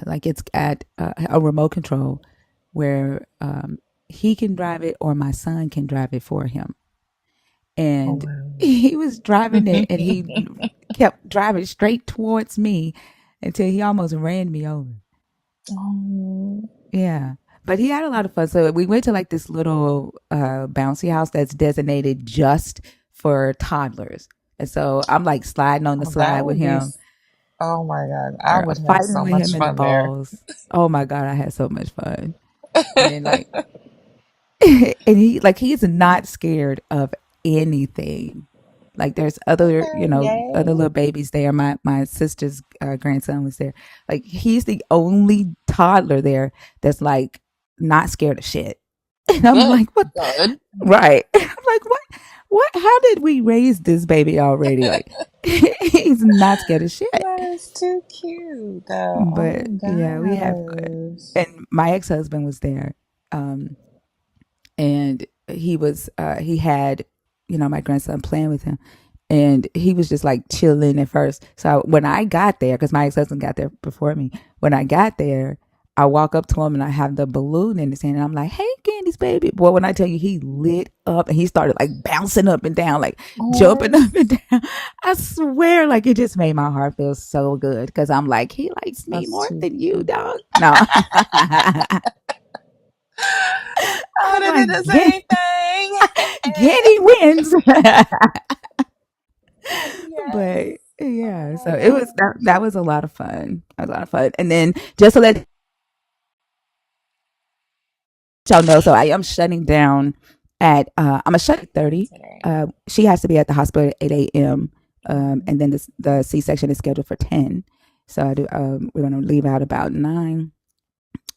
like it's at a remote control where he can drive it or my son can drive it for him. Oh And wow. he was driving it and he kept driving straight towards me until he almost ran me over. Oh, Yeah. But he had a lot of fun. So we went to like this little bouncy house that's designated just for toddlers. And so I'm like sliding on the oh, that slide with would be. him Oh my God, I or would have fighting so with much him in the fun there. balls. Oh my God, I had so much fun. And then like, and he's not scared of anything. Like there's other, Okay, other yay. little babies there. My sister's grandson was there. Like he's the only toddler there that's like not scared of shit. And I'm Good, like, what? good. Right. I'm like, what? What? How did we raise this baby already? Like, he's not scared of shit. That is too cute, though. Oh But my yeah, we have fun. gosh. And my ex husband was there, and he had my grandson playing with him, and he was just like chilling at first. So when I got there, because my ex husband got there before me, when I got there, I walk up to him and I have the balloon in his hand, and I'm like, "Hey, Candy's baby." Boy, when I tell you, he lit up and he started like bouncing up and down, like jumping Oh, up and down. I swear, like it just made my heart feel so good because I'm like, he likes me that's more too than you, cute. dog. No, Oh, I'm they did the like, Candy, same thing. Candy wins. Yes. But yeah, Oh so my it was gosh. that was a lot of fun. That was a lot of fun. And then just to let y'all know, so I am shutting down at I'm a shut at 30. Today. She has to be at the hospital at 8 a.m. And then the C-section is scheduled for 10. So I do we're gonna leave out about 9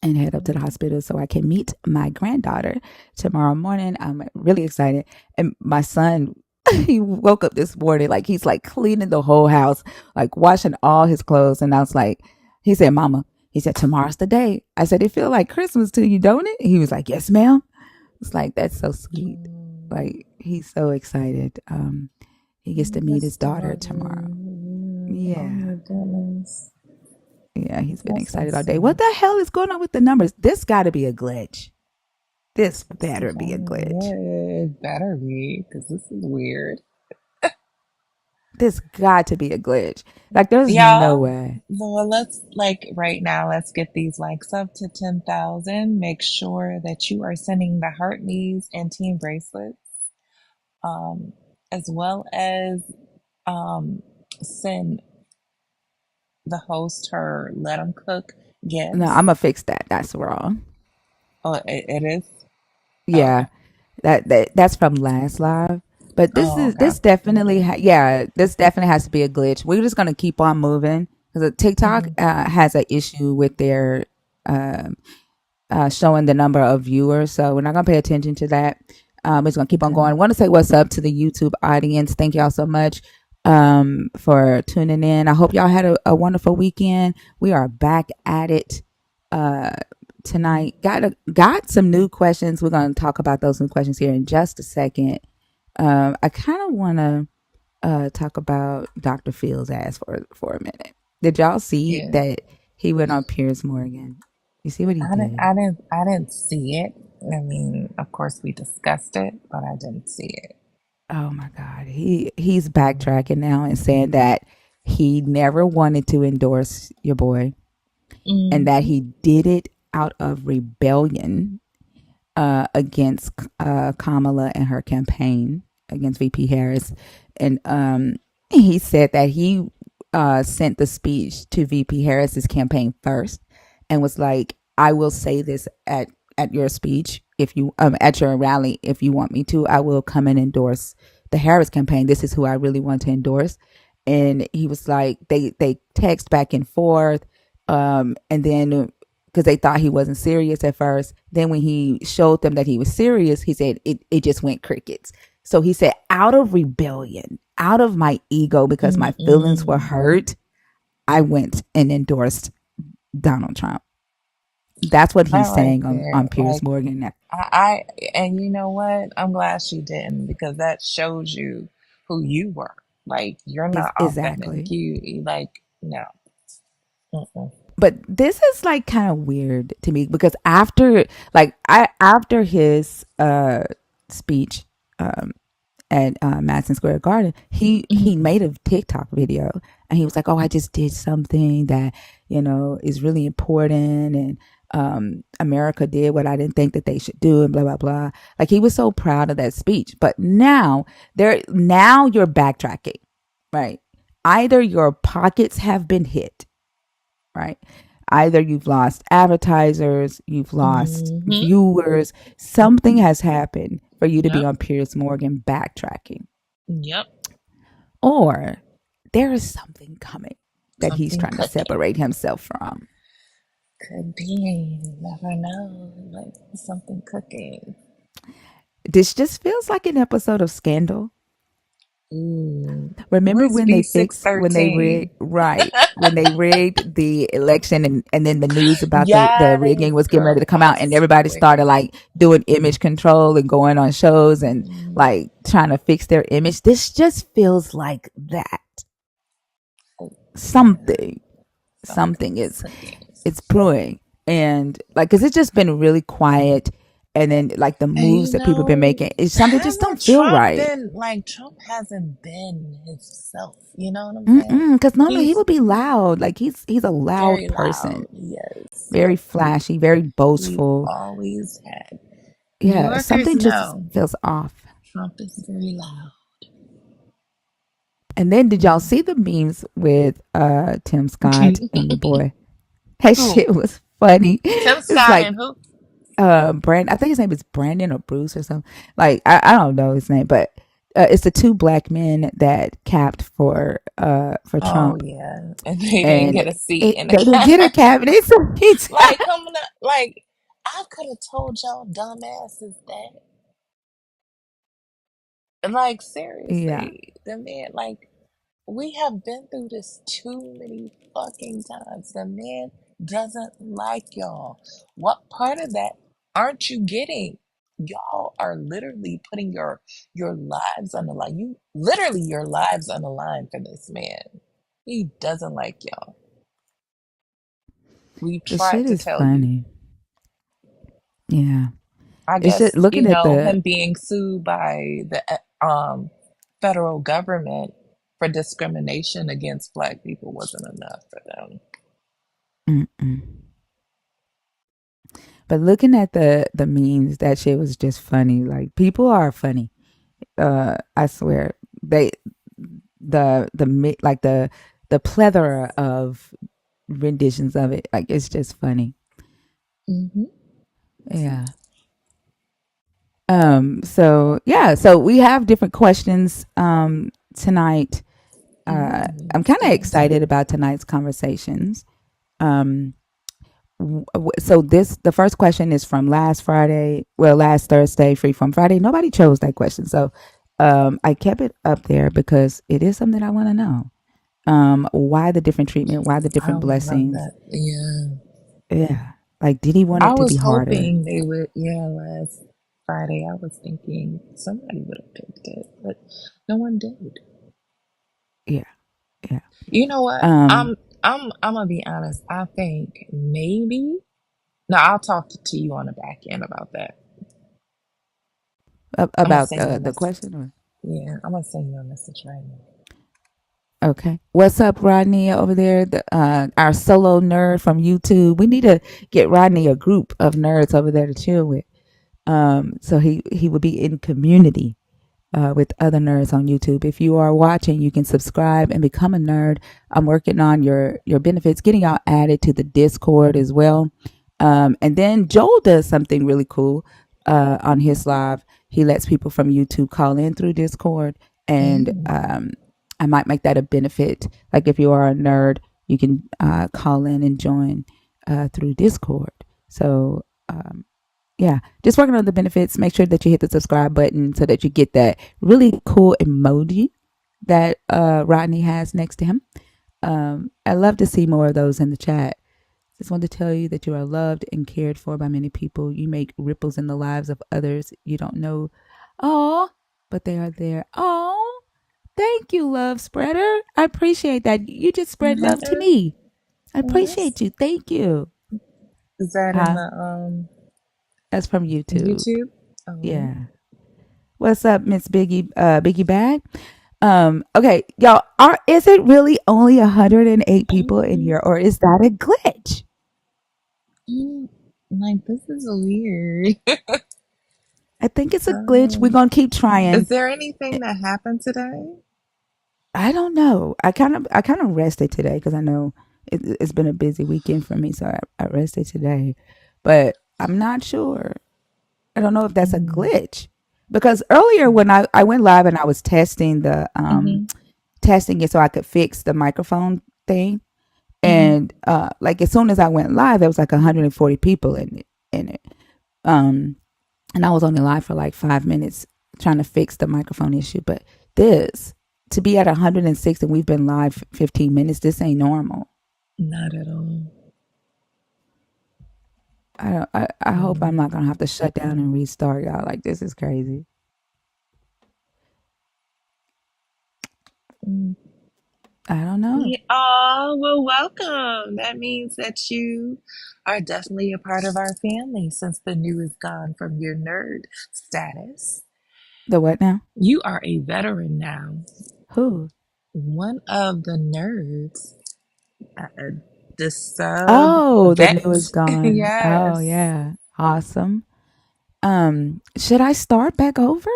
and head up to the Mhm. hospital so I can meet my granddaughter tomorrow morning. I'm really excited. And my son, he woke up this morning, like he's like cleaning the whole house, like washing all his clothes. And I was like, he said, Mama, he said, tomorrow's the day. I said, it feel like Christmas to you, don't it? He was like, yes, ma'am. It's like, that's so sweet. Mm. Like he's so excited. He gets to Oh, meet that's his daughter tomorrow. lovely. Yeah. Oh Yeah. my goodness. Yeah, he's been That's so excited all day. What sweet. the hell is going on with the numbers? This got to be a glitch. This better be a glitch. Yeah, it better be, because this is weird. This got to be a glitch. Like, there's no Y'all, way. well, let's like right now, let's get these likes up to 10,000. Make sure that you are sending the heart knees and team bracelets, um, as well as um, send the host her let them cook No, I'm gifts. gonna fix that. That's wrong. Oh, it is? Oh, Yeah, okay. that's from last live. But Oh, okay. this definitely yeah, this definitely has to be a glitch. We're just gonna keep on moving because TikTok Hmm. has an issue with their um, showing the number of viewers. So we're not gonna pay attention to that. We're just gonna keep on Okay. going. Want to say what's up to the YouTube audience. Thank y'all so much for tuning in. I hope y'all had a wonderful weekend. We are back at it uh, tonight. Got some new questions. We're gonna talk about those new questions here in just a second. I kind of want to talk about Dr. Phil's ass for a minute. Did y'all see Yeah. that he went on Piers Morgan? You see what he did? I didn't see it. I mean, of course we discussed it, but I didn't see it. Oh my God. He's backtracking now and saying that he never wanted to endorse your boy and that Hmm. he did it out of rebellion against Kamala and her campaign against VP Harris. And he said that he sent the speech to VP Harris's campaign first and was like, I will say this at your speech if you at your rally if you want me to. I will come and endorse the Harris campaign. This is who I really want to endorse. And he was like, they text back and forth, and then because they thought he wasn't serious at first. Then when he showed them that he was serious, he said it just went crickets. So he said, out of rebellion, out of my ego, because my feelings were Mm-mm. hurt, I went and endorsed Donald Trump. That's what Not he's right saying there. on Piers Like Morgan. and you know what? I'm glad she didn't, because that shows you who you were. Like you're Is not authentic. exactly. You like no. Mm-mm. But this is like kind of weird to me because after his speech at Madison Square Garden, he Mhm. made a TikTok video and he was like, "Oh, I just did something that is really important, and America did what I didn't think that they should do, and blah blah blah." Like he was so proud of that speech, but now you're backtracking, right? Either your pockets have been hit, right? Either you've lost advertisers, you've lost Mhm. viewers, something has happened for you to be Yep. on Piers Morgan backtracking. Yep. Or there is something coming that he's Something trying to cooking. separate himself from. Could be. You never know. Like something cooking. This just feels like an episode of Scandal. Ooh. Remember Where's when B they six fixed when they thirteen? rigged the election, and then the news about the Yes, rigging was getting ready to girl. come I out, and everybody started swear. like doing image control and going on shows and like trying to fix their image. This just feels like that. Oh, yeah. Something something Something's is cooking. it's brewing, and like because it's just been really quiet, and then like the And moves that people have been making, it's something just don't feel right. Trump hasn't been himself. You know what I'm saying? Because normally he He's would be loud, like he's a loud very person, loud. Yes. very flashy, very We've boastful. always had. New Yeah, Yorkers something just know feels off. Trump is very loud. And then did y'all Mm. see the memes with Tim Scott and your boy? That Who? shit was funny. Tim It's Scott like and who? I think his name is Brandon or Bruce or something. Like I don't know his name, but it's the two black men that capped for Oh Trump, yeah, and they didn't and get a seat in the they didn't cab. get a cabinet. So Like coming up, like I could have told y'all dumbasses that. Like yeah, seriously, the man, like we have been through this too many fucking times. The man doesn't like y'all. What part of that aren't you getting? Y'all are literally putting your lives on the line. You literally your lives on the line for this man. He doesn't like y'all. We've the shit tried to is tell you. funny. Yeah, I it's just guess, looking at the. him being sued by the federal government for discrimination against black people wasn't enough for them. Mm-mm. But looking at the memes, that shit was just funny. Like people are funny. I swear they like the plethora of renditions of it. Like it's just funny. Hmm. Yeah. So yeah, so we have different questions tonight. I'm kind of Sounds excited good. about tonight's conversations. Um so this the first question is from last Thursday, free from Friday. Nobody chose that question. So I kept it up there because it is something I want to know. Why the different treatment, why the I different love blessings? that. Yeah. Yeah. Like did he want I it to was be harder? hoping they would, yeah, last Friday. I was thinking somebody would have picked it, but no one did. Yeah. Yeah. You know what? Um I'm gonna be honest. I think maybe. No, I'll talk to you on the back end about that. I'm gonna about send you a the message. question or Yeah, I'm gonna send you a message right now. okay. What's up, Rodney over there? Our solo nerd from YouTube. We need to get Rodney a group of nerds over there to chill with. So he would be in community with other nerds on YouTube. If you are watching, you can subscribe and become a nerd. I'm working on your benefits, getting y'all added to the Discord as well. And then Joel does something really cool on his live. He lets people from YouTube call in through Discord, and Mm. I might make that a benefit. Like if you are a nerd, you can call in and join through Discord. So yeah, just working on the benefits. Make sure that you hit the subscribe button so that you get that really cool emoji that Rodney has next to him. I love to see more of those in the chat. Just want to tell you that you are loved and cared for by many people. You make ripples in the lives of others you don't know. Oh, but they are there. Oh, thank you, love spreader. I appreciate that. You just spread love to me. I Well, that's appreciate you. Thank you. is that in Huh? the That's from YouTube. YouTube? Oh, Yeah. What's up, Miss Biggie? Biggie Bag. Okay, y'all. Is it really only 108 people in um, here, or is that a glitch? mm, like this is weird. I think it's a glitch. We're Um, gonna keep is trying. there anything that happened today? I don't know. I kind of rested today because I know it's been a busy weekend for me, so I rested today, but I'm not sure. I don't know if that's a Mm, glitch because earlier when I went live and I was mm-hmm. testing it so I could fix the microphone thing, Mm-hmm. and like as soon as I went live, there was like 140 people in it. Um, and I was only live for like 5 minutes trying to fix the microphone issue. But this to be at 106 and we've been live 15 minutes, this ain't normal. Not at all. I hope I'm Mm, not gonna have to shut down and restart, y'all. Like this is crazy. mm. I don't know. Yeah, oh, well, welcome. That means that you are definitely a part of our family since the new is gone from your nerd status. The what now? You are a veteran now. Who? One of the nerds, uh, the sub Oh, the new is vet. gone. Oh Yes. yeah. Awesome. Should I start back over?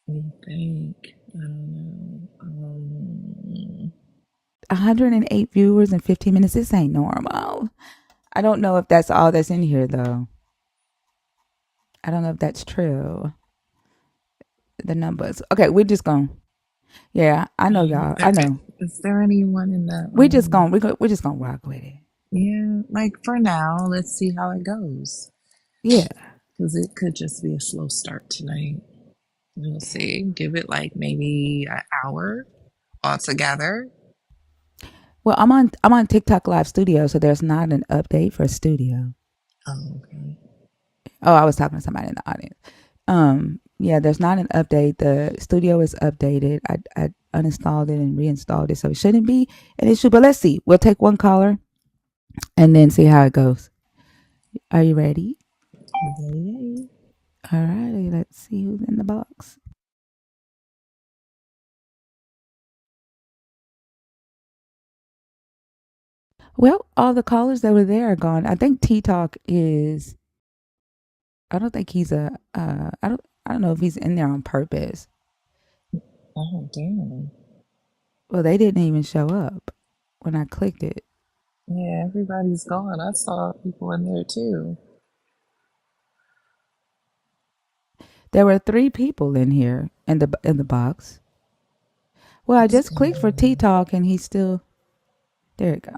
Let me think. I don't know. 108 viewers in 15 minutes. This ain't normal. I don't know if that's all that's in here though. I don't know if that's true. The numbers. Okay, we're just going. Yeah, I know is y'all. there I know. is there anyone in the We're just going to rock with it. yeah, like for now, let's see how it goes. Yeah. Because it could just be a slow start tonight. We'll see. Give it like maybe an hour altogether. Well, I'm on TikTok Live Studio, so there's not an update for Studio. Oh, okay. Oh, I was talking to somebody in the audience. Yeah, there's not an update. The Studio is updated. I uninstalled it and reinstalled it, so it shouldn't be an issue. But let's see. We'll take one caller and then see how it goes. Are you ready? Yay, yay. All righty. Let's see who's in the box. Well, all the callers that were there are gone. I think T Talk is. I don't think he's a. I don't know if he's in there on purpose. Oh, damn. Well, they didn't even show up when I clicked it. Yeah, everybody's gone. I saw people in there too. There were 3 people in here in the box. Well, I That's just kind clicked of for T weird. Talk and he's still there. You go.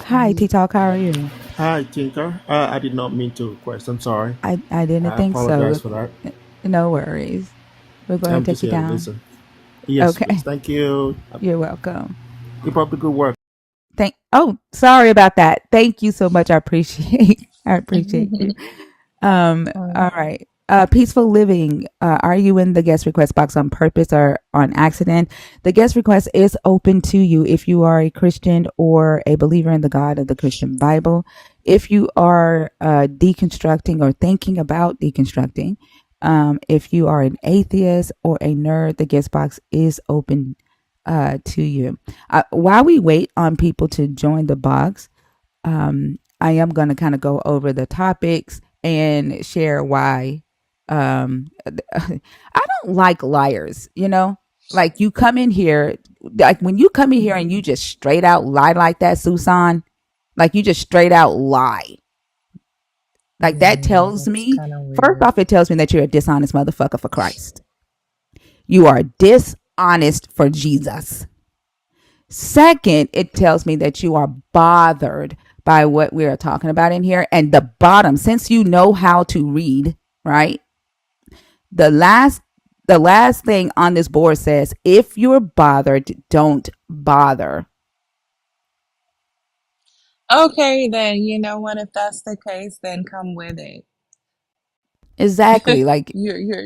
Hi, Ye- T Talk. How are you? Hi, Tinker. I did not mean to request. I'm sorry. I didn't I think so. apologize for that. No worries. We'll go ahead and I'm just take you here to down. listen. Yes, please. Okay. Thank you. You're welcome. Keep up the good work. Sorry about that. Thank you so much. I appreciate you. All Um, right. Peaceful living. Are you in the guest request box on purpose or on accident? The guest request is open to you if you are a Christian or a believer in the God of the Christian Bible. If you are deconstructing or thinking about deconstructing, if you are an atheist or a nerd, the guest box is open to you. While we wait on people to join the box, I am going to kind of go over the topics and share why. I don't like liars, you know? Like you come in here, like when you come in here and you just straight out lie like that, Susan, like you just straight out lie. Like that yeah, tells that's me, kind of first weird. off, it tells me that you're a dishonest motherfucker for Christ. You are dishonest for Jesus. Second, it tells me that you are bothered by what we are talking about in here. And the bottom, since you know how to read, right? The last the last thing on this board says, if you're bothered, don't bother. Okay, then you know what? If that's the case, then come with it. Exactly. Like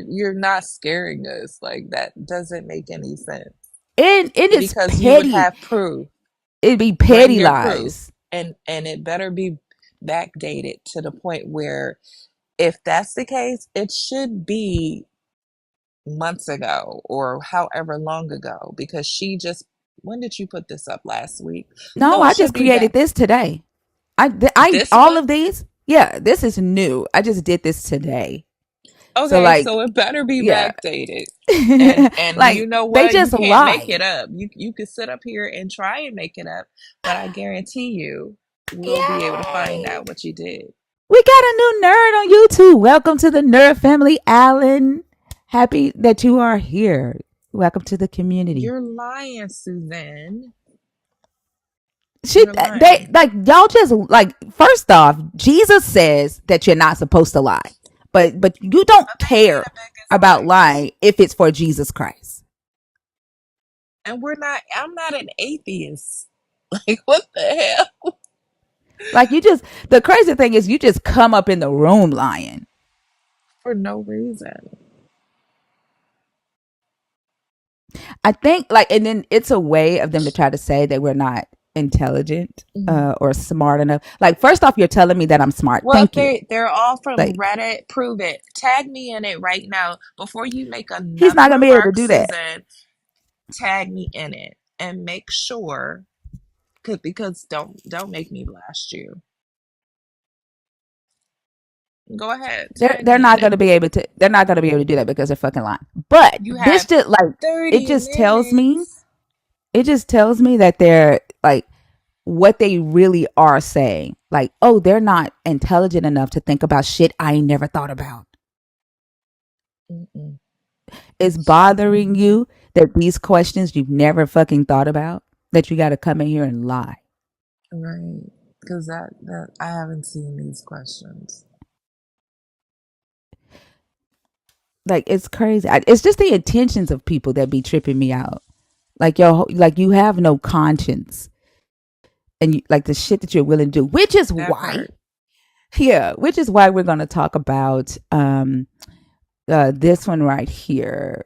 You're not scaring us. Like that doesn't make any sense it is because you would petty. have proof. It'd be Bring petty your proof. lies. And it better be backdated to the point where, if that's the case, it should be months ago or however long ago, because she just, when did you put this up, last week? No, So it I should just be created back this today. this All one. of these. Yeah, this is new. I just did this today. So Okay, like, so it better be yeah, backdated. And you like know they what? You just can't make it lie. up. You could sit up here and try and make it up, but I guarantee you we'll be able to find Yay! out what you did. We got a new nerd on YouTube. Welcome to the nerd family, Alan. Happy that you are here. Welcome to the community. You're lying, Suzanne. She, You're they lying. like y'all just like. First off, Jesus says that you're not supposed to lie, but you don't But they be care the biggest about liars. lying if it's for Jesus Christ. And I'm not an atheist. Like, what the hell? Like you just, the crazy thing is you just come up in the room lying. For no reason. I think like, and then it's a way of them to try to say that we're not intelligent Mhm. or smart enough. Like first off, you're telling me that I'm smart. Well, if Thank you. they're all from Like Reddit, prove it. Tag me in it right now before you make he's another not gonna be able to remark, do that. Susan. Tag me in it and make sure, because don't make me blast you. Go ahead, tag They're me in not it. gonna be able to. They're not gonna be able to do that because they're fucking lying. But You this have just like, it 30 just tells me. minutes. It just tells me that they're like what they really are saying. Like, oh, they're not intelligent enough to think about shit I never thought about. Mm-mm. It's bothering you that these questions you've never fucking thought about, that you got to come in here and lie. Right. Because that I haven't seen these questions. Like it's crazy. It's just the intentions of people that be tripping me out. Like like you have no conscience, and like the shit that you're willing to do, which is That why, part. yeah, which is why we're going to talk about this one right here.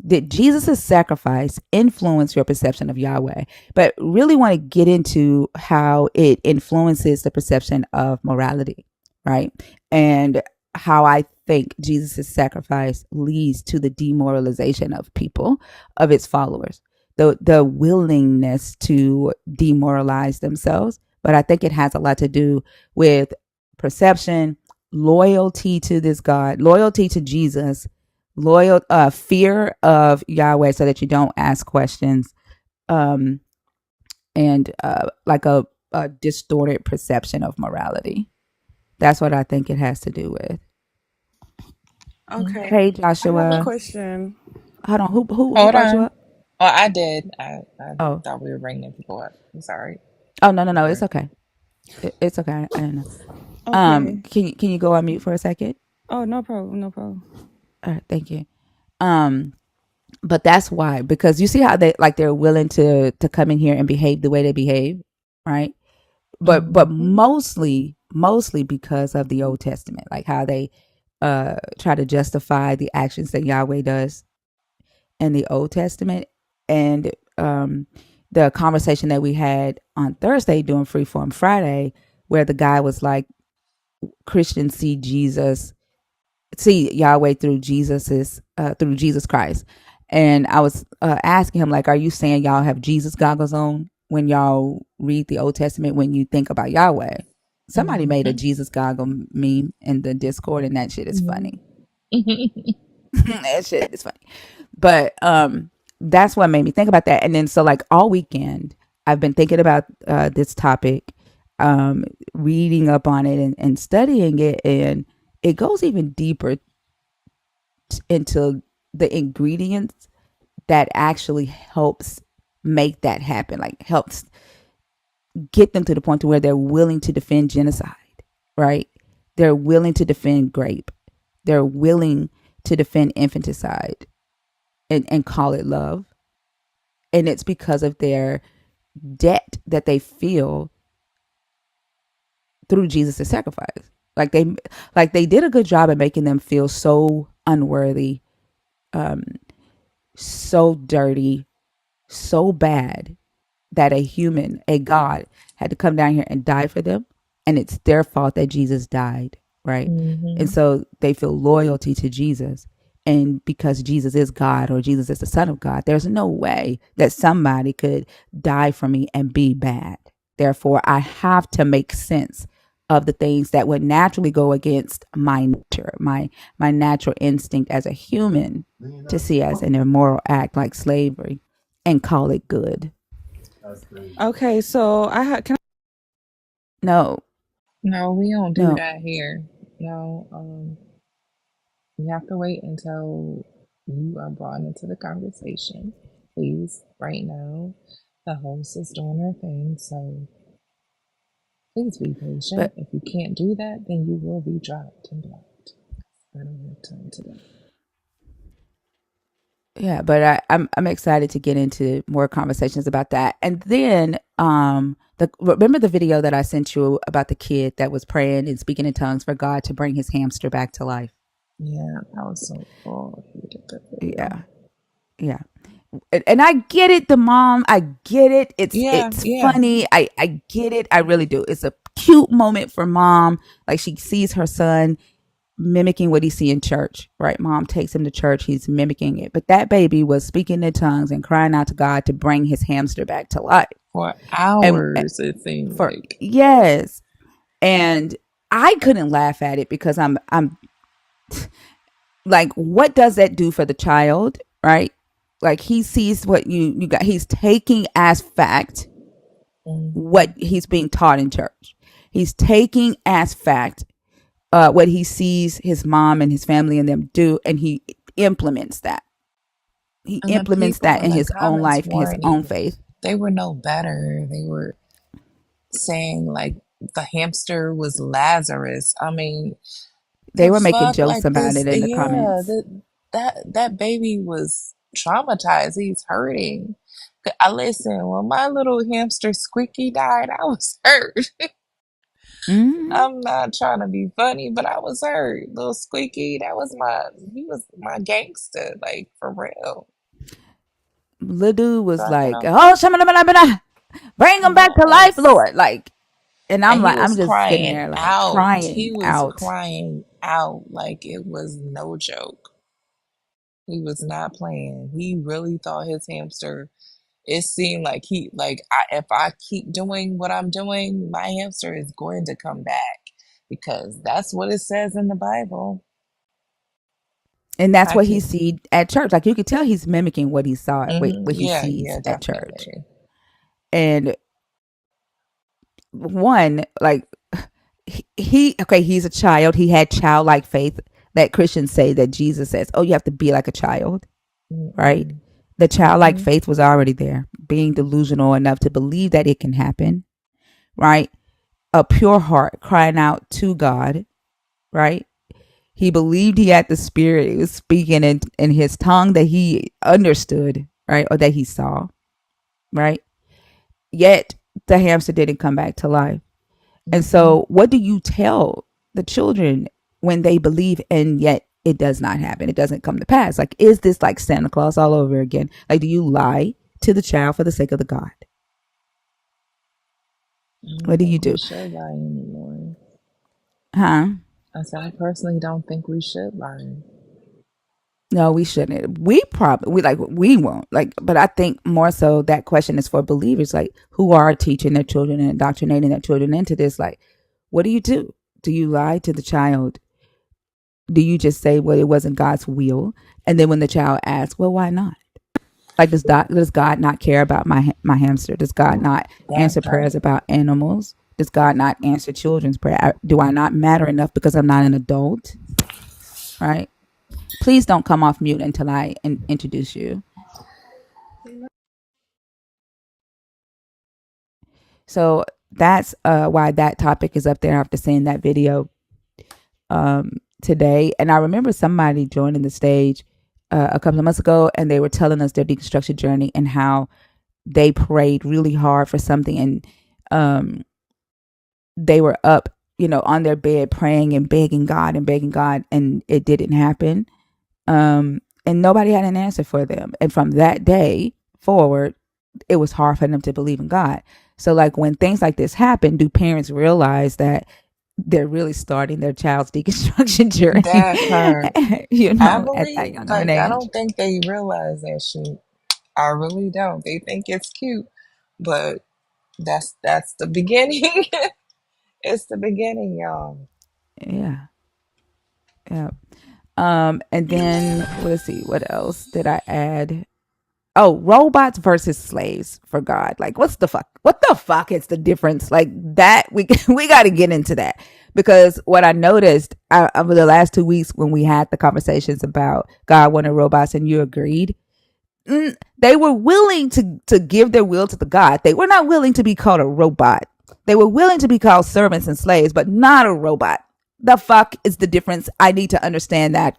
Did Jesus' sacrifice influence your perception of Yahweh? But really want to get into how it influences the perception of morality, right? And how I think Jesus' sacrifice leads to the demoralization of people, of its followers, the willingness to demoralize themselves. But I think it has a lot to do with perception, loyalty to this God, loyalty to Jesus, fear of Yahweh, so that you don't ask questions, um and like a distorted perception of morality. That's what I think it has to do with. Okay. Hey I have a Joshua. question. Hold on, who Hold brought you on. up? Oh, I did. I Oh, thought we were bringing people up. I'm sorry. no, it's okay. It's okay. I don't know. Okay. Can you go on mute for a second? Oh, no problem. No problem. All right, thank you. um but that's why, because you see how they're willing to come in here and behave the way they behave, right? But Mm-hmm. mostly because of the Old Testament, like how they try to justify the actions that Yahweh does in the Old Testament. And the conversation that we had on Thursday during Freeform Friday, where the guy was like, Christians see Yahweh through through Jesus Christ. And I was asking him, like, are you saying y'all have Jesus goggles on when y'all read the Old Testament when you think about Yahweh? Somebody made a Mm-hmm. Jesus goggle meme in the Discord, and that shit is funny. Mm-hmm. That shit is funny. But that's what made me think about that. And then so like all weekend, I've been thinking about this topic, reading up on it and studying it, and it goes even deeper into the ingredients that actually helps make that happen, like helps get them to the point to where they're willing to defend genocide, right? They're willing to defend rape. They're willing to defend infanticide and call it love. And it's because of their debt that they feel through Jesus' sacrifice. Like they did a good job at making them feel so unworthy, so dirty, so bad, that a human, a God, had to come down here and die for them, and it's their fault that Jesus died, right? And so they feel loyalty to Jesus. And because Jesus is God or Jesus is the Son of God, there's no way that somebody could die for me and be bad. Therefore, I have to make sense of the things that would naturally go against my nature, my natural instinct as a human to see as an immoral act like slavery and call it good. Okay, so No, No, we don't do no. that here. No, you have to wait until you are brought into the conversation. Please, right now, the host is doing her thing, so please be patient. But If you can't do that, then you will be dropped and blocked. I don't have time today. yeah, but I'm excited to get into more conversations about that. And then remember the video that I sent you about the kid that was praying and speaking in tongues for God to bring his hamster back to life. Yeah, that was so cool. If you did that Yeah. video. Yeah. And I get it, the mom. I get it. Yeah, It's yeah. funny. I get it. I really do. It's a cute moment for mom. Like she sees her son mimicking what he see in church, right? Mom takes him to church. He's mimicking it. But that baby was speaking in tongues and crying out to God to bring his hamster back to life. For And hours, it seemed for like. yes. And I couldn't laugh at it because I'm like, what does that do for the child, right? Like he sees what you got. He's taking as fact what he's being taught in church. He's taking as fact what he sees his mom and his family and them do, and he implements that. He And the implements people that in in the his own comments life, in his weren't own even, faith. they were no better. They were saying like the hamster was Lazarus. I mean, They the were making fuck, jokes like about this, it in the yeah, comments. that baby was traumatized. He's hurting. I listen, when my little hamster Squeaky died, I was hurt. Mm-hmm. I'm not trying to be funny, but I was hurt. Little Squeaky, he was my gangster, like for real. Little dude So was I said, like, oh, "Oh, bring him back to life, yes. Lord!" Like, and And he I'm was just sitting crying there like out. He crying was out. crying out like it was no joke. He was not playing. He really thought his hamster. It seemed like if I keep doing what I'm doing, my hamster is going to come back because that's what it says in the Bible. And that's I what he keep, see at church. Like you could tell he's mimicking what he saw, what he yeah, sees yeah, at church. definitely. And one, like he's a child. He had childlike faith that Christians say that Jesus says, "Oh, you have to be like a child," right? Mm-mm. The childlike Mm-hmm. faith was already there, being delusional enough to believe that it can happen, right? A pure heart crying out to God, right? He believed he had the Spirit. He was speaking in his tongue that he understood, right? Or that he saw, right? Yet the hamster didn't come back to life. And Mm-mm. so, what do you tell the children when they believe and yet it does not happen? It doesn't come to pass. Like, is this like Santa Claus all over again? Like, do you lie to the child for the sake of the God? I don't What do you think we do? should lie anymore. Huh? I said, I personally don't think we should lie. No, we shouldn't. We won't. Like, but I think more so that question is for believers, like who are teaching their children and indoctrinating their children into this. Like, what do you do? Do you lie to the child? Do you just say, well, it wasn't God's will? And then when the child asks, well, why not? Like, does God not care about my hamster? Does God not That answer part. prayers about animals? Does God not answer children's prayer? Do I not matter enough because I'm not an adult? Right? Please don't come off mute until I introduce you. So that's why that topic is up there after seeing that video today. And I remember somebody joining the stage a couple of months ago, and they were telling us their deconstruction journey and how they prayed really hard for something, and they were up, on their bed praying and begging God, and it didn't happen. And nobody had an answer for them. And from that day forward, it was hard for them to believe in God. So like when things like this happen, do parents realize that they're really starting their child's deconstruction journey, That part. I at that believe, young of an like, I age? don't think they realize that shit. I really don't. They think it's cute, but that's the beginning. It's the beginning, y'all. Yeah. Yeah. And then let's see, what else did I add? Oh, robots versus slaves for God. Like, what's the fuck? What the fuck is the difference? Like that, we got to get into that because what I noticed over the last 2 weeks when we had the conversations about God wanted robots and you agreed, they were willing to give their will to the God. They were not willing to be called a robot. They were willing to be called servants and slaves, but not a robot. The fuck is the difference? I need to understand that.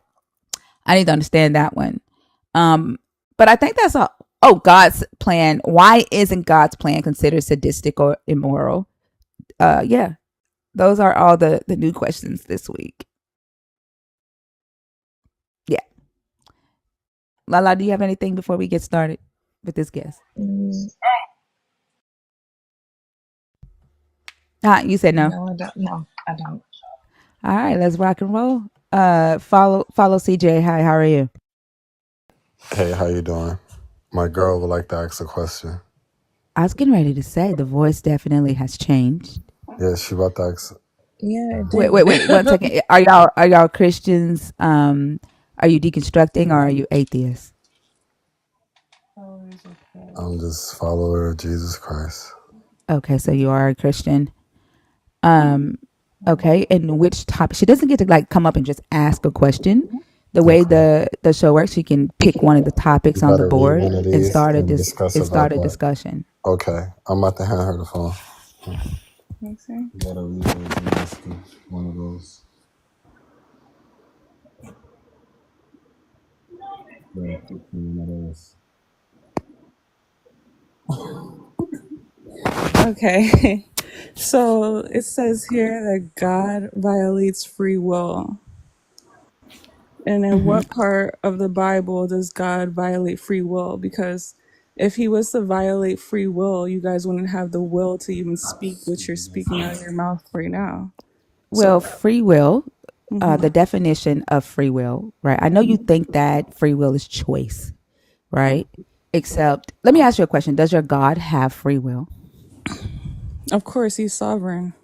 I need to understand that one. But I think that's a God's plan. Why isn't God's plan considered sadistic or immoral? Yeah, those are all the new questions this week. Yeah, Lala, do you have anything before we get started with this guest? Mm, You said no. no, I don't. No, I don't. All right, let's rock and roll. Follow CJ. Hi, how are you? Hey, how you doing? My girl would like to ask a question. I was getting ready to say the voice definitely has changed. Yeah, she about to ask. Yeah, it Wait, did. 1 second. Are y'all Christians? Are you deconstructing or are you atheists? I'm just follower of Jesus Christ. Okay, so you are a Christian. Okay, and which topic? She doesn't get to like come up and just ask a question. The way Okay. the show works, she can pick one of the topics You on the gotta read board one of and these and discuss start about a that. discussion. Okay, I'm about to hand her the phone. Okay. You gotta read those and discuss one of those. Yeah, pick one of those. Okay. So it says here that God violates free will. And in what part of the Bible does God violate free will? Because if he was to violate free will, you guys wouldn't have the will to even speak what you're speaking out of your mouth right now. Well, So, free will, the mhm. definition of free will, right? I know you think that free will is choice, right? Except, let me ask you a question. Does your God have free will? Of course, he's sovereign.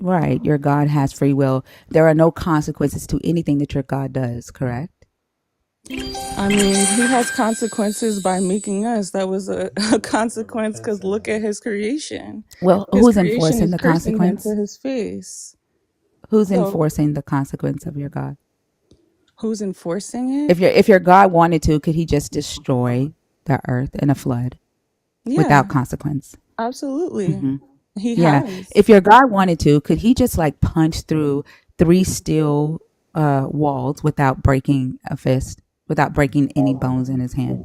Right. Your God has free will. There are no consequences to anything that your God does, correct? I mean, he has consequences by making us. That was a consequence because look at his creation. Well, His who's creation enforcing is the cursing him to consequence? his face. Who's So, enforcing the consequence of your God? who's enforcing it? If your God wanted to, could he just destroy the earth in a flood Yeah, without consequence? absolutely. Hmm. He Yeah. has. If your God wanted to, could he just like punch through three steel walls without breaking a fist, without breaking any bones in his hand?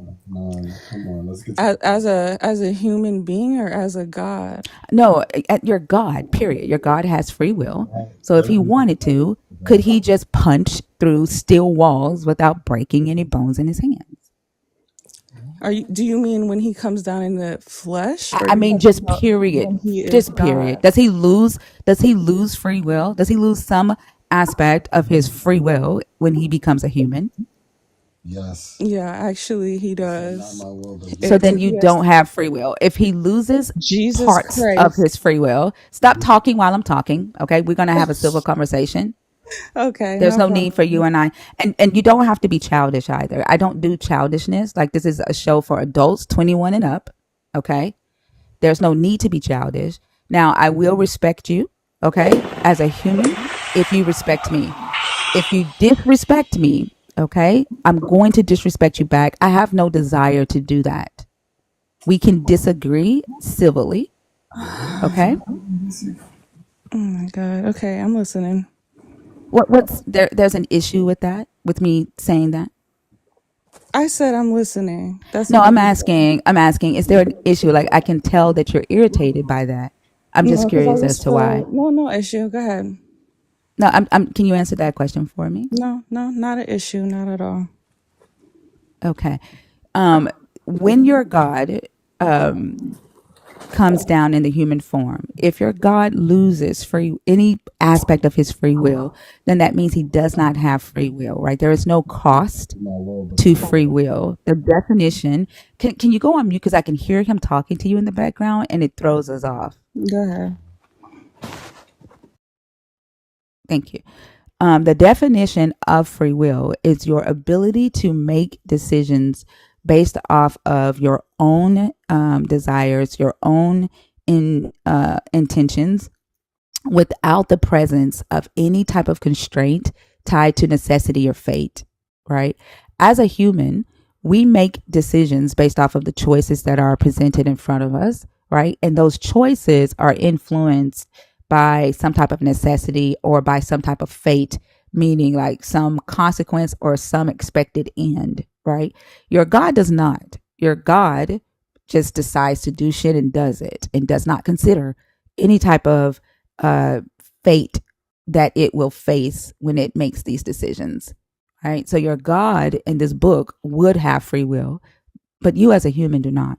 Come on, let's get As a human being or as a god? No, at your God, period. Your God has free will. So if he wanted to, could he just punch through steel walls without breaking any bones in his hands? Do you mean when he comes down in the flesh, or I are you mean, talking just about period. when he is Just period. God? Does he lose free will? Does he lose some aspect of his free will when he becomes a human? yes. Yeah, actually, he Say not does. my will, but So yours. then Because you he has don't have free will. If he loses Jesus parts of Christ. his free will, stop talking while I'm talking. Okay. We're going to have a civil conversation. Okay, There's no no need for you problem. and I. And you don't have to be childish either. I don't do childishness. Like this is a show for adults 21 and up. Okay. There's no need to be childish. Now, I will respect you, okay, as a human if you respect me. If you disrespect me, okay, I'm going to disrespect you back. I have no desire to do that. We can disagree civilly, okay? Oh my God. Okay, I'm listening. What's there? There's an issue with that, with me saying that. I said I'm listening. That's No, not a I'm big deal. asking. I'm asking. Is there an issue? Like I can tell that you're irritated by that. I'm just No, because I curious as just to why. feel no issue. Go ahead. No, I'm. Can you answer that question for me? No, not an issue. Not at all. Okay. When your God comes down in the human form. If your God loses any aspect of his free will, then that means he does not have free will, right? There is no cost to free will. The definition, can you go on mute? Because I can hear him talking to you in the background and it throws us off. Go ahead. Thank you. The definition of free will is your ability to make decisions based off of your own desires, your own intentions, without the presence of any type of constraint tied to necessity or fate, right? As a human, we make decisions based off of the choices that are presented in front of us, right? And those choices are influenced by some type of necessity or by some type of fate, meaning like some consequence or some expected end, right? Your God does not. Your God just decides to do shit and does it and does not consider any type of fate that it will face when it makes these decisions, right? So your God in this book would have free will, but you as a human do not.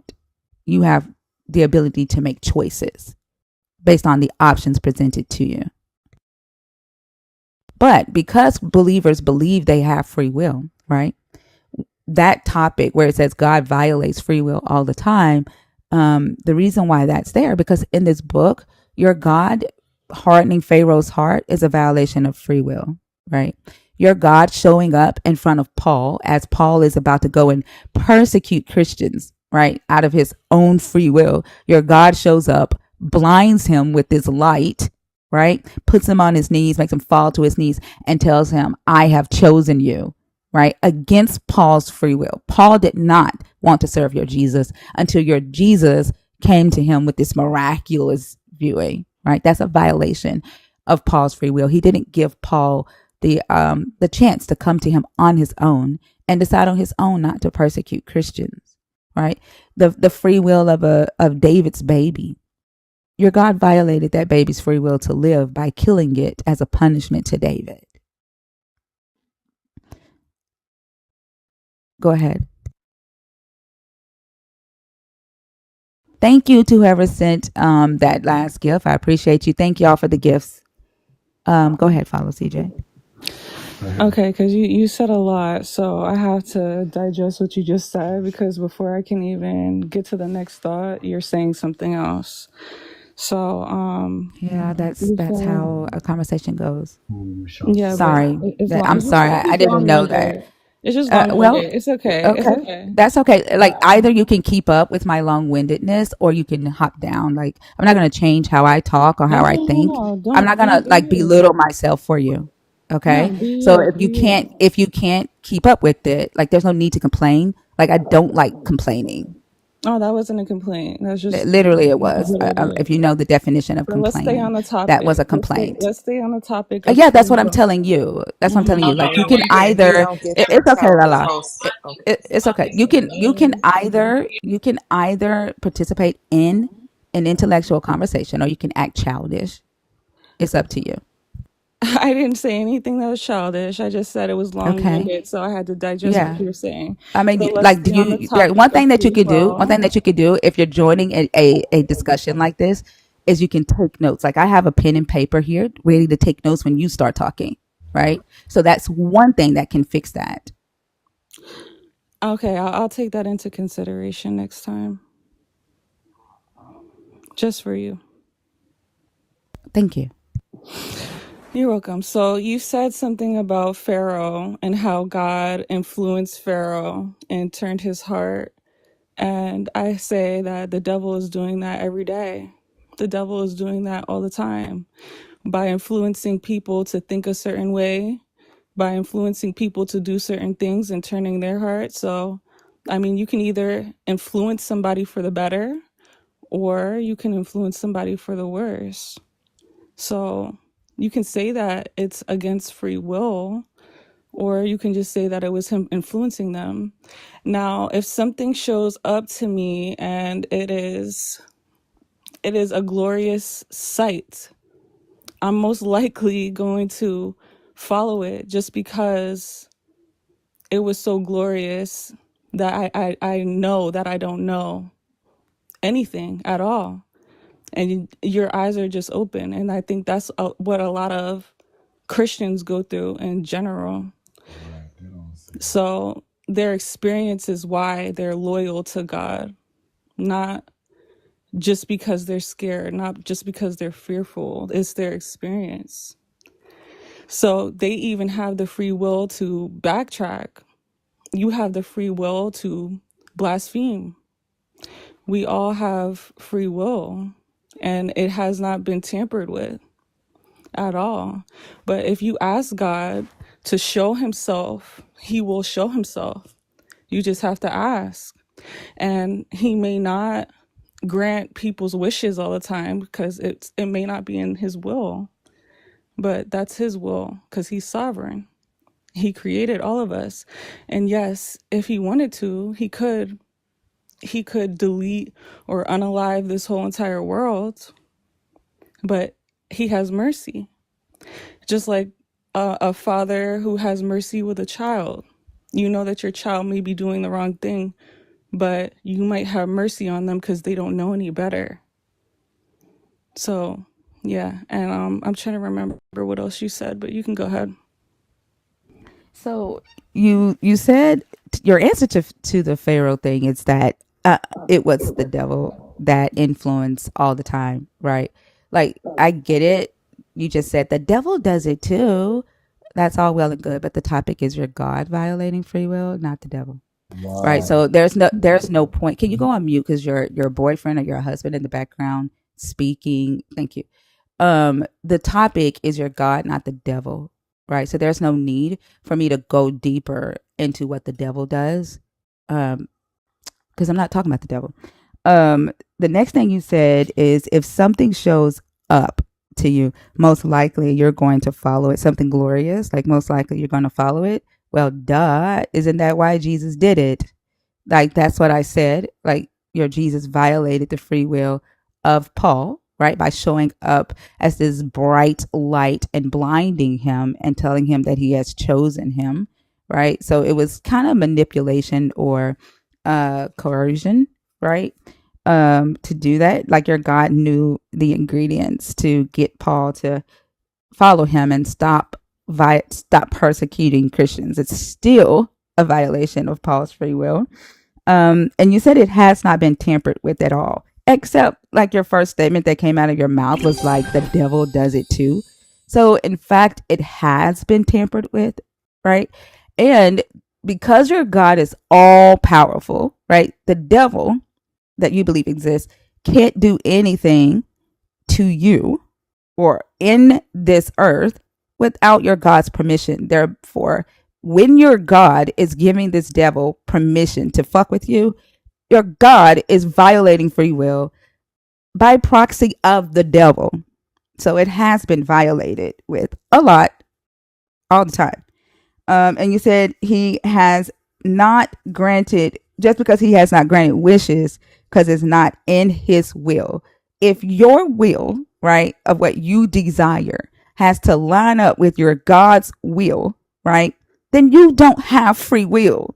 You have the ability to make choices based on the options presented to you. But because believers believe they have free will, right? That topic where it says God violates free will all the time, the reason why that's there, because in this book, your God hardening Pharaoh's heart is a violation of free will, right? Your God showing up in front of Paul as Paul is about to go and persecute Christians, right? Out of his own free will. Your God shows up, blinds him with this light, right? Puts him on his knees, makes him fall to his knees and tells him, I have chosen you, right? Against Paul's free will. Paul did not want to serve your Jesus until your Jesus came to him with this miraculous viewing, right? That's a violation of Paul's free will. He didn't give Paul the chance to come to him on his own and decide on his own not to persecute Christians, right? The free will of David's baby. Your God violated that baby's free will to live by killing it as a punishment to David. Go ahead. Thank you to whoever sent that last gift. I appreciate you. Thank y'all for the gifts. Go ahead, follow CJ. Okay, because you said a lot, so I have to digest what you just said, because before I can even get to the next thought, you're saying something else. So, yeah, that's how a conversation goes. Yeah, sorry, it's I'm sorry. I didn't know that. It's just long-winded. Well, It's okay. It's okay, okay. that's okay. Like either you can keep up with my long-windedness, or you can hop down. Like I'm not gonna change how I talk or how I think. No, I'm not don't gonna do like you. belittle myself for you. Okay, No, do so you. if you can't keep up with it, like there's no need to complain. Like I don't like complaining. Oh, that wasn't a complaint. That's just Literally, it was. what it is. If you know the definition of But let's stay on complaining, the topic. that was a complaint. Let's stay on the topic of Yeah, that's free what I'm will. telling you. That's what I'm telling you. Okay, Like you now can we either. don't get It's okay, yourself as Lala. host. Okay, It's okay. You can either participate in an intellectual conversation or you can act childish. It's up to you. I didn't say anything that was childish. I just said it was Okay. long-winded, so I had to digest what Yeah. you were saying. I mean, So let's like, do stay on the you? There, topic of free one will. thing that you could do if you're joining a discussion like this is you can take notes. Like I have a pen and paper here, ready to take notes when you start talking. Right. So that's one thing that can fix that. Okay, I'll take that into consideration next time. Just for you. Thank you. You're welcome. So you said something about Pharaoh and how God influenced Pharaoh and turned his heart. And I say that the devil is doing that every day. The devil is doing that all the time by influencing people to think a certain way, by influencing people to do certain things and turning their heart. So, I mean, you can either influence somebody for the better or you can influence somebody for the worse. So you can say that it's against free will, or you can just say that it was him influencing them. Now, if something shows up to me and it is a glorious sight, I'm most likely going to follow it just because it was so glorious that I know that I don't know. anything at all. And your eyes are just open. And I think that's what a lot of Christians go through in general. So their experience is why they're loyal to God, not just because they're scared, not just because they're fearful. It's their experience. So they even have the free will to backtrack. You have the free will to blaspheme. We all have free will, and it has not been tampered with at all. But if you ask God to show himself, he will show himself. You just have to ask. And he may not grant people's wishes all the time because it may not be in his will. But that's his will because he's sovereign. He created all of us. And yes, if he wanted to, he could delete or unalive this whole entire world. But he has mercy. Just like a father who has mercy with a child. You know that your child may be doing the wrong thing, but you might have mercy on them because they don't know any better. So, yeah. And I'm trying to remember what else you said, but you can go ahead. So you said your answer to the Pharaoh thing is that it was the devil that influenced all the time, right? Like I get it. You just said the devil does it too. That's all well and good, but the topic is your God violating free will, not the devil. Right. So there's no point. Can you go on mute because your boyfriend or your husband in the background speaking? Thank you. The topic is your God, not the devil. Right. So there's no need for me to go deeper into what the devil does. Because I'm not talking about the devil. The next thing you said is if something shows up to you, most likely you're going to follow it. Something glorious, like most likely you're going to follow it. Well, duh. Isn't that why Jesus did it? Like, that's what I said. Like, your Jesus violated the free will of Paul, right? By showing up as this bright light and blinding him and telling him that he has chosen him, right? So it was kind of manipulation or coercion, right? To do that. Like, your God knew the ingredients to get Paul to follow him and stop persecuting Christians. It's still a violation of Paul's free will. And you said it has not been tampered with at all, except like your first statement that came out of your mouth was like the devil does it too. So in fact, it has been tampered with, right? And because your God is all powerful, right? The devil that you believe exists can't do anything to you or in this earth without your God's permission. Therefore, when your God is giving this devil permission to fuck with you, your God is violating free will by proxy of the devil. So it has been violated with a lot, all the time. And you said he has not granted, just because he has not granted wishes, because it's not in his will. If your will, right, of what you desire has to line up with your God's will, right, then you don't have free will.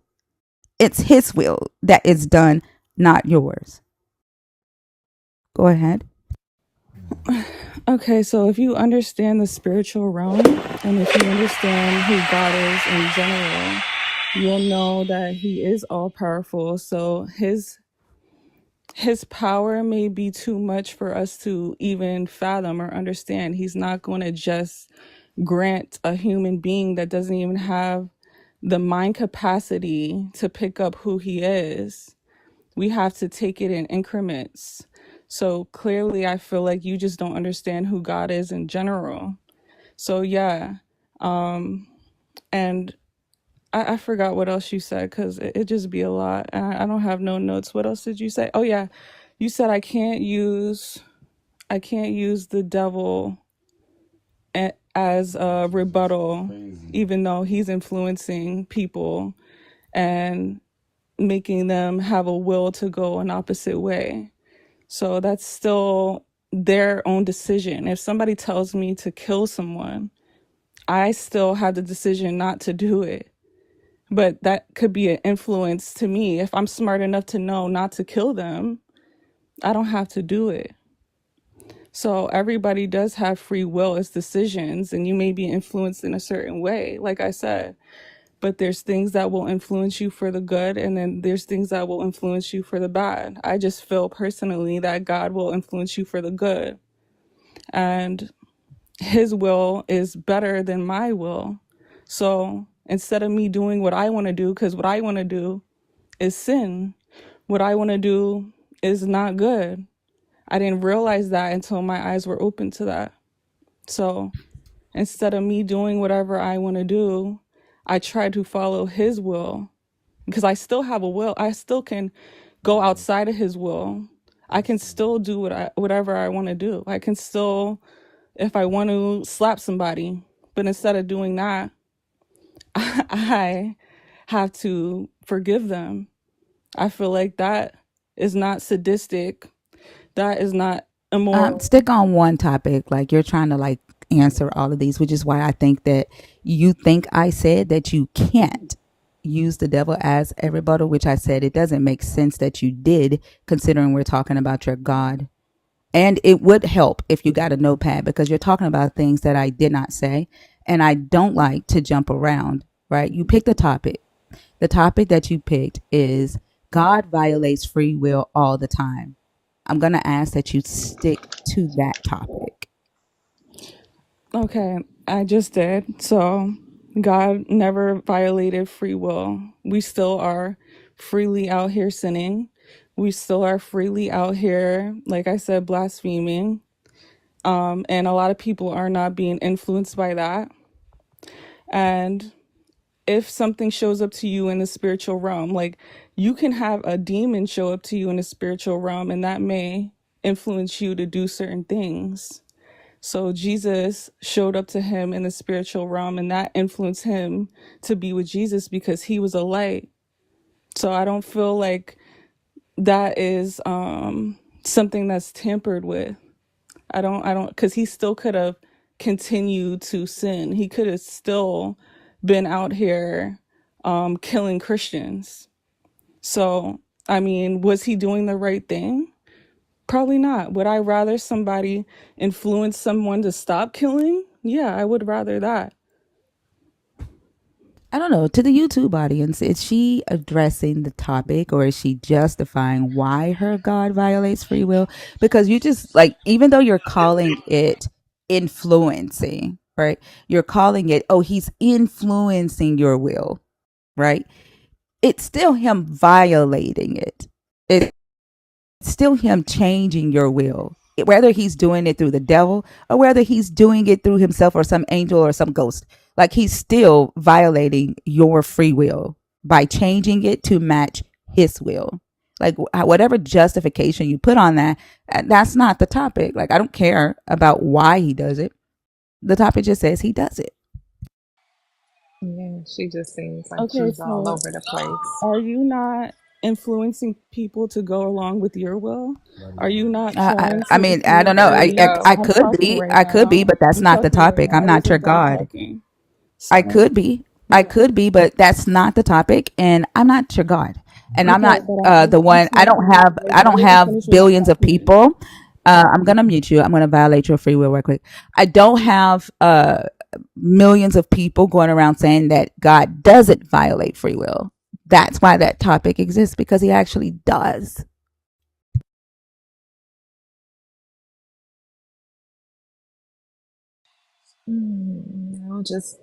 It's his will that is done, not yours. Go ahead. Okay, so if you understand the spiritual realm and if you understand who God is in general, you'll know that he is all powerful. So his power may be too much for us to even fathom or understand. He's not going to just grant a human being that doesn't even have the mind capacity to pick up who he is. We have to take it in increments. So clearly, I feel like you just don't understand who God is in general. So yeah. And I forgot what else you said because it just be a lot. I don't have no notes. What else did you say? Oh yeah. You said I can't use the devil as a rebuttal, even though he's influencing people and making them have a will to go an opposite way. So that's still their own decision. If somebody tells me to kill someone, I still have the decision not to do it. But that could be an influence to me. If I'm smart enough to know not to kill them, I don't have to do it. So everybody does have free will. It's decisions, and you may be influenced in a certain way, like I said. But there's things that will influence you for the good, and then there's things that will influence you for the bad. I just feel personally that God will influence you for the good. And his will is better than my will. So instead of me doing what I want to do, because what I want to do is sin, what I want to do is not good. I didn't realize that until my eyes were open to that. So instead of me doing whatever I want to do, I try to follow his will because I still have a will. I still can go outside of his will. I can still do whatever I want to do. I can still, if I want to slap somebody, but instead of doing that, I have to forgive them. I feel like that is not sadistic. That is not immoral. Stick on one topic. Like you're trying to like answer all of these, which is why I think that you think I said that you can't use the devil as a rebuttal, which I said it doesn't make sense that you did, considering we're talking about your God. And it would help if you got a notepad because you're talking about things that I did not say. And I don't like to jump around, right? You picked a topic. The topic that you picked is God violates free will all the time. I'm going to ask that you stick to that topic. Okay, I just did. So God never violated free will. We still are freely out here sinning. We still are freely out here, like I said, blaspheming. And a lot of people are not being influenced by that. And if something shows up to you in the spiritual realm, like you can have a demon show up to you in the spiritual realm, and that may influence you to do certain things. So Jesus showed up to him in the spiritual realm, and that influenced him to be with Jesus because he was a light. So I don't feel like that is something that's tampered with. I don't, because he still could have continued to sin. He could have still been out here killing Christians. So, I mean, was he doing the right thing? Probably not. Would I rather somebody influence someone to stop killing? Yeah, I would rather that. I don't know. To the YouTube audience, is she addressing the topic or is she justifying why her God violates free will? Because you just like, even though you're calling it influencing, right? You're calling it, oh, he's influencing your will, right? It's still him violating it. It's still him changing your will, whether he's doing it through the devil or whether he's doing it through himself or some angel or some ghost. Like he's still violating your free will by changing it to match his will. Like whatever justification you put on that, that's not the topic. Like I don't care about why he does it. The topic just says he does it. Yeah, she just seems like Okay, she's all so over the place. are you not influencing people to go along with your will? Are you not trying I to mean, I influence don't know. There others? you go. I I'm could talking be, right now. but that's I'm not the talking right topic. I'm now. not This your is God God. talking. I So, could be. yeah. But that's not the topic, and I'm not your God, and I'm Okay, not but I'm the one. asking you, like, I let don't me have finish what I'm billions of asking you. people. I'm gonna mute you. I'm gonna violate your free will right quick. I don't have millions of people going around saying that God doesn't violate free will. That's why that topic exists because he actually does. I'll just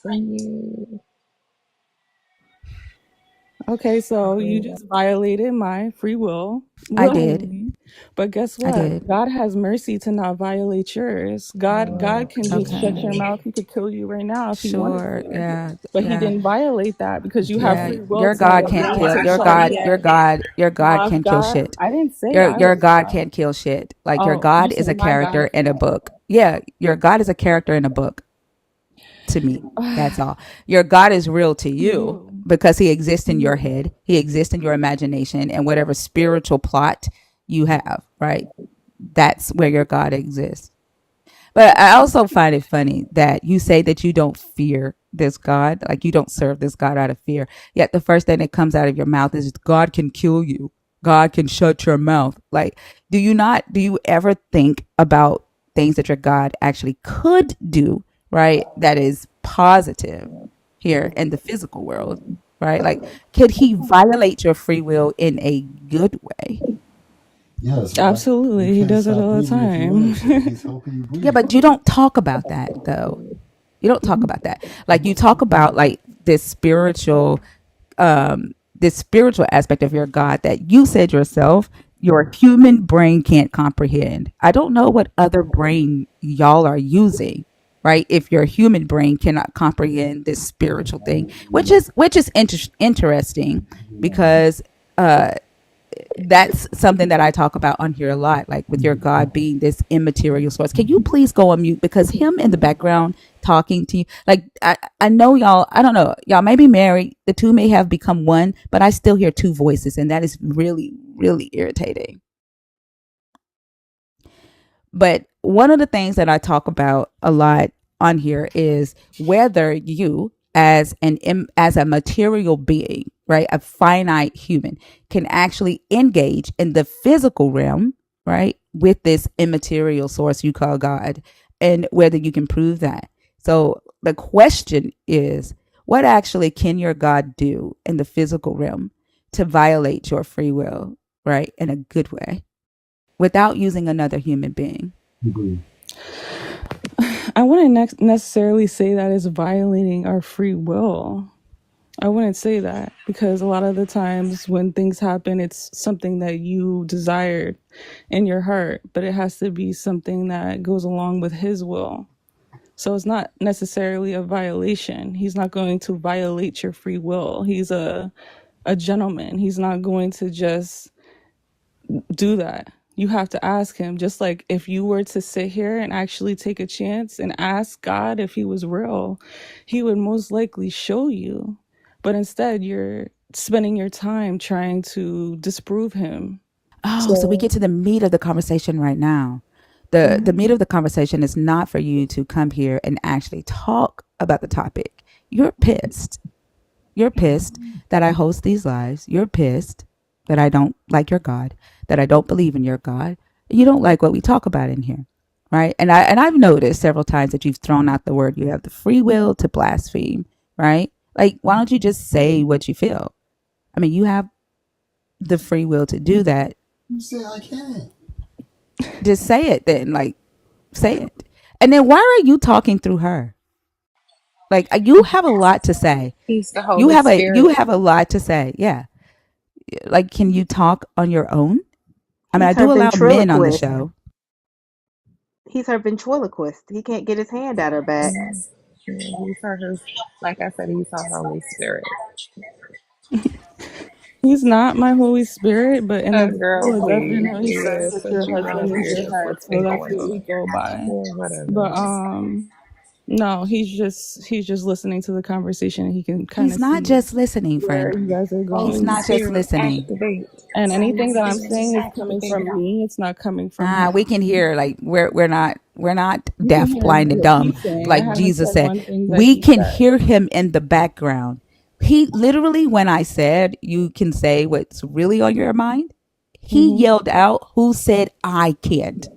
see. Okay, so you Okay. just violated my free will I did. willingly. But guess I what? did. God has mercy to not violate yours. God can just shut your Okay. mouth. He could kill you right now if he wanted Sure. to. Yeah. But he Yeah. didn't violate that because you have Yeah. free will Your to God But can't he agree kill. to wants Your to, kill God. yeah. Your me. God. Your God My can kill God, shit. I didn't say I Your was God God. can't kill shit. Like your Oh, you God is said a my character God. in a book. Yeah, your God is a character in a book to me. That's all. Your God is real to To you you. because he exists To in your you. head. He exists in your imagination and whatever spiritual plot you have, right? That's where your God exists. But I also find it funny that you say that you don't fear this God, like you don't serve this God out of fear. Yet the first thing that comes out of your mouth is God can kill you. God can shut your mouth. Like, do you ever think about things that your God actually could do, right? That is positive here in the physical world, right? Like, could he violate your free will in a good way? Yes, right. You Absolutely. He can't does it stop all the breathing if you time. wanted to. He's helping you Yeah, breathe. but you don't talk about that though. You don't talk about that. Like you talk about like this spiritual aspect of your God that you said yourself your human brain can't comprehend. I don't know what other brain y'all are using, right? If your human brain cannot comprehend this spiritual thing, which is interesting because uh that's something that I talk about on here a lot, like with your God being this immaterial source. Can you please go on mute? Because him in the background talking to you, like I know y'all, I don't know, y'all may be married, the two may have become one, but I still hear two voices, and that is really, really irritating. But one of the things that I talk about a lot on here is whether you as a material being, right, a finite human can actually engage in the physical realm, right, with this immaterial source you call God, and whether you can prove that. So the question is, what actually can your God do in the physical realm to violate your free will, right, in a good way? Without using another human being. Agree. I wouldn't necessarily say that is violating our free will. I wouldn't say that because a lot of the times when things happen, it's something that you desired in your heart, but it has to be something that goes along with his will. So it's not necessarily a violation. He's not going to violate your free will. He's a gentleman. He's not going to just do that. You have to ask him. Just like if you were to sit here and actually take a chance and ask God if he was real, he would most likely show you. But instead, you're spending your time trying to disprove him. Oh, so we So, get to the meat of the conversation right now. The meat of the conversation is not for you to come here and actually talk about the topic. You're pissed. You're pissed that I host these lives. You're pissed that I don't like your God, that I don't believe in your God. You don't like what we talk about in here. Right? And I've noticed several times that you've thrown out the word you have the free will to blaspheme, right? Like why don't you just say what you feel? I mean, you have the free will to do that. You say I can't. Just say it then. Like, say it. And then why are you talking through her? Like, you have a lot to say. He's the You Holy have you Spirit. have a lot to say. Yeah. Like, can you talk on your own? I mean, I He's her do allow men on the ventriloquist. show. He's her ventriloquist. He can't get his hand out her back. He's her, like I said, he's her Holy Spirit. he's not my Holy Spirit, but in the Girl, Bible, it please. definitely says Yeah, that since your you know husband is weird your is head. what's So been that's going what we on. go by. Yeah, whatever. But no, he's just listening to the conversation and he can kind He's of not see just listening, where friend. you guys are He's Holy going. not just Spirit, listening. activate. And Holy anything that I'm Spirit, saying is coming activate. from me. It's not coming from him. We can hear like we're not You can deaf, hear blind, and what dumb he's saying. I like haven't Jesus said said. one thing that We he can said. hear him in the background. He literally, when I said you can say what's really on your mind, he Hmm. yelled out, "Who said I can't?"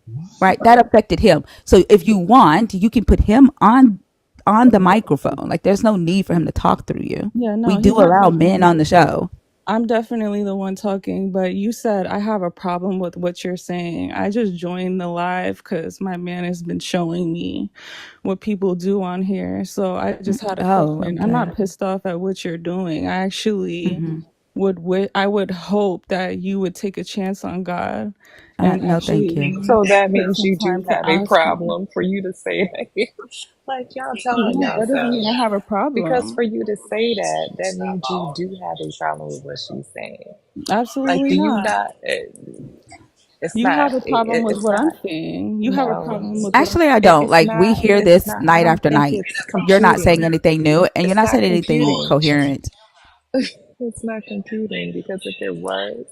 What? Right? That affected him. So if you want, you can put him on the microphone. Like there's no need for him to talk through you. Yeah, We no, do he's not allow talking men through on the me. show. I'm definitely the one talking, but you said I have a problem with what you're saying. I just joined the live because my man has been showing me what people do on here. So I just had a Oh, question. I'm okay. not pissed off at what you're doing. I actually I would hope that you would take a chance on God and No, thank you. actually So that take means some you time do to have a ask him. problem for you to say that. Like y'all telling No, that doesn't yourself. mean I have a Because for problem. you to say that, that means you do have a problem with what she's saying. Like, Absolutely do you not. not? It's You not. have a problem with It's what I'm not. saying. You have a No, problem with what I'm Actually, I it, don't. it's Like we not. hear It's this not. I night don't after think night. it's You're not saying computing. anything new, and you're It's not not saying anything computing. coherent. It's not computing because if it was,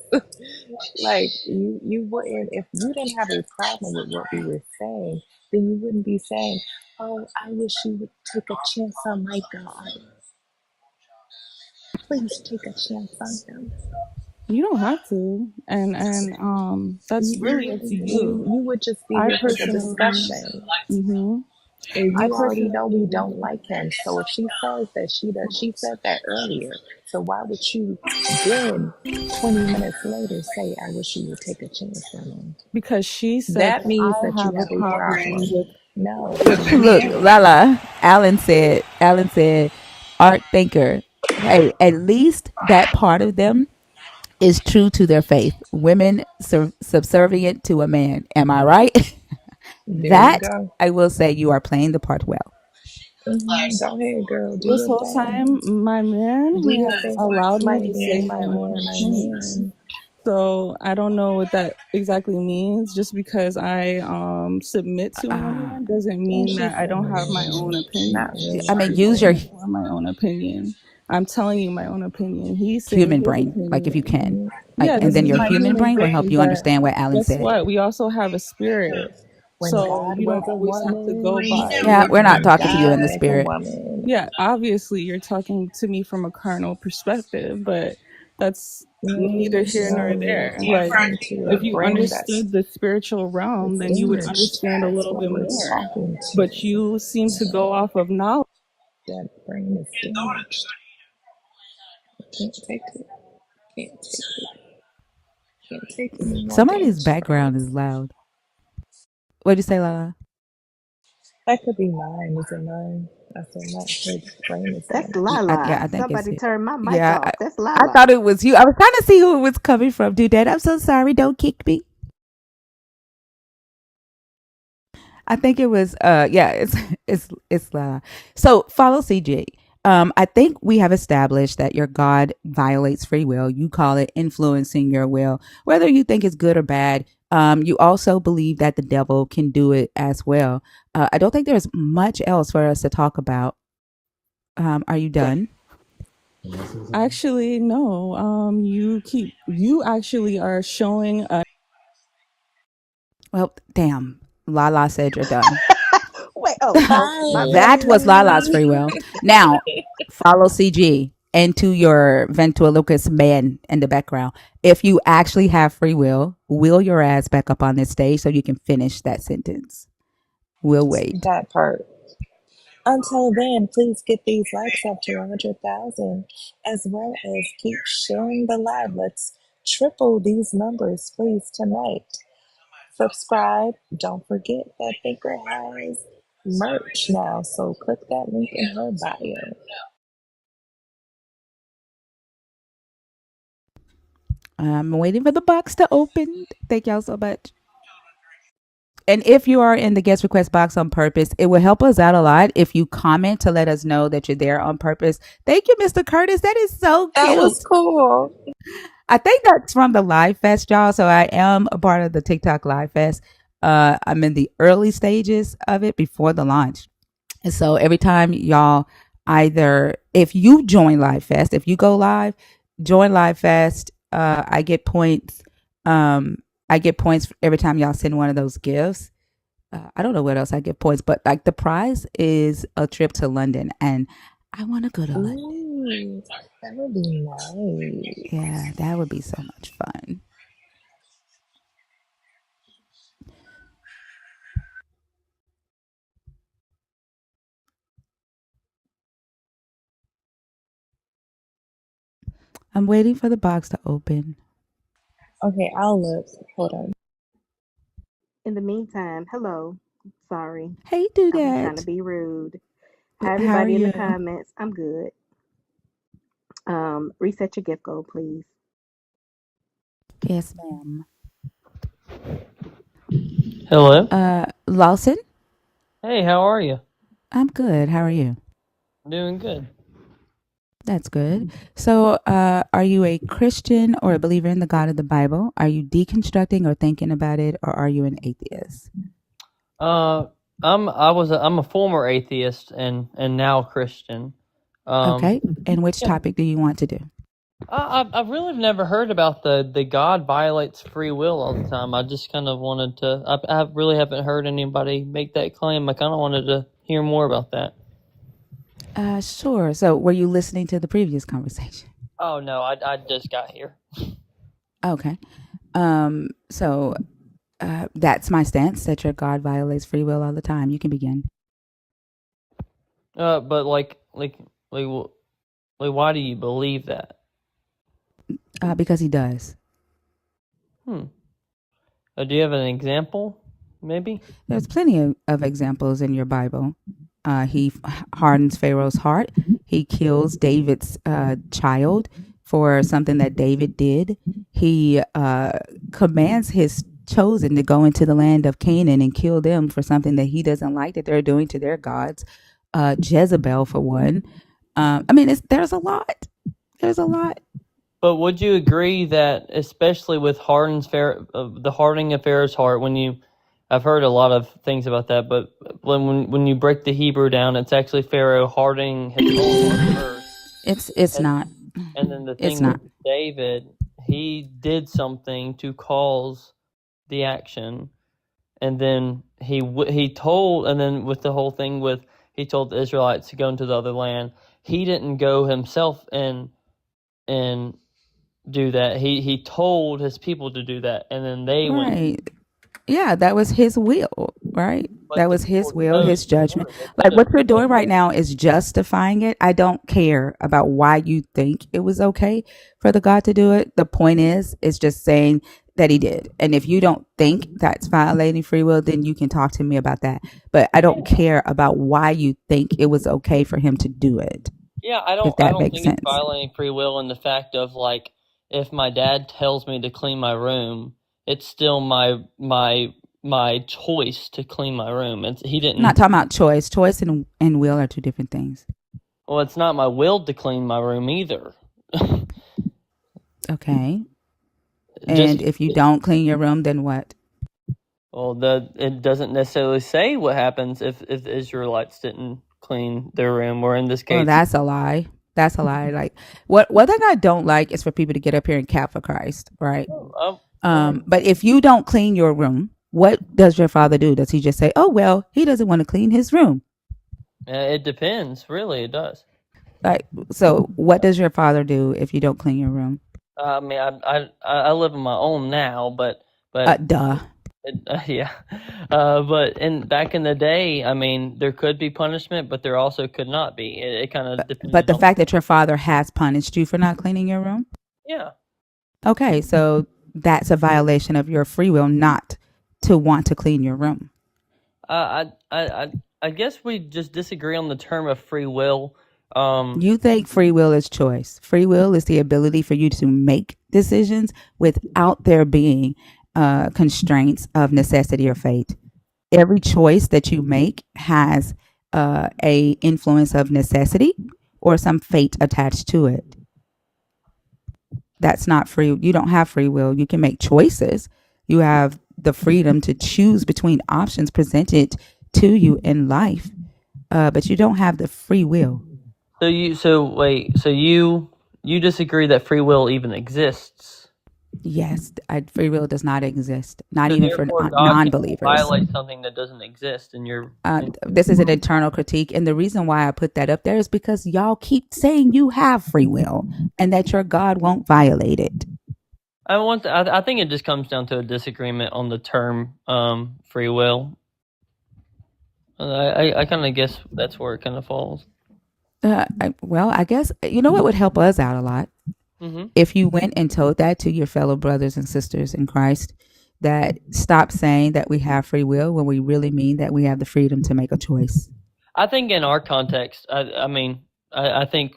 like you wouldn't. If you didn't have a problem with what we were saying, then you wouldn't be saying, "Oh, I wish you would take a chance on my God. Please take a chance on him." You don't have to, and that's really up to you. You would just be I here for the personally, discussion. hmm And I you already know we personally, don't like him. So if she says that she said that earlier. So why would you then 20 minutes later say, I wish you would take a chance on him? because she said That that means I that you have a have a problem problem. with No, you Look, don't. Lala, Alan said, art thinker. Hey, at least that part of them is true to their faith. Women subservient to a man. Am I right? There you That go. I will say you are playing the part well. Go ahead, girl. Do this your whole thing. time. My man, Do he your has thing. allowed My me to say man, my my own man, my opinion. man. So I don't know what that exactly means. Just because I submit to my Uh, man doesn't And mean she that I said, don't have my own not opinion. I really. mean, I'm use your standing for my own opinion. I'm telling you my own opinion. He's saying human his brain, like if you opinion. can, like, Yeah, and this then is your my human human brain will help brain, you but understand what Alan guess said. what? We also have a spirit. When So God you don't was a always have to go woman, by Yeah, what we're not when you talking to you God in the think. make a spirit. woman, Yeah, obviously you're talking to me from a carnal perspective, but that's neither here nor no, there. Like, talking to if a you brain understood the spiritual realm, that's then you would imaged. understand a That's little what bit we're more. talking But to. you seem to go off of knowledge. That brain is damaged. Can't take it. Can't take it. Can't take any more Somebody's damage from background it. is loud. What'd you say, Lala? That could be mine. Is it mine? I said my his brain is That's damaged. Yeah, Lala. I think it's Somebody you. turned my mic Yeah, off. That's I Lala. thought it was you. I was trying to see who it was coming from, dude. I'm so sorry. Don't kick me. I think it was yeah, it's so follow CG. I think we have established that your God violates free will. You call it influencing your will, whether you think it's good or bad. You also believe that the devil can do it as well. I don't think there's much else for us to talk about. Are you done? Actually, no. You actually are showing a Well, damn. Lala said you're done. Wait, oh, my bad. That was Lala's free will. Now, follow CG into your ventriloquist man in the background. If you actually have free will your ass back up on this stage so you can finish that sentence. We'll wait. That part. Until then, please get these likes up to 100,000 as well as keep sharing the live. Let's triple these numbers, please, tonight. Subscribe. Don't forget that Thinker has merch now, so click that link in her bio. I'm waiting for the box to open. Thank y'all so much. And if you are in the guest request box on purpose, it will help us out a lot if you comment to let us know that you're there on purpose. Thank you, Mr. Curtis. That is so That was cute. cool. I think that's from the Live Fest, y'all. So I am a part of the TikTok Live Fest. I'm in the early stages of it before the launch. And so every time y'all either, if you join Live Fest, if you go live, join Live Fest, I get points. I get points every time y'all send one of those gifts. I don't know what else I get points, but like the prize is a trip to London, and I want to go to London. Ooh, that would be nice. Yeah, that would be so much fun. I'm waiting for the box to open. Okay, I'll look. Hold on. In the meantime, hello. Sorry. Hey, I wasn't trying to Dudette. be rude. Hi, How are everybody in the you? comments. I'm good. Reset your gift goal, please. Yes, ma'am. Hello. Lawson, Hey, how are you? I'm good. How are you? Doing good. That's good. So, are you a Christian or a believer in the God of the Bible? Are you deconstructing or thinking about it, or are you an atheist? Uh, I'm a former atheist and now Christian. Okay. And which Yeah. topic do you want to do? I've really never heard about the God violates free will all the time. I just kind of wanted to. I really haven't heard anybody make that claim. I kind of wanted to hear more about that. Sure. So, were you listening to the previous conversation? Oh no, I just got here. Okay. So that's my stance that your God violates free will all the time. You can begin. But why do you believe that? Because he does. Do you have an example, maybe? There's plenty of examples in your Bible. He hardens Pharaoh's heart. He kills David's child for something that David did. He commands his chosen to go into the land of Canaan and kill them for something that he doesn't like that they're doing to their gods. Jezebel, for one. There's a lot. There's a lot. But would you agree that, especially with the hardening of Pharaoh's heart, I've heard a lot of things about that, but when you break the Hebrew down, it's actually Pharaoh hardening his own heart first. It's not. And then the thing with David, he did something to cause the action, and then he told, and then with the whole thing with he told the Israelites to go into the other land, he didn't go himself and do that. He told his people to do that, and then they went. Yeah, that was his will, right? That was his will, his judgment. Like what you're doing right now is justifying it. I don't care about why you think it was okay for the God to do it. The point is, it's just saying that he did. And if you don't think that's violating free will, then you can talk to me about that. But I don't care about why you think it was okay for him to do it. Yeah, I don't think it's violating free will in the fact of, like, if my dad tells me to clean my room, it's still my choice to clean my room. He didn't. I'm not talking about choice. Choice and will are two different things. Well, it's not my will to clean my room either. Okay. And if you don't clean your room, then what? Well, it doesn't necessarily say what happens if the Israelites didn't clean their room, or in this case. Oh, that's a lie. That's a lie. Like what thing I don't like is for people to get up here and cap for Christ, right? But if you don't clean your room, what does your father do? Does he just say, "Oh well, he doesn't want to clean his room"? It depends. Really, it does. Like, so what does your father do if you don't clean your room? I mean, I live on my own now, but duh. Yeah, but back in the day, I mean, there could be punishment, but there also could not be. It kind of depends. But the fact that your father has punished you for not cleaning your room? Yeah. Okay, so that's a violation of your free will not to want to clean your room. I guess we just disagree on the term of free will. You think free will is choice. Free will is the ability for you to make decisions without there being constraints of necessity or fate. Every choice that you make has a influence of necessity or some fate attached to it. That's not free. You don't have free will. You can make choices. You have the freedom to choose between options presented to you in life, but you don't have the free will. So you disagree that free will even exists? Yes, free will does not exist. Not even for non-believers. Violate something that doesn't exist in your. This is an internal critique, and the reason why I put that up there is because y'all keep saying you have free will and that your God won't violate it. I think it just comes down to a disagreement on the term free will. I kind of guess that's where it kind of falls. I guess you know what would help us out a lot. Mm-hmm. If you went and told that to your fellow brothers and sisters in Christ, that stop saying that we have free will when we really mean that we have the freedom to make a choice. I think in our context, I think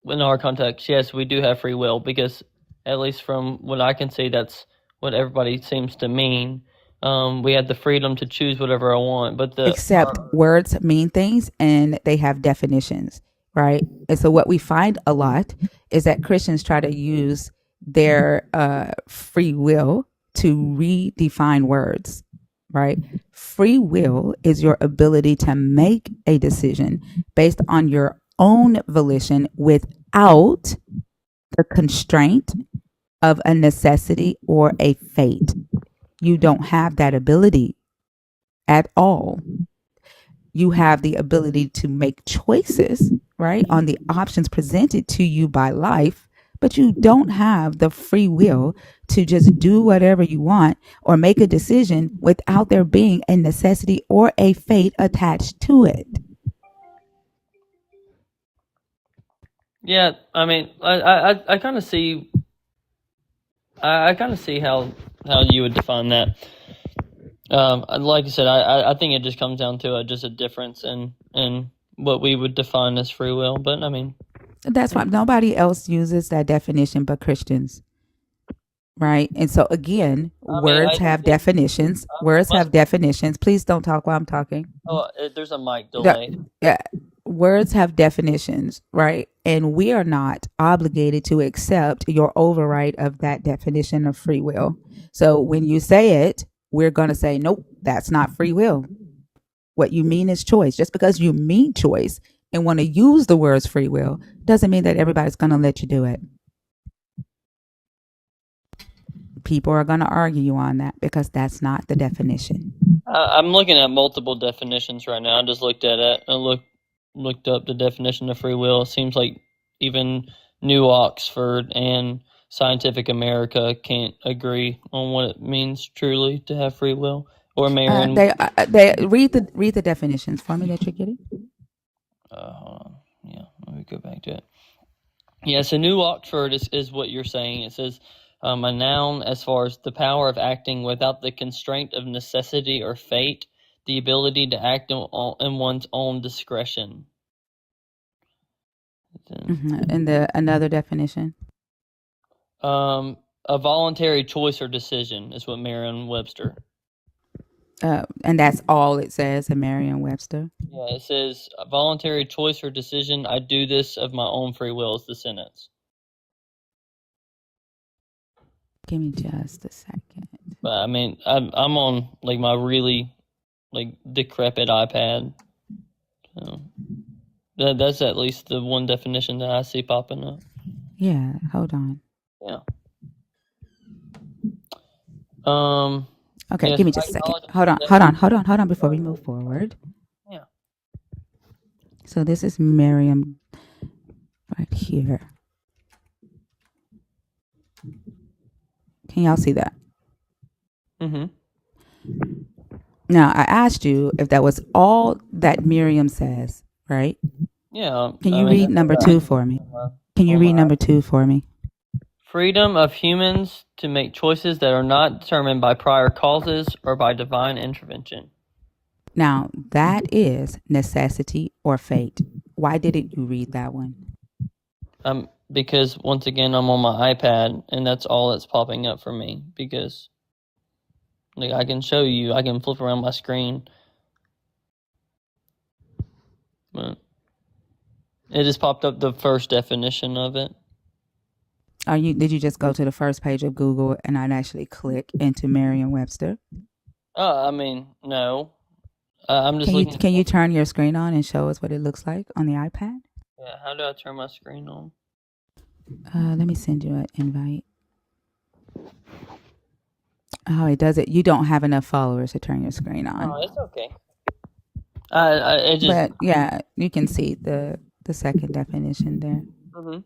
in our context, yes, we do have free will, because at least from what I can see, that's what everybody seems to mean. We have the freedom to choose whatever I want, but except words mean things and they have definitions. Right. And so what we find a lot is that Christians try to use their free will to redefine words. Right. Free will is your ability to make a decision based on your own volition without the constraint of a necessity or a fate. You don't have that ability at all. You have the ability to make choices, right, on the options presented to you by life, but you don't have the free will to just do whatever you want or make a decision without there being a necessity or a fate attached to it. Yeah, I mean, I kind of see, I kind of see how you would define that. Like I said, I think it just comes down to just a difference in what we would define as free will. But I mean, That's why nobody else uses that definition but Christians. Right. And so again, words have definitions. Words have definitions. Please don't talk while I'm talking. Oh, there's a mic delay. Yeah. Words have definitions, right? And we are not obligated to accept your override of that definition of free will. So when you say it, we're going to say, nope, that's not free will. What you mean is choice. Just because you mean choice and want to use the words free will doesn't mean that everybody's going to let you do it. People are going to argue you on that because that's not the definition. I'm looking at multiple definitions right now. I just looked at it and looked up the definition of free will. It seems like even New Oxford and Scientific America can't agree on what it means truly to have free will. Or Marion. They read the definitions for me that you're getting. Hold on. Yeah, let me go back to it. Yeah, so New Oxford is what you're saying. It says a noun as far as the power of acting without the constraint of necessity or fate, the ability to act in one's own discretion. And another definition? A voluntary choice or decision is what Merriam-Webster. And that's all it says in Merriam-Webster? Yeah, it says a voluntary choice or decision. I do this of my own free will is the sentence. Give me just a second. But I mean, I'm on like my really decrepit iPad. So that's at least the one definition that I see popping up. Yeah, hold on. Yeah. Okay, give me just a second. Hold on before we move forward. Yeah. So this is Merriam right here. Can y'all see that? Mm-hmm. Now, I asked you if that was all that Merriam says, right? Yeah. Can you read number 2 for me? Can you read number 2 for me? Freedom of humans to make choices that are not determined by prior causes or by divine intervention. Now, that is necessity or fate. Why didn't you read that one? Because once again, I'm on my iPad, and that's all that's popping up for me. Because, I can show you, I can flip around my screen, but it just popped up the first definition of it. Did you just go to the first page of Google and I'd actually click into Merriam-Webster? I mean, no. I'm just Can you turn your screen on and show us what it looks like on the iPad? Yeah, how do I turn my screen on? Let me send you an invite. Oh, it does it. You don't have enough followers to turn your screen on. Oh, it's okay. But yeah, you can see the second definition there. Mm-hmm.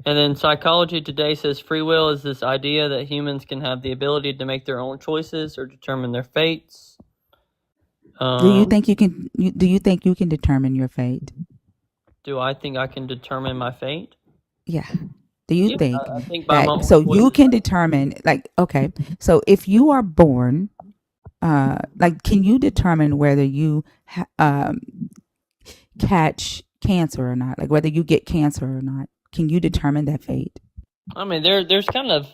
And then Psychology Today says free will is this idea that humans can have the ability to make their own choices or determine their fates. Do you think you can determine your fate? Do I think I can determine my fate? Yeah. Do you think I think that so you can determine, okay, so if you are born, can you determine whether you catch cancer or not? Like whether you get cancer or not? Can you determine that fate? I mean, there's kind of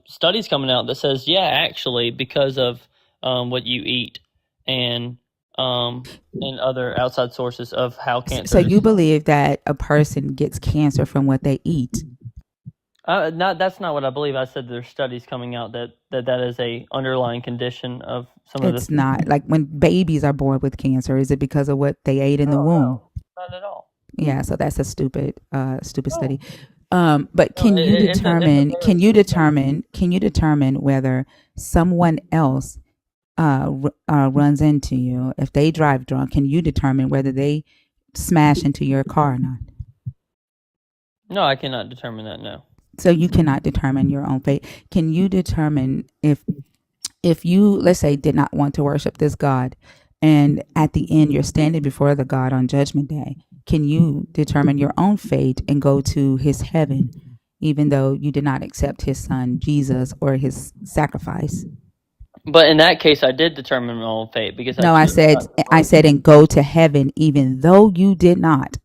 studies coming out that says, yeah, actually, because of what you eat and other outside sources of how cancer. So you believe that a person gets cancer from what they eat? That's not what I believe. I said there's studies coming out that is a underlying condition of some of the. It's not like when babies are born with cancer. Is it because of what they ate in the womb? No, not at all. Yeah, so that's a stupid study. But can you determine? Can you determine whether someone else runs into you if they drive drunk? Can you determine whether they smash into your car or not? No, I cannot determine that. No. So you cannot determine your own fate. Can you determine if you, let's say, did not want to worship this God, and at the end you're standing before the God on Judgment Day? Can you determine your own fate and go to his heaven, even though you did not accept his son Jesus or his sacrifice? But in that case, I did determine my own fate because No, I said, and go to heaven, even though you did not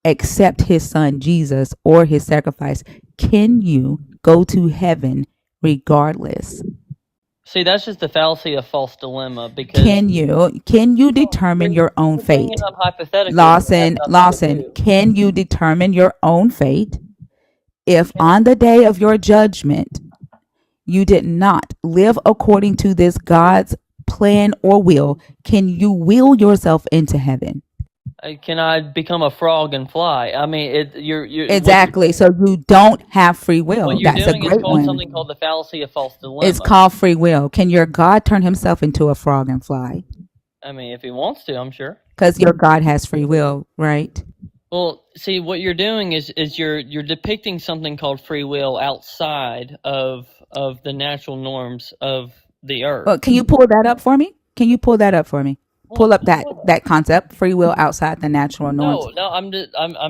accept his son Jesus or his sacrifice. Can you go to heaven regardless? See, that's just the fallacy of false dilemma. Because Can you determine your own fate? Lawson, Can you determine your own fate if on the day of your judgment you did not live according to this God's plan or will? Can you will yourself into heaven? Can I become a frog and fly? I mean, you're exactly. So you don't have free will. What you're That's doing a great is called one. something called the fallacy of false dilemma. It's called free will. Can your God turn himself into a frog and fly? I mean, if he wants to, I'm sure. Because your God has free will, right? Well, see, what you're doing is you're depicting something called free will outside of the natural norms of the earth. Well, can you pull that up for me? Pull up that concept, free will outside the natural norms. No, I'm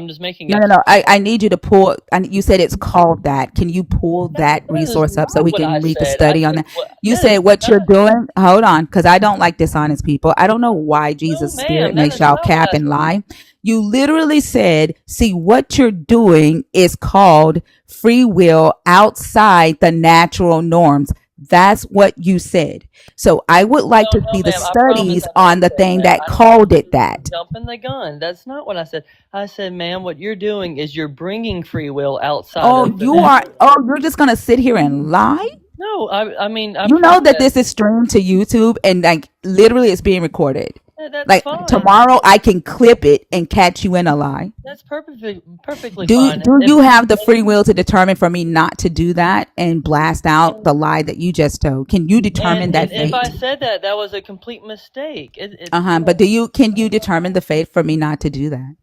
just making. No. I need you to pull. You said it's called that. Can you pull that resource up so we can read the study on that? You said what you're doing. Hold on, because I don't like dishonest people. I don't know why Jesus' spirit makes y'all cap and lie. You literally said, see, what you're doing is called free will outside the natural norms. That's what you said. So I would like to see the studies on the thing that called it that. Jumping the gun. That's not what I said. I said, ma'am, what you're doing is you're bringing free will outside. You're just going to sit here and lie? No, I mean, you know that this is streamed to YouTube and like literally it's being recorded. That's like fine. Tomorrow I can clip it and catch you in a lie. That's perfectly fine. Do you have the free will to determine for me not to do that and blast out the lie that you just told? Can you determine that fate? If I said that was a complete mistake. But can you determine the fate for me not to do that?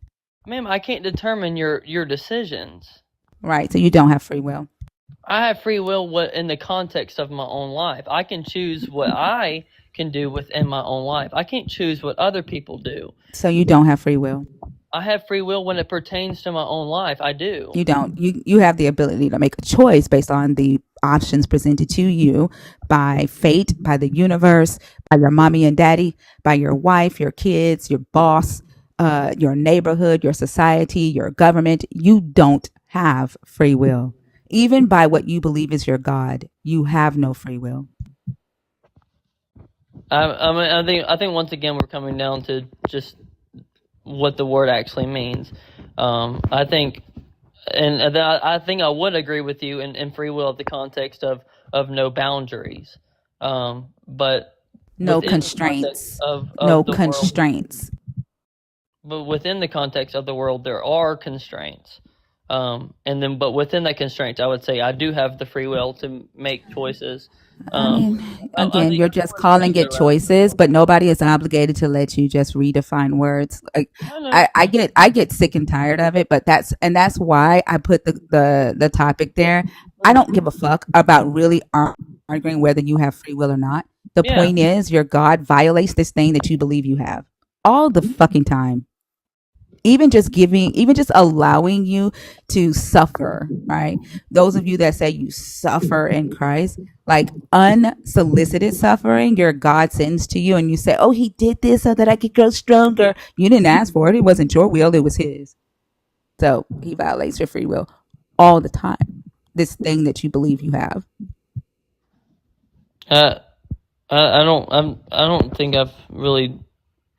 Ma'am, I can't determine your decisions. Right, so you don't have free will. I have free will in the context of my own life. I can choose what I can do within my own life. I can't choose what other people do. So you don't have free will. I have free will when it pertains to my own life. I do. You don't. You have the ability to make a choice based on the options presented to you by fate, by the universe, by your mommy and daddy, by your wife, your kids, your boss, your neighborhood, your society, your government. You don't have free will. Even by what you believe is your God, you have no free will. I think once again we're coming down to just what the word actually means. I think I would agree with you in free will of the context of no boundaries, but no constraints. No constraints. But within the context of the world, there are constraints. But within that constraint, I would say I do have the free will to make choices. Again, you're just calling it choices, but nobody is obligated to let you just redefine words. Like, I get sick and tired of it, but that's why I put the topic there. I don't give a fuck about really arguing whether you have free will or not. The point is, your God violates this thing that you believe you have all the fucking time. Even just allowing you to suffer, right? Those of you that say you suffer in Christ, like unsolicited suffering, your God sends to you and you say, oh, he did this so that I could grow stronger. You didn't ask for it. It wasn't your will. It was his. So he violates your free will all the time. This thing that you believe you have. I don't think I've really...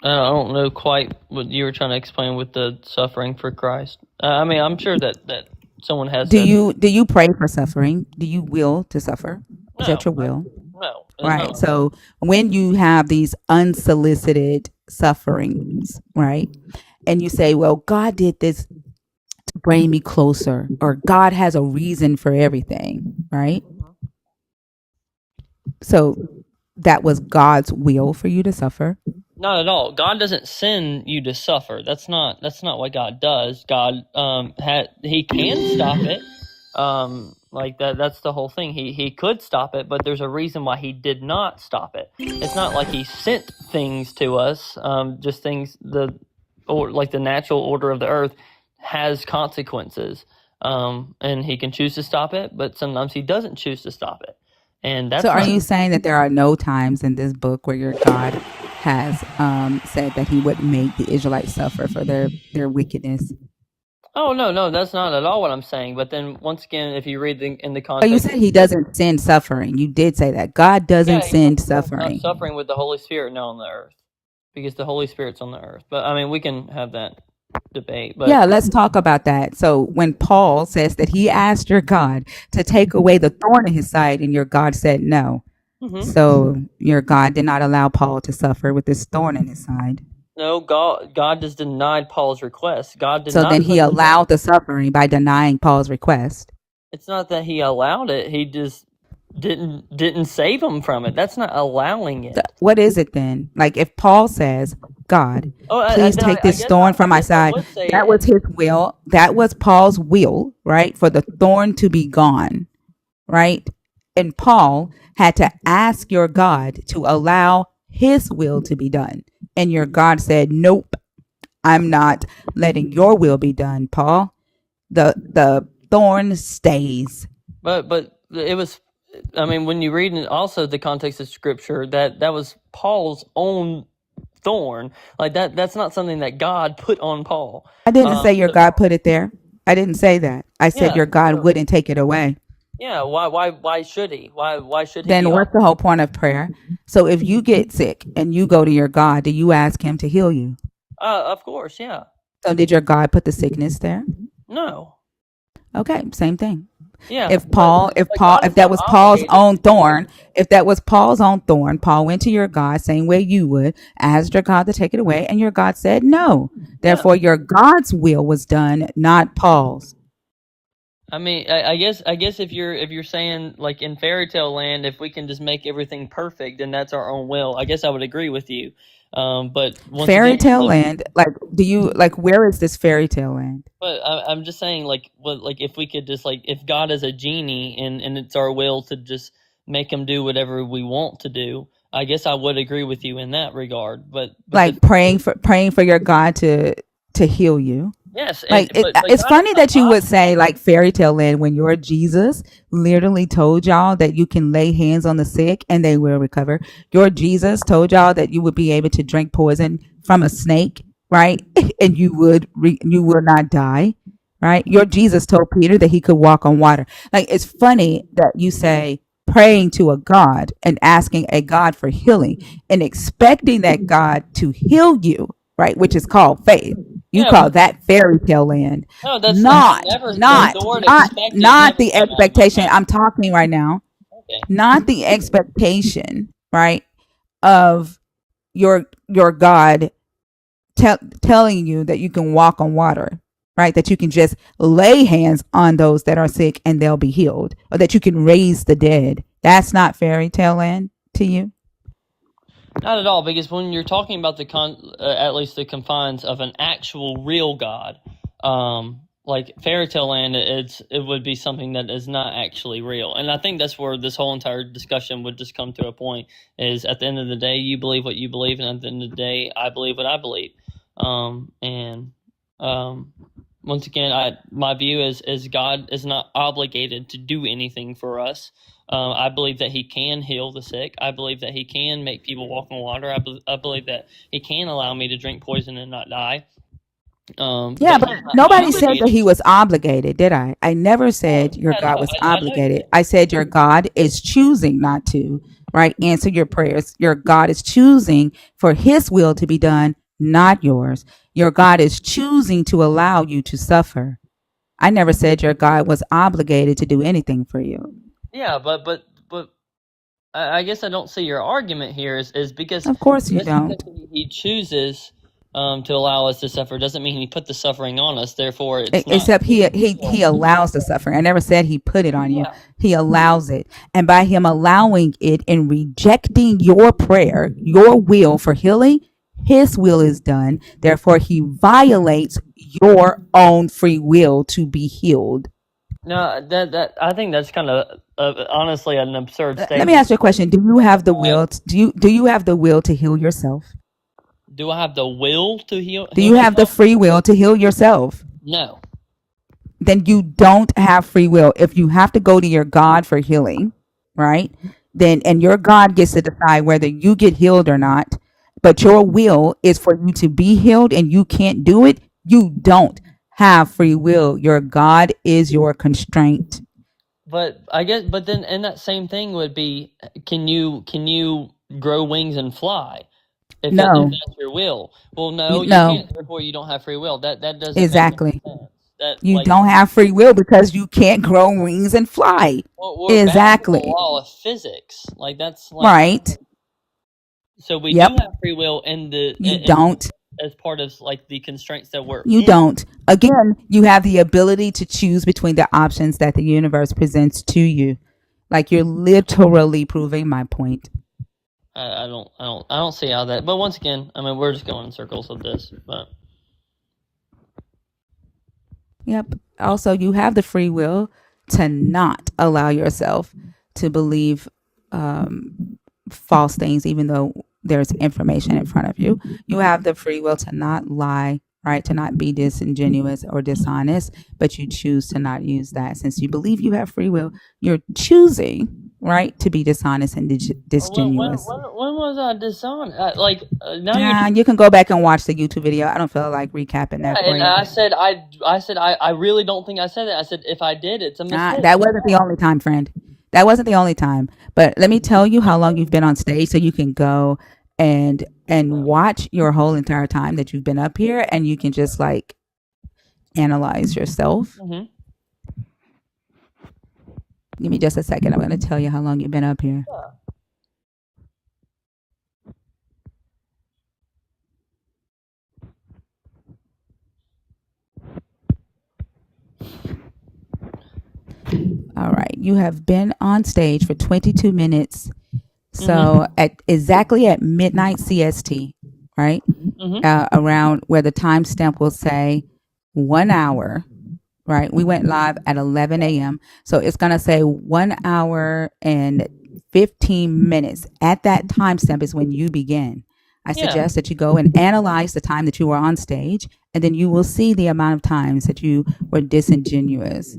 I don't know quite what you were trying to explain with the suffering for Christ. I mean, I'm sure that someone has. Do you pray for suffering? Do you will to suffer? Is that your will? No. Right. No. So when you have these unsolicited sufferings, right, and you say, well, God did this to bring me closer, or God has a reason for everything, right? So that was God's will for you to suffer. Not at all. God doesn't send you to suffer. That's not what God does. God he can stop it. Like that's the whole thing. He could stop it, but there's a reason why he did not stop it. It's not like he sent things to us. Just things like the natural order of the earth has consequences. And he can choose to stop it, but sometimes he doesn't choose to stop it. And that's So are you saying that there are no times in this book where your God has said that he would make the Israelites suffer for their wickedness? Oh, no, that's not at all what I'm saying. But then once again, if you read in the But context, you said he doesn't send suffering. You did say that. God doesn't send not suffering. suffering with the Holy Spirit now on the earth, because the Holy Spirit's on the earth. But I mean, we can have that debate. But yeah, let's talk about that. So when Paul says that he asked your God to take away the thorn in his side and your God said no. So your God did not allow Paul to suffer with this thorn in his side. No, God just denied Paul's request. God did So not. then he allowed the suffering by denying Paul's request. It's not that he allowed it. He just didn't save him from it. That's not allowing it. What is it then? Like if Paul says, God, please take this thorn from my side. That was his will. That was Paul's will, right? For the thorn to be gone, right? And Paul had to ask your God to allow his will to be done. And your God said, nope, I'm not letting your will be done, Paul. The thorn stays. But it was, I mean, when you read in also the context of scripture, that was Paul's own thorn. Like that's not something that God put on Paul. I didn't say your God put it there. I didn't say that. I said your God wouldn't take it away. Yeah, why should he? Why should he? Then what's the whole point of prayer? So if you get sick and you go to your God, do you ask him to heal you? Of course, yeah. So did your God put the sickness there? No. Okay, same thing. Yeah. If that was Paul's own thorn, Paul went to your God, same way you would, asked your God to take it away, and your God said no. Therefore, your God's will was done, not Paul's. I mean, I guess if you're saying like in fairy tale land, if we can just make everything perfect, then that's our own will. I guess I would agree with you. But fairy tale land, where is this fairy tale land? But I'm just saying, like if we could just if God is a genie and it's our will to just make him do whatever we want to do, I guess I would agree with you in that regard. But praying for your God to heal you. Yes, it's funny that you would say like fairy tale land when your Jesus literally told y'all that you can lay hands on the sick and they will recover. Your Jesus told y'all that you would be able to drink poison from a snake, right? And you would not die, right? Your Jesus told Peter that he could walk on water. Like it's funny that you say praying to a God and asking a God for healing and expecting that God to heal you, right? Which is called faith. You call that fairy tale land. No, that's not the expectation. I'm talking right now. Okay. Not the expectation, right, of your God telling you that you can walk on water, right? That you can just lay hands on those that are sick and they'll be healed, or that you can raise the dead. That's not fairy tale land to you. Not at all, because when you're talking about at least the confines of an actual real God, like fairy tale land, it would be something that is not actually real. And I think that's where this whole entire discussion would just come to a point, is at the end of the day, you believe what you believe, and at the end of the day, I believe what I believe. Once again, my view is God is not obligated to do anything for us. I believe that he can heal the sick. I believe that he can make people walk on water. I believe that he can allow me to drink poison and not die. But nobody said that he was obligated, did I? I never said your God was obligated. I said your God is choosing not to, right? Answer your prayers. Your God is choosing for his will to be done, not yours. Your God is choosing to allow you to suffer. I never said your God was obligated to do anything for you. Yeah, but I guess I don't see your argument here is because of course you don't. He chooses to allow us to suffer doesn't mean he put the suffering on us. Therefore, except he allows the suffering. I never said he put it on you. He allows it, and by him allowing it and rejecting your prayer, your will for healing, his will is done. Therefore, he violates your own free will to be healed. No, that I think that's kind of honestly an absurd Let me statement. ask you a question. Do you have the will? Do you have the will to heal yourself? Do I have the will to heal Do heal you have the myself? free will to heal yourself? No. Then you don't have free will. If you have to go to your God for healing, right? Then and your God gets to decide whether you get healed or not. But your will is for you to be healed and you can't do it. You don't have free will. Your God is your constraint. But I guess, but then, and that same thing would be, can you grow wings and fly? If No, that's your will, well, no, you no, can't. Therefore, you don't have free will. That doesn't make any exactly. sense. That You like, don't have free will because you can't grow wings and fly. well, we're bound to the Exactly. law of physics. Like that's like, Right. so we do Yep. have free will in the You don't. as part of like the constraints that we're You in. don't. Again, you have the ability to choose between the options that the universe presents to you. Like you're literally proving my point. I don't see how that. But once again, I mean, we're just going in circles with this. But Yep. Also, you have the free will to not allow yourself to believe false things, even though there's information in front of you. You have the free will to not lie, right? To not be disingenuous or dishonest, but you choose to not use that. Since you believe you have free will, you're choosing, right, to be dishonest and disingenuous. when was I dishonest? Now you're You can go back and watch the YouTube video. I don't feel like recapping that for and you. I really don't think I said that. I said if I did, it's a mistake. That wasn't the only time, friend. That wasn't the only time. But let me tell you how long you've been on stage so you can go and watch your whole entire time that you've been up here and you can just like analyze yourself. Mm-hmm. Give me just a second. I'm going to tell you how long you've been up here. Yeah. All right. You have been on stage for 22 minutes. So at exactly at midnight CST, right? Around where the timestamp will say 1 hour, right? We went live at 11 a.m. So it's going to say 1 hour and 15 minutes. At that timestamp is when you begin. I suggest that you go and analyze the time that you were on stage, and then you will see the amount of times that you were disingenuous.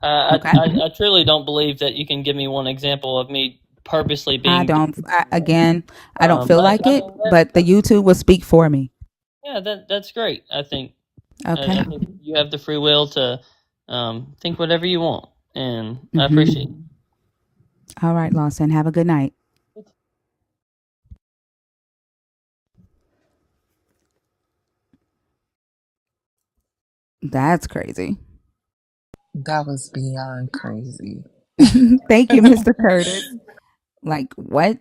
Okay? I truly don't believe that you can give me one example of me purposely being. I don't feel like it, but the YouTube will speak for me. Yeah, that's great. I think. Okay. I think you have the free will to think whatever you want, and I appreciate it. All right, Lawson. Have a good night. That's crazy. That was beyond crazy. Thank you, Mr. Curtis. Like, what?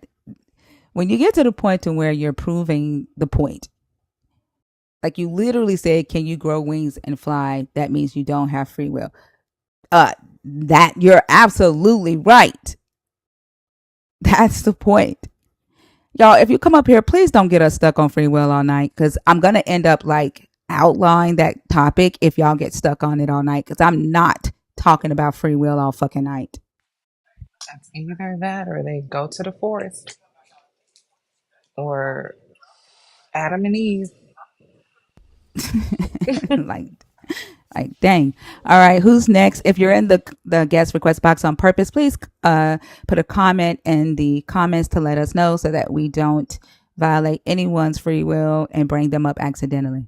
When you get to the point to where you're proving the point, like you literally said, can you grow wings and fly? That means you don't have free will. That you're absolutely right. That's the point. Y'all, if you come up here, please don't get us stuck on free will all night because I'm going to end up like outlining that topic if y'all get stuck on it all night because I'm not talking about free will all fucking night. It's either that or they go to the forest or Adam and Eve. like dang. All right, who's next? If you're in the guest request box on purpose, please put a comment in the comments to let us know so that we don't violate anyone's free will and bring them up accidentally.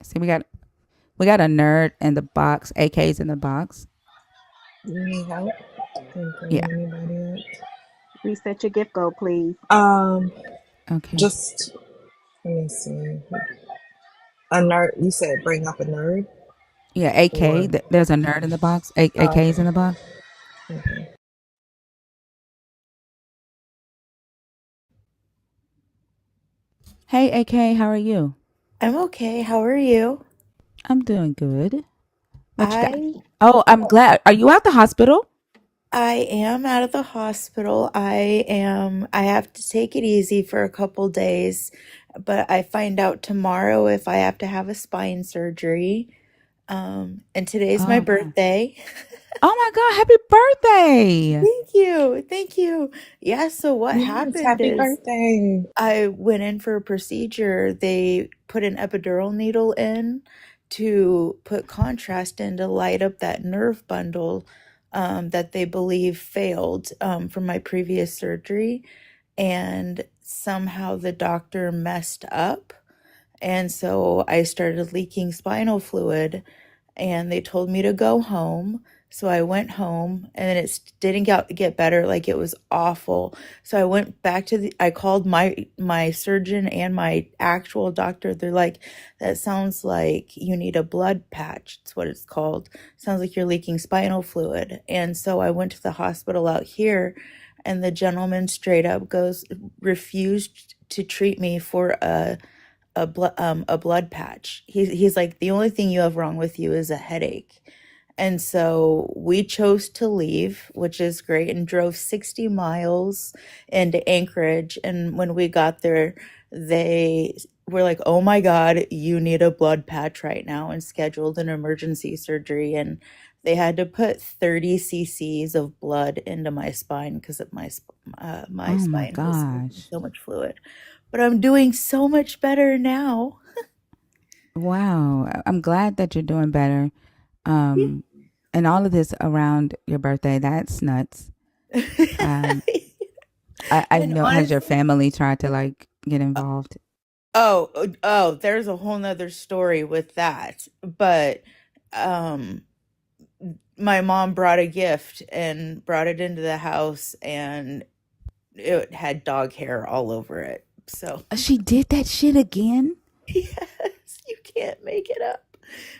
See, we got a nerd in the box. AK's in the box. You need help? Yeah. Anybody Reset your gift goal, please. Okay. Just let me see. A nerd. You said bring up a nerd. Yeah, AK. There's a nerd in the box. AK's in the box. Okay. Hey, AK, how are you? I'm okay. How are you? I'm doing good. What you got? I Oh, I'm glad. Are you out the hospital? I am out of the hospital. I have to take it easy for a couple days, but I find out tomorrow if I have to have a spine surgery. And today's my Oh, wow. birthday. Oh my God. Happy birthday. Thank you. Thank you. Yeah, so what Yes, happened happy is birthday. I went in for a procedure. They put an epidural needle in to put contrast in to light up that nerve bundle that they believe failed from my previous surgery. And somehow the doctor messed up. And so I started leaking spinal fluid and they told me to go home. So I went home and then it didn't get better. Like it was awful. So I went back to I called my surgeon and my actual doctor. They're like, that sounds like you need a blood patch. That's what it's called. Sounds like you're leaking spinal fluid. And so I went to the hospital out here and the gentleman straight up refused to treat me for a blood patch. He's like, the only thing you have wrong with you is a headache. And so we chose to leave, which is great, and drove 60 miles into Anchorage. And when we got there, they were like, oh my God, you need a blood patch right now, and scheduled an emergency surgery. And they had to put 30 cc's of blood into my spine because my Oh my spine was losing gosh. so much fluid. But I'm doing so much better now. Wow. I'm glad that you're doing better. Um, and all of this around your birthday, that's nuts. Um, I And know, has your honestly, family tried to like get involved? there's a whole nother story with that. But um my mom brought a gift and brought it into the house and it had dog hair all over it. So She did that shit again? yes, you can't make it up.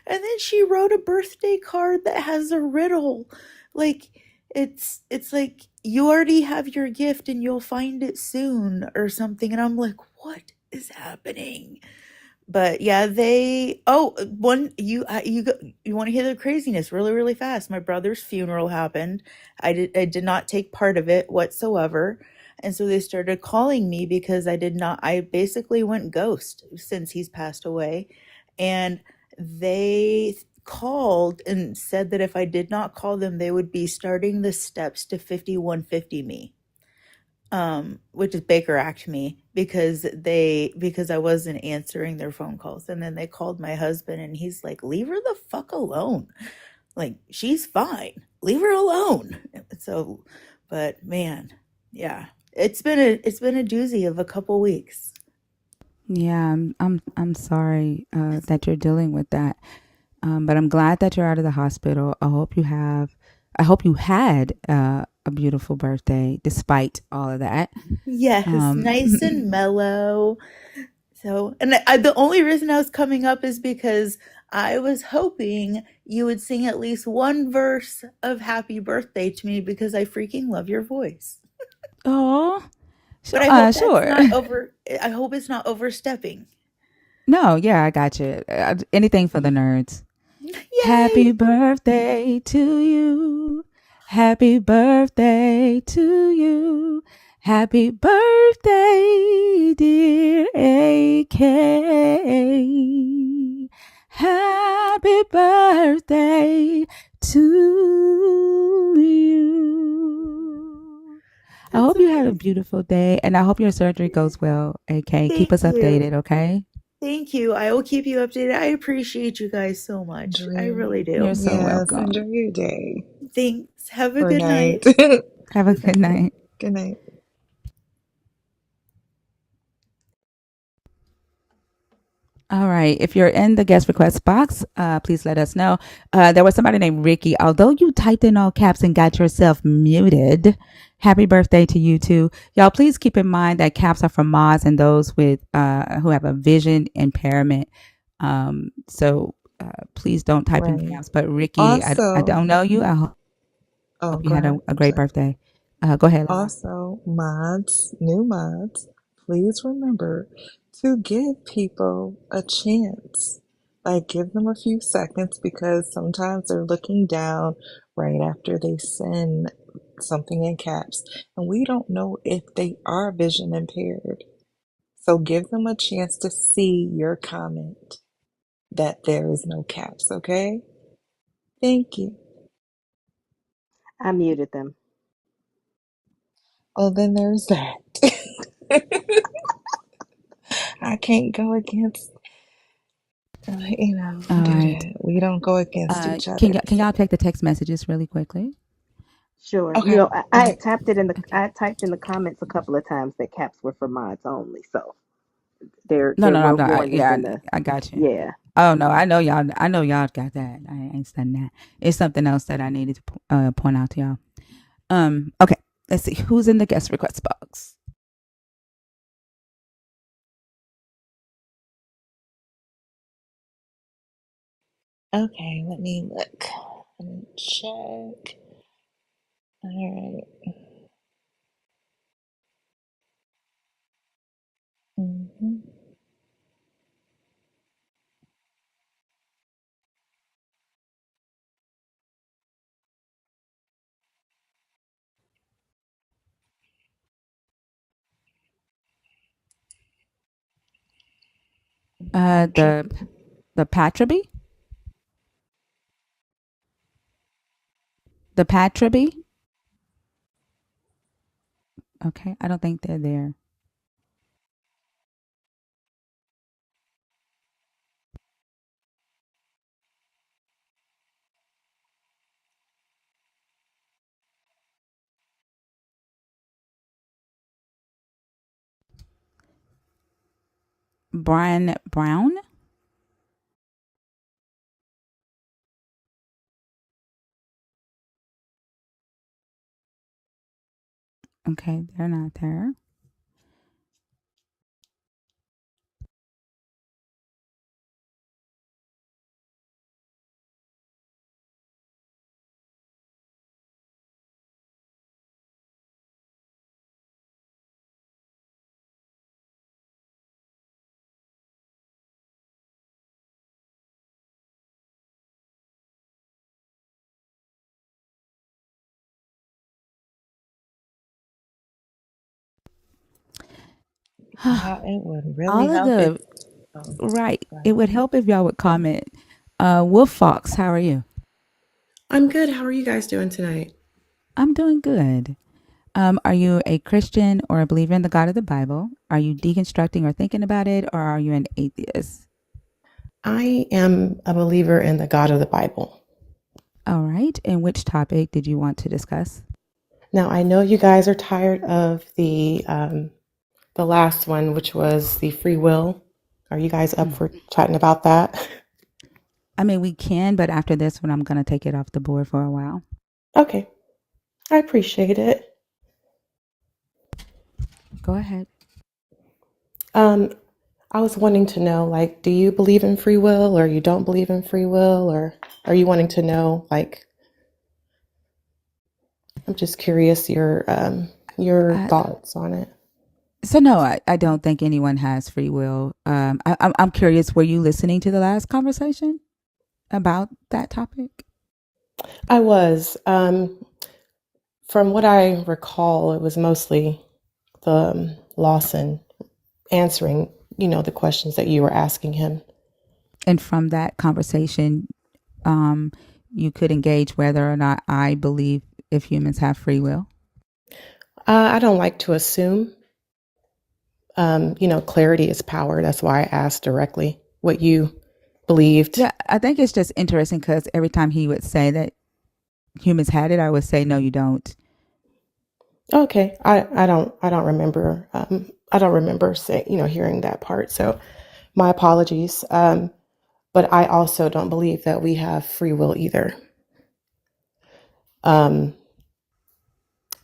And then she wrote a birthday card that has a riddle. Like it's like you already have your gift and you'll find it soon or something. And I'm like, what is happening? But yeah, they one you want to hear the craziness really really fast. My brother's funeral happened. I did not take part of it whatsoever. And so they started calling me because I basically went ghost since he's passed away. And they called and said that if I did not call them, they would be starting the steps to 5150 me, which is Baker Act me, because I wasn't answering their phone calls. And then they called my husband and he's like, leave her the fuck alone. Like, she's fine. Leave her alone. So, but man, yeah. It's been a doozy of a couple weeks. Yeah, I'm sorry that you're dealing with that. But I'm glad that you're out of the hospital. I hope you had a beautiful birthday despite all of that. Yes, nice and mellow. So, and the only reason I was coming up is because I was hoping you would sing at least one verse of happy birthday to me because I freaking love your voice. Oh, But I hope that's sure. not over. I hope it's not overstepping. No, yeah, I got you. Anything for the nerds. Happy Yay! birthday to you. Happy birthday to you. Happy birthday, dear AK. Happy birthday to you. I That's hope you have a amazing. beautiful day and I hope your surgery goes well, AK. Keep us Thank you. updated, okay? Thank you. I will keep you updated. I appreciate you guys so much. I Enjoy. really You're do. so Yes, welcome. enjoy your day Thanks. Have a or good night. night. Have a good night. Good night. All right. If you're in the guest request box, please let us know. There was somebody named Ricky. Although you typed in all caps and got yourself muted, happy birthday to you too. Y'all, please keep in mind that caps are for mods and those with who have a vision impairment. So please don't type in Right. caps. But Ricky, I Also, don't know you. I oh, hope you go had ahead. a I'm great sorry. birthday. Go ahead, Layla. Also, mods, new mods, please remember to give people a chance Like, give them a few seconds because sometimes they're looking down right after they send something in caps, and we don't know if they are vision impaired. So give them a chance to see your comment that there is no caps, okay? Thank you. I muted them. Oh, then there's that. I can't go against, All do right. that. We don't go against each Can other. y'all take the text messages really quickly? Sure. Okay. I had Okay. I typed in the comments a couple of times that caps were for mods only. So No, there no, no. were I'm not. warnings Yeah, in the I got you. yeah. Oh no, I know y'all. I know y'all got that. I ain't saying that. It's something else that I needed to point out to y'all. Okay. Let's see who's in the guest request box. Okay, let me look. Let me check. All right. Mm-hmm. The Patraby, the Patraby. Okay, I don't think they're there. Brian Brown. Okay, they're not there. It would really All of help if. the Oh, right. go It ahead. would help if y'all would comment. Wolf Fox, how are you? I'm good. How are you guys doing tonight? I'm doing good. Are you a Christian or a believer in the God of the Bible? Are you deconstructing or thinking about it, or are you an atheist? I am a believer in the God of the Bible. All right. And which topic did you want to discuss? Now, I know you guys are tired of the last one, which was the free will. Are you guys up for chatting about that? I mean, we can, but after this one, I'm going to take it off the board for a while. Okay, I appreciate it. Go ahead. I was wanting to know, like, do you believe in free will, or you don't believe in free will, or are you wanting to know, like, I'm just curious your Uh, thoughts on it. so no, I don't think anyone has free will. I'm curious. Were you listening to the last conversation about that topic? I was. From what I recall, it was mostly the Lawson answering, the questions that you were asking him. And from that conversation, you could engage whether or not I believe if humans have free will. I don't like to assume. Clarity is power. That's why I asked directly what you believed. Yeah, I think it's just interesting because every time he would say that humans had it, I would say, no, you don't. Okay, I don't remember. I don't remember saying, hearing that part. So my apologies. But I also don't believe that we have free will either.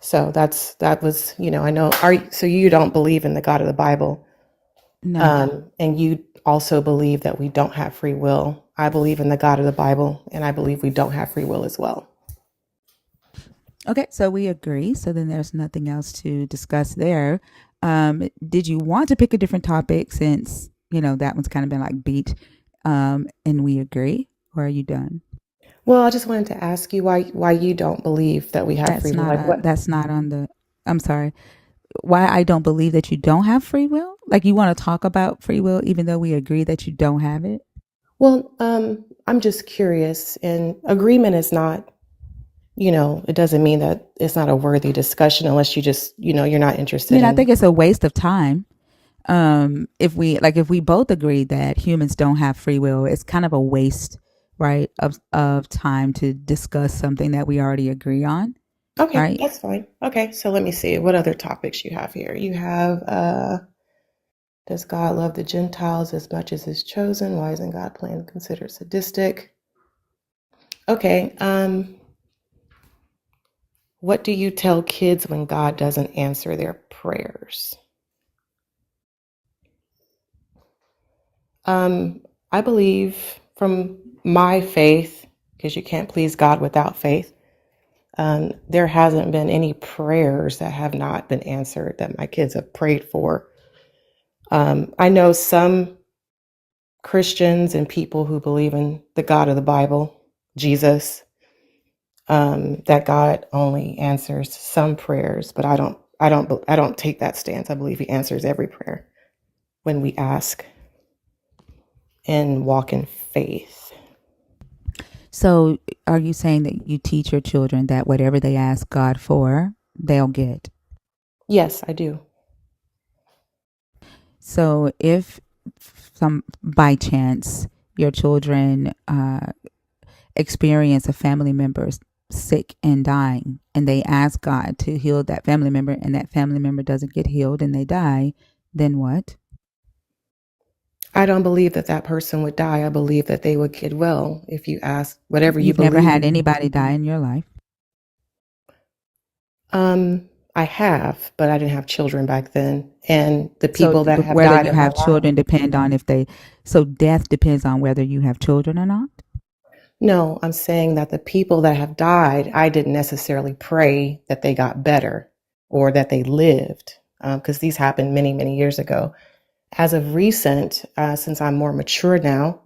So that was, I know. So you don't believe in the God of the Bible, No. and you also believe that we don't have free will. I believe in the God of the Bible, and I believe we don't have free will as well. Okay, so we agree. So then there's nothing else to discuss there. Did you want to pick a different topic since, that one's kind of been like beat? and we agree, or are you done? Well, I just wanted to ask you why you don't believe that we have free will. Like what? That's not on the. I'm sorry. Why I don't believe that you don't have free will? Like you want to talk about free will, even though we agree that you don't have it. Well, I'm just curious, and agreement is not, it doesn't mean that it's not a worthy discussion unless you just, you're not I interested mean, I in. think it's a waste of time. If we both agree that humans don't have free will, it's kind of a waste, right, of time to discuss something that we already agree on, Okay, right? that's fine. Okay, so let me see what other topics you have here. You have, does God love the Gentiles as much as his chosen? Why isn't God plan considered sadistic? Okay, what do you tell kids when God doesn't answer their prayers? I believe from my faith, because you can't please God without faith, there hasn't been any prayers that have not been answered that my kids have prayed for. I know some Christians and people who believe in the God of the Bible, Jesus, that God only answers some prayers, but I don't take that stance. I believe he answers every prayer when we ask and walk in faith. So, are you saying that you teach your children that whatever they ask God for, they'll get? Yes, I do. So, if some by chance your children experience a family member sick and dying, and they ask God to heal that family member, and that family member doesn't get healed and they die, then what? I don't believe that that person would die. I believe that they would get well if you ask whatever you You've never had believe. anybody die in your life. I have, but I didn't have children back then. And the So people that have whether died you in my have life. children depend on if they, so death depends on whether you have children or not. No, I'm saying that the people that have died, I didn't necessarily pray that they got better or that they lived, because these happened many, many years ago. As of recent, since I'm more mature now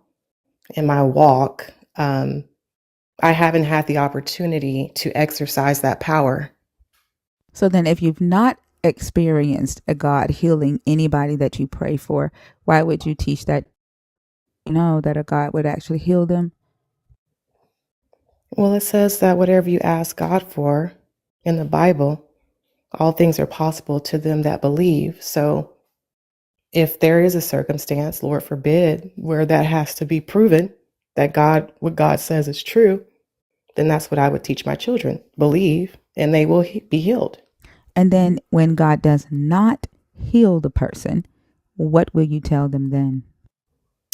in my walk, I haven't had the opportunity to exercise that power. So then if you've not experienced a God healing anybody that you pray for, why would you teach that, that a God would actually heal them? Well, it says that whatever you ask God for in the Bible, all things are possible to them that believe. So if there is a circumstance, Lord forbid, where that has to be proven that what God says is true, then that's what I would teach my children. Believe, and they will be healed. And then when God does not heal the person, what will you tell them then?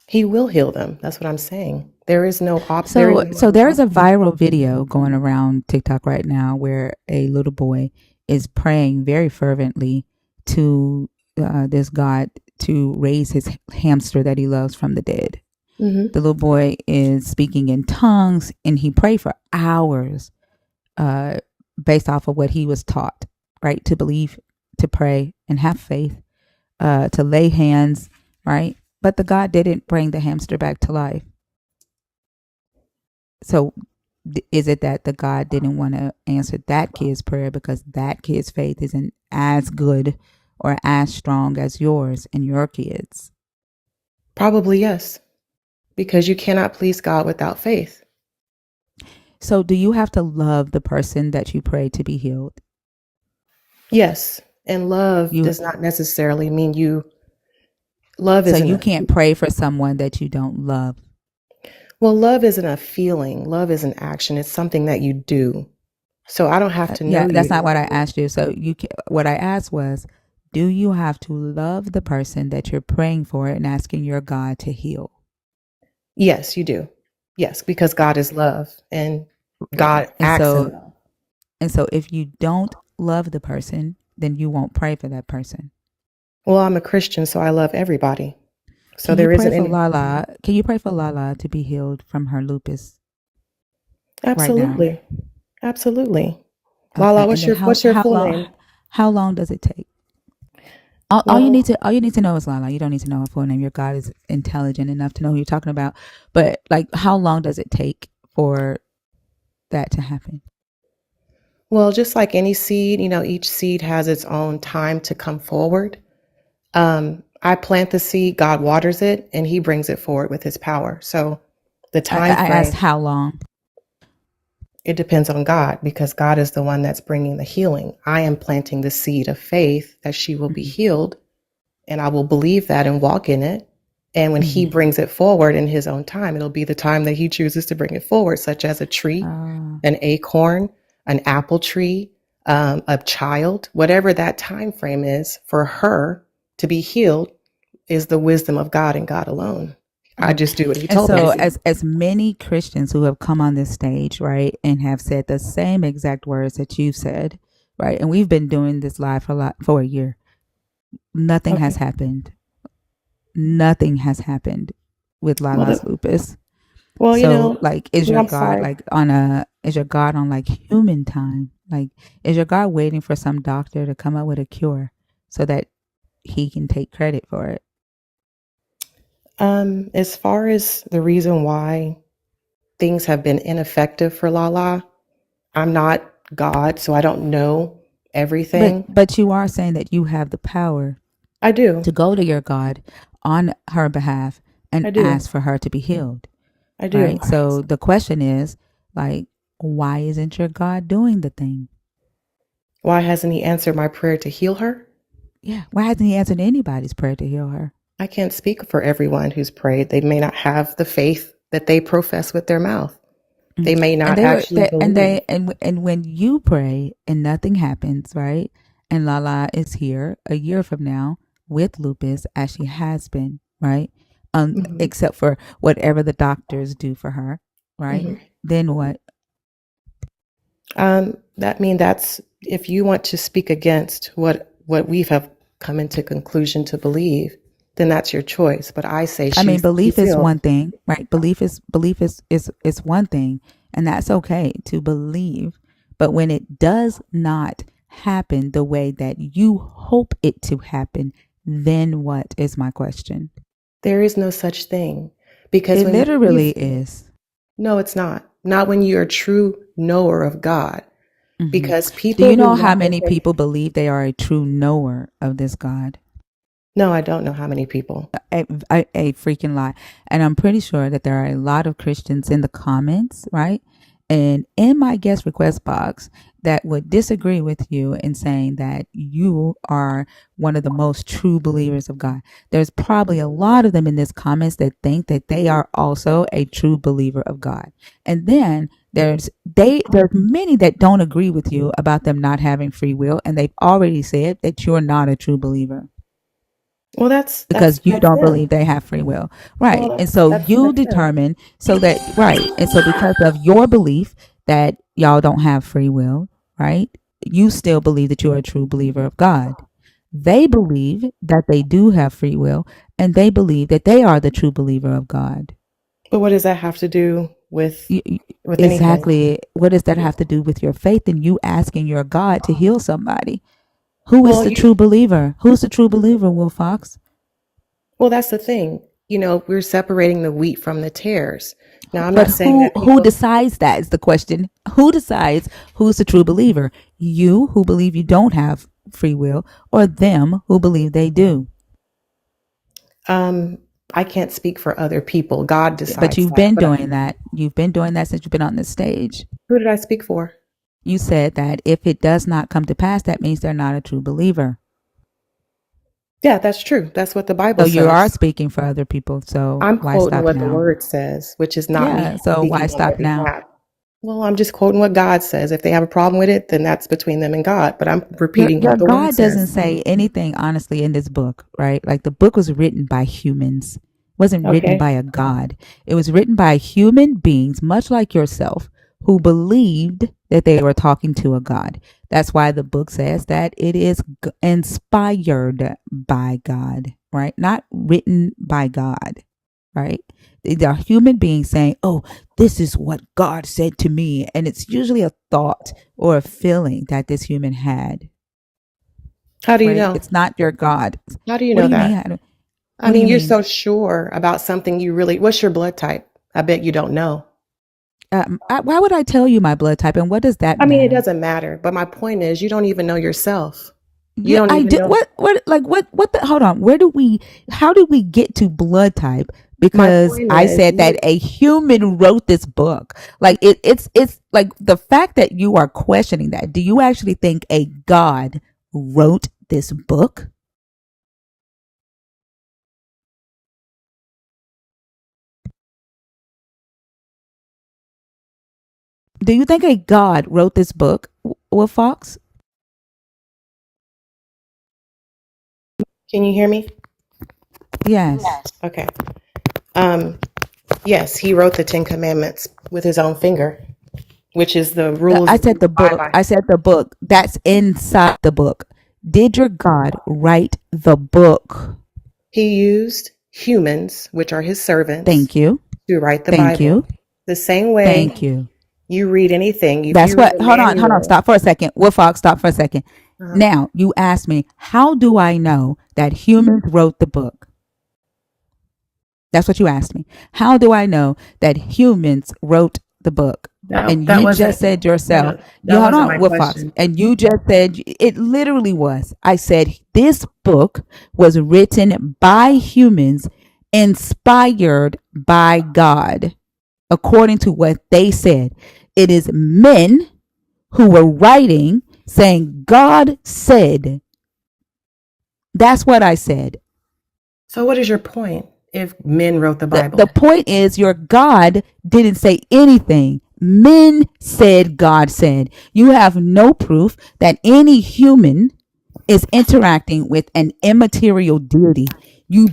He will heal them. That's what I'm saying. There is no So other there's a option. viral video going around TikTok right now where a little boy is praying very fervently to this God to raise his hamster that he loves from the dead. Mm-hmm. The little boy is speaking in tongues, and he prayed for hours based off of what he was taught, right? To believe, to pray, and have faith, to lay hands, right? But the God didn't bring the hamster back to life. So is it that the God didn't want to answer that kid's prayer because that kid's faith isn't as good or as strong as yours and your kids? Probably yes, because you cannot please God without faith. So do you have to love the person that you pray to be healed? Yes, and love You does not necessarily mean love so isn't you a can't pray for someone that you don't love. well, love isn't a feeling. Love is an action. It's something that you do. So I don't have to Yeah, know that's you to not what love I you. asked you. So what I asked was, do you have to love the person that you're praying for and asking your God to heal? Yes, you do. Yes, because God is love and God And acts in so love. and so if you don't love the person, then you won't pray for that person. Well, I'm a Christian, so I love everybody. So Can you there pray isn't for any. Lala? Can you pray for Lala to be healed from her lupus right now? Absolutely. Absolutely. Lala, Okay. And then what's your full name? how long does it take? All you need Well, to know is Lala. You don't need to know her full name. Your God is intelligent enough to know who you're talking about. But like, how long does it take for that to happen? well, just like any seed, each seed has its own time to come forward. I plant the seed, God waters it, and He brings it forward with His power. So the time I asked frame, how long. it depends on God because God is the one that's bringing the healing. I am planting the seed of faith that she will be Mm-hmm. healed, and I will believe that and walk in it. And when He Mm-hmm. brings it forward in His own time, it'll be the time that He chooses to bring it forward, such as a tree, an acorn, an apple tree, a child, whatever that time frame is for her to be healed is the wisdom of God and God alone. I just do what He And told me to so, do. as many Christians who have come on this stage, right, and have said the same exact words that you said, right, and we've been doing this live for a year, nothing has Okay. happened. Nothing has happened with Well, Lala's lupus. well, So, like, is well, your I'm God sorry. is your God on like human time? Like, is your God waiting for some doctor to come up with a cure so that He can take credit for it? As far as the reason why things have been ineffective for Lala, I'm not God, so I don't know everything. But you are saying that you have the power I do. to go to your God on her behalf and I do. ask for her to be healed, I do. right? So the question is, like, why isn't your God doing the thing? Why hasn't He answered my prayer to heal her? Yeah, why hasn't He answered anybody's prayer to heal her? I can't speak for everyone who's prayed. They may not have the faith that they profess with their mouth. They may And not actually believe. and when you pray and nothing happens, right? And Lala is here a year from now with lupus as she has been, right? Mhm. Except for whatever the doctors do for her, right? Mhm. Then what? That's if you want to speak against what we have come into conclusion to believe, then that's your choice. But I say I mean, belief she's is healed. one thing, right? Belief is one thing, and that's okay to believe. But when it does not happen the way that you hope it to happen, then what is my question? There is no such thing because It when you literally believe, is. no, it's not. Not when you're a true knower of God. Hmm. Because Do people you who know how walk in many faith, people believe they are a true knower of this God? no, I don't know how many people. A freaking lie. And I'm pretty sure that there are a lot of Christians in the comments, right? And in my guest request box that would disagree with you in saying that you are one of the most true believers of God. There's probably a lot of them in this comments that think that they are also a true believer of God. And then there's many that don't agree with you about them not having free will, and they've already said that you're not a true believer Well, that's because you that's don't them. believe they have free will. Right. Well, And so you that's them. determine so that, right. And so because of your belief that y'all don't have free will, right, you still believe that you're a true believer of God. They believe that they do have free will and they believe that they are the true believer of God. But what does that have to do You, with anything? exactly. What does that have to do with your faith and you asking your God to heal somebody? Who is Well, the true believer? Who's the true believer, Will Fox? well, that's the thing. We're separating the wheat from the tares. Now, I'm But not saying that who people. decides that is the question. Who decides who's the true believer? You who believe you don't have free will, or them who believe they do? Um, I can't speak for other people. God But decides you've that. been But doing that. You've been doing that since you've been on this stage. who did I speak for? You said that if it does not come to pass, that means they're not a true believer. Yeah, that's true. That's what the So Bible you are says. speaking for other people. So I'm why quoting stop what the now? word says, which is not me Yeah. So why speaking on their stop now? behalf. Well, I'm just quoting what God says. If they have a problem with it, then that's between them and God. But I'm repeating Your what the word God doesn't says. say anything honestly in this book, right? Like the book was written by humans. It wasn't written Okay. by a God. It was written by human beings, much like yourself, who believed that they were talking to a God. That's why the book says that it is inspired by God, right? Not written by God, right? They are human beings saying, oh, this is what God said to me. And it's usually a thought or a feeling that this human had. How do you right? know? It's not your God. How do you What know do you mean? that? I What do mean, you you're mean? so sure about something you really, what's your blood type? I bet you don't know. Why would I tell you my blood type, and what does that I mean, it matter? doesn't matter. But my point is, you don't even know yourself. You Yeah, don't I even did. know. What the, hold on. How did we get to blood type? My Because point I is, said that a human wrote this book. Like it's like the fact that you are questioning that. Do you actually think a God wrote this book? Do you think a God wrote this book, Will Fox? can you hear me? Yes. Okay. Um, yes, he wrote the Ten Commandments with his own finger, which is the rules I that we said the abide book. by. I said the book. That's inside the book. Did your God write the book? He used humans, which are his servants, Thank you. to write the Thank Bible. you. The same way Thank you. you read anything, if That's you read what, a hold on, manual. stop for a second. Will Fox, stop for a second. uh Now, you asked me, how do I know that humans wrote the book? That's what you asked me. How do I know that humans wrote the book? No, And that you just wasn't. said No, yourself, you that hold wasn't on, my Will Fox, question. and you just said it literally was. I said this book was written by humans, inspired by God, according to what they said. It is men who were writing saying, God said. That's what I said. So, what is your point if men wrote the The Bible? point is, your God didn't say anything. Men said God said. You have no proof that any human is interacting with an immaterial deity. You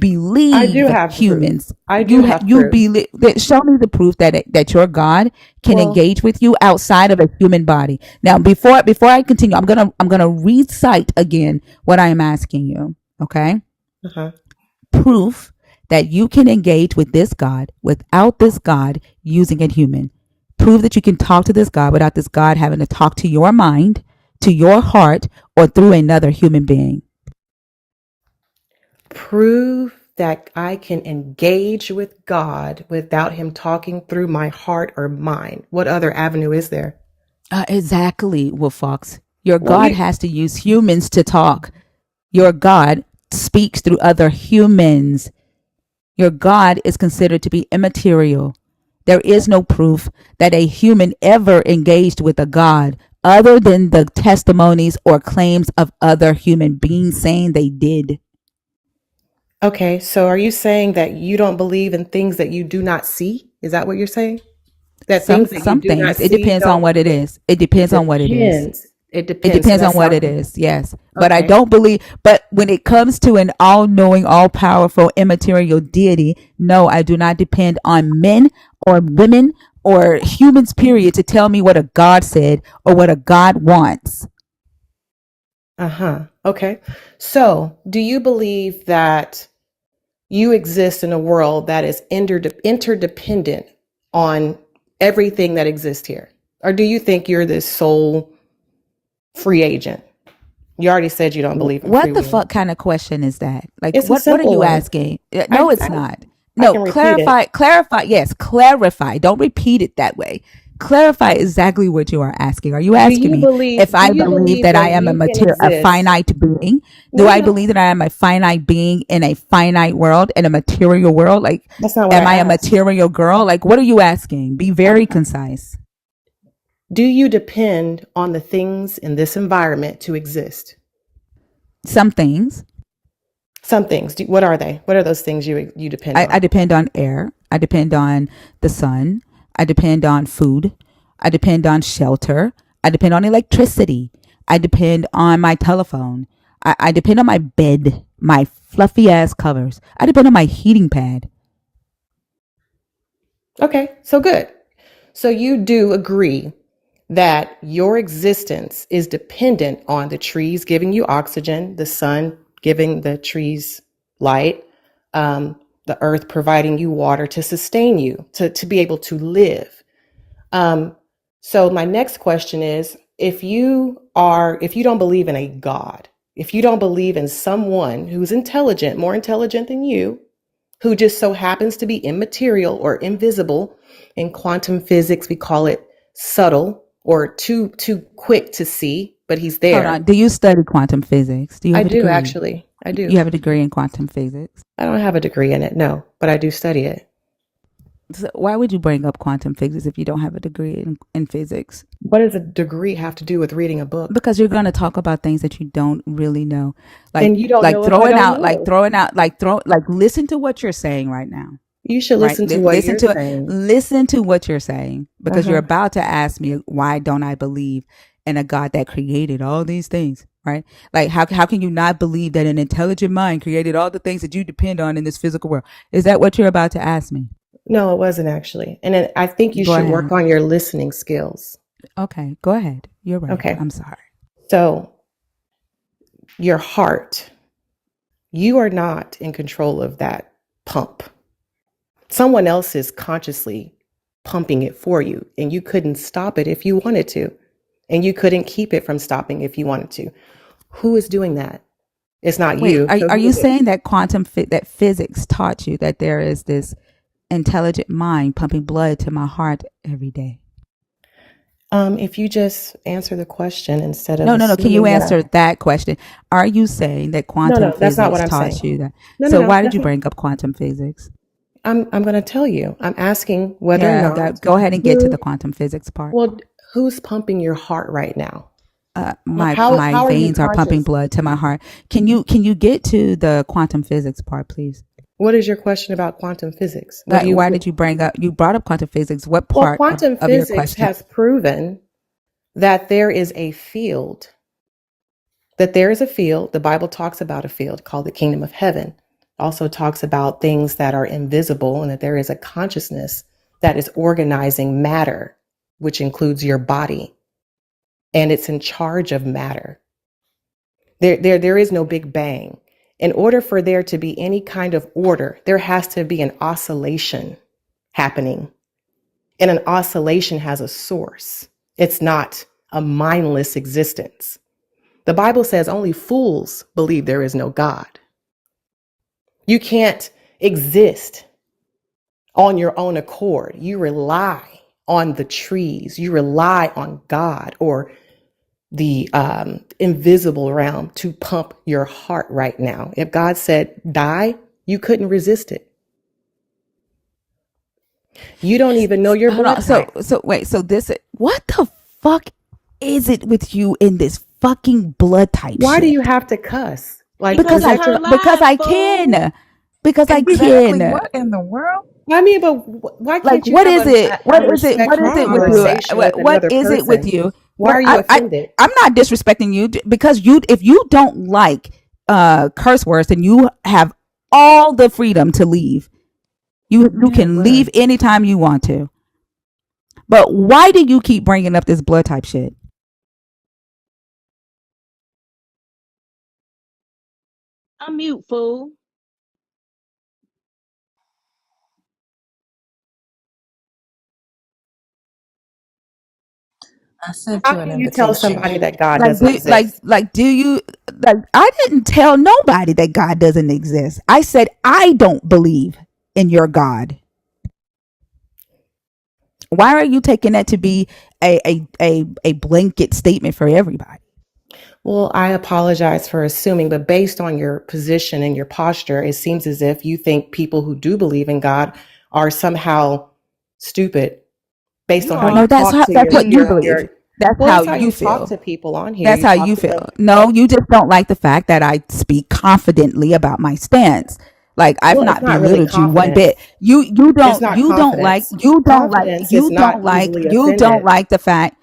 I do believe have proof. humans. I do have You proof. believe that. Show me the proof that your God can Well, engage with you outside of a human body. Now, before I continue, I'm gonna recite again what I am asking you. Okay, uh-huh. proof that you can engage with this God without this God using a human. Prove that you can talk to this God without this God having to talk to your mind, to your heart, or through another human being. Prove that I can engage with God without him talking through my heart or mind. What other avenue is there? Exactly, Wolf Fox. Your Well, God you has to use humans to talk. Your God speaks through other humans. Your God is considered to be immaterial. There is no proof that a human ever engaged with a God other than the testimonies or claims of other human beings saying they did. Okay, so are you saying that you don't believe in things that you do not see? Is that what you're saying? That things that you Some do not things, it see depends on don't. what it is. It It depends on what it is. depends. It It depends. So depends that on what sounds it is, yes. But I okay. don't believe, but when it comes to an all knowing, all powerful, immaterial deity, no, I do not depend on men or women or humans, period, to tell me what a God said or what a God wants. Uh-huh. Okay. So, do you believe that you exist in a world that is interdependent on everything that exists here? Or do you think you're this sole free agent? You already said you don't believe in free What the will. fuck kind of question is that? Like, It's a what are simple you one. asking? I, No, it's I, not. I No, can repeat it. clarify. Yes, clarify. Don't repeat it that way. Clarify exactly what you are asking. Are you Do asking you me if believe do I you believe believe that I that am you can a exist? finite being? Do No, you I don't. believe that I am a finite being in a finite world, in a material world? Like, That's not what I am I a asked. material girl? Like, what are you asking? Be very concise. Do you depend on the things in this environment to exist? Some things. Some things. What are they? What are those things you depend I on? depend on air. I depend on the sun. I depend on food. I depend on shelter. I depend on electricity. I depend on my telephone. I depend on my bed, my fluffy ass covers. I depend on my heating pad. Okay, so good. So you do agree that your existence is dependent on the trees giving you oxygen, the sun giving the trees light, the earth providing you water to sustain you, to be able to live. Um, so my next question is, if you don't believe in a God, If you don't believe in someone who's intelligent, more intelligent than you, who just so happens to be immaterial or invisible, in quantum physics we call it subtle or too quick to see, but he's Hold there. on. Do you study quantum physics? Do you have I a degree? do, actually. I do. You have a degree in quantum physics? I don't have a degree in it, no, but I do study it. So why would you bring up quantum physics if you don't have a degree in physics? What does a degree have to do with reading a book? Because you're going to talk about things that you don't really know. Like, And you don't know if I don't know. listen to what you're saying right now. You should listen to what you're saying. Listen to what you're saying, because you're about to ask me, why don't I believe in a God that created all these things, right? Like, how can you not believe that an intelligent mind created all the things that you depend on in this physical world? Is that what you're about to ask me? No, it wasn't actually. And then I think you should work on your listening skills. Okay, go ahead. You're right. Okay. I'm sorry. So, your heart, you are not in control of that pump. Someone else is consciously pumping it for you, and you couldn't stop it if you wanted to, and you couldn't keep it from stopping if you wanted to. Who is doing that? It's not you. Are you saying that that physics taught you that there is this intelligent mind pumping blood to my heart every day? If you just answer the question instead of no. Can you answer that question? Are you saying that quantum physics taught you that? So why did you bring up quantum physics? I'm going to tell you. I'm asking whether or not. Go ahead and get to the quantum physics part. Well, who's pumping your heart right now? My veins are pumping blood to my heart. Can you get to the quantum physics part, please? What is your question about quantum physics? Why did you brought up quantum physics? What part quantum of your physics question? has proven that there is a field, the Bible talks about a field called the kingdom of heaven. Also talks about things that are invisible, and that there is a consciousness that is organizing matter, which includes your body, and it's in charge of matter. There is no Big Bang. In order for there to be any kind of order, there has to be an oscillation happening. And an oscillation has a source. It's not a mindless existence. The Bible says only fools believe there is no God. You can't exist on your own accord. You rely on the trees. You rely on God or the invisible realm to pump your heart right now. If God said die, you couldn't resist it. You don't even know your blood type. What the fuck is it with you in this fucking blood type Why shit? do you have to cuss? Because I can. Because I can. What in the world? I mean, but why can't you? What is it with you? What is it with you? Why are you offended? I'm not disrespecting you, because if you don't like curse words, then you have all the freedom to leave. You can leave anytime you want to. But why do you keep bringing up this blood type shit? I'm mute, fool. I sent How you an can you tell invitation. somebody that God doesn't exist? Do you I didn't tell nobody that God doesn't exist. I said I don't believe in your God. Why are you taking that to be a blanket statement for everybody? Well, I apologize for assuming, but based on your position and your posture, it seems as if you think people who do believe in God are somehow stupid. Based on how you that's what you believe. That's how you feel. Talk to people on here. That's how you feel. No, you just don't like the fact that I speak confidently about my stance. Like I've not belittled you one bit. You don't like the fact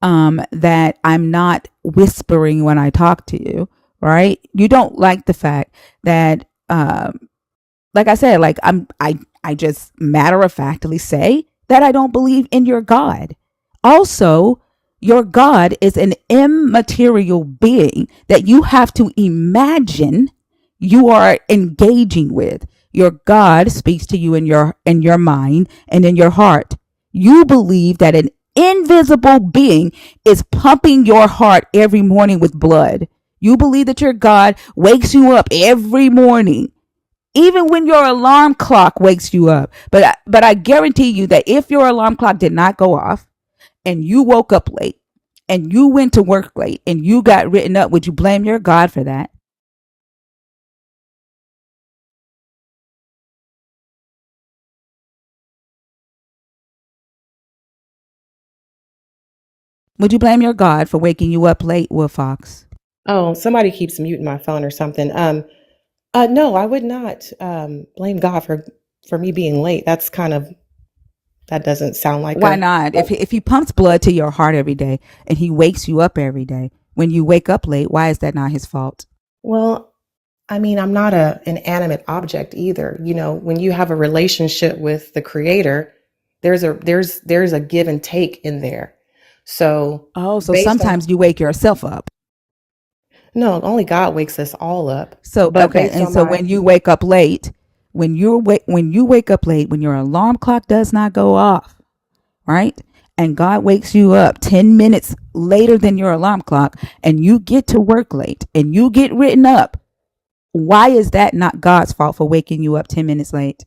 that I'm not whispering when I talk to you, right? You don't like the fact that like I said, like I just matter of factly say that I don't believe in your God. Also, your God is an immaterial being that you have to imagine you are engaging with. Your God speaks to you in your mind and in your heart. You believe that invisible being is pumping your heart every morning with blood. You believe that your God wakes you up every morning, even when your alarm clock wakes you up. But I guarantee you that if your alarm clock did not go off and you woke up late and you went to work late and you got written up, would you blame your God for that? Would you blame your God for waking you up late, Wolf Fox? Oh, somebody keeps muting my phone or something. No, I would not blame God for me being late. That doesn't sound like Why a. not? If he pumps blood to your heart every day and he wakes you up every day, when you wake up late, why is that not his fault? Well, I mean, I'm not an animate object either. You know, when you have a relationship with the creator, there's a give and take in there. So Oh, so based on sometimes you wake yourself up. no, only God wakes us all up. So But okay, based and on so my when you wake up late, when you wake up late, when your alarm clock does not go off, right? And God wakes you up 10 minutes later than your alarm clock and you get to work late and you get written up. Why is that not God's fault for waking you up 10 minutes late?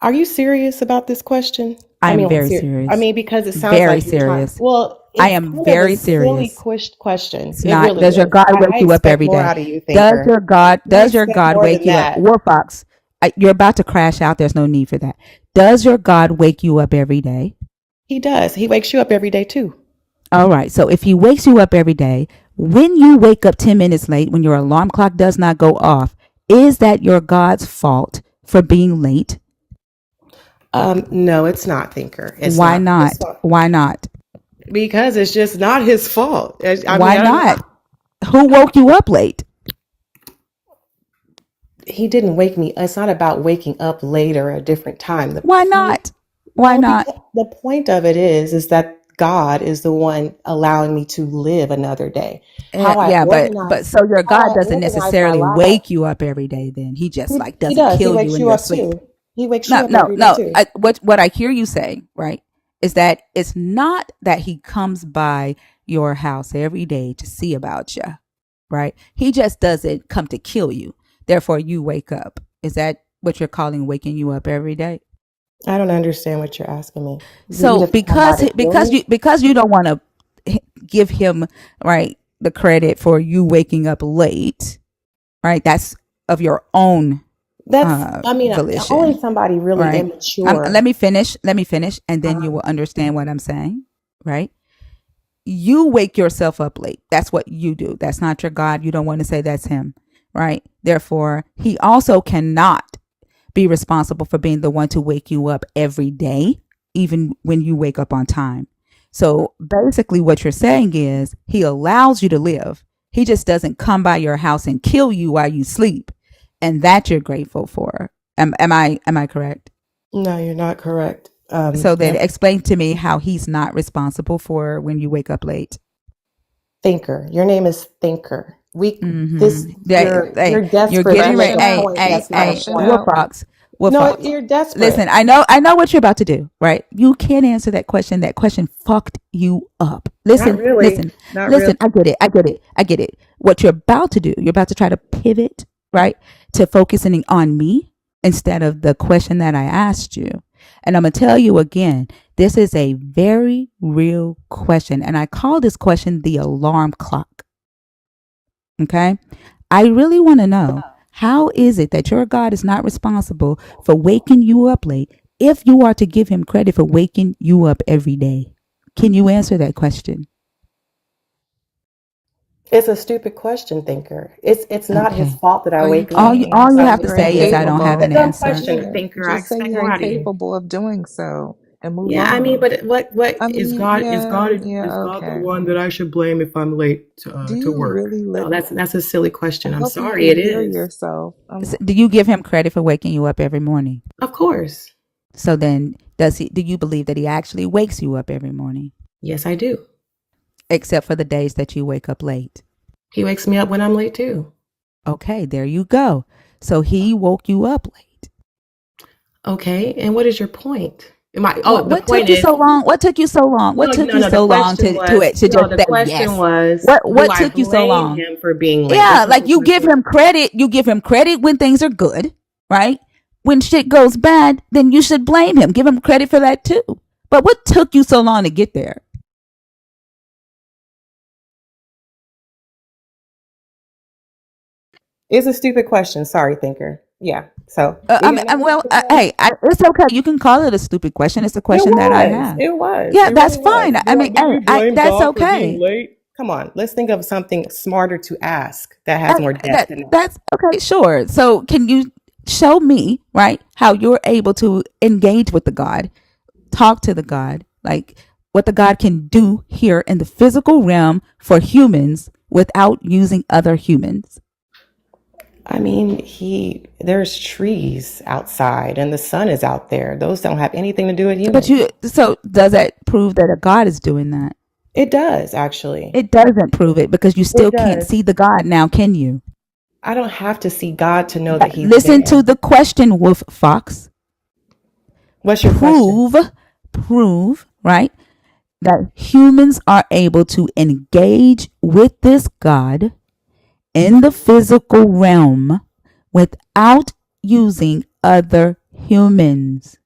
Are you serious about this question? I I am mean, like, very I serious. mean, because it sounds Very like you're trying. serious. Well, I it's am kind of a very silly serious. question. It's It not. really Does your is. God wake I you up expect every more day? out of you, thinker. I Does your expect God more than wake you up? that. Warfox, you're about to crash out. There's no need for that. Does your God wake you up every day? He does. He wakes you up every day too. All right. So if he wakes you up every day, when you wake up 10 minutes late, when your alarm clock does not go off, is that your God's fault for being late? No, it's not, thinker. It's Why not. It's not? not. Why not? Because it's just not his fault. I mean, Why I don't know. not? Who woke you up late? He didn't wake me. It's not about waking up later at a different time. The Why point, not? Why well, not? because the point of it is that God is the one allowing me to live another day. Yeah, but so your How God I doesn't organize my necessarily life. wake you up every day. Then he just like He doesn't does. He kill you wakes in you your up sleep. too. He wakes you No, up no, every day no. too. What I hear you saying, right, is that it's not that he comes by your house every day to see about you, right? He just doesn't come to kill you. Therefore, you wake up. Is that what you're calling waking you up every day? I don't understand what you're asking me. He So doesn't come by to kill me. because you don't want to give him right the credit for you waking up late, right? That's of your own I mean, only volition, somebody really right? immature. Let me finish. Let me finish, and then you Uh, will understand what I'm saying, right? You wake yourself up late. That's what you do. That's not your God. You don't want to say that's him, right? Therefore, he also cannot be responsible for being the one to wake you up every day, even when you wake up on time. So basically, what you're saying is he allows you to live. He just doesn't come by your house and kill you while you sleep, and that you're grateful for. Am I correct? no, you're not correct. So then, explain to me how he's not responsible for when you wake up late. Thinker. Your name is Thinker. Mm-hmm. You're You're desperate to getting make ready. Crashing a out. point He's that's not a crashing point. Wolf out. Fox. Wolf No, Fox. you're desperate. Listen, I know what you're about to do, right? You can't answer that question. That question fucked you up. Not Listen, really. listen, Not really. listen. I get it. What you're about to do, you're about to try to pivot, right? To focusing on me instead of the question that I asked you. And I'm going to tell you again, this is a very real question. And I call this question the alarm clock. Okay. I really want to know, how is it that your God is not responsible for waking you up late if you are to give him credit for waking you up every day? Can you answer that question? It's a stupid question, Thinker. It's not his Okay. fault that I Or you wake up. All can't you answer. have to You're say is I don't have It's an incapable. a dumb answer. question, Yeah. Thinker. I Just say expect you're more out of you. incapable of doing so and move Yeah, I mean, on. but what I is mean, God? yeah, Is yeah, God the okay. one that I should blame if I'm late Do to you work? really No, let that's a silly I question. I'm hope you sorry, can it hear is. yourself. Do you give him credit for waking you up every morning? Of course. So then do you believe that he actually wakes you up every morning? Yes, I do. Except for the days that you wake up late. He wakes me up when I'm late too. Okay, there you go. So he woke you up late. Okay, and what is your point? The What took point you is, so long? What took you so long? What took you no, the so long question to was, it to just the say question yes? was, do What I took you so blame long? him for being late? Yeah, That's what like the you give question. him credit. You give him credit when things are good, right? When shit goes bad, then you should blame him. Give him credit for that too. But what took you so long to get there? It's a stupid question. Sorry, thinker. Yeah. So you got another question for me? It's okay. You can call it a stupid question. It's a It question that I was. have. It was. Yeah, It that's really was. fine. I mean, Do you blame that's God for being okay. late? Come on, let's think of something smarter to ask that has more depth than that. That's okay. Sure. So, can you show me, right, how you're able to engage with the God, talk to the God, like what the God can do here in the physical realm for humans without using other humans? I mean, there's trees outside and the sun is out there. Those don't have anything to do with humans. So does that prove that a God is doing that? It does, actually. It doesn't prove it because you still It can't does. see the God now, can you? I don't have to see God to know that he's Listen there. to the question, Wolf Fox. What's your question? Prove, right, that humans are able to engage with this God in the physical realm without using other humans.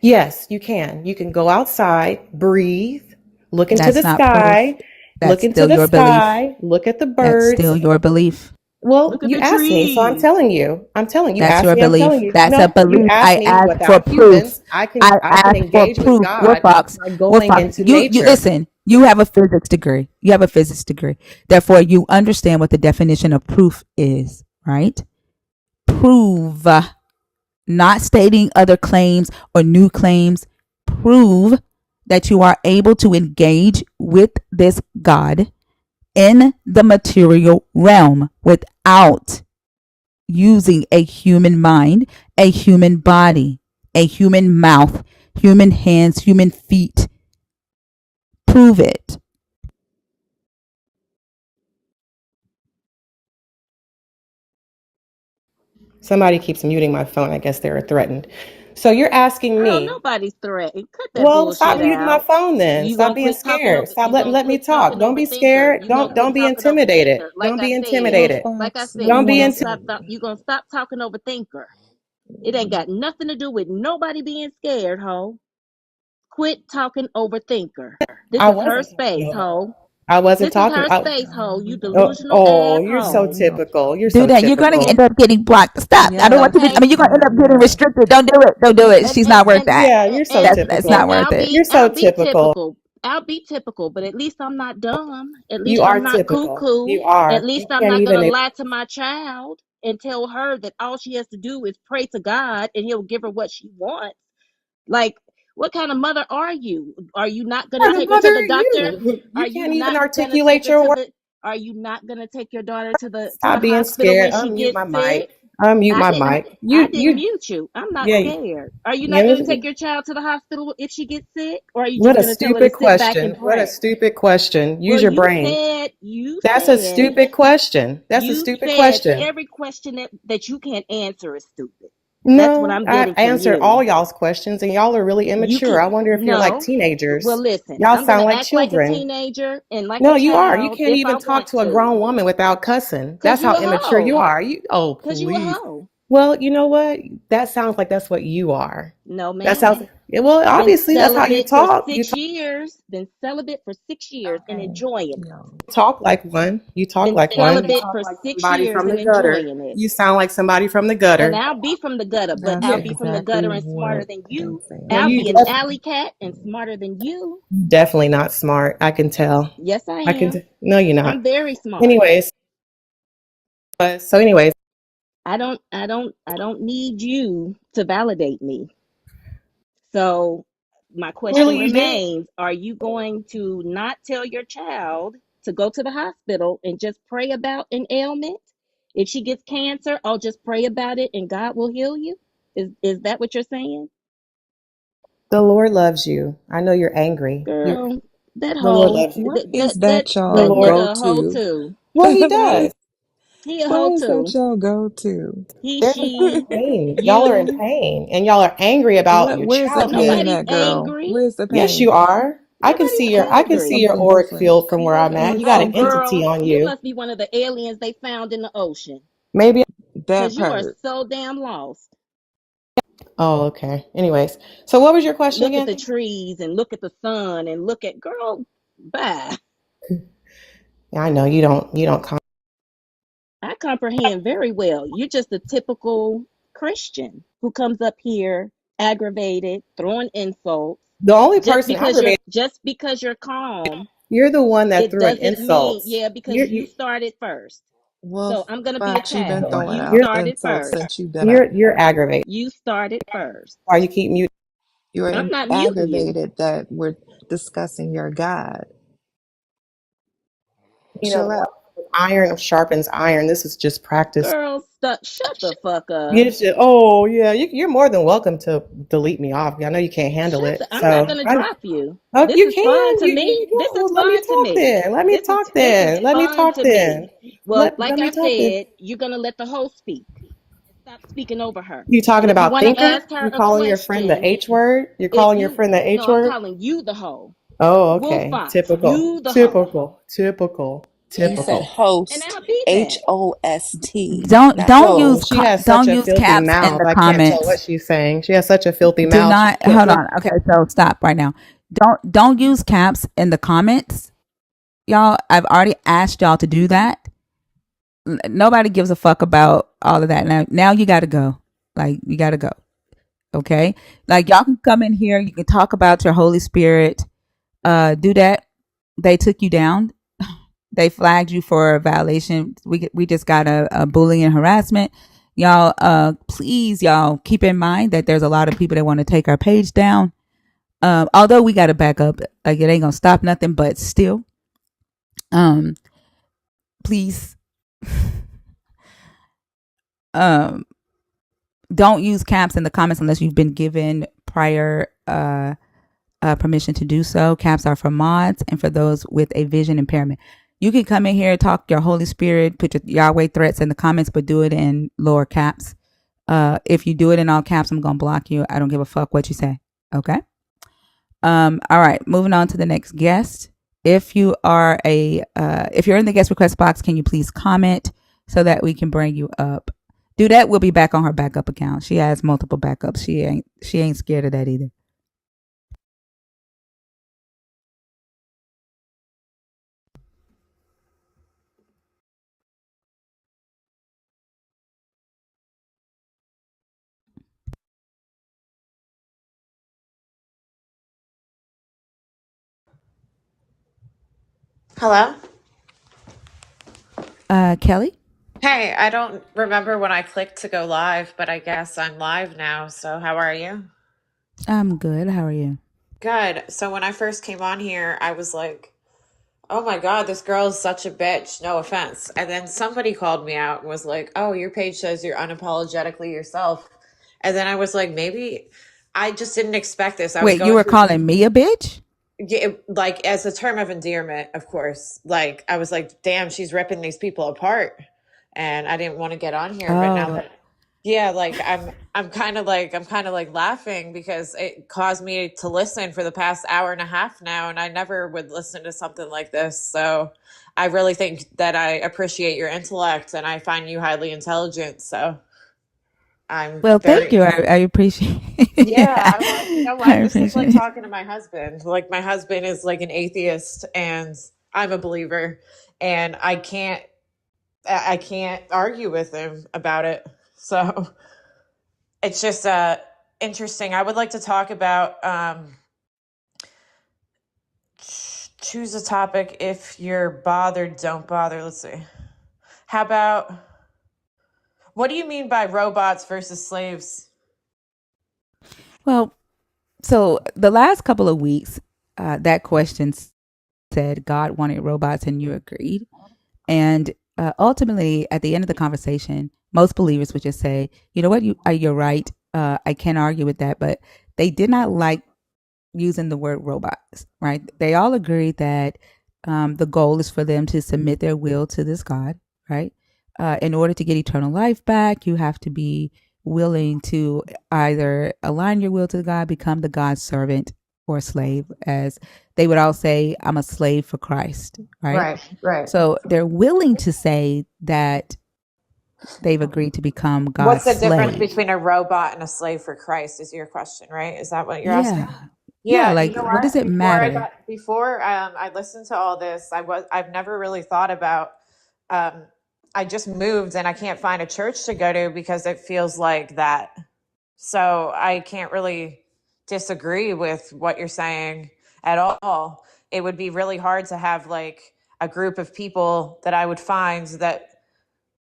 Yes, you can. You can go outside, breathe, look into That's the not proof. sky, That's still your belief. look at the That's birds. still your belief. Well, Look at you the asked me, so I'm trees. telling you. I'm telling you. That's Ask your me, I'm telling belief. you. That's a No, you belief. asked I me asked for without proof. humans, I I can asked for engage with proof. Wolf God Fox. by Wolf going Fox. into You nature. listen. You have a physics degree. You have a physics degree. Therefore, you understand what the definition of proof is, right? Prove, not stating other claims or new claims. Prove that you are able to engage with this God in the material realm without using a human mind, a human body, a human mouth, human hands, human feet. Prove it. Somebody keeps muting my phone. I guess they were threatened. So you're asking Oh, me, nobody's threatened. Cut that well, stop bullshit muting my out. phone then. You Stop gonna being quit talking scared. over you gonna Let me quit talk. talking Don't over be thinker. scared. You gonna Don't quit be talking over intimidated. thinker. Don't Like I be said, Wolf intimidated. like I Fox, said, Don't you be gonna nuance. stop you gonna stop talking over thinker. It ain't got nothing to do with nobody being scared, ho. Quit talking over thinker. This I is her wasn't talking space, over. ho. I wasn't This is talking. her space, ho. You delusional You're so asshole. typical. You're Do so that. You're going to typical. end up getting blocked. Stop. I don't want Yeah, to be, I Okay? mean, you're going to end up getting yeah. restricted. Don't do it. Don't do it. and She's and not worth and that. Yeah, you're so That's and not typical. worth it. You're so I'll be typical. typical. I'll be typical, but at least I'm not dumb. At You least are I'm not typical. cuckoo. You At are. least You I'm can't not gonna even. lie to my child and tell her that all she has to do is pray to God and he'll give her what she wants. Like, what kind of mother are you? Are you not gonna What kind of take her to mother the are doctor? you? Are You you can't even not gonna take articulate her your to words. the are you not gonna take your daughter to the Stop being hospital when scared. she Unmute gets my sick? mic. Unmute my mic. I didn't mute you. I'm not Yeah, scared. Are you not yeah. going to take your child to the hospital if she gets sick, or are you just What a going to tell her to stupid sit back and question. What a pray? stupid question. Well, Use your brain. you That's a said stupid question. That's a you stupid said question. every question that you can't answer is stupid. That's what No, I'm I getting from answered you. all y'all's questions and y'all are really You immature. can I wonder if you're like no. Well, teenagers. listen. Y'all I'm going sound to like act like a children. teenager and like a No, you are. You child can't if I even talk want to a to. grown woman without cussing. Cause That's you how a immature you hoe. are. Oh, Cause you a please. hoe. Well, you know what? That sounds like that's what you are. No, That sounds, ma'am. yeah, well, Been obviously that's how you celibate for talk. 6 years. Been celibate for 6 years and Okay. enjoying it. Yo. Talk like one. You talk Been like one. You celibate talk for like six somebody years from the and gutter. enjoying it. You sound like somebody from the And gutter. I'll be from the gutter, but That's I'll Yeah. be from the exactly gutter and smarter what than they you. say. No, I'll you be an alley cat and smarter than you. definitely not smart. I can tell. Yes, I am. No, you're not. I'm very smart. Anyways, anyways, I don't need you to validate me. So my question really you do. remains, are you going to not tell your child to go to the hospital and just pray about an ailment? If she gets cancer, I'll just pray about it and God will heal you? Is that what you're saying? The Lord loves you. I know you're angry. Girl, that The Lord hoe, loves you. What that is that that, that The that y'all Lord. nigga go a hoe to? too. Well, he What does. is He a Why hoe is that too. your go-to? He, There's a she, pain. Y'all are in you. pain, and y'all are angry about your Where's the But child pain being. nobody's at, girl? angry. Where's the Yes, pain? you are. Nobody's I can That's see angry. your something auric different. field from where I'm at. Let's You got Oh, an see. entity girl, on you you. must be one of the aliens they found in the ocean. Maybe. That Because you are part. so damn lost. Oh, okay. Anyways, so what was your question Look at again? the trees and look at the sun and look at, girl, bye. Yeah, I know you don't. I comprehend very well. You're just a typical Christian who comes up here aggravated, throwing insults. The only person aggravated. Just because you're calm, You're the one that it threw in doesn't mean, insults. yeah, because You're you you, started first. Well, So I'm gonna be a Fox, you've been child. throwing You out you're started insults first. since you've been up. you're aggravated. You started first. Why you keep mute? You're I'm not muting you. aggravated that we're discussing your God. You know, Chill out. iron sharpens iron. This is just practice. Girl, shut the fuck up. You should, oh yeah, you're more than welcome to delete me off. I know you can't handle it, I'm not so gonna drop you. oh, This you is fun can. to me. Yeah, This is well, let me fun to talk me. then. Let me talk This is then. Let me fun talk to then. me. Well, Let like me I talk then. said, you're gonna let the host speak and stop speaking over her. You talking And if you about want to thinker? ask her You a calling your friend the question, H word? You're if calling your you friend the H no, I'm word? calling you the hoe. Oh, Wolf okay. Fox, Typical. you the hoe. Typical. Typical. You said Typical. And host, I'll be that. HOST, Don't not don't Whoa, use host. she has such don't a use filthy caps in mouth. the I can't tell what comments. she's saying. She has such a filthy Do mouth. She not can't hold feel. on. Okay, so stop right now. Don't use caps in the comments, y'all. I've already asked y'all to do that. Nobody gives a fuck about all of that. Now you got to go. Like you got to go. Okay. Like y'all can come in here. You can talk about your Holy Spirit. Do that. They took you down. They flagged you for a violation. We just got a bullying and harassment. Y'all, please, y'all keep in mind that there's a lot of people that want to take our page down. Although we got to back up, like it ain't gonna stop nothing. But still, um, please, um, don't use caps in the comments unless you've been given prior permission to do so. Caps are for mods and for those with a vision impairment. You can come in here, talk your Holy Spirit, put your Yahweh threats in the comments, but do it in lower caps. If you do it in all caps, I'm gonna block you. I don't give a fuck what you say. Okay. All right. Moving on to the next guest. If you are if you're in the guest request box, can you please comment so that we can bring you up? Do that. We'll be back on her backup account. She has multiple backups. She ain't scared of that either. Hello? Kelly. Hey, I don't remember when I clicked to go live, but I guess I'm live now. So, how are you? I'm good. How are you? Good. So, when I first came on here, I was like, oh my God, this girl is such a bitch. No offense. And then somebody called me out and was like, oh, your page says you're unapologetically yourself. And then I was like, maybe I just didn't expect this. I was Wait, you going were through, calling me a bitch? yeah, like as a term of endearment, of course. Like, I was like, damn, she's ripping these people apart. And I didn't want to get on here, but now Oh, that yeah, like I'm kind of like laughing because it caused me to listen for the past hour and a half now, and I never would listen to something like this. So I really think that I appreciate your intellect and I find you highly intelligent. So I'm well, thank very you. I appreciate yeah, I'm like, you know I what? This is appreciate like it. talking to my husband. Like my husband is like an atheist and I'm a believer and I can't argue with him about it. So it's just interesting. I would like to talk about choose a topic. If you're bothered, don't bother. Let's see. How about what do you mean by robots versus slaves? Well, so the last couple of weeks, that question said God wanted robots and you agreed. And ultimately, at the end of the conversation, most believers would just say, you know what, you're right. I can't argue with that. But they did not like using the word robots, right? They all agreed that the goal is for them to submit their will to this God, right? in order to get eternal life back, you have to be willing to either align your will to God, become the God's servant or slave, as they would all say, I'm a slave for Christ, right? Right. So they're willing to say that they've agreed to become What's God's the difference slave. between a robot and a slave for Christ is your question, right? Is that what you're asking? Yeah. Yeah. Yeah, you Like, know what does what? it matter? Before I listened to all this, I've never really thought about um I just moved and I can't find a church to go to because it feels like that. So I can't really disagree with what you're saying at all. It would be really hard to have like a group of people that I would find that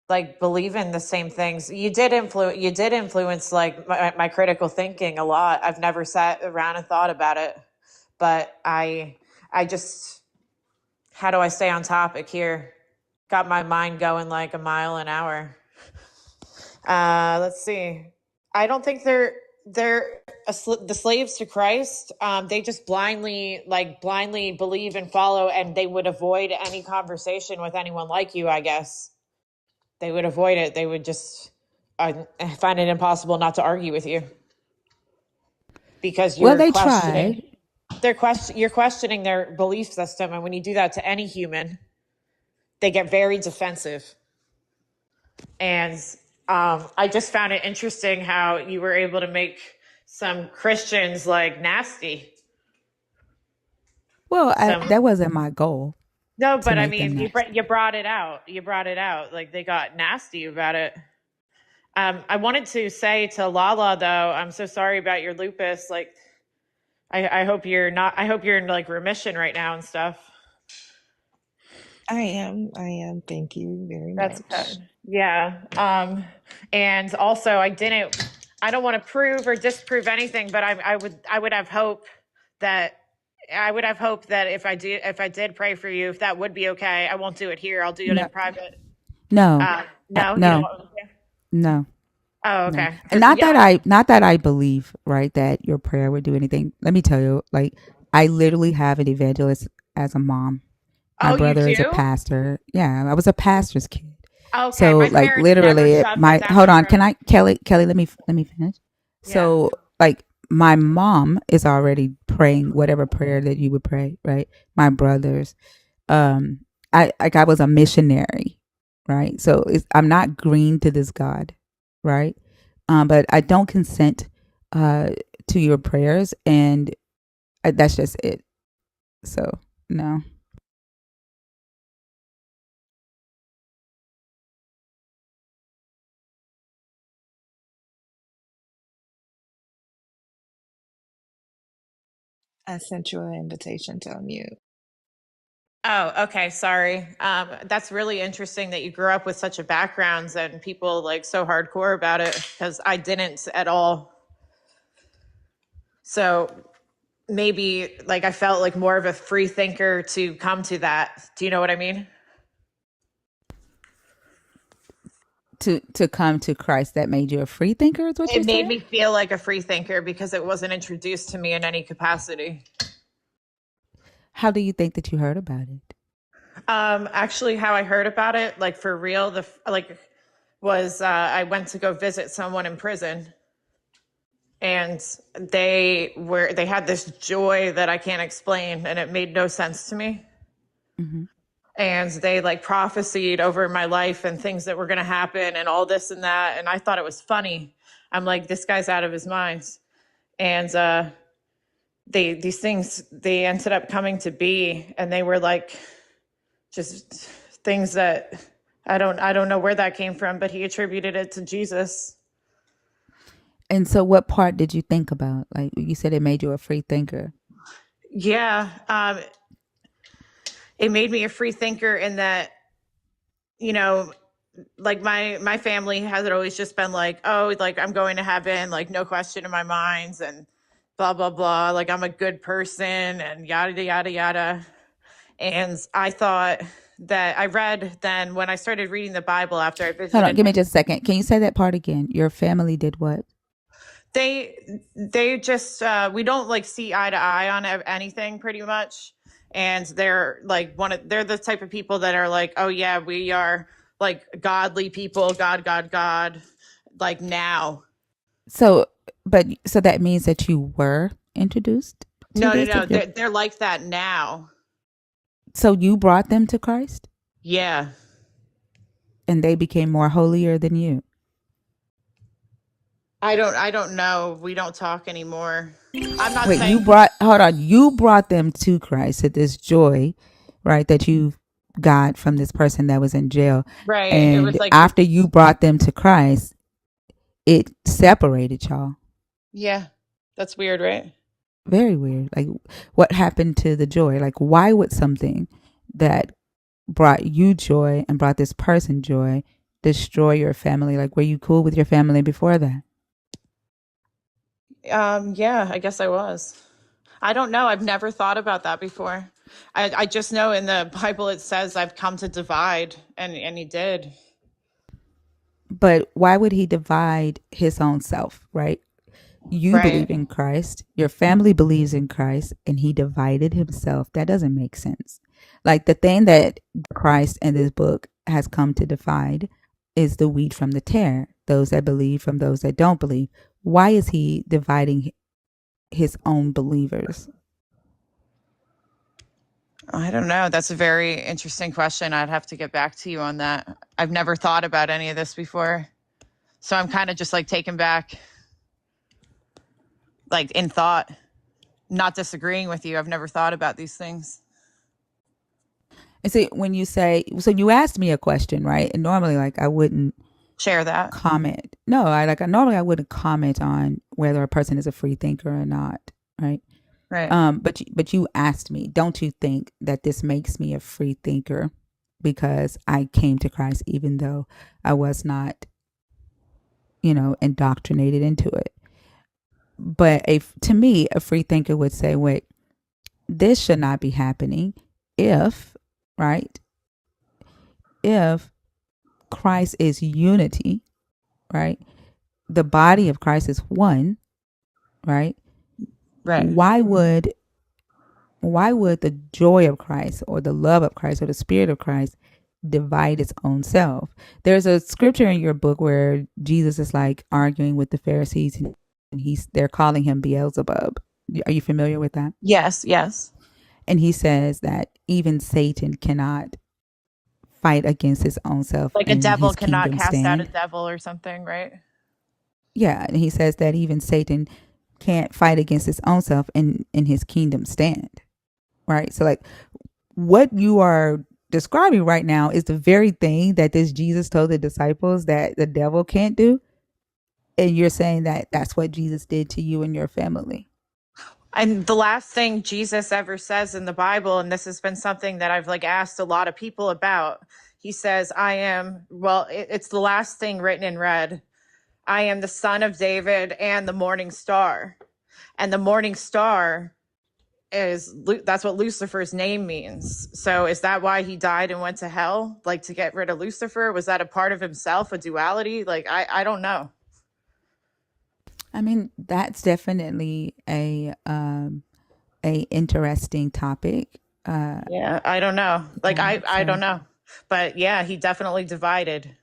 like believe in the same things. You did influence like my critical thinking a lot. I've never sat around and thought about it, but I just, how do I stay on topic here? Got my mind going like a mile an hour. Let's see. I don't think the slaves to Christ. They just blindly believe and follow, and they would avoid any conversation with anyone like you, I guess. They would avoid it. They would just find it impossible not to argue with you because Well, they try. you're questioning their belief system, and when you do that to any human, they get very defensive. And I just found it interesting how you were able to make some Christians like nasty. Well, Some that wasn't my goal no, to but I make them mean, nasty. you brought it out. You brought it out. Like they got nasty about it. I wanted to say to Lala though, I'm so sorry about your lupus. Like, I hope you're not. I hope you're in like remission right now and stuff. I am. Thank you very That's much. good. Yeah. And also, I don't want to prove or disprove anything, but I would have hope that. I would have hope that if I did pray for you, if that would be okay. I won't do it here. I'll do it No, in private. no, No, you don't no, want me to? no, Oh, no. okay. And Because yeah. not that I believe, right, that your prayer would do anything. Let me tell you, like, I literally have an evangelist as a mom. My Oh, you brother is a do? pastor. Yeah, I was a pastor's kid. Okay. So My like parents never literally shoved it my down my hold on, throat. can I Kelly, let me finish. Yeah. So like my mom is already praying whatever prayer that you would pray, right? My brothers. I was a missionary, right? So I'm not green to this God, right? But I don't consent to your prayers, and that's just it. So no. I sent you an invitation to unmute. Oh, okay. Sorry. That's really interesting that you grew up with such a background and people like so hardcore about it because I didn't at all. So maybe like I felt like more of a free thinker to come to that. Do you know what I mean? To come to Christ that made you a free thinker is what you're It made saying? me feel like a free thinker because it wasn't introduced to me in any capacity. How do you think that you heard about it? Actually, how I heard about it, like for real, was I went to go visit someone in prison, and they had this joy that I can't explain, and it made no sense to me. Mm-hmm. And they like prophesied over my life and things that were going to happen and all this and that, and I thought it was funny. I'm like, this guy's out of his mind. And these things they ended up coming to be, and they were like just things that I don't know where that came from, but he attributed it to Jesus. And so what part did you think about? Like you said it made you a free thinker. Yeah, it made me a free thinker in that, you know, like my family hasn't always just been like, oh, like I'm going to heaven, like no question in my mind, and blah blah blah, like I'm a good person and yada yada yada. And I thought that I read then when I started reading the Bible after I Hold on, visited give me him. just a second. Can you say that part again? Your family did what? They just we don't like see eye to eye on anything pretty much, and they're like they're the type of people that are like, oh yeah, we are like godly people, God, like now. So, so that means that you were introduced to this. No. They're like that now. So you brought them to Christ, Yeah. and they became more holier than you. I don't know. We don't talk anymore. I'm not Wait, saying you brought them to Christ, to this joy, right, that you got from this person that was in jail. right. It was And like, after you brought them to Christ, it separated y'all. yeah, that's weird, right? Very weird. Like, what happened to the joy? Like, why would something that brought you joy and brought this person joy destroy your family? Like, were you cool with your family before that? Yeah, I guess I was. I don't know. I've never thought about that before. I just know in the Bible it says I've come to divide, and he did. But why would he divide his own self, right? You believe Right. in Christ, your family believes in Christ, and he divided himself. That doesn't make sense. Like, the thing that Christ in this book has come to divide is the wheat from the tare, those that believe from those that don't believe. Why is he dividing his own believers? I don't know. That's a very interesting question. I'd have to get back to you on that. I've never thought about any of this before. So I'm kind of just like taken back, like in thought, not disagreeing with you. I've never thought about these things. And see, when you say, so you asked me a question, right? And normally, like, I wouldn't Share that. comment. No, normally I wouldn't comment on whether a person is a free thinker or not, right? Right. But you asked me, don't you think that this makes me a free thinker because I came to Christ even though I was not, indoctrinated into it? But to me, a free thinker would say, wait, this should not be happening if, right? If Christ is unity, right? The body of Christ is one, right? Right. Why would the joy of Christ or the love of Christ or the spirit of Christ divide its own self? There's a scripture in your book where Jesus is like arguing with the Pharisees, and they're calling him Beelzebub. Are you familiar with that? Yes. And he says that even Satan cannot fight against his own self Like a and devil his cannot kingdom cast out a stand. devil or something, right? Yeah, and he says that even Satan can't fight against his own self and in his kingdom stand. Right? So, like, what you are describing right now is the very thing that this Jesus told the disciples that the devil can't do. And you're saying that that's what Jesus did to you and your family. And the last thing Jesus ever says in the Bible, and this has been something that I've like asked a lot of people about, he says, it's the last thing written in red. I am the son of David and the morning star. And the morning star that's what Lucifer's name means. So is that why he died and went to hell? Like to get rid of Lucifer? Was that a part of himself, a duality? Like, I don't know. I mean, that's definitely a interesting topic. Yeah, I don't know. Like, I don't know. But yeah, he definitely divided.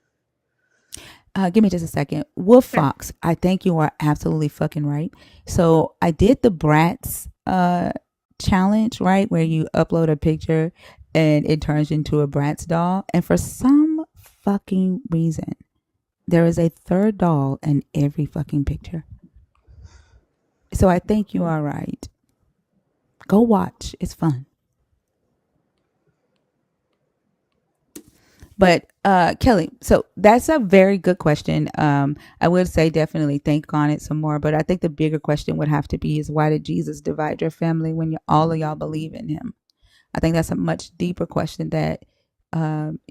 Give me just a second. Wolf Sure. Fox, I think you are absolutely fucking right. So I did the Bratz challenge, right? Where you upload a picture and it turns into a Bratz doll. And for some fucking reason, there is a third doll in every fucking picture. So I think you are right. Go watch. It's fun. But Kelly, so that's a very good question. I would say definitely think on it some more. But I think the bigger question would have to be is why did Jesus divide your family when all of y'all believe in him? I think that's a much deeper question that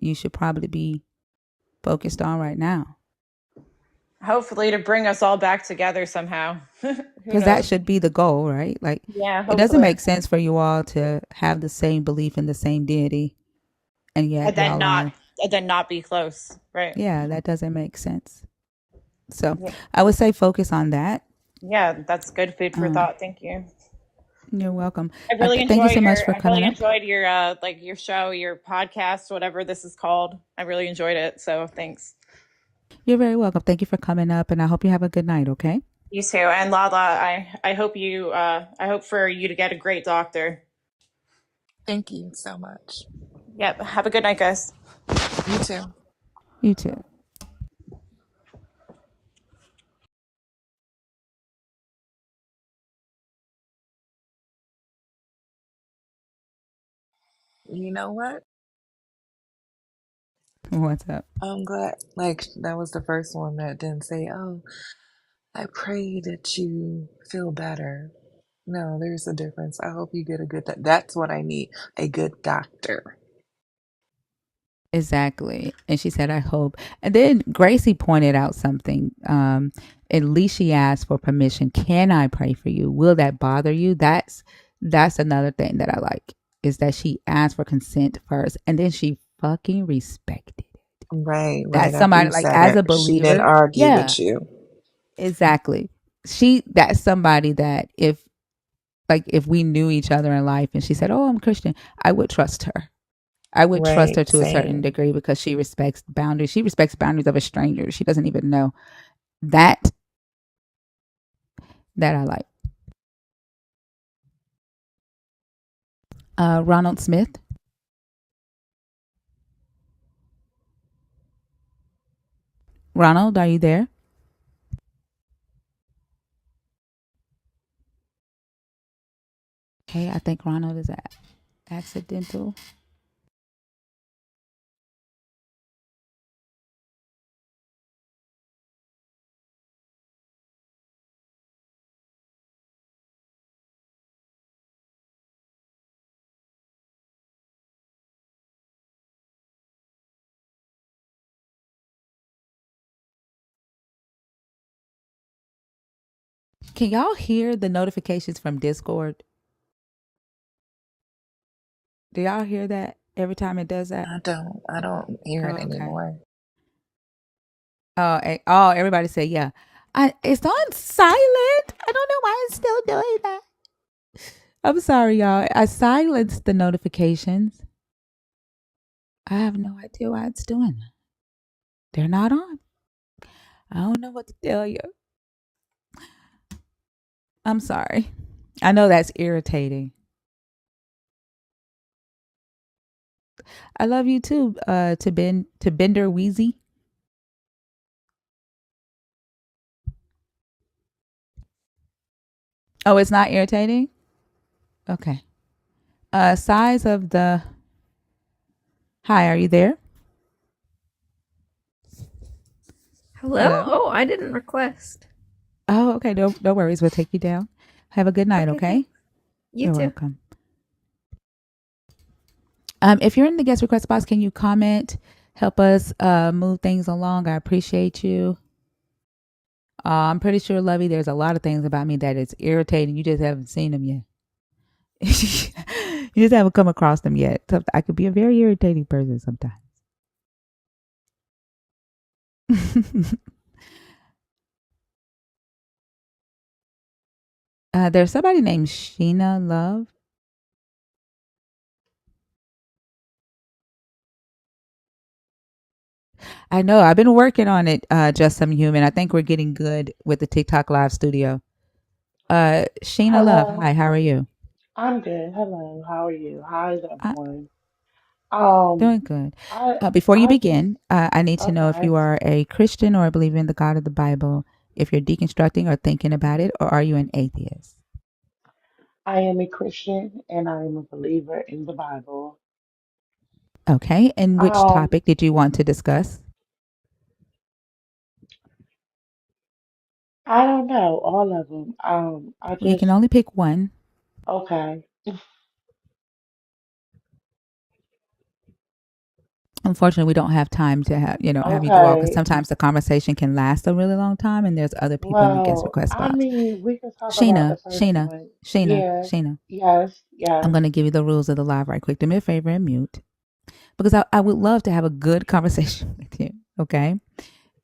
you should probably be focused on right now. Hopefully to bring us all back together somehow. Because that should be the goal, right? Like, Yeah, it doesn't hopefully. make sense for you all to have the same belief in the same deity, and yet y'all are. And then not be close, right? Yeah, that doesn't make sense. So Yeah. I would say focus on that. Yeah, that's good food for thought. Thank you. You're welcome. I really Thank you enjoy so much your for I really coming up. enjoyed your like your show, your podcast, whatever this is called. I really enjoyed it. So thanks. You're very welcome. Thank you for coming up, and I hope you have a good night. Okay. You too. And Lala, I hope you I hope for you to get a great doctor. Thank you so much. Yep. Have a good night, guys. You too. You too. You know what? What's up? I'm glad, like, that was the first one that didn't say, oh, I pray that you feel better. No, there's a difference. I hope you get a good, that's what I need, a good doctor. Exactly. And she said, I hope. And then Gracie pointed out something. At least she asked for permission. Can I pray for you? Will that bother you? That's another thing that I like, is that she asked for consent first and then she fucking respected it. Right, right. That's After somebody you like said as a it, she didn't believer. argue Yeah, with you. exactly. That's somebody that if we knew each other in life and she said, oh, I'm Christian, I would trust her. I would trust her Right, to a certain same. degree because she respects boundaries. She respects boundaries of a stranger. She doesn't even know that I like. Ronald Smith. Ronald, are you there? Okay, I think Ronald is accidental. Can y'all hear the notifications from Discord? Do y'all hear that every time it does that? I don't hear Oh, it okay. anymore. Oh, everybody say yeah. It's on silent. I don't know why it's still doing that. I'm sorry, y'all. I silenced the notifications. I have no idea why it's doing that. They're not on. I don't know what to tell you. I'm sorry. I know that's irritating. I love you too, to Bender Wheezy. Oh, it's not irritating? Okay. Size of the Hi, are you there? Hello? Hello? Oh, I didn't request. Oh, okay. No worries. We'll take you down. Have a good night, Okay, okay? thanks. You You're too. welcome. If you're in the guest request box, can you comment? Help us move things along. I appreciate you. I'm pretty sure, Lovey, there's a lot of things about me that is irritating. You just haven't seen them yet. You just haven't come across them yet. So I could be a very irritating person sometimes. There's somebody named Sheena Love. I know. I've been working on it, Just Some Human. I think we're getting good with the TikTok Live studio. Sheena Love, Hello, hi, how are you? I'm good. Hello, how are you? How is I, everyone? Doing good. I Before you I just begin, I need to know if okay. you are a Christian or a believer in the God of the Bible, if you're deconstructing or thinking about it, or are you an atheist? I am a Christian and I am a believer in the Bible. Okay. And which Um, topic did you want to discuss? I don't know all of them. I You can just only pick one. okay. Unfortunately, we don't have time to have you do all because Okay. sometimes the conversation can last a really long time, and there's other people in the guest Well, request I box. mean, we can talk about the Sheena, first Sheena, one. Sheena, Yeah. Sheena. Yes. I'm Yes. going to give you the rules of the live right quick. Do me a favor and mute because I would love to have a good conversation with you. Okay.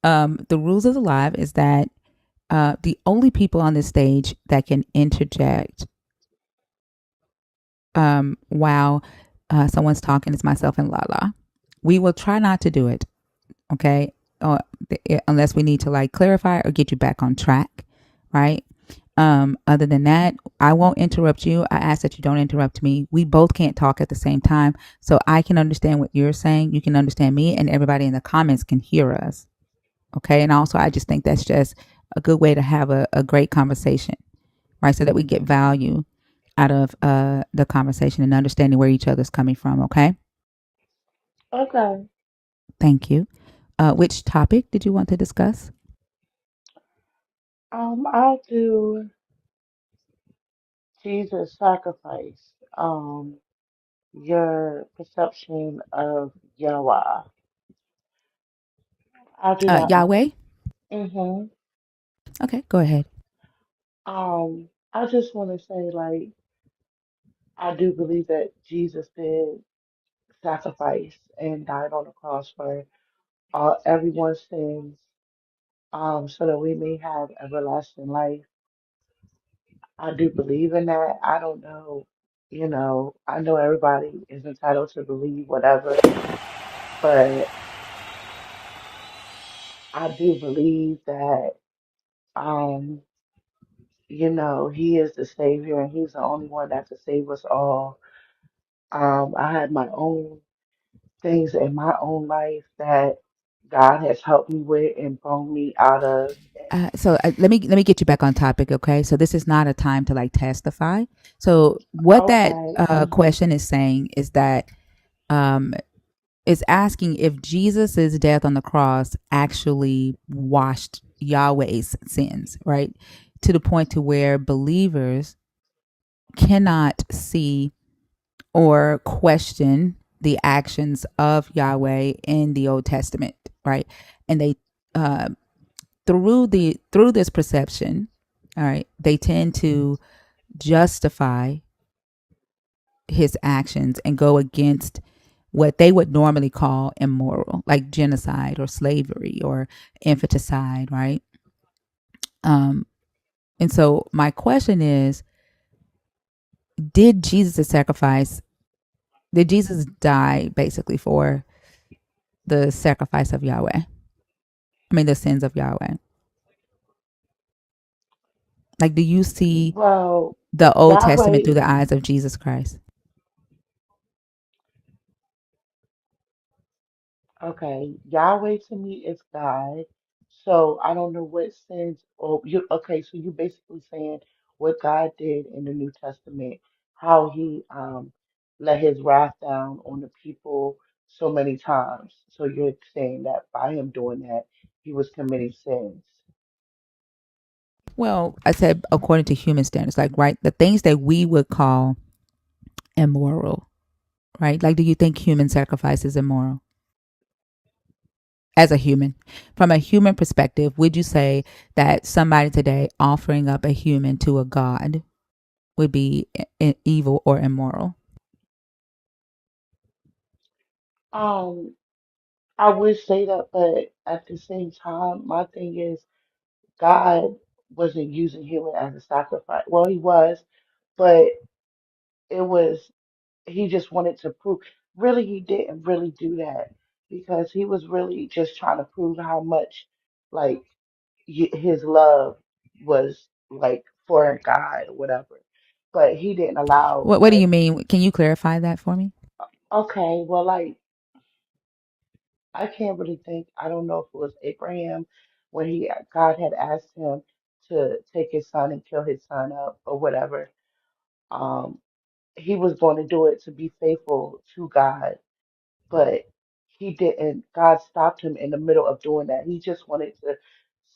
The rules of the live is that the only people on this stage that can interject while someone's talking, it's myself and Lala. We will try not to do it, okay? Unless we need to like clarify or get you back on track, right? Other than that, I won't interrupt you. I ask that you don't interrupt me. We both can't talk at the same time. So I can understand what you're saying. You can understand me, and everybody in the comments can hear us. Okay. And also, I just think that's just a good way to have a great conversation, right? So that we get value out of the conversation and understanding where each other's coming from. Okay. Okay. Thank you. Which topic did you want to discuss? I'll do Jesus sacrifice. Your perception of Yahweh. I'll do that one. Yahweh. Mm-hmm. Okay. Go ahead. I just want to say, like, I do believe that Jesus did sacrifice and died on the cross for everyone's sins, so that we may have everlasting life. I do believe in that. I don't know, I know everybody is entitled to believe whatever, but I do believe that, um, he is the Savior and he's the only one that can save us all. I had my own things in my own life that God has helped me with and brought me out of. So let me get you back on topic, okay? So this is not a time to like testify. So what that Okay. question is saying is that um, is asking if Jesus's death on the cross actually washed Yahweh's sins, right? To the point to where believers cannot see or question the actions of Yahweh in the Old Testament, right? And they uh, through this perception, all right, they tend to justify his actions and go against what they would normally call immoral, like genocide or slavery or infanticide, right? Um, and so my question is, did Jesus sacrifice? Did Jesus die basically for the sacrifice of Yahweh? I mean, the sins of Yahweh. Like, do you see Well, the Old Testament Yahweh, through the eyes of Jesus Christ? okay, Yahweh to me is God. So I don't know what sins, or you, okay, so you're basically saying what God did in the New Testament, how he let his wrath down on the people so many times. So you're saying that by him doing that, he was committing sins. Well, I said according to human standards, like right, the things that we would call immoral, right? Like, do you think human sacrifice is immoral as a human? From a human perspective, would you say that somebody today offering up a human to a god would be evil or immoral? Um, I would say that, but at the same time, my thing is God wasn't using human as a sacrifice. Well, he was, but it was he just wanted to prove. Really, he didn't really do that because he was really just trying to prove how much like his love was like for God or whatever. But he didn't allow What do you mean? Can you clarify that for me? okay, well, like I can't really think. I don't know if it was Abraham when he God had asked him to take his son and kill his son up or whatever. Um, he was going to do it to be faithful to God, but he didn't. God stopped him in the middle of doing that. He just wanted to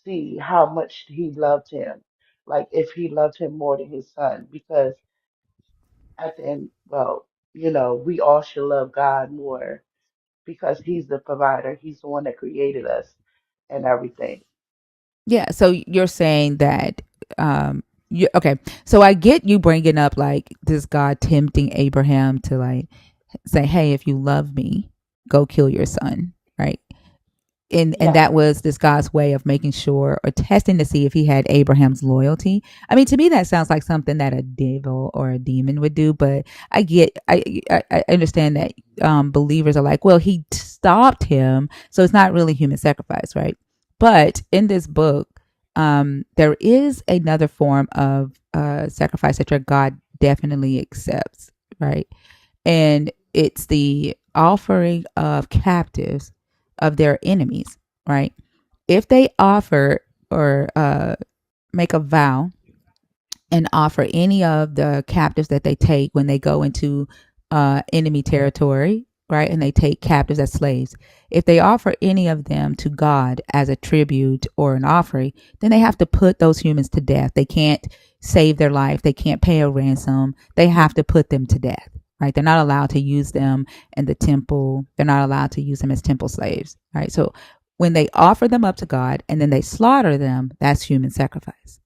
see how much he loved him, like if he loved him more than his son, because at the end, well, we all should love God more because he's the provider. He's the one that created us and everything. Yeah. So you're saying that, okay. So I get you bringing up like this God tempting Abraham to like say, hey, if you love me, go kill your son, right? and Yes. that was this God's way of making sure or testing to see if he had Abraham's loyalty. I mean, to me, that sounds like something that a devil or a demon would do. But I understand that believers are like, well, he stopped him, so it's not really human sacrifice, right? But in this book, there is another form of sacrifice that your God definitely accepts, right? And it's the offering of captives of their enemies, right? If they offer or make a vow and offer any of the captives that they take when they go into enemy territory, right? And they take captives as slaves. If they offer any of them to God as a tribute or an offering, then they have to put those humans to death. They can't save their life. They can't pay a ransom. They have to put them to death, right? They're not allowed to use them in the temple. They're not allowed to use them as temple slaves, right? So when they offer them up to God and then they slaughter them, that's human sacrifice,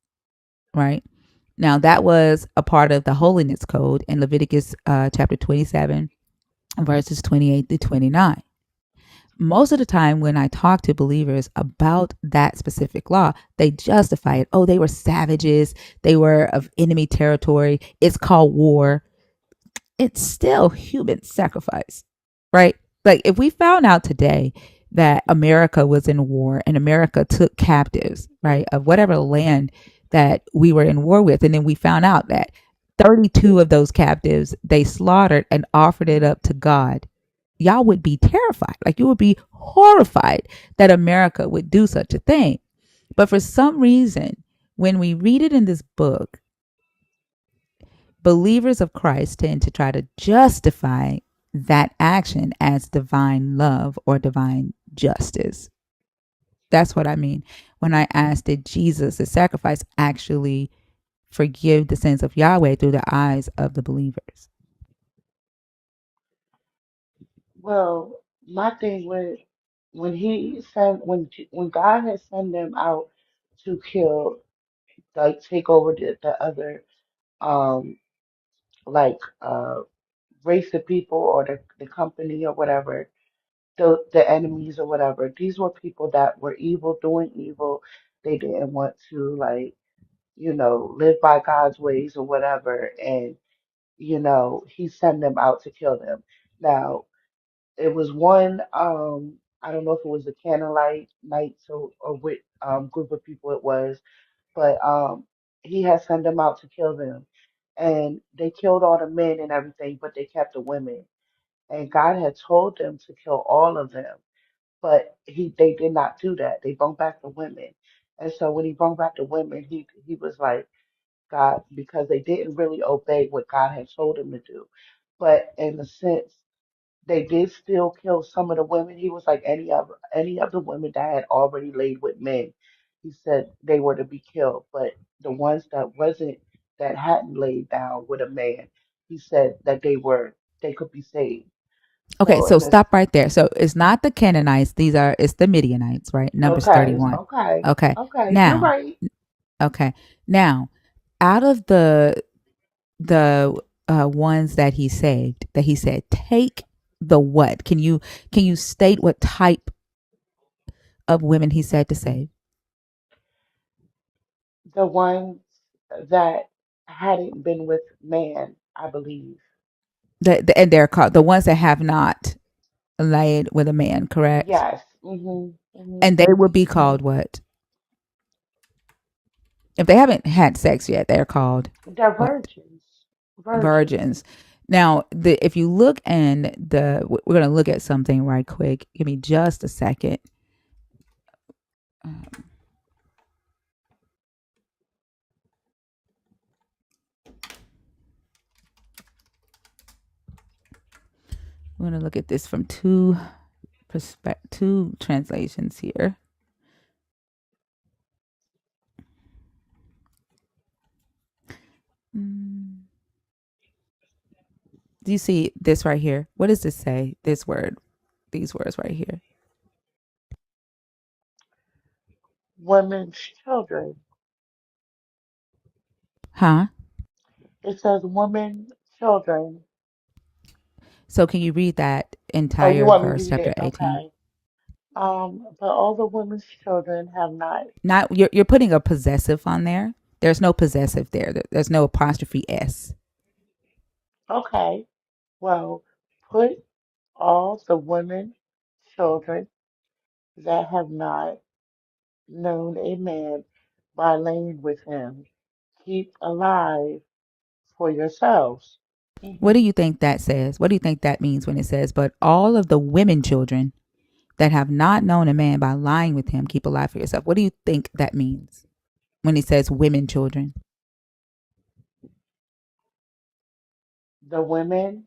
right? Now, that was a part of the holiness code in Leviticus chapter 27, verses 28 to 29. Most of the time, when I talk to believers about that specific law, they justify it. Oh, they were savages. They were of enemy territory. It's called war. It's still human sacrifice, right? Like if we found out today that America was in war and America took captives, right, of whatever land that we were in war with, and then we found out that 32 of those captives they slaughtered and offered it up to God, y'all would be terrified. Like you would be horrified that America would do such a thing. But for some reason, when we read it in this book, believers of Christ tend to try to justify that action as divine love or divine justice. That's what I mean when I asked, did Jesus, the sacrifice, actually forgive the sins of Yahweh through the eyes of the believers? Well, my thing with when God had sent them out to kill, like take over the other um like race of people or the company or whatever, the enemies or whatever. These were people that were evil, doing evil. They didn't want to like, live by God's ways or whatever. And, he sent them out to kill them. Now, it was one, I don't know if it was the Canaanite Knights or what group of people it was, but he had sent them out to kill them. And they killed all the men and everything, but they kept the women. And God had told them to kill all of them, but they did not do that. They brought back the women. And so when he brought back the women, he was like, God, because they didn't really obey what God had told them to do. But in a sense, they did still kill some of the women. He was like any of the women that had already laid with men. He said they were to be killed. But the ones that hadn't laid down with a man, he said that they could be saved. Okay, So so in this stop right there. So it's not the Canaanites, it's the Midianites, right? Numbers okay, 31. okay, Okay. okay, you're Now, right. okay. Now, out of the ones that he saved, that he said, take the what? Can you state what type of women he said to save? The ones that hadn't been with man, I believe. And they're called the ones that have not laid with a man, correct? Yes. Mhm. And they would be called what? If they haven't had sex yet, they're called They're what? virgins. Virgins. Virgins. Now, if you look in we're going to look at something right quick. Give me just a second. We're going to look at this from two translations here. Do you see this right here? What does this say? This word, these words right here. Women's children. Huh? It says women, children. So can you read that Oh, you entire want me to verse, read chapter it? 18? Okay. But all the women's children have not. Not you're putting a possessive on there. There's no possessive there. There's no apostrophe s. Okay, well, put all the women children that have not known a man by laying with him, keep alive for yourselves. What do Hmm. you think that says? What do you think that means when it says, but all of the women children that have not known a man by lying with him, keep alive for yourself? What do you think that means when he says women children? The women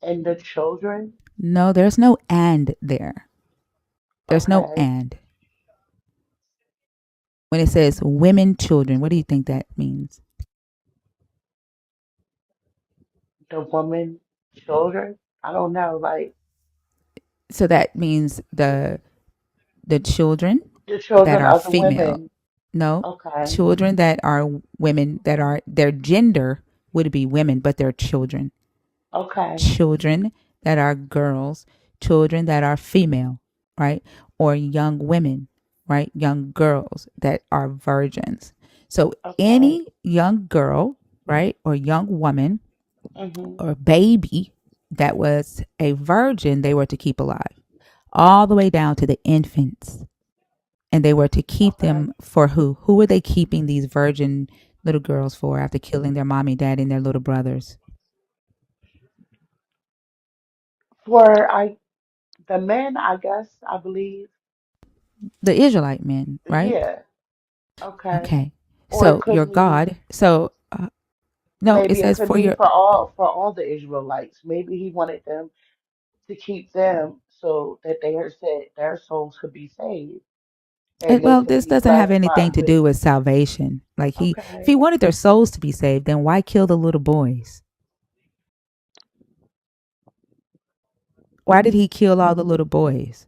and the children. No, there's no and there. There's no Okay, and. When it says women children, what do you think that means? the woman children. I don't know, like So that means the children the that children are of the female. women. No, Okay, children that are women that are their gender would be women, but they're children. okay, Children that are girls, children that are female, right? Or young women, right? Young girls that are virgins. So okay. any young girl, right? Or young woman Mhm. or baby that was a virgin, they were to keep alive, all the way down to the infants. And they were to keep Okay. them for who? Who were they keeping these virgin little girls for after killing their mommy, daddy, and their little brothers? For the men, I guess, I believe. The Israelite men, right? Yeah. Okay. Okay. Or it So could your be God. So no, it maybe it says could for be your. for all the Israelites. Maybe he wanted them to keep them so that their souls could be saved and they Well, could this be doesn't have blessed anything by to with. do with salvation. Like if he Okay. wanted their souls to be saved, then why kill the little boys? Why did he kill all the little boys?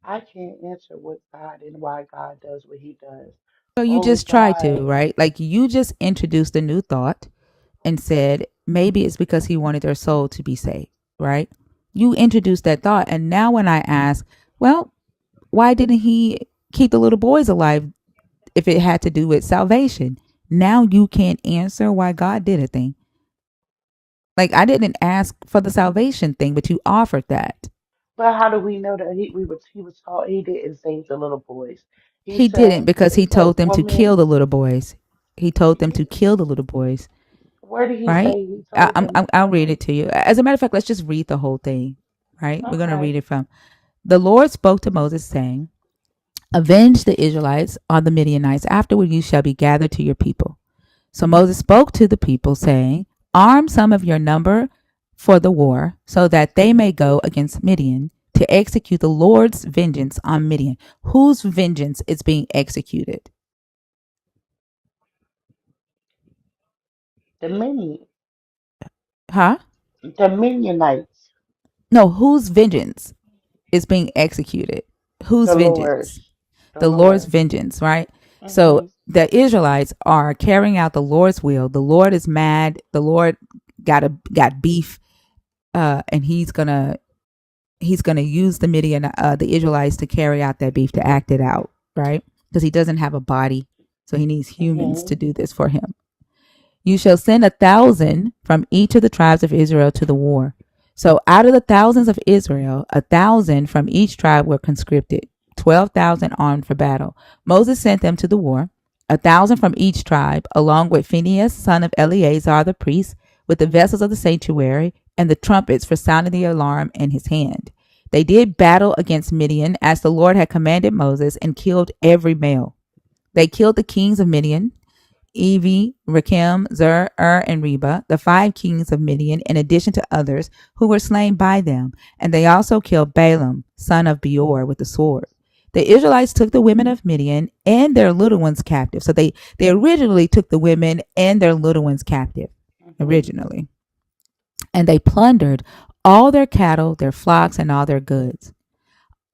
I can't answer what God and why God does what he does. So you Only just tried to, God. right? Like you just introduced a new thought and said maybe it's because he wanted their soul to be saved, right? You introduced that thought. And now when I ask, well, why didn't he keep the little boys alive if it had to do with salvation? Now you can't answer why God did a thing. Like I didn't ask for the salvation thing, but you offered that. But how do we know that he was taught he didn't save the little boys? He He didn't said because he the told them to kill woman. the little boys. He told them to He, kill the little boys, where did he right? say he told them to I'll kill read them? it to you. As a matter of fact, let's just read the whole thing, right? We're going to Okay. read it from the Lord spoke to Moses saying, avenge the Israelites on the Midianites. Afterward, you shall be gathered to your people. So Moses spoke to the people, saying, arm some of your number for the war, so that they may go against Midian to execute the Lord's vengeance on Midian. Whose vengeance is being executed? The Minion, Huh? the Midianites, No, whose vengeance is being executed? Whose the Lord's, vengeance? the The Lord's Lord. vengeance, right? So Hmm. the Israelites are carrying out the Lord's will. The Lord is mad. The Lord got beef, and he's gonna use the Israelites to carry out that beef, to act it out, right? Because he doesn't have a body, so he needs humans Hmm. to do this for him. You shall send 1,000 from each of the tribes of Israel to the war. So out of the thousands of Israel, 1,000 from each tribe were conscripted, 12,000 armed for battle. Moses sent them to the war, 1,000 from each tribe, along with Phinehas, son of Eleazar the priest, with the vessels of the sanctuary and the trumpets for sounding the alarm in his hand. They did battle against Midian as the Lord had commanded Moses and killed every male. They killed the kings of Midian, Evi, Rakem, Zur, and Reba, the 5 kings of Midian, in addition to others who were slain by them. And they also killed Balaam, son of Beor, with the sword. The Israelites took the women of Midian and their little ones captive. So they originally took the women and their little ones captive, Hmm. originally. And they plundered all their cattle, their flocks, and all their goods.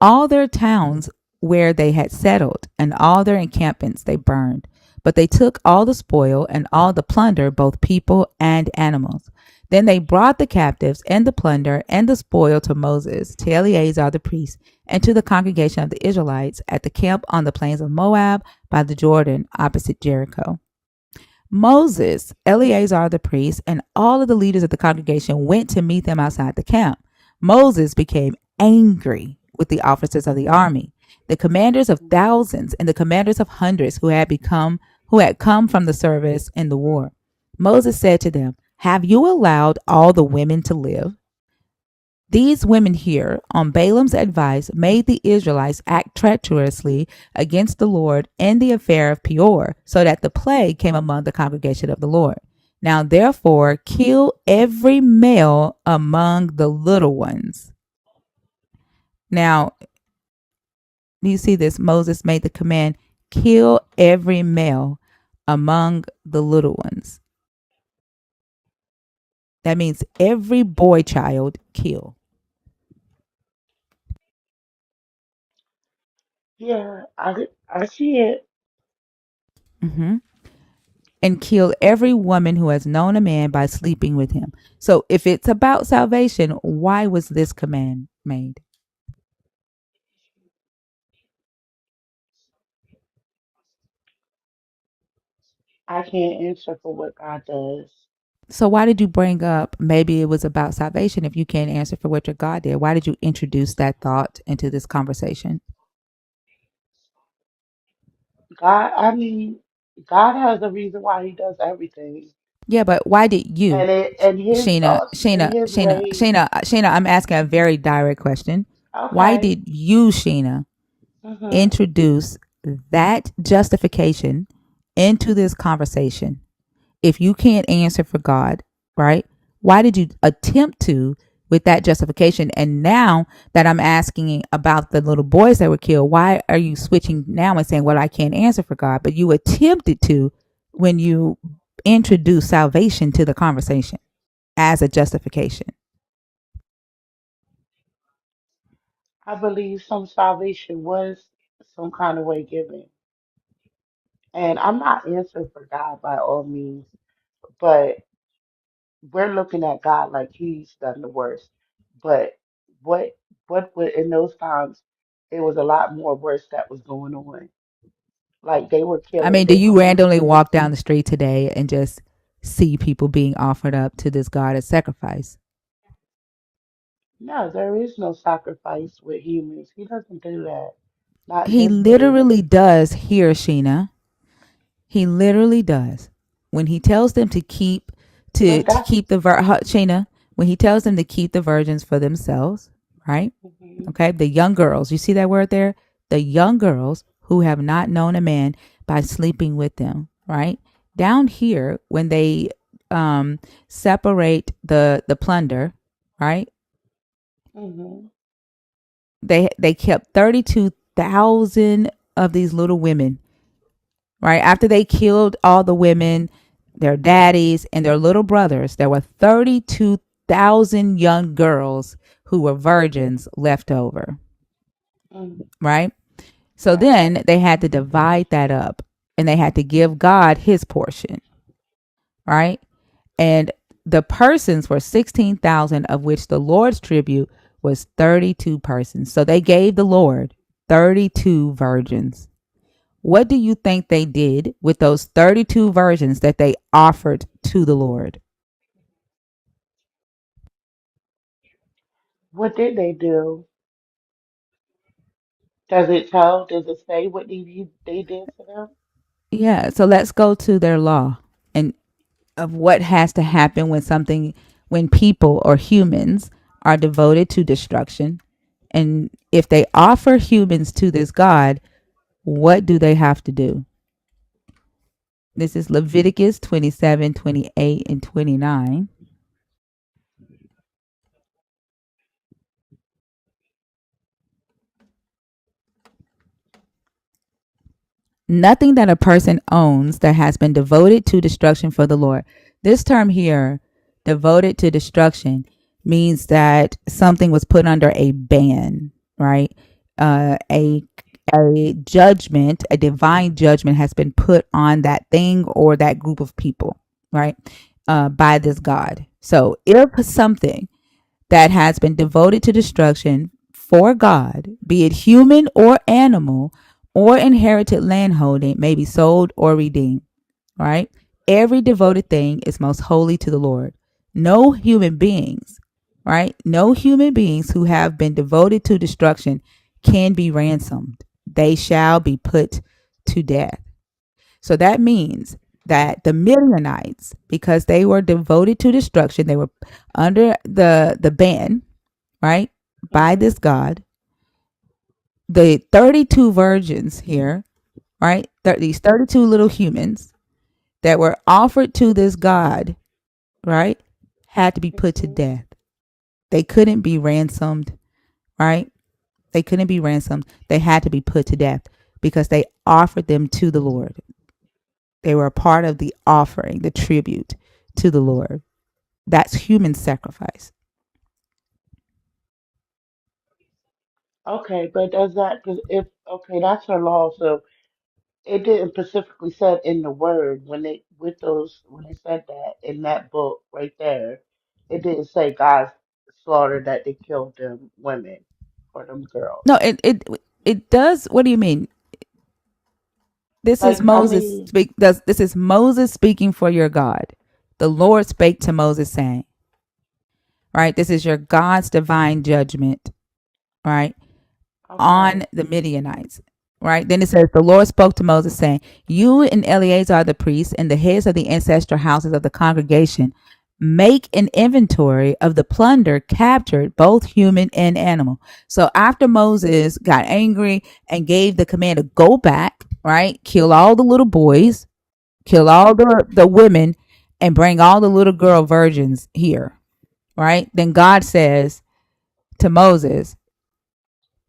All their towns where they had settled and all their encampments they burned. But they took all the spoil and all the plunder, both people and animals. Then they brought the captives and the plunder and the spoil to Moses, to Eleazar the priest, and to the congregation of the Israelites at the camp on the plains of Moab by the Jordan opposite Jericho. Moses, Eleazar the priest, and all of the leaders of the congregation went to meet them outside the camp. Moses became angry with the officers of the army, the commanders of thousands and the commanders of hundreds who had come from the service in the war. Moses said to them, "Have you allowed all the women to live?" These women here, on Balaam's advice, made the Israelites act treacherously against the Lord in the affair of Peor, so that the plague came among the congregation of the Lord. Now, therefore, kill every male among the little ones. Now, you see this? Moses made the command, kill every male among the little ones. That means every boy child kill. Yeah, I see it. Mm-hmm. And kill every woman who has known a man by sleeping with him. So if it's about salvation, why was this command made? I can't answer for what God does. So why did you bring up maybe it was about salvation if you can't answer for what your God did? Why did you introduce that thought into this conversation? God, I mean, God has a reason why He does everything, Yeah, but why did you, and His Sheena, thoughts and Sheena, His Sheena, ways. Sheena, Sheena, I'm asking a very direct question. Why Okay. did you, Sheena, Mhm. introduce that justification into this conversation? If you can't answer for God, right? Why did you attempt to with that justification? And now that I'm asking about the little boys that were killed, why are you switching now and saying, well, I can't answer for God? But you attempted to when you introduced salvation to the conversation as a justification. I believe some salvation was some kind of way given, and I'm not answering for God by all means, but we're looking at God like He's done the worst. But what what would in those times, it was a lot more worse that was going on. Like they were I killing, mean, do they were you making. randomly walk down the street today and just see people being offered up to this God as sacrifice? No, there is no sacrifice with humans. He doesn't do that. Not in He His ways. literally does here, Sheena. He literally does. When he tells them to keep But to that's. keep the Shayna, when he tells them to keep the virgins for themselves, right? Mhm. Okay, the young girls. You see that word there? The young girls who have not known a man by sleeping with them, right? Down here, when they separate the plunder, right? Mhm. They kept 32,000 of these little women, right? After they killed all the women, their daddies, and their little brothers, there were 32,000 young girls who were virgins left over, Mhm. right? So Right. then they had to divide that up and they had to give God his portion, right? And the persons were 16,000, of which the Lord's tribute was 32 persons. So they gave the Lord 32 virgins. What do you think they did with those 32 virgins that they offered to the Lord? What did they do? Does it tell? Does it say what they did to them? Yeah, so let's go to their law and of what has to happen when people or humans are devoted to destruction. And if they offer humans to this God, what do they have to do? This is Leviticus 27, 28, and 29. Nothing that a person owns that has been devoted to destruction for the Lord. This term here, devoted to destruction, means that something was put under a ban, right? A a judgment, a divine judgment has been put on that thing or that group of people, right? By this God. So if something that has been devoted to destruction for God, be it human or animal or inherited landholding, may be sold or redeemed, right? Every devoted thing is most holy to the Lord. No human beings, right? No human beings who have been devoted to destruction can be ransomed. They shall be put to death. So that means that the Midianites, because they were devoted to destruction, they were under the ban, right, by Mm-hmm. this God. The 32 virgins here, right, these 32 little humans that were offered to this God, right, had to be put to Mm-hmm. death. They couldn't be ransomed, right? They couldn't be ransomed. They had to be put to death because they offered them to the Lord. They were a part of the offering, the tribute to the Lord. That's human sacrifice. Okay, but does that, because if, okay, that's her law, so it didn't specifically said in the word when they, with those, when they said that in that book right there, it didn't say God slaughtered that they killed them women or them girls. No, it does. What do you mean? This is Like, I Moses mean, speak. This is Moses speaking for your God. The Lord spake to Moses, saying, right, this is your God's divine judgment, right, on okay. the Midianites. Right. Then it says, the Lord spoke to Moses, saying, you and Eleazar the priest and the heads of the ancestral houses of the congregation make an inventory of the plunder captured, both human and animal. So after Moses got angry and gave the command to go back, right, kill all the little boys, kill all the women, and bring all the little girl virgins here, right? Then God says to Moses,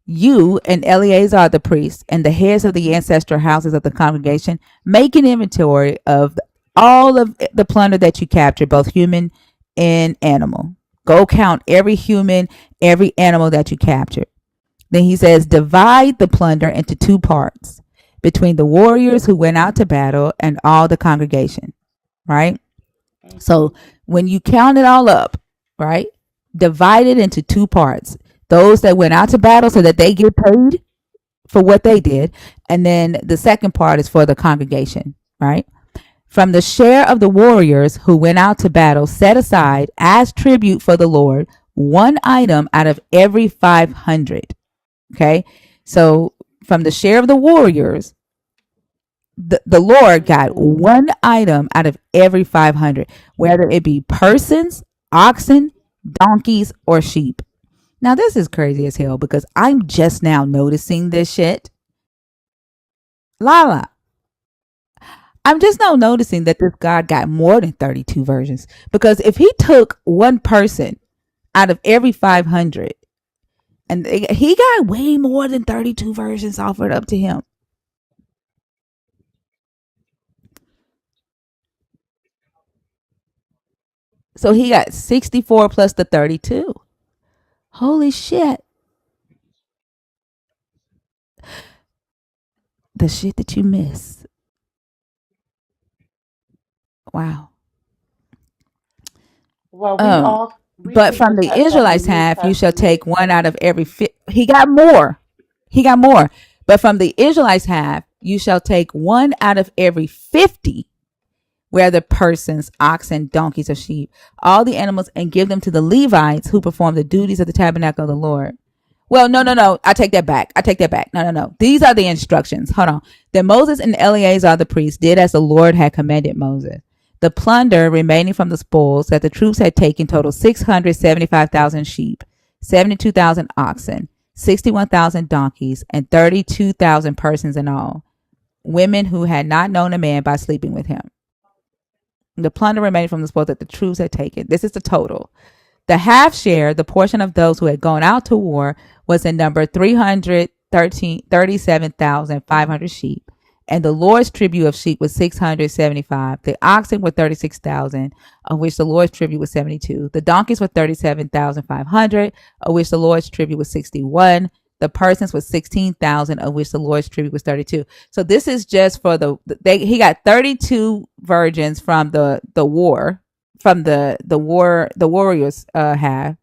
you and Eleazar the priest and the heads of the ancestral houses of the congregation make an inventory of all of the plunder that you captured, both human and animal. Go count every human, every animal that you captured. Then he says, divide the plunder into two parts between the warriors who went out to battle and all the congregation, right? Mm-hmm. So when you count it all up, right, divide it into two parts. Those that went out to battle so that they get paid for what they did. And then the second part is for the congregation, right? From the share of the warriors who went out to battle, set aside as tribute for the Lord one item out of every 500. Okay. So from the share of the warriors, the Lord got Mm-hmm. one item out of every 500, whether it be persons, oxen, donkeys, or sheep. Now, this is crazy as hell because I'm just now noticing this shit. Lala, I'm just now noticing that this God got more than 32 versions. Because if he took one person out of every 500, and he got way more than 32 versions offered up to him. So he got 64 plus the 32. Holy shit. The shit that you miss. Wow. Well, Um, we but can from the attest that the Israelites New half, you shall Testament. take one out of every he got more. He got more. But from the Israelites half, you shall take one out of every 50, whether persons, oxen, donkeys, or sheep, all the animals, and give them to the Levites who perform the duties of the tabernacle of the Lord. Well, no. I take that back. No. These are the instructions. Hold on. Then Moses and Eleazar the priest did as the Lord had commanded Moses. The plunder remaining from the spoils that the troops had taken totaled 675,000 sheep, 72,000 oxen, 61,000 donkeys, and 32,000 persons in all, women who had not known a man by sleeping with him. The plunder remaining from the spoils that the troops had taken. This is the total. The half share, the portion of those who had gone out to war, was in number 337,500 sheep. And the Lord's tribute of sheep was 675. The oxen were 36,000, of which the Lord's tribute was 72. The donkeys were 37,500, of which the Lord's tribute was 61. The persons was 16,000, of which the Lord's tribute was 32. So this is just for he got 32 virgins from the war, from the warriors have.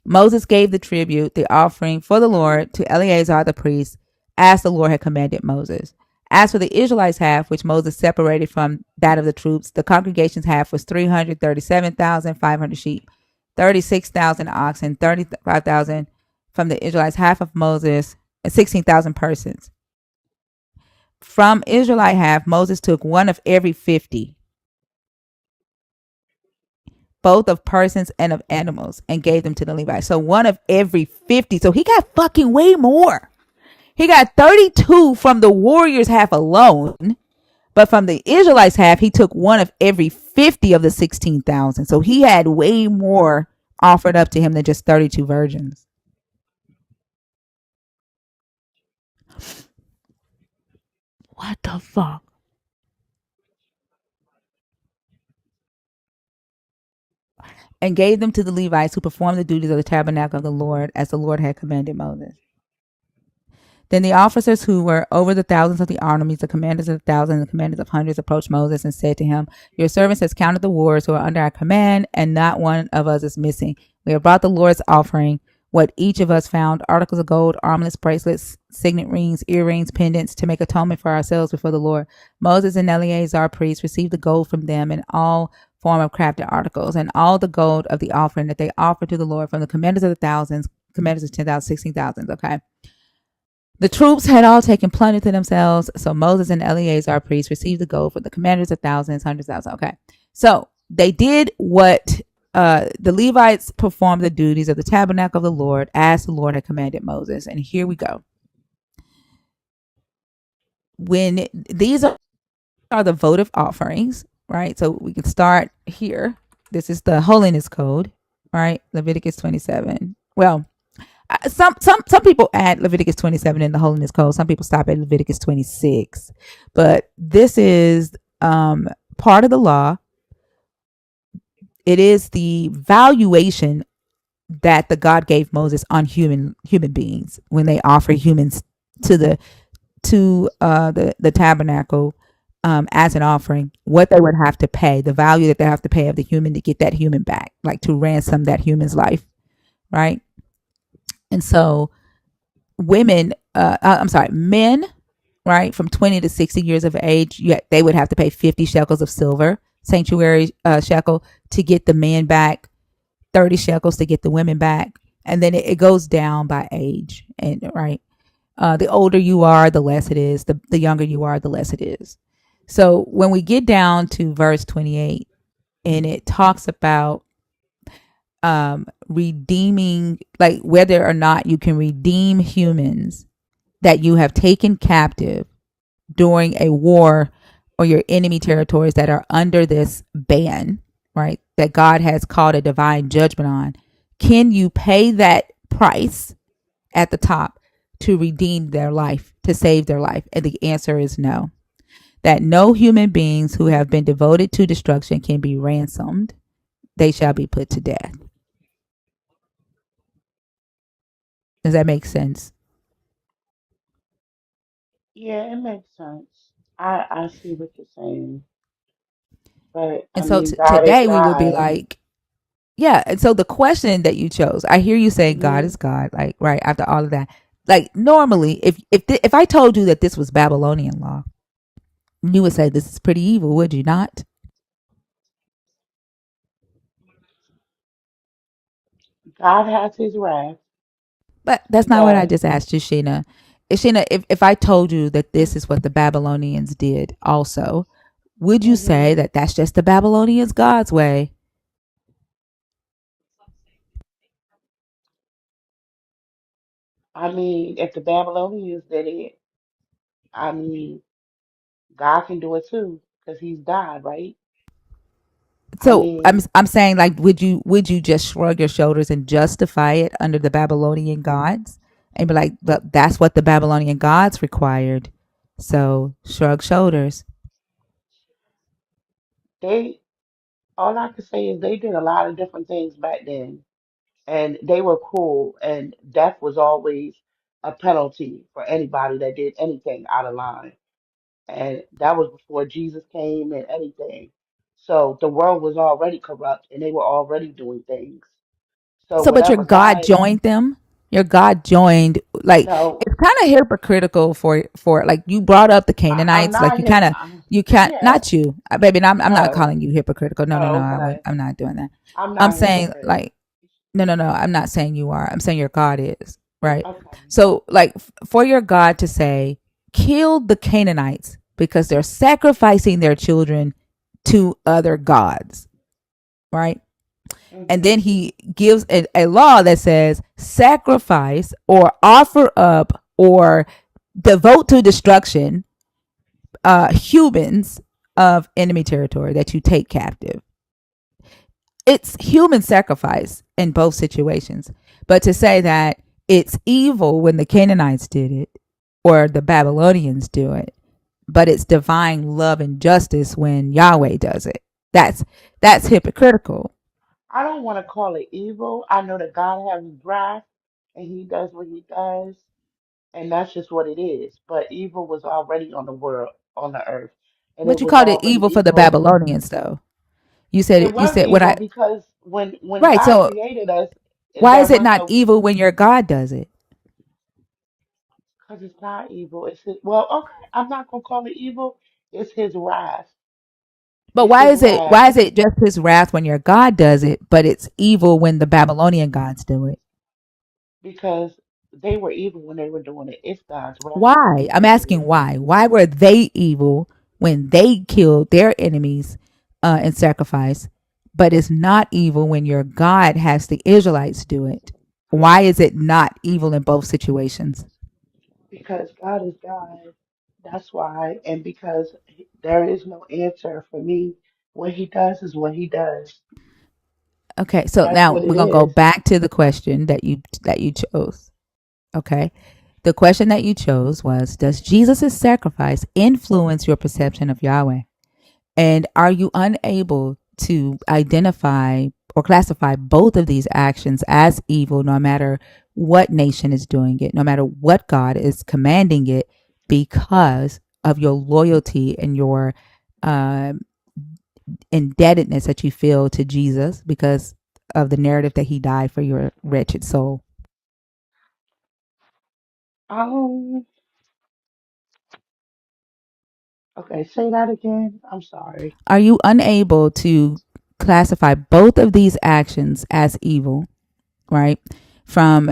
Moses gave the tribute, the offering for the Lord, to Eleazar the priest, as the Lord had commanded Moses. As for the Israelites' half, which Moses separated from that of the troops, the congregation's half was 337,500 sheep, 36,000 oxen, 35,000 from the Israelites' half of Moses, and 16,000 persons. From Israelite half, Moses took one of every 50, both of persons and of animals, and gave them to the Levites. So one of every 50. So he got fucking way more. He got 32 from the warriors' half alone, but from the Israelites' half, he took one of every 50 of the 16,000. So he had way more offered up to him than just 32 virgins. What the fuck? And gave them to the Levites, who performed the duties of the tabernacle of the Lord, as the Lord had commanded Moses. Then the officers who were over the thousands of the armies, the commanders of the thousands and the commanders of hundreds, approached Moses and said to him, "Your servants has counted the warriors who are under our command, and not one of us is missing. We have brought the Lord's offering, what each of us found: articles of gold, armlets, bracelets, signet rings, earrings, pendants, to make atonement for ourselves before the Lord." Moses and Eleazar priests received the gold from them and all form of crafted articles, and all the gold of the offering that they offered to the Lord from the commanders of the thousands, commanders of 10,000, 16,000. Okay. The troops had all taken plunder to themselves, so Moses and Eleazar priests received the gold for the commanders of thousands, hundreds of thousands. Okay, so they did what the Levites performed the duties of the tabernacle of the Lord as the Lord had commanded Moses. And here we go. When these are the votive offerings, right? So we can start here. This is the holiness code, right? Leviticus 27. Well, some people add Leviticus 27 in the holiness code. Some people stop at Leviticus 26, but this is part of the law. It is the valuation that the God gave Moses on human beings when they offer humans to the tabernacle as an offering. What they would have to pay, the value that they have to pay of the human to get that human back, like to ransom that human's life, right? And so men, right, from 20 to 60 years of age, they would have to pay 50 shekels of silver, sanctuary shekel, to get the men back, 30 shekels to get the women back. And then it goes down by age. And right, the older you are, the less it is. The younger you are, the less it is. So when we get down to verse 28, and it talks about redeeming, like whether or not you can redeem humans that you have taken captive during a war or your enemy territories that are under this ban, right? That God has called a divine judgment on. Can you pay that price at the top to redeem their life, to save their life? And the answer is no. That no human beings who have been devoted to destruction can be ransomed. They shall be put to death. Does that make sense? Yeah, it makes sense. I see what you're saying, but I And so mean, God is today we would be God. like, yeah. And so the question that you chose, I hear you saying God Hmm. is God, like right after all of that. Like normally, if I told you that this was Babylonian law, you would say this is pretty evil, would you not? God has His wrath. But He that's not what I does. just asked you, Sheena. Sheena, if I told you that this is what the Babylonians did, also, would you Hmm. say that that's just the Babylonians' God's way? I mean, if the Babylonians did it, I mean, God can do it too, because He's God, right? I So I'm mean, I'm saying, like, would you just shrug your shoulders and justify it under the Babylonian gods and be like, but that's what the Babylonian gods required, so shrug shoulders. they, all I can say is they did a lot of different things back then, and they were cool, and death was always a penalty for anybody that did anything out of line. And that was before Jesus came and anything. So the world was already corrupt and they were already doing things. So So, but your whatever God God, joined them. Your God joined, like no, it's kind of hypocritical for like you brought up the I'm Canaanites, like not you hip. kind of you can't Yeah. not you, baby. I'm not Oh, calling you hypocritical. No, no, no. oh, okay. I'm not doing that. I'm I'm not saying hypocrite. like no, no, no. I'm not saying you are. I'm saying your God is right. Okay. So, like for your God to say, kill the Canaanites because they're sacrificing their children to other gods, right? And Hmm. then he gives a law that says sacrifice or offer up or devote to destruction humans of enemy territory that you take captive. It's human sacrifice in both situations. But to say that it's evil when the Canaanites did it or the Babylonians do it, but it's divine love and justice when Yahweh does it. That's hypocritical. I don't want to call it evil. I know that God has his wrath and he does what he does, and that's just what it is. But evil was already on the world, on the earth, and But it you was called it already evil for the evil. Babylonians though. It You was said what evil I because when right. God So created us, why there is it was not no, evil when your God does it? because it's not evil. It's his, well, okay. I'm not gonna call it evil. It's his wrath. But It's his wrath why is it just his wrath when your God does it, but it's evil when the Babylonian gods do it? because they were evil when they were doing it. It's God's wrath when Why? they I'm did asking it why. Why were they evil when they killed their enemies in sacrifice, but it's not evil when your God has the Israelites do it? Why is it not evil in both situations? because God is God. That's why, and because there is no answer for me. What he does is what he does. Okay, so That's now what it we're gonna go is. back to the question that you chose. Okay, the question that you chose was: does Jesus' sacrifice influence your perception of Yahweh? And are you unable to identify or classify both of these actions as evil, no matter what nation is doing it, no matter what God is commanding it, because of your loyalty and your um, indebtedness that you feel to Jesus because of the narrative that he died for your wretched soul? Um, okay, say that again. I'm sorry. Are you unable to classify both of these actions as evil, right? From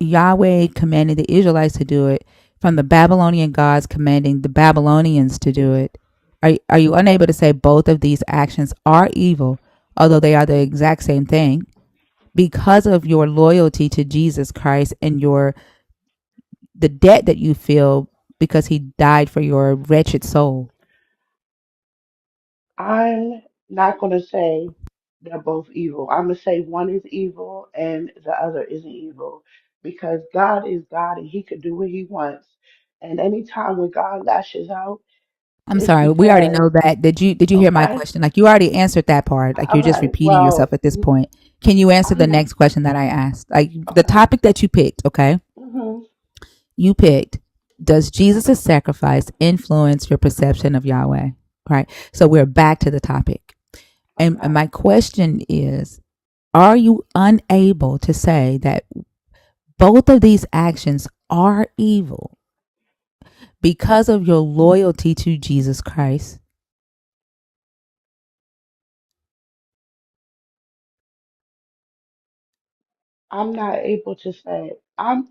Yahweh commanding the Israelites to do it, from the Babylonian gods commanding the Babylonians to do it. Are you unable to say both of these actions are evil, although they are the exact same thing, because of your loyalty to Jesus Christ and your the debt that you feel because he died for your wretched soul? I'm not going to say they're both evil. I'm going to say one is evil and the other isn't evil because God is God and he could do what he wants. And anytime when God lashes out, I'm it's sorry, we already because, know that. Did you hear my okay, question? Like you already answered that part. Like you're just okay, repeating yourself well, at this point. Can you answer I'm the not, next question that I asked? Like the okay. topic that you picked, okay? Hmm. You picked, does Jesus' sacrifice influence your perception of Yahweh? Right. So we're back to the topic. And Okay. my question is, are you unable to say that both of these actions are evil because of your loyalty to Jesus Christ? I'm not able to say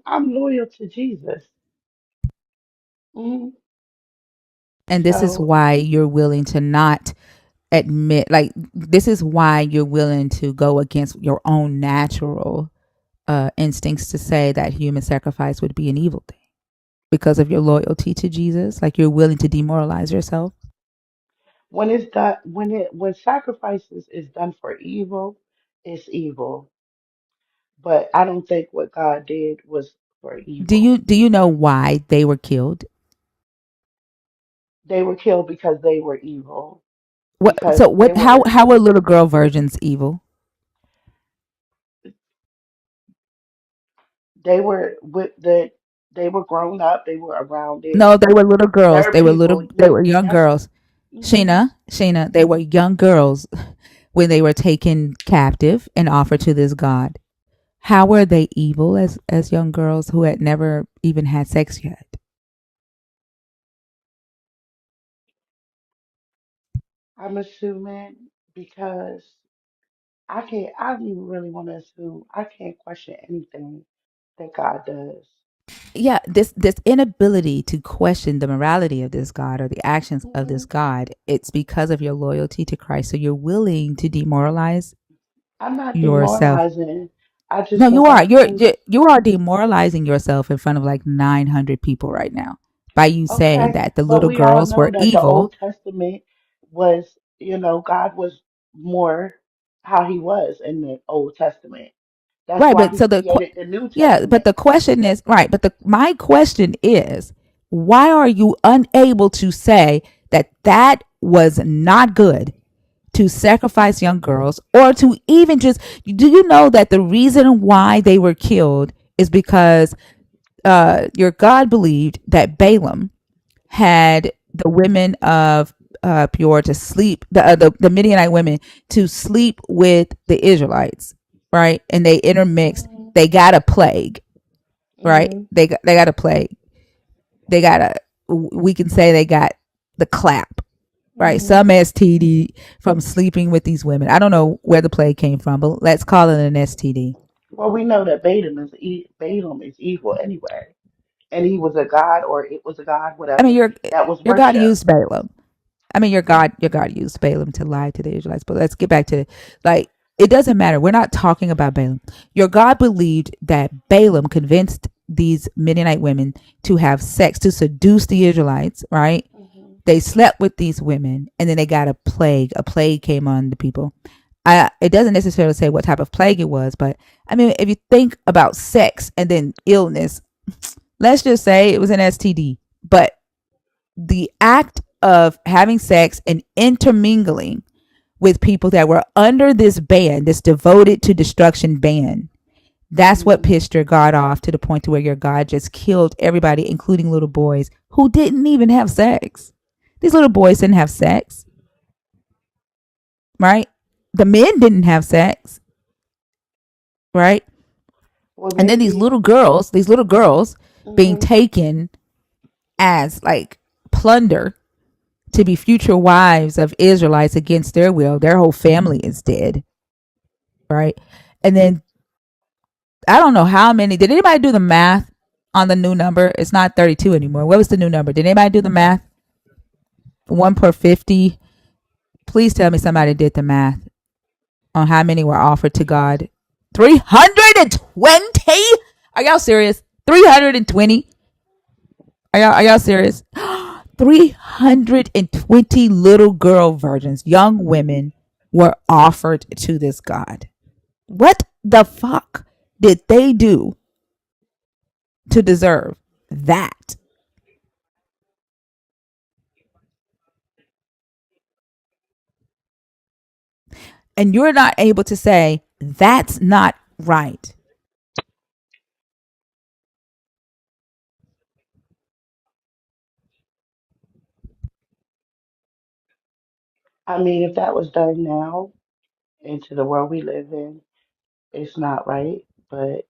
I'm loyal to Jesus. Hmm. And this is So why you're willing to not admit, like, this is why you're willing to go against your own natural instincts to say that human sacrifice would be an evil thing because of your loyalty to Jesus. Like you're willing to demoralize yourself. when it's done, when sacrifices is done for evil, it's evil. But I don't think what God did was for evil. Do you know why they were killed? They were killed because they were evil. What? Because So what? How are little girl virgins evil? they were with the They were grown up. They were around it. No, they were little girls. There are people. They were young That's. girls. Hmm. Sheena, they were young girls when they were taken captive and offered to this god. How were they evil as young girls who had never even had sex yet? I'm assuming because I can't. I don't even really want to assume. I can't question anything that God does. Yeah, this inability to question the morality of this god or the actions of Hmm. this god, it's because of your loyalty to Christ. So you're willing to demoralize I'm not yourself. demoralizing. I No, just you don't are. understand. You are demoralizing yourself in front of like 900 people right now by you saying Okay, that the but little we all girls know were that the evil. Old Testament was, God was more how he was in the Old Testament. That's Right, why but he so created the New yeah, but Testament. the question is right, but the my question is, why are you unable to say that that was not good to sacrifice young girls or to even just, do you know that the reason why they were killed is because your God believed that Balaam had the women of Peor to sleep, the Midianite women to sleep with the Israelites, right? And they intermixed. Hmm. They got a plague, right? Hmm. They got a plague. They got a, we can say they got the clap, right? Hmm. Some STD from sleeping with these women. I don't know where the plague came from, but let's call it an STD. Well, we know that Balaam is evil anyway, and he was a god, or it was a god, I mean, whatever that was your God worshipped. used Balaam. I mean, your God used Balaam to lie to the Israelites. But let's get back to like, it doesn't matter. We're not talking about Balaam. Your God believed that Balaam convinced these Midianite women to have sex to seduce the Israelites. Right? Hmm. They slept with these women, and then they got a plague. A plague came on the people. It doesn't necessarily say what type of plague it was, but I mean, if you think about sex and then illness, let's just say it was an STD. But the act of having sex and intermingling with people that were under this ban, this devoted to destruction ban, that's what Hmm. pissed your God off to the point to where your God just killed everybody, including little boys who didn't even have sex. These little boys didn't have sex, right? The men didn't have sex, right? Well, And then maybe. these little girls being Hmm. taken as like plunder to be future wives of Israelites against their will. Their whole family is dead, right? And then I don't know how many. Did anybody do the math on the new number? It's not 32 anymore. What was the new number? Did anybody do the math? One per 50. Please tell me somebody did the math on how many were offered to God. 320? Are y'all serious? 320? Are y'all serious? 320 little girl virgins, young women, were offered to this God. What the fuck did they do to deserve that? And you're not able to say that's not right. I mean, if that was done now into the world we live in, it's not right. But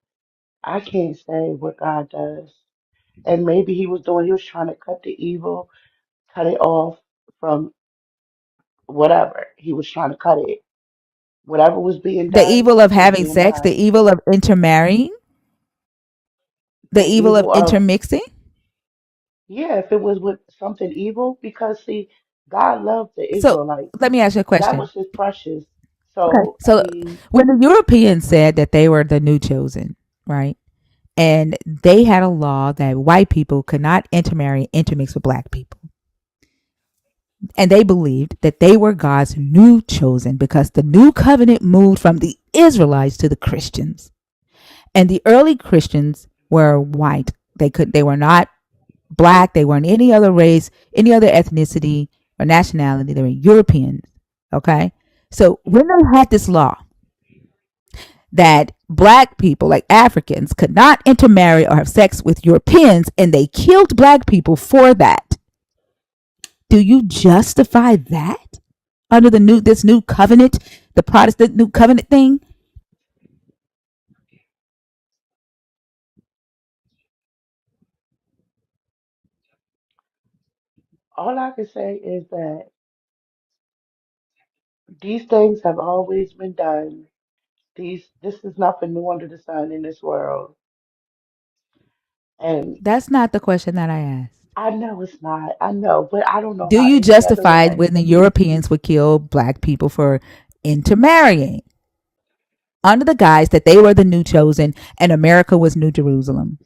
I can't say what God does. And maybe he was trying to cut the evil, cut it off from whatever. He was trying to cut it. Whatever was being The done evil of was having being sex, the done. evil of intermarrying, the The evil of evil of, intermixing. yeah, if it was with something evil, because see, God loved the So Israelites. let me ask you a That question. was his precious. Okay. So, I So mean, when the Europeans said that they were the new chosen, right? And they had a law that white people could not intermarry, intermix with black people. And they believed that they were God's new chosen because the new covenant moved from the Israelites to the Christians. And the early Christians were white. They were not black, they weren't any other race, any other ethnicity or nationality. They were Europeans. Okay? So when they had this law, that black people, like Africans, could not intermarry or have sex with Europeans, and they killed black people for that. Do you justify that under this new covenant, the Protestant new covenant thing? All I can say is that these things have always been done. This is nothing new under the sun in this world. And That's not the question that I asked. I know it's not. I know, but I don't know Do how you any other justify way. when the Europeans would kill black people for intermarrying under the guise that they were the new chosen and America was New Jerusalem?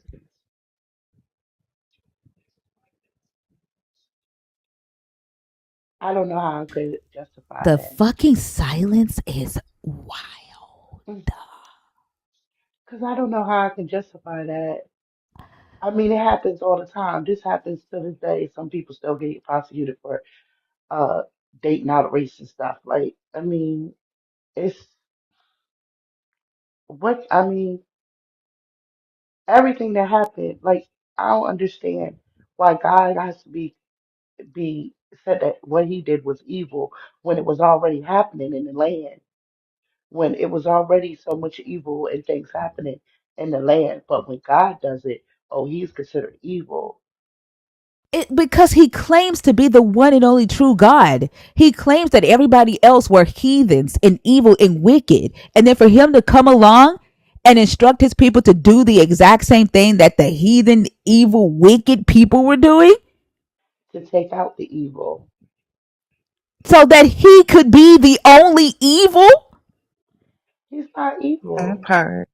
I don't know how I could justify The that. fucking silence is wild. Because I don't know how I can justify that. I mean, it happens all the time. This happens to this day. Some people still get prosecuted for uh dating out of race and stuff. Like, I mean, it's what I mean, everything that happened, like I don't understand why God has to be said that what he did was evil when it was already happening in the land, when it was already so much evil and things happening in the land. But when God does it, oh, he's considered evil. Because he claims to be the one and only true God. He claims that everybody else were heathens and evil and wicked. And then for him to come along and instruct his people to do the exact same thing that the heathen, evil, wicked people were doing To take out the evil. so that he could be the only evil. He's not That evil. part.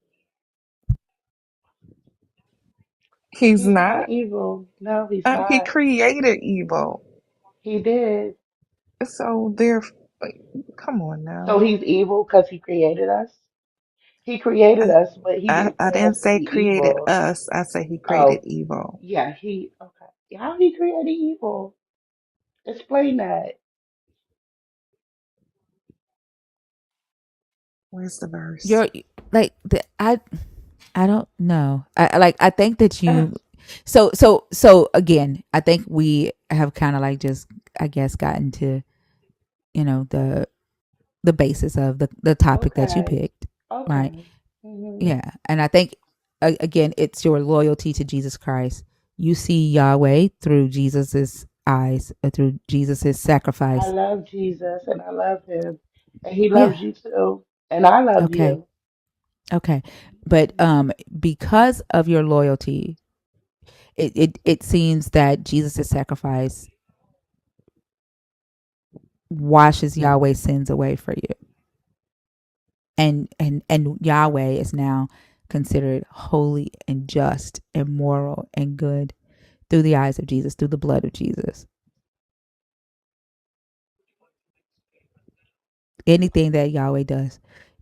He's He's not not. evil. No, he's He not. created evil. He did. So there, come on So now. he's evil because he created us. He created I, us, but he didn't I tell us didn't to say be created evil. us. I said he created Oh, evil. yeah, he okay. How he created evil? Explain that. Where's the verse? You're like I don't know. I think that you so again, I think we have kind of like just I guess gotten to, the basis of the topic that you Okay. picked, right? Okay. Hmm. Yeah. And I think again it's your loyalty to Jesus Christ. You see Yahweh through Jesus's eyes, through Jesus's I sacrifice. love Jesus and I love him, and he Yeah. loves you too, and I love Okay. you. Okay. But because of your loyalty, it seems that Jesus' sacrifice washes Yahweh's sins away for you. And Yahweh is now considered holy and just and moral and good through the eyes of Jesus, through the blood of Jesus. Anything that Yahweh does,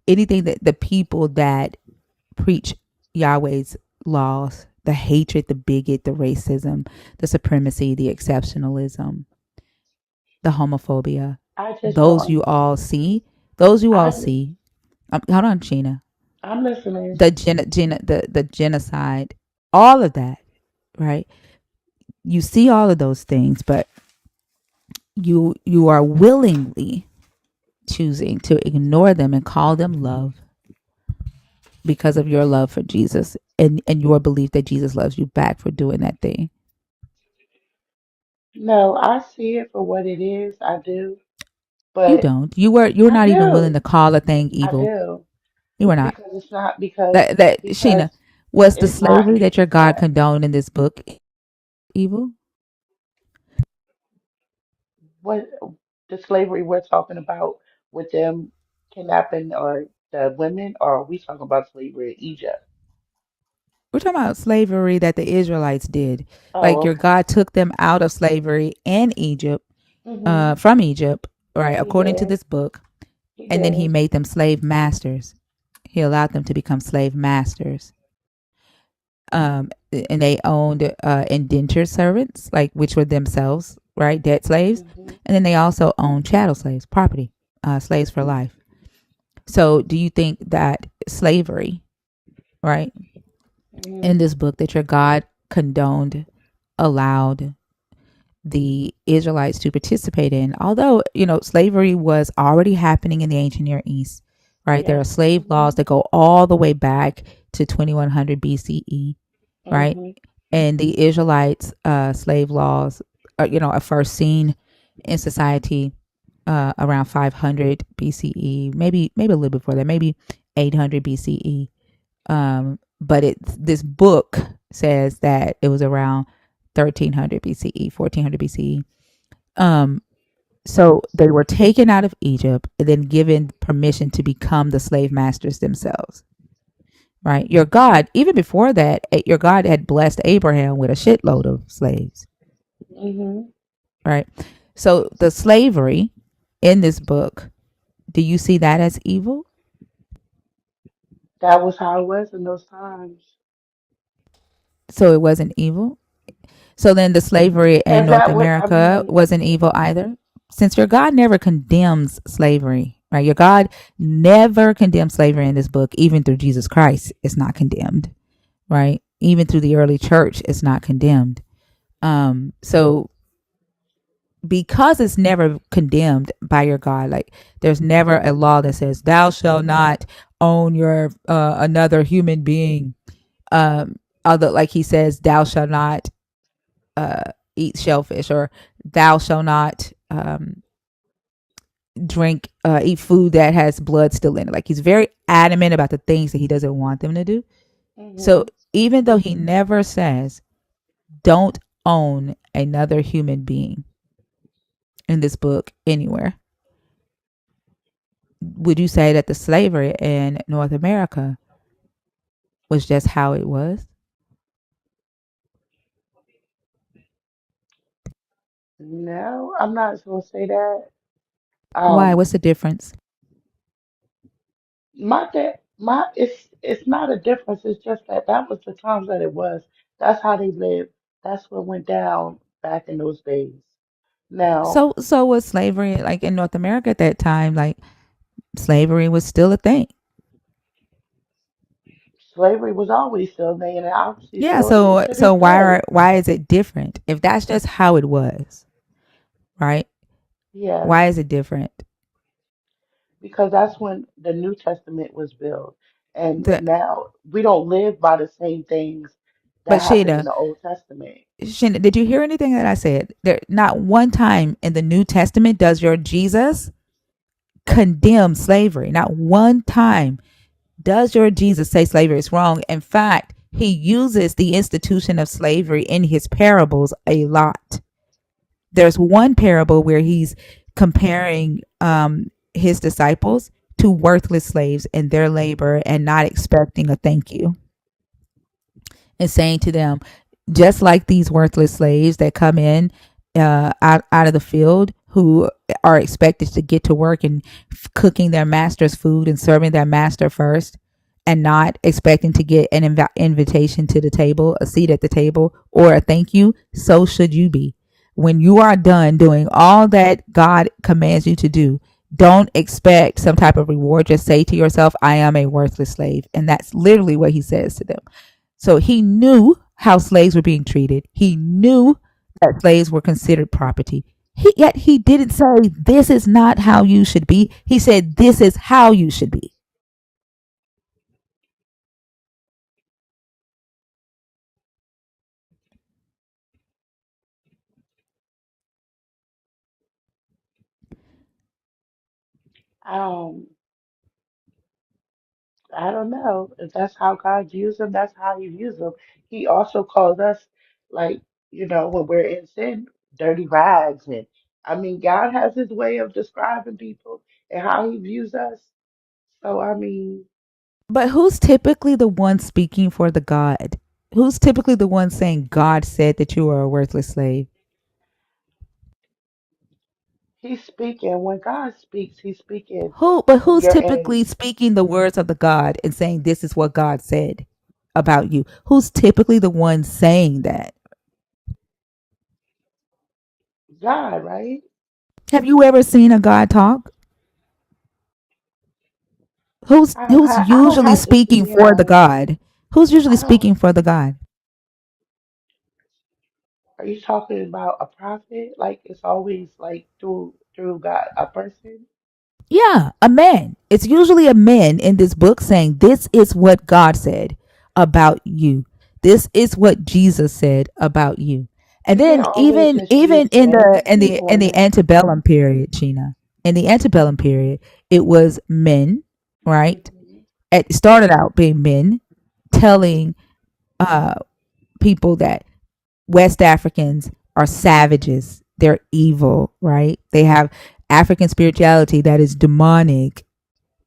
anything that the people that preach Yahweh's laws, the hatred, the bigot, the racism, the supremacy, the exceptionalism, the homophobia, I just don't those you all understand. see, those you all I see. Hold on, Sheena. I'm listening. The genocide, all of that, right? You see all of those things, but you are willingly choosing to ignore them and call them love because of your love for Jesus and your belief that Jesus loves you back for doing that thing. No, I see it for what it is. I do, You but don't. You were I not even willing do. to call a thing I evil. do You were not. because it's not because That because Sheena, was the it's not slavery that your it's God not condoned in this book evil? what the slavery we're talking about with them kidnapping or the women, or are we talking about slavery in Egypt? We're talking about slavery that the Israelites did. Oh, Like your okay. God took them out of slavery in Egypt, Mhm. from Egypt, right, He according to did. this book, He and then he did. made them slave masters. He allowed them to become slave masters. And they owned indentured servants, like which were themselves, right, debt slaves, Mhm. and then they also owned chattel slaves, property, slaves for life. So, do you think that slavery, right, in Mhm. this book that your God condoned, allowed the Israelites to participate in? Although, slavery was already happening in the ancient Near East, right? There are Yes. slave laws Mhm. that go all the way back to 2100 BCE, right? Mhm. And the Israelites' slave laws, are first seen in society around 500 BCE, maybe a little before that, maybe 800 BCE. But this book says that it was around 1300 BCE, 1400 BCE. Um, so they were taken out of Egypt and then given permission to become the slave masters themselves. Right? Your God, even before that, your God had blessed Abraham with a shitload of slaves. Mhm. Right? So the slavery in this book, do you see that as evil? That was how it was in those times. So it wasn't evil? So then the slavery in Cause North that would, I America mean, wasn't evil either? Since your God never condemns slavery, right? Your God never condemns slavery in this book, even through Jesus Christ, it's not condemned, right? Even through the early church, it's not condemned. So because it's never condemned by your God, like there's never a law that says thou shalt not own your another human being. Although like he says, thou shalt not eat shellfish, or thou shalt not drink eat food that has blood still in it. Like he's very adamant about the things that he doesn't want them to do. So mhm. even though he never says don't own another human being in this book anywhere, would you say that the slavery in North America was just how it was? No, I'm not gonna say that. Why? Um, What's the difference? it's not a difference. It's just that that was the times that it was. That's how they lived. That's what went down back in those days. Now, So was slavery like in North America at that time? Like slavery was still a thing. slavery was always still there, and it obviously Yeah. still is So to so this day. why is it different? If that's just how it was, right? Yes, Why is it different? because that's when the New Testament was built, and The now we don't live by the same things but that happened in Sheena, the Old Testament. Sheena, did you hear anything that I said? There, not one time in the New Testament does your Jesus condemn slavery. Not one time does your Jesus say slavery is wrong. In fact, he uses the institution of slavery in his parables a lot. There's one parable where he's comparing his disciples to worthless slaves in their labor and not expecting a thank you, and saying to them, just like these worthless slaves that come in out of the field, who are expected to get to work and cooking their master's food and serving their master first, and not expecting to get an invitation to the table, a seat at the table, or a thank you, so should you be. When you are done doing all that God commands you to do, don't expect some type of reward. Just say to yourself, I am a worthless slave. And that's literally what he says to them. So he knew how slaves were being treated. He knew that slaves were considered property. Yet he didn't say, this is not how you should be. He said, this is how you should be. Um, I don't know if that's how God views them. That's how He views them. He also calls us, like, when we're in sin, dirty rags, and I mean, God has His way of describing people and how He views us. So I mean, But who's typically the one speaking for the God? Who's typically the one saying, God said that you are a worthless slave? He's speaking. When God speaks, He's speaking But when who's you're in. typically speaking the words of the God and saying, this is what God said about you? Who's typically the one saying that? God, right? Have you ever seen a God talk? Who's I don't usually have to speaking see for the how. God? Who's usually I don't. speaking for the God? Are you talking about a prophet? Like it's always like through God, a person? Yeah, a man. It's usually a man in this book saying, "This is what God said about you. This is what Jesus said about you." And You can then always even just even use in the random people in in the there. antebellum period, Gina, in the antebellum period, it was men, right? Hmm. It started out being men telling uh people that West Africans are savages. They're evil, right? They have African spirituality that is demonic,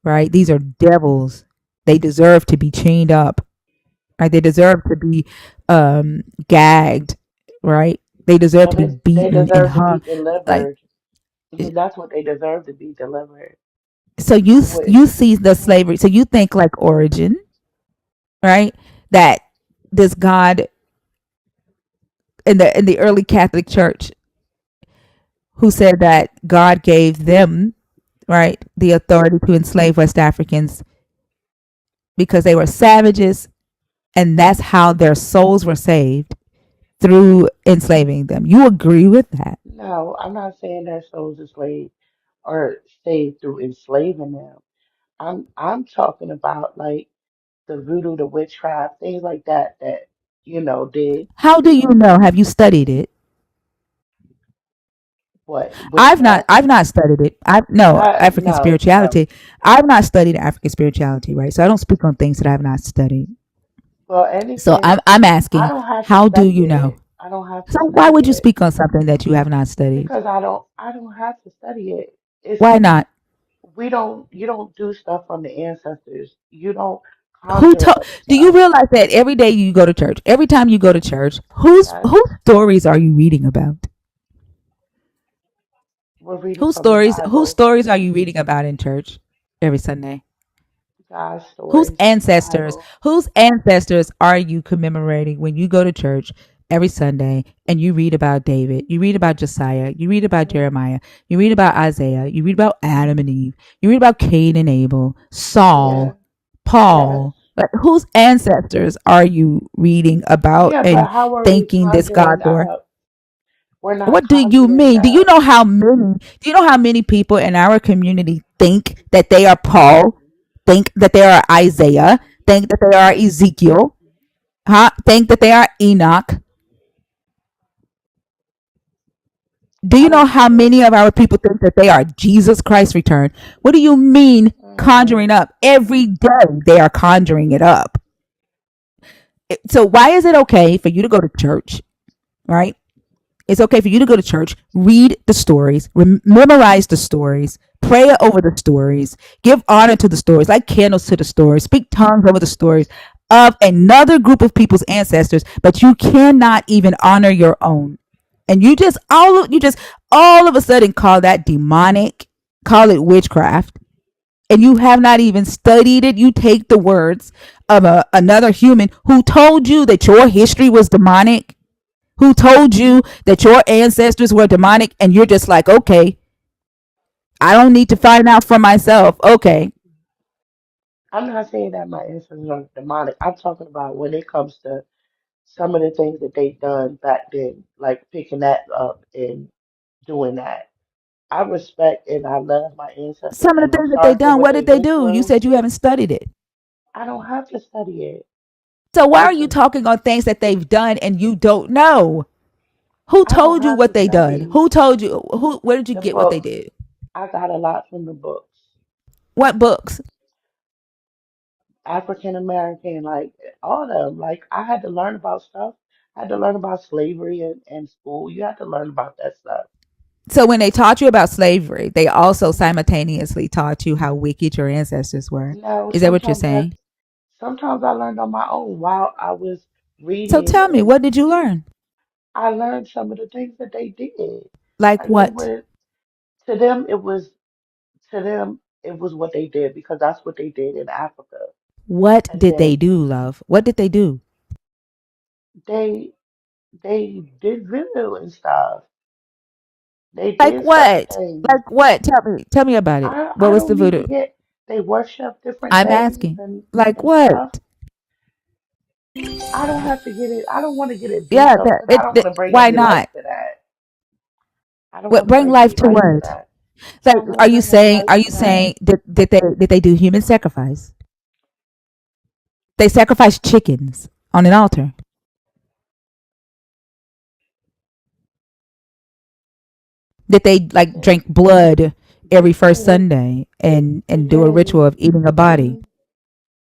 right? These are devils. They deserve to be chained up, right? They deserve to be gagged, right? They deserve No, to be they beaten and deserve to be hung. Like, delivered. That's what they deserve to be delivered. so With you see the mhm. slavery. So you think like Origin, right? That this God in the early Catholic Church who said that God gave them, right, the authority to enslave West Africans because they were savages, and that's how their souls were saved through enslaving them. You agree with that? No, I'm not saying their souls are slave or saved through enslaving them. I'm talking about like the voodoo, the witchcraft, things like that that did How do you know? Have you studied it? what witchcraft. I've not studied it. I no African No. spirituality. I've not studied African spirituality, right? So I don't speak on things that I have not studied. Well, So anything. I'm I asking, don't have to how do study you know? it. I don't have So to why study would you it speak on something that you have not studied? because I don't have to study it. It's Why not? we don't you don't do stuff from the ancestors. You don't Who conjure told? up Do you stuff. realize that every day you go to church, every time you go to church, Yes, whose stories are you reading about? we're reading from the Whose Bible, stories are you reading about in church every Sunday? God's stories from the Bible. Whose ancestors are you commemorating when you go to church every Sunday and you read about David, you read about Josiah, you read about Hmm. Jeremiah, you read about Isaiah, you read about Adam and Eve, you read about Cain and Abel, Yeah, Saul, yes. Paul? Like, whose ancestors are you reading about Yeah, but and how are we thanking this God conjuring for? up? We're not What do you conjuring mean? up. Do you know how many people in our community think that they are Paul, think that they are Isaiah, think that they are Ezekiel, huh? Think that they are Enoch? Do you I know don't how have to. many of our people think that they are Jesus Christ returned? What do you mean Mm, conjuring up? Every day they are conjuring it up. So why is it okay for you to go to church, right? It's okay for you to go to church, read the stories, memorize the stories, pray over the stories, give honor to the stories, light candles to the stories, speak tongues over the stories of another group of people's ancestors, but you cannot even honor your own. And you just all of a sudden call that demonic, call it witchcraft, and you have not even studied it. You take the words of another human who told you that your history was demonic, who told you that your ancestors were demonic, and you're just like, okay, I don't need to find out for myself. Okay. I'm not saying that my ancestors are demonic. I'm talking about when it comes to some of the things that they done back then, like picking that up and doing that. I respect and I love my ancestors Some of and the I'm things that they sorry for done, what what they did they went do? You through. said you haven't studied it. I don't have to study it. So why are you Listen, talking on things that they've done and you don't know? Who I don't told you have to what they done? study Who told you? Where did you the get what they books. did? I got a lot from the books. What books? African American, like all of them. Like I had to learn about stuff. I had to learn about slavery in school. You have to learn about that stuff. So when they taught you about slavery, they also simultaneously taught you how wicked your ancestors were. No, Is that what you're saying? sometimes I learned on my own while I was So reading tell me, and what did you learn? I learned some of the things that they did. Like Like they what? were to them it was what they did because that's what they did in Africa. What And did they then do, love? What did they do? they they did voodoo and stuff. They Like did certain what? things. Like what? Tell me about it. What I was the don't need to voodoo? get they worship different I'm things asking, like and stuff. what? I don't have to get it. I don't want to get it Yeah, deep because I don't want to bring why any light not? to that. I don't What want to bring bring life any to light to what? that. I Like, don't want to bring any light are you to that. saying that they do human sacrifice? They sacrifice chickens on an altar. That they like They, drink blood every they first did. Sunday They and do a did. ritual of eating a body.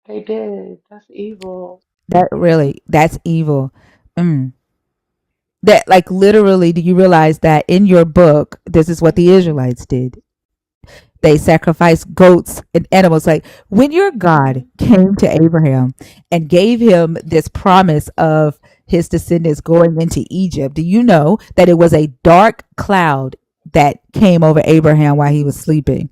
They did. That's evil. That's evil. Mm. That like literally, do you realize that in your book, this is what the Mhm. Israelites did? They sacrificed goats and animals. Like when your God Mhm. came to Abraham and gave him this promise of his descendants going into Egypt, do you know that it was a dark cloud that came over Abraham while he was sleeping?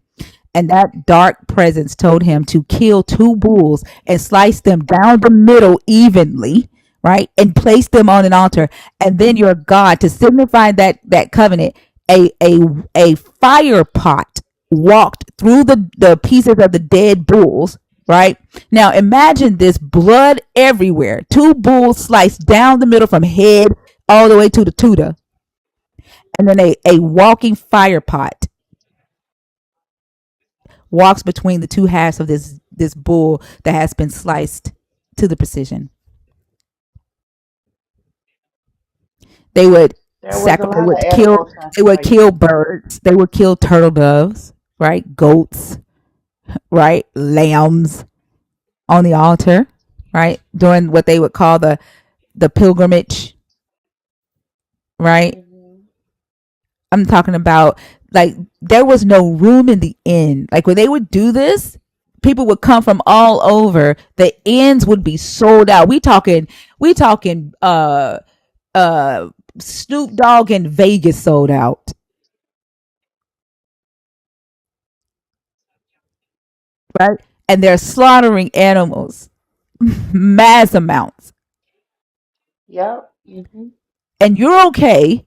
And that dark presence told him to kill two bulls and slice them down the middle evenly, right? And place them on an altar. And then your God, to signify that covenant, a fire pot walked through the pieces of the dead bulls, right? Now imagine this blood everywhere. Two bulls sliced down the middle from head all the way to the tutor. And then a walking fire pot walks between the two halves of this bull that has been sliced to the precision. They would There was a lot of kill animal they would kill sacrifices. birds, they would kill turtle doves, right? Goats, right? Lambs on the altar, right? During what they would call the pilgrimage, right? Mhm. I'm talking about like there was no room in the inn. Like when they would do this, people would come from all over. The inns would be sold out. We talking uh Snoop Dogg in Vegas sold out, right? And they're slaughtering animals, mass amounts. Yep. Mhm. And you're okay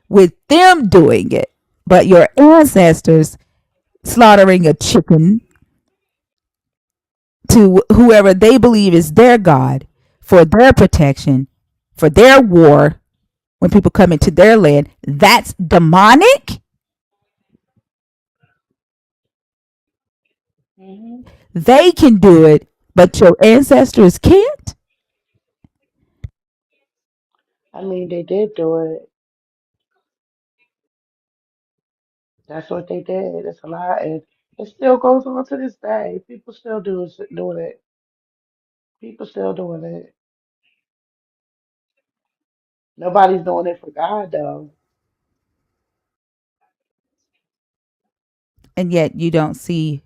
with them doing it. But your ancestors slaughtering a chicken to whoever they believe is their God for their protection, for their war when people come into their land, that's demonic. Mhm. They can do it, but your ancestors can't. I mean, they did do it. That's what they did. It's a lot, and it still goes on to this day. People still doing it. People still doing it. Nobody's doing it for God though. And yet you don't see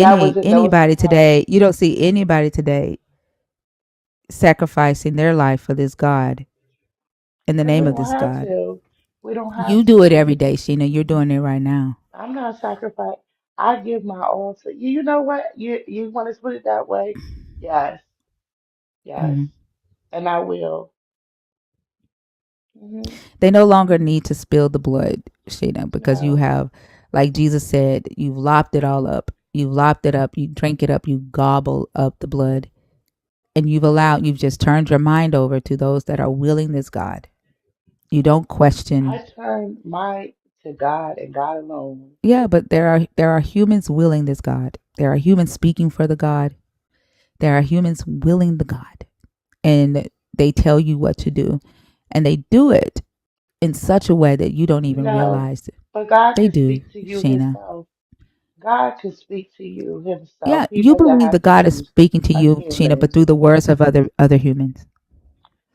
That was in those anybody today. times. You don't see anybody today sacrificing their life for this God in the Because we name of don't this have God. to. We don't have You do it to. every day, Sheena. You're doing it right now. I'm not sacrificing. I give my all to you. You know what? You want to put it that way? Yes, yes, Hmm. and I will. Hmm. They no longer need to spill the blood, Sheena, because you No, have, like Jesus said, you've lopped it all up. You've lopped it up. You drink it up. You gobble up the blood. And you've just turned your mind over to those that are willing this God. You don't question. I turn my to God and God alone. Yeah, but there are humans willing this God. There are humans speaking for the God. There are humans willing the God. And they tell you what to do. And they do it in such a way that you don't even No, realize it. but God They can do, speak to you Sheena. Himself. God can speak to you Himself. Yeah, He you doesn't believe the have to God is use speaking to a you, Sheena, but human. through the words of other humans.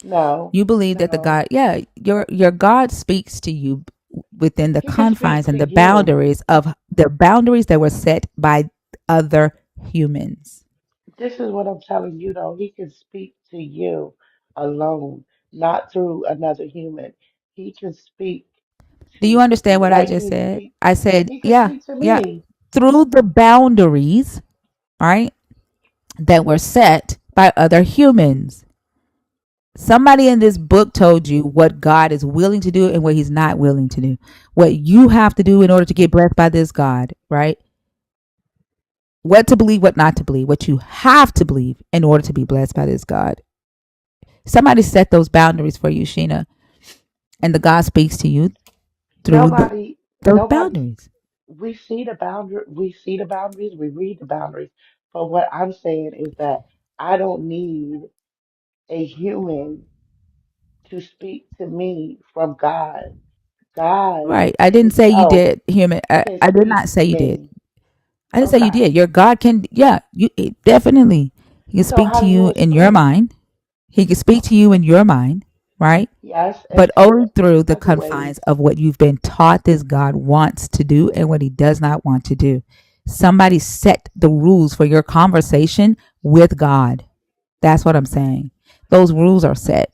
No, You believe that the no. God, yeah, your God speaks to you within the He can confines speak and to you. the boundaries that were set by other humans. This is what I'm telling you, though. He can speak to you alone, not through another human. He can speak Do you to understand what I like just said? he I said, he can yeah, speak to yeah, me. through the boundaries, right, that were set by other humans. Somebody in this book told you what God is willing to do and what he's not willing to do. What you have to do in order to get blessed by this God, right? what to believe, what not to believe, what you have to believe in order to be blessed by this God. Somebody set those boundaries for you, Sheena, and the God speaks to you through Nobody, those nobody. boundaries. We see the boundary. We see the boundaries. We read the boundaries. But what I'm saying is that I don't need a human to speak to me from God. God Right. I didn't say you Himself did, human. can I did speak not say to you did. me. I didn't say you Okay. did. Your God can, yeah, you definitely. He can So speak how to do you you in your explain? mind. He can speak to you in your mind, right? Yes, But and two only through the other ways. confines of what you've been taught this God wants to do and what he does not want to do. Somebody set the rules for your conversation with God. That's what I'm saying. Those rules are set.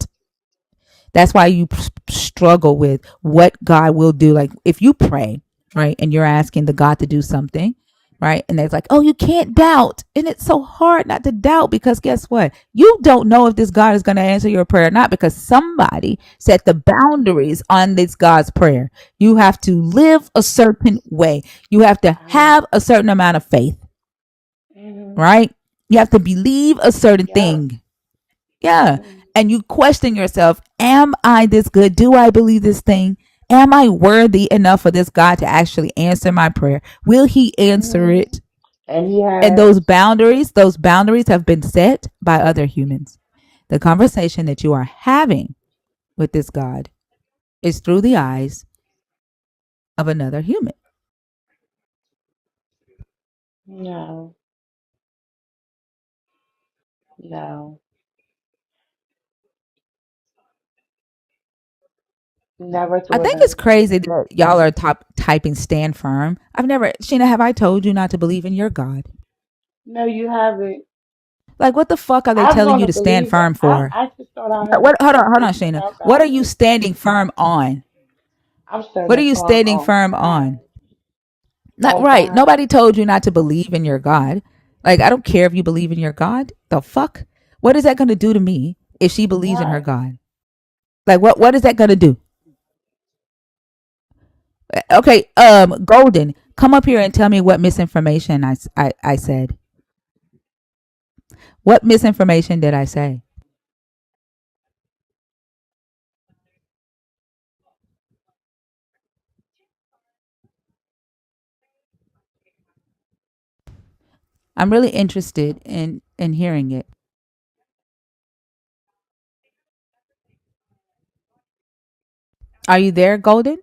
That's why you struggle with what God will do. Like if you pray, right, and you're asking the God to do something, right, and it's like, oh, you can't doubt. And it's so hard not to doubt because guess what? You don't know if this God is going to answer your prayer or not because somebody set the boundaries on this God's prayer. You have to live a certain way, you have to Um, have a certain amount of faith, hmm right? You have to believe a certain yeah. thing. Yeah. hmm And you question yourself, am I this good? Do I believe this thing? Am I worthy enough for this God to actually answer my prayer? Will he answer hmm it? And He And has. those boundaries have been set by other humans. The conversation that you are having with this God is through the eyes of another human. No, no, never I through think it's another crazy human. that y'all are typing stand firm. I've never, Sheena, have I told you not to believe in your God? No, you haven't. Like, what the fuck are they I'm telling going you to to stand believe. firm for? I just thought I had a What? faith Hold on, system Shayna. about What are you God. standing firm on? I'm What are standing you firm standing on firm God. on? Not On right. God. Nobody told you not to believe in your God. Like, I don't care if you believe in your God. The fuck? What is that going to do to me if she believes in her What? God? Like, what is that going to do? Okay, Golden, come up here and tell me what misinformation I said. What misinformation did I say? I'm really interested in hearing it. Are you there, Golden?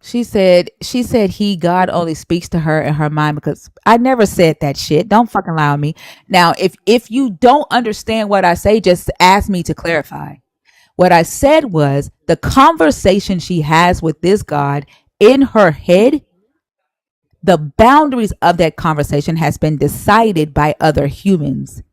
She said he God only speaks to her in her mind because I never said that shit. Don't fucking lie on me. Now, if you don't understand what I say, just ask me to clarify. What I said was the conversation she has with this God in her head, the boundaries of that conversation has been decided by other humans.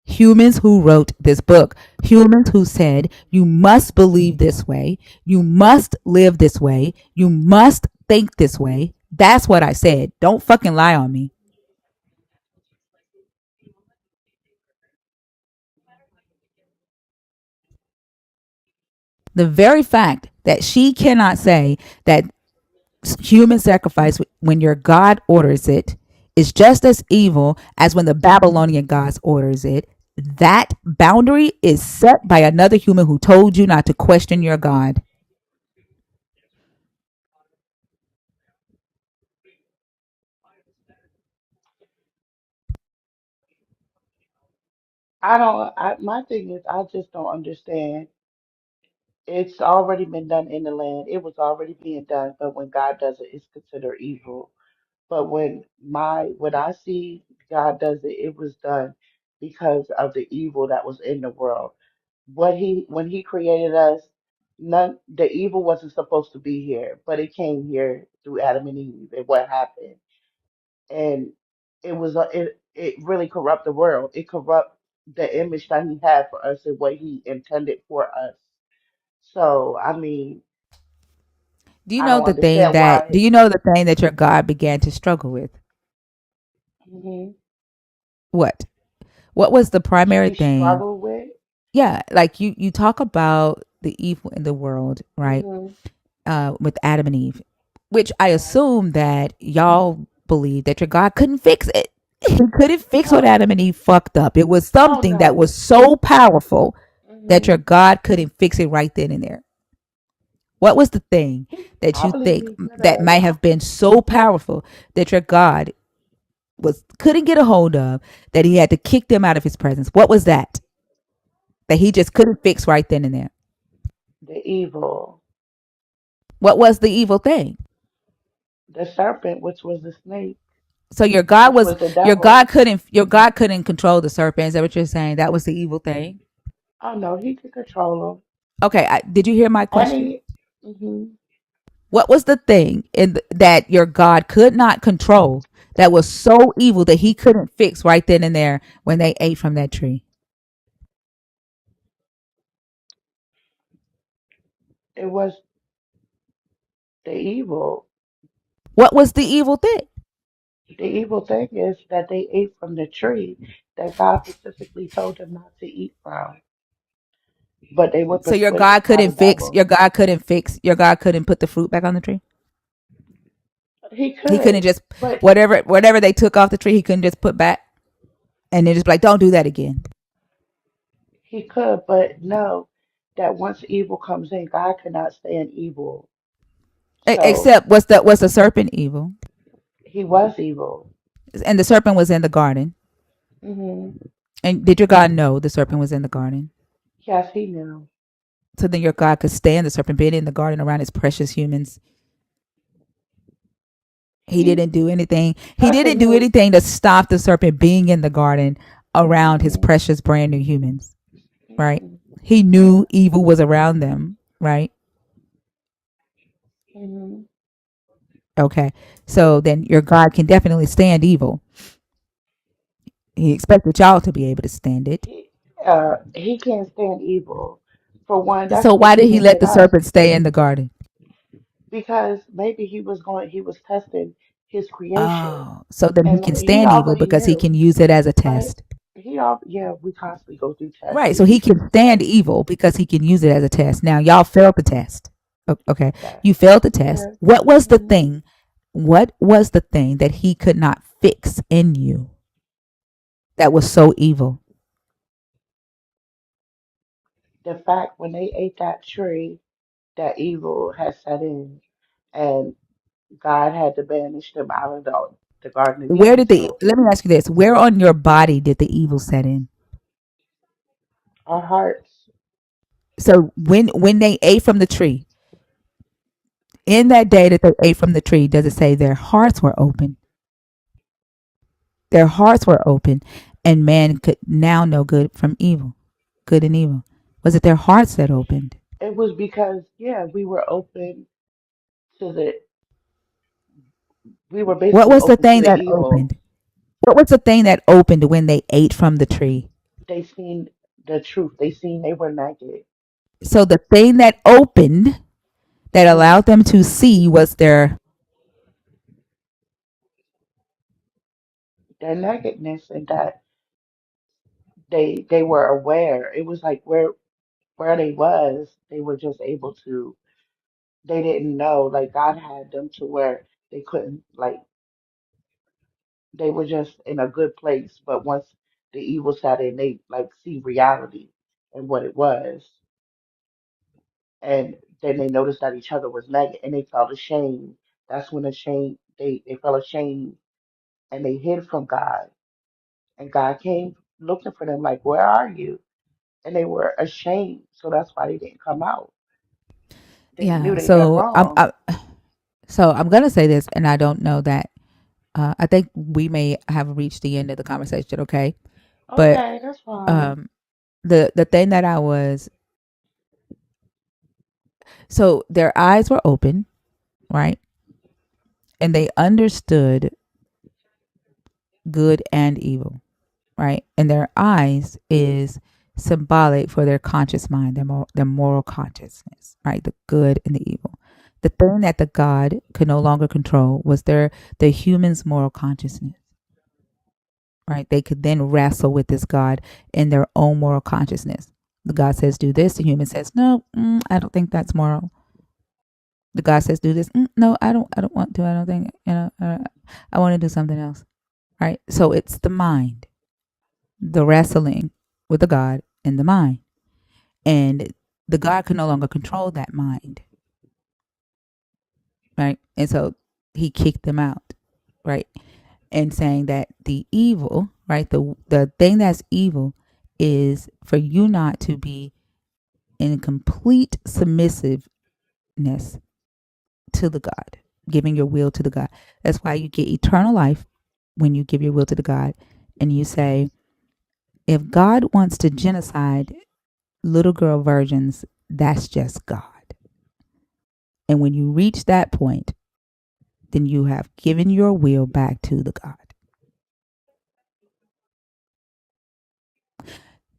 Humans who wrote this book, humans who said, you must believe this way, you must live this way, you must think this way. That's what I said. Don't fucking lie on me. The very fact that she cannot say that human sacrifice when your God orders it is just as evil as when the Babylonian gods orders it. That boundary is set by another human who told you not to question your God. I don't. My thing is, I just don't understand. It's already been done in the land. It was already being done. But when God does it, it's considered evil. But when I see God does it, it was done because of the evil that was in the world. When He created us, none the evil wasn't supposed to be here, but it came here through Adam and Eve and what happened. And it really corrupt the world. It corrupt the image that he had for us and what he intended for us. So, I mean, I don't understand Do why. you know the thing that your God began to struggle with? Hmm. What? What was the primary He thing? struggled with. Yeah, like you talk about the evil in the world, right? Hmm. With Adam and Eve, which I Right. assume that y'all believe that your God couldn't fix it. He couldn't fix what No. Adam and Eve fucked up. It was Oh something that no. was so powerful that Hmm. your God couldn't fix it right then and there. What was the thing that I you believe think he could that have. might have been so powerful that your God was couldn't get a hold of, that he had to kick them out of his presence? What was that he just couldn't fix right then and there? The evil, What was the evil thing? the serpent, which was the snake, So which was the devil. your God couldn't control the serpent. Is that what you're saying? That was the evil thing. Oh no, he could control Okay, did you hear my them. And question? he, hmm What was the thing that your God could not control, that was so evil that he couldn't fix right then and there when they ate from that tree? it was the evil. What was the evil thing? The evil thing is that they ate from the tree that God specifically told them not to eat from, but they were So persuaded by the devil. your God couldn't put the fruit back on the tree. He He couldn't could, just but whatever they took off the tree, he couldn't just put back and then just be like, don't do that again. he could, but no, that once evil comes in, God cannot stand evil. So Except was the serpent evil? he was evil. And the serpent was in the garden. Hmm. And did your God know the serpent was in the garden? Yes, he knew. So then your God could stand the serpent being in the garden around his precious humans. He He didn't do anything. He serpent didn't do knew. anything to stop the serpent being in the garden around his Mm-mm, precious brand new humans, right? mm-mm, He knew evil was around them, right? mm-mm. Okay. So then your God can definitely stand evil. He expected y'all to be able to stand it. He can't stand evil. For one, that's So what why he did he let hinted the us, serpent stay in the garden? because maybe he was testing his creation, Oh, so then he and can he stand evil already because he knew. can use it as a But test. yeah, we constantly go through tests. Right. We So he teach can people stand tests. evil because he can use it as a test. Now, y'all failed the test. Okay. Yes. You failed the test. Yeah. What was the Hmm. thing? What was the thing that he could not fix in you that was so evil? The fact when they ate that tree, that evil had set in, and God had to banish them out of the Garden of Eden. So Let me ask you this, where on your body did the evil set in? our hearts, So when they ate from the tree, in that day that they ate from the tree, does it say their hearts were open? Their hearts were open, and man could now know good from evil, good and evil. Was it their hearts that opened? it was because, yeah, to the we were What basically was the open to thing the that evil. opened? What was the thing that opened when they ate from the tree? They seen the truth. They seen they were naked. So the thing that opened that Hmm. allowed them to see was their. Their nakedness, and that they were aware. It was like where they was, they were just able to. They didn't know, like God had them to where they couldn't, like they were just in a good place. But once the evil sat in, they like see reality and what it was, and then they noticed that each other was naked, and they felt ashamed. That's when they felt ashamed, and they hid from God, and God came looking for them, like, where are you? And they were ashamed, so that's why they didn't come out. They knew Yeah. they done wrong. So I'm gonna say this, and I don't know that. I think we may have reached the end of the conversation. Okay, but Okay, that's fine. um, the thing that I was, so their eyes were open, right, and they understood good and evil, right? And their eyes is symbolic for their conscious mind, their moral consciousness, right? The good and the evil. The thing that the God could no longer control was the human's moral consciousness, right? They could then wrestle with this God in their own moral consciousness. The God says, do this. The human says, no, I don't think that's moral. The God says, do this. No, I don't want to. I don't think, I want to do something else, right? So it's the mind, the wrestling with the God in the mind. And the God could no longer control that mind, right? And so he kicked them out, right? And saying that the evil, right? The thing that's evil is for you not to be in complete submissiveness to the God, giving your will to the God. That's why you get eternal life when you give your will to the God and you say, if God wants to genocide little girl virgins, that's just God. And when you reach that point, then you have given your will back to the God.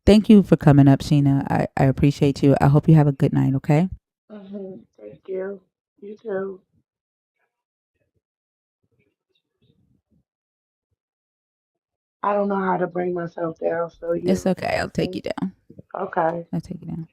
Thank you for coming up, Sheena. I appreciate you. I hope you have a good night, okay? Thank you. You too. I don't know how to bring myself down, so It's you okay. I'll help take you me. down. Okay. I'll take you down.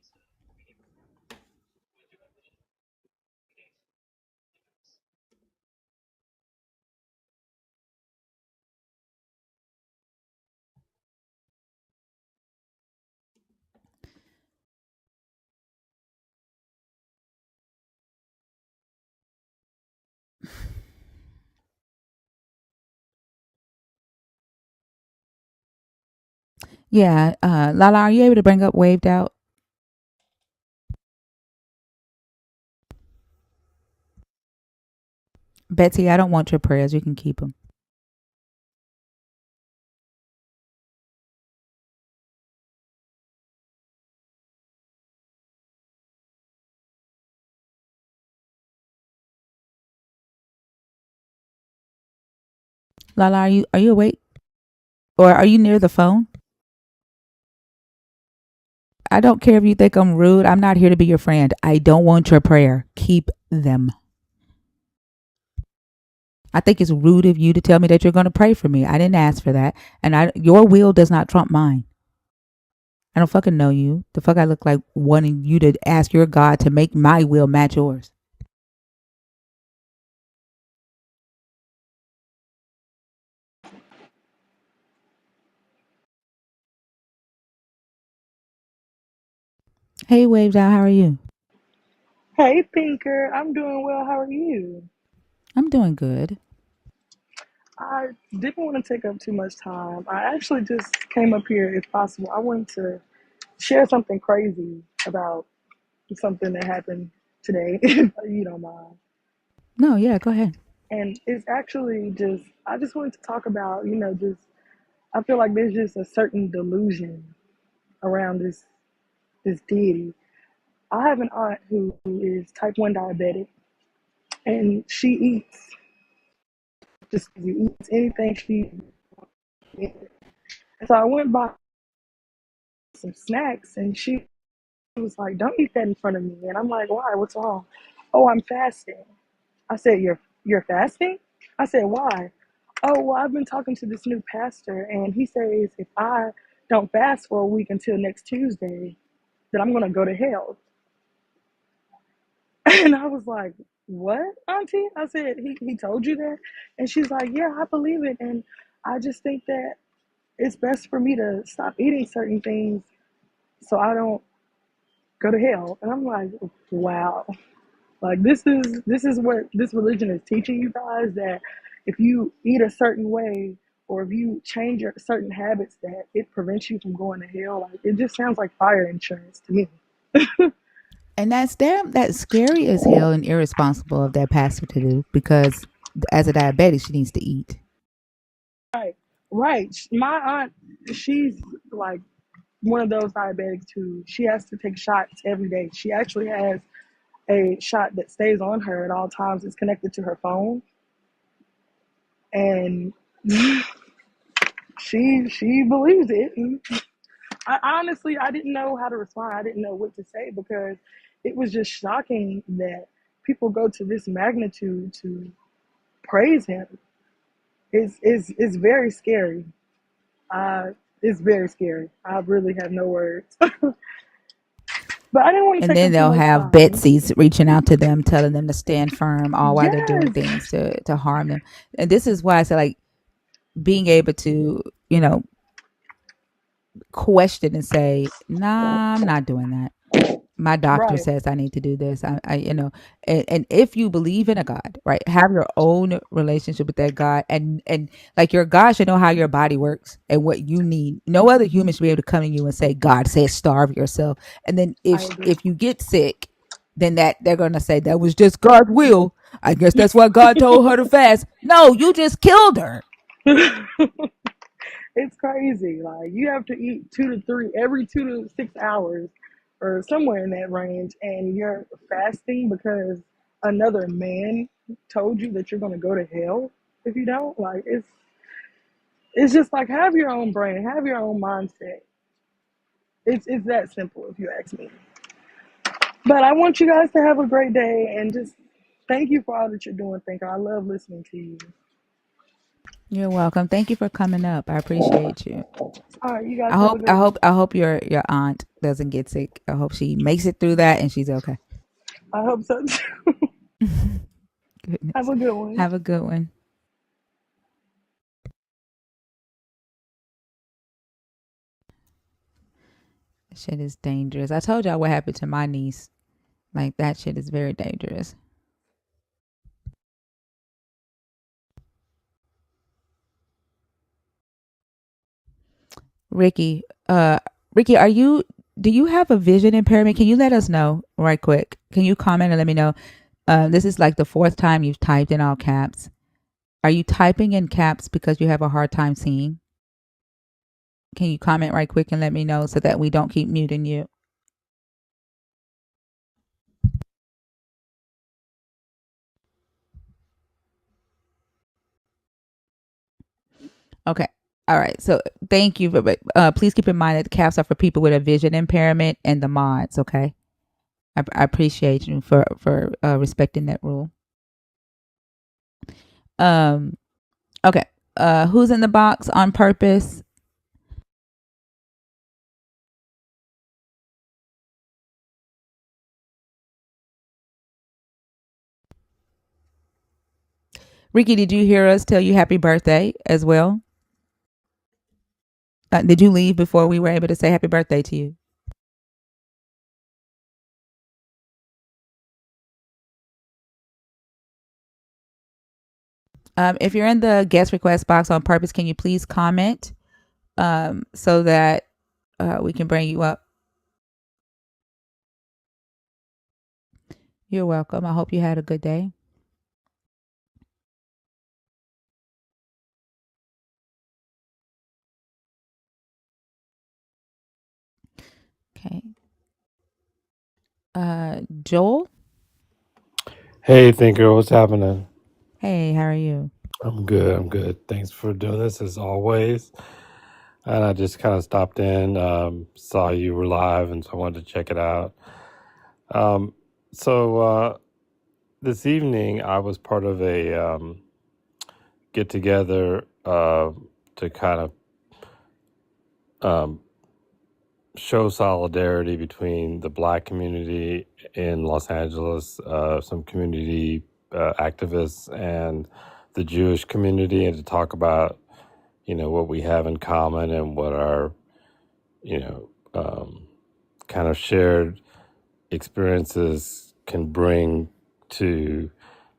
Yeah, Lala, are you able to bring up Waved Out? Betsy, I don't want your prayers. You can keep them. Lala, are you awake? Or are you near the phone? I don't care if you think I'm rude. I'm not here to be your friend. I don't want your prayer. Keep them. I think it's rude of you to tell me that you're going to pray for me. I didn't ask for that. And your will does not trump mine. I don't fucking know you. The fuck I look like wanting you to ask your God to make my will match yours. Hey, Waves Out, how are you? Hey, Pinker. I'm doing well. How are you? I'm doing good. I didn't want to take up too much time. I actually just came up here, if possible. I wanted to share something crazy about something that happened today, if you don't mind. No, yeah, go ahead. And it's actually just, I just wanted to talk about, just, I feel like there's just a certain delusion around this deity. I have an aunt who is type 1 diabetic, and she eats, just eats anything she eats. So I went by some snacks and she was like, "Don't eat that in front of me." And I'm like, "Why? What's wrong?" "Oh, I'm fasting." I said, "You're fasting?" I said, "Why?" "Oh, well, I've been talking to this new pastor and he says if I don't fast for a week until next Tuesday, that I'm gonna go to hell." And I was like, "What, Auntie?" I said, he told you that? And she's like, "Yeah, I believe it. And I just think that it's best for me to stop eating certain things so I don't go to hell." And I'm like, wow. Like this is what this religion is teaching you guys, that if you eat a certain way or if you change your certain habits that it prevents you from going to hell. Like it just sounds like fire insurance to me. And that's scary as hell and irresponsible of that pastor to do because as a diabetic, she needs to eat. Right. Right. My aunt, she's like one of those diabetics who she has to take shots every day. She actually has a shot that stays on her at all times. It's connected to her phone. And she believes it. And I didn't know how to respond. I didn't know what to say because it was just shocking that people go to this magnitude to praise him. It's very scary. It's very scary. I really have no words. But I didn't want to And take then up too they'll much have time. Betsy's reaching out to them, telling them to stand firm, all while they're doing Yes. things to harm them. And this is why I say, like, being able to, question and say, nah, I'm not doing that. My doctor Right. says I need to do this. And if you believe in a God, right, have your own relationship with that God, and like your God should know how your body works and what you need. No other human should be able to come to you and say, God says starve yourself. And then I agree. if you get sick, then that they're gonna say that was just God's will. I guess that's why God told her to fast. No, you just killed her. It's crazy. Like you have to eat every 2 to 6 hours, or somewhere in that range, and you're fasting because another man told you that you're gonna go to hell if you don't. Like it's just like have your own brain, have your own mindset. It's that simple if you ask me. But I want you guys to have a great day and just thank you for all that you're doing. Thank you. I love listening to you. You're welcome. Thank you for coming up. I appreciate you. All right, you guys I have a hope good I one. hope I hope your aunt doesn't get sick. I hope she makes it through that and she's okay. I hope so too. Have Goodness. a good one. Have a good one. Shit is dangerous. I told y'all what happened to my niece. Like that shit is very dangerous. Ricky, Ricky, do you have a vision impairment? Can you let us know right quick? Can you comment and let me know? This is like the fourth time you've typed in all caps. Are you typing in caps because you have a hard time seeing? Can you comment right quick and let me know so that we don't keep muting you? Okay. All right. So thank you. But please keep in mind that the caps are for people with a vision impairment and the mods. Okay. I appreciate you for respecting that rule. Um. Okay. Who's in the box on purpose? Ricky, did you hear us tell you happy birthday as well? Did you leave before we were able to say happy birthday to you? If you're in the guest request box on purpose, can you please comment so that we can bring you up? You're welcome. I hope you had a good day. Okay. Joel? Hey, Thinker, what's happening? Hey, how are you? I'm good. I'm good. Thanks for doing this as always. And I just kind of stopped in, saw you were live, and so I wanted to check it out. Um, so this evening, I was part of a get together to kind of um, show solidarity between the Black community in Los Angeles, some community activists, and the Jewish community, and to talk about what we have in common and what our you know kind of shared experiences can bring to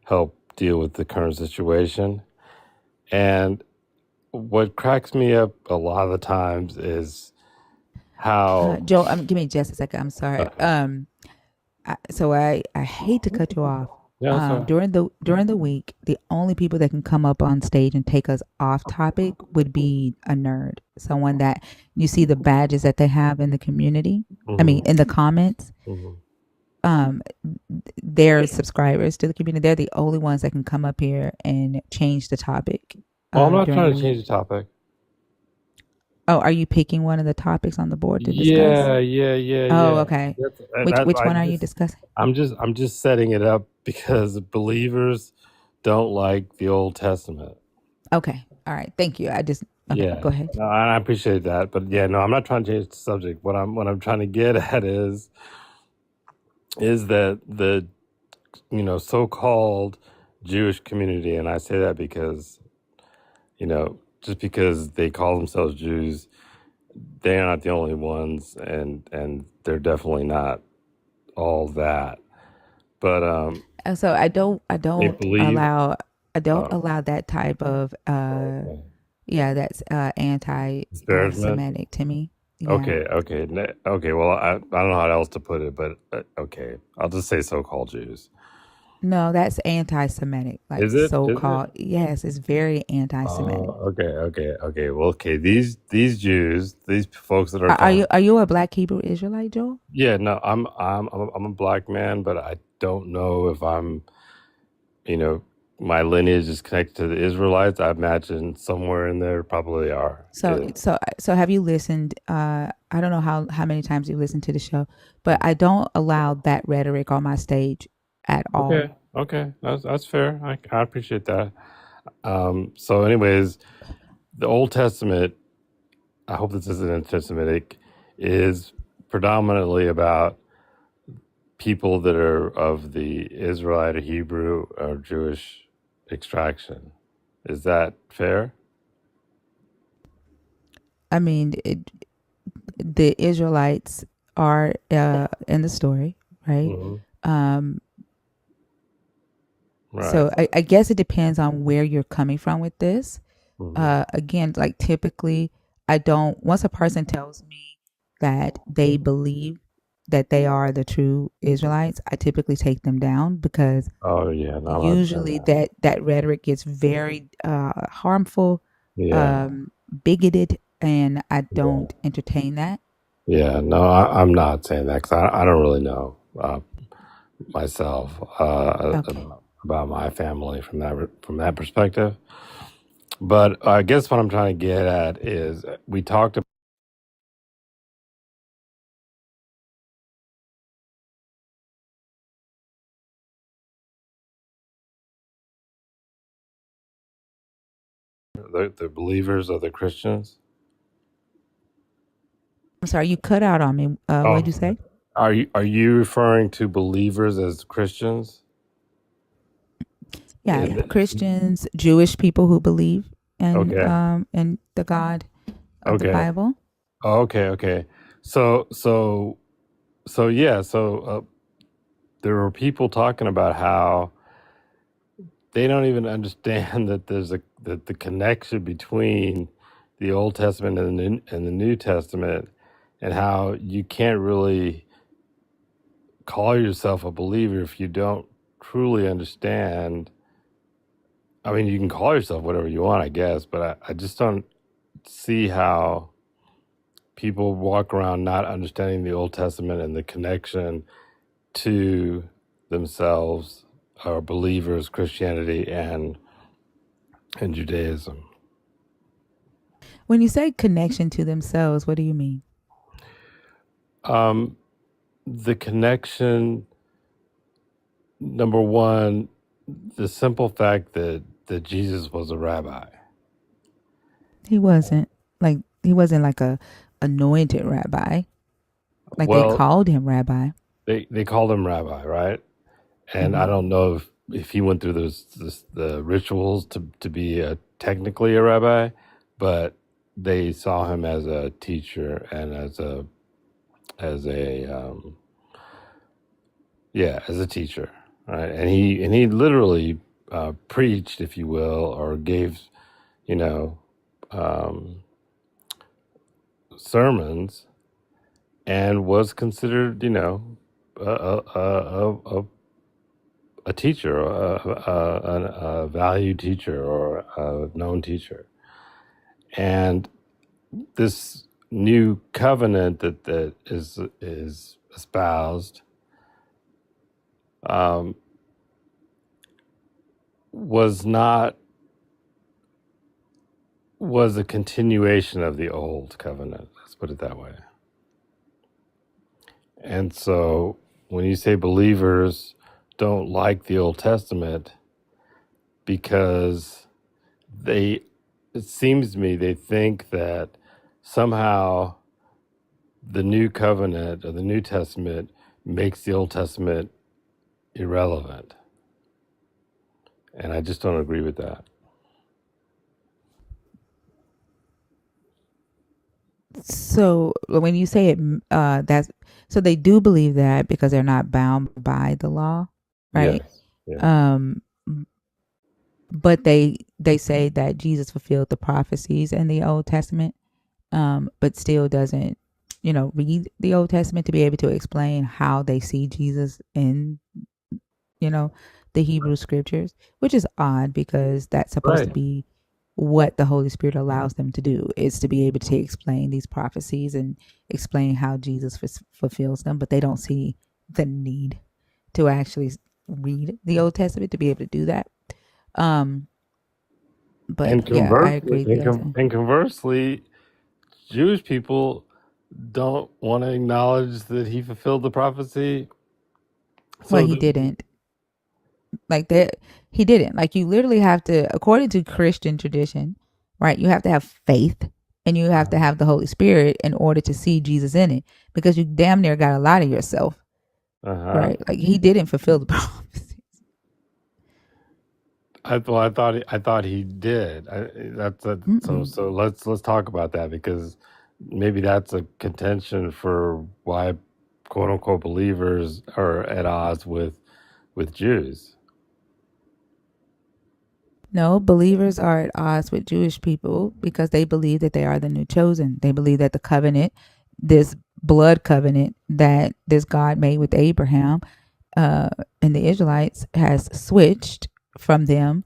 help deal with the current situation. And what cracks me up a lot of the times is how Joel, give me just a second. I'm sorry. okay. I hate to cut you off. Yeah, so During the week, the only people that can come up on stage and take us off topic would be a nerd, someone that you see the badges that they have in the community. I mean, in the comments. Um, they're subscribers to the community. They're the only ones that can come up here and change the topic. well, I'm not During trying the to week. change the topic. Oh, are you picking one of the topics on the board to discuss? Oh, Yeah. okay. That's Which I one are you just discussing? I'm just setting it up because believers don't like the Old Testament. Okay. All right. Thank you. Okay, Yeah, go ahead. no, I appreciate that, but yeah, no, I'm not trying to change the subject. What I'm trying to get at is that the so-called Jewish community, and I say that because just because they call themselves Jews, they are not the only ones, and they're definitely not all that. But And so I don't they believe. I don't Oh, allow that type of okay. yeah, that's anti Disparagement. Semitic to me. Yeah. Okay. Well, I don't know how else to put it, but okay, I'll just say so-called Jews. No, that's anti-Semitic. Like Is it? Is it? so-called. Yes, it's very anti-Semitic. Okay. Well, okay. These Jews, these folks that are calling. Are you a Black Hebrew Israelite, Joel? Yeah, no, I'm a black man, but I don't know if I'm, you know, my lineage is connected to the Israelites. I imagine somewhere in there probably are. So Yeah. so have you listened? I don't know how many times you've listened to the show, but I don't allow that rhetoric on my stage at all. Okay. That's fair. I appreciate that. So, anyways, the Old Testament. I hope this isn't anti-Semitic. Is predominantly about people that are of the Israelite or Hebrew or Jewish extraction. Is that fair? I mean, the Israelites are in the story, right? Hmm. Um, Right. so I guess it depends on where you're coming from with this. Hmm. Again, like typically, I don't, once a person tells me that they believe that they are the true Israelites, I typically take them down because Oh yeah, no, I'm not saying usually that. that rhetoric gets very harmful, Yeah, bigoted, and I yeah, don't entertain that. No, I'm not saying that because I don't really know myself Okay. about my family from that perspective. But I guess what I'm trying to get at is we talked about the believers of the Christians. I'm sorry, you cut out on me. What did Oh, you say? are you referring to believers as Christians? Yeah, In Christians, Jewish people who believe okay, in the God of the okay, Bible. okay. So yeah, there were people talking about how they don't even understand that that the connection between the Old Testament and the New Testament, and how you can't really call yourself a believer if you don't truly understand. I mean, you can call yourself whatever you want, I guess, but I just don't see how people walk around not understanding the Old Testament and the connection to themselves or believers, Christianity and Judaism. When you say connection to themselves, what do you mean? The connection, number one, the simple fact that Jesus was a rabbi. He wasn't like a anointed rabbi. Like they Well, called him rabbi. they called him rabbi, right? And I Hmm. don't know if he went through the rituals to be technically a rabbi, but they saw him as a teacher and as a as a teacher, right? And he literally preached, if you will, or gave you know um, sermons, and was considered a a a, a, a teacher, a valued teacher, or a known teacher. And this new covenant that is espoused um, was not was a continuation of the old covenant. Let's put it that way. And so when you say believers don't like the Old Testament because it seems to me they think that somehow the new covenant or the New Testament makes the Old Testament irrelevant. And I just don't agree with that. So when you say it, that's so they do believe that because they're not bound by the law, right? Yes. Yeah. But they say that Jesus fulfilled the prophecies in the Old Testament, but still doesn't, read the Old Testament to be able to explain how they see Jesus in, the Hebrew scriptures, which is odd because that's supposed to Right. be what the Holy Spirit allows them to do, is to be able to explain these prophecies and explain how Jesus fulfills them, but they don't see the need to actually read the Old Testament to be able to do that. But And yeah, I conversely, agree. There's a, and conversely, Jewish people don't want to acknowledge that he fulfilled the prophecy. well, So he didn't. Like that, he didn't. Like you literally have to, according to Christian tradition, right? You have to have faith and you have to have the Holy Spirit in order to see Jesus in it, because you damn near got to lie to yourself, uh-huh. right? Like he didn't fulfill the prophecy. I thought he did. So let's talk about that, because maybe that's a contention for why quote unquote believers are at odds with Jews. No, believers are at odds with Jewish people because they believe that they are the new chosen. They believe that the covenant, this blood covenant that this God made with Abraham and the Israelites, has switched from them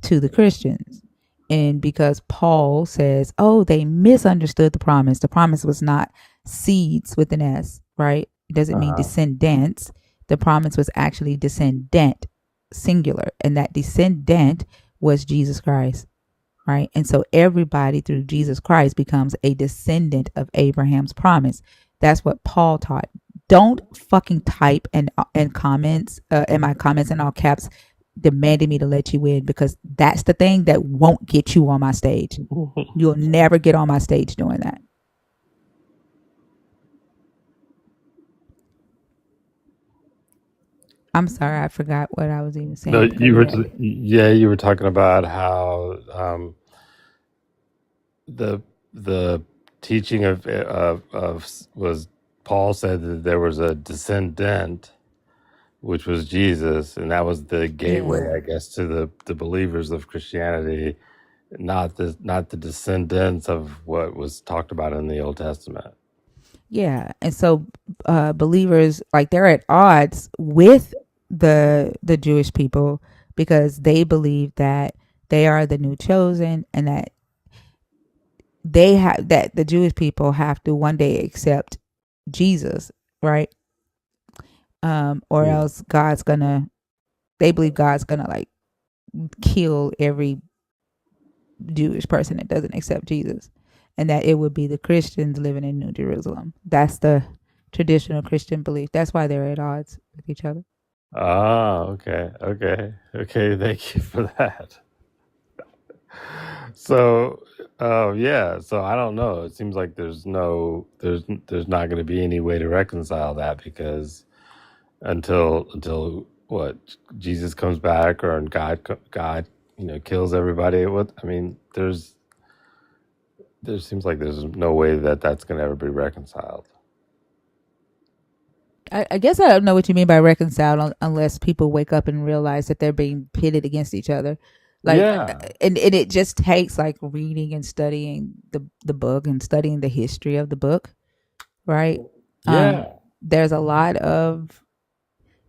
to the Christians. And because Paul says, oh, they misunderstood the promise. The promise was not seeds with an S, right? It doesn't mean Uh-huh. descendants. The promise was actually descendant, singular. And that descendant was Jesus Christ, right? And so everybody through Jesus Christ becomes a descendant of Abraham's promise. That's what Paul taught. Don't fucking type and comments in my comments in all caps demanding me to let you in, because that's the thing that won't get you on my stage. You'll never get on my stage doing that. I'm sorry, I forgot what I was even No, saying because of that. you were talking about how the teaching of was, Paul said that there was a descendant, which was Jesus, and that was the gateway, Yeah. I guess, to the believers of Christianity, not the descendants of what was talked about in the Old Testament. Yeah. And so believers, like, they're at odds with the Jewish people because they believe that they are the new chosen, and that that the Jewish people have to one day accept Jesus, right? Or Hmm. else they believe God's gonna like kill every Jewish person that doesn't accept Jesus, and that it would be the Christians living in New Jerusalem. That's the traditional Christian belief. That's why they're at odds with each other. Ah, okay. Thank you for that. So, yeah. So I don't know. It seems like there's not going to be any way to reconcile that, because until what, Jesus comes back, or God kills everybody. What I mean, there seems like there's no way that that's going to ever be reconciled. I guess I don't know what you mean by reconciled unless people wake up and realize that they're being pitted against each other. Like, Yeah. and it just takes like reading and studying the book and studying the history of the book, right? Yeah. There's a lot of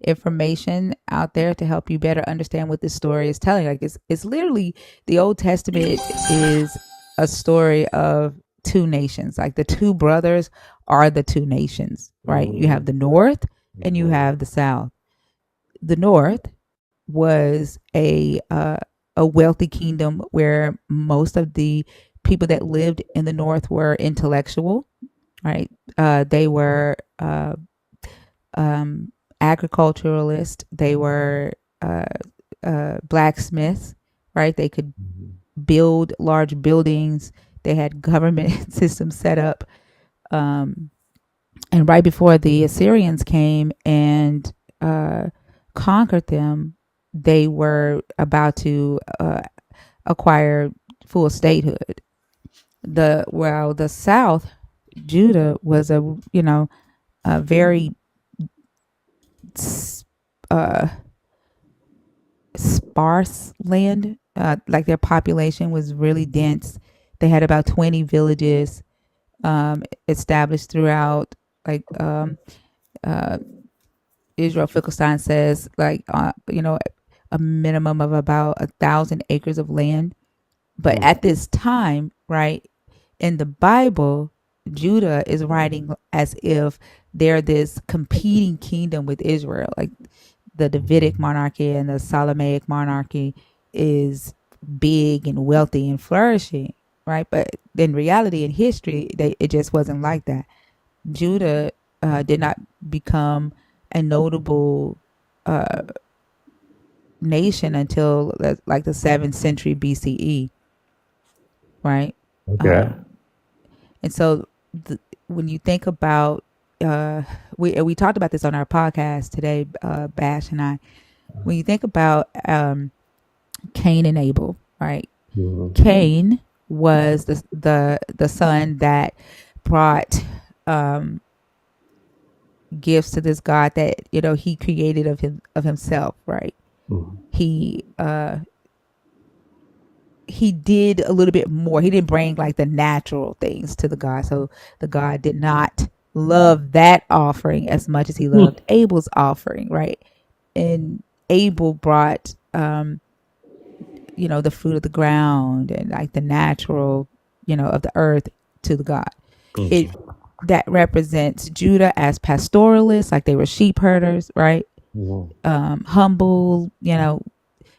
information out there to help you better understand what this story is telling. Like it's literally, the Old Testament is a story of two nations. Like the two brothers are the two nations, right? You have Mhm. the North and you Mhm. have the South. The North was a wealthy kingdom where most of the people that lived in the North were intellectual, right? They were agriculturalists. They were blacksmiths, right? They could build large buildings. They had government systems set up. And right before the Assyrians came and conquered them, they were about to acquire full statehood. The South, Judah was a very uh, sparse land. Like their population was really dense. They had about 20 villages established throughout, like Israel Finkelstein says, like a minimum of about 1,000 acres of land. But at this time, right, in the Bible, Judah is writing as if they're this competing kingdom with Israel. Like the Davidic monarchy and the Solomonic monarchy is big and wealthy and flourishing, right? But in reality, in history, it just wasn't like that. Judah did not become a notable nation until like the 7th century BCE, right? Okay. And so when you think about, we talked about this on our podcast today, Bash and I. When you think about Cain and Abel, right? Cain was the son that brought gifts to this God that he created of himself, right? He did a little bit more. He didn't bring like the natural things to the God. So the God did not love that offering as much as he loved Abel's offering, right? And Abel brought the fruit of the ground and like the natural, of the earth to the God. It that represents Judah as pastoralists, like they were sheep herders, right? Humble,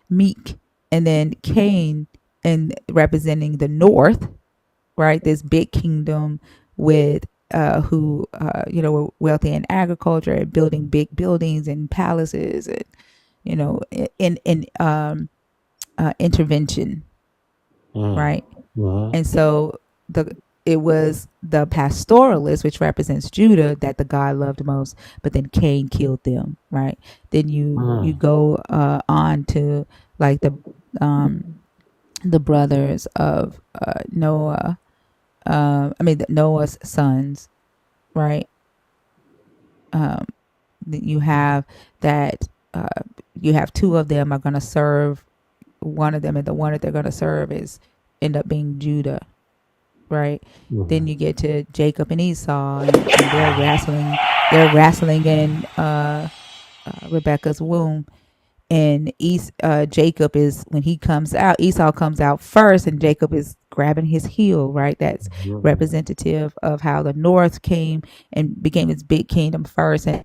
meek. And then Cain, and representing the north, right? This big kingdom with who were wealthy in agriculture and building big buildings and palaces and in intervention, right? And so it was the pastoralists, which represents Judah, that the God loved most, but then Cain killed them, right? Then you go on to like the brothers of Noah. Noah's sons, right? You have that. You have two of them are going to serve one of them, and the one that they're going to serve is end up being Judah, right? Then you get to Jacob and Esau, and they're wrestling. They're wrestling in Rebecca's womb. And Jacob is, when he comes out, Esau comes out first, and Jacob is grabbing his heel, right? That's representative of how the north came and became its big kingdom first, and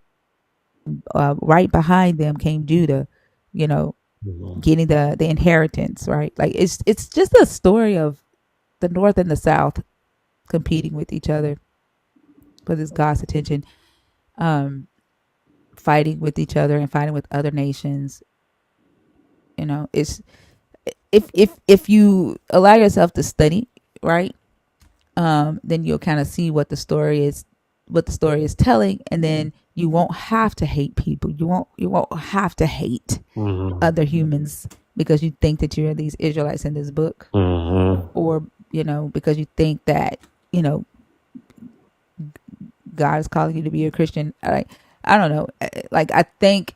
right behind them came Judah, getting the inheritance, right? Like it's just a story of the north and the south competing with each other for this God's attention, fighting with each other and fighting with other nations. It's if you allow yourself to study, right, then you'll kind of see what the story is telling, and then you won't have to hate people. You won't have to hate other humans because you think that you're these Israelites in this book, or because you think that God is calling you to be a Christian. I don't know. Like I think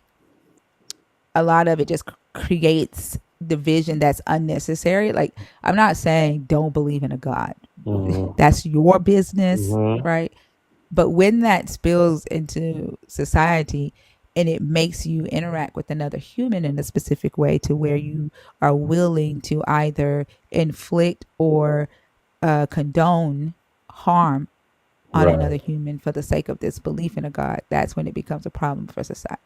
a lot of it just creates division that's unnecessary. Like I'm not saying don't believe in a God. That's your business, right? But when that spills into society and it makes you interact with another human in a specific way to where you are willing to either inflict or condone harm on another human for the sake of this belief in a God, that's when it becomes a problem for society.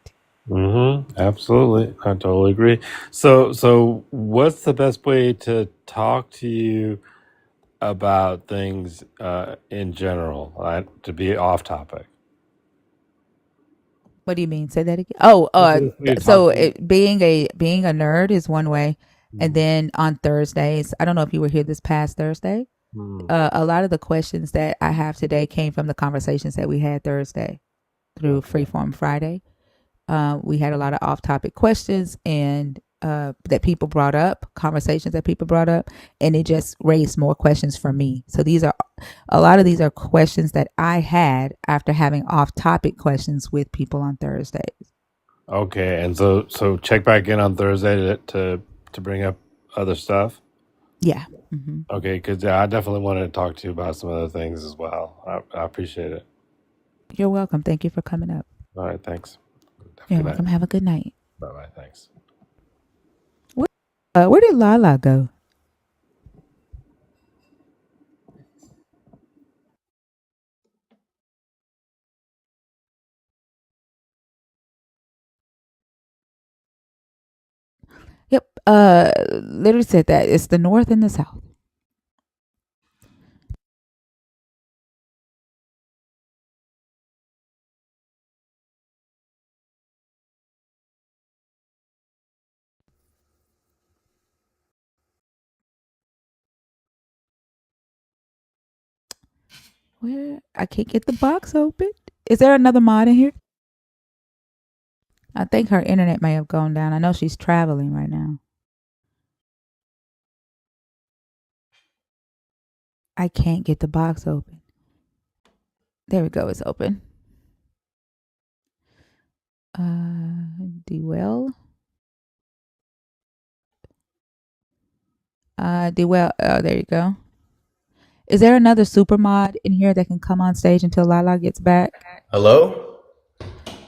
Absolutely. I totally agree. So what's the best way to talk to you about things in general, right? To be off topic. What do you mean? Say that again. Oh, What are you so talking? being a nerd is one way, and Hmm. then on Thursdays, I don't know if you were here this past Thursday. Hmm. A lot of the questions that I have today came from the conversations that we had Thursday through Okay. Freeform Friday. We had a lot of off-topic questions and that people brought up, conversations that people brought up, and it just raised more questions for me. So a lot of these are questions that I had after having off-topic questions with people on Thursdays. Okay, and so check back in on Thursday to bring up other stuff. Yeah. Mm-hmm. Okay, because I definitely wanted to talk to you about some other things as well. I appreciate it. You're welcome. Thank you for coming up. All right, thanks. Have a You're good night. welcome. Have a good night. Bye bye. Thanks. Where did Lala go? Yep. Literally said that it's the north and the south. Where I can't get the box open. Is there another mod in here? I think her internet may have gone down. I know she's traveling right now. I can't get the box open. There we go. It's open. Dwell. Dwell. Oh, there you go. Is there another super mod in here that can come on stage until Lala gets back? Hello?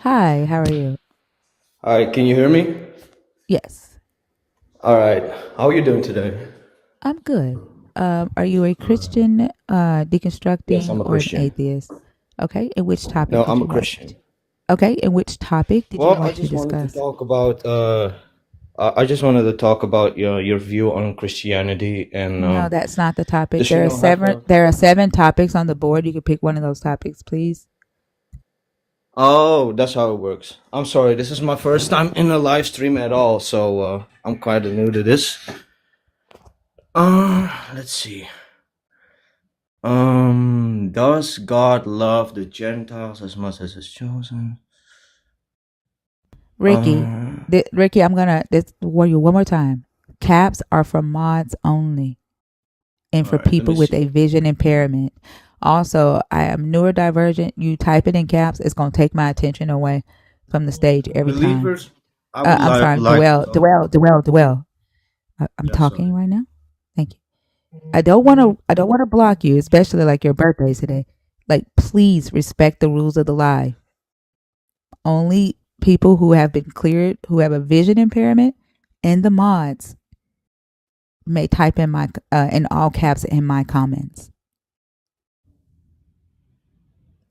Hi, how are you? All right, can you hear me? Yes, All right, how are you doing today? I'm good. Are you a Christian, Yes, deconstructing, I'm a or an Christian. atheist? Okay, and which No, topic did I'm a you want? Christian. Okay, and which topic did you Well, I want to just wanted to discuss? talk about I just wanted to talk about your view on Christianity and No, that's not the topic. does you know have a There are 7 topics on the board. You can pick one of those topics, please. Oh, that's how it works. I'm sorry, this is my first time in a live stream at all, so I'm quite new to this. Let's see. Does God love the Gentiles as much as his chosen? Ricky, Ricky, I'm gonna warn you one more time. Caps are for mods only, and All for right, let me people with see. a vision impairment. Also, I am neurodivergent. You type it in caps, it's gonna take my attention away from the stage every time. Believers, I would I'm sorry, like to talk. Dwell. I'm Yeah, sorry. talking right now. Thank you. I don't want to block you, especially like your birthday today. Like, please respect the rules of the live. Only people who have been cleared, who have a vision impairment, and the mods may type in my in all caps in my comments.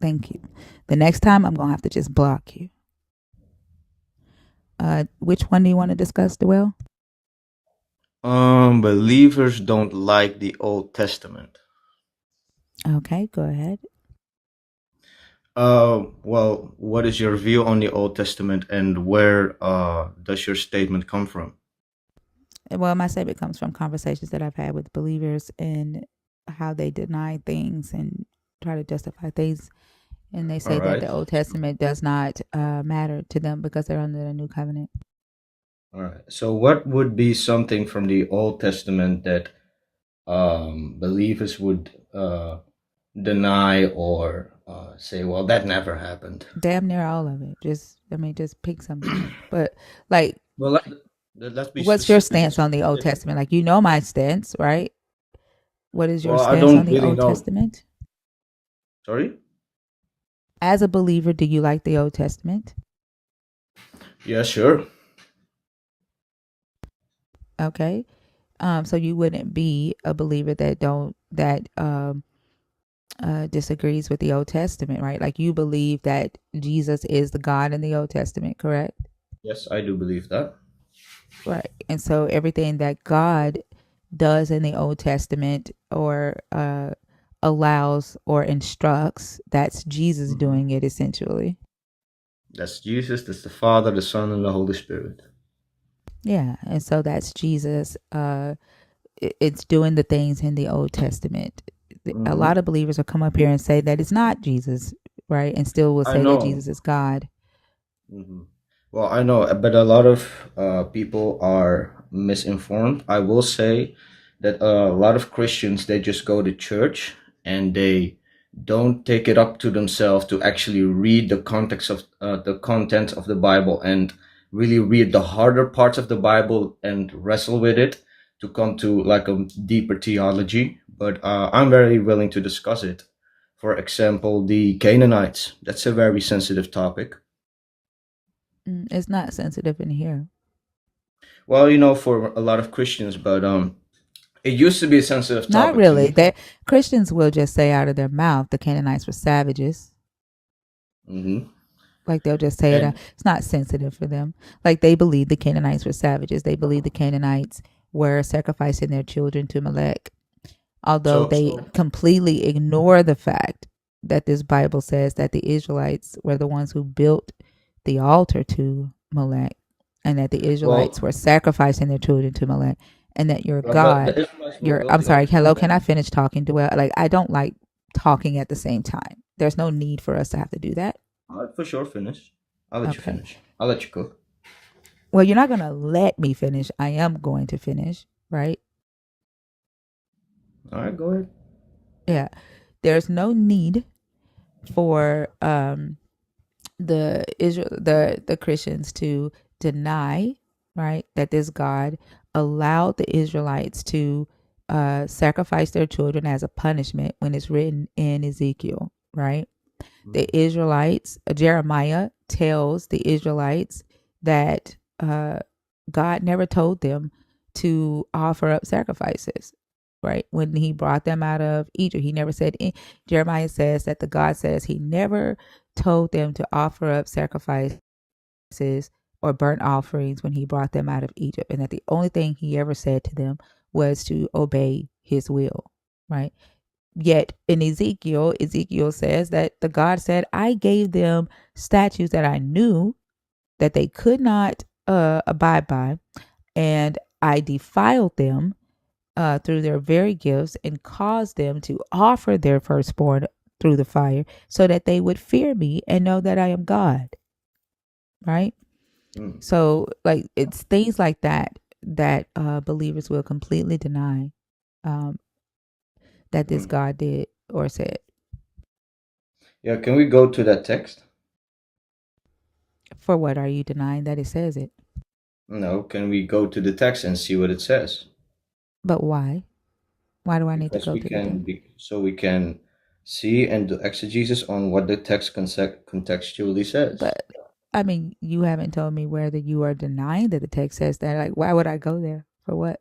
Thank you. The next time I'm gonna have to just block you. Which one do you want to discuss, Dwell? Believers don't like the Old Testament. Okay, go ahead. Well, what is your view on the Old Testament, and where does your statement come from? Well, my statement comes from conversations that I've had with believers and how they deny things and try to justify things. And they say All that right. the Old Testament does not matter to them because they're under the new covenant. All right. So, what would be something from the Old Testament that believers would deny or say, well, that never happened? Damn near all of it. Just pick something. But like, Well, let's be what's your specific. stance on the Old Testament? Like, you know my stance, right? What is your Well, I stance on don't the really Old know. Testament? Sorry? As a believer, do you like the Old Testament? Yeah, sure. Okay. So you wouldn't be a believer that disagrees with the Old Testament, right? Like, you believe that Jesus is the God in the Old Testament, correct? Yes, I do believe that. Right. And so everything that God does in the Old Testament or allows or instructs, that's Jesus Mhm. doing it essentially. That's Jesus, that's the Father, the Son, and the Holy Spirit. Yeah, and so that's Jesus. It's doing the things in the Old Testament. A Hmm. lot of believers will come up here and say that it's not Jesus, right? And still will I say that know. Jesus is God. Hmm. Well, I know, but a lot of people are misinformed. I will say that a lot of Christians, they just go to church and they don't take it up to themselves to actually read the context of the content of the Bible and really read the harder parts of the Bible and wrestle with it to come to like a deeper theology. But I'm very willing to discuss it. For example, the Canaanites. That's a very sensitive topic. It's not sensitive in here. Well, for a lot of Christians, but it used to be a sensitive Not topic to really. me. That Christians will just say out of their mouth the Canaanites were savages. Hmm. Like they'll just say it. And It's not sensitive for them. Like they believe the Canaanites were savages. They believe the Canaanites were sacrificing their children to Molech, although so, they so, completely ignore the fact that this Bible says that the Israelites were the ones who built the altar to Molech, and that the Israelites well, were sacrificing their children to Molech, and that your but the God, Israelites were built I'm the sorry, altar. hello, can I finish talking to Like I don't like talking at the same time. There's no need for us to have to do that. All right, for sure, finish. I'll let you Okay. finish. I'll let you cook. Well, you're not going to let me finish. I am going to finish, right? All right, go ahead. Yeah. There's no need for the Christians to deny, right, that this God allowed the Israelites to sacrifice their children as a punishment when it's written in Ezekiel, right? The Mhm. Israelites, Jeremiah tells the Israelites that God never told them to offer up sacrifices, right? When he brought them out of Egypt, he never said, Jeremiah says that the God says he never told them to offer up sacrifices or burnt offerings when he brought them out of Egypt, and that the only thing he ever said to them was to obey his will, right? Yet in Ezekiel, Ezekiel says that the God said, I gave them statutes that I knew that they could not abide by, and I defiled them through their very gifts and caused them to offer their firstborn through the fire so that they would fear me and know that I am God. Right? Mm. So, like, it's things like that that believers will completely deny um, that this Mm. God did or said. Yeah, can we go to that text? For what are you denying that it says it? No, can we go to the text and see what it says? But why? Why do I need to Because go to the text? so we can see and do exegesis on what the text contextually says. But I mean, you haven't told me whether you are denying that the text says that. Like, why would I go there? For what?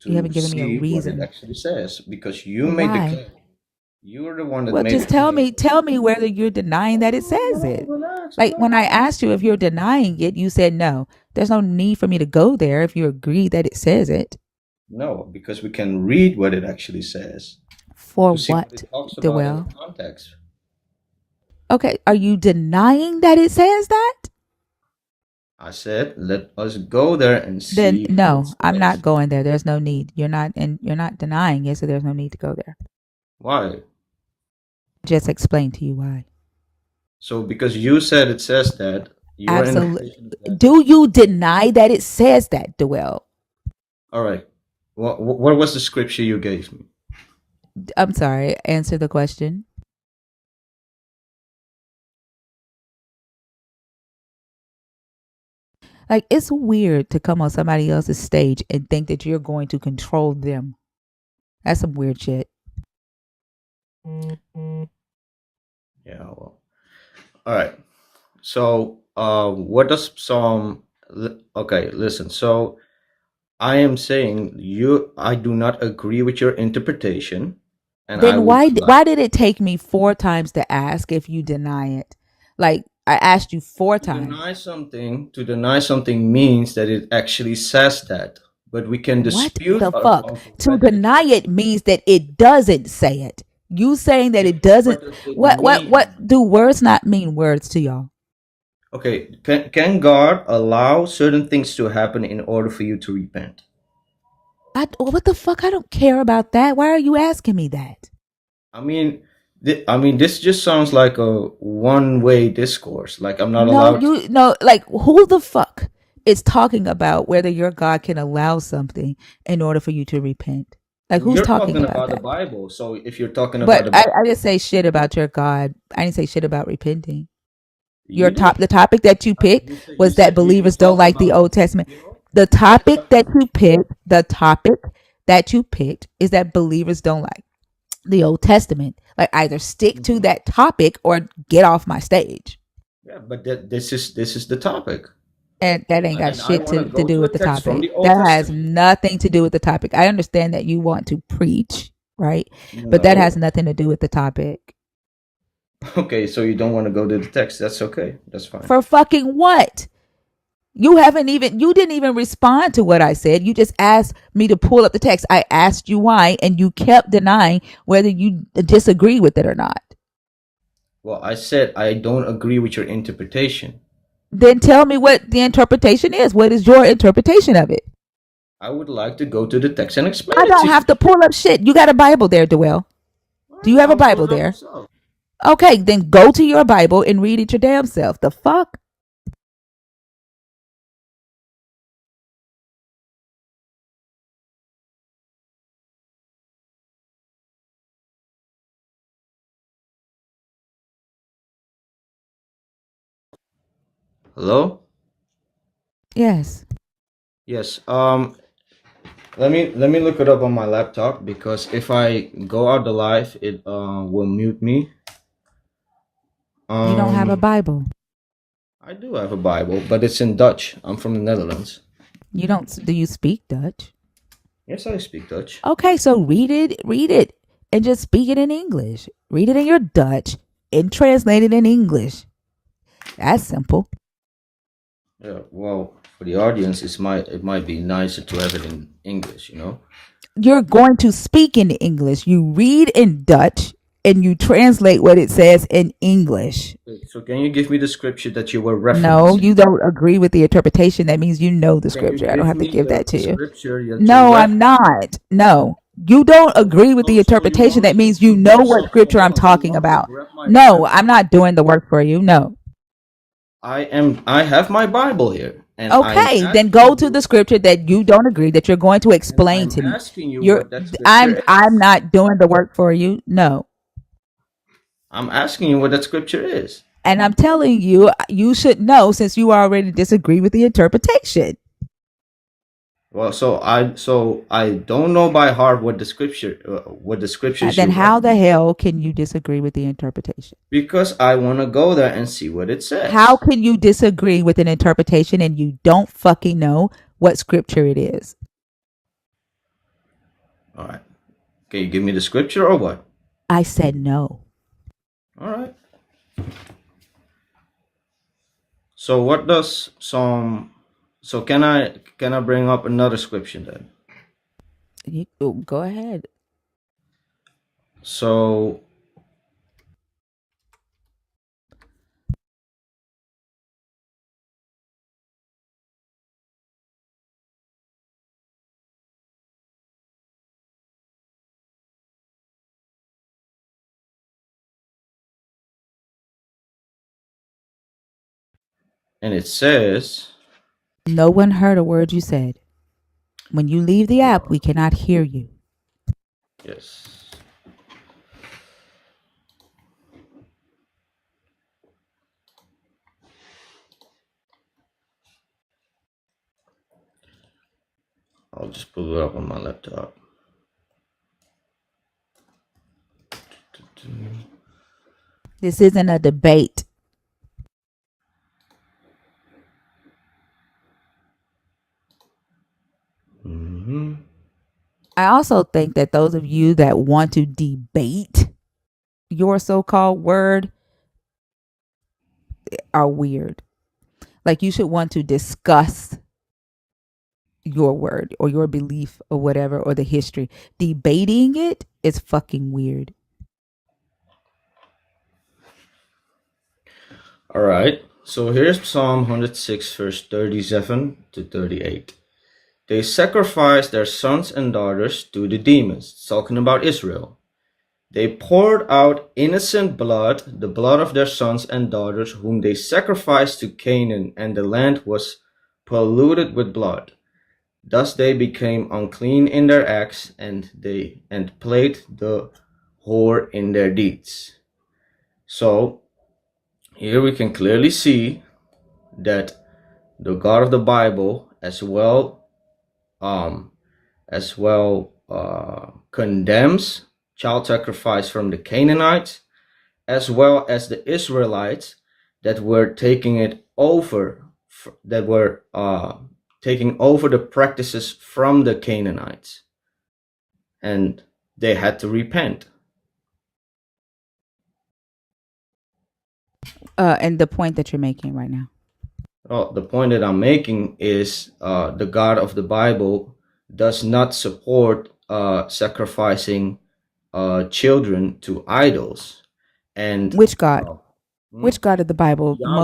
You To haven't given me a see what it reason. actually says because you made the Why? claim. You're the one that Well, made just the claim. tell me whether you're denying that it says it. Relax, Like when relax. I asked you if you're denying it, you said no. There's no need for me to go there if you agree that it says it. No, because we can read what it actually says For to see what what, it talks about in the Dewell? context. Okay, are you denying that it says that? I said, let us go there and Then see what it no, I'm not says. going there. There's no need. You're not denying it, so there's no need to go there. Why? Just explain to you why. So, because you said it says that, your Absolutely. interpretation of that. Do you deny that it says that, Dewell? All right. What was the scripture you gave me? I'm sorry. Answer the question. Like, it's weird to come on somebody else's stage and think that you're going to control them. That's some weird shit. Yeah, well. All right. So, what does Psalm? Okay, listen. So, I am saying I do not agree with your interpretation, and I Then would like why did it take me 4 times to ask if you deny it? Like, I asked you 4 to times. deny something. To deny something means that it actually says that, but we can What dispute the fuck? on To prophetic. deny it means that it doesn't say it. You saying that Yeah, it doesn't. what does it What mean? do words not mean words to y'all? Okay, can God allow certain things to happen in order for you to repent? What the fuck? I don't care about that. Why are you asking me that? I mean, this just sounds like a one-way discourse. Like I'm not No, allowed to. you no, like who the fuck is talking about whether your God can allow something in order for you to repent? Like who's You're talking talking about about the that? Bible, so if you're talking about But the I Bible, didn't say shit about your God. I didn't say shit about repenting. you did. The topic that you picked You was that said you believers don't talk like the about, Old Testament. The topic that you picked is that believers don't like the Old Testament. Like either stick to Mhm. that topic or get off my stage. Yeah, but this is the topic, And that ain't got and I shit want to to go do to a with the text from topic. the Old That has Testament. nothing to do with the topic. I understand that you want to preach, right? But that has No. nothing to do with the topic. Okay, so you don't want to go to the text. That's okay. That's fine. For fucking what? You didn't even respond to what I said. You just asked me to pull up the text. I asked you why, and you kept denying whether you disagree with it or not. Well, I said I don't agree with your interpretation. Then tell me what the interpretation is. What is your interpretation of it? I would like to go to the text and explain I it to don't you. have to pull up shit. You got a Bible there, Duell. All Do right, you have a I'll pull Bible it up there? myself. Okay, then go to your Bible and read it your damn self. The fuck? Hello? Yes. Yes. Let me look it up on my laptop because if I go out the live, it will mute me. You don't have a Um, Bible. I do have a Bible, but it's in Dutch. I'm from the Netherlands. You don't. Do you speak Dutch? Yes, I speak Dutch. Okay, so read it, and just speak it in English. Read it in your Dutch and translate it in English. That's simple. Yeah. Well, for the audience, it might be nicer to have it in English. You're going to speak in English. You read in Dutch and you translate what it says in English. So can you give me the scripture that you were No, referencing? you don't agree with the interpretation. That means you know the Can you scripture. I don't give have to me give that the to you. scripture that you're No, I'm referencing? not. No, you don't agree with the interpretation. That means you know what scripture I'm You talking want to about. grab my No, Bible? I'm not doing the work for you. No. I have my Bible here, and I'm Okay, then asking go to you, the scripture that you don't agree that you're going to and explain I'm to me. asking you You're what that scripture I'm is. not doing the work for you. No. I'm asking you what that scripture is. And I'm telling you, you should know since you already disagree with the interpretation. Well, so I don't know by heart what the scriptures Then you how the reference, hell can you disagree with the interpretation? because I want to go there and see what it How says. can you disagree with an interpretation and you don't fucking know what scripture it is? All right. Can you give me the scripture or what? I said no. All right. So what does Psalm? So can I bring up another scripture then? Go ahead. So and it says, No one heard a word you said. When you leave the app, we cannot hear you. yes. I'll just pull it up on my laptop. This isn't a debate. Mm-hmm. I also think that those of you that want to debate your so-called word are weird. Like you should want to discuss your word or your belief or whatever, or the history. Debating it is fucking weird. All right. So here's Psalm 106, verse 37 to 38. They sacrificed their sons and daughters to the demons. It's talking about Israel. They poured out innocent blood, the blood of their sons and daughters, whom they sacrificed to Canaan, and the land was polluted with blood. Thus they became unclean in their acts, and played the whore in their deeds. So here we can clearly see that the God of the Bible condemns child sacrifice from the Canaanites, as well as the Israelites that were taking it over, taking over the practices from the Canaanites, and they had to repent. And the point that you're making right now. Well, the point that I'm making is the God of the Bible does not support sacrificing children to idols. And which God? Which God of the Bible? Yahweh.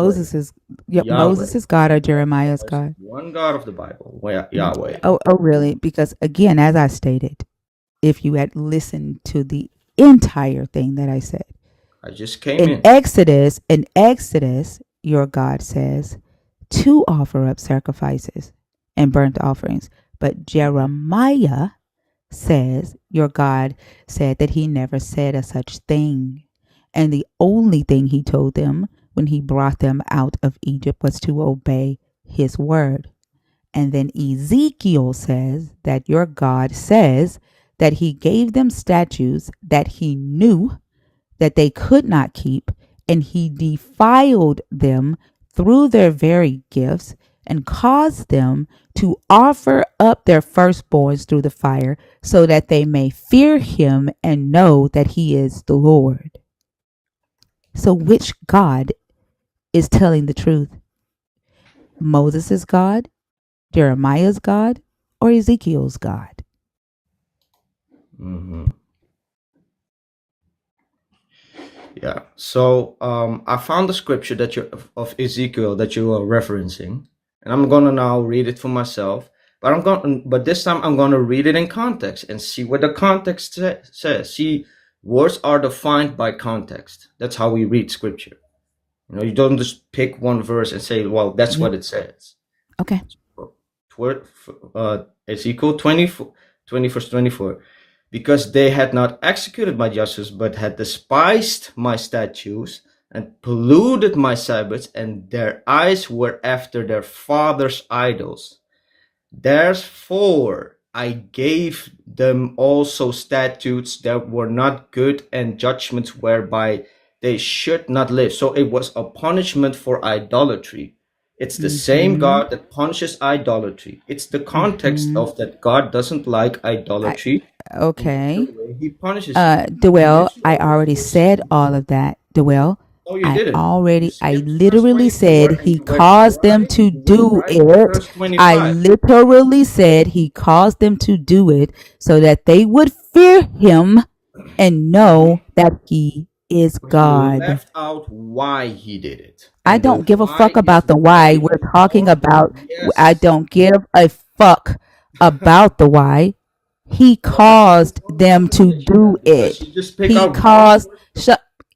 Moses' God or Jeremiah's God? One God of the Bible, Yahweh. Oh, really? Because again, as I stated, if you had listened to the entire thing that I said, I just came in Exodus, your God says to offer up sacrifices and burnt offerings. But Jeremiah says your God said that he never said a such thing. And the only thing he told them when he brought them out of Egypt was to obey his word. And then Ezekiel says that your God says that he gave them statutes that he knew that they could not keep, and he defiled them through their very gifts and caused them to offer up their firstborns through the fire so that they may fear him and know that he is the Lord. So which God is telling the truth? Moses' God, Jeremiah's God, or Ezekiel's God? Mm-hmm. Yeah. So I found the scripture that of Ezekiel that you are referencing, and I'm gonna now read it for myself. But this time I'm gonna read it in context and see what the context says. See, words are defined by context. That's how we read scripture. You don't just pick one verse and say, "Well, that's what it says." Okay. Ezekiel 20 verse 24. Because they had not executed my justice, but had despised my statutes and polluted my Sabbaths, and their eyes were after their fathers' idols. Therefore I gave them also statutes that were not good, and judgments whereby they should not live. So it was a punishment for idolatry. It's the same God that punishes idolatry. It's the context of that God doesn't like idolatry. Okay. He punishes Dwell, I already said all of that. Dwell, Oh, you didn't. I literally said he caused them to do it. I literally said he caused them to do it so that they would fear him and know that he is God. You left out why he did it. I don't give a fuck about the why. We're talking about, I don't give a fuck about the why. He caused them to do it.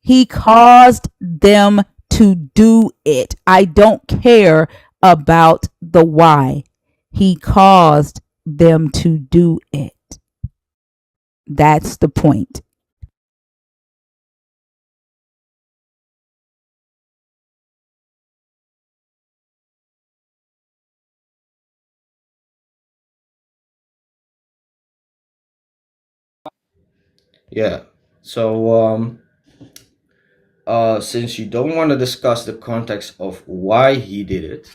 He caused them to do it. I don't care about the why. He caused them to do it. That's the point. Yeah. So since you don't want to discuss the context of why he did it,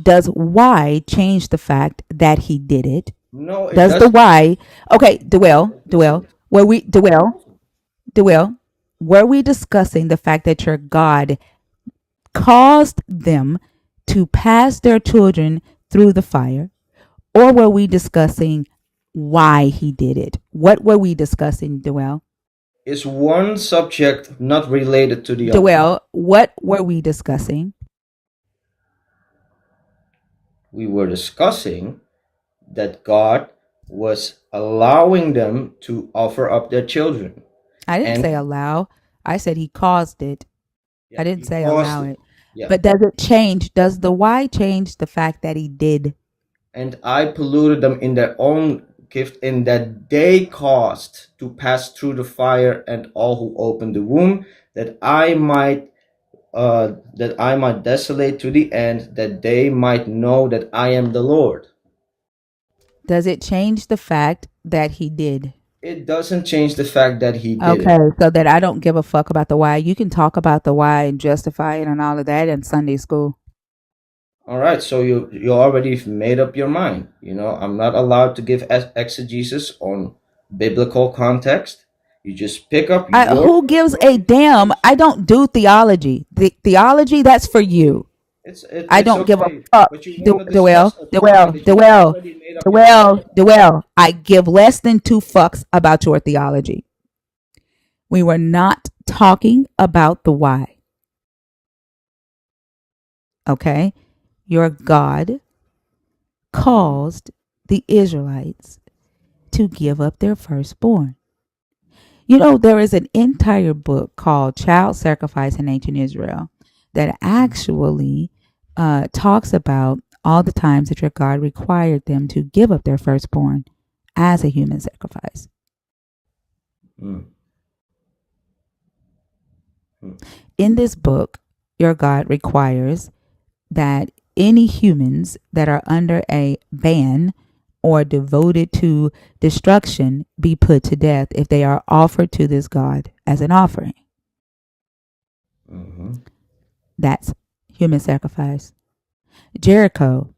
does why change the fact that he did it? No, it does doesn't. The why? Okay, Dwell, were we discussing the fact that your God caused them to pass their children through the fire, or were we discussing why he did it? What were we discussing, Dwell? Is one subject not related to the other? Dwell, what were we discussing? We were discussing that God was allowing them to offer up their children. I didn't say And allow. I said he caused it. yeah, I didn't he say caused allow it. it. Yeah. But does it change? Does the why change the fact that he did? And I polluted them in their own gift, in that they caused to pass through the fire, and all who opened the womb, that I might desolate to the end, that they might know that I am the Lord. Does it change the fact that he did? It doesn't change the fact that he did Okay, it. so that I don't give a fuck about the why. You can talk about the why and justify it and all of that in Sunday school. All right, so you already made up your mind. I'm not allowed to give exegesis on biblical context. You just pick up your Who gives a damn? interpretation. I don't do theology. The theology, that's for you. I It's don't give a okay, fuck. but you want to discuss Dwell, a topic Dwell, that you Dwell, already made up your mind Dwell, about. Dwell. I give less than two fucks about your theology. We were not talking about the why. Okay? Your God caused the Israelites to give up their firstborn. You know, there is an entire book called Child Sacrifice in Ancient Israel that actually talks about all the times that your God required them to give up their firstborn as a human sacrifice. Mm. Mm. In this book, your God requires that any humans that are under a ban or devoted to destruction be put to death if they are offered to this God as an offering. Mm-hmm. That's human sacrifice. Jericho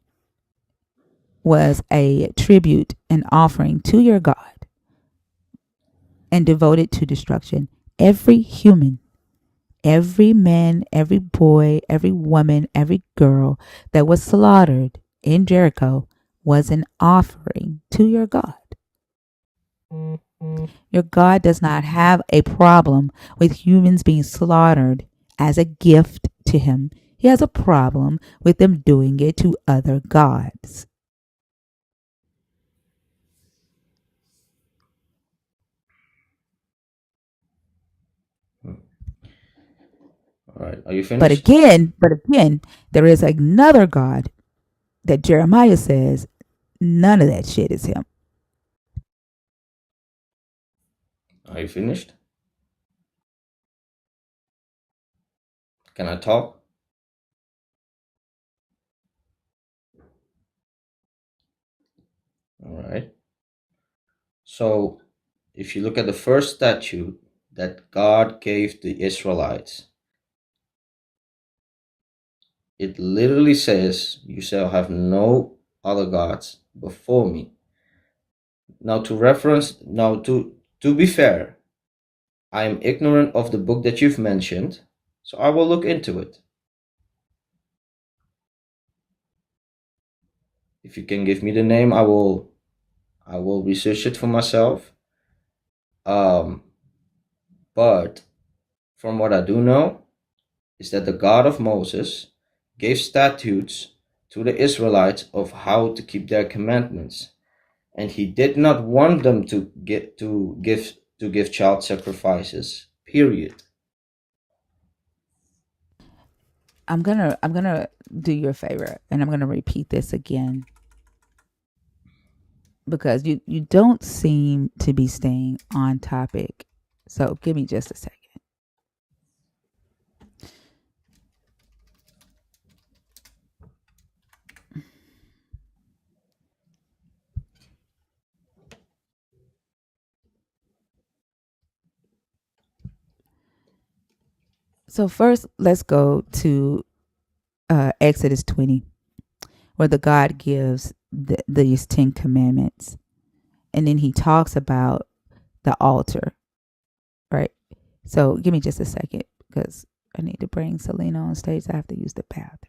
was a tribute and offering to your God and devoted to destruction. Every human, every man, every boy, every woman, every girl that was slaughtered in Jericho was an offering to your God. Your God does not have a problem with humans being slaughtered as a gift to him. He has a problem with them doing it to other gods. All right, are you But finished? again, there is another God that Jeremiah says none of that shit is him. Are you finished? Can I talk? All right. So, if you look at the first statute that God gave the Israelites, it literally says, "You shall have no other gods before me." Now, to be fair, I am ignorant of the book that you've mentioned, so I will look into it. If you can give me the name, I will research it for myself. Um, but from what I do know, is that the God of Moses gave statutes to the Israelites of how to keep their commandments, and he did not want them to give child sacrifices. Period. I'm gonna do you a favor and I'm gonna repeat this again because you don't seem to be staying on topic. So give me just a second. So first, let's go to Exodus 20, where the God gives these 10 commandments, and then he talks about the altar, right? So give me just a second because I need to bring Selena on stage. I have to use the bathroom.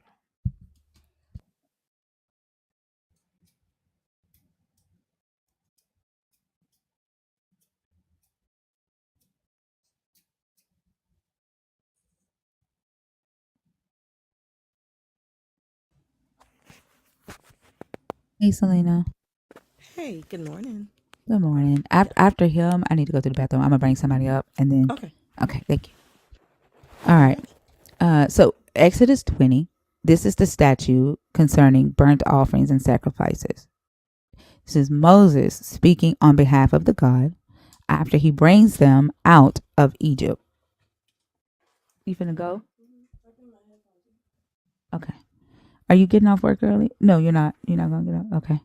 Hey, Selena. Hey, good morning. Good morning. After him, I need to go to the bathroom. I'm gonna bring somebody up, and then. Okay. Okay, thank you. All right. So Exodus 20. This is the statute concerning burnt offerings and sacrifices. This is Moses speaking on behalf of the God after he brings them out of Egypt. You finna go? Okay. Are you getting off work early? No, you're not. You're not gonna get up. Okay.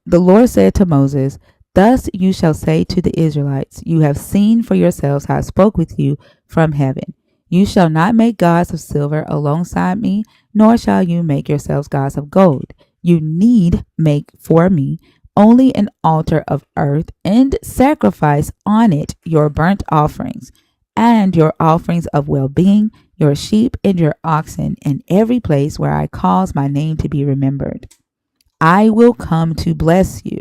The Lord said to Moses, "Thus you shall say to the Israelites, you have seen for yourselves how I spoke with you from heaven. You shall not make gods of silver alongside me, nor shall you make yourselves gods of gold. You need make for me only an altar of earth and sacrifice on it your burnt offerings and your offerings of well-being, your sheep and your oxen in every place where I cause my name to be remembered. I will come to bless you.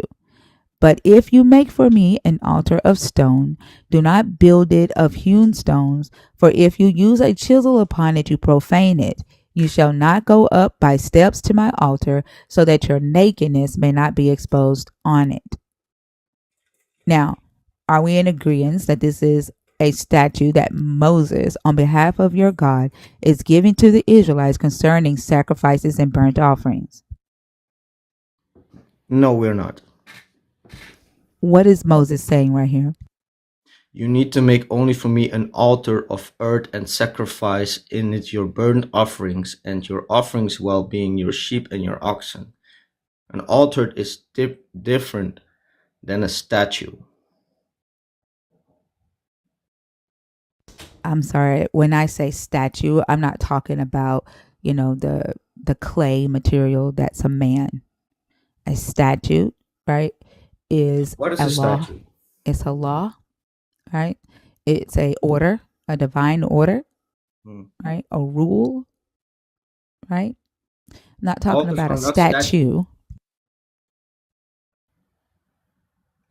But if you make for me an altar of stone, do not build it of hewn stones, for if you use a chisel upon it, you profane it. You shall not go up by steps to my altar, so that your nakedness may not be exposed on it." Now, are we in agreement that this is a statute that Moses, on behalf of your God, is giving to the Israelites concerning sacrifices and burnt offerings? No, we're not. What is Moses saying right here? You need to make only for me an altar of earth and sacrifice in it your burnt offerings and your offerings well being your sheep and your oxen. An altar is different than a statue. I'm sorry, when I say statue, I'm not talking about, the clay material that's a man. A statute, right, is What is a a law. statue? It's a law, right? It's a order, a divine order, right? A rule, right? I'm not talking about a Not statue. statue.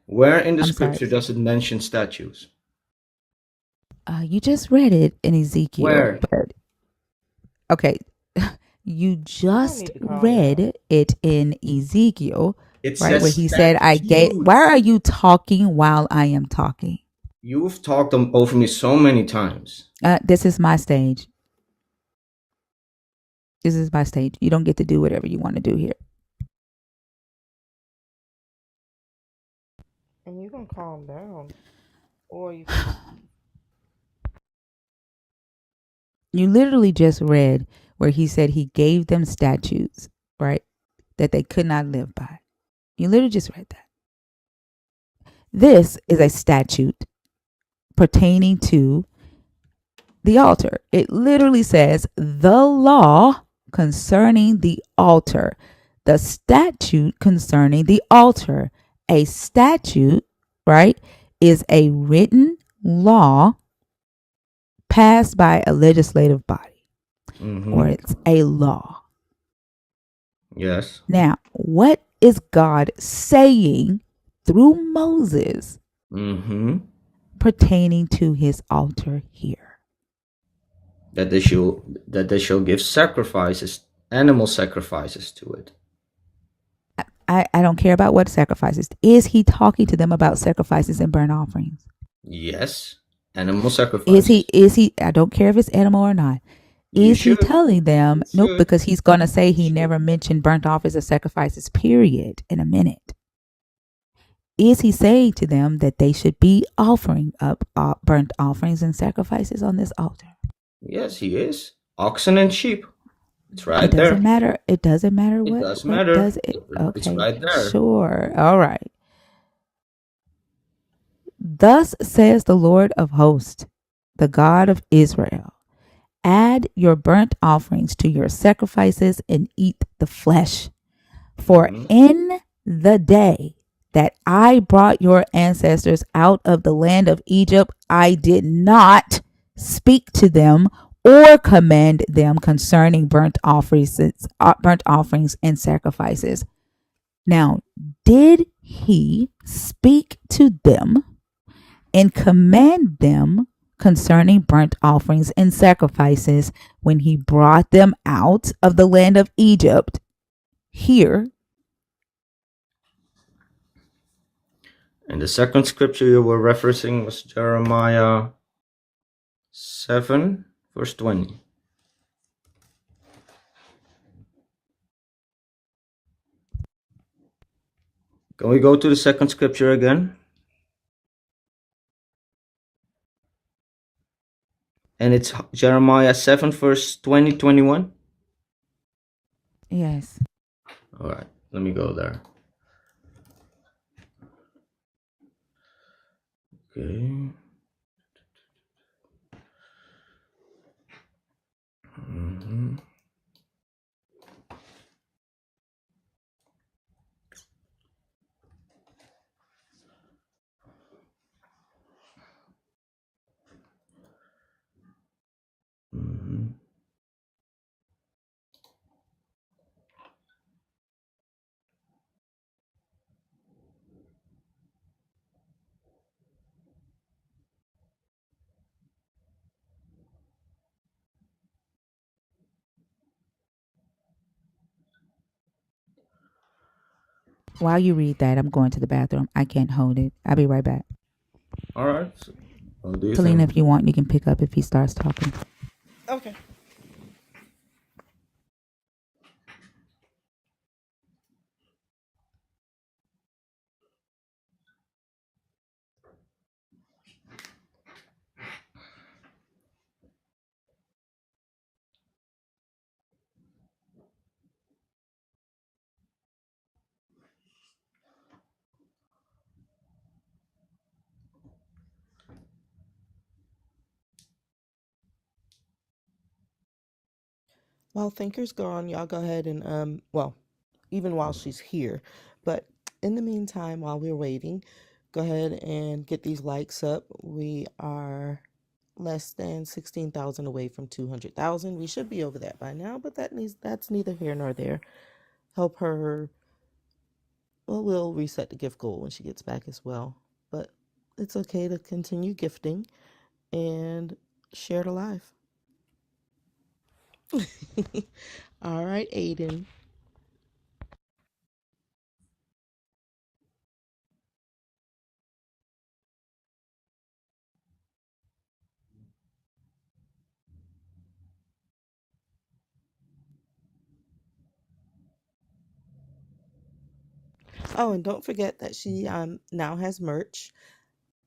Where in the I'm sorry. scripture does it mention statues? You just read it in Ezekiel. Where? But okay, you just read it in Ezekiel, It right? says Where he said, "I gave." statutes. Why are you talking while I am talking? You've talked over me so many times. This is my stage. This is my stage. You don't get to do whatever you want to do here. And you can calm down. Or you You literally just read where he said he gave them statutes, right? That they could not live by. You literally just read that. This is a statute pertaining to the altar. It literally says the law concerning the altar, the statute concerning the altar. A statute, right, is a written law passed by a legislative body, or it's a law. Yes. Now, what is God saying through Moses pertaining to his altar here? That they shall give sacrifices, animal sacrifices to it. I don't care about what sacrifices. Is he talking to them about sacrifices and burnt offerings? Yes. Animal sacrifices. Is he I don't care if it's animal or not. Is he telling them? Nope, because he's going to say he never mentioned burnt offerings or sacrifices, period, in a minute. Is he saying to them that they should be offering up burnt offerings and sacrifices on this altar? Yes, he is. Oxen and sheep. It's right there. It doesn't matter. It doesn't matter what. It does matter. Does it? Okay. It's right there. Sure. All right. Thus says the Lord of hosts, the God of Israel, add your burnt offerings to your sacrifices and eat the flesh. For in the day that I brought your ancestors out of the land of Egypt, I did not speak to them or command them concerning burnt offerings and sacrifices. Now, did he speak to them and command them concerning burnt offerings and sacrifices when he brought them out of the land of Egypt? here. And the second scripture you were referencing was Jeremiah 7, verse 20. Can we go to the second scripture again? And it's Jeremiah 7, verse 20, 21. Yes. All right, let me go there. Okay. Mhm. Mhm. While you read that, I'm going to the bathroom. I can't hold it. I'll be right back. All right. So, what do you Talina, think? if you want, you can pick up if he starts talking. Okay. While Thinker's gone, y'all go ahead and well, even while she's here, but in the meantime, while we're waiting, go ahead and get these likes up. We are less than 16,000 away from 200,000. We should be over that by now, but that's neither here nor there. Help her. Well, we'll reset the gift goal when she gets back as well. But it's okay to continue gifting and share the life. All right, Aiden. Oh, and don't forget that she now has merch.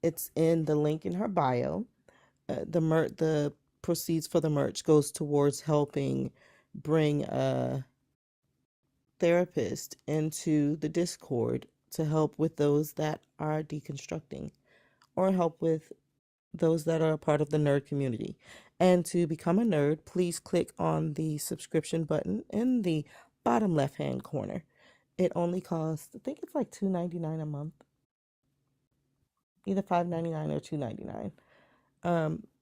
It's in the link in her bio. The proceeds for the merch goes towards helping bring a therapist into the Discord to help with those that are deconstructing or help with those that are a part of the nerd community. And to become a nerd, please click on the subscription button in the bottom left hand corner. It only costs, I think it's like $2.99 a month, either $5.99 or $2.99.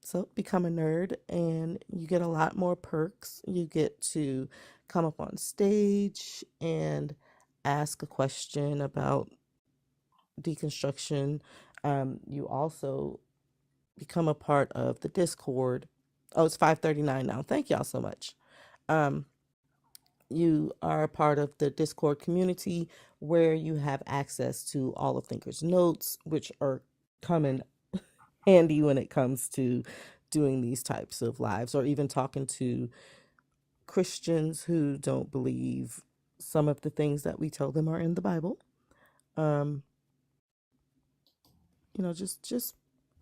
So become a nerd and you get a lot more perks. You get to come up on stage and ask a question about deconstruction. You also become a part of the Discord. Oh, it's $5.39 now. Thank y'all so much. You are a part of the Discord community where you have access to all of Thinker's notes, which are coming handy when it comes to doing these types of lives or even talking to Christians who don't believe some of the things that we tell them are in the Bible. Just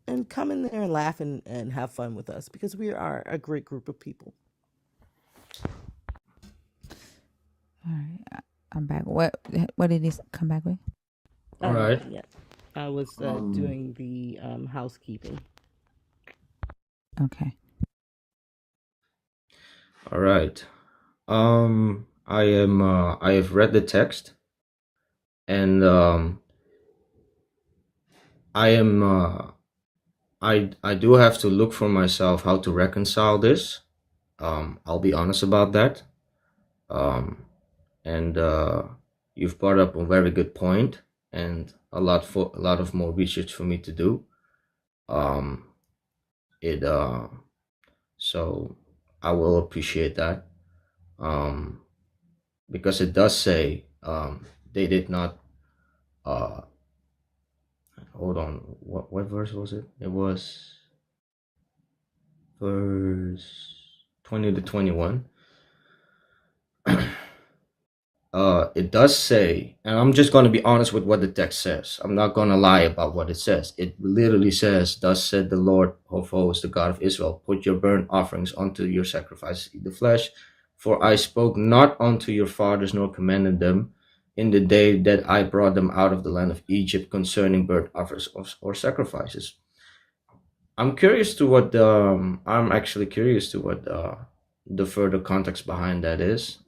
and come in there and laugh and have fun with us because we are a great group of people. All right. I'm back. What did he come back with? All right. Not yet. I was doing the housekeeping. Okay. All right. I have read the text, and I am I do have to look for myself how to reconcile this. I'll be honest about that. And you've brought up a very good point, and a lot of more research for me to do. It So I will appreciate that. because it does say they did not. Hold on, what verse was it? It was verse 20 to 21. It does say, and I'm just going to be honest with what the text says. I'm not going to lie about what it says. It literally says, "Thus said the Lord of hosts, the God of Israel, put your burnt offerings unto your sacrifices, eat the flesh. For I spoke not unto your fathers, nor commanded them in the day that I brought them out of the land of Egypt concerning burnt offerings or sacrifices." I'm curious to what I'm actually curious to what the further context behind that is.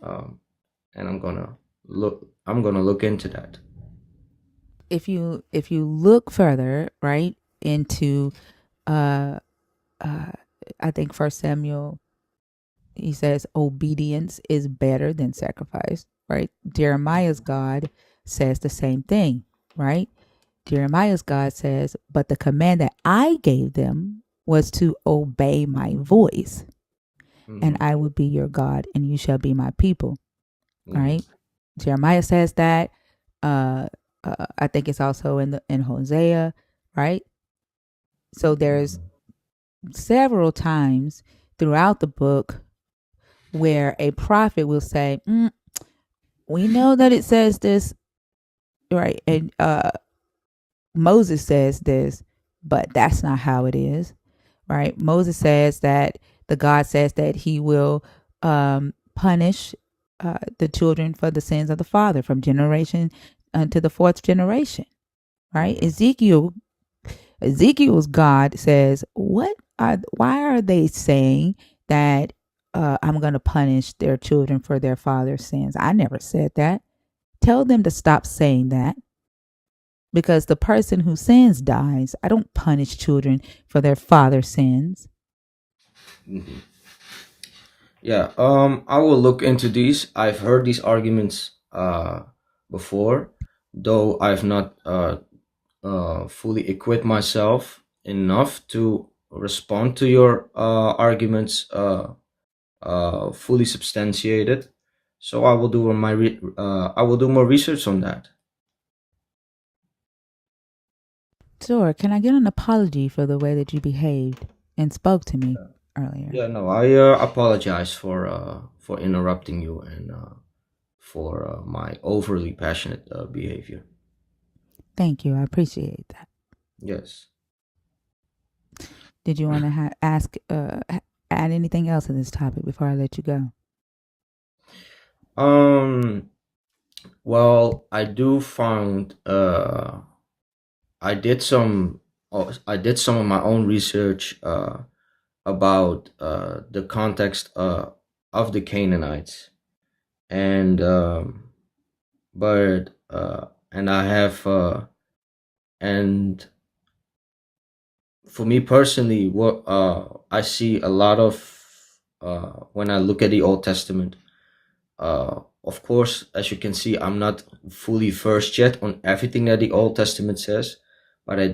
And I'm gonna look into that. If you look further, right, into uh I think First Samuel, he says obedience is better than sacrifice, right? Jeremiah's God says the same thing, right? Jeremiah's God says, but the command that I gave them was to obey my voice, and Mm-hmm. I will be your God, and you shall be my people, Mm-hmm. right? Jeremiah says that. I think it's also in Hosea, right? So there's several times throughout the book where a prophet will say, "We know that it says this, right?" And Moses says this, but that's not how it is, right? Moses says that the God says that he will punish the children for the sins of the father from generation to the fourth generation, right? Mm-hmm. Ezekiel's God says, why are they saying that I'm going to punish their children for their father's sins? I never said that. Tell them to stop saying that, because the person who sins dies. I don't punish children for their father's sins. Mm-hmm. Yeah. I will look into these. I've heard these arguments before, though I've not fully equipped myself enough to respond to your arguments fully substantiated. So I will do I will do more research on that. Sure. Can I get an apology for the way that you behaved and spoke to me earlier? Yeah, no, I apologize for interrupting you and for my overly passionate behavior. Thank you. I appreciate that. Yes. Did you want to add anything else to this topic before I let you go? Um. Well, I do found I did some I did some of my own research about the context of the Canaanites, and but and I have and for me personally, what I see a lot of when I look at the Old Testament. Of course, as you can see, I'm not fully versed yet on everything that the Old Testament says, but I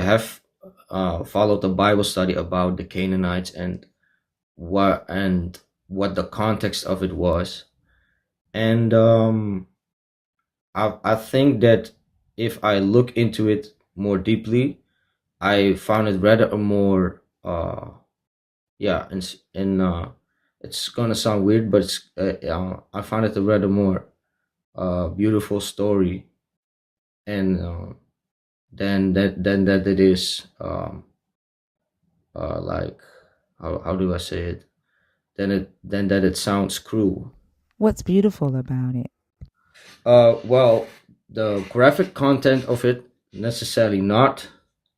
have followed a Bible study about the Canaanites and what the context of it was, and I think that if I look into it more deeply, I found it rather a more yeah, and it's gonna sound weird, but I found it a rather more beautiful story, and than that it is like how do I say it? Than that it sounds cruel. What's beautiful about it? Well, the graphic content of it necessarily not.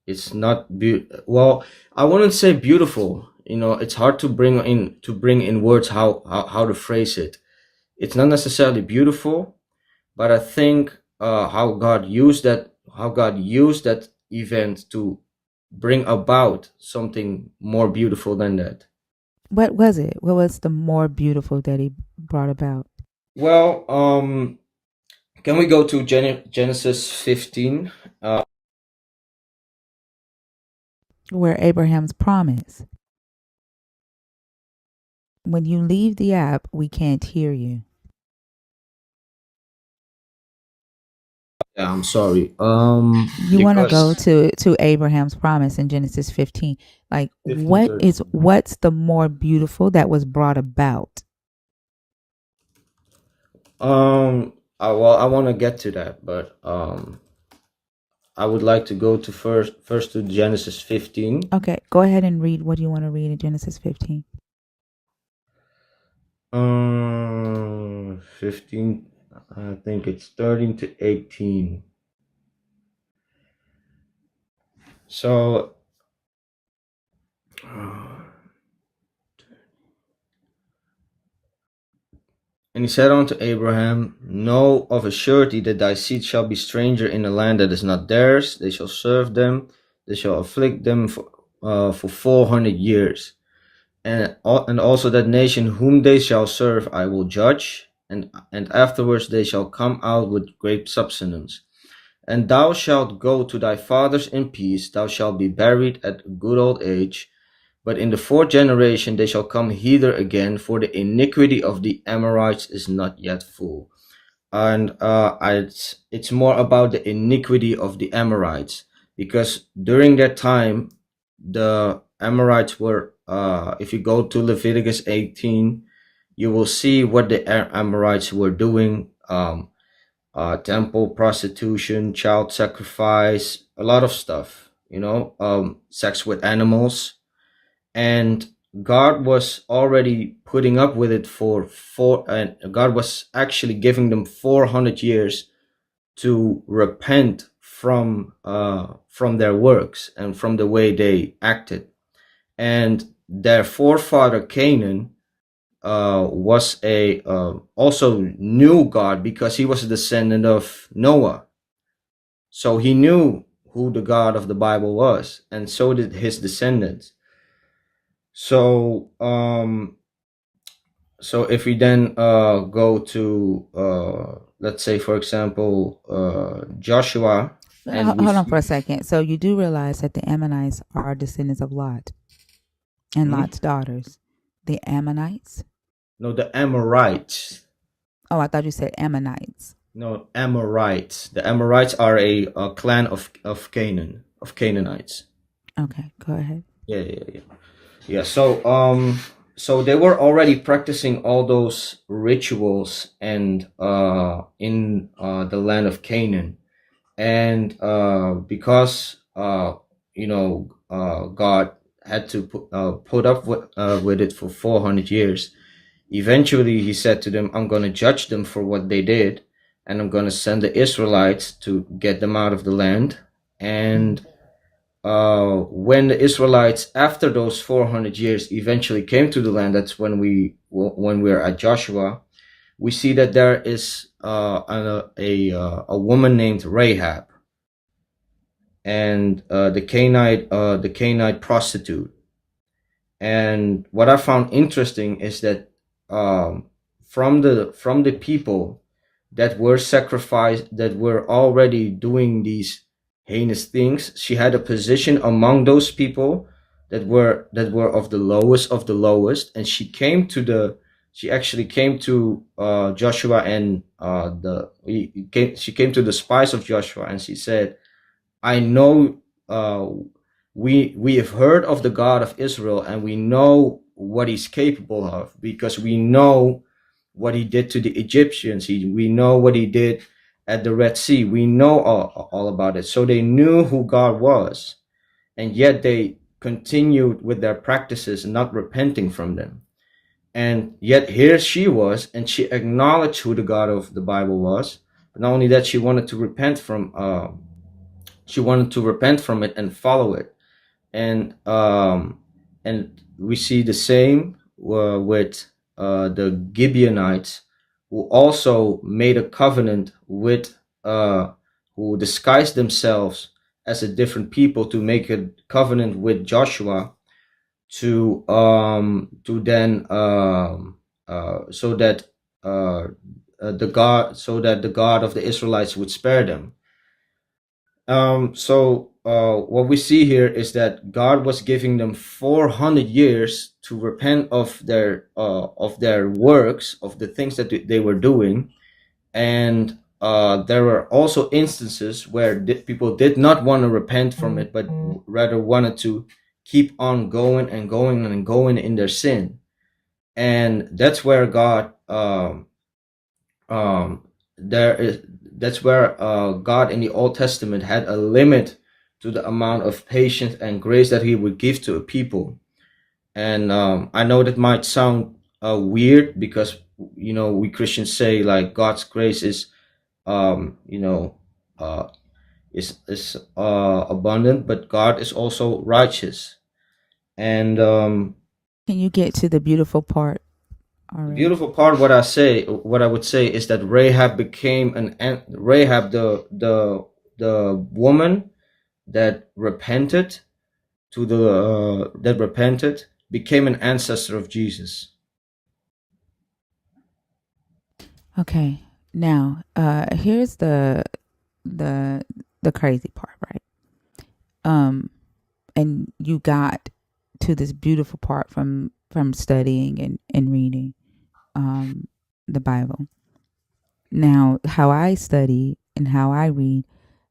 It's not well. I wouldn't say beautiful. You know, it's hard to bring in words how to phrase it. It's not necessarily beautiful, but I think how God used that event to bring about something more beautiful than that. What was it? What was the more beautiful that he brought about? Well, can we go to Genesis 15? Where Abraham's promise. When you leave the app, we can't hear you. Yeah, I'm sorry. You want to go Because to Abraham's promise in Genesis 15. Like, 15:13. what's the more beautiful that was brought about? Well, I want to get to that, but I would like to go to first to Genesis 15. Okay, go ahead and read what you want to read in Genesis 15. 15. I think it's 13 to 18. So, and he said unto Abraham, know of a surety that thy seed shall be stranger in a land that is not theirs. They shall serve them. They shall afflict them for 400 years. And also that nation whom they shall serve I will judge, and afterwards they shall come out with great substance. And thou shalt go to thy fathers in peace, thou shalt be buried at a good old age. But in the fourth generation they shall come hither again, for the iniquity of the Amorites is not yet full. And it's more about the iniquity of the Amorites, because during that time the Amorites were, if you go to Leviticus 18, you will see what the Amorites were doing. Temple prostitution, child sacrifice, a lot of stuff, sex with animals. And God was already putting up with it and God was actually giving them 400 years to repent from their works and from the way they acted. And their forefather Canaan was also knew God, because he was a descendant of Noah. So he knew who the God of the Bible was, and so did his descendants. So if we then go to let's say, for example, Joshua, and Hold on for a second. So you do realize that the Ammonites are descendants of Lot and Lot's daughters. The Ammonites? No, the Amorites. Oh, I thought you said Ammonites. No, Amorites. The Amorites are a clan of Canaan, of Canaanites. Okay, go ahead. Yeah. So they were already practicing all those rituals and in the land of Canaan, and because God had to put up with it for 400 years. Eventually, he said to them, I'm going to judge them for what they did, and I'm going to send the Israelites to get them out of the land. And when the Israelites, after those 400 years, eventually came to the land, that's when we're at Joshua, we see that there is a woman named Rahab, and the Canaanite prostitute. And what I found interesting is that from the people that were sacrificed, that were already doing these heinous things, she had a position among those people that were of the lowest, and she actually came to Joshua, and she came to the spies of Joshua, and she said, I know we have heard of the God of Israel, and we know what he's capable of, because we know what he did to the Egyptians. We know what he did at the Red Sea. We know all about it. So they knew who God was, and yet they continued with their practices, not repenting from them. And yet here she was, and she acknowledged who the God of the Bible was. But not only that, she wanted to repent from it and follow it. And we see the same with the Gibeonites, who also made a covenant with who disguised themselves as a different people to make a covenant with Joshua to then so that the God of the Israelites would spare them. What we see here is that God was giving them 400 years to repent of their works, of the things that they were doing, and there were also instances where people did not want to repent from it, but rather wanted to keep on going and going and going in their sin. And that's where God, there is, that's where God in the Old Testament had a limit to the amount of patience and grace that He would give to a people. And I know that might sound weird, because we Christians say like God's grace is you know uh abundant, but God is also righteous. And Can you get to the beautiful part the already? beautiful part, what I would say is that Rahab became Rahab, the woman that repented became an ancestor of Jesus. Okay. Now, here's the the crazy part, right? And you got to this beautiful part from studying and reading the Bible. Now, how I study and how I read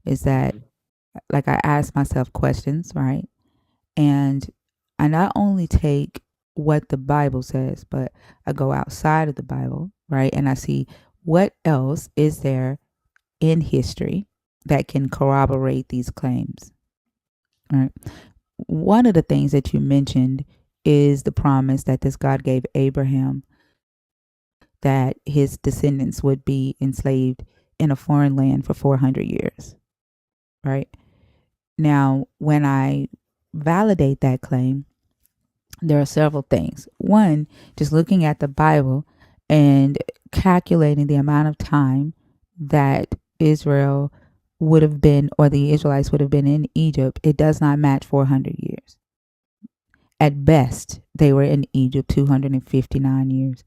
is that, like, I ask myself questions, right? And I not only take what the Bible says, but I go outside of the Bible, right? And I see what else is there in history that can corroborate these claims, right? One of the things that you mentioned is the promise that this God gave Abraham that his descendants would be enslaved in a foreign land for 400 years, right? Now, when I validate that claim, there are several things. One, just looking at the Bible and calculating the amount of time that Israel would have been, or the Israelites would have been in Egypt, it does not match 400 years. At best, they were in Egypt 259 years.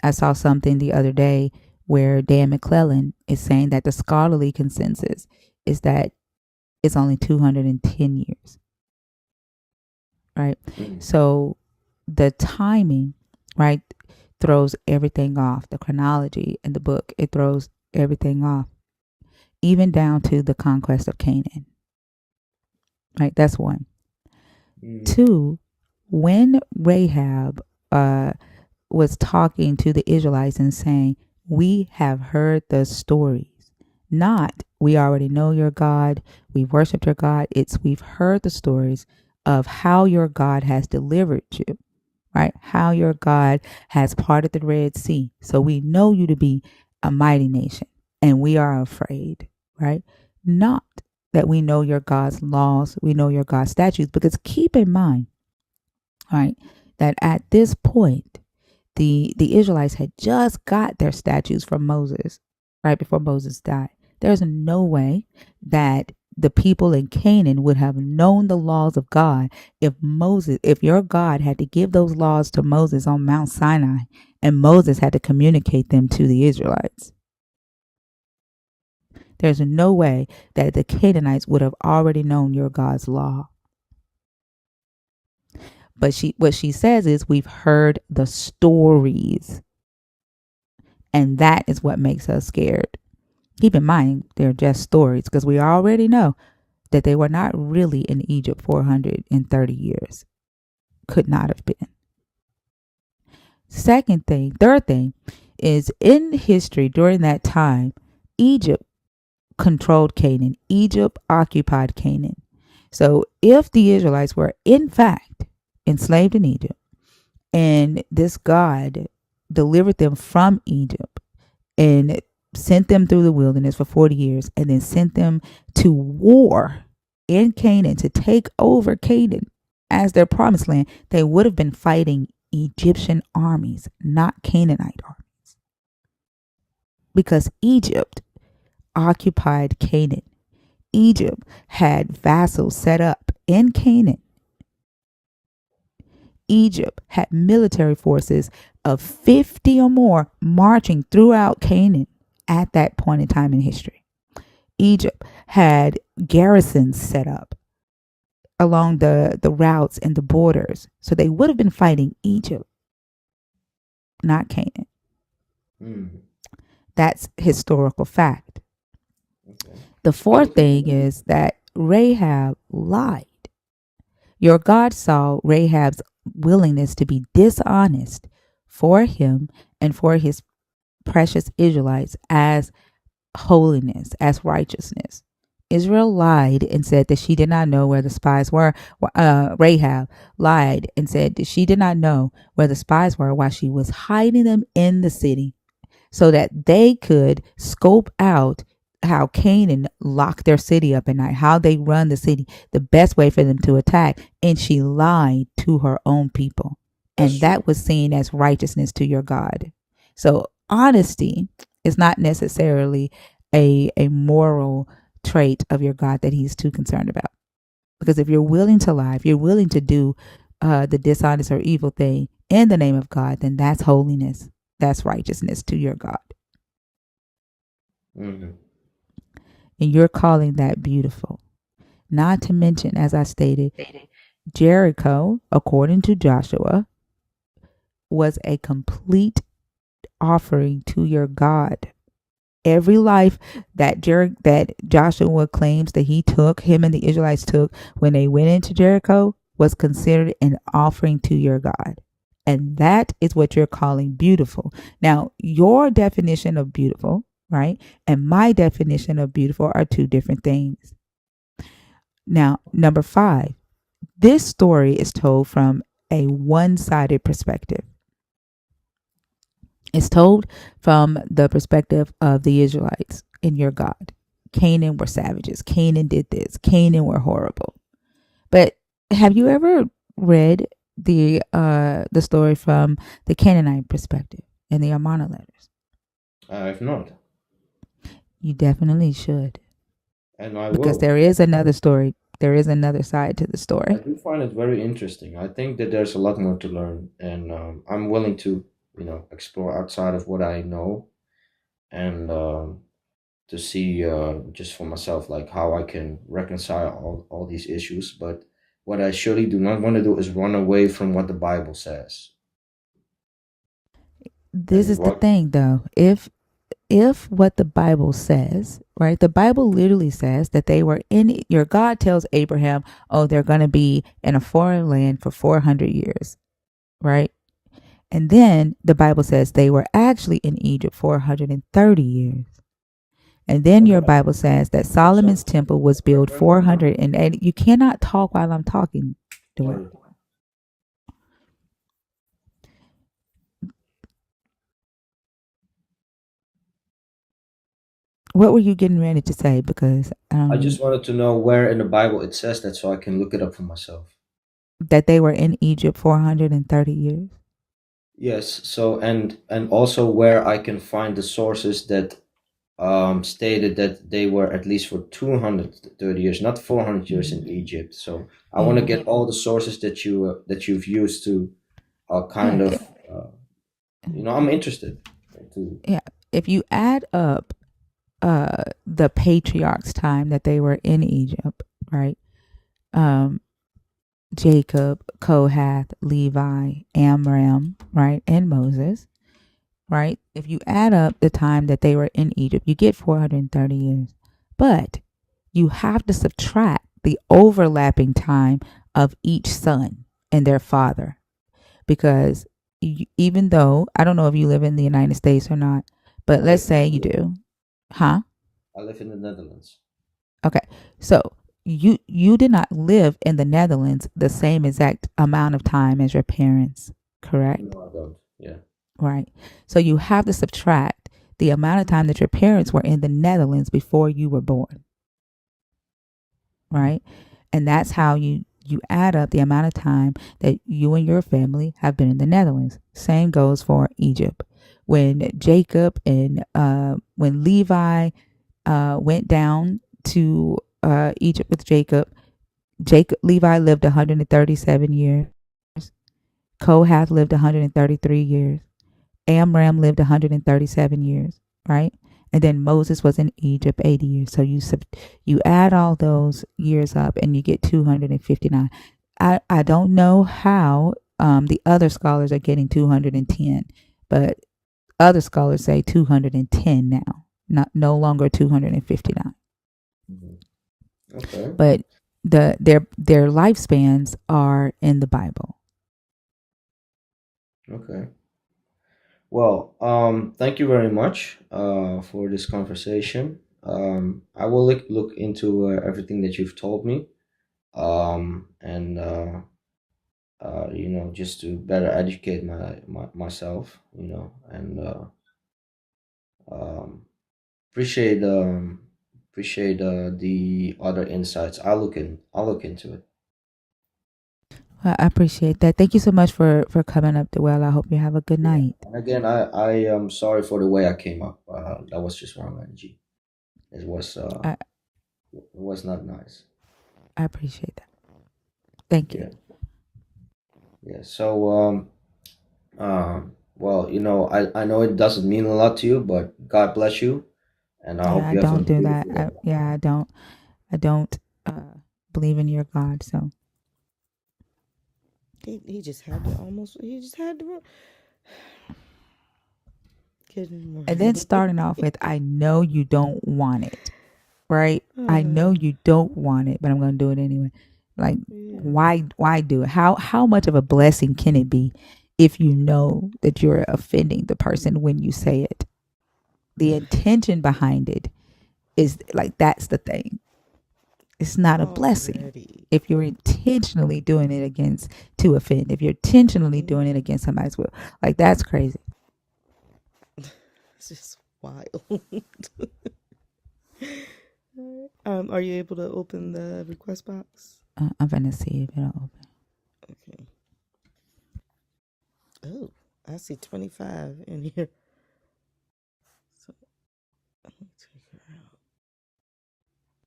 I saw something the other day where Dan McClellan is saying that the scholarly consensus is that it's only 210 years, right? So the timing, right, throws everything off. The chronology in the book, it throws everything off, even down to the conquest of Canaan, right? That's one. Two, when Rahab was talking to the Israelites and saying, we have heard the stories, not we already know your God, we worshiped your God. It's we've heard the stories of how your God has delivered you, right? How your God has parted the Red Sea. So we know you to be a mighty nation and we are afraid, right? Not that we know your God's laws, we know your God's statutes, because keep in mind, right, that at this point, the Israelites had just got their statutes from Moses right before Moses died. There's no way that the people in Canaan would have known the laws of God if your God had to give those laws to Moses on Mount Sinai and Moses had to communicate them to the Israelites. There's no way that the Canaanites would have already known your God's law. But what she says is, we've heard the stories. And that is what makes us scared. Keep in mind, they're just stories, because we already know that they were not really in Egypt 430 years. Could not have been. Third thing is, in history during that time, Egypt controlled Canaan. Egypt occupied Canaan. So if the Israelites were in fact enslaved in Egypt, and this God delivered them from Egypt and sent them through the wilderness for 40 years and then sent them to war in Canaan to take over Canaan as their promised land, they would have been fighting Egyptian armies, not Canaanite armies. Because Egypt occupied Canaan. Egypt had vassals set up in Canaan. Egypt had military forces of 50 or more marching throughout Canaan at that point in time in history. Egypt had garrisons set up along the routes and the borders. So they would have been fighting Egypt, not Canaan. That's historical fact. Okay. The fourth thing is that Rahab lied. Your God saw Rahab's willingness to be dishonest for him and for his precious Israelites as holiness, as righteousness. Israel lied and said that she did not know where the spies were. Rahab lied and said that she did not know where the spies were while she was hiding them in the city so that they could scope out how Canaan locked their city up at night, how they run the city, the best way for them to attack. And she lied to her own people. That's And true. that was seen as righteousness to your God. So honesty is not necessarily a moral trait of your God that he's too concerned about. Because if you're willing to lie, if you're willing to do the dishonest or evil thing in the name of God, then that's holiness. That's righteousness to your God. Mm-hmm. And you're calling that beautiful. Not to mention, as I stated, Jericho, according to Joshua, was a complete offering to your God. Every life that Joshua claims that him and the Israelites took when they went into Jericho was considered an offering to your God. And that is what you're calling beautiful. Now, your definition of beautiful, right, and my definition of beautiful are two different things. Now, number 5, this story is told from a one-sided perspective. It's told from the perspective of the Israelites and your God. Canaan were savages. Canaan did this. Canaan were horrible. But have you ever read the story from the Canaanite perspective in the Amarna letters? If not, You definitely should, and I because will. there is another story. There is another side to the I story. do find it very interesting. I think that there's a lot more to learn, and I'm willing to, explore outside of what I know, and to see just for myself, like how I can reconcile all these issues. But what I surely do not want to do is run away from what the Bible says. This And is the what thing, though. If what the Bible says, right? The Bible literally says that they were your God tells Abraham, oh, they're going to be in a foreign land for 400 years, right? And then the Bible says they were actually in Egypt 430 years. And then your Bible says that Solomon's temple was built 480. You cannot talk while I'm talking, sorry. Dwayne. What were you getting ready to say? Because I just wanted to know where in the Bible it says that so I can look it up for myself. that they were in Egypt 430 years. Yes, so and also where I can find the sources that stated that they were at least for 230 years, not 400 years in Egypt. So I want to Yeah. get all the sources that you've used to kind Yeah. of I'm interested to. Yeah. If you add up the patriarchs' time that they were in Egypt, right? Jacob, Kohath, Levi, Amram, right? And Moses, right? If you add up the time that they were in Egypt, you get 430 years. But you have to subtract the overlapping time of each son and their father. Because even though, I don't know if you live in the United States or not, but let's say you do. Huh? I live in the Netherlands. Okay. So you did not live in the Netherlands the same exact amount of time as your parents, correct? No, I don't. Yeah. Right. So you have to subtract the amount of time that your parents were in the Netherlands before you were born. Right? And that's how you add up the amount of time that you and your family have been in the Netherlands. Same goes for Egypt. When Jacob and when Levi went down to Egypt with Levi lived 137 years. Kohath lived 133 years. Amram lived 137 years, right? And then Moses was in Egypt 80 years. So you add all those years up and you get 259. I don't know how the other scholars are getting 210, but Other scholars say 210 now, no longer 259. Okay. But their lifespans are in the Bible. Okay. Well, thank you very much for this conversation. I will look into everything that you've told me, and just to better educate myself, and um, appreciate the other insights. I'll look into it. Well, I appreciate that. Thank you so much for coming up, Dwell. I hope you have a good Yeah. night. And again, I am sorry for the way I came up. That was just wrong energy. It was I, not nice. I appreciate that. Thank you. Yeah. Yeah. So well, I know it doesn't mean a lot to you, but God bless you, and I Yeah, hope I you have a don't do that. beautiful day. I don't believe in your God. So He just had to almost. He just had to. Good and morning. then starting off with, I know you don't want it, right? I know you don't want it, but I'm going to do it anyway. Like, Yeah. why do it? How much of a blessing can it be if you know that you're offending the person when you say it? The intention behind it is like, that's the thing. It's not a blessing Already. if you're intentionally doing it to offend. If you're intentionally doing it against somebody's will, like, that's crazy. It's just wild. Are you able to open the request box? I'm gonna see if it'll open. Okay. Oh, I see 25 in here. So let me take her out.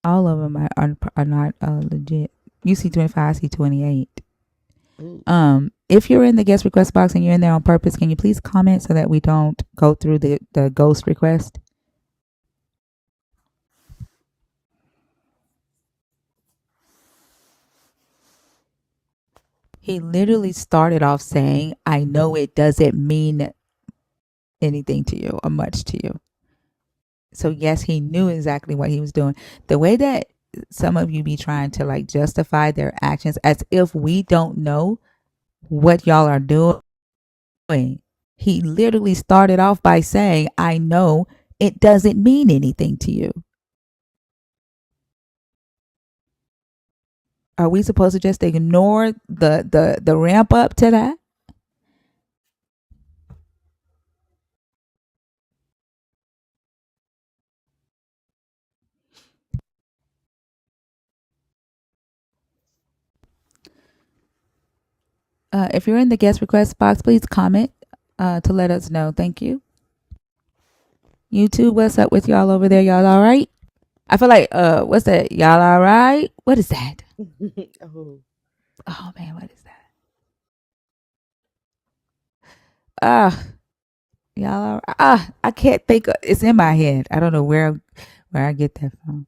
All of them are not legit. You see 25, I see 28. Ooh. If you're in the guest request box and you're in there on purpose, can you please comment so that we don't go through the ghost request? He literally started off saying, I know it doesn't mean anything to you or much to you. So yes, he knew exactly what he was doing. The way that some of you be trying to like justify their actions as if we don't know what y'all are doing. He literally started off by saying, I know it doesn't mean anything to you. Are we supposed to just ignore the ramp up to that? If you're in the guest request box, please comment to let us know. Thank you. YouTube, what's up with y'all over there? Y'all all right? I feel like, what's that? Y'all all right? What is that? Oh. Oh man, what is that? Y'all all right? I can't think of, it's in my head. I don't know where I get that from.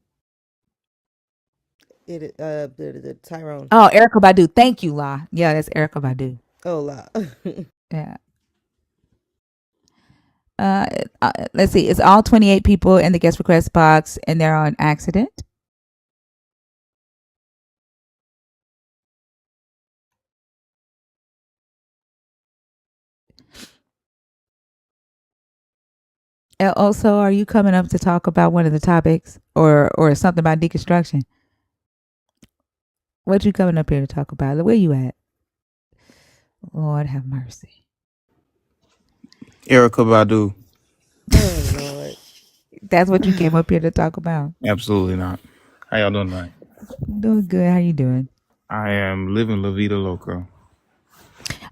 The Tyrone. Oh, Erica Badu. Thank you, La. Yeah, that's Erica Badu. Oh, La. Yeah. Let's see. It's all 28 people in the guest request box, and they're on accident. And also, are you coming up to talk about one of the topics or something about deconstruction? What you coming up here to talk about? Where you at? Lord have mercy. Erica Badu. Oh, Lord. That's what you came up here to talk about? Absolutely not. How y'all doing tonight? Doing good. How you doing? I am living La Vida Loca.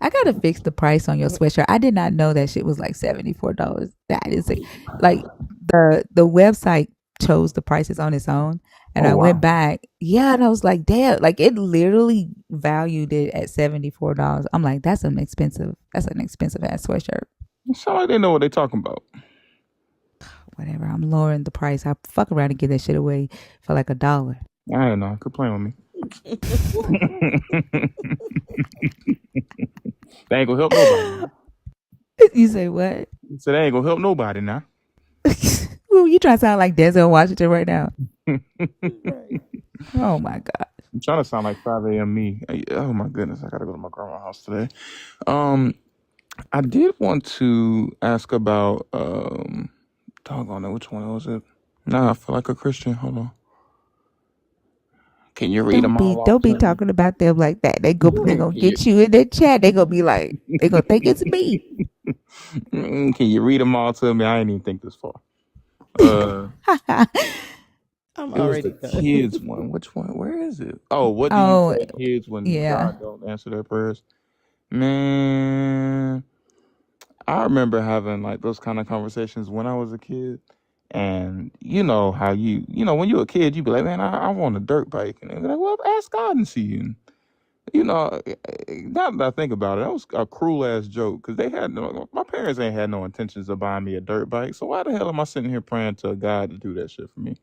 I gotta fix the price on your sweatshirt. I did not know that shit was like $74. That is like the website chose the prices on its own, and Oh, I went wow. back. Yeah, and I was like, damn, like it literally valued it at $74. I'm like, that's an expensive ass sweatshirt. It sound like they know what they're talking about. Whatever. I'm lowering the price. I fuck around and get that shit away for like $1. I don't know. Quit playing with me. They ain't gonna help nobody. You say what? He said, I ain't gonna help nobody now. Ooh, you trying to sound like Denzel Washington right now. Right. Oh my God. I'm trying to sound like 5 a.m. me. Oh my goodness, I gotta go to my grandma's house today. I did want to ask about doggone it, which one was it? Nah, I feel like a Christian. Hold on. Can you read them all off Don't be to me? talking about them like that. They gonna Can you get you in the chat. They gonna be like, they gonna think it's me. can you read them all to me? I ain't even think this far. Uh, I'm it was the already done. kids one. Which one? Where is it? Oh, what do you Oh tell kids when yeah. God don't answer their prayers? Man, I remember having like those kind of conversations when I was a kid. And you know how when you're a kid, you be like, man, I want a dirt bike. And they be like, well, ask God and see. And, now that I think about it, that was a cruel ass joke because my parents ain't had no intentions of buying me a dirt bike. So why the hell am I sitting here praying to God to do that shit for me?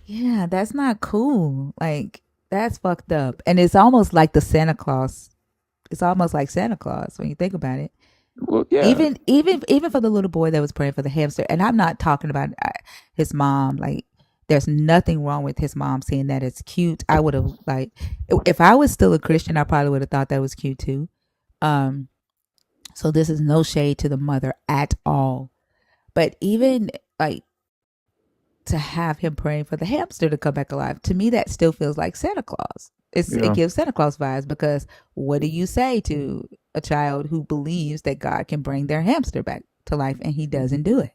Yeah, that's not cool. Like, that's fucked up. And it's almost like the Santa Claus. It's almost like Santa Claus when you think about it. Well, yeah, Even for the little boy that was praying for the hamster, and I'm not talking about his mom. Like, there's nothing wrong with his mom seeing that it's cute. I would have like, if I was still a Christian, I probably would have thought that was cute too. Um, so this is no shade to the mother at all. But even like to have him praying for the hamster to come back alive, to me that still feels like Santa Claus. It yeah, gives Santa Claus vibes because what do you say to a child who believes that God can bring their hamster back to life and he doesn't do it?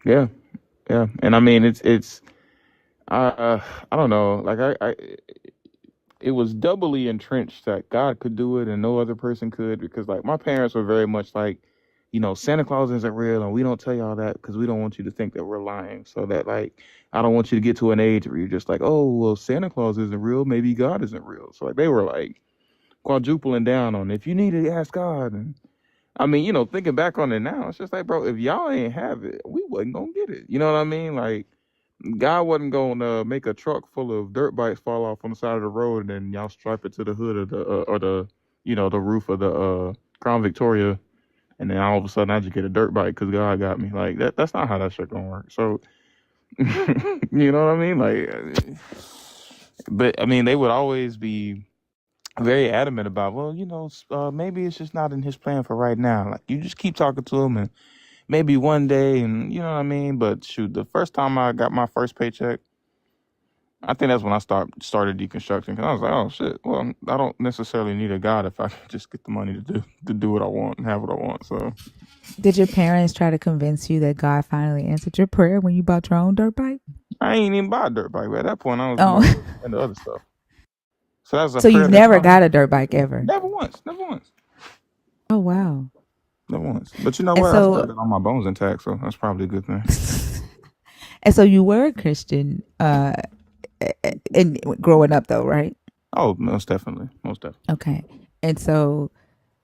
yeah, yeah. And I mean, it's I don't know. Like it was doubly entrenched that God could do it and no other person could because like my parents were very much like, Santa Claus isn't real and we don't tell y'all that because we don't want you to think that we're lying. So that like I don't want you to get to an age where you're just like, oh well, Santa Claus isn't real, maybe God isn't real. So like they were like quadrupling down on if you need to ask God. And I mean, thinking back on it now, it's just like, bro, if y'all ain't have it, we wasn't gonna get it. You know what I mean? Like God wasn't gonna make a truck full of dirt bikes fall off on the side of the road and then y'all stripe it to the hood of the or the the roof of the Crown Victoria, and then all of a sudden I just get a dirt bike because God got me. Like that's not how that shit gonna work. So you know what I mean? Like, but I mean they would always be very adamant about, well, maybe it's just not in His plan for right now. Like you just keep talking to Him and maybe one day, and you know what I mean. But shoot, the first time I got my first paycheck, I think that's when I started deconstructing because I was like, oh shit. Well, I don't necessarily need a God if I can just get the money to do what I want and have what I want. So, Did your parents try to convince you that God finally answered your prayer when you bought your own dirt bike? I ain't even buy a dirt bike. But at that point, I was Oh, more into other stuff. So that was a so you've fairly never calm. got a dirt bike ever? Never once. Never once. Oh wow. Never once. But you know And what? I still so, got all my bones intact, so that's probably a good thing. and so you were a Christian, in growing up though, right? Oh, most definitely. Most definitely. Okay. And so,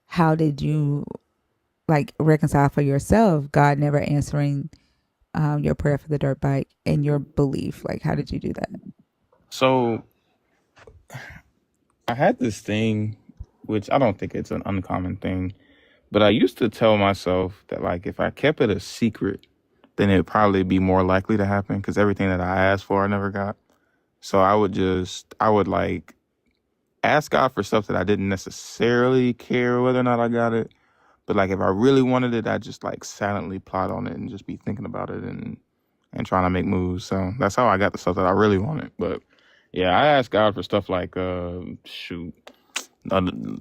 how did you like reconcile for yourself God never answering your prayer for the dirt bike and your belief? Like, how did you do that? So I had this thing, which I don't think it's an uncommon thing, but I used to tell myself that like if I kept it a secret, then it'd probably be more likely to happen because everything that I asked for, I never got. So I would like ask God for stuff that I didn't necessarily care whether or not I got it. But like if I really wanted it, I'd just like silently plot on it and just be thinking about it and trying to make moves. So that's how I got the stuff that I really wanted. But yeah, I asked God for stuff like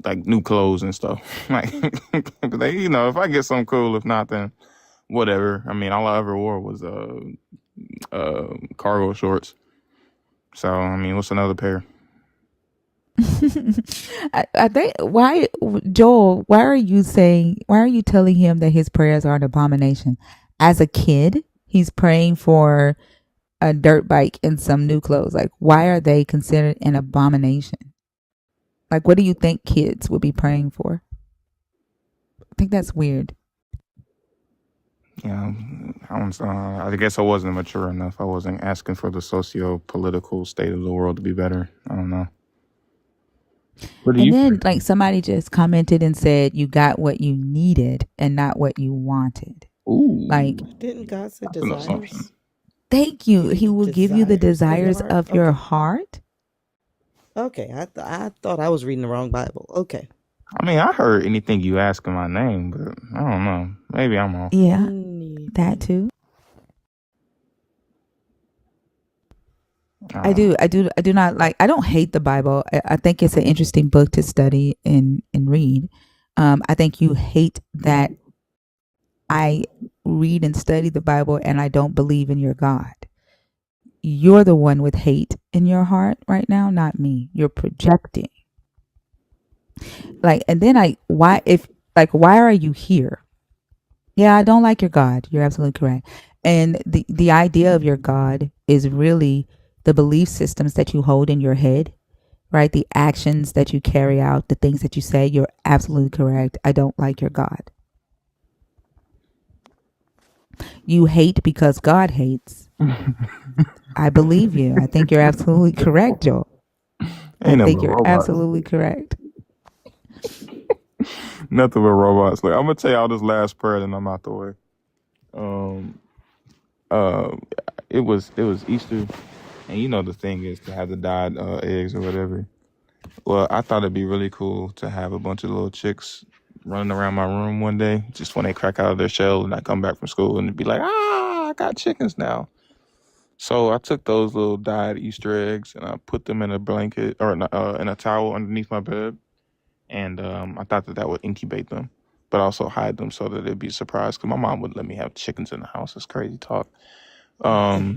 like new clothes and stuff. Like, but if I get something cool, if not, then whatever. I mean, all I ever wore was cargo shorts. So I mean, what's another pair? I think why Joel? Why are you saying? Why are you telling him that his prayers are an abomination? As a kid, he's praying for a dirt bike and some new clothes. Like, why are they considered an abomination? Like, what do you think kids would be praying for? I think that's weird. Yeah, I guess I wasn't mature enough. I wasn't asking for the socio-political state of the world to be better. I don't know. What do And you then, think? like, somebody just commented and said, you got what you needed and not what you wanted. Ooh, Like, Didn't God say that's an assumption. desires? thank You you. He need will give you the desires of your desires heart? of your Okay. heart. Okay. I thought I was reading the wrong Bible. Okay. I mean, I heard anything you ask in my name, but I don't know. Maybe I'm off. Yeah, that Anything. too. I don't know. I do not like. I don't hate the Bible. I think it's an interesting book to study and read. I think you hate that I read and study the Bible and I don't believe in your God. You're the one with hate in your heart right now, not me. You're projecting. Like, and then why are you here? Yeah, I don't like your God. You're absolutely correct. And the idea of your God is really the belief systems that you hold in your head, right? The actions that you carry out, the things that you say. You're absolutely correct. I don't like your God. You hate because God hates. I believe you. I think you're absolutely correct, Joel. I Ain't nothing think but you're robots. absolutely correct. Nothing but robots. Like, I'm gonna tell y'all this last prayer, then I'm out the way. Um, uh, it was Easter, and you know the thing is to have the dyed eggs or whatever. Well, I thought it'd be really cool to have a bunch of little chicks running around my room one day, just when they crack out of their shell and I come back from school and it'd be like, I got chickens now. So I took those little dyed Easter eggs and I put them in a blanket or in a towel underneath my bed, and I thought that would incubate them, but also hide them so that they'd be surprised. Because my mom wouldn't let me have chickens in the house. It's crazy talk.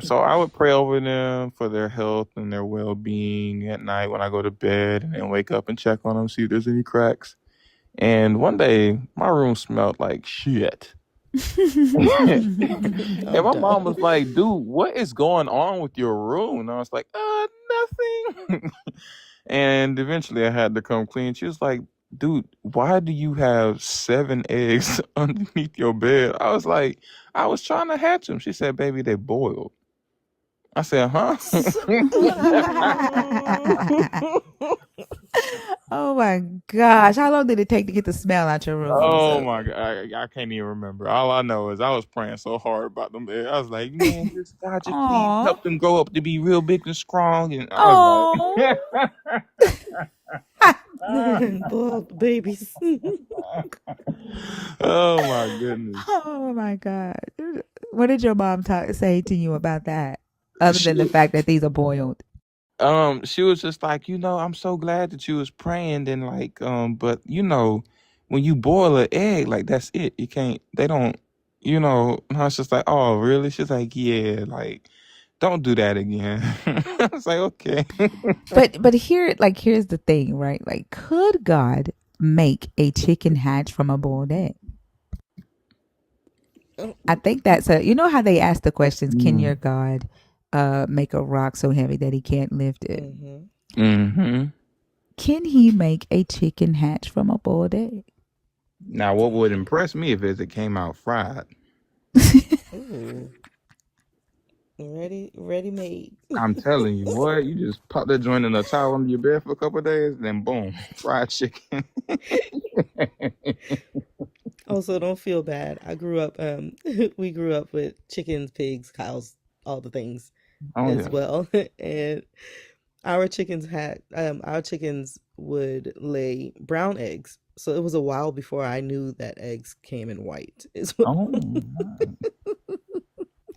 So I would pray over them for their health and their well-being at night when I go to bed, and then wake up and check on them, see if there's any cracks. And one day, my room smelled like shit. And I'm my done. mom was like, dude, what is going on with your room? And I was like, nothing. And eventually I had to come clean. She was like, dude, why do you have 7 eggs underneath your bed? I was like, I was trying to hatch them. She said, baby, they boiled. I said, huh? Oh my gosh. How long did it take to get the smell out your room, Oh Joseph? my God. I can't even remember. All I know is I was praying so hard about them eggs. I was like, man, just God, just please Aw. help them grow up to be real big and strong. And I was Oh. like, Boiled babies. oh my goodness. Oh my God. What did your mom say to you about that? Other than the She fact that these are boiled. she was just like, I'm so glad that you was praying, and like, but when you boil an egg, like that's it. You can't, they don't, and I was just like, oh, really? She's like, yeah, like, don't do that again. I was like, okay. But here's the thing, right? Like, could God make a chicken hatch from a boiled egg? I think that's you know how they ask the questions, can Mm. your God make a rock so heavy that he can't lift it? Mm-hmm. Mm-hmm. Can he make a chicken hatch from a boiled egg? Now, what would impress me if it came out fried? Ooh. Ready made. I'm telling you, boy, you just pop that joint in a towel under your bed for a couple of days, then boom, fried chicken. Also, don't feel bad. I grew up we grew up with chickens, pigs, cows, all the things Oh as yeah. well. And our chickens would lay brown eggs. So it was a while before I knew that eggs came in white as well. Oh,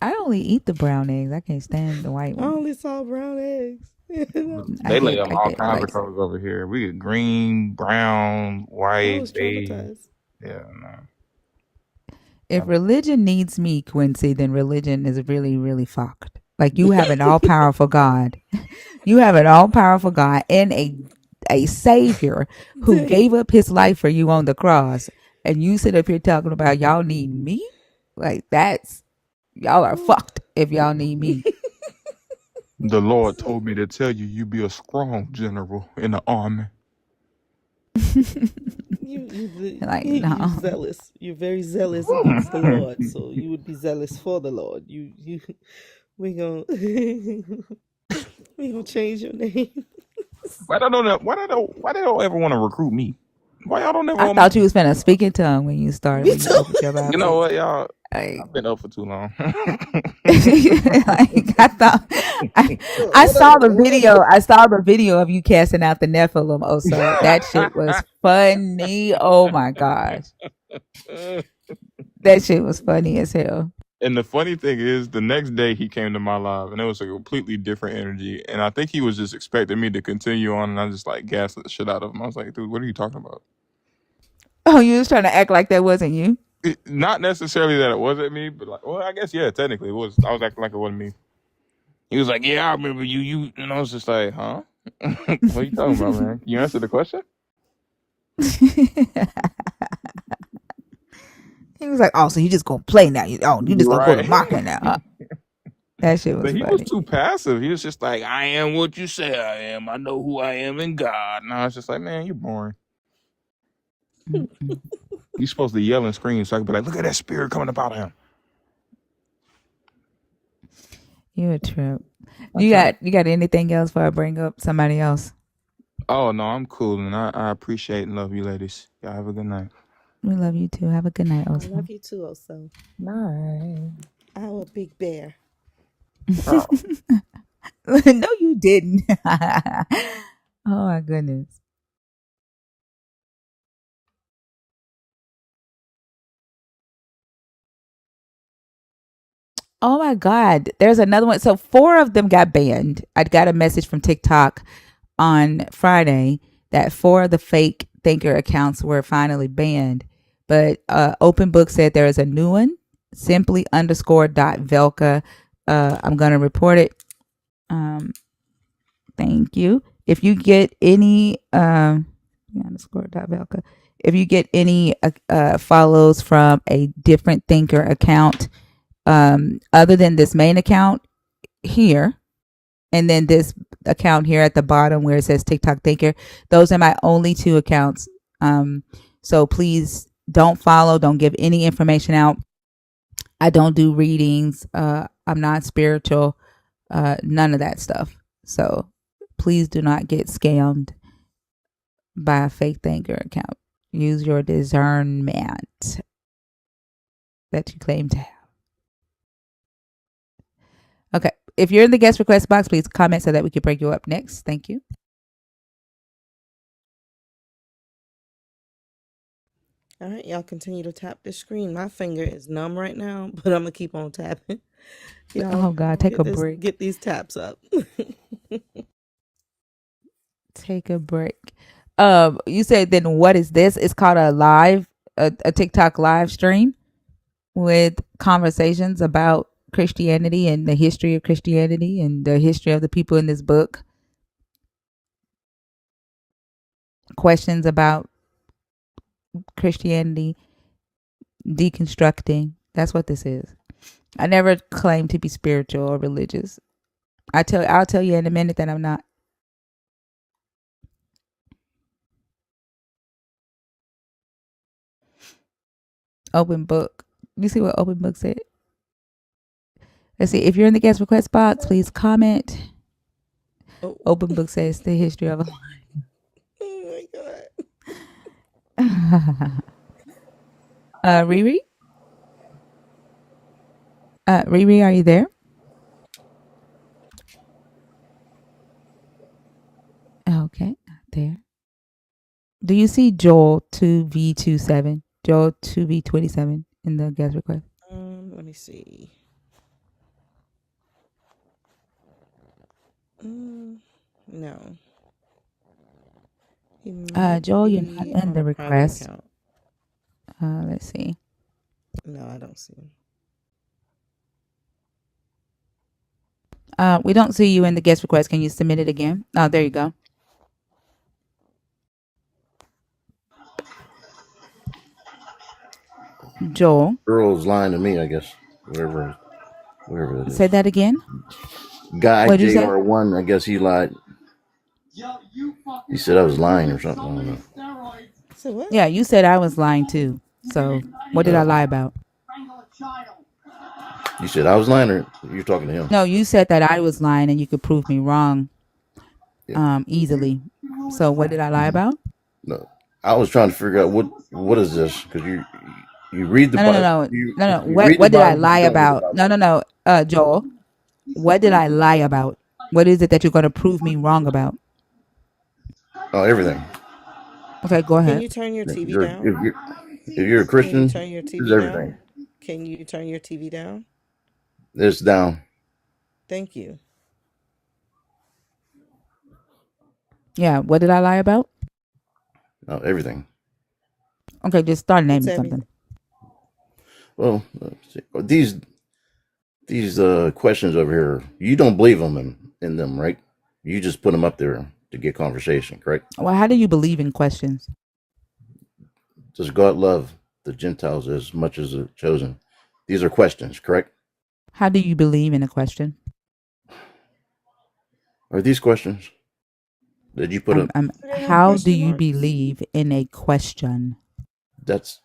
I only eat the brown eggs. I can't stand the white I ones. only saw brown eggs. they lay them I all get kinds like of colors over here. We get green, brown, I white, was beige. traumatized. Yeah, no. if religion needs me, Quincy, then religion is really, really fucked. Like you have an all powerful God. You have an all powerful God and a savior who gave up his life for you on the cross. And you sit up here talking about y'all need me? Like that's y'all are fucked if y'all need me. The Lord told me to tell you, you be a strong general in the army. Like You no. zealous. You're very zealous against the Lord, so you would be zealous for the Lord. We gonna we gonna change your name. Why they don't ever want to recruit me? Why y'all don't ever I want me? thought you was finna speak in tongue when you started, Me when you too. opened your mouth. You know what, y'all? Like, I've been up for too long. like I thought I saw the video. I saw the video of you casting out the Nephilim. Oh, so that shit was funny. Oh my gosh, that shit was funny as hell. And the funny thing is, the next day he came to my live, and it was a completely different energy. And I think he was just expecting me to continue on, and I just like gassed the shit out of him. I was like, dude, what are you talking about? Oh, you was trying to act like that wasn't you? Not necessarily that it wasn't me, but like, well, I guess yeah, technically it was. I was acting like it wasn't me. He was like, yeah, I remember you, and I was just like, huh? What are you talking about, man? Can you answer the question? He was like, "Oh, so you just gonna play now? You just gonna go to Right. Maka now?" That shit was But he was funny. too passive. He was just like, I am what you say I am. I know who I am in God. And I was just like, man, you're boring. You're supposed to yell and scream so I can be like, look at that spirit coming up out of him. You a trip. You got anything else before I bring up somebody else? Oh, no, I'm cool. And I appreciate and love you ladies. Y'all have a good night. We love you too. Have a good night, I Oso. love you too, Oso. Nice. Our big bear. Oh. No, you didn't. Oh my goodness. Oh my God. There's another one. So 4 of them got banned. I got a message from TikTok on Friday that 4 of the fake thinker accounts were finally banned. But Open Book said there is a new one, simply _velka. I'm going to report it. Thank you. If you get any _velka, if you get any follows from a different thinker account, other than this main account here, and then this account here at the bottom where it says TikTok Thinker, those are my only 2 accounts. So please don't follow, don't give any information out. I don't do readings. I'm not spiritual, none of that stuff. So please do not get scammed by a fake thinker account. Use your discernment that you claim to have. Okay. If you're in the guest request box, please comment so that we can bring you up next. Thank you. All right, y'all continue to tap the screen. My finger is numb right now, but I'm gonna keep on tapping. Y'all, oh God, take a break. Get these taps up. Take a break. You said then what is this? It's called a TikTok live stream with conversations about Christianity and the history of Christianity and the history of the people in this book. Questions about Christianity, deconstructing. That's what this is. I never claimed to be spiritual or religious. I'll tell you in a minute that I'm not. Open book. You see what Open Book said? Let's see. If you're in the guest request box, please comment. Oh. Open Book says the history of a Oh my God. Riri? Riri, are you there? Okay, not there. Do you see Joel 2v27? Joel 2v27 in the guest request? Let me see. No. Joel, you're not in the request. Let's see. No, I don't see him. We don't see you in the guest request. Can you submit it again? Oh, there you go. Joel. Girl's lying to me, I guess. Whatever that is. Say that again. Guy JR1, I guess he lied. He said I was lying or something. I don't know. So what? Yeah, you said I was lying too. So what did I lie about? You said I was lying, or you're talking to him? No, you said that I was lying and you could prove me wrong. Yeah. easily. So what did I lie about? No, I was trying to figure out what is this, because you read the No, no, no, Bible, no, no, no. you read the What did I Bible, but lie you don't read the about? Bible. No, no, no. Joel, what did I lie about? What is it that you're going to prove me wrong about? Oh, everything. Okay, go Can ahead. you turn your If TV you're down? a Can you Christian, turn your it's TV everything. down? Can you turn your TV down? It's down. Thank you. Yeah, what did I lie about? No, everything. Okay, just start It's naming everything. something. Well, these questions over here, you don't believe in them, right? You just put them up there to get conversation, correct? Well, how do you believe in questions? Does God love the Gentiles as much as the chosen? These are questions, correct? How do you believe in a question? Are these questions that you put up? They're not How do question you marks. believe in a question? That's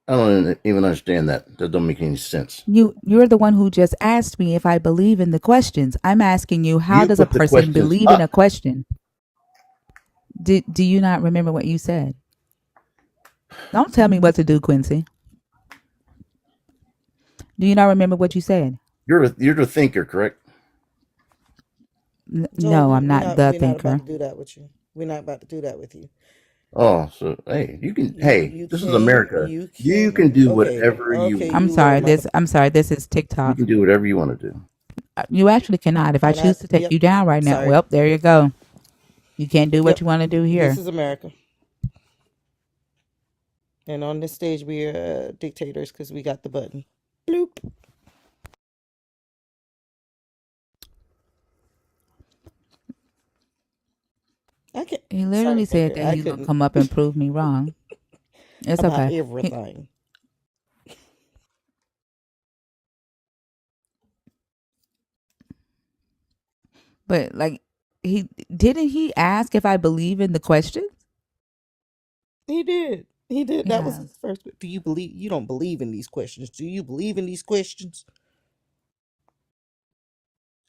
I don't even understand that. That don't make any sense. You're the one who just asked me if I believe in the questions. I'm asking you, how You does a put the person questions believe in a up. question? Do you not remember what you said? Don't tell me what to do, Quincy. Do you not remember what you said? You're the thinker, correct? Joel, No, I'm not the we're not about thinker. to do that with you. We're not about to do that with you. Oh, so hey, you can. Hey, You this is came, America. You can do whatever you okay, want. you little mother. I'm sorry. This is You TikTok. can do whatever you want to do. You actually cannot. If I And I, choose to take yep, you down right now, sorry. well, there you go. You can't do what Yep, you want to do this here. is America. And on this stage, we are dictators because we got the button. Bloop. I can't. He Sorry, literally said Edgar. that I he's gonna couldn't come up and prove me wrong. It's about okay. everything. But like, he ask if I believe in the questions? He did. He did. That was Yeah. his first. Do you believe? You don't believe in these questions. Do you believe in these questions?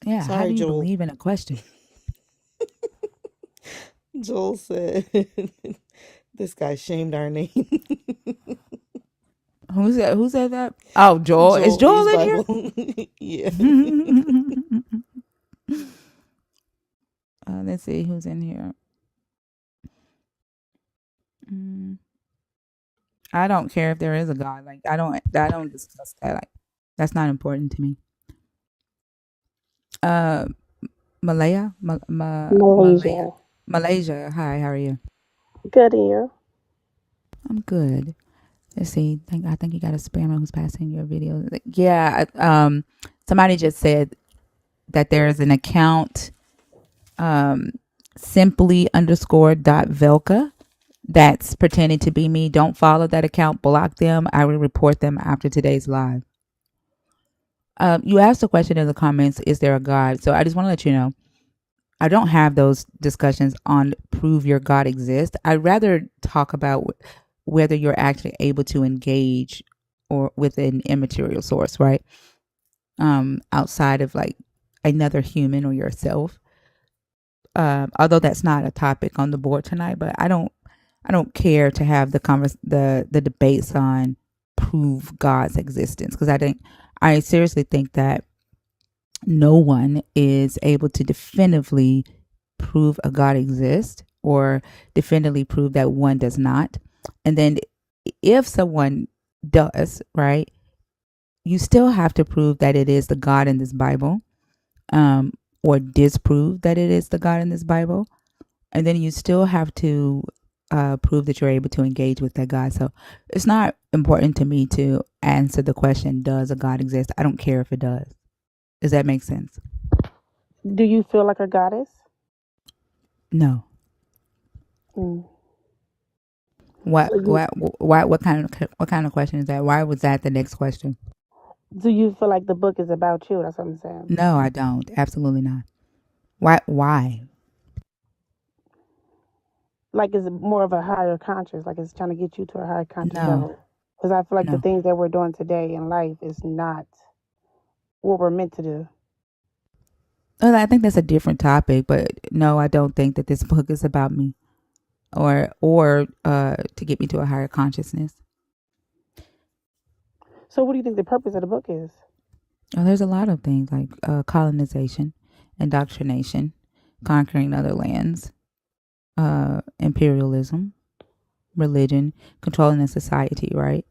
Yeah. How do Sorry, you Joel. believe in a question? Joel said, "This guy shamed our name." Who said that? Oh, Joel. Is Joel Joel East in here? Bible. Yeah. Let's see who's in here. I don't care if there is a God. Like I don't discuss that. Like that's not important to me. Uh, Malaya, Malaya, Malaysia. Malaysia. Hi, how are you? Good ear. I'm good. Let's see. I think you got a spammer who's passing your video. Yeah. Somebody just said that there is an account, simply underscore dot Velka that's pretending to be me. Don't follow that account. Block them. I will report them after today's live. You asked a question in the comments, is there a God? So I just want to let you know, I don't have those discussions on prove your God exists. I'd rather talk about whether you're actually able to engage or with an immaterial source, right? Outside of like another human or yourself. Although that's not a topic on the board tonight, but I don't care to have the debates on prove God's existence, because I seriously think that no one is able to definitively prove a God exists or definitively prove that one does not. And then if someone does, right, you still have to prove that it is the God in this Bible, or disprove that it is the God in this Bible. And then you still have to prove that you're able to engage with that God. So it's not important to me to answer the question, does a God exist? I don't care if it does. Does that make sense? Do you feel like a goddess? No. Mm. What So you, what what kind of question is that? Why was that the next question? do you feel like the book is about you? That's what I'm saying. No, I don't. Absolutely not. Why? Like it's more of a higher conscious. Like it's trying to get you to a higher conscious No. level. Because I feel like the No. things that we're doing today in life is not what we're meant to do. Well, I think that's a different topic, but no, I don't think that this book is about me or to get me to a higher consciousness. So, what do you think the purpose of the book is? Oh, there's a lot of things like colonization, indoctrination, conquering other lands, imperialism, religion, controlling the society, right?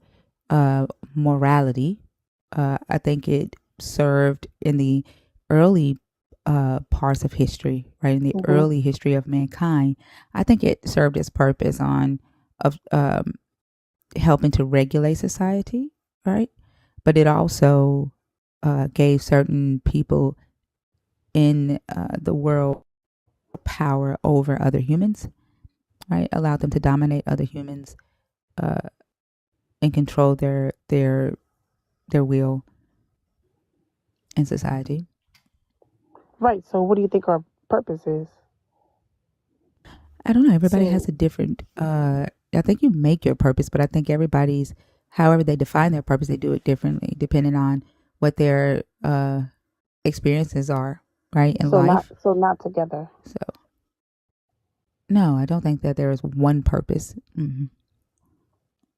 Morality. I think it served in the early parts of history, right? In the Mm-hmm. early history of mankind, I think it served its purpose of helping to regulate society, right? But it also gave certain people in the world power over other humans, right? Allowed them to dominate other humans uh, and control their will in society. Right. So, what do you think our purpose is? I don't know. Everybody So has a different. I think you make your purpose, but I think everybody's, however they define their purpose, they do it differently depending on what their experiences are, right, in life. So not together. So no, I don't think that there is one purpose. Mm-hmm.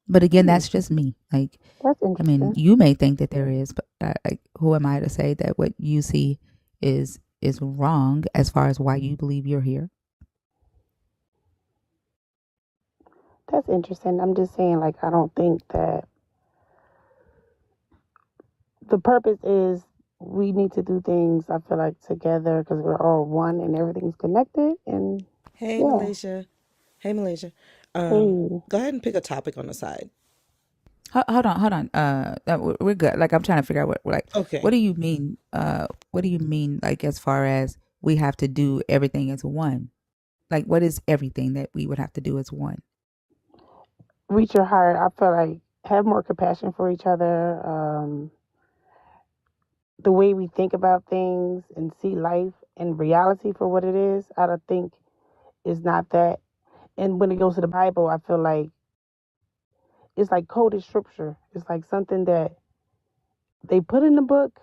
But again, that's just me. Like, That's I mean, interesting. you may think that there is, but who am I to say that what you see is wrong as far as why you believe you're here? That's interesting. I'm just saying, like, I don't think that the purpose is we need to do things, I feel like, together because we're all one and everything's connected. And Hey, yeah, Malaysia. Hey, Malaysia. hey, Go ahead and pick a topic on the side. Hold on. We're good. Like, I'm trying to figure out Okay. what do you mean? What do you mean? Like, as far as we have to do everything as one? Like, what is everything that we would have to do as one? reach your heart. I feel like have more compassion for each other. The way we think about things and see life and reality for what it is, I don't think is not that. And when it goes to the Bible, I feel like it's like coded scripture. It's like something that they put in the book,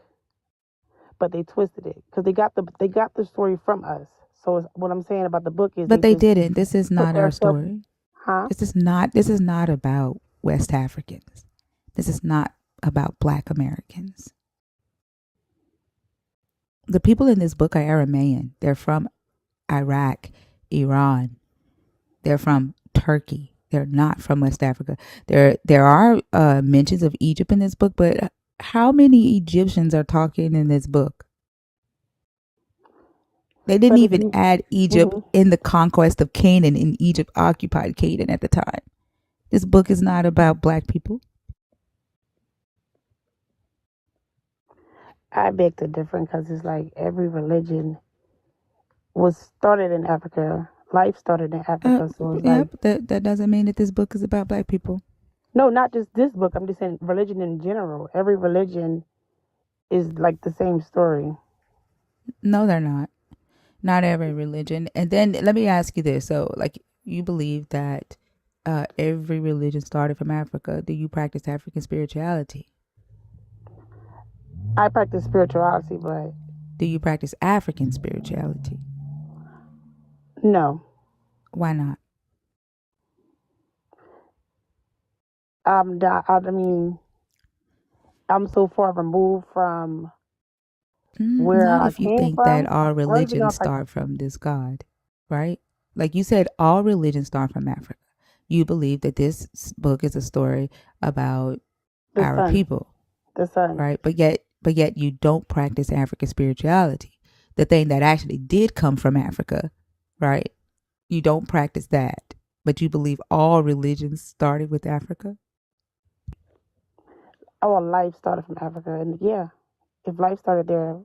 but they twisted it because they got the story from us. So what I'm saying about the book is But they they just didn't. This is put not their our stuff, story. huh? This is not about West Africans. This is not about Black Americans. The people in this book are Aramean. They're from Iraq, Iran. They're from Turkey. They're not from West Africa. There are mentions of Egypt in this book, but how many Egyptians are talking in this book? They didn't But if even you, add Egypt hmm in the conquest of Canaan, and Egypt occupied Canaan at the time. This book is not about Black people. I beg to differ because it's like every religion was started in Africa. Life started in Africa, so it's Yeah, like but that doesn't mean that this book is about Black people. no, not just this book. I'm just saying religion in general. Every religion is like the same story. No, they're not. Not every religion. And then let me ask you this. So, like, you believe that every religion started from Africa. Do you practice African spirituality? I practice spirituality, but Do you practice African spirituality? no. Why not? I mean, I'm so far removed from where Not I if you came think that from. all Or even though I religions practice start from this God, right? Like you said, all religions start from Africa. You believe that this book is a story about the our sun, people, the sun. right? But yet you don't practice African spirituality. The thing that actually did come from Africa, right? You don't practice that, but you believe all religions started with Africa. Our life started from Africa, and yeah, if life started there,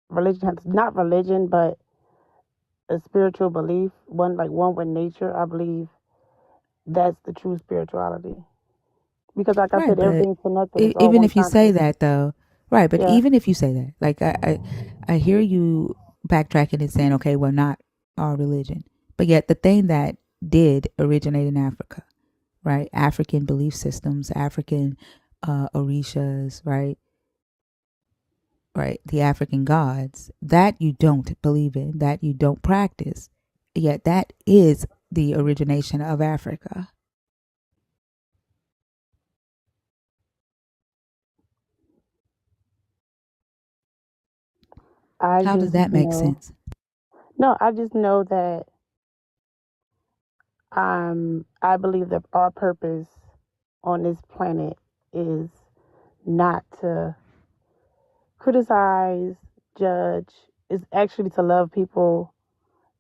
religion has not religion, but a spiritual belief, one with nature. I believe that's the true spirituality. Because, like I Right, said, but everything's connected. It's all even one if you say conscious. that, though, right? But Yeah, even if you say that, like I hear you backtracking and saying, okay, well, not all religion, but yet the thing that did originate in Africa, right? African belief systems, African orishas, right? right? The African gods, that you don't believe in, that you don't practice. Yet that is the origination of Africa. I How does just that make know. sense? No, I just know that I believe that our purpose on this planet is not to criticize, judge. It's actually to love people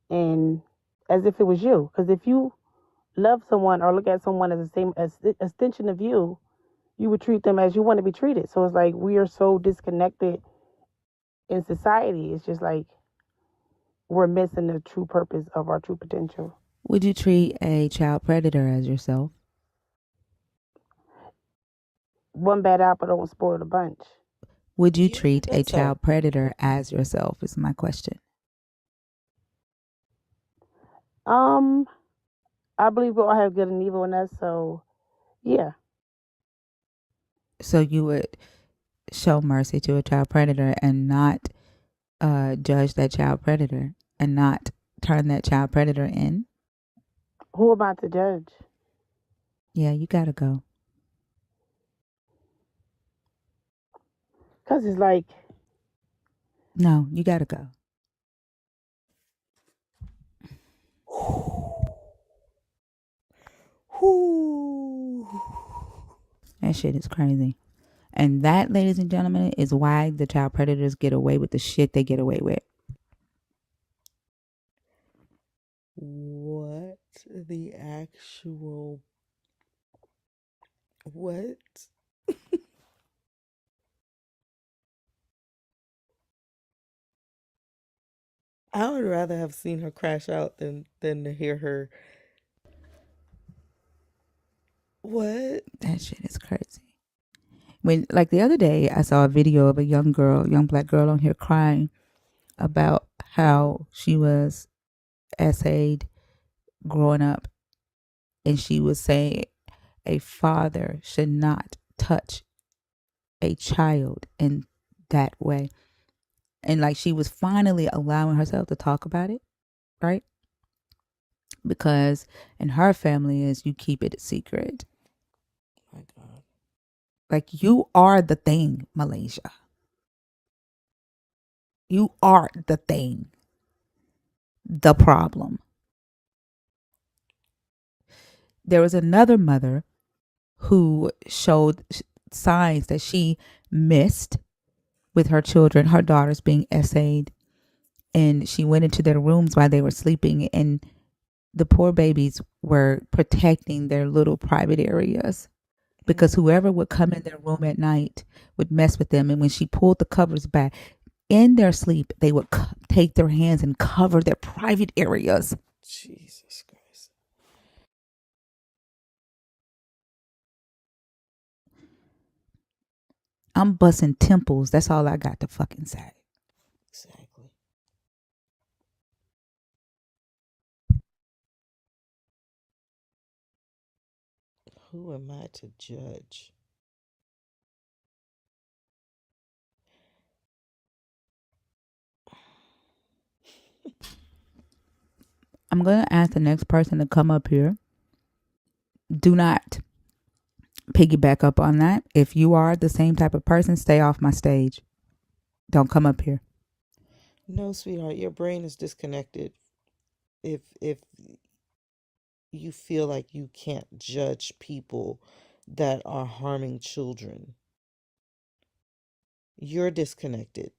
and as if it was you. Because if you love someone or look at someone as the same as extension of you, you would treat them as you want to be treated. So it's like we are so disconnected in society. It's just like we're missing the true purpose of our true potential. Would you treat a child predator as yourself? One bad apple don't spoil the bunch. Would you Do you think treat a that's a child predator as yourself is my question. Um, I believe we all have good and evil in us, so yeah. So you would show mercy to a child predator and not judge that child predator and not turn that child predator in? Who am I to judge? Yeah, you gotta go. Cause it's like No, you gotta go. whoo? That shit is crazy. And that, ladies and gentlemen, is why the child predators get away with the shit they get away with. What the actual what? I would rather have seen her crash out than to hear her. What? That shit is crazy. When, like the other day, I saw a video of a young black girl on here crying about how she was essayed growing up, and she was saying a father should not touch a child in that way. And like she was finally allowing herself to talk about it, right? Because in her family is you keep it a secret. My God. Like you are the thing, Malaysia. You are the thing. The problem. There was another mother who showed signs that she missed with her children, her daughters being essayed. And she went into their rooms while they were sleeping, and the poor babies were protecting their little private areas because whoever would come in their room at night would mess with them. And when she pulled the covers back in their sleep, they would take their hands and cover their private areas. Jesus Christ. I'm busting temples. That's all I got to fucking say. Exactly. Who am I to judge? I'm going to ask the next person to come up here. Do not piggyback up on that. If you are the same type of person, stay off my stage. Don't come up here. No, sweetheart, your brain is disconnected. If you feel like you can't judge people that are harming children, you're disconnected.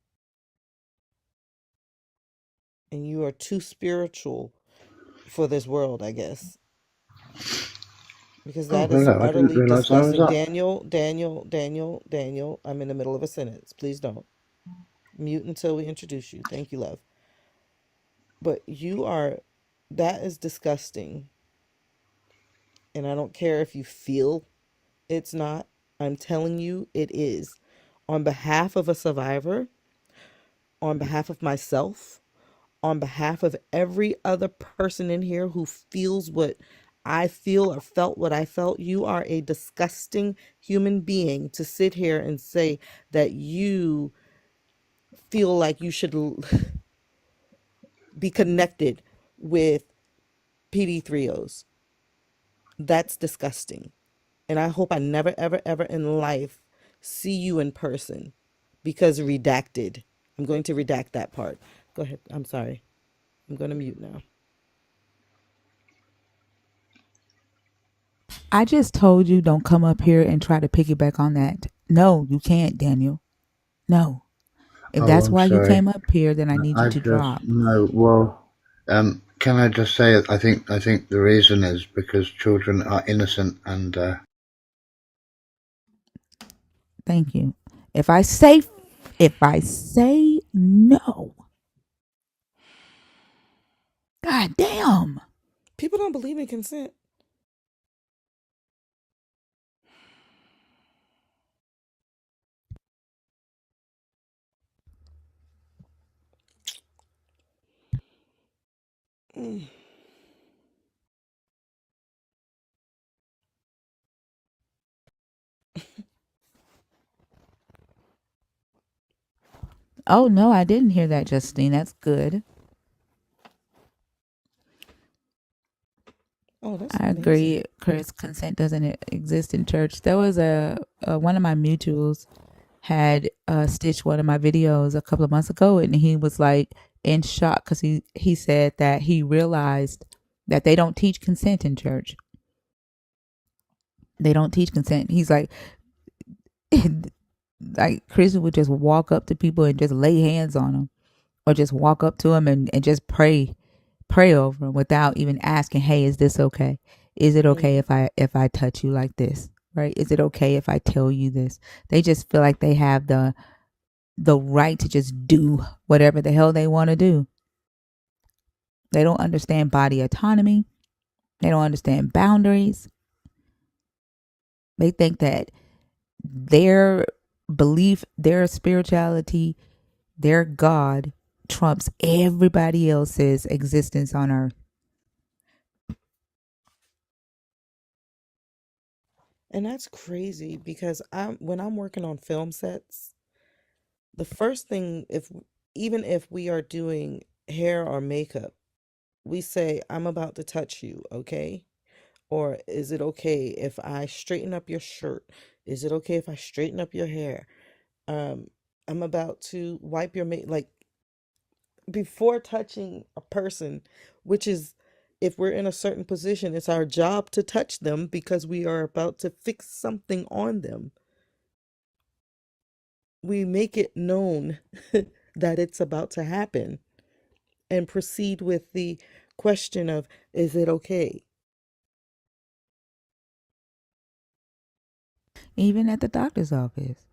And you are too spiritual for this world, I guess. Because Oh, that is hello. I didn't utterly realize I was disgusting. up. Daniel, I'm in the middle of a sentence. Please don't. Mute until we introduce you. Thank you, love. But that is disgusting. And I don't care if you feel it's not. I'm telling you, it is. On behalf of a survivor, on behalf of myself, on behalf of every other person in here who feels what I feel or felt what I felt, you are a disgusting human being to sit here and say that you feel like you should be connected with PD3Os. That's disgusting. And I hope I never, ever, ever in life see you in person because redacted. I'm going to redact that part. Go ahead. I'm sorry. I'm going to mute now. I just told you don't come up here and try to piggyback on that. No, you can't, Daniel. No. If Oh, that's I'm why you sorry. came up here, then I need you I to just drop. no. Well, can I just say? I think the reason is because children are innocent, and Thank you. If I say no, god damn. People don't believe in consent. Mm. Oh no, I didn't hear that, Justine. That's good. Oh, that's I amazing. agree, Chris. Consent doesn't exist in church. There was a one of my mutuals had stitched one of my videos a couple of months ago, and he was like in shock because he said that he realized that they don't teach consent in church. They don't teach consent. He's like, like Christian would just walk up to people and just lay hands on them, or just walk up to them and just pray over them without even asking, hey, is this okay? Is it okay if I touch you like this? Right? Is it okay if I tell you this? They just feel like they have the right to just do whatever the hell they want to do. They don't understand body autonomy. They don't understand boundaries. They think that their belief, their spirituality, their God trumps everybody else's existence on earth. And that's crazy because when I'm working on film sets, the first thing, even if we are doing hair or makeup, we say, I'm about to touch you, okay? Or is it okay if I straighten up your shirt? Is it okay if I straighten up your hair? I'm about to wipe your like before touching a person, which is, if we're in a certain position, it's our job to touch them because we are about to fix something on them. We make it known that it's about to happen and proceed with the question of, is it okay? Even at the doctor's office,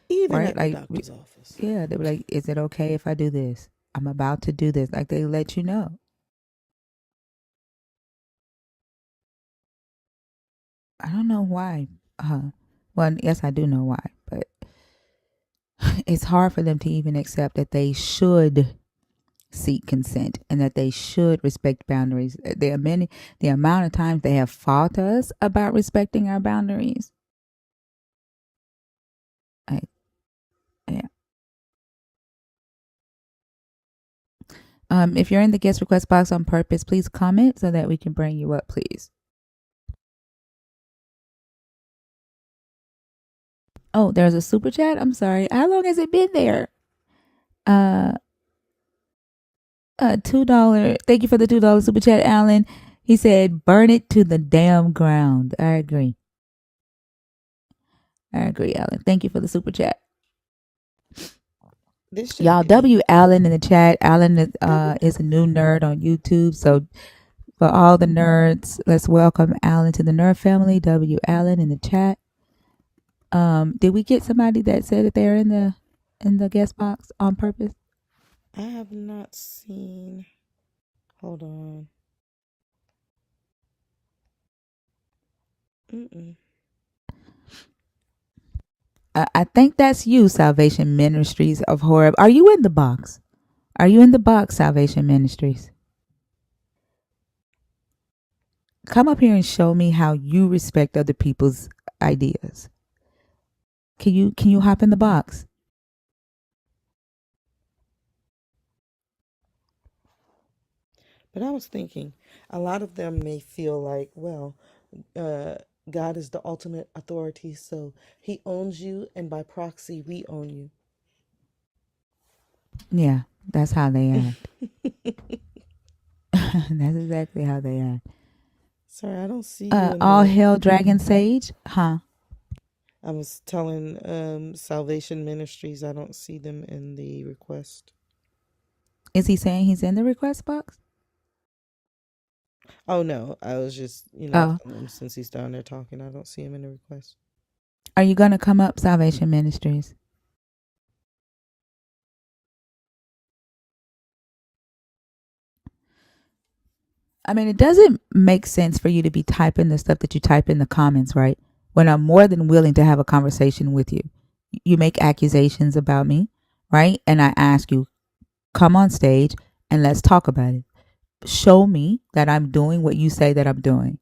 Even right? at the Like, doctor's office. yeah, they were like, is it okay if I do this? I'm about to do this. Like, they let you know. I don't know why. Well, yes, I do know why, but it's hard for them to even accept that they should seek consent and that they should respect boundaries. There are the amount of times they have fought us about respecting our boundaries. Yeah. If you're in the guest request box on purpose, please comment so that we can bring you up, please. Oh, there's a super chat. I'm sorry. How long has it been there? $2. Thank you for the $2 super chat, Alan. He said, "Burn it to the damn ground." I agree. Alan. Thank you for the super chat. Y'all, W Allen in the chat. Alan is a new nerd on YouTube. So for all the nerds, let's welcome Alan to the nerd family. W Allen in the chat. Did we get somebody that said that they're in the guest box on purpose? I have not seen. Hold on. I think that's you, Salvation Ministries of Horeb. Are you in the box? Are you in the box, Salvation Ministries? Come up here and show me how you respect other people's ideas. Can you hop in the box? But I was thinking, a lot of them may feel like, well, uh, God is the ultimate authority, so he owns you, and by proxy, we own you. Yeah, that's how they act. That's exactly how they act. Sorry, I don't see you in All the. hail Dragon Sage, huh? I was telling Salvation Ministries, I don't see them in the request. Is he saying he's in the request box? Oh no, I was just, Oh, since he's down there talking, I don't see him in the request. are you gonna come up, Salvation Ministries? I mean, it doesn't make sense for you to be typing the stuff that you type in the comments, right? When I'm more than willing to have a conversation with you. You make accusations about me, right? And I ask you, come on stage and let's talk about it. Show me that I'm doing what you say that I'm doing.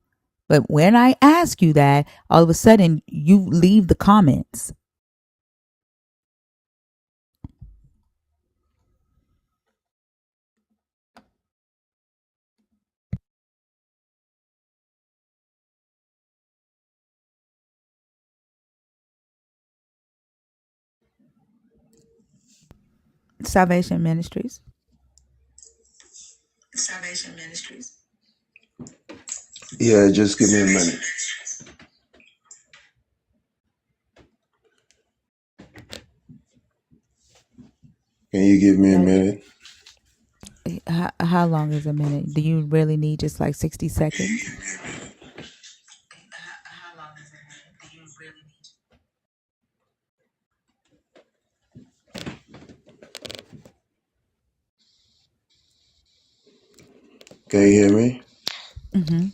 But when I ask you that, all of a sudden you leave the comments. Salvation Ministries. Salvation Ministries. Yeah, just give me a minute. Can you give me a minute? How long is a minute? Do you really need just like 60 seconds? How long is it? Do you really need? Can you hear me? Mm-hmm.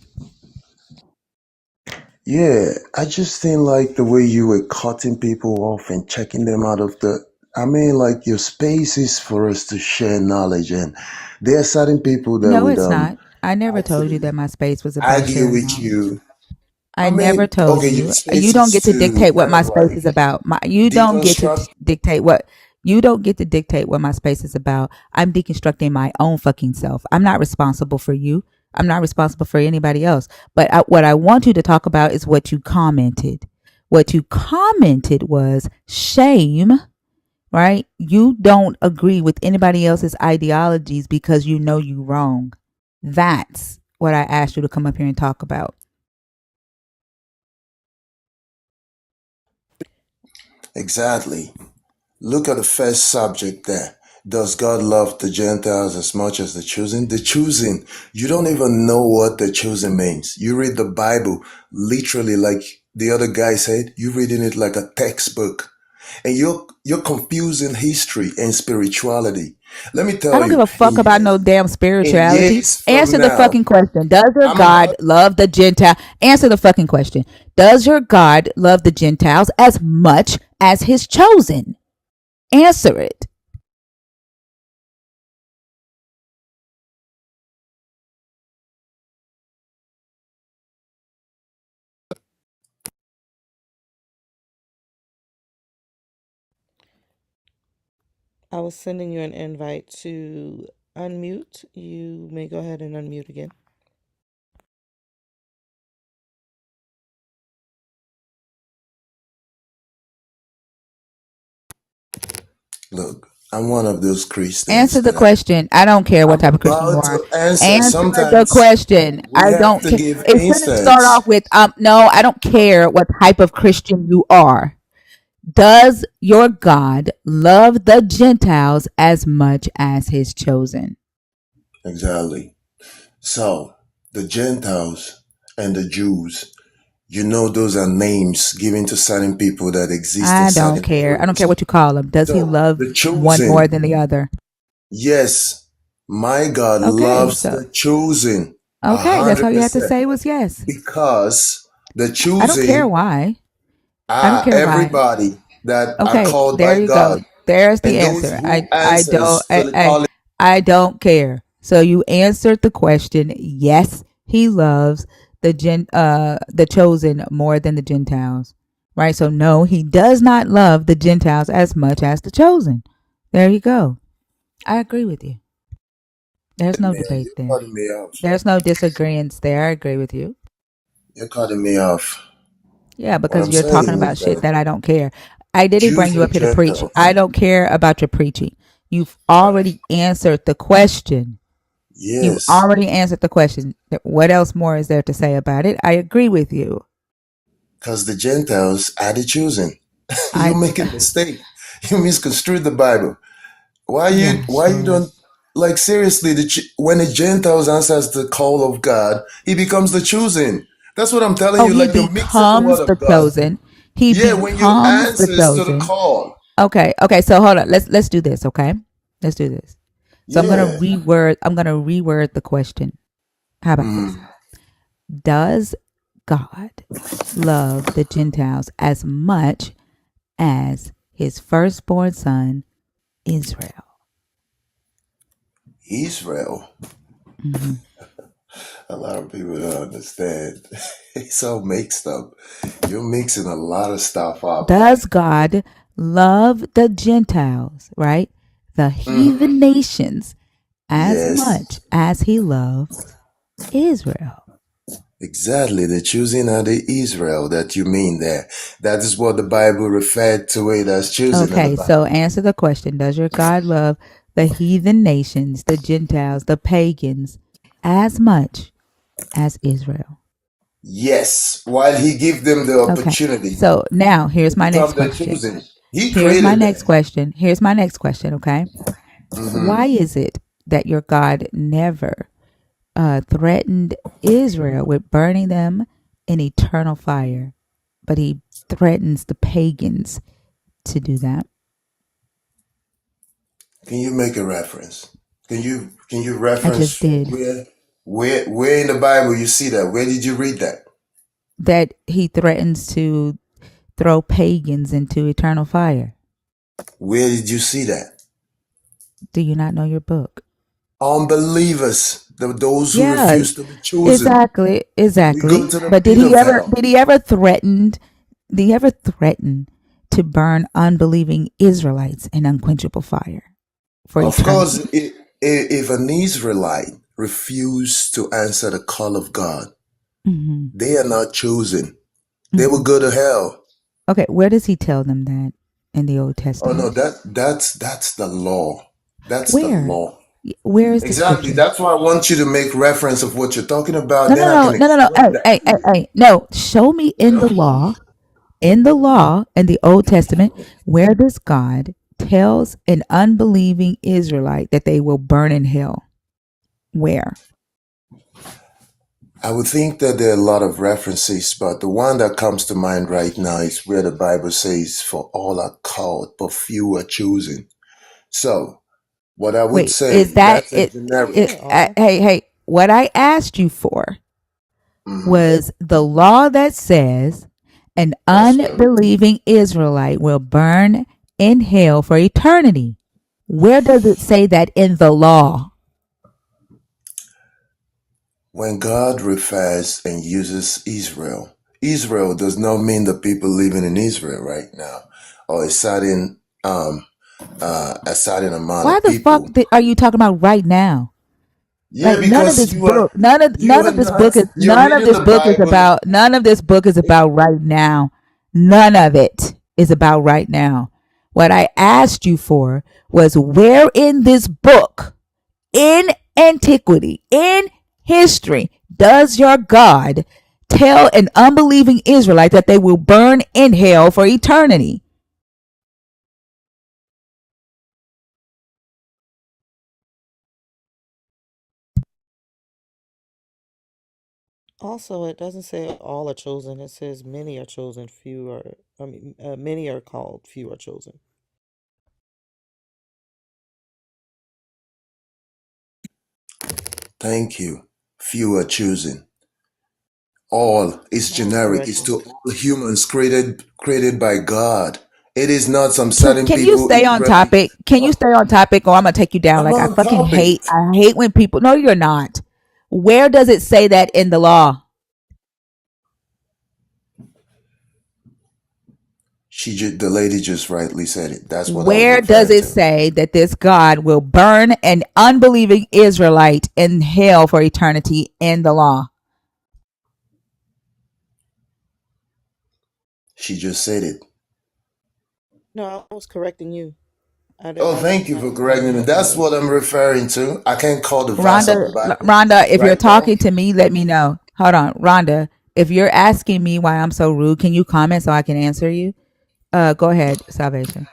Yeah, I just didn't like the way you were cutting people off and checking them out of the. I mean, like your space is for us to share knowledge, and there are certain people that No, would it's not. I never told you actually that my space was about argue sharing with knowledge. you. I I never mean, told okay, your you. You space don't is get to to dictate what kind my of space like is about. You don't get to deconstruct. dictate what. You don't get to dictate what my space is about. I'm deconstructing my own fucking self. I'm not responsible for you. I'm not responsible for anybody else. But what I want you to talk about is what you commented. What you commented was shame, right? You don't agree with anybody else's ideologies because you know you wrong. That's what I asked you to come up here and talk about. Exactly. Look at the first subject there. Does God love the Gentiles as much as the chosen? The chosen, you don't even know what the chosen means. You read the Bible literally like the other guy said, you're reading it like a textbook. And you're confusing history and spirituality. Let me I tell don't give you, a fuck about no damn in spirituality. years from Answer the now, fucking question. Does your I'm God love the Gentile? Answer the fucking question. Does your God love the Gentiles as much as his chosen? Answer it. I was sending you an invite to unmute. You may go ahead and unmute again. look, I'm one of those Christians Answer the that question. I don't care what I'm type of Christian you about are. to answer. Answer the Sometimes question. we I have don't to care. give It shouldn't start instance. off with no, I don't care what type of Christian you are. Does your God love the Gentiles as much as his chosen? Exactly. So the Gentiles and the Jews, you know, those are names given to certain people that exist in I don't certain care. I don't care areas. what you call him. Does he So love the one more chosen, than the other? yes, my God Okay, loves so the chosen that's all you had to 100% say was yes. because the I don't care chosen why. I don't are care why. everybody that are Okay, called there by you go. God, There's the and those answer. who answers to the calling. I don't care. So you answered the question. Yes, he loves the chosen more than the Gentiles. Right? So no, he does not love the Gentiles as much as the chosen. There you go. I agree with you. There's no Man, debate you're there. cutting me off. There's no disagreements there. I agree with you. You're cutting me off. Yeah, What because I'm you're talking saying about is shit that that I don't care. I didn't bring Jews you up and here to preach. Gentiles. I don't care about your preaching. You've already answered the question. You've Yes, already answered the question. What else more is there to say about it? I agree with you. because the Gentiles are the chosen. You I make a mistake. You misconstrued the Bible. yeah, Why you sure. don't like seriously? When the Gentiles answers the call of God, he becomes the chosen. That's what I'm telling Oh, you. he Like you're mixing the becomes word the of God. chosen. He Yeah, when you becomes the answers to the chosen. call. Okay. So hold on. Let's do this. Okay, let's do this. So Yeah. I'm gonna reword the question. How about this? Mm. Does God love the Gentiles as much as his firstborn son, Israel? Israel. Hmm. A lot of people don't understand. It's all mixed up. You're mixing a lot of stuff up. Does God love the Gentiles, right? The Hmm. heathen nations as Yes. much as he loves Israel? Exactly, the choosing of the Israel that you mean there. That is what the Bible referred to it as choosing in the Okay, Bible. so answer the question. Does your God love the heathen nations, the Gentiles, the pagans as much as Israel? Yes, while he gave them the Okay. opportunity So now to here's my next become the question. chosen. He Here's my created them. next question. Here's my next question. Okay. Why Hmm. is it that your God never threatened Israel with burning them in eternal fire, but he threatens the pagans to do that? Can you make a reference? Can you I just reference did. where in the Bible you see that? Where did you read that? That he threatens to throw pagans into eternal fire. Where did you see that? Do you not know your book? Unbelievers, those who Yeah, refuse to be chosen, exactly, we go exactly. to the But pit of hell. did he ever threaten to burn unbelieving Israelites in unquenchable fire for Of course, eternity? if an Israelite refused to answer the call of God, Hmm. they are not chosen. They will Hmm. go to hell. Okay, where does he tell them that in the Old Oh no, Testament? that's the law. That's the Where? law. Where is the Exactly. scripture? That's why I want you to make reference of what you're talking about. No, Then no, I no, can no, no, no. explain Hey, that hey, to hey, you. hey. No, show me in the law in the Old Testament, where does God tells an unbelieving Israelite that they will burn in hell? Where? I would think that there are a lot of references, but the one that comes to mind right now is where the Bible says, "For all are called, but few are chosen." So, what I would Wait, is say, that that's a it? generic. Isn't it all? Hey, hey, what I asked you for Hmm. was the law that says an That's right. unbelieving Israelite will burn in hell for eternity. Where does it say that in the law? When God refers and uses Israel, Israel does not mean the people living in Israel right now, or a certain amount Why of the fuck people. are you talking about right now? Yeah, Like none of because this book, none of this book is you're reading the Bible. none of this book is about right now. None of it is about right now. What I asked you for was where in this book, in antiquity, in history, does your God tell an unbelieving Israelite that they will burn in hell for eternity? Also, it doesn't say all are chosen. It says many are chosen, few are. I mean, many are called, few are chosen. Thank you. Few are chosen. All is That was generic. It's correction. to all humans created by God. It is not some Can certain can you people. stay on Israeli. topic? Can you stay on topic or I'm gonna take you down? I'm Like on topic. I hate when people no you're not. Where does it say that in the law? The lady just rightly said it. That's what I was Where does referring it to. say that this God will burn an unbelieving Israelite in hell for eternity in the law? She just said it. No, I was correcting you. Oh, I was thank you not for correcting me. correcting That's anybody. what I'm referring to. I can't call the verse of the Bible Rhonda, if you're right now. talking to me, let me know. Hold on, Rhonda. If you're asking me why I'm so rude, can you comment so I can answer you? Go ahead, Salvation.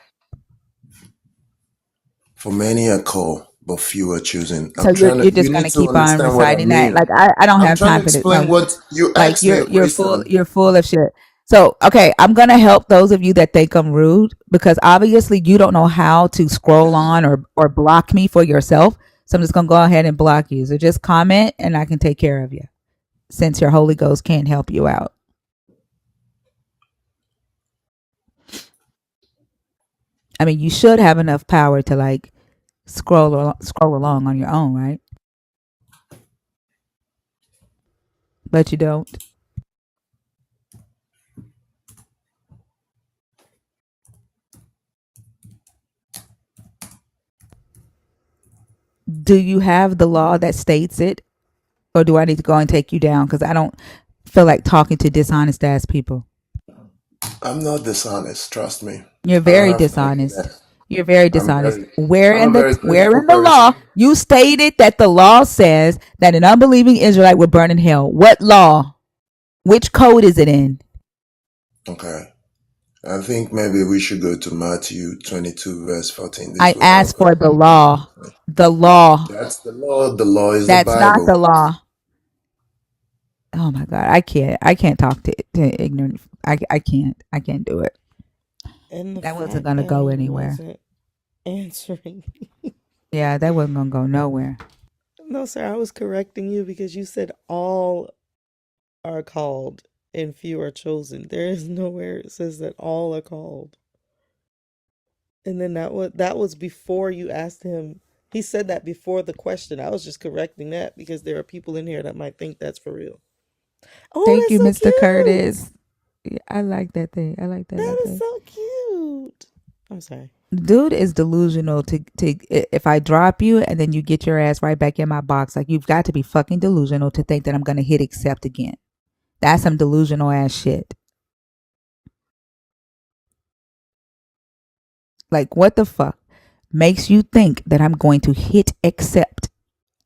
For many are called, but few are chosen. So I'm trying to. you're You just need gonna to keep on understand what I reciting that? mean. Like I don't I'm have trying to time for this. explain No, what you like asked me a question. you're full of shit. So okay, I'm gonna help those of you that think I'm rude because obviously you don't know how to scroll on or block me for yourself. So I'm just gonna go ahead and block you. So just comment and I can take care of you since your Holy Ghost can't help you out. I mean, you should have enough power to like scroll along on your own, right? But you don't. Do you have the law that states it, or do I need to go and take you down? Because I don't feel like talking to dishonest ass people. I'm not dishonest. Trust me. You're I don't very have to tell you dishonest. that. You're very I'm dishonest. very. I'm a very Where truthful in the law person. you stated that the law says that an unbelieving Israelite would burn in hell? What law? Which code is it in? Okay. I think maybe we should go to Matthew 22, verse 14. I This will asked help for us. the law. The law. That's the law. The law is the That's not Bible. the law. Oh my God. I can't talk to ignorant. I can't do it. And the That wasn't fact going to that go he anywhere. wasn't answering. Yeah, that wasn't going to go nowhere. No, sir, I was correcting you because you said all are called and few are chosen. There is nowhere it says that all are called. And then that was before you asked him. He said that before the question. I was just correcting that because there are people in here that might think that's for real. Oh, Thank that's you, so Mr. cute. Curtis. Yeah, I like that thing. I like that That about is that. so cute. I'm sorry. Dude is delusional to if I drop you and then you get your ass right back in my box, like you've got to be fucking delusional to think that I'm gonna hit accept again. That's some delusional ass shit. Like what the fuck makes you think that I'm going to hit accept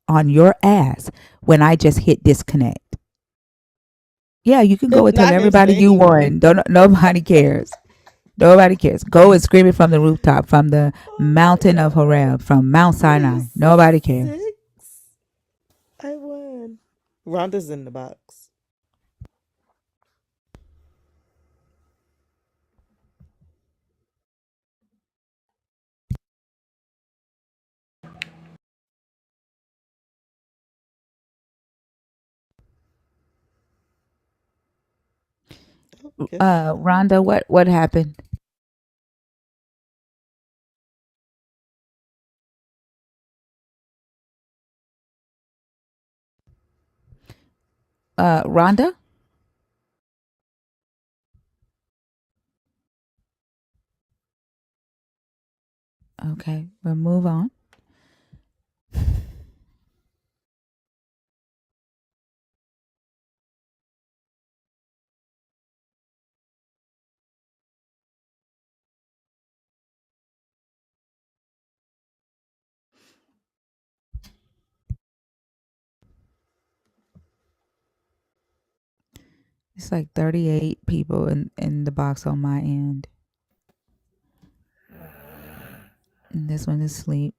on your ass when I just hit disconnect? Yeah, you can go and tell Not his everybody you name. won. Don't nobody cares. Nobody cares. Go and scream it from the rooftop, from the Oh mountain my of God. Horeb, from Mount Are you Sinai. Nobody cares. sick? I won. Rhonda's in the box. Okay. Rhonda, what happened? Rhonda? Okay, we'll move on. It's like 38 people in the box on my end. And this one is sleep.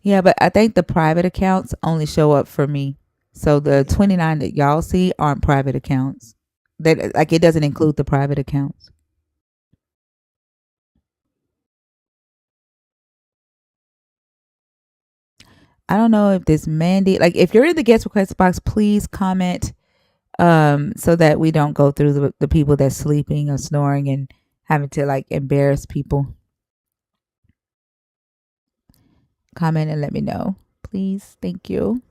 Yeah, but I think the private accounts only show up for me. So the 29 that y'all see aren't private accounts. That like it doesn't include the private accounts. I don't know if this mandate, like if you're in the guest request box, please comment so that we don't go through the people that's sleeping or snoring and having to like embarrass people. comment and let me know, please. Thank you.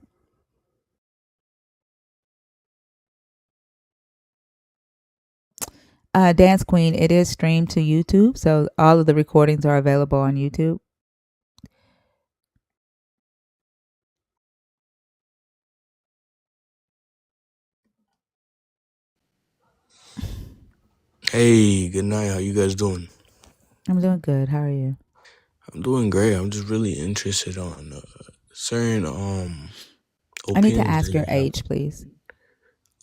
Dance Queen, it is streamed to YouTube, so all of the recordings are available on YouTube. Hey, good night. How you guys doing? I'm doing good. How are you? I'm doing great. I'm just really interested on certain I need to opinions that ask your you have. age, please.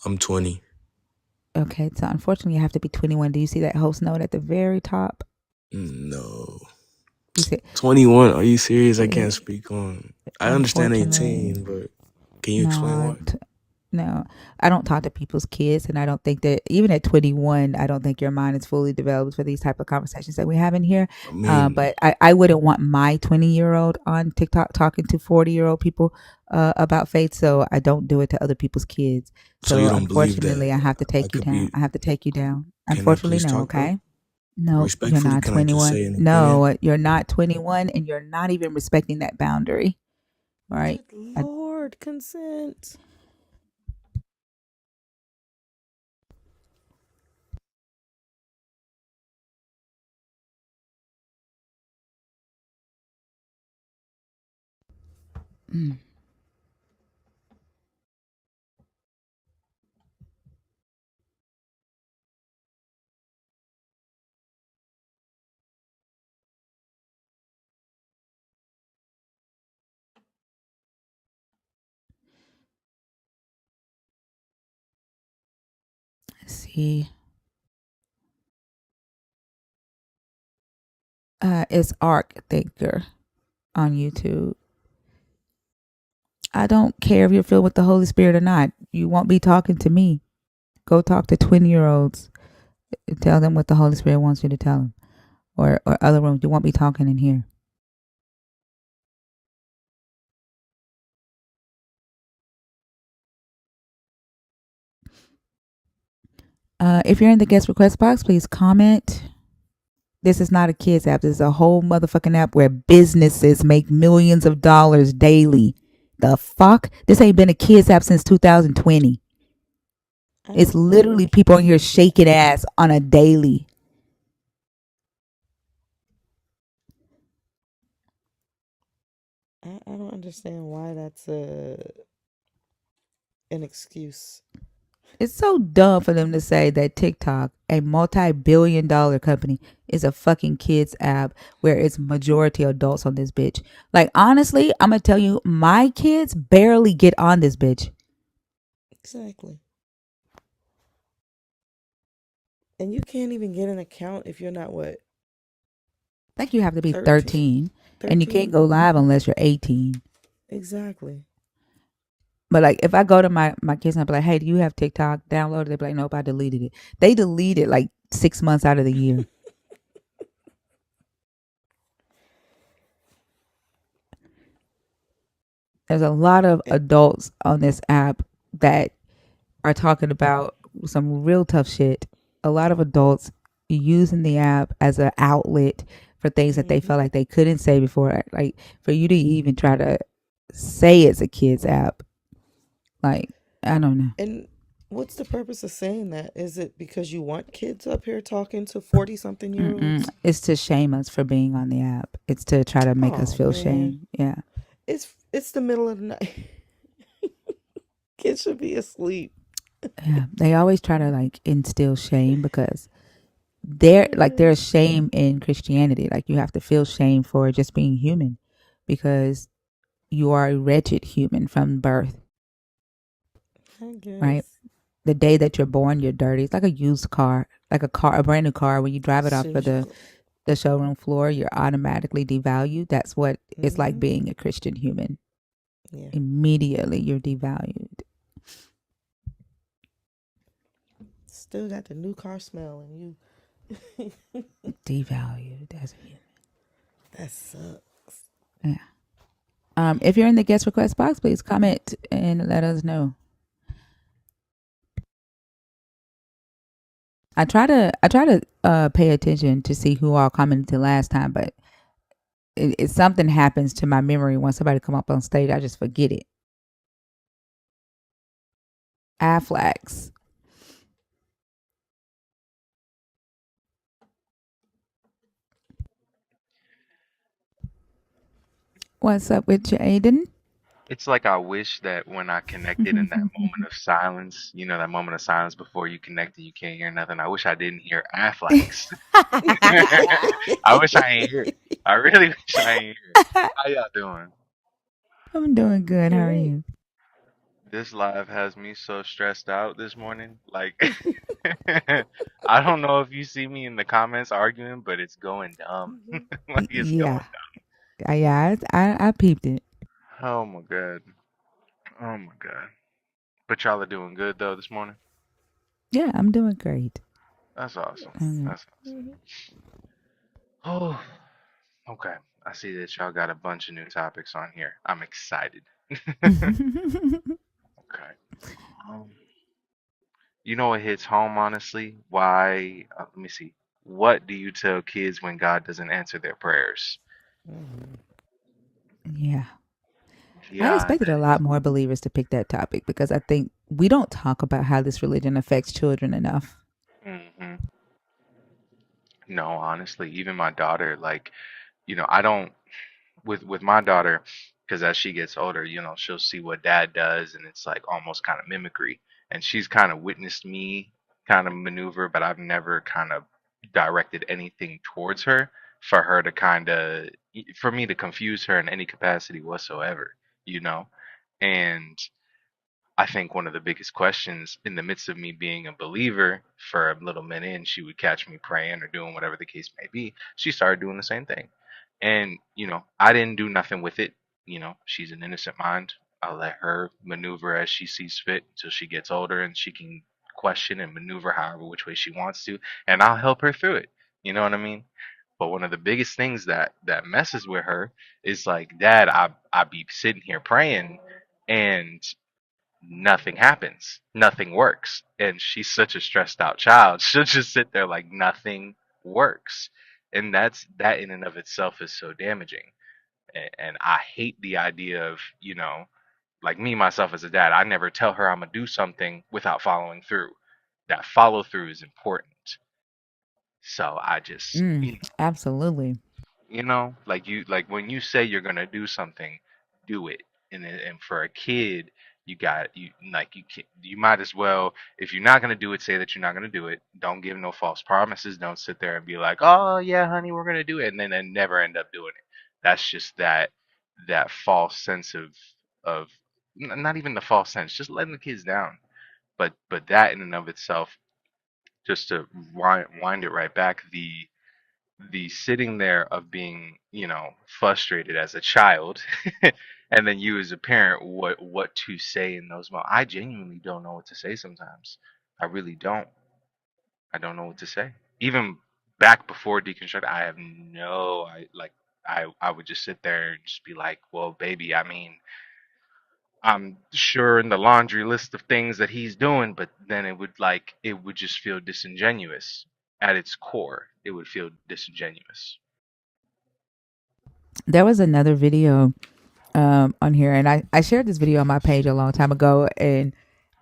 I'm 20. Okay, so unfortunately, you have to be 21. Do you see that host note at the very top? No. You see, 21. Are you serious? I can't speak on. I understand unfortunately, 18, but can you explain no. why? No, I don't talk to people's kids, and I don't think that even at 21, I don't think your mind is fully developed for these type of conversations that we have in here. I mean, But I wouldn't want my 20-year-old on TikTok talking to 40-year-old people about faith, so I don't do it to other people's kids. so you So don't believe unfortunately, that I have to I take you could down. be. I have to take you down. Can I Unfortunately, please no. talk though? Okay. No, you're Respectfully, not can I just 21. say an opinion? No, you're not 21, and you're not even respecting that boundary. Right? Good Lord, consent. Mm. Let's see. It's Arc Thinker on YouTube. I don't care if you're filled with the Holy Spirit or not. You won't be talking to me. Go talk to 20-year-olds. Tell them what the Holy Spirit wants you to tell them. Or other rooms. You won't be talking in here. If you're in the guest request box, please comment. This is not a kids app. This is a whole motherfucking app where businesses make millions of dollars daily. The fuck? This ain't been a kids app since 2020. It's literally people in here shaking ass on a daily. I don't understand why that's an excuse. It's so dumb for them to say that TikTok, a multi-billion-dollar company, is a fucking kids app where it's majority adults on this bitch. Like, honestly, I'm gonna tell you, my kids barely get on this bitch. Exactly. And you can't even get an account if you're not what? I think you have to be 13? 13, and you can't go live unless you're 18. Exactly. But like, if I go to my kids and I be like, "Hey, do you have TikTok? Download it." They be like, "Nope, I deleted it." They delete it like 6 months out of the year. There's a lot of adults on this app that are talking about some real tough shit. A lot of adults using the app as an outlet for things that they felt like they couldn't say before. Like, for you to even try to say it's a kids app, like, I don't know. And what's the purpose of saying that? Is it because you want kids up here talking to 40-something-year-olds? It's to shame us for being on the app. It's to try to make us Oh feel man, shame. Yeah. It's the middle of the night. Kids should be asleep. Yeah. They always try to like instill shame because there's shame in Christianity. Like, you have to feel shame for just being human because you are a wretched human from birth. I guess. Right? The day that you're born, you're dirty. It's like a used car, like a brand new car. When you drive it As off soon for as you the showroom floor, you're automatically devalued. That's what it's like being a Christian human. Yeah. Immediately you're devalued. Still got the new car smell and you Devalued as a human. That sucks. Yeah. If you're in the guest request box, please comment and let us know. I try to pay attention to see who all commented last time, but If something happens to my memory when somebody come up on stage, I just forget it. Afflex. What's up with you, Aiden? It's like I wish that when I connected in that moment of silence, you know, that moment of silence before you connect and you can't hear nothing. I wish I didn't hear Aflax. I wish I ain't hear it. I really wish I ain't hear it. How y'all doing? I'm doing good. How are Great. you? This live has me so stressed out this morning. Like, I don't know if you see me in the comments arguing, but it's going dumb. Like, it's Yeah, going yeah. I peeped it. dumb. Oh my God. Oh my God. But y'all are doing good though this morning. Yeah, I'm doing great. That's awesome. Yes. That's awesome. Oh, okay. I see that y'all got a bunch of new topics on here. I'm excited. Okay. Um, you know what hits home, honestly? Why? Let me see. What do you tell kids when God doesn't answer their prayers? Mhm. Yeah. I Yeah. expected a lot more believers to pick that topic because I think we don't talk about how this religion affects children enough. Hmm. No, honestly, even my daughter, like, I don't. With my daughter, because as she gets older, she'll see what dad does, and it's like almost kind of mimicry. And she's kind of witnessed me kind of maneuver, but I've never kind of directed anything towards her for her to for me to confuse her in any capacity whatsoever, you know? And I think one of the biggest questions in the midst of me being a believer for a little minute, and she would catch me praying or doing whatever the case may be, she started doing the same thing. And, I didn't do nothing with it. She's an innocent mind. I'll let her maneuver as she sees fit until she gets older and she can question and maneuver however which way she wants to. And I'll help her through it. You know what I mean? But one of the biggest things that messes with her is like, Dad, I be sitting here praying and nothing happens. Nothing works. And she's such a stressed out child. She'll just sit there like nothing works. And that in and of itself is so damaging. And I hate the idea of, like me, myself as a dad, I never tell her I'm going to do something without following through. That follow through is important. So I just, Absolutely. like when you say you're gonna do something, do it. And for a kid, you might as well, if you're not gonna do it, say that you're not gonna do it. Don't give no false promises. Don't sit there and be like, oh yeah, honey, we're gonna do it, and then never end up doing it. That's just that false sense of not even the false sense, just letting the kids down. But that in and of itself, just to wind it right back, the sitting there of being, frustrated as a child, and then you as a parent, what to say in those moments. I genuinely don't know what to say sometimes. I really don't. I don't know what to say. Even back before deconstruct, I have no. I would just sit there and just be like, well, baby, I mean, I'm sure in the laundry list of things that he's doing, but then it would just feel disingenuous at its core. It would feel disingenuous. There was another video on here, and I shared this video on my page a long time ago, and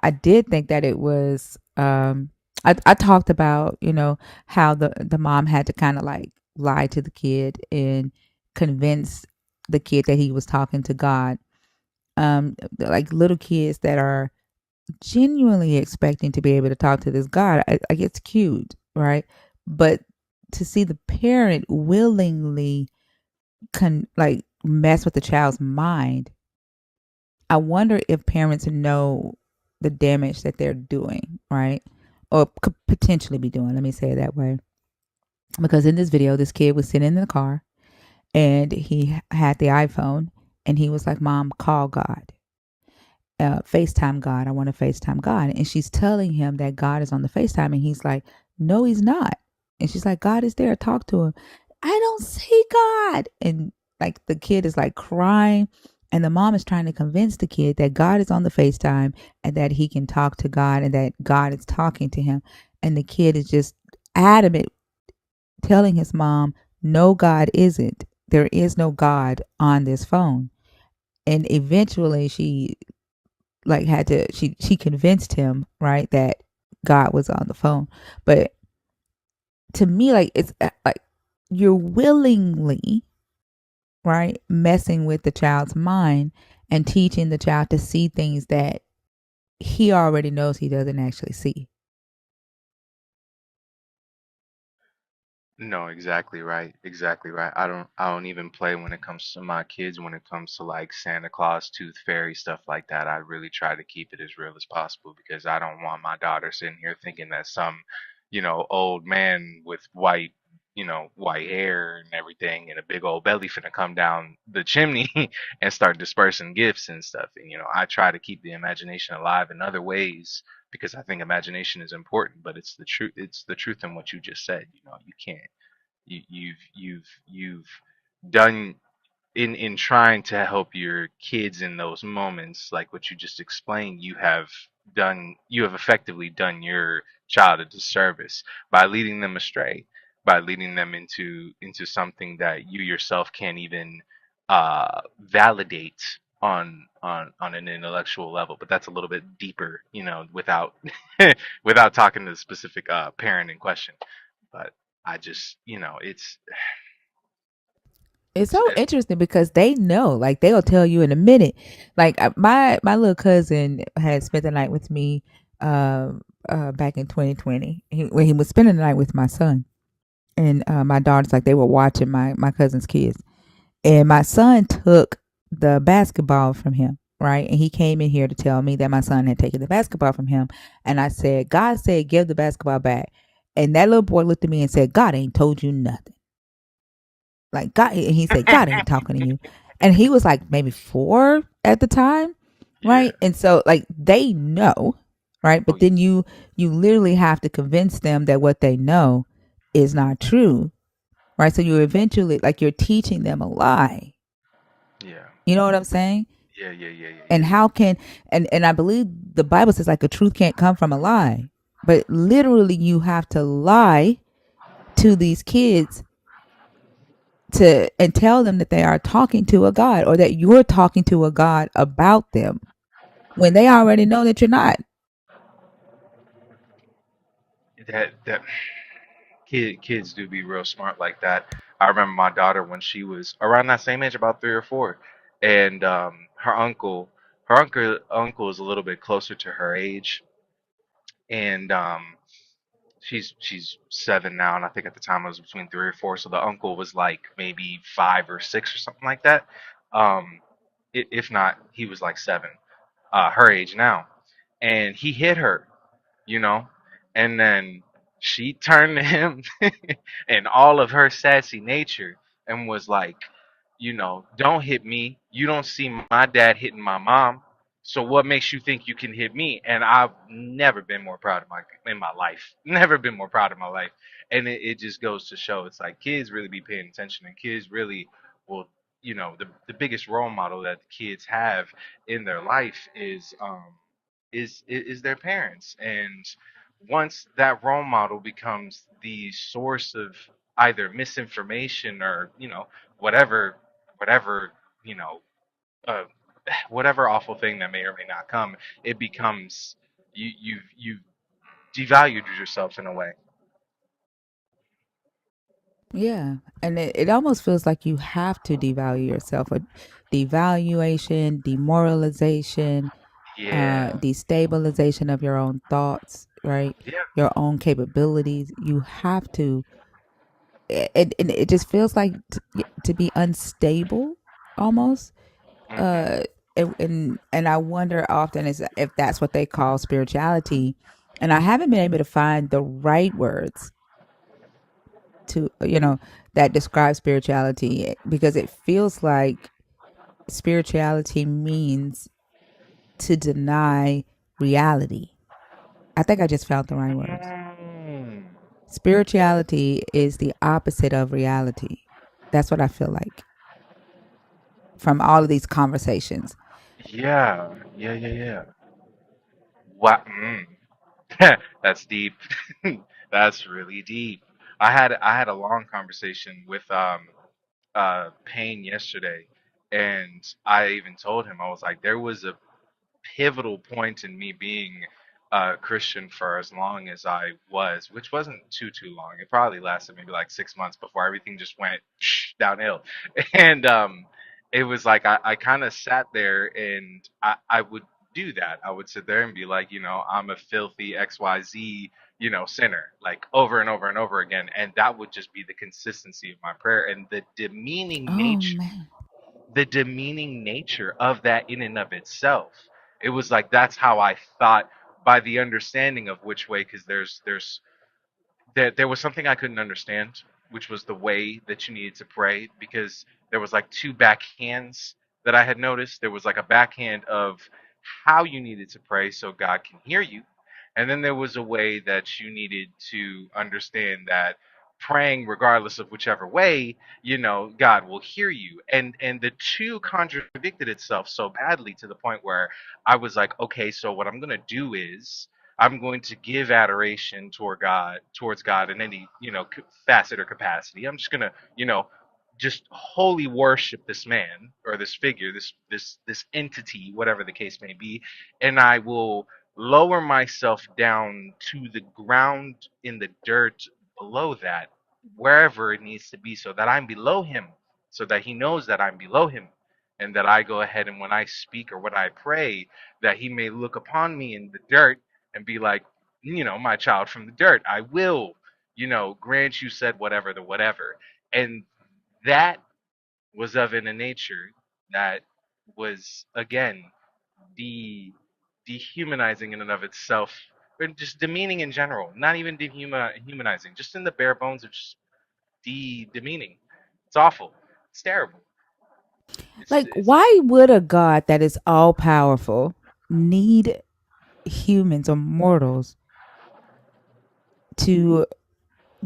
I did think that it was I talked about, how the mom had to kind of like lie to the kid and convince the kid that he was talking to God. Like little kids that are genuinely expecting to be able to talk to this God, I it's cute, right? But to see the parent willingly like mess with the child's mind, I wonder if parents know the damage that they're doing, right? Or could potentially be doing. Let me say it that way. Because in this video, this kid was sitting in the car and he had the iPhone and he was like, Mom, call God. FaceTime God. I want to FaceTime God. And she's telling him that God is on the FaceTime. And he's like, no, he's not. And she's like, God is there. Talk to him. I don't see God. And like the kid is like crying. And the mom is trying to convince the kid that God is on the FaceTime and that he can talk to God and that God is talking to him. And the kid is just adamant, telling his mom, no, God isn't. There is no God on this phone. And eventually she like had to she convinced him, right, that God was on the phone. But to me, like, it's like you're willingly, right, messing with the child's mind and teaching the child to see things that he already knows he doesn't actually see. No, exactly right. Exactly right. I don't even play when it comes to my kids, when it comes to like Santa Claus, Tooth Fairy, stuff like that. I really try to keep it as real as possible because I don't want my daughter sitting here thinking that some, old man with white, white hair and everything and a big old belly finna come down the chimney and start dispersing gifts and stuff. And I try to keep the imagination alive in other ways because I think imagination is important, but it's the truth. It's the truth in what you just said. You can't. You've done in trying to help your kids in those moments, like what you just explained. You have effectively done your child a disservice by leading them astray, by leading them into something that you yourself can't even validate on an intellectual level. But that's a little bit deeper, without without talking to the specific parent in question. But I just, It's so it's interesting because they know, like they'll tell you in a minute. Like my little cousin had spent the night with me back in 2020 when he was spending the night with my son and my daughters, like they were watching my cousin's kids. And my son took the basketball from him, right? And he came in here to tell me that my son had taken the basketball from him. And I said, God said, give the basketball back. And that little boy looked at me and said, God ain't told you nothing. Like God, and he said, God ain't talking to you. And he was like maybe 4 at the time, yeah. right? And so like they know, right? Oh But then you literally have to convince them that what they know is not true, right? So you eventually like you're teaching them a lie. yeah. You know what I'm saying? Yeah, yeah, yeah, yeah, And yeah, how can and I believe the Bible says like a truth can't come from a lie. But literally you have to lie to these kids to and tell them that they are talking to a God or that you're talking to a God about them when they already know that you're not. yeah. That kids do be real smart like that. I remember my daughter when she was around that same age, about 3 or 4, and her uncle is a little bit closer to her age, and she's 7 now, and I think at the time it was between 3 or 4. So the uncle was like maybe 5 or 6 or something like that. If not, he was like 7, her age now, and he hit her, you know, and then she turned to him and all of her sassy nature and was like, don't hit me. You don't see my dad hitting my mom. So what makes you think you can hit me? And I've never been more proud of my in my life. Never been more proud of my life. And it just goes to show it's like kids really be paying attention and kids really will, the biggest role model that the kids have in their life is their parents. And once that role model becomes the source of either misinformation or whatever whatever you know uh, whatever awful thing that may or may not come, it becomes you've devalued yourself in a way. Yeah. And it almost feels like you have to devalue yourself. A devaluation, demoralization, Yeah, destabilization of your own thoughts, right? yeah. Your own capabilities. You have to and it just feels like to be unstable almost. Hmm. uh and I wonder often is if that's what they call spirituality, and I haven't been able to find the right words to that describe spirituality because it feels like spirituality means to deny reality. I think I just found the right words. Mm. Spirituality is the opposite of reality. That's what I feel like from all of these conversations. Yeah, yeah, yeah, yeah. What? That's deep. That's really deep. I had a long conversation with pain yesterday, and I even told him, I was like, there was a pivotal point in me being a Christian for as long as I was, which wasn't too long. It probably lasted maybe like 6 months before everything just went downhill. And it was like I kind of sat there and I would do that. I would sit there and be like, I'm a filthy XYZ, sinner, like over and over and over again. And that would just be the consistency of my prayer and Oh man. the demeaning nature of that in and of itself. It was like that's how I thought by the understanding of which way, because there was something I couldn't understand, which was the way that you needed to pray, because there was like two backhands that I had noticed. There was like a backhand of how you needed to pray so God can hear you, and then there was a way that you needed to understand that praying regardless of whichever way, God will hear you. And the two contradicted itself so badly to the point where I was like, okay, so what I'm going to do is I'm going to give adoration towards God in any, facet or capacity. I'm just gonna, just wholly worship this man or this figure, this entity, whatever the case may be, and I will lower myself down to the ground in the dirt below that, wherever it needs to be, so that I'm below him, so that he knows that I'm below him, and that I go ahead and when I speak or when I pray, that he may look upon me in the dirt and be like, my child from the dirt, I will, grant you said whatever the whatever. And that was of in a nature that was, again, de dehumanizing in and of itself, and just demeaning in general. Not even dehumanizing, just in the bare bones of just demeaning. It's awful. It's terrible. Like, It's why would a God that is all powerful need humans or mortals to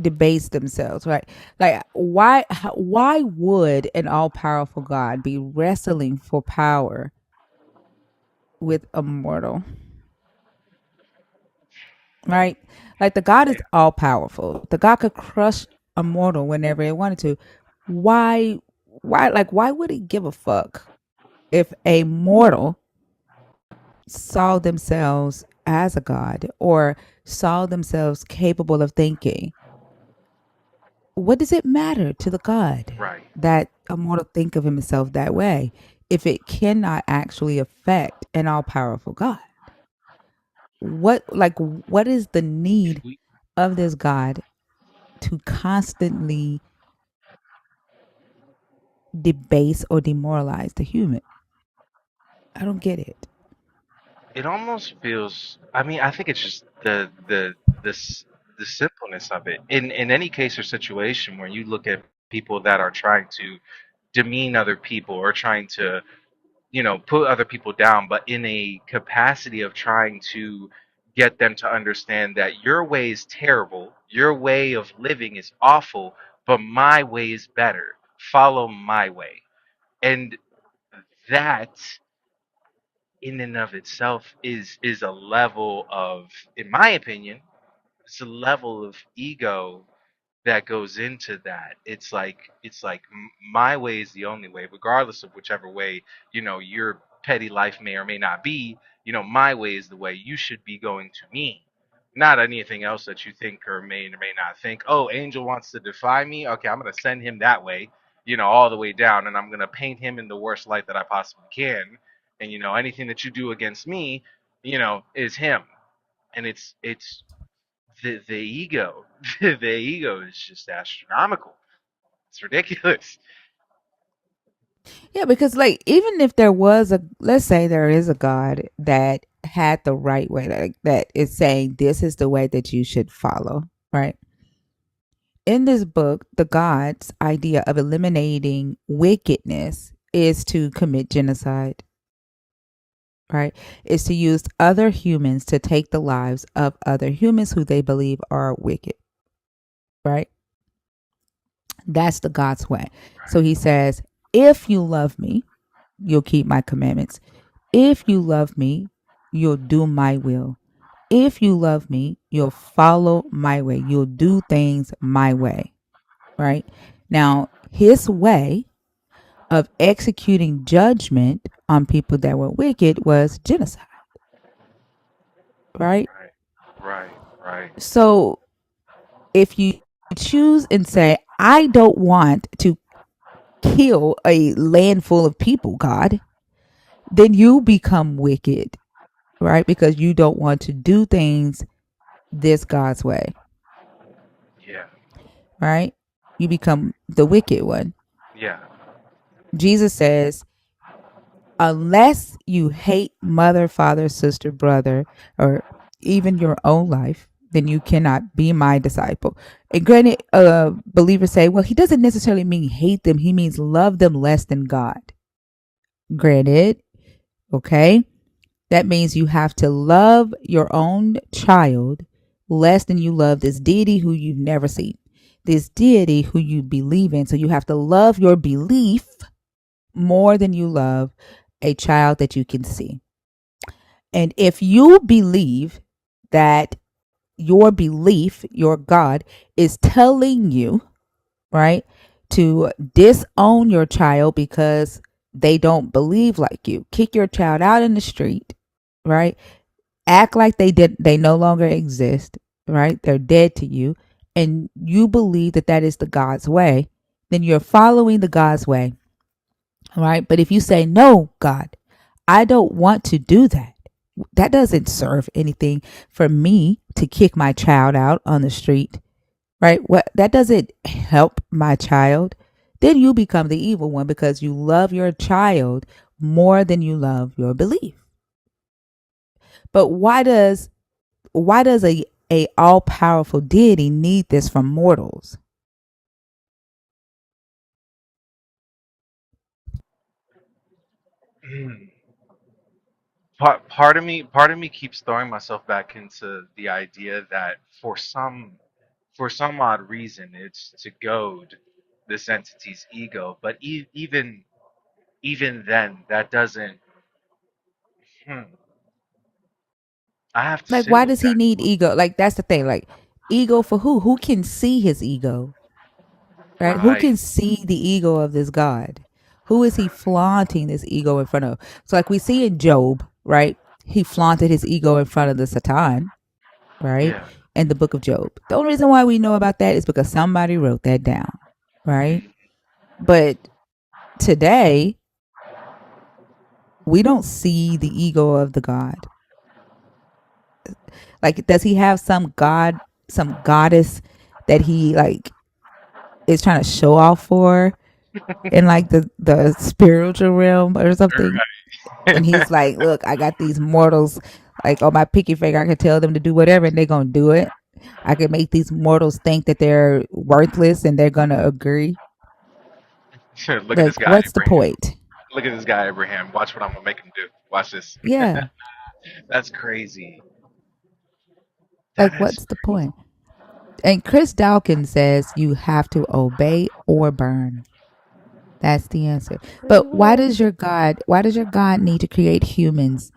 debase themselves, right? Like, why would an all powerful God be wrestling for power with a mortal? Right? Like, the God is yeah. all powerful. The God could crush a mortal whenever it wanted to. Why why would he give a fuck if a mortal saw themselves as a god or saw themselves capable of thinking? What does it matter to the God Right. that a mortal think of himself that way if it cannot actually affect an all powerful God? What is the If need we of this God to constantly debase or demoralize the human? I don't get it. It almost feels. I mean, I think it's just this the simpleness of it. In any case or situation where you look at people that are trying to demean other people or trying to, put other people down, but in a capacity of trying to get them to understand that your way is terrible, your way of living is awful, but my way is better. Follow my way. And that in and of itself is a level of, in my opinion, it's a level of ego that goes into that. It's like my way is the only way, regardless of whichever way, your petty life may or may not be. My way is the way you should be going to me, not anything else that you think or may not think. Oh, Angel wants to defy me. Okay, I'm gonna send him that way, all the way down, and I'm gonna paint him in the worst light that I possibly can. And anything that you do against me, is him. And it's the ego. The ego is just astronomical. It's ridiculous. Yeah, because like even if there was a, let's say there is a God that had the right way, that is saying this is the way that you should follow, right? In this book, the God's idea of eliminating wickedness is to commit genocide, right? Is to use other humans to take the lives of other humans who they believe are wicked, right? That's the God's way. So he says, if you love me, you'll keep my commandments. If you love me, you'll do my will. If you love me, you'll follow my way. You'll do things my way, right? Now, his way of executing judgment on people that were wicked was genocide, right? Right. Right. Right. So if you choose and say, I don't want to kill a land full of people, God, then you become wicked, right? Because you don't want to do things this God's way, Yeah. right? You become the wicked one. Yeah. Jesus says, unless you hate mother, father, sister, brother, or even your own life, then you cannot be my disciple. And granted, believers say, well, he doesn't necessarily mean hate them. He means love them less than God. Granted, okay? That means you have to love your own child less than you love this deity who you've never seen, this deity who you believe in. So you have to love your belief more than you love a child that you can see. And if you believe that your belief, your God, is telling you, right, to disown your child because they don't believe like you, kick your child out in the street, right? Act like they no longer exist, right? They're dead to you, and you believe that that is the God's way, then you're following the God's way, right? But if you say, no, God, I don't want to do that, that doesn't serve anything for me to kick my child out on the street, right? What that doesn't help my child, then you become the evil one because you love your child more than you love your belief. But why does a all powerful deity need this from mortals? Part of me keeps throwing myself back into the idea that for some odd reason it's to goad this entity's ego, but even then that doesn't. hmm, I have to Like, sit why with does he that. need ego? Like, that's the thing. Like, ego for who? Who can see his ego? Right? Who Right. can see the ego of this God? Who is he flaunting this ego in front of? So, like we see in Job, right? He flaunted his ego in front of the Satan, right? Yeah. In the book of Job. The only reason why we know about that is because somebody wrote that down, right? Mm. But today, we don't see the ego of the God. Like, does he have some God, some goddess that he like is trying to show off for in like the spiritual realm or something? And he's like, look, I got these mortals like on my pinky finger. I can tell them to do whatever and they're going to do it. I can make these mortals think that they're worthless and they're going to agree. Look at this Like, guy, what's the Abraham. point? Look at this guy, Abraham. Watch what I'm gonna make him do. Watch this. Yeah. That's crazy. Like, That is what's the point? And Chris Dawkins says you have to obey or burn. That's the answer. But why does your God need to create humans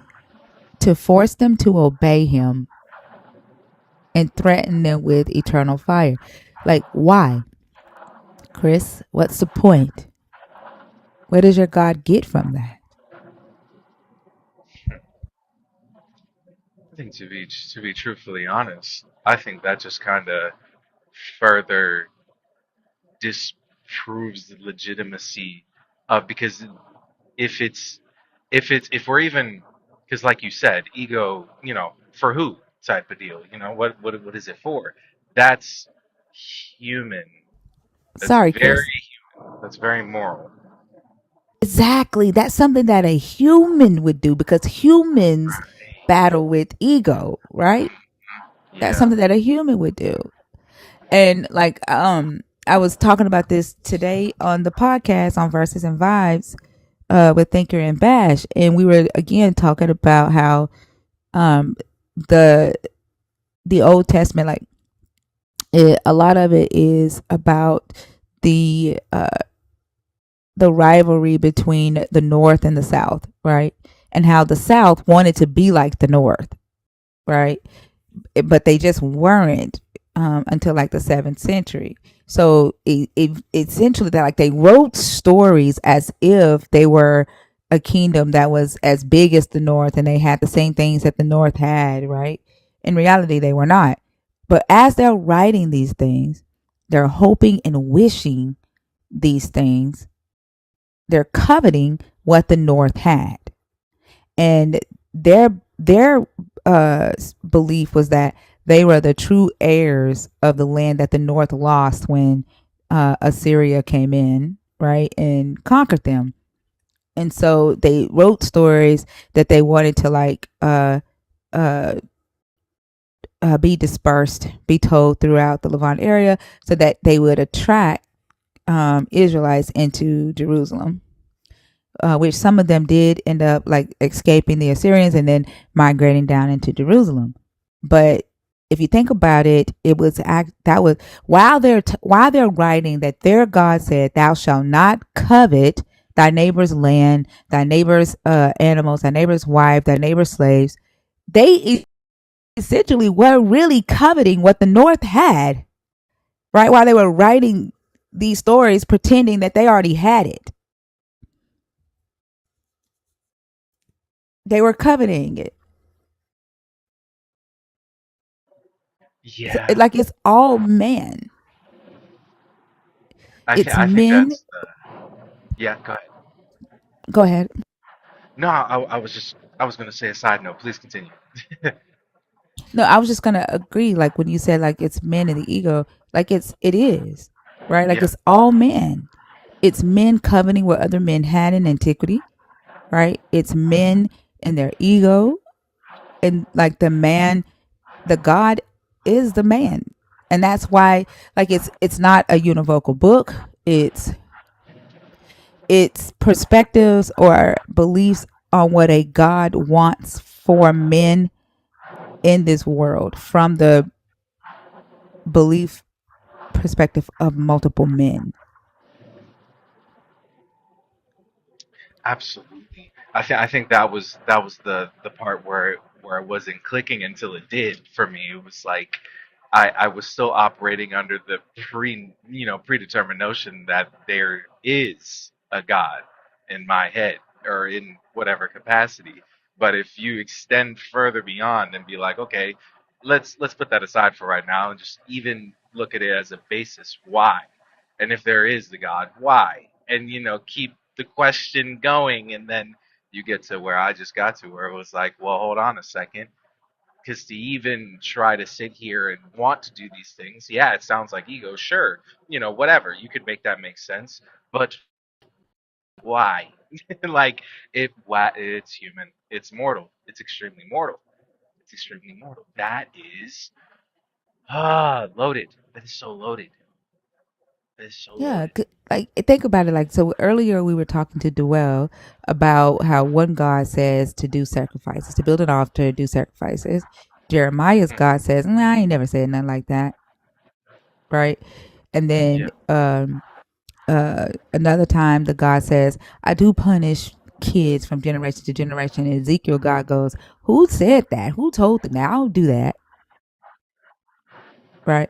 to force them to obey him and threaten them with eternal fire? Like, why? Chris, what's the point? What does your God get from that? I think to be truthfully honest, I think that just kind of further disproves the legitimacy of, because if we're even, because like you said, ego, for who type of deal, what is it for? That's human. That's Sorry, very Chris. human. That's very moral. Exactly. That's something that a human would do because humans battle with ego, right? That's Yeah. something that a human would do. And like I was talking about this today on the podcast on Verses and Vibes with Thinker and Bash, and we were again talking about how um the the Old Testament, like a lot of it is about the the rivalry between the North and the South, right? And how the South wanted to be like the North, right? But they just weren't until like the 7th century. So it essentially that like they wrote stories as if they were a kingdom that was as big as the North and they had the same things that the North had, right? In reality, they were not. But as they're writing these things, they're hoping and wishing these things. They're coveting what the North had, and their belief was that they were the true heirs of the land that the North lost when Assyria came in, right, and conquered them. And so they wrote stories that they wanted to like uh, be dispersed, be told throughout the Levant area, so that they would attract Israelites into Jerusalem. Which some of them did end up like escaping the Assyrians and then migrating down into Jerusalem. But if you think about it, it was that was while they're writing that their God said, "Thou shalt not covet thy neighbor's land, thy neighbor's animals, thy neighbor's wife, thy neighbor's slaves." They essentially were really coveting what the North had, right? While they were writing these stories, pretending that they already had it, they were coveting it. Yeah, Like it's all man. It's I think men. that's yeah. Go ahead. Go ahead. No, I was just I was gonna say a side note. Please continue. No, I was just gonna agree. Like when you said like it's men and the ego, like it is right. Like Yeah, it's all men. It's men coveting what other men had in antiquity, right? It's men and their ego, and like the man, the God is the man, and that's why like it's not a univocal book. It's perspectives or beliefs on what a God wants for men in this world from the belief perspective of multiple men. absolutely. I think that was the part where it wasn't clicking until it did for me. It was like I was still operating under the predetermined notion that there is a God in my head or in whatever capacity. But if you extend further beyond and be like, okay, let's put that aside for right now and just even look at it as a basis. Why? And if there is the God, why? And keep the question going, and then you get to where I just got to, where it was like, well, hold on a second, because to even try to sit here and want to do these things, yeah, it sounds like ego, sure, whatever, you could make that make sense, but why? Like, it's human, it's mortal, it's extremely mortal, it's extremely mortal. That is loaded. That is so loaded. That is so Yeah, loaded. like think about it. Like so, earlier we were talking to Duell about how one God says to do sacrifices, to build an altar, do sacrifices. Jeremiah's Mhm. God says, "Nah, I ain't never said nothing like that," right? And then Yeah. another time the God says, "I do punish kids from generation to generation." And Ezekiel, God goes, "Who said that? Who told them that? I don't do that." Right?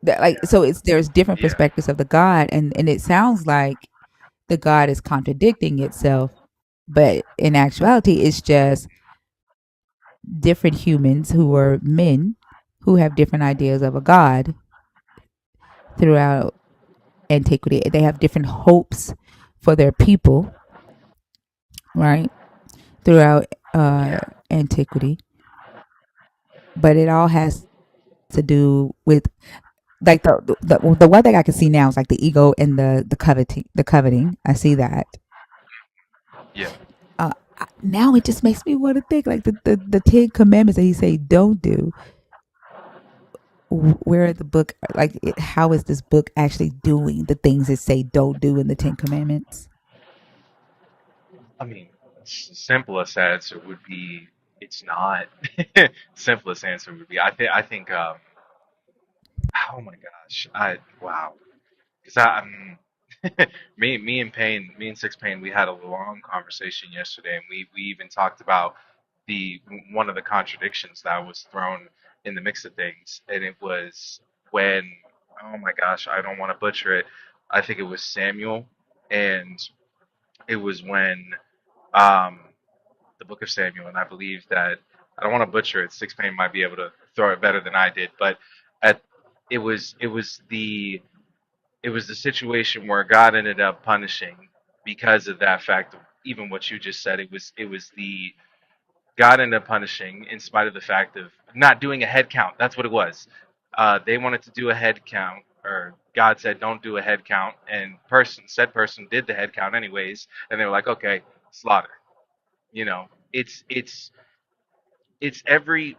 That like so it's there's different Yeah. perspectives of the God, and it sounds like the God is contradicting itself, but in actuality, it's just different humans who are men who have different ideas of a God throughout antiquity. They have different hopes for their people, right? Throughout Yeah. antiquity, but it all has to do with like the one thing I can see now is like the ego and the coveting. I see that. Yeah. Now it just makes me want to think like the 10 commandments that he say don't do. Where the book like how is this book actually doing the things it say don't do in the 10 commandments? I mean, simplest answer would be it's not. Simplest answer would be I think oh my gosh, I wow, because me and Six Pain, we had a long conversation yesterday, and we even talked about the one of the contradictions that was thrown in the mix of things, and it was when oh my gosh, I don't want to butcher it. I think it was Samuel, and it was when um, the book of Samuel, and I believe that I don't want to butcher it. Sixpain might be able to throw it better than I did, but at it was the situation where God ended up punishing because of that fact of even what you just said. It was the God ended up punishing in spite of the fact of not doing a head count. That's what it was. They wanted to do a head count, or God said, "Don't do a head count," and said person did the head count anyways, and they were like, "Okay, slaughter." You know, it's every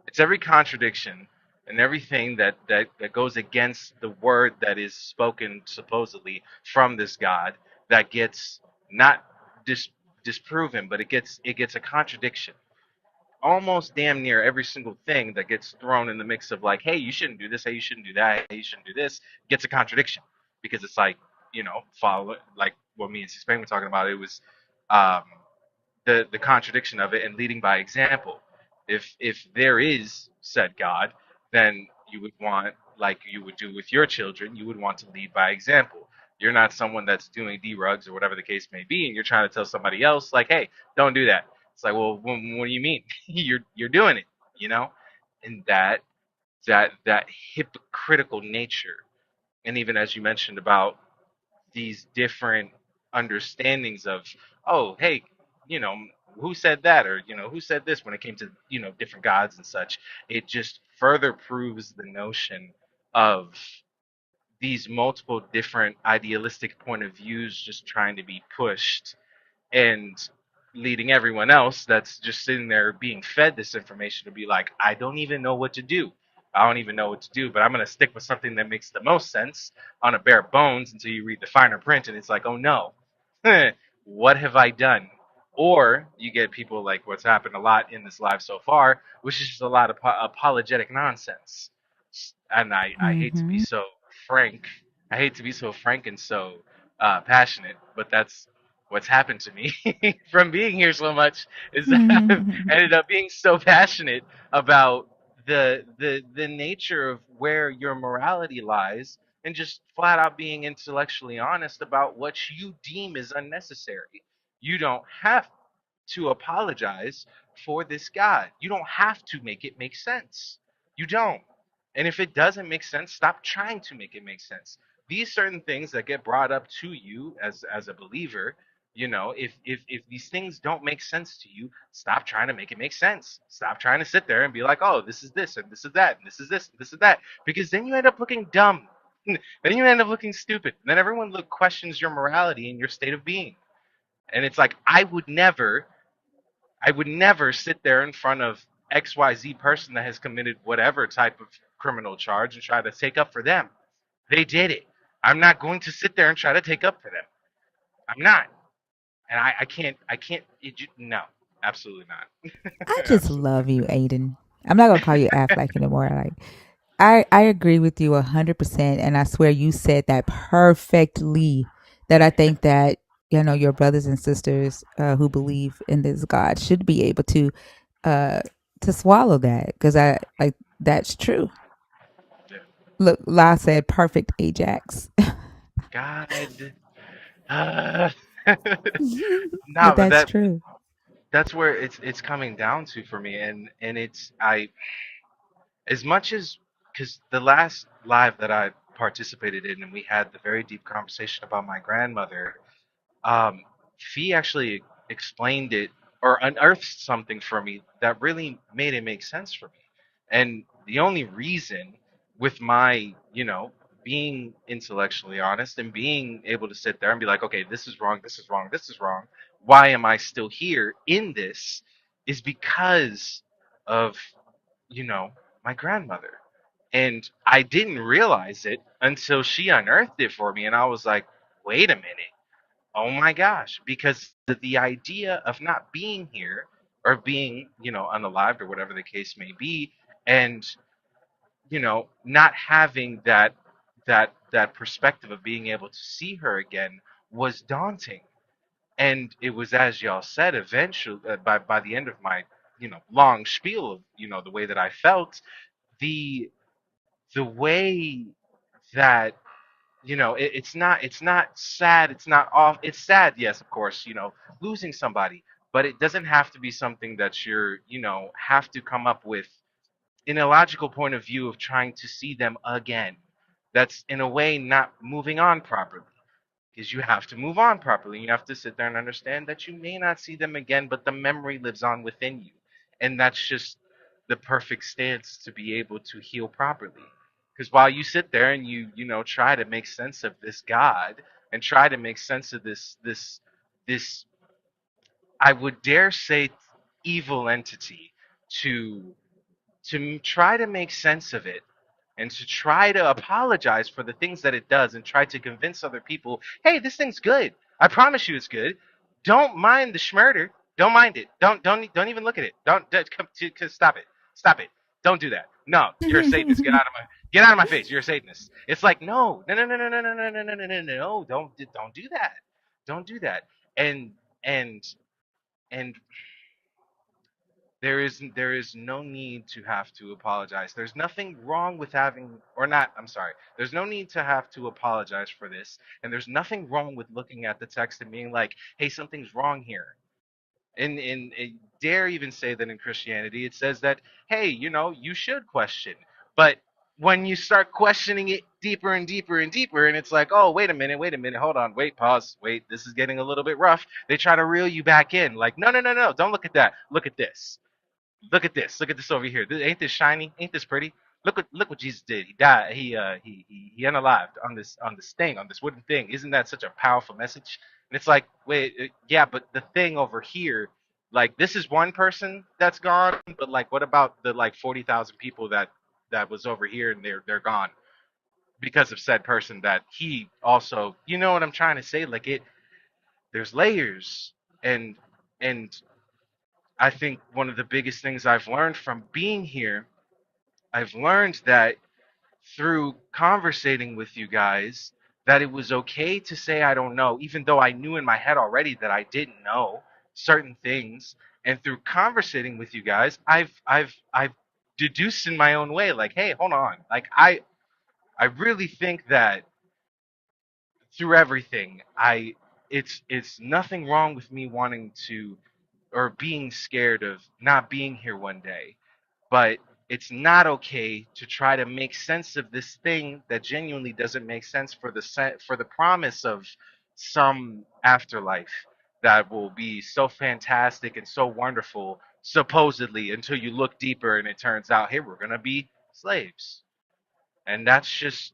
it's every contradiction and everything that goes against the word that is spoken supposedly from this God that gets not disproven, but it gets a contradiction. Almost damn near every single thing that gets thrown in the mix of like, hey, you shouldn't do this, hey, you shouldn't do that, hey, you shouldn't do this, gets a contradiction because it's like, follow it, like what me and C Spain were talking about. It was um, the contradiction of it and leading by example. If there is said God, then you would want, like you would do with your children, you would want to lead by example. You're not someone that's doing drugs or whatever the case may be, and you're trying to tell somebody else like, hey, don't do that. It's like, well, what do you mean? You're doing it, you know, and that hypocritical nature, and even as you mentioned about these different understandings of, oh, hey, you know, who said that, or who said this, when it came to different gods and such. It just further proves the notion of these multiple different idealistic point of views just trying to be pushed and leading everyone else that's just sitting there being fed this information to be like, I don't even know what to do. I don't even know what to do, but I'm going to stick with something that makes the most sense on a bare bones until you read the finer print. And it's like, oh no, what have I done? Or you get people like what's happened a lot in this live so far, which is just a lot of apologetic nonsense. And I hate to be Mm-hmm. so frank. I hate to be so frank and so passionate, but that's what's happened to me from being here so much is that I've ended up being so passionate about the nature of where your morality lies, and just flat out being intellectually honest about what you deem is unnecessary. You don't have to apologize for this God. You don't have to make it make sense. You don't. And if it doesn't make sense, stop trying to make it make sense. These certain things that get brought up to you as a believer, if these things don't make sense to you, stop trying to make it make sense. Stop trying to sit there and be like, oh, this is this and this is that and this is this and this is that, because then you end up looking dumb. Then you end up looking stupid. And then everyone questions your morality and your state of being. And it's like, I would never sit there in front of XYZ person that has committed whatever type of criminal charge and try to take up for them. They did it. I'm not going to sit there and try to take up for them. I'm not. And I can't, no, absolutely not. I just Absolutely love you, Aiden. I'm not gonna call you Affleck anymore. Like, I agree with you 100%, and I swear you said that perfectly. That I think that your brothers and sisters who believe in this God should be able uh to swallow that, because I like that's true. not. Look, La said perfect Ajax. God. Uh, But no, but that's true. that's where it's coming down to for me, and it's I as much as, because the last live that I participated in, and we had the very deep conversation about my grandmother. um, Fee actually explained it or unearthed something for me that really made it make sense for me. And the only reason, with my, being intellectually honest and being able to sit there and be like, okay, this is wrong, this is wrong, this is wrong. Why am I still here in this? Is because of, you know, my grandmother. And I didn't realize it until she unearthed it for me. And I was like, wait a minute. Oh my gosh, because the idea of not being here or being, unalived or whatever the case may be, and not having that perspective of being able to see her again was daunting. And it was, as y'all said, eventually by the end of my long spiel of the way that I felt, the the way that it's not sad, it's not off, it's sad, yes, of course, losing somebody, but it doesn't have to be something that have to come up with in a logical point of view of trying to see them again. That's in a way not moving on properly, because you have to move on properly. You have to sit there and understand that you may not see them again, but the memory lives on within you. And that's just the perfect stance to be able to heal properly. Because while you sit there and you try to make sense of this God and try to make sense of this I would dare say evil entity, to try to make sense of it and to try to apologize for the things that it does and try to convince other people, hey, this thing's good. I promise you it's good. Don't mind the schmurder. Don't mind it. Don't even look at it. Stop it. Stop it. Don't do that. No, you're a Satanist. Get out of my face. You're a Satanist. It's like, no. Don't do that. Don't do that. And and and there is no need to have to apologize. There's nothing wrong with having, or not, I'm sorry. There's no need to have to apologize for this, and there's nothing wrong with looking at the text and being like, "Hey, something's wrong here." And dare even say that in Christianity it says that, hey, you should question. But when you start questioning it deeper and deeper and deeper, and it's like, oh, wait a minute, hold on, wait, pause, wait, this is getting a little bit rough. They try to reel you back in, like, no, don't look at that. Look at this. Look at this. Look at this over here. Ain't this shiny? Ain't this pretty? Look what Jesus did. He died. He unalived on this thing, on this wooden thing. Isn't that such a powerful message? And it's like, wait, yeah, but the thing over here, like, this is one person that's gone, but like, what about the like 40,000 people that was over here, and they're gone because of said person that he also, you know what I'm trying to say? Like, there's layers. And and I think one of the biggest things I've learned from being here, I've learned that through conversating with you guys, that it was okay to say I don't know, even though I knew in my head already that I didn't know certain things. And through conversating with you guys, I've deduced in my own way, like, hey, hold on, like I really think that through everything, it's nothing wrong with me wanting to, or being scared of not being here one day, but it's not okay to try to make sense of this thing that genuinely doesn't make sense for the promise of some afterlife that will be so fantastic and so wonderful, supposedly, until you look deeper and it turns out, hey, we're gonna be slaves. And that's just,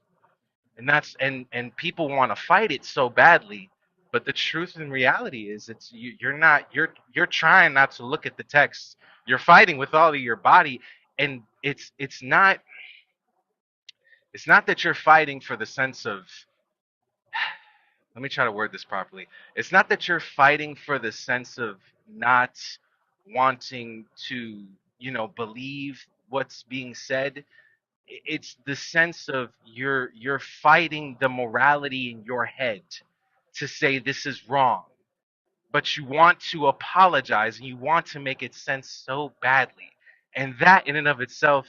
and people want to fight it so badly, but the truth and reality is, you're not, you're trying not to look at the text. You're fighting with all of your body, and it's not that you're fighting for the sense of, let me try to word this properly. It's not that you're fighting for the sense of not wanting to, believe what's being said. It's the sense of you're fighting the morality in your head to say this is wrong, but you want to apologize and you want to make it sense so badly, and that in and of itself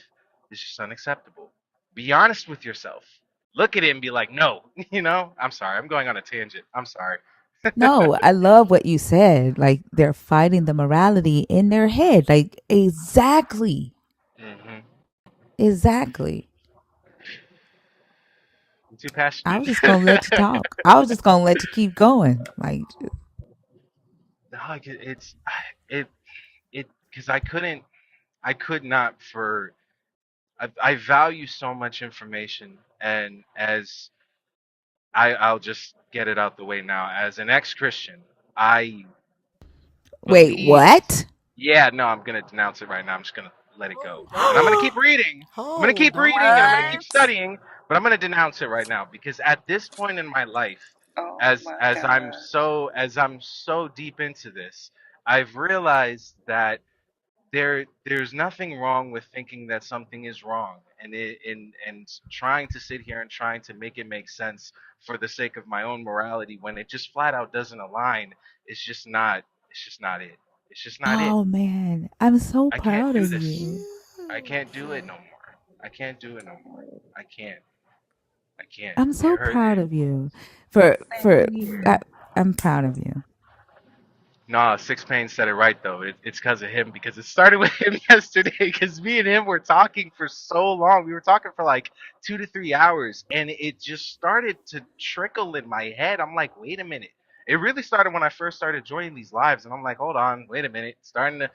is just unacceptable. Be honest with yourself. Look at it and be like, no. I'm sorry, I'm going on a tangent, I'm sorry. No, I love what you said. Like they're fighting the morality in their head. Like exactly. Hmm. Exactly. I'm too I passionate. was just gonna let you talk. I was just gonna let you keep going. Like No, it it because I could not, for I value so much information, and as I'll just get it out the way now. As an ex-Christian, I wait, believe. what? Yeah, no, I'm gonna denounce it right now. I'm just gonna let it go, and I'm gonna keep Oh, reading. I'm gonna keep hold reading, and I'm gonna on. keep What? studying. But I'm gonna denounce it right now, because at this point in my life, Oh as my as I'm God. so as I'm so deep into this, I've realized that there's nothing wrong with thinking that something is wrong, and trying to sit here and trying to make it make sense for the sake of my own morality, when it just flat out doesn't align. It's just not it. It's just not it. Oh man, I'm so I can't proud do of this. you. I can't do it no more. I can't do it no more. I can't. I can't. I'm It so hurt. proud of you for for. I, Here. I'm proud of you. Nah, Six Pain said it right though. It's because of him because it started with him yesterday. Because me and him were talking for so long. We were talking for like 2 to 3 hours, and it just started to trickle in my head. I'm like, wait a minute. It really started when I first started joining these lives, and I'm like, hold on, wait a minute. Starting to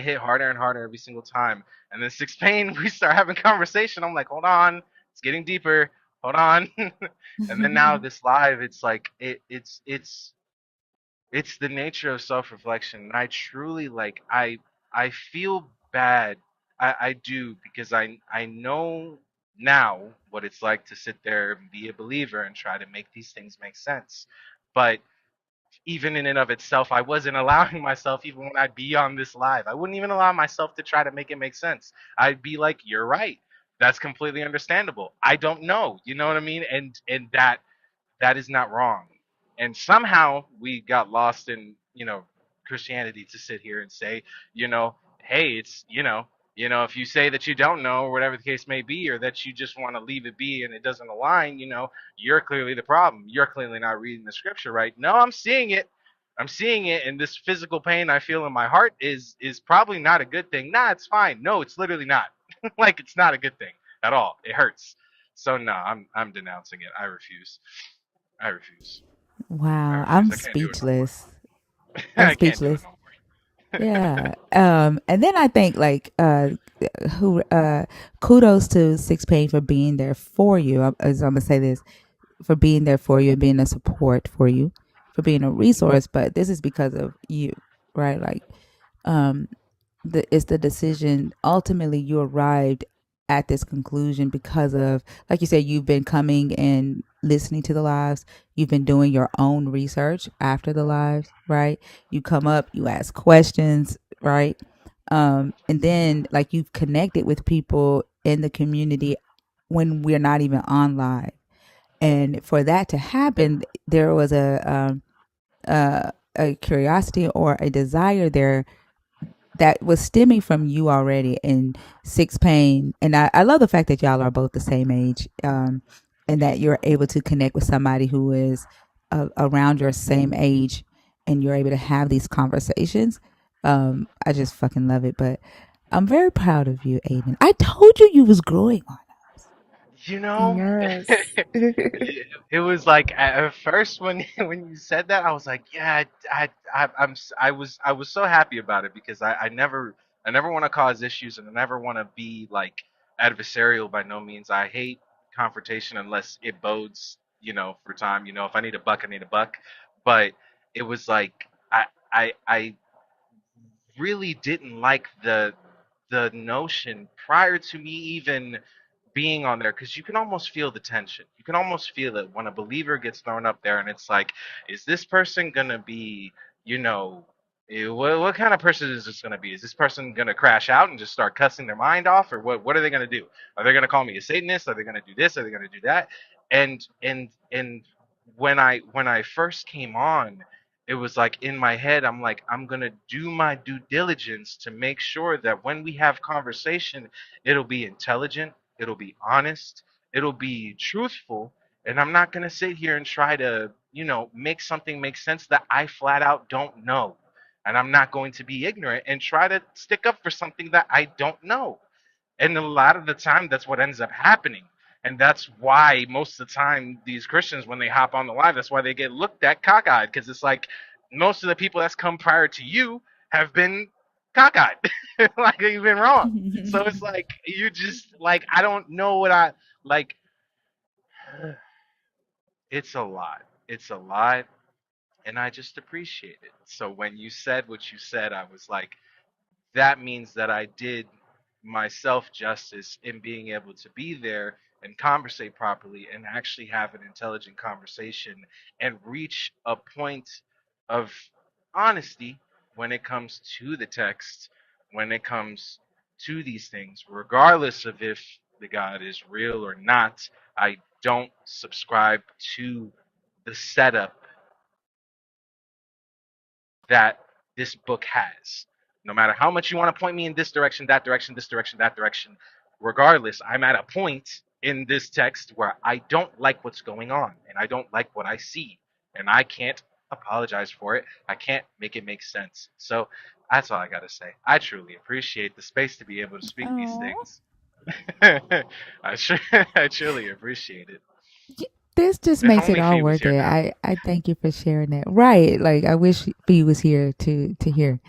hit harder and harder every single time. And then Six Pain, we start having conversation. I'm like, hold on, it's getting deeper. Hold on. And then now this live, it's like it's the nature of self-reflection, and I truly I feel bad. I do, because I know now what it's like to sit there and be a believer and try to make these things make sense. But even in and of itself, I wasn't allowing myself, even when I'd be on this live, I wouldn't even allow myself to try to make it make sense. I'd be like, you're right, that's completely understandable, I don't know, you know what I mean? And that is not wrong. And somehow we got lost in, Christianity, to sit here and say, hey, it's, if you say that you don't know, or whatever the case may be, or that you just want to leave it be and it doesn't align, you're clearly the problem. You're clearly not reading the scripture right. No, I'm seeing it. I'm seeing it, and this physical pain I feel in my heart is probably not a good thing. Nah, it's fine. No, it's literally not. Like, it's not a good thing at all. It hurts. So no, I'm denouncing it. I refuse. I refuse. I Wow, refuse. I'm I can't do it no more. speechless. I'm I can't do it speechless. no more. Yeah. And then I think like who kudos to Six Pain for being there for you. As I'm gonna say this, for being there for you and being a support for you, for being a resource. But this is because of you, right? Like, um, it's the decision. Ultimately, you arrived at this conclusion because of, like you said, you've been coming and listening to the lives. You've been doing your own research after the lives, right? You come up, you ask questions, right? And then like you've connected with people in the community when we're not even on live. And for that to happen, there was a curiosity or a desire there that was stemming from you already in Six Pain. And I love the fact that y'all are both the same age, and that you're able to connect with somebody who is around your same age and you're able to have these conversations. I just fucking love it. But I'm very proud of you, Aiden. I told you you was growing on us. You know, Yes. it was like at first when when you said that, I was like, yeah, I was so happy about it, because I never want to cause issues, and I never want to be like adversarial by no means. I hate confrontation unless it bodes, for time. If I need a buck, I need a buck. But it was like I really didn't like the notion prior to me even being on there, because you can almost feel the tension. You can almost feel it when a believer gets thrown up there, and it's like, is this person gonna be, you know, what kind of person is this gonna be? Is this person gonna crash out and just start cussing their mind off, or what are they gonna do? Are they gonna call me a Satanist? Are they gonna do this? Are they gonna do that? And when I first came on, it was like in my head, I'm like, I'm gonna do my due diligence to make sure that when we have conversation, it'll be intelligent, it'll be honest, it'll be truthful, and I'm not gonna sit here and try to, make something make sense that I flat out don't know. And I'm not going to be ignorant and try to stick up for something that I don't know. And a lot of the time, that's what ends up happening. And that's why most of the time, these Christians, when they hop on the live, that's why they get looked at cockeyed, because it's like most of the people that's come prior to you have been cockeyed, like you've been wrong. So it's like you just like, I don't know what I like. It's a lot. It's a lot, and I just appreciate it. So when you said what you said, I was like, that means that I did myself justice in being able to be there and conversate properly and actually have an intelligent conversation and reach a point of honesty when it comes to the text, when it comes to these things, regardless of if the God is real or not. I don't subscribe to the setup that this book has. No matter how much you want to point me in this direction, that direction, this direction, that direction, regardless, I'm at a point in this text where I don't like what's going on and I don't like what I see, and I can't apologize for it. I can't make it make sense. So that's all I got to say. I truly appreciate the space to be able to speak these Oh, things. I truly appreciate it. this just If makes it only all Fee was worth here it. now. I thank you for sharing that. Right. Like I wish Fee was here to hear.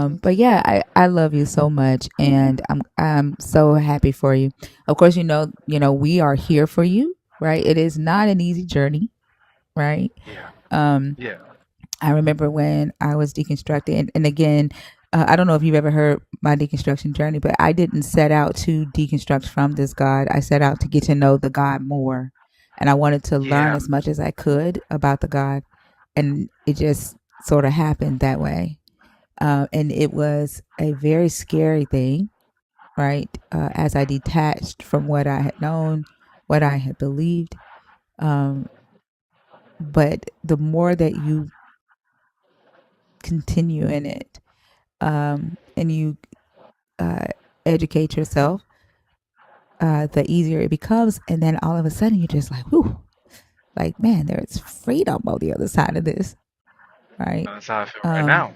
Me But too. yeah, I love you so much and I'm so happy for you. Of course, we are here for you, right? It is not an easy journey, right? Yeah, Um, yeah, I remember when I was deconstructing, and again, I don't know if you've ever heard my deconstruction journey, but I didn't set out to deconstruct from this God. I set out to get to know the God more. And I wanted to learn yeah. as much as I could about the God. And it just sort of happened that way. And it was a very scary thing, right? As I detached from what I had known, what I had believed. Um, but the more that you continue in it, and you uh, educate yourself, the easier it becomes. And then all of a sudden, you're just like, whew, like, man, there's freedom on the other side of this, right? That's how I feel right Um, now.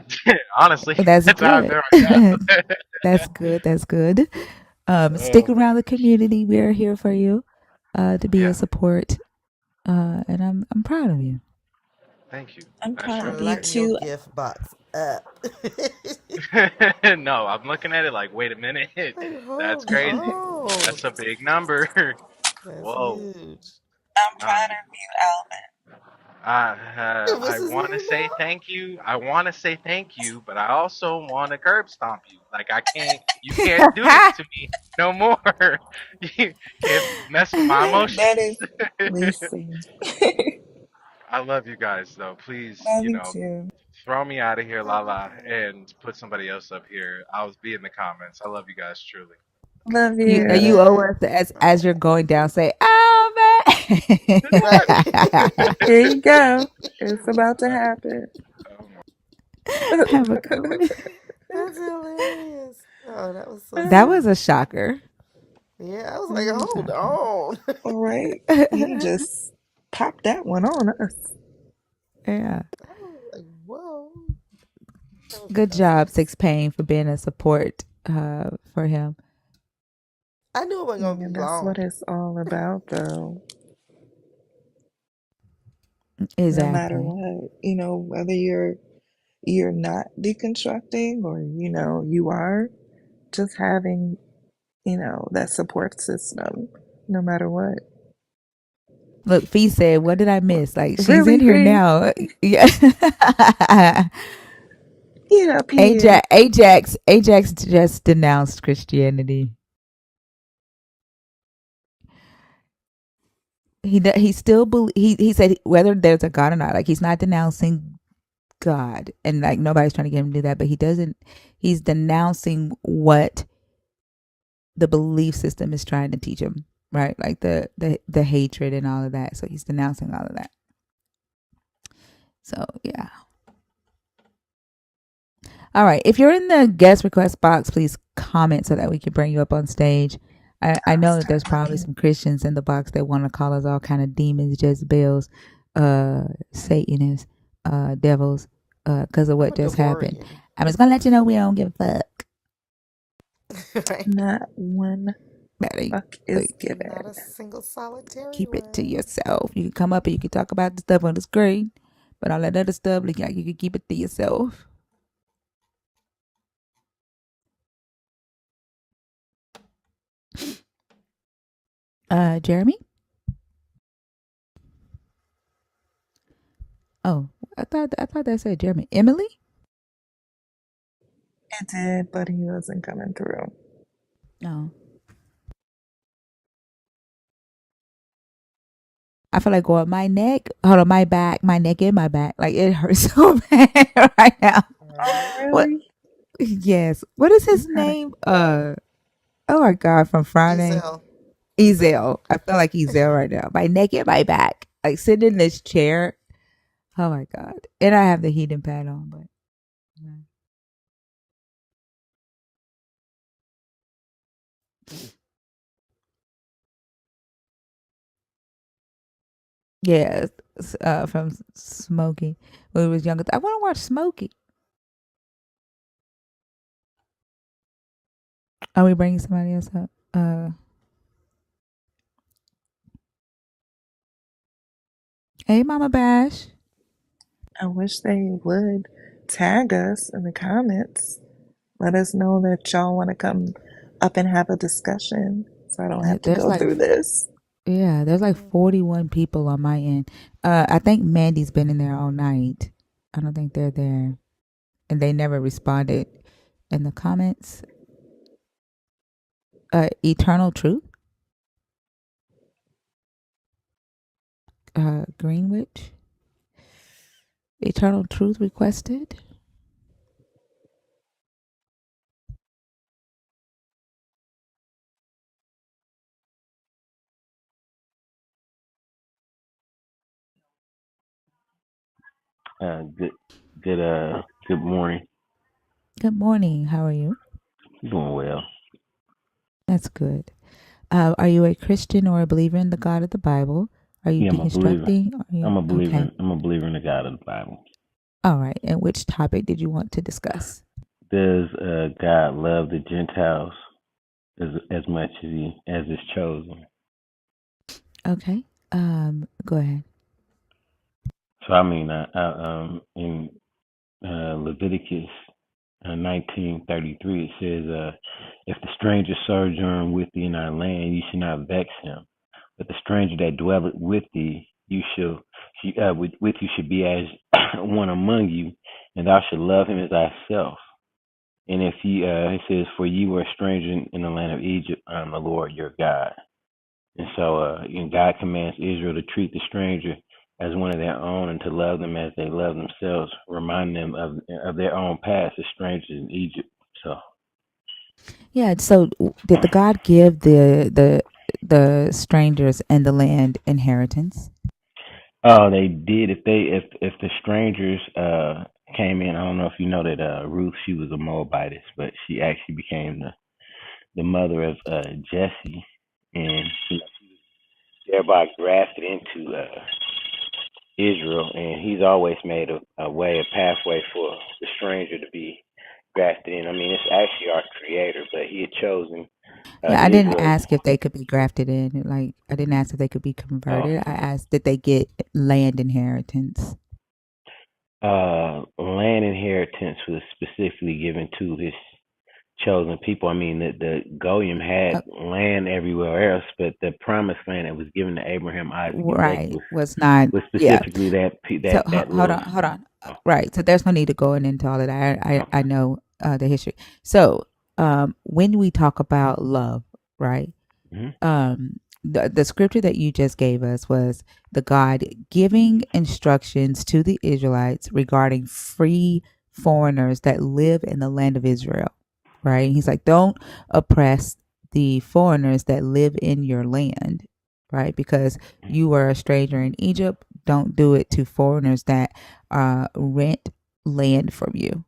Honestly, that's that's how I good. feel right That's good. That's good. now. Stick Oh man. around the community. We're here for you, to be a Yeah. support. And I'm proud of you. Thank you. I'm That's proud true. of you Lighten your too. gift box up. No, I'm looking at it like, wait a minute. Like, That's hold crazy. on. That's a big number. That's Whoa. huge. I'm Nah, proud of you, I What's his want to name say now? thank you. I want to say thank you, but I also want to curb stomp you. Like I can't. You can't do this to me no more. You can't mess with my Alvin. That emotions. is, listen. I love you guys though. Please, Love you too. throw me out of here, Lala, and put somebody else up here. I'll be in the comments. I love you guys truly. Love You you. owe Amen. us as you're going down. Say, oh man. Right. Here you go. It's about to happen. Oh my. Have a good one. That's hilarious. Oh, that was so That was sweet. a shocker. Yeah, I was That like, was a hold shocker. on. All right. He just popped that one on us. Yeah. I was like, whoa. Good That's job, nice. Six Pain, for being a support for him. I knew it wasn't gonna Yeah, be that's what long. it's all about, though. No matter Exactly. what, whether you're not deconstructing or you are, just having that support system, no matter what. Look, Fee said, "What did I miss?" Like she's in Really, here Fee? now. Yeah. Get up here. Ajax just denounced Christianity. He still he said whether there's a God or not. Like he's not denouncing God, and like nobody's trying to get him to do that. But he doesn't. He's denouncing what the belief system is trying to teach him, right? Like the hatred and all of that. So he's denouncing all of that. So yeah. All right. If you're in the guest request box, please comment so that we can bring you up on stage. I I'll know that start there's probably looking. some Christians in the box that want to call us all kind of demons, Jezebels, Satanists, devils, because of I'm what a just happened. Devorian. I'm just gonna let you know we don't give a Right. Not one fuck. fuck is Not given. a single solitary Keep it to one. yourself. You can come up and you can talk about the stuff on the screen, but all that other stuff, like you can keep it to yourself. Jeremy. Oh, I thought that said Jeremy. Emily. It did, but he wasn't coming through. No. I feel like going my neck, hold on, my back, my neck and my back. Like it hurts so bad right now. Oh, Right. What? really? Yes. What is You his gotta. name? Oh my God, from Friday. Ezel. Ezel. I feel like Ezel right now. My neck and my back. Like sitting in this chair. Oh my God. And I have the heating pad on, but. Yeah, from Smokey when we was younger. I want to watch Smokey. Are we bringing somebody else up? Hey, Mama Bash. I wish they would tag us in the comments. Let us know that y'all want to come up and have a discussion so I don't have to There's go like, through this. yeah, there's like 41 people on my end. I think Mandy's been in there all night. I don't think they're there, and they never responded in the comments. Eternal Truth, Greenwich. Eternal Truth requested. Good, good morning. Good morning. How are you? Doing well. That's good. Are you a Christian or a believer in the God of the Bible? Are you Yeah, I'm a believer. deconstructing? Are you I'm a believer. okay? I'm a believer in the God of the Bible. All right. And which topic did you want to discuss? Does God love the Gentiles as much as His chosen? Okay. Go ahead. So I mean, in Leviticus 19:33, it says, "If the stranger sojourn with thee in our land, you should not vex him. But the stranger that dwelleth with thee, with you should be as one among you, and thou should love him as thyself. And if you, it says, for you were a stranger in the land of Egypt, I am the Lord your God." And so, God commands Israel to treat the stranger as one of their own and to love them as they love themselves, remind them of their own past as strangers in Egypt. So, Yeah. So, did the God give the strangers and the land inheritance? oh, they did. If the strangers came in, I don't know if you know that Ruth, she was a Moabitess, but she actually became the mother of Jesse, and thereby grafted into Israel. And He's always made a way, a pathway for the stranger to be grafted in. I mean, it's actually our Creator, but He had chosen Yeah, I didn't Israel. ask if they could be grafted in. Like, I didn't ask if they could be Oh, converted. I asked did they get land inheritance. land inheritance was specifically given to His chosen people. I mean, the Goyim had Uh, land everywhere else, but the promised land that was given to Abraham, Isaac, and Jacob right. Was not. was Yeah. specifically So that hold little. on, hold on. Oh, Right. So there's no need to go into all of that. I okay. know the history. So when we talk about love, right? Hmm. The scripture that you just gave us was the God giving instructions to the Israelites regarding free foreigners that live in the land of Israel, right? He's like, don't oppress the foreigners that live in your land, right? Because you were a stranger in Egypt. Don't do it to foreigners that rent land from you,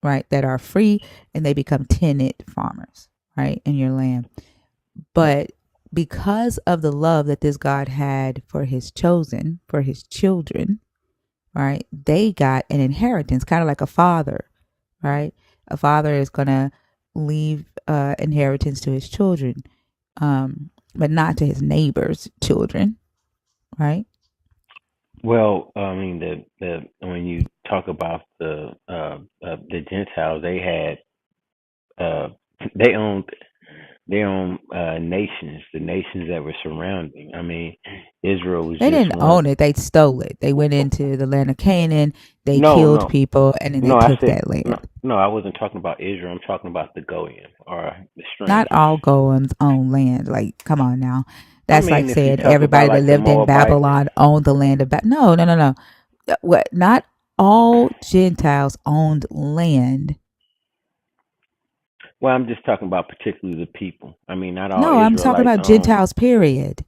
right? That are free and they become tenant farmers, right? In your land. But because of the love that this God had for his chosen, for his children, right? They got an inheritance, kind of like a father, right? A father is going to leave inheritance to his children, but not to his neighbor's children, right? Well, I mean, the when you talk about the Gentiles, they had they owned their own nations, the nations that were surrounding. I mean, Israel was They just didn't one. own it, they stole it. They went into the land of Canaan, they No, killed no, people, and then they no. I took said that no, land. no. I wasn't talking about Israel. I'm talking about the Goyim or the Not strangers. all Golems own land. Like, come on now. I That's like mean, if you saying talk about everybody that like the lived in Moabites. Babylon owned the land of No, no, no, no. What? Not all Gentiles owned land. Well, I'm just talking about particularly the people. I mean, not all No, I'm talking Israelites about own. Gentiles, period.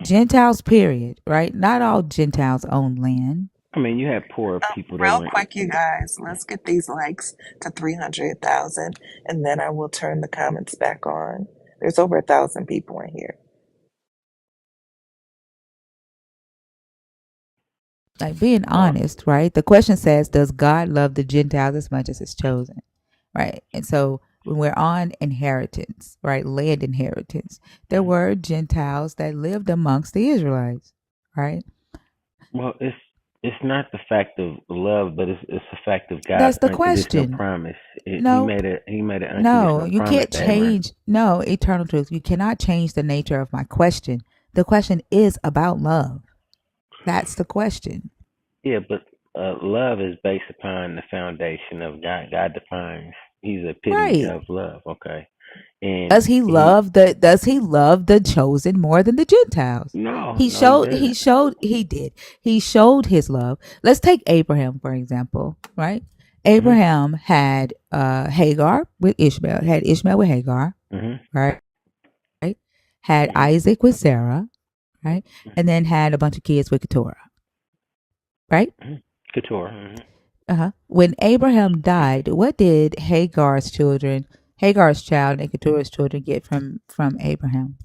Gentiles, period. Right? Not all Gentiles own land. I mean, you had poor people that Real were. quick, you guys, let's get these likes to 300,000 and then I will turn the comments back on. There's over 1,000 people in here. Like being Uh, honest, right? The question says, does God love the Gentiles as much as his chosen? Right. And so when we're on inheritance, right, land inheritance, there were Gentiles that lived amongst the Israelites, right? well, it's not the fact of love, but it's the fact of God's That's the unconditional question. promise. No, He made an no, unconditional you promise can't to Abraham. change. No, eternal truth. You cannot change the nature of my question. The question is about love. That's the question. Yeah, but love is based upon the foundation of God. God defines He's the epitome Right. of love. Okay, and Does he love the chosen more than the Gentiles? no, He no, He showed he doesn't. showed he did. He showed his love. Let's take Abraham for example, right? Hmm. Abraham had Hagar with Ishmael, had Ishmael with Hagar, Hmm. right? Had Hmm. Isaac with Sarah, right? And then had a bunch of kids with Keturah, right? Hmm. Couture. Hmm. When Abraham died, what did Hagar's child and Keturah's children get from Abraham?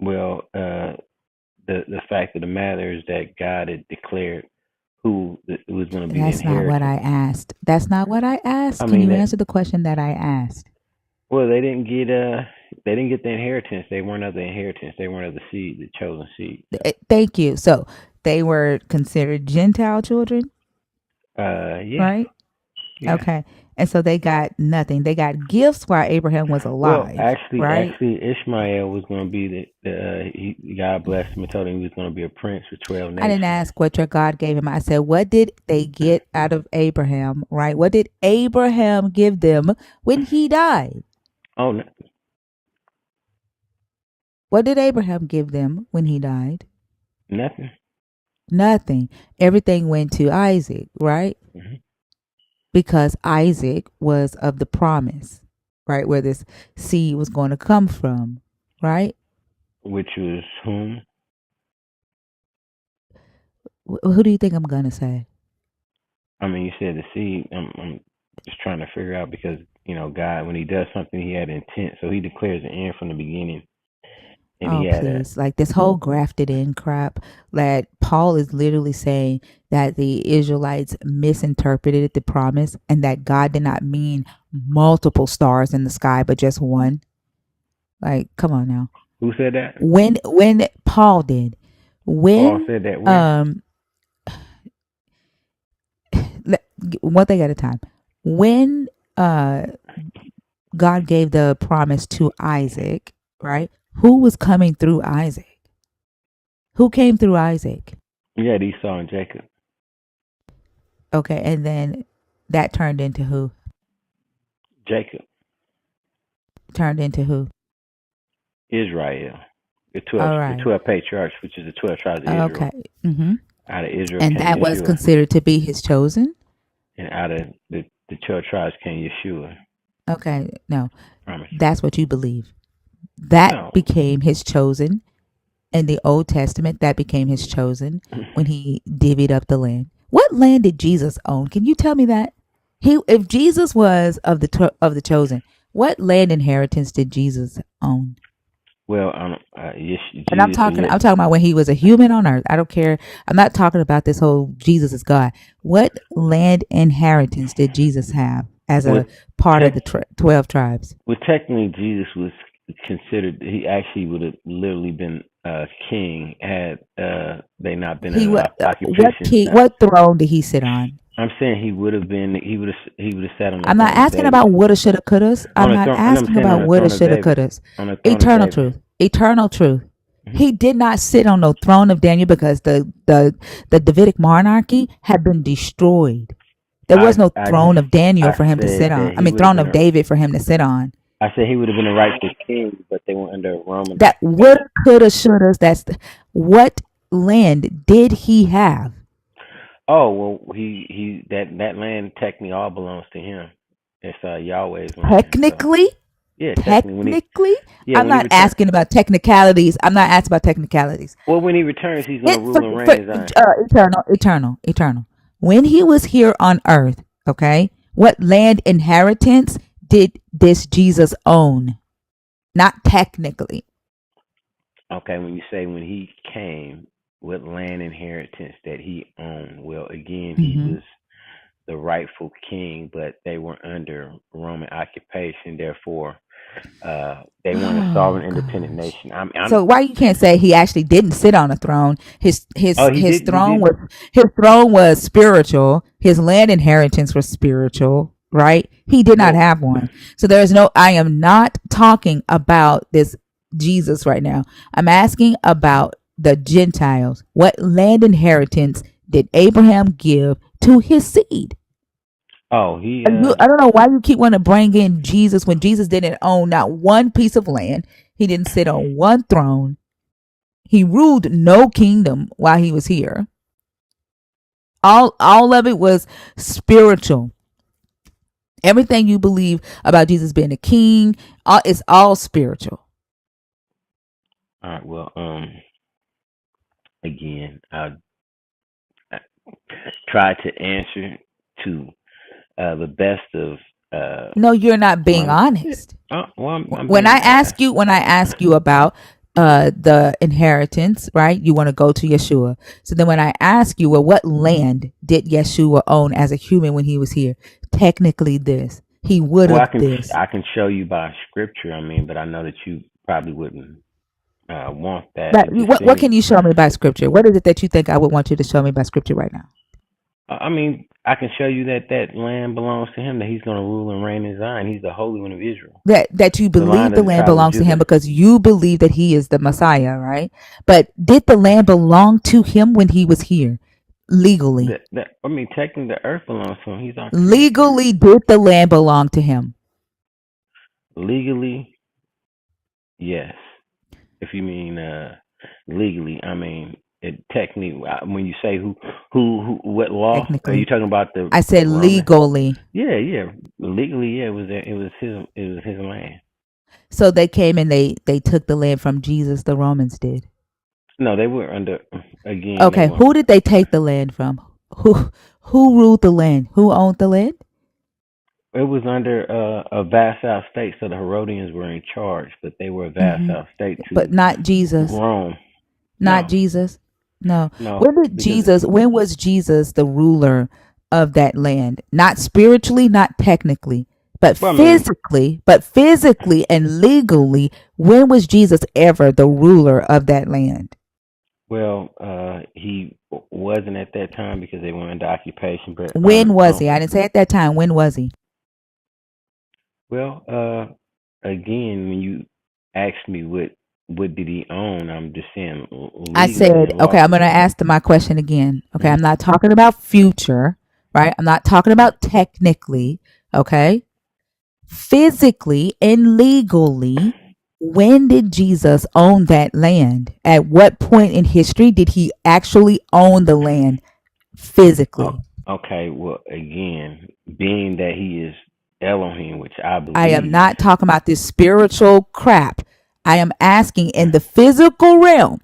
Well, the fact of the matter is that God had declared who was going to be the That's not what I inheritance. asked. That's not what I asked. I Can mean you that. answer the question that I asked? Well, they didn't get the inheritance. They weren't of the inheritance. They weren't of the seed, the chosen seed. So, Thank you. So they were considered Gentile children, yeah, right? yeah. Okay. And so they got nothing. They got gifts while Abraham was Well, alive, right? actually, Ishmael was going to be God blessed him and told him he was going to be a prince for 12 I didn't nations. ask what your God gave him. I said, what did they get out of Abraham, right? What did Abraham give them when he died? Oh, no, What did Abraham give them when he died? nothing. Nothing. Everything went to Isaac, right? Hmm. Because Isaac was of the promise, right? Where this seed was going to come from, right? Which was whom? Who do you think I'm going to say? I mean, you said the seed. I'm just trying to figure out because God, when He does something, He had intent. So He declares the end from the beginning, and He Oh, had a please. Like this whole grafted in crap that Paul is literally saying that the Israelites misinterpreted the promise and that God did not mean multiple stars in the sky, but just one. Like, come on now. who said that? When Paul did, Paul when said that where? um one thing at a time. When uh God gave the promise to Isaac, right? Who was coming through Isaac? Who came through Isaac? You had Esau and Jacob. Okay, and then that turned into who? Jacob, Turned into who? Israel, All right. the 12 patriarchs, which is the 12 tribes of Israel. Okay. Mm-hmm. Out of Israel And came that was Yeshua, considered to be his chosen? and out of the 12 tribes came Yeshua. Okay, no. Promise. That's what you believe. That No. became his chosen. In the Old Testament, that became his chosen when he divvied up the land. What land did Jesus own? Can you tell me that? If Jesus was of the chosen, what land inheritance did Jesus own? Well, yes, And I'm Jesus. talking I'm talking about when he was a human on earth. I don't care. I'm not talking about this whole Jesus is God. What land inheritance did Jesus have as With a part of tech, the 12 tribes? with technically Jesus was considered. He actually would have literally been king had they not been He in what what occupation. key what throne did he sit on? I'm saying he would have been. He would have sat on the I'm not throne of asking David. about woulda, shoulda, couldas. On I'm the not throne, and I'm asking saying on about the woulda, throne of shoulda, David. couldas. On the throne of Eternal David. truth. Eternal truth. Mm-hmm. He did not sit on the throne of Daniel because the Davidic monarchy had been destroyed. There was no I throne of Daniel I for him to sit said on. that I he mean, would have throne been of a. David for him to sit on. I said he would have been a rightful king, but they were under a Roman That occupation. woulda, coulda, shouldas. What land did he have? Oh well, he that land technically all belongs to him. It's Yahweh's land. So Technically, yeah, technically technically, I'm when he not returns. asking about technicalities. I'm not asking about technicalities. Well, when he returns, he's gonna It rule and reign as I. eternal. When he was here on earth, okay, what land inheritance did this Jesus own? Not technically. Okay, when you say when he came. what land inheritance that he owned. Well, again, he Mm-hmm. was the rightful king, but they were under Roman occupation. Therefore, they weren't a Oh sovereign, independent gosh. nation. So why you can't say he actually didn't sit on a throne? His Oh, his he his did. He throne did. was his throne was spiritual. His land inheritance was spiritual, right? He did not Well, have one. So there's no. I am not talking about this Jesus right now. I'm asking about the Gentiles. What land inheritance did Abraham give to his seed? oh, he. I don't know why you keep wanting to bring in Jesus when Jesus didn't own not one piece of land. He didn't sit on one throne. He ruled no kingdom while he was here. All of it was spiritual. Everything you believe about Jesus being a king, it's all spiritual. All right. Well, again, I try to answer to the best of No, you're not being my. honest. Well, I'm When I being. ask you about the inheritance, right? You want to go to Yeshua. So then when I ask you, well, what land did Yeshua own as a human when he was here? Technically this. He would Well, have this. I can show you by scripture. I mean, but I know that you probably wouldn't want that. But It just what seems. can you show me by scripture? What is it that you think I would want you to show me by scripture right now? I mean, I can show you that that land belongs to him. That he's going to rule and reign in Zion. He's the Holy One of Israel, That you the Lion believe of the the land tribe of belongs to him Judah. because you believe that he is the Messiah, right? But did the land belong to him when he was here? Legally. I mean, technically, the earth belongs to him. He's our creator. Legally, did the land belong to him? Legally, yes. If you mean legally, I mean it technically. When you say what law are you Technically. talking about? The I said Roman? legally. Yeah, yeah. Legally, yeah. It was his land. So they came and they took the land from Jesus, the Romans did. No, they were under. Again, they Okay, weren't. who did they take the land from? Who ruled the land? Who owned the land? It was under a vassal state, so the Herodians were in charge, but they were a Hmm. vassal state But to not Jesus. Rome. Not No, Jesus. No. no, because When was Jesus the ruler of that land? Not spiritually, not technically, well, I mean, but physically and legally, when was Jesus ever the ruler of that land? well, he wasn't at that time because they were under occupation, but When was he? I didn't say at that time. When was he? well, again, when you ask me what did he own, I'm just saying I legally said, and okay, law. I'm going to ask my question again. Okay, Mhm. I'm not talking about future, right? I'm not talking about technically, okay? Physically and legally, when did Jesus own that land? At what point in history did he actually own the land Oh, physically? okay. Well, again, being that he is Elohim, which I I am believe. not talking about this spiritual crap. I am asking in the physical realm,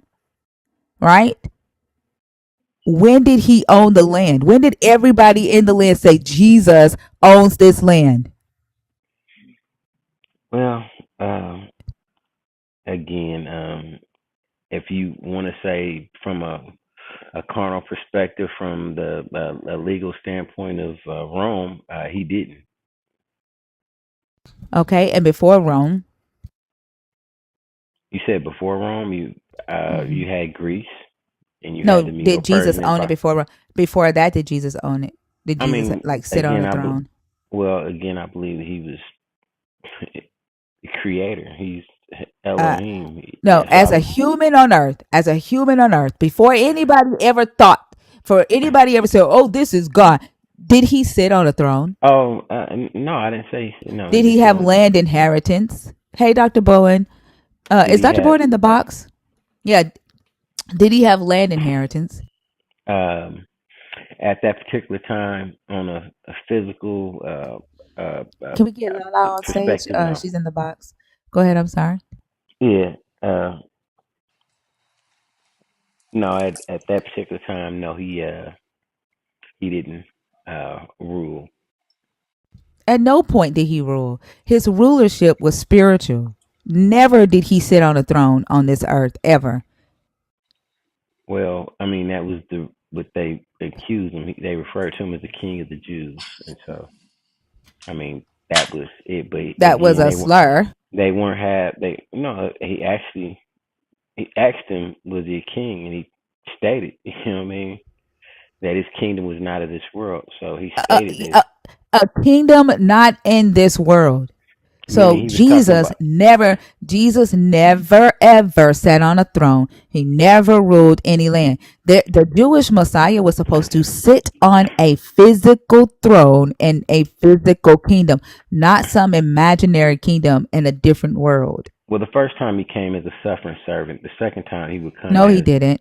right? When did he own the land? When did everybody in the land say Jesus owns this land? Well, again, if you want to say from a carnal perspective, from the a legal standpoint of Rome, he didn't. Okay, and before Rome, You said before Rome, hmm you had Greece, and you had no, the did Jesus Medo-Persian own it Empire. before? Before that, did Jesus own it? Did I Jesus mean, like sit on again, a throne? well, again, I believe that he was the creator. He's Uh, Elohim. no, So I, as a human on earth, before anybody ever thought, for anybody ever said, "Oh, this is God," did he sit on a throne? oh no, I didn't say no. I Did didn't he sit have on the throne. land inheritance? Hey, Dr. Bowen, Did is he Dr. have Bowen in the box? Yeah. Did he have land inheritance? um, at that particular time on a physical Can we get Lala on stage? perspective? No. She's in the box. Go ahead. I'm sorry. Yeah. No. At that particular time, no. He didn't rule. At no point did he rule. His rulership was spiritual. Never did he sit on a throne on this earth ever. Well, I mean, that was what they accused him. They referred to him as the King of the Jews, and so I mean that was it. But That was again, a slur. they weren't have they no. He asked him was he a king, and he stated, you know what I mean, that his kingdom was not of this world. So he A, stated that, a, a kingdom not in this world. So meaning he was talking about. Jesus never ever sat on a throne. He never ruled any land. The Jewish Messiah was supposed to sit on a physical throne in a physical kingdom, not some imaginary kingdom in a different world. Well, the first time he came as a suffering servant. The second time he would come No, he as didn't.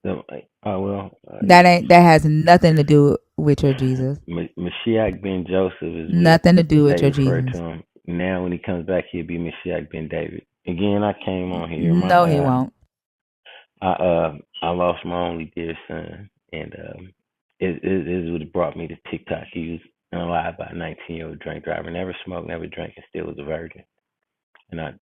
That has nothing to do with your Jesus. Mashiach ben Joseph is what Nothing to do with they your refer to Jesus. him. Now, when he comes back, he'll be Mashiach ben David. Again, I came on here. No, he won't. I lost my only dear son, and it is what brought me to TikTok. He was alive by a 19-year-old drunk driver. Never smoked, never drank, and still was a virgin. And I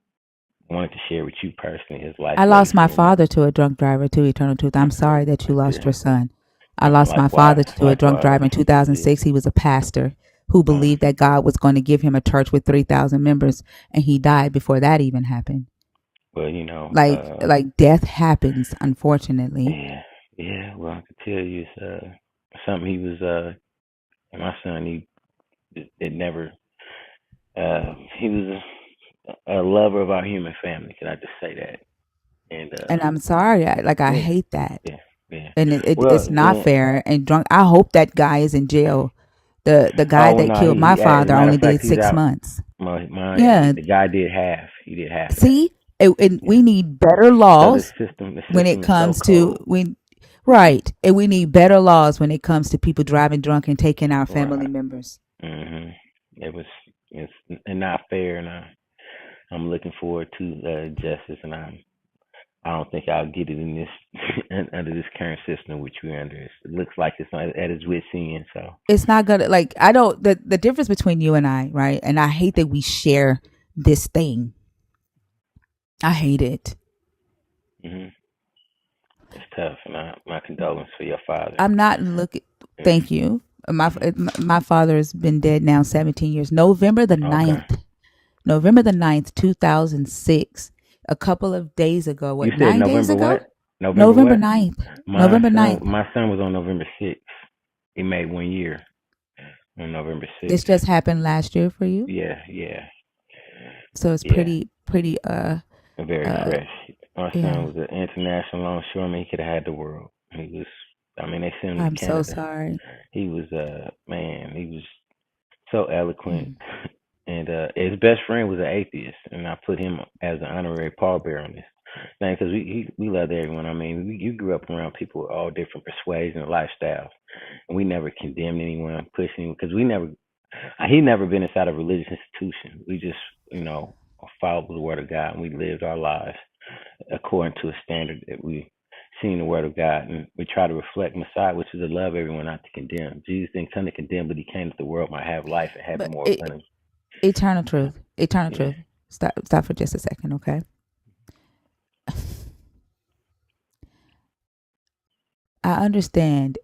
wanted to share with you personally his life I lost my legacy. father to a drunk driver to eternal truth. I'm sorry that you lost your son. I lost my father to a drunk driver in 2006. He was a pastor who believed that God was going to give him a church with 3,000 members, and he died before that even happened. Well, you know, like death happens, unfortunately. Yeah. Well, I can tell you, it's something he was. My son, it never. He was a lover of our human family. Can I just say that? And I'm sorry, I hate that. Yeah. And it's not fair. And drunk. I hope that guy is in jail. The guy that killed my father only did 6 months. The guy did half. He did half. See, and we need better laws when it comes to right, and we need better laws when it comes to people driving drunk and taking our family members. Mm-hmm. It's not fair, and I'm looking forward to justice, and I don't think I'll get it in this under this current system which we're under. It looks like it's not at its wit's end. So it's not gonna I don't the difference between you and I, right? And I hate that we share this thing. I hate it. Mm-hmm. It's tough, and my condolences for your father. I'm not looking. Thank you. My father has been dead now 17 years. November the 9th, 2006. A couple of days ago. What? You said 9 days ago? What? November 9th. November 9th. My son was on November 6th. He made 1 year on November 6th. This just happened last year for you? Yeah. So it's pretty very fresh. My son was an international longshoreman. He could have had the world. He was. I mean, they sent him to Canada. I'm so sorry. He was man. He was so eloquent. And his best friend was an atheist, and I put him as an honorary pallbearer on this thing because we loved everyone. I mean, you grew up around people with all different persuasions and lifestyles, and we never condemned anyone, pushed anyone, because he never been inside a religious institution. We just, followed the word of God, and we lived our lives according to a standard that we seen the word of God, and we try to reflect Messiah, which is to love everyone, not to condemn. Jesus didn't come to condemn, but he came that the world might have life and have it more abundantly. Eternal truth. Stop for just a second, okay? I understand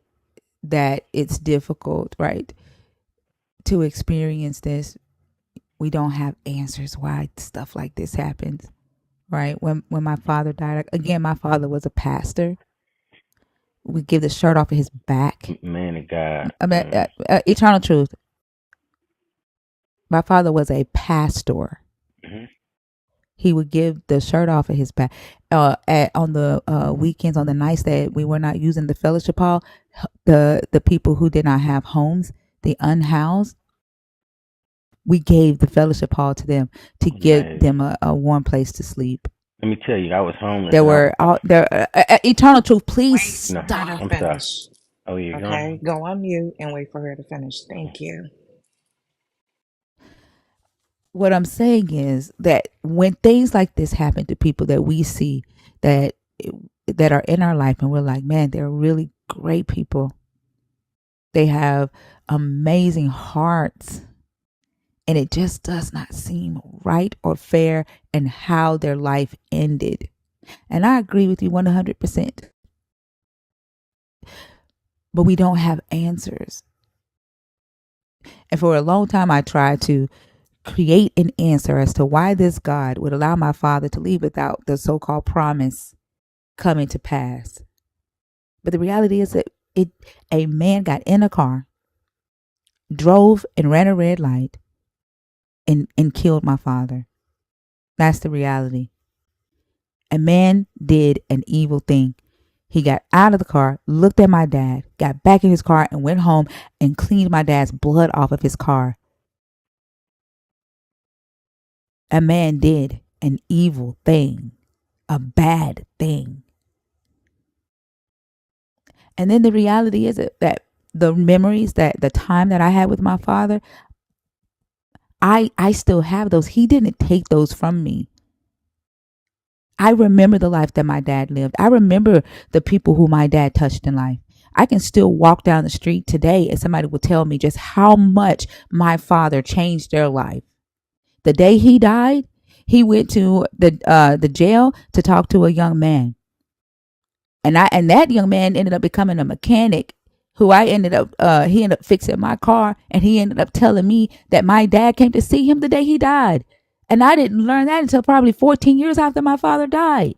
that it's difficult, right, to experience this. We don't have answers why stuff like this happens, right? When my father died, again, my father was a pastor. We give the shirt off of his back. Man of God. I mean, eternal truth. My father was a pastor. Mm-hmm. He would give the shirt off of his back on the weekends, on the nights that we were not using the fellowship hall. The people who did not have homes, the unhoused, we gave the fellowship hall to them to give them a warm place to sleep. Let me tell you, I was homeless. There were eternal truth. Please stop. I'm finish. Oh, you're okay. Go on mute and wait for her to finish. Thank you. What I'm saying is that when things like this happen to people that we see that are in our life, and we're like, man, they're really great people. They have amazing hearts. And it just does not seem right or fair in how their life ended. And I agree with you 100%. but we don't have answers. And for a long time, I tried to create an answer as to why this God would allow my father to leave without the so-called promise coming to pass. But the reality is that a man got in a car, drove and ran a red light, and killed my father. That's the reality. A man did an evil thing. He got out of the car, looked at my dad, got back in his car, and went home and cleaned my dad's blood off of his car. A man did an evil thing, a bad thing. And then the reality is that the memories, that the time that I had with my father, I still have those. He didn't take those from me. I remember the life that my dad lived. I remember the people who my dad touched in life. I can still walk down the street today and somebody will tell me just how much my father changed their life. The day he died, he went to the jail to talk to a young man. And that young man ended up becoming a mechanic who he ended up fixing my car, and he ended up telling me that my dad came to see him the day he died. And I didn't learn that until probably 14 years after my father died.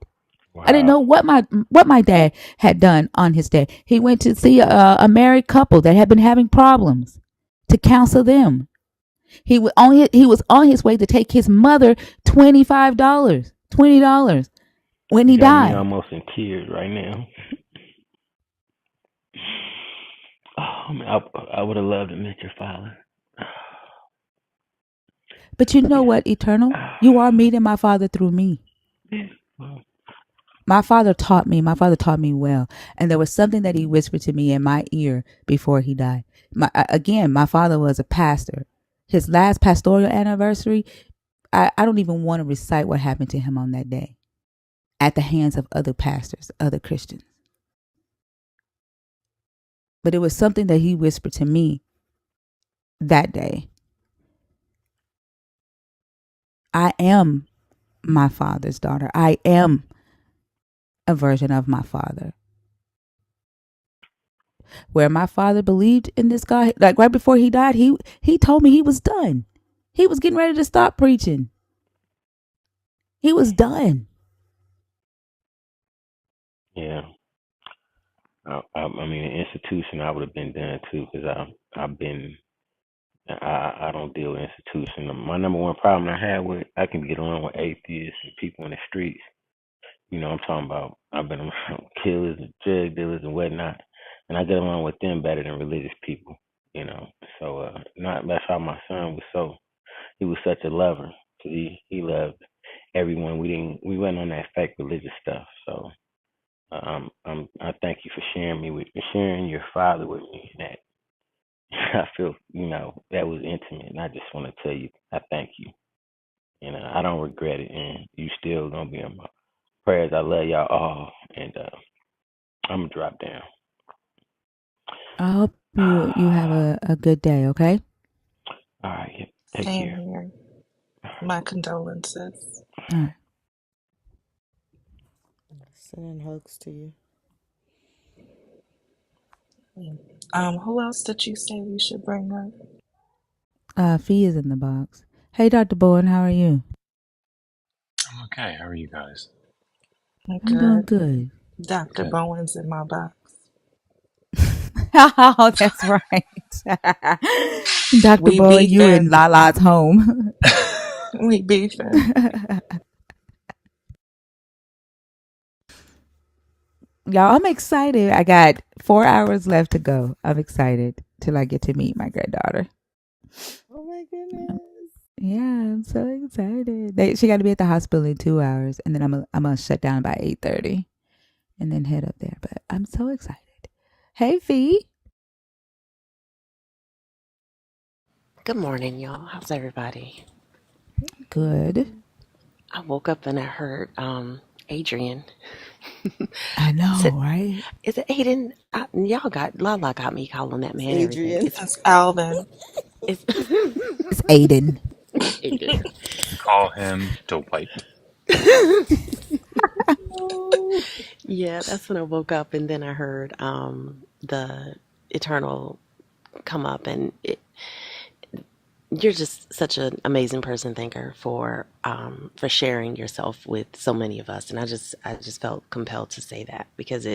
I didn't know Wow. what my dad had done on his day. He went to see a married couple that had been having problems to counsel them. He was on his way to take his mother $20 when he You got me died. almost in tears right now. Oh, man, I would have loved to meet your father. But you know what, Eternal? You are meeting my father through me. My father taught me. My father taught me well. And there was something that he whispered to me in my ear before he died. My father was a pastor. His last pastoral anniversary, I don't even want to recite what happened to him on that day at the hands of other pastors, other Christians. But it was something that he whispered to me that day. I am my father's daughter. I am a version of my father. Where my father believed in this God, like right before he died, he told me he was done. He was getting ready to stop preaching. He was done. Yeah. I mean, an institution, I would have been done too, because I don't deal with institutions. My number one problem I have with, I can get along with atheists and people in the streets. You know, I'm talking about, I've been around killers and drug dealers and whatnot, and I get along with them better than religious people. You know, so that's how my son was he was such a lover. He loved everyone. We went on that fake religious stuff. So I thank you for sharing your father with me. That I feel, that was intimate, and I just want to tell you, I thank you, and I don't regret it. And you still gonna be in my prayers. I love y'all all, and I'm gonna drop down. I hope you have a good day, okay? All right, yeah, take Same care. here. My condolences. All right. Sending hugs to you. Who else did you say we should bring up? Fee is in the box. Hey, Dr. Bowen, how are you? I'm okay. How are you guys? I'm doing Good. good. Dr. Good. Bowen's in my box. Oh, that's right. Dr. We Bowen, you in beefing. Lala's home. We beefing. Y'all, I'm excited. I got 4 hours left to go. I'm excited till I get to meet my granddaughter. Oh my goodness. Yeah, I'm so excited. She got to be at the hospital in 2 hours, and then I'm gonna shut down by 8:30, and then head up there. But I'm so excited. Hey, Fee. Good morning, y'all. How's everybody? Good. I woke up and I heard Adrian. I Said, know, right? is it Aiden? Lala got me calling that It's man everything. Adrian. That's Alvin. It's It's Aiden. Aiden. Call him Dwight. Oh. Yeah, that's when I woke up and then I heard the eternal come up, and you're just such an amazing person, thinker, for sharing yourself with so many of us. And I just felt compelled to say that because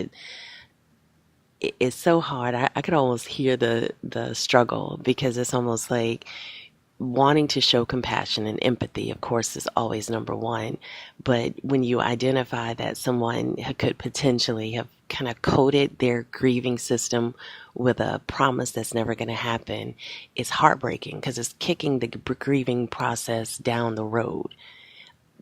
it's so hard. I could almost hear the struggle, because it's almost like wanting to show compassion and empathy, of course, is always number one. But when you identify that someone could potentially have kind of coated their grieving system with a promise that's never going to happen, it's heartbreaking, because it's kicking the grieving process down the road,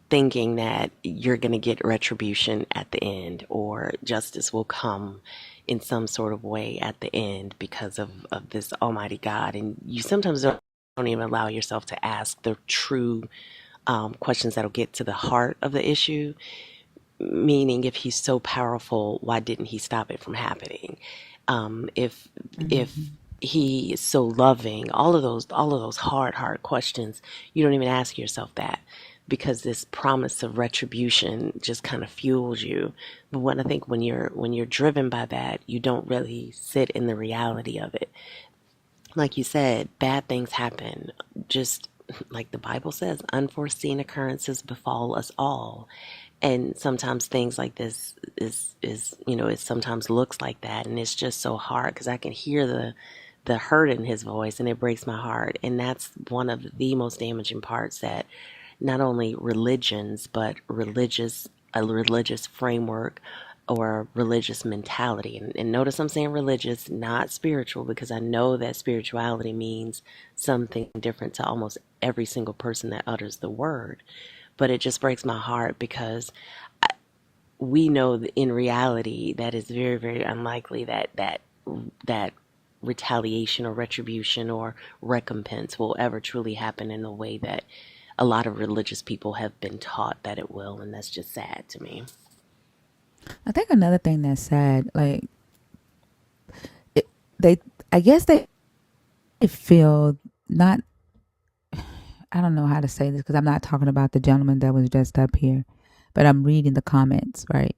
thinking that you're going to get retribution at the end, or justice will come in some sort of way at the end because of this almighty God. And you sometimes don't even allow yourself to ask the true questions that'll get to the heart of the issue. Meaning, if he's so powerful, why didn't he stop it from happening? If he is so loving, all of those hard questions, you don't even ask yourself that, because this promise of retribution just kind of fuels you. But I think when you're driven by that, you don't really sit in the reality of it. Like you said, bad things happen. Just like the Bible says, unforeseen occurrences befall us all. And sometimes things like this is it sometimes looks like that, and it's just so hard, because I can hear the hurt in his voice, and it breaks my heart. And that's one of the most damaging parts, that not only religions, but a religious framework or religious mentality. And notice I'm saying religious, not spiritual, because I know that spirituality means something different to almost every single person that utters the word. But it just breaks my heart, because we know that in reality that it's very, very unlikely that retaliation or retribution or recompense will ever truly happen in the way that a lot of religious people have been taught that it will. And that's just sad to me. I think another thing that's sad, like they, I guess they feel not. I don't know how to say this, because I'm not talking about the gentleman that was just up here, but I'm reading the comments, right?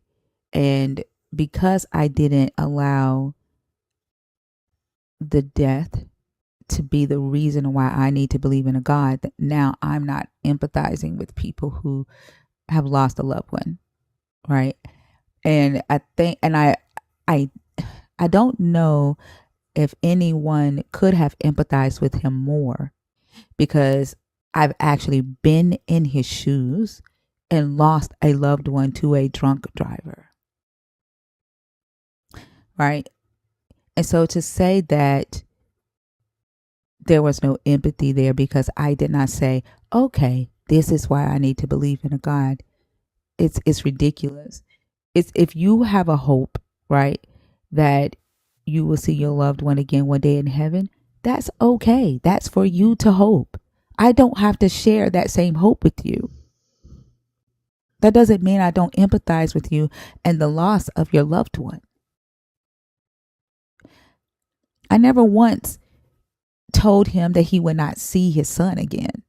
And because I didn't allow the death to be the reason why I need to believe in a God, that now I'm not empathizing with people who have lost a loved one, right? And I think, and I don't know if anyone could have empathized with him more, because I've actually been in his shoes and lost a loved one to a drunk driver, right? And so to say that there was no empathy there because I did not say, okay, this is why I need to believe in a God, it's ridiculous. It's, if you have a hope, right, that you will see your loved one again one day in heaven, that's okay. That's for you to hope. I don't have to share that same hope with you. That doesn't mean I don't empathize with you and the loss of your loved one. I never once told him that he would not see his son again.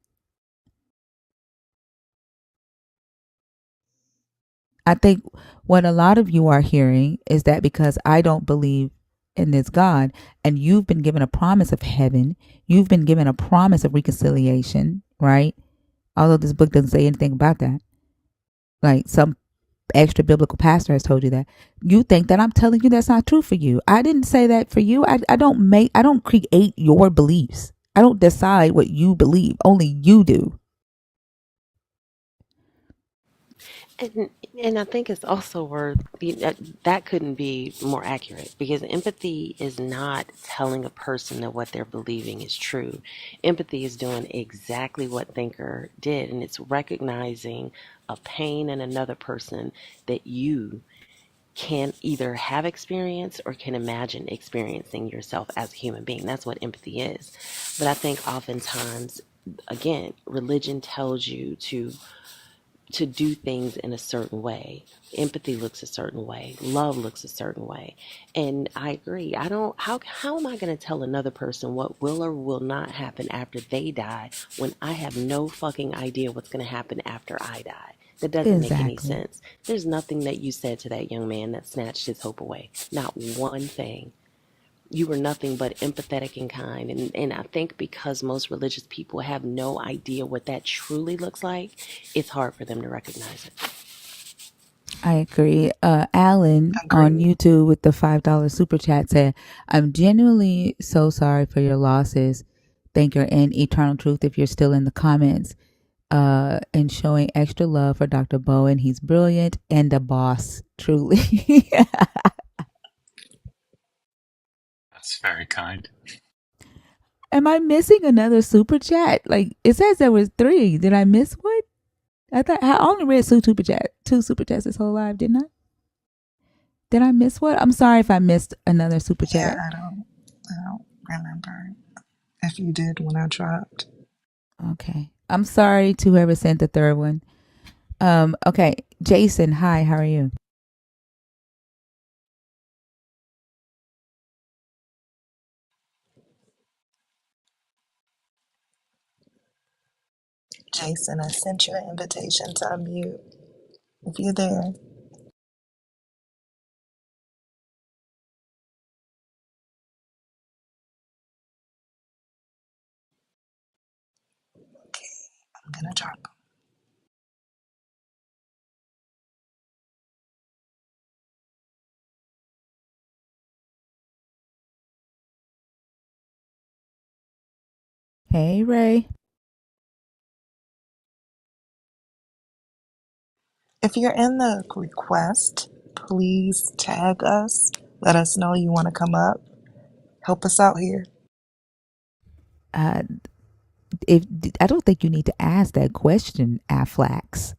I think what a lot of you are hearing is that because I don't believe in this God, and you've been given a promise of heaven, you've been given a promise of reconciliation, right? Although this book doesn't say anything about that. Like some extra biblical pastor has told you that. You think that I'm telling you that's not true for you. I didn't say that for you. I don't create your beliefs. I don't decide what you believe. Only you do. And I think it's also worth that couldn't be more accurate, because empathy is not telling a person that what they're believing is true. Empathy is doing exactly what Thinker did, and it's recognizing a pain in another person that you can either have experienced or can imagine experiencing yourself as a human being. That's what empathy is. But I think oftentimes, again, religion tells you to do things in a certain way. Empathy looks a certain way. Love looks a certain way. And I agree. I don't how am I going to tell another person what will or will not happen after they die when I have no fucking idea what's going to happen after I die? That doesn't make any Exactly. sense. There's nothing that you said to that young man that snatched his hope away. Not one thing. You were nothing but empathetic and kind. And I think because most religious people have no idea what that truly looks like, it's hard for them to recognize it. I agree. Alan on Agreed. YouTube with the $5 super chat said, I'm genuinely so sorry for your losses. Think you're in eternal truth if you're still in the comments. And showing extra love for Dr. Bowen. He's brilliant and a boss, truly. That's very kind. Am I missing another super chat? Like it says there was 3. Did I miss one? I thought I only read two super chats this whole live, didn't I? Did I miss what? I'm sorry if I missed another super Yeah, chat. I don't remember if you did when I dropped. Okay. I'm sorry to whoever sent the third one. Okay. Jason, hi, how are you? Jason, I sent you an invitation to unmute if you're there. Okay, I'm gonna drop him. Hey, Ray. If you're in the request, please tag us. Let us know you want to come up. Help us out here. Uh, if I don't think you need to ask that question, Aflax.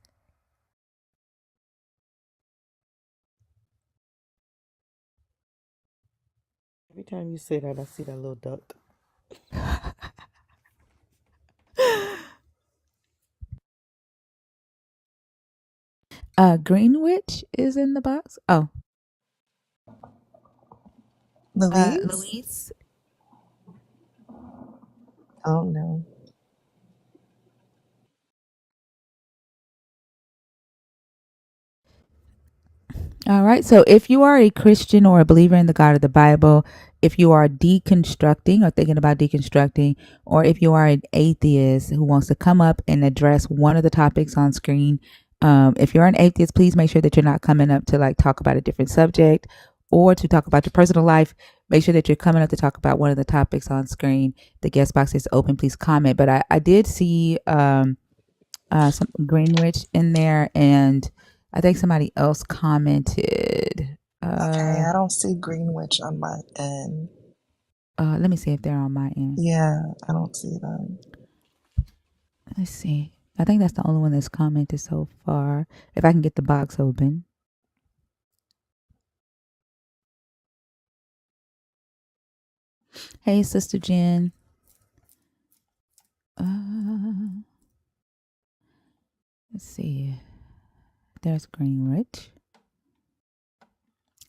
Every time you say that, I see that little duck. Greenwich is in the box. Oh, Louise? Louise. Oh no. All right. So if you are a Christian or a believer in the God of the Bible, if you are deconstructing or thinking about deconstructing, or if you are an atheist who wants to come up and address one of the topics on screen, if you're an atheist, please make sure that you're not coming up to like talk about a different subject or to talk about your personal life. Make sure that you're coming up to talk about one of the topics on screen. The guest box is open. Please comment. But I did see some Greenwich in there, and I think somebody else commented. Okay, I don't see Greenwich on my end. Let me see if they're on my end. Yeah, I don't see them. Let's see. I think that's the only one that's commented so far. If I can get the box open. Hey, Sister Jen. Let's see. There's Greenwich.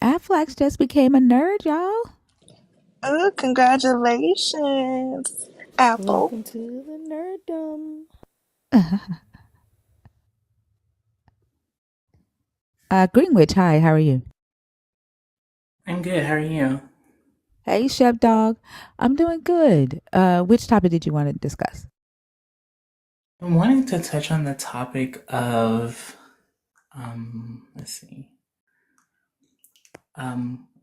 Afflex just became a nerd, y'all. Oh, congratulations, Apple. Welcome to the nerddom. Greenwich, hi, how are you? I'm good. How are you? Hey, Chef Dog. I'm doing good. Which topic did you want to discuss? I'm wanting to touch on the topic of, let's see,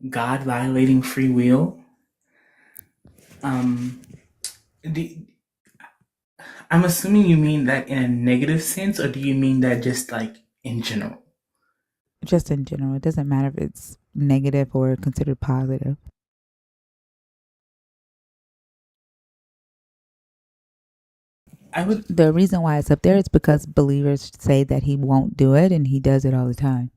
God violating free will. Um, do, I'm assuming you mean that in a negative sense, or do you mean that just like in general? Just in general. It doesn't matter if it's negative or considered positive. The reason why it's up there is because believers say that he won't do it, and he does it all the time.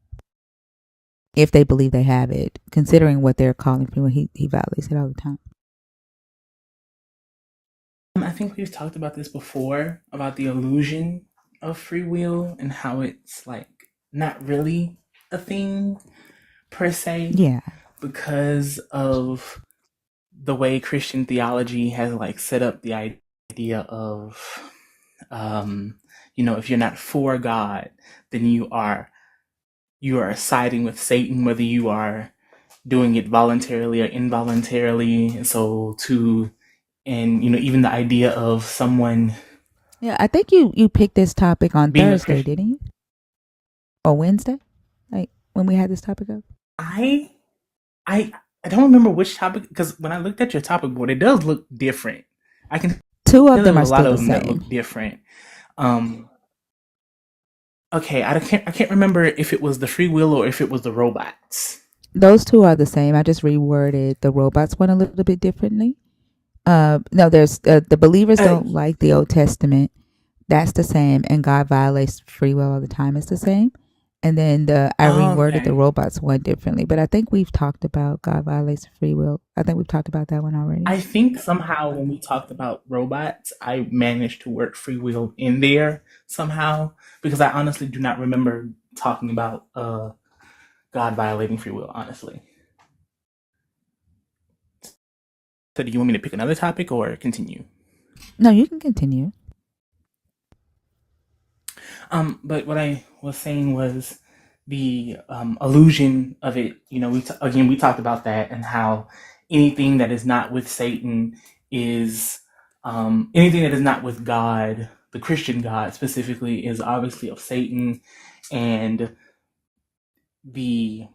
If they believe they have it, considering what they're calling for, he violates it all the time. I think we've talked about this before, about the illusion of free will and how it's like not really a thing per se. Yeah. Because of the way Christian theology has like set up the idea of, if you're not for God, then you are siding with Satan, whether you are doing it voluntarily or involuntarily. And so even the idea of someone. Yeah, I think you picked this topic on Being a Thursday, Christian. didn't you? Or Wednesday? Like when we had this topic up? I don't remember which topic, because when I looked at your topic board, it does look different. I can Two tell of them there's are a lot still the of them that same. look different. Okay, I can't remember if it was the free will or if it was the robots. Those two are the same. I just reworded the robots one a little bit differently. No, there's the believers don't like the Old Testament. That's the same, and God violates free will all the time. It's the same. And then I reworded the robots one differently, but I think we've talked about God violates free will. I think we've talked about that one already. I think somehow when we talked about robots, I managed to work free will in there somehow, because I honestly do not remember talking about God violating free will, honestly. So do you want me to pick another topic or continue? No, you can continue. But what I was saying was the illusion of it. We talked about that, and how anything that is not with Satan is anything that is not with God, the Christian God specifically, is obviously of Satan. And the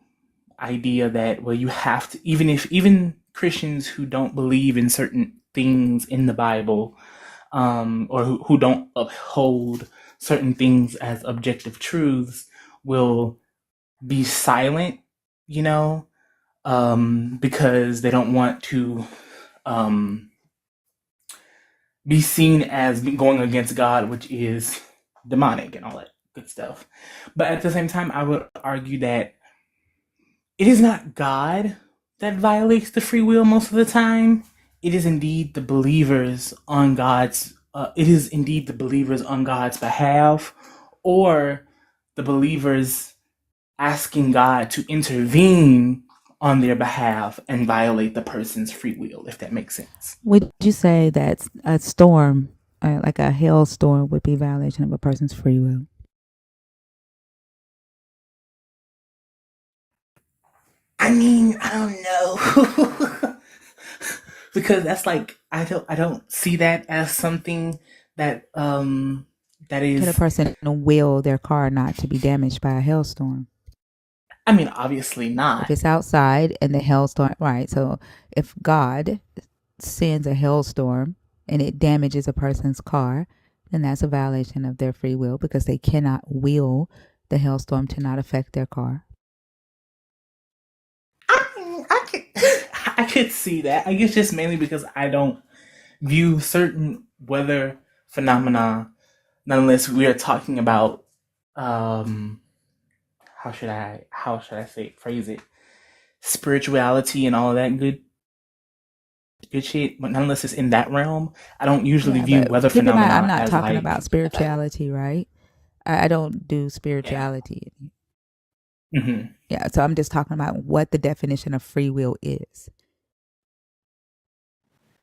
idea that, well, you have to, even Christians who don't believe in certain things in the Bible, or who don't uphold certain things as objective truths, will be silent, because they don't want to be seen as going against God, which is demonic and all that good stuff. But at the same time, I would argue that it is not God that violates the free will most of the time. It is indeed the believers on God's. It is indeed the believers on God's behalf, or the believers asking God to intervene on their behalf and violate the person's free will, if that makes sense. Would you say that a storm, like a hailstorm, would be violation of a person's free will? I mean, I don't know. Because that's like, I don't see that as something that that is. Can a person will their car not to be damaged by a hailstorm? I mean, obviously not. If it's outside and the hailstorm, right? So if God sends a hailstorm and it damages a person's car, then that's a violation of their free will, because they cannot will the hailstorm to not affect their car. I could see that. I guess just mainly because I don't view certain weather phenomena, unless we are talking about how should I phrase it, spirituality and all of that good shit. But unless it's in that realm, I don't usually view weather keep in mind, phenomena I'm not as talking like about spirituality, right? I don't do spirituality. Yeah. Mm-hmm. Yeah, so I'm just talking about what the definition of free will is.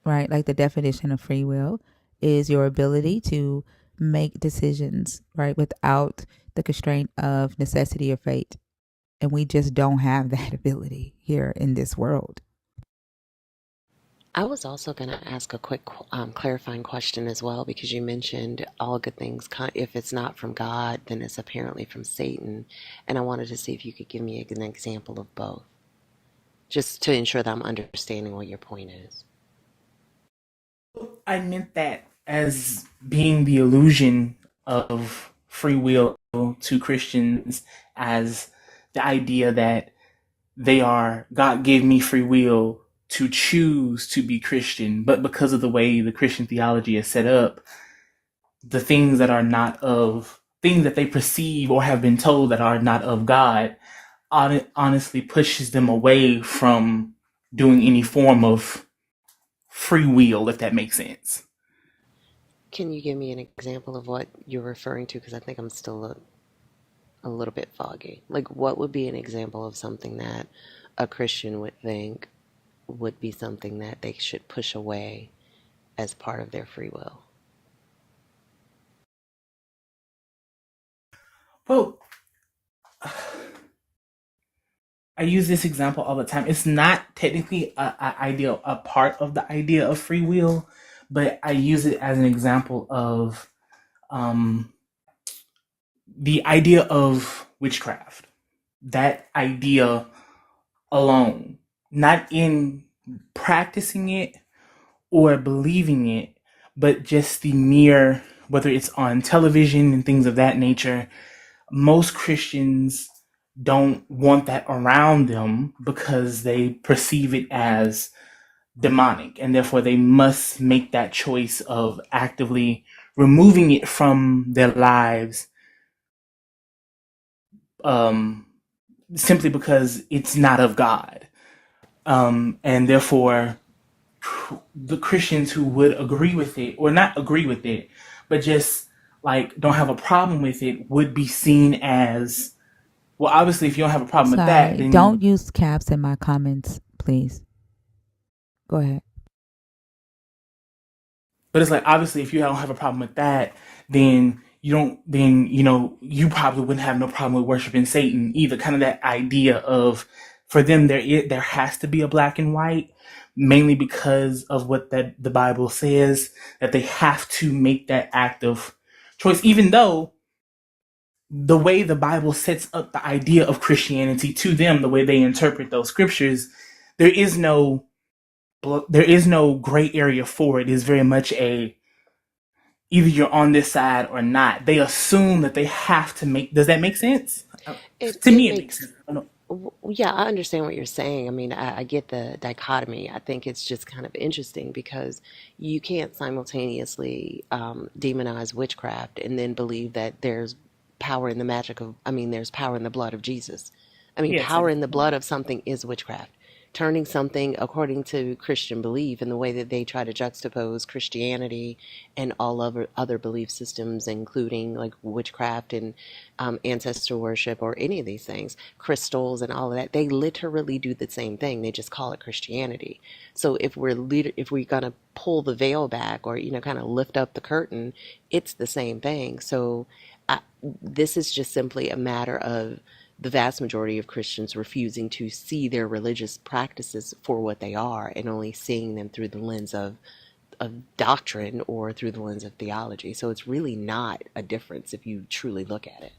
Right? Like the definition of free will is your ability to make decisions, right, without the constraint of necessity or fate. And we just don't have that ability here in this world. I was also going to ask a quick clarifying question as well, because you mentioned all good things. If it's not from God, then it's apparently from Satan. And I wanted to see if you could give me an example of both, just to ensure that I'm understanding what your point is. I meant that as being the illusion of free will to Christians, as the idea that God gave me free will to choose to be Christian, but because of the way the Christian theology is set up, the things that are not of, things that they perceive or have been told that are not of God, honestly pushes them away from doing any form of free will, if that makes sense. Can you give me an example of what you're referring to? Because I think I'm still a little bit foggy. Like, what would be an example of something that a Christian would think would be something that they should push away as part of their free will? Well, I use this example all the time. It's not technically a part of the idea of free will, but I use it as an example of the idea of witchcraft. That idea alone, not in practicing it or believing it, but just the mere, whether it's on television and things of that nature, most Christians don't want that around them because they perceive it as demonic, and therefore they must make that choice of actively removing it from their lives, simply because it's not of God. And therefore, the Christians who would agree with it, or not agree with it, but just like don't have a problem with it, would be seen as, well, obviously, if you don't have a problem with that, Sorry, then. don't use caps in my comments, please. Go ahead. But it's like, obviously, if you don't have a problem with that, then you don't, then, you probably wouldn't have no problem with worshiping Satan either. Kind of that idea of, for them, there has to be a black and white, mainly because of what the Bible says, that they have to make that active choice, even though the way the Bible sets up the idea of Christianity to them, the way they interpret those scriptures, there is no gray area for it. It's very much either you're on this side or not. They assume that they have to make. Does that make sense? To It me, it makes makes, sense. I don't know. yeah, I understand what you're saying. I mean, I get the dichotomy. I think it's just kind of interesting because you can't simultaneously demonize witchcraft and then believe that there's power in the magic of, I mean, there's power in the blood of Jesus. I mean, Yes. power in the blood of something is witchcraft. Turning something according to Christian belief in the way that they try to juxtapose Christianity and all other belief systems, including like witchcraft and ancestor worship or any of these things, crystals and all of that. They literally do the same thing. They just call it Christianity. So if we're gonna pull the veil back or kind of lift up the curtain, it's the same thing. So this is just simply a matter of the vast majority of Christians refusing to see their religious practices for what they are and only seeing them through the lens of doctrine or through the lens of theology. So it's really not a difference if you truly look at it.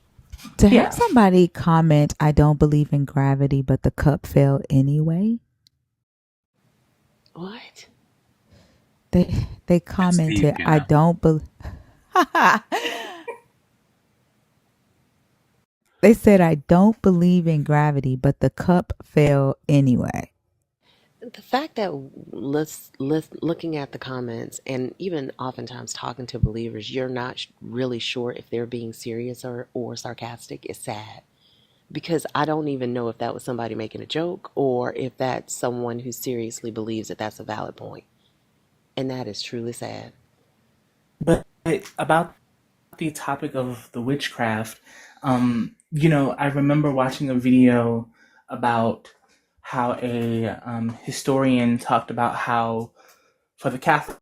To have Yeah. somebody comment, I don't believe in gravity, but the cup fell anyway. What? They commented, deep, I don't believe. They said, I don't believe in gravity, but the cup fell anyway. The fact that looking at the comments and even oftentimes talking to believers, you're not really sure if they're being serious or sarcastic is sad. Because I don't even know if that was somebody making a joke or if that's someone who seriously believes that that's a valid point. And that is truly sad. But about the topic of the witchcraft, I remember watching a video about how a historian talked about how, for the Catholic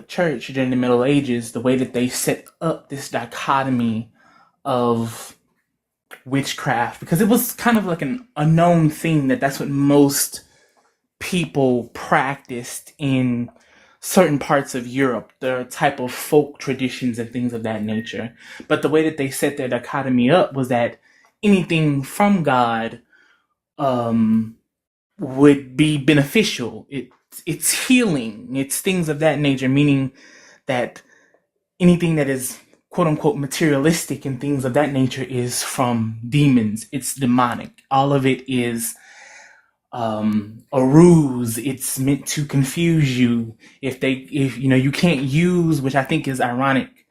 Church during the Middle Ages, the way that they set up this dichotomy of witchcraft, because it was kind of like an unknown thing that's what most people practiced in certain parts of Europe, the type of folk traditions and things of that nature. But the way that they set their dichotomy up was that anything from God would be beneficial. It's healing. It's things of that nature, meaning that anything that is quote unquote materialistic and things of that nature is from demons. It's demonic. All of it is a ruse. It's meant to confuse you. If you can't use, which I think is ironic,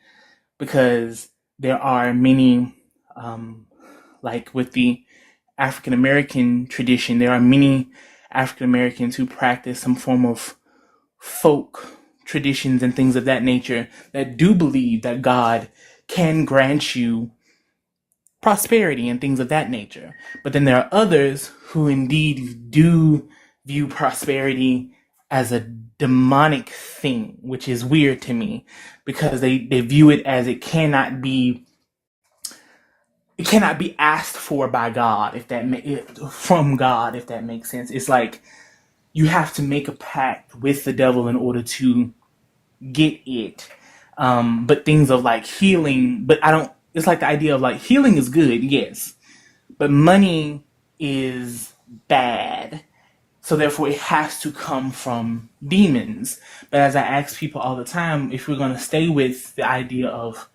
because there are many, like with the African American tradition, there are many African Americans who practice some form of folk traditions and things of that nature that do believe that God can grant you prosperity and things of that nature. But then there are others who indeed do view prosperity as a demonic thing, which is weird to me because they view it as it cannot be it cannot be asked for by God, from God, if that makes sense. It's like you have to make a pact with the devil in order to get it. But things of like healing, but I don't. It's like the idea of like healing is good, yes, but money is bad. So therefore, it has to come from demons. But as I ask people all the time, if we're going to stay with the idea of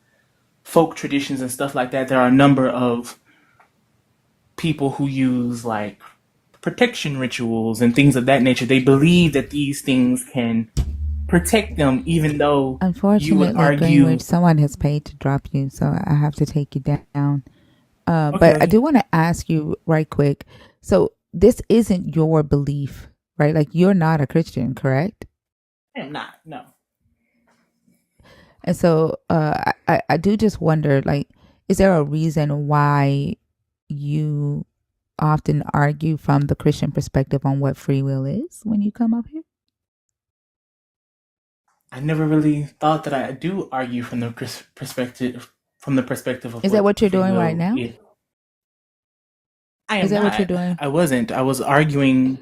folk traditions and stuff like that, there are a number of people who use like protection rituals and things of that nature. They believe that these things can protect them, even though you would Unfortunately, Greenwich, argue. someone has paid to drop you, so I have to take you down. But I Okay, do want to ask you right quick. So this isn't your belief, right? Like you're not a Christian, correct? I am not. No, And so I do just wonder, like, is there a reason why you often argue from the Christian perspective on what free will is when you come up here? I never really thought that I do argue from the perspective of Is that what what you're free doing right will now? is. I Is am that what you're not. doing? I wasn't. I was arguing.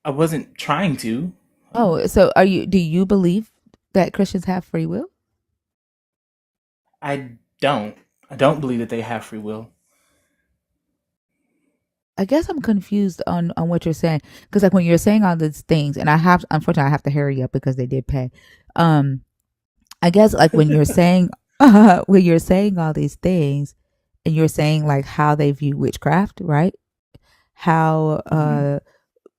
I wasn't trying to. Oh, so do you believe that Christians have free will? I don't. I don't believe that they have free will. I guess I'm confused on what you're saying, because like when you're saying all these things, and unfortunately I have to hurry up because they did pay. I guess like when you're saying when you're saying all these things, and you're saying like how they view witchcraft, right? How Mm-hmm.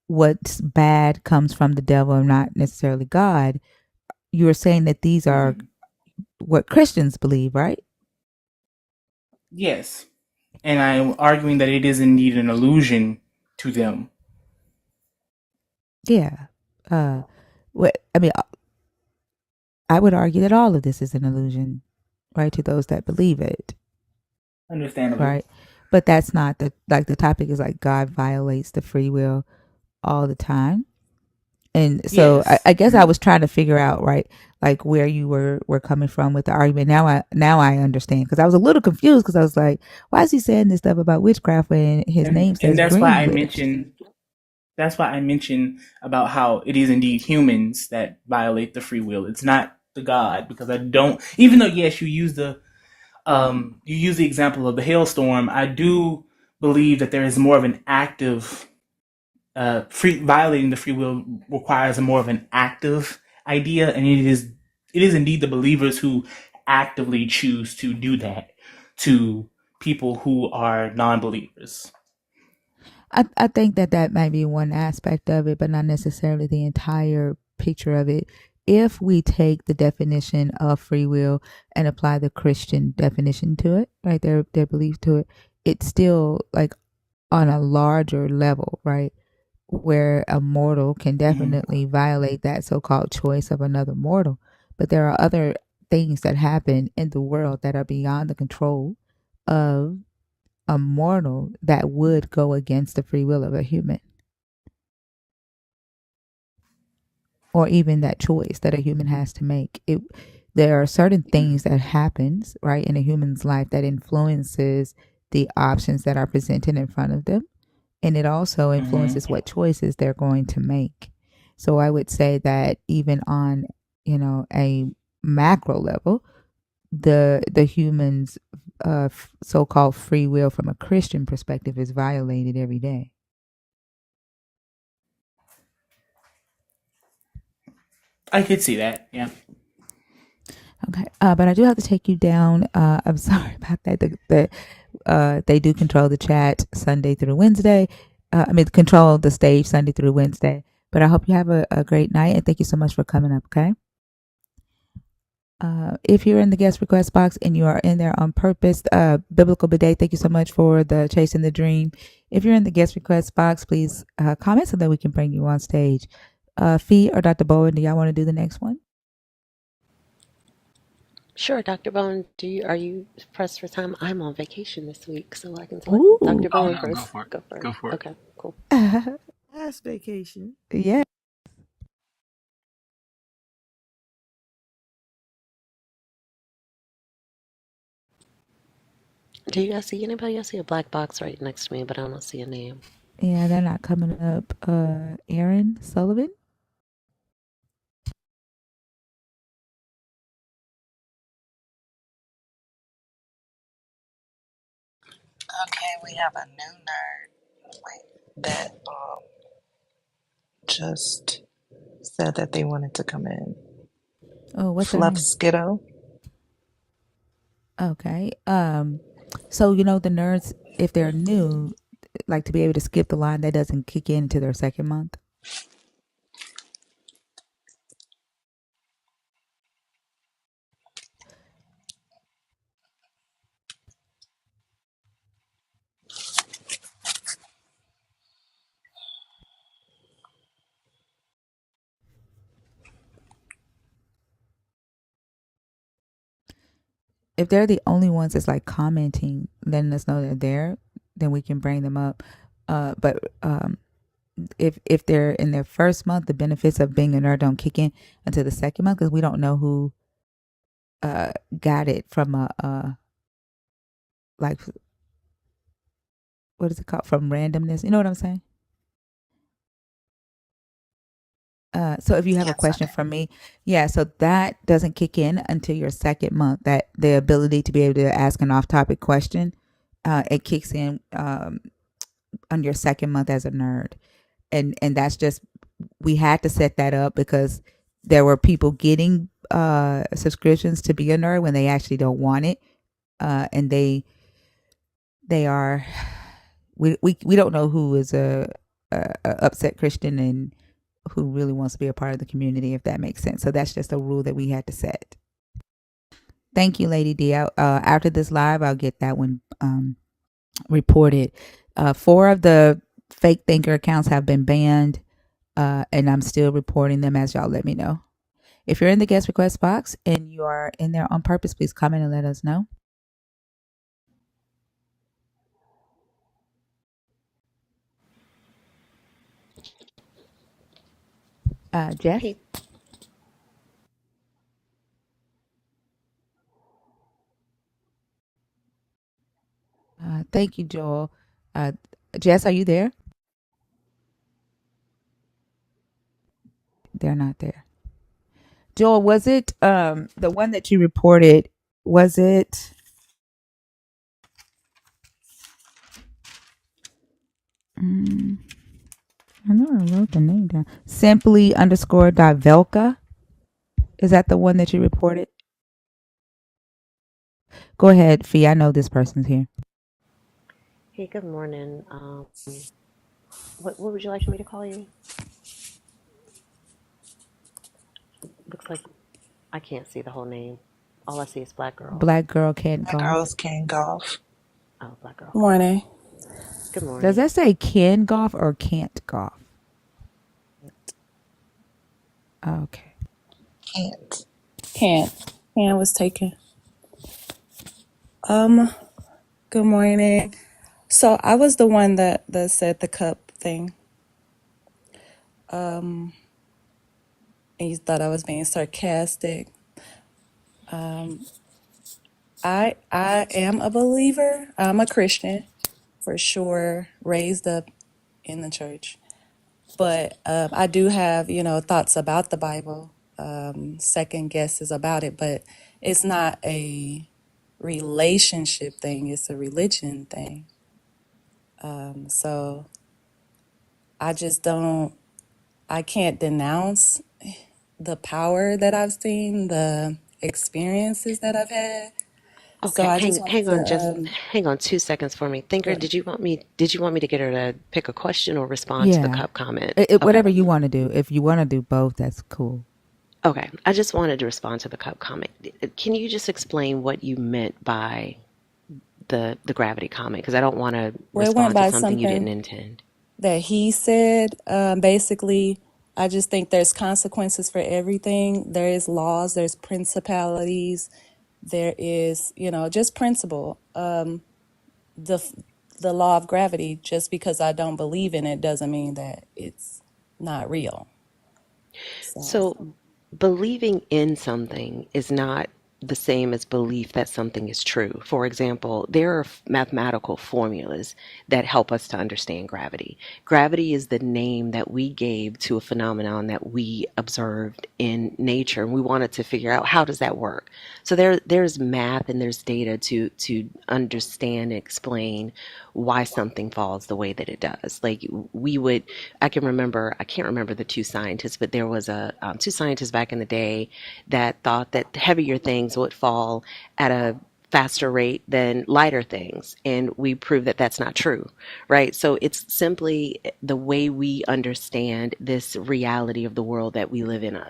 what's bad comes from the devil and not necessarily God. You're saying that these are Mm-hmm. what Christians believe, right? Yes, and I'm arguing that it is indeed an illusion to them. Yeah. What I mean, I would argue that all of this is an illusion, right, to those that believe it, Understandable. right? But that's not the topic is like God violates the free will all the time. And so Yes. I guess I And was trying to figure out, right, like where you were coming from with the argument. Now I understand, because I was a little confused, because I was like, why is he saying this stuff about witchcraft when his name and says Greenwich? that's why I mentioned about how it is indeed humans that violate the free will. It's not the God, because I don't. Even though yes, you use the example of the hailstorm, I do believe that there is more of an active violating the free will requires a more of an active idea, and it is indeed the believers who actively choose to do that to people who are non-believers. I think that might be one aspect of it, but not necessarily the entire picture of it. If we take the definition of free will and apply the Christian definition to it, right, their belief to it, it's still like on a larger level, right, where a mortal can Mm-hmm. definitely violate that so-called choice of another mortal. But there are other things that happen in the world that are beyond the control of a mortal that would go against the free will of a human, or even that choice that a human has to make. There are certain things that happens, right, in a human's life that influences the options that are presented in front of them, and it also Mm-hmm. influences what choices they're going to make. So I would say that even on, a macro level, the humans so-called free will from a Christian perspective is violated every day. I could see that. Yeah. Okay, but I do have to take you down. I'm sorry about that. They do control the chat Sunday through Wednesday. Control the stage Sunday through Wednesday. But I hope you have a great night, and thank you so much for coming up. Okay. If you're in the guest request box and you are in there on purpose, Biblical Bidet, thank you so much for the Chasing the Dream. If you're in the guest request box, please comment so that we can bring you on stage. Fee or Dr. Bowen, do y'all want to do the next one? Sure, Dr. Bone, are you pressed for time? I'm on vacation this week, so I can let Ooh. Dr. Oh Bone no, go first. for it. Go for it. Go for it. Okay, cool. Last vacation. Yeah. Do you guys see anybody? I see a black box right next to me, but I don't see a name. Yeah, they're not coming up. Aaron Sullivan. Okay, we have a new nerd that just said that they wanted to come in. Oh, what's her Fluff name? Skittle. Okay. So the nerds, if they're new, like to be able to skip the line, that doesn't kick in into their second month. If they're the only ones that's like commenting, letting us know they're there, then we can bring them up. But if they're in their first month, the benefits of being a nerd don't kick in until the second month because we don't know who got it from like what is it called, from randomness. You know what I'm saying? So if you have a Yes, I question from me, yeah, so that doesn't kick in until your second month. That the ability to be able to ask an off-topic question, it kicks in on your second month as a nerd, and that's just, we had to set that up because there were people getting subscriptions to be a nerd when they actually don't want it, and they are, we don't know who is a upset Christian and who really wants to be a part of the community, if that makes sense. So that's just a rule that we had to set. Thank you, Lady D. After this live, I'll get that one reported. 4 of the fake thinker accounts have been banned, and I'm still reporting them as y'all let me know. If you're in the guest request box and you are in there on purpose, please comment and let us know. Jess? Hey, Thank you, Joel. Jess, are you there? They're not there. Joel, was it the one that you reported? Was it? I know I wrote the name down. Simply underscore dot Velka. Is that the one that you reported? Go ahead, Fee. I know this person's here. hey, good morning. What would you like for me to call you? Looks like I can't see the whole name. All I see is black girl. Black girl can't Black golf. girls can golf. Oh, black girl. Morning. Good Does morning. that say can golf or can't golf? Okay. Can't. Can't. Hand was taken. Good morning. So I was the one that said the cup thing. And you thought I was being sarcastic. I am a believer. I'm a Christian for sure, raised up in the church. But I do have, thoughts about the Bible, second guesses about it, but it's not a relationship thing, it's a religion thing. So I just don't, I can't denounce the power that I've seen, the experiences that I've had. So Okay, I just hang wanted hang on, just to, hang on 2 seconds for me. Thinker, sure. did you want me to get her to pick a question or respond to the Yeah. cup comment? Okay. Whatever you want to do. If you want to do both, that's cool. Okay. I just wanted to respond to the cup comment. Can you just explain what you meant by the gravity comment? Because I don't want to Well, it went respond to by something you didn't something intend. that he said. Basically, I just think there's consequences for everything. There is laws, there's principalities, there is, just principle. The the law of gravity. Just because I don't believe in it doesn't mean that it's not real. So So believing in something is not the same as belief that something is true. For example, there are mathematical formulas that help us to understand gravity. Gravity is the name that we gave to a phenomenon that we observed in nature, and we wanted to figure out how does that work. So there's math and there's data to understand and explain why something falls the way that it does. Like I can't remember the two scientists, but there was two scientists back in the day that thought that heavier things would fall at a faster rate than lighter things, and we proved that that's not true, right? So it's simply the way we understand this reality of the world that we live in, and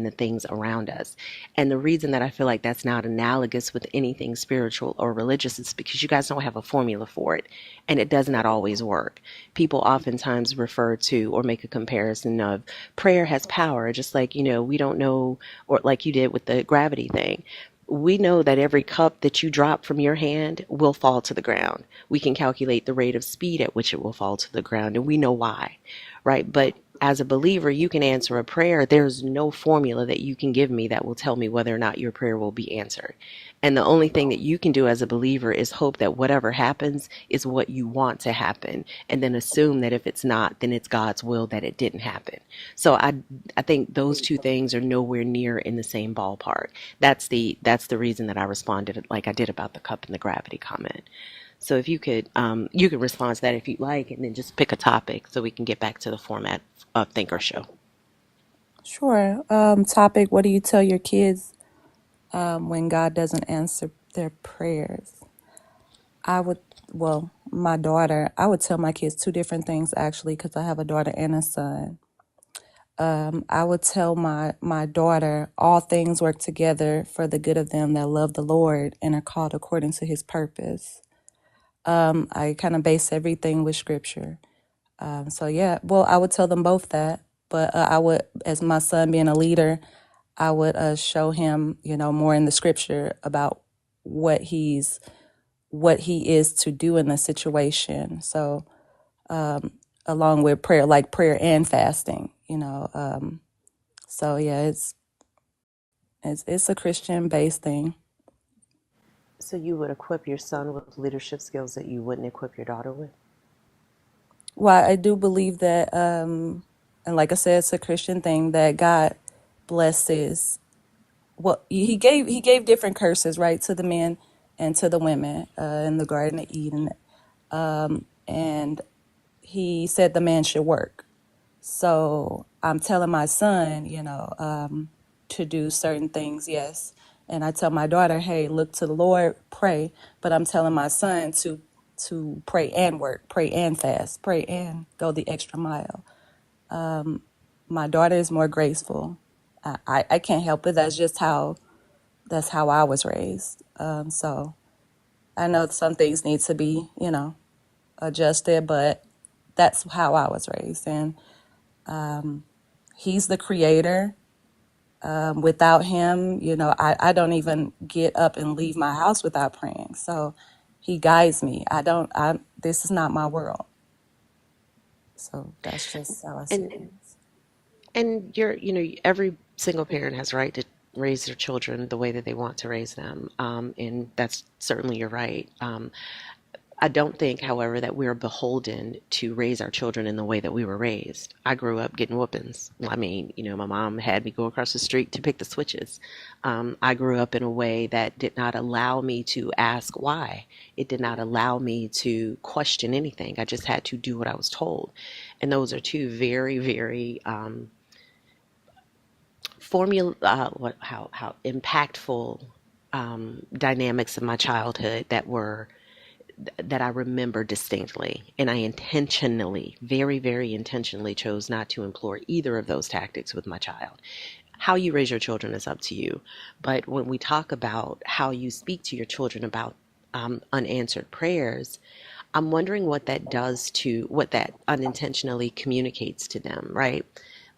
the things around us. And the reason that I feel like that's not analogous with anything spiritual or religious is because you guys don't have a formula for it, and it does not always work. People oftentimes refer to or make a comparison of prayer has power, just like, we don't know, or like you did with the gravity thing. We know that every cup that you drop from your hand will fall to the ground. We can calculate the rate of speed at which it will fall to the ground, and we know why, right? But as a believer, you can answer a prayer. There's no formula that you can give me that will tell me whether or not your prayer will be answered. And the only thing that you can do as a believer is hope that whatever happens is what you want to happen, and then assume that if it's not, then it's God's will that it didn't happen. So I think those two things are nowhere near in the same ballpark. That's the reason that I responded like I did about the cup and the gravity comment. So if you could respond to that if you'd like, and then just pick a topic so we can get back to the format of Think or Show. Sure. Topic: what do you tell your kids when God doesn't answer their prayers? My daughter, I would tell my kids two different things actually, because I have a daughter and a son. I would tell my daughter, all things work together for the good of them that love the Lord and are called according to his purpose. I kind of base everything with scripture. I would tell them both that, but I would, as my son being a leader, I would show him, more in the scripture about what he is to do in the situation. So, along with prayer, like prayer and fasting, it's a Christian based thing. So you would equip your son with leadership skills that you wouldn't equip your daughter with? Well, I do believe that, and like I said, it's a Christian thing that God blesses. Well, he gave different curses, right, to the men and to the women in the Garden of Eden, and he said the man should work. So I'm telling my son, to do certain things, yes. And I tell my daughter, hey, look to the Lord, pray. But I'm telling my son to pray and work, pray and fast, pray and go the extra mile. My daughter is more graceful. I can't help it. That's how I was raised. So I know some things need to be, adjusted, but that's how I was raised. And he's the creator. Without him, I don't even get up and leave my house without praying. So he guides me. This is not my world. So that's just how I see it. And every single parent has a right to raise their children the way that they want to raise them. And that's certainly your right. I don't think, however, that we're beholden to raise our children in the way that we were raised. I grew up getting whoopings. I mean, my mom had me go across the street to pick the switches. I grew up in a way that did not allow me to ask why. It did not allow me to question anything. I just had to do what I was told. And those are two very, very how impactful dynamics of my childhood that I remember distinctly. And I intentionally, very, very intentionally chose not to employ either of those tactics with my child. How you raise your children is up to you. But when we talk about how you speak to your children about unanswered prayers, I'm wondering what that unintentionally communicates to them, right?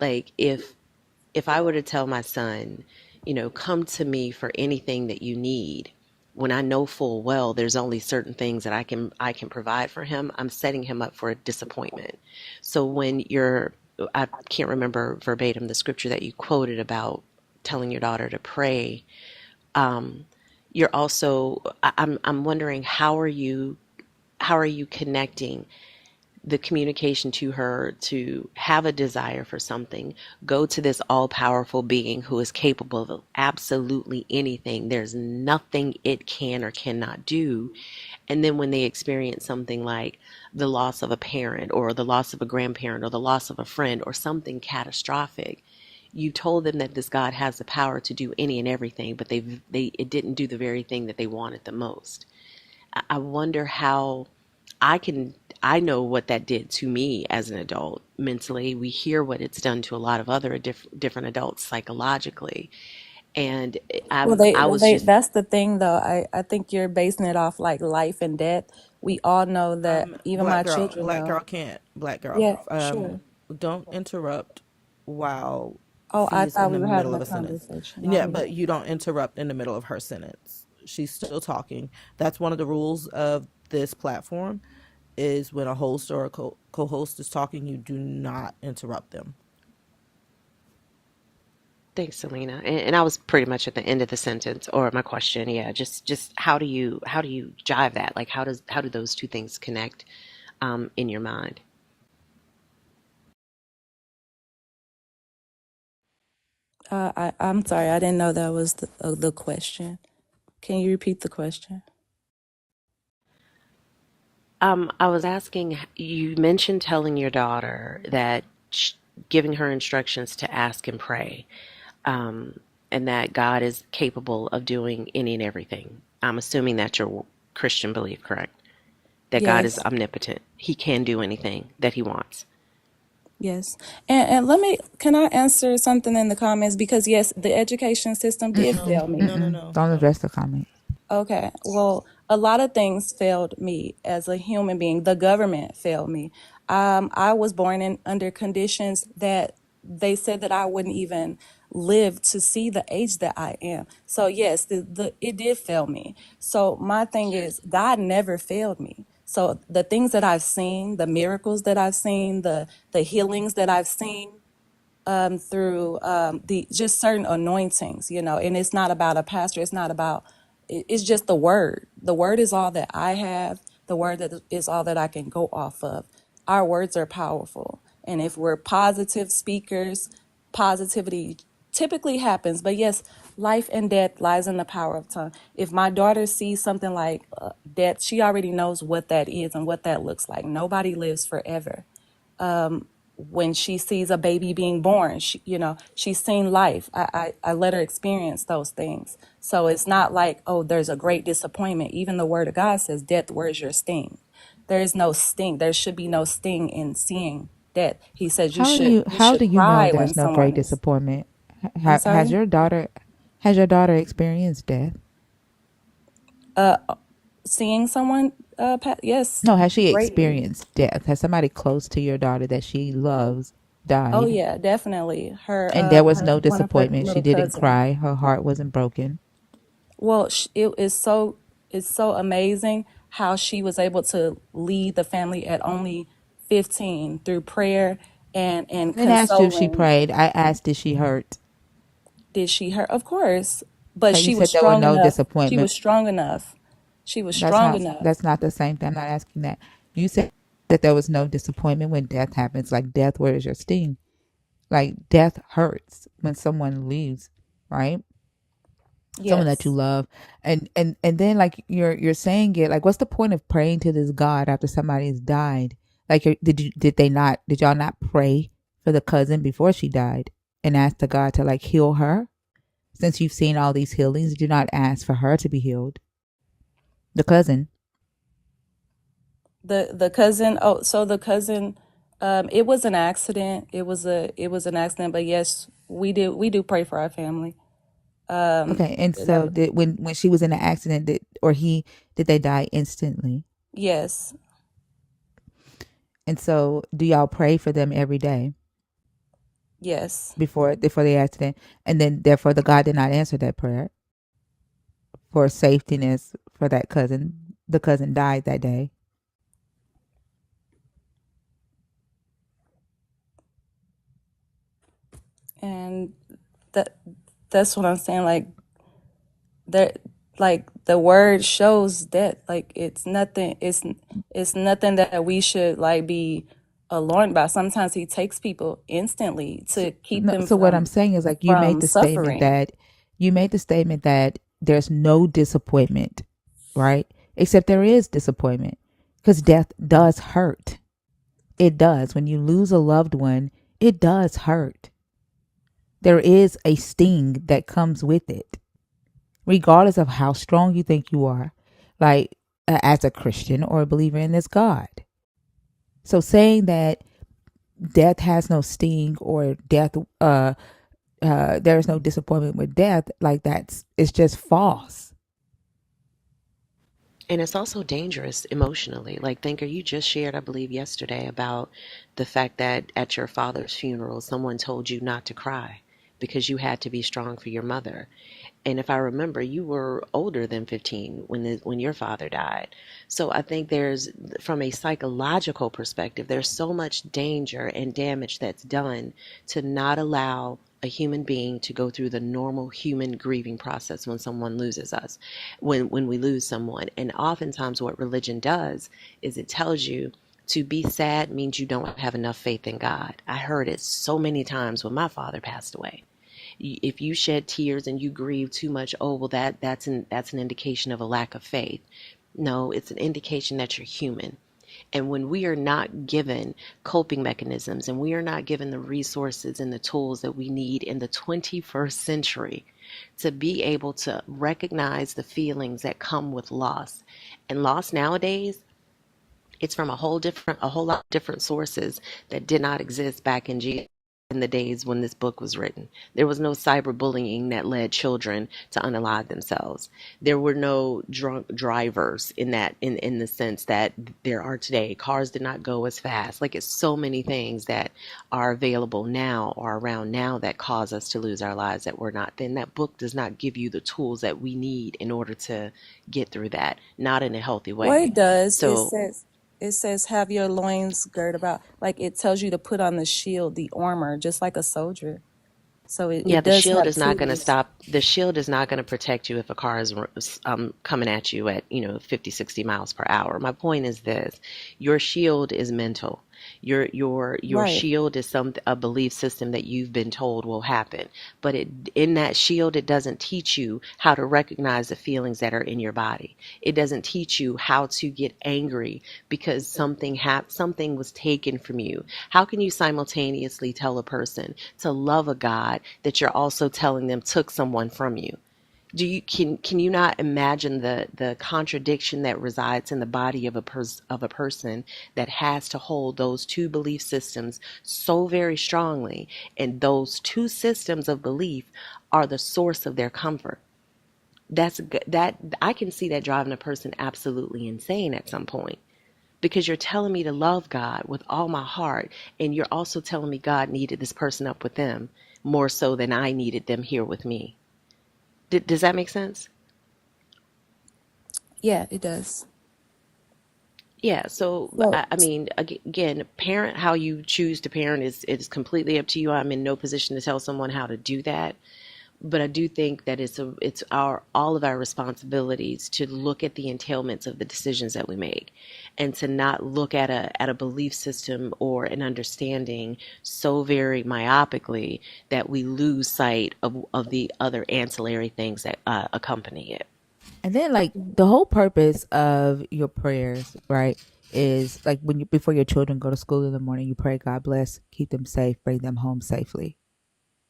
Like if I were to tell my son, come to me for anything that you need, when I know full well there's only certain things that I can provide for him, I'm setting him up for a disappointment. So I can't remember verbatim the scripture that you quoted about telling your daughter to pray, you're also, I'm wondering, how are you connecting the communication to her to have a desire for something, go to this all powerful being who is capable of absolutely anything. There's nothing it can or cannot do. And then when they experience something like the loss of a parent or the loss of a grandparent or the loss of a friend or something catastrophic, you told them that this God has the power to do any and everything, but it didn't do the very thing that they wanted the most. I wonder how I can, I know what that did to me as an adult mentally. We hear what it's done to a lot of other different adults psychologically. And I was just, that's the thing though. I think you're basing it off like life and death. We all know that even my children Black know. girl can't. Black girl. Yeah, sure. Don't interrupt while Oh, I Fee's thought in we the were middle having of a a sentence. conversation. My Yeah, bad. but you don't interrupt in the middle of her sentence. She's still talking. That's one of the rules of this platform. Is when a host or a co-host is talking, you do not interrupt them. thanks, Selena. And I was pretty much at the end of the sentence or my question. Yeah, just how do you jive that? Like how do those two things connect in your mind? I'm sorry, I didn't know that was the question. Can you repeat the question? I was asking, you mentioned telling your daughter that giving her instructions to ask and pray, um, and that God is capable of doing any and everything. I'm assuming that's your Christian belief, correct? That God is Yes, omnipotent. He can do anything that he wants. yes. And can I answer something in the comments? Because yes, the education system did No, fail me. no, no, Mm-mm. no, Don't no. address the comment. Okay. Well, a lot of things failed me as a human being. The government failed me. I was born in under conditions that they said that I wouldn't even live to see the age that I am. So yes, it did fail me. So my thing is, God never failed me. So the things that I've seen, the miracles that I've seen, the healings that I've seen, through the just certain anointings, and it's not about a pastor. It's not about, it's just the word. The word is all that I have. The word that is all that I can go off of. Our words are powerful. And if we're positive speakers, positivity typically happens. But yes, life and death lies in the power of tongue. If my daughter sees something like death, she already knows what that is and what that looks like. Nobody lives forever. When she sees a baby being born, she's seen life. I let her experience those things. So it's not like, oh, there's a great disappointment. Even the word of God says, death, where's your sting? There is no sting. There should be no sting in seeing death. He says you should you How do should you know cry when there's no great someone is. disappointment? I'm Has sorry. your daughter experienced death? Seeing someone, yes, No, has she greatly. experienced death? Has somebody close to your daughter that she loves Oh died? yeah, definitely. And there was Her no one of her disappointment. She little didn't cousins. cry. Her heart wasn't broken. Well, it's so amazing how she was able to lead the family at only 15 through prayer and I didn't ask you if she consoling. prayed. I asked, did she hurt? Did she hurt? Of course, but Okay, you she was said there was strong no enough. She disappointment. was strong enough. She was That's strong not enough. that's not the same thing. I'm not asking that. You said that there was no disappointment when death happens. Like death, where is your sting? Like death hurts when someone leaves, right? Someone that you Yes. love, and then like you're saying it like, what's the point of praying to this God after somebody's died? Like, did y'all not pray for the cousin before she died and ask the God to like heal her? Since you've seen all these healings, do not ask for her to be healed. The cousin. The cousin. Oh, so the cousin. It was an accident. It was an accident. But yes, we do pray for our family. Okay, and That, so did when she was in the accident, did they die instantly? yes, And so do y'all pray for them every day yes, before the accident? And then therefore the God did not answer that prayer for safetyness for that cousin. The cousin died that day. and that. That's what I'm saying. Like there, like the word shows that like it's nothing. It's nothing that we should like be alarmed by. Sometimes he takes people instantly to keep No, them so what I'm saying is like from suffering. you made the statement that there's no disappointment, right? Except there is disappointment because death does hurt. It does. When you lose a loved one, it does hurt. There is a sting that comes with it, regardless of how strong you think you are, like as a Christian or a believer in this God. So saying that death has no sting or death there is no disappointment with death, like it's just false. And it's also dangerous emotionally. Like, Thinker, you just shared, I believe, yesterday about the fact that at your father's funeral, someone told you not to cry because you had to be strong for your mother. And if I remember, you were older than 15 when your father died. So I think there's, from a psychological perspective, there's so much danger and damage that's done to not allow a human being to go through the normal human grieving process when someone loses us, when we lose someone. And oftentimes what religion does is it tells you to be sad means you don't have enough faith in God. I heard it so many times when my father passed away. If you shed tears and you grieve too much, oh well, that's an indication of a lack of faith. No, it's an indication that you're human. And when we are not given coping mechanisms and we are not given the resources and the tools that we need in the 21st century to be able to recognize the feelings that come with loss. And loss nowadays, it's from a whole lot of different sources that did not exist back in the days when this book was written. There was no cyberbullying that led children to unalive themselves. There were no drunk drivers in the sense that there are today. Cars did not go as fast. Like, it's so many things that are available now or around now that cause us to lose our lives that were not then. That book does not give you the tools that we need in order to get through that, not in a healthy What way. it does, So it says have your loins girt about. Like it tells you to put on the shield, the armor, just like a soldier. So yeah, it does have tools. the shield is not going to protect you if a car is coming at you at, 50, 60 miles per hour. My point is this: your shield is mental. Your Right. shield is a belief system that you've been told will happen. But in that shield, it doesn't teach you how to recognize the feelings that are in your body. It doesn't teach you how to get angry because something was taken from you. How can you simultaneously tell a person to love a God that you're also telling them took someone from you? Can you not imagine the contradiction that resides in the body of a person that has to hold those two belief systems so very strongly, and those two systems of belief are the source of their comfort? That I can see that driving a person absolutely insane at some point, because you're telling me to love God with all my heart, and you're also telling me God needed this person up with them more so than I needed them here with me. Does that make sense? Yeah, it does. Yeah, so So I mean, again, parent how you choose to parent is completely up to you. I'm in no position to tell someone how to do that, but I do think that it's our all of our responsibilities to look at the entailments of the decisions that we make, and to not look at a belief system or an understanding so very myopically that we lose sight of the other ancillary things that accompany it. And then like the whole purpose of your prayers, right, is like when you before your children go to school in the morning, you pray God bless, keep them safe, bring them home safely,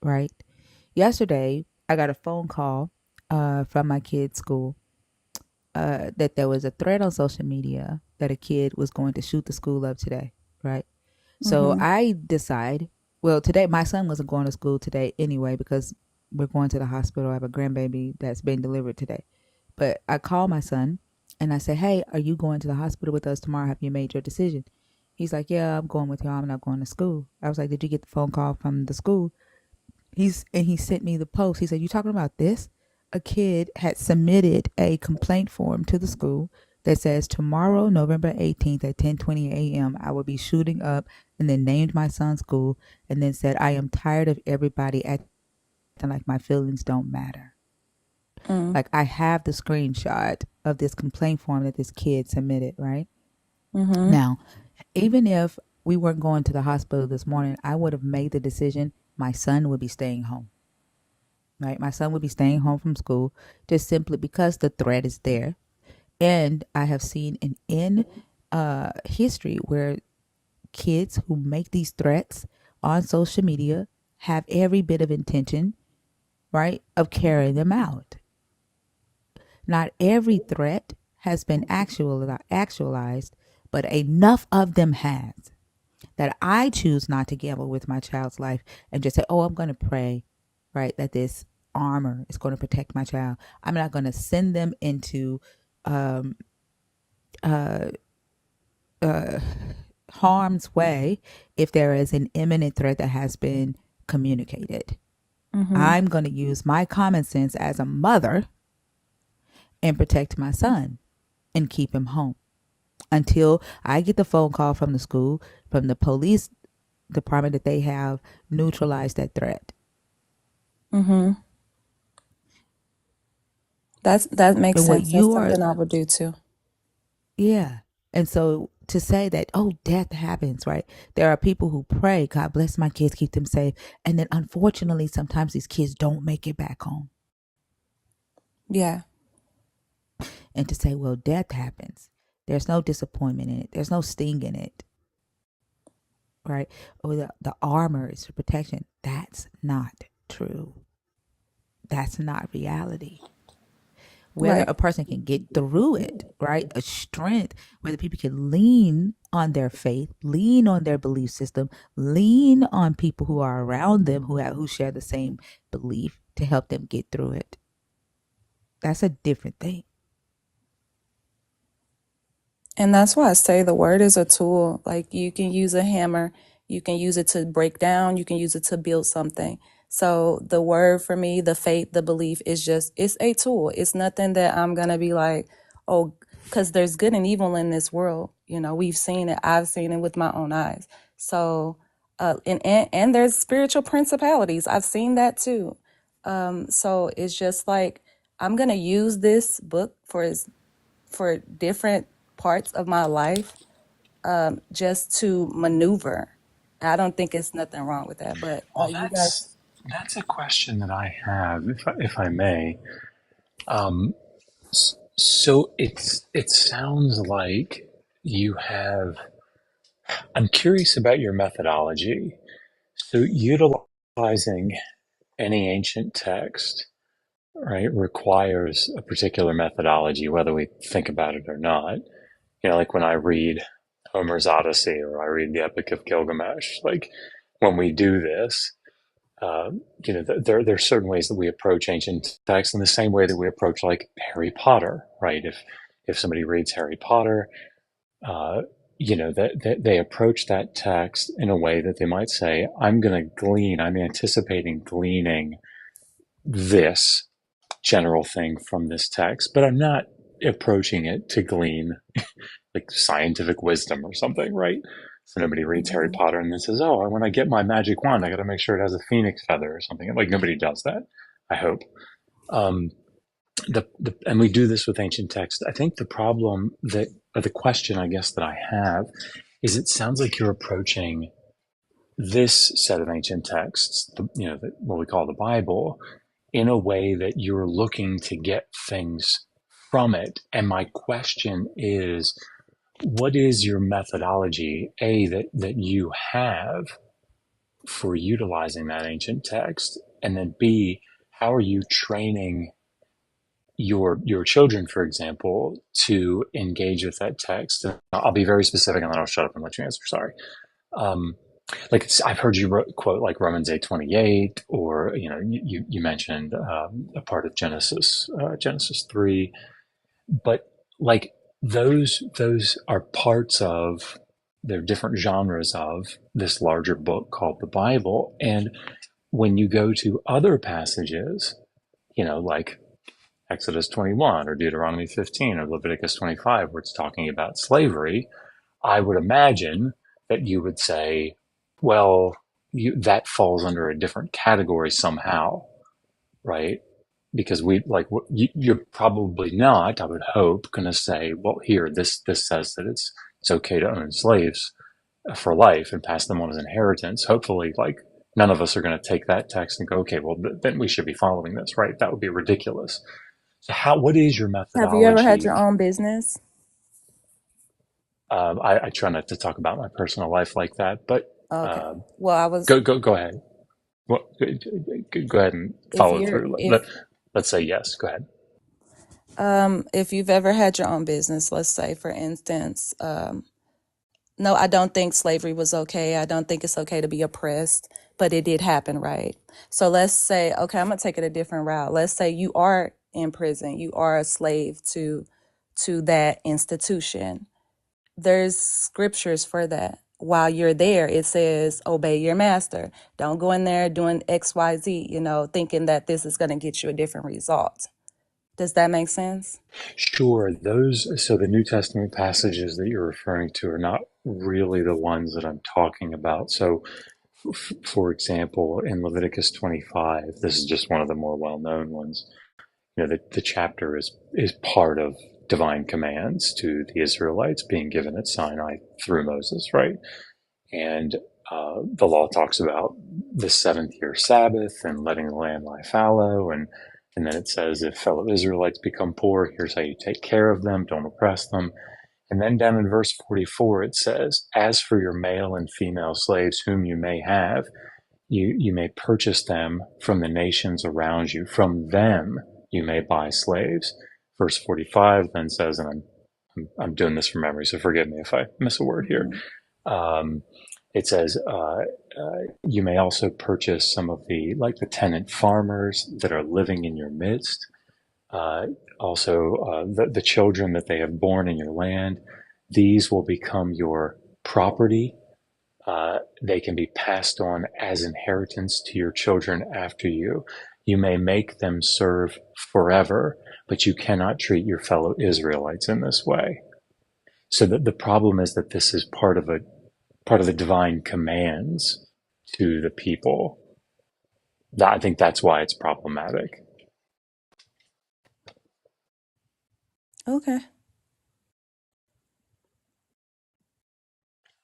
right? Yesterday, I got a phone call from my kid's school that there was a thread on social media that a kid was going to shoot the school up today, right? So hmm I decide, well, today my son wasn't going to school today anyway because we're going to the hospital. I have a grandbaby that's being delivered today. But I call my son and I say, hey, are you going to the hospital with us tomorrow? Have you made your decision? He's like, yeah, I'm going with y'all. I'm not going to school. I was like, did you get the phone call from the school? He sent me the post. He said, you talking about this? A kid had submitted a complaint form to the school that says tomorrow, November 18th at 10:20 a.m. I will be shooting up, and then named my son's school and then said, I am tired of everybody at acting like my feelings don't matter. Mm. Like I have the screenshot of this complaint form that this kid submitted, right? Mm-hmm. Now, even if we weren't going to the hospital this morning, I would have made the decision my son would be staying home. Right? My son would be staying home from school just simply because the threat is there. And I have seen in history where kids who make these threats on social media have every bit of intention, right, of carrying them out. Not every threat has been actualized, but enough of them has that I choose not to gamble with my child's life and just say, oh, I'm going to pray, right, that this armor is going to protect my child. I'm not going to send them into um, uh, harm's way if there is an imminent threat that has been communicated. Mm-hmm. I'm going to use my common sense as a mother and protect my son and keep him home until I get the phone call from the school, from the police department that they have neutralized that threat. Mm-hmm. That makes And what sense. That's you are, something I would do too. yeah. And so to say that, oh, death happens, right? There are people who pray, God bless my kids, keep them safe. And then unfortunately, sometimes these kids don't make it back home. Yeah. And to say, well, death happens. There's no disappointment in it. There's no sting in it. Right? Or the armor is for protection. That's not true. That's not reality. Whether Right. a person can get through it, right? A strength, whether people can lean on their faith, lean on their belief system, lean on people who are around them who share the same belief to help them get through it. That's a different thing. And that's why I say the word is a tool. Like you can use a hammer, you can use it to break down, you can use it to build something. So the word for me, the faith, the belief is just, it's a tool. It's nothing that I'm going to be like, oh, because there's good and evil in this world. You know, we've seen it. I've seen it with my own eyes. So, and there's spiritual principalities. I've seen that too. So it's just like, I'm going to use this book for different parts of my life, just to maneuver. I don't think it's nothing wrong with that, but Well, you guys. that's a question that I have, if I may. So it sounds like you have. I'm curious about your methodology. So utilizing any ancient text, right, requires a particular methodology, whether we think about it or not. You know, like when I read Homer's Odyssey or I read the Epic of Gilgamesh, like when we do this, you know, there are certain ways that we approach ancient texts in the same way that we approach like Harry Potter, right? If somebody reads Harry Potter, uh, you know, that they approach that text in a way that they might say, I'm anticipating gleaning this general thing from this text, but I'm not approaching it to glean like scientific wisdom or something, right? So nobody reads Harry Mhm. Potter and then says, "Oh, when I get my magic wand, I got to make sure it has a phoenix feather or something." Like nobody does that. I hope. Um, and we do this with ancient text. I think the problem that, or the question, I guess, that I have is it sounds like you're approaching this set of ancient texts, what we call the Bible, in a way that you're looking to get things from it. And my question is, what is your methodology, that you have for utilizing that ancient text? And then B, how are you training your children, for example, to engage with that text? And I'll be very specific and then I'll shut up and let you answer. Sorry. I've heard you quote like Romans 8:28, or you mentioned a part of Genesis 3, but like those are parts of, they're different genres of this larger book called the Bible. And when you go to other passages, like Exodus 21 or Deuteronomy 15 or Leviticus 25, where it's talking about slavery, I would imagine that you would say, well, that falls under a different category somehow. right? Because you're probably not, I would hope, going to say, well, here, this says that it's okay to own slaves for life and pass them on as inheritance. Hopefully, like, none of us are going to take that text and go, okay, well, then we should be following this, right? That would be ridiculous. So what is your Have you ever had methodology? your own business? I try not to talk about my personal life like that, but Okay. Well, I was, go ahead. Well, go ahead and if follow you're, through. if, Let's say yes. Go ahead. if you've ever had your own business, let's say, for instance, no, I don't think slavery was okay. I don't think it's okay to be oppressed, but it did happen, right? So let's say, okay, I'm going to take it a different route. Let's say you are in prison. You are a slave to that institution. There's scriptures for that. While you're there, it says, obey your master. Don't go in there doing X, Y, Z, thinking that this is going to get you a different result. Does that make sense? Sure. So the New Testament passages that you're referring to are not really the ones that I'm talking about. So, for example, in Leviticus 25, this is just one of the more well-known ones. The chapter is part of divine commands to the Israelites being given at Sinai through Moses, right? And the law talks about the seventh year Sabbath and letting the land lie fallow. And then it says, if fellow Israelites become poor, here's how you take care of them. Don't oppress them. And then down in verse 44, it says, as for your male and female slaves whom you may have, you may purchase them from the nations around you. From them you may buy slaves. Verse 45 then says, and I'm doing this from memory, so forgive me if I miss a word here. It says, you may also purchase some of the tenant farmers that are living in your midst. Also, the children that they have born in your land, these will become your property. They can be passed on as inheritance to your children after you. You may make them serve forever, but you cannot treat your fellow Israelites in this way. So the problem is that this is part of the divine commands to the people. I think that's why it's problematic. Okay.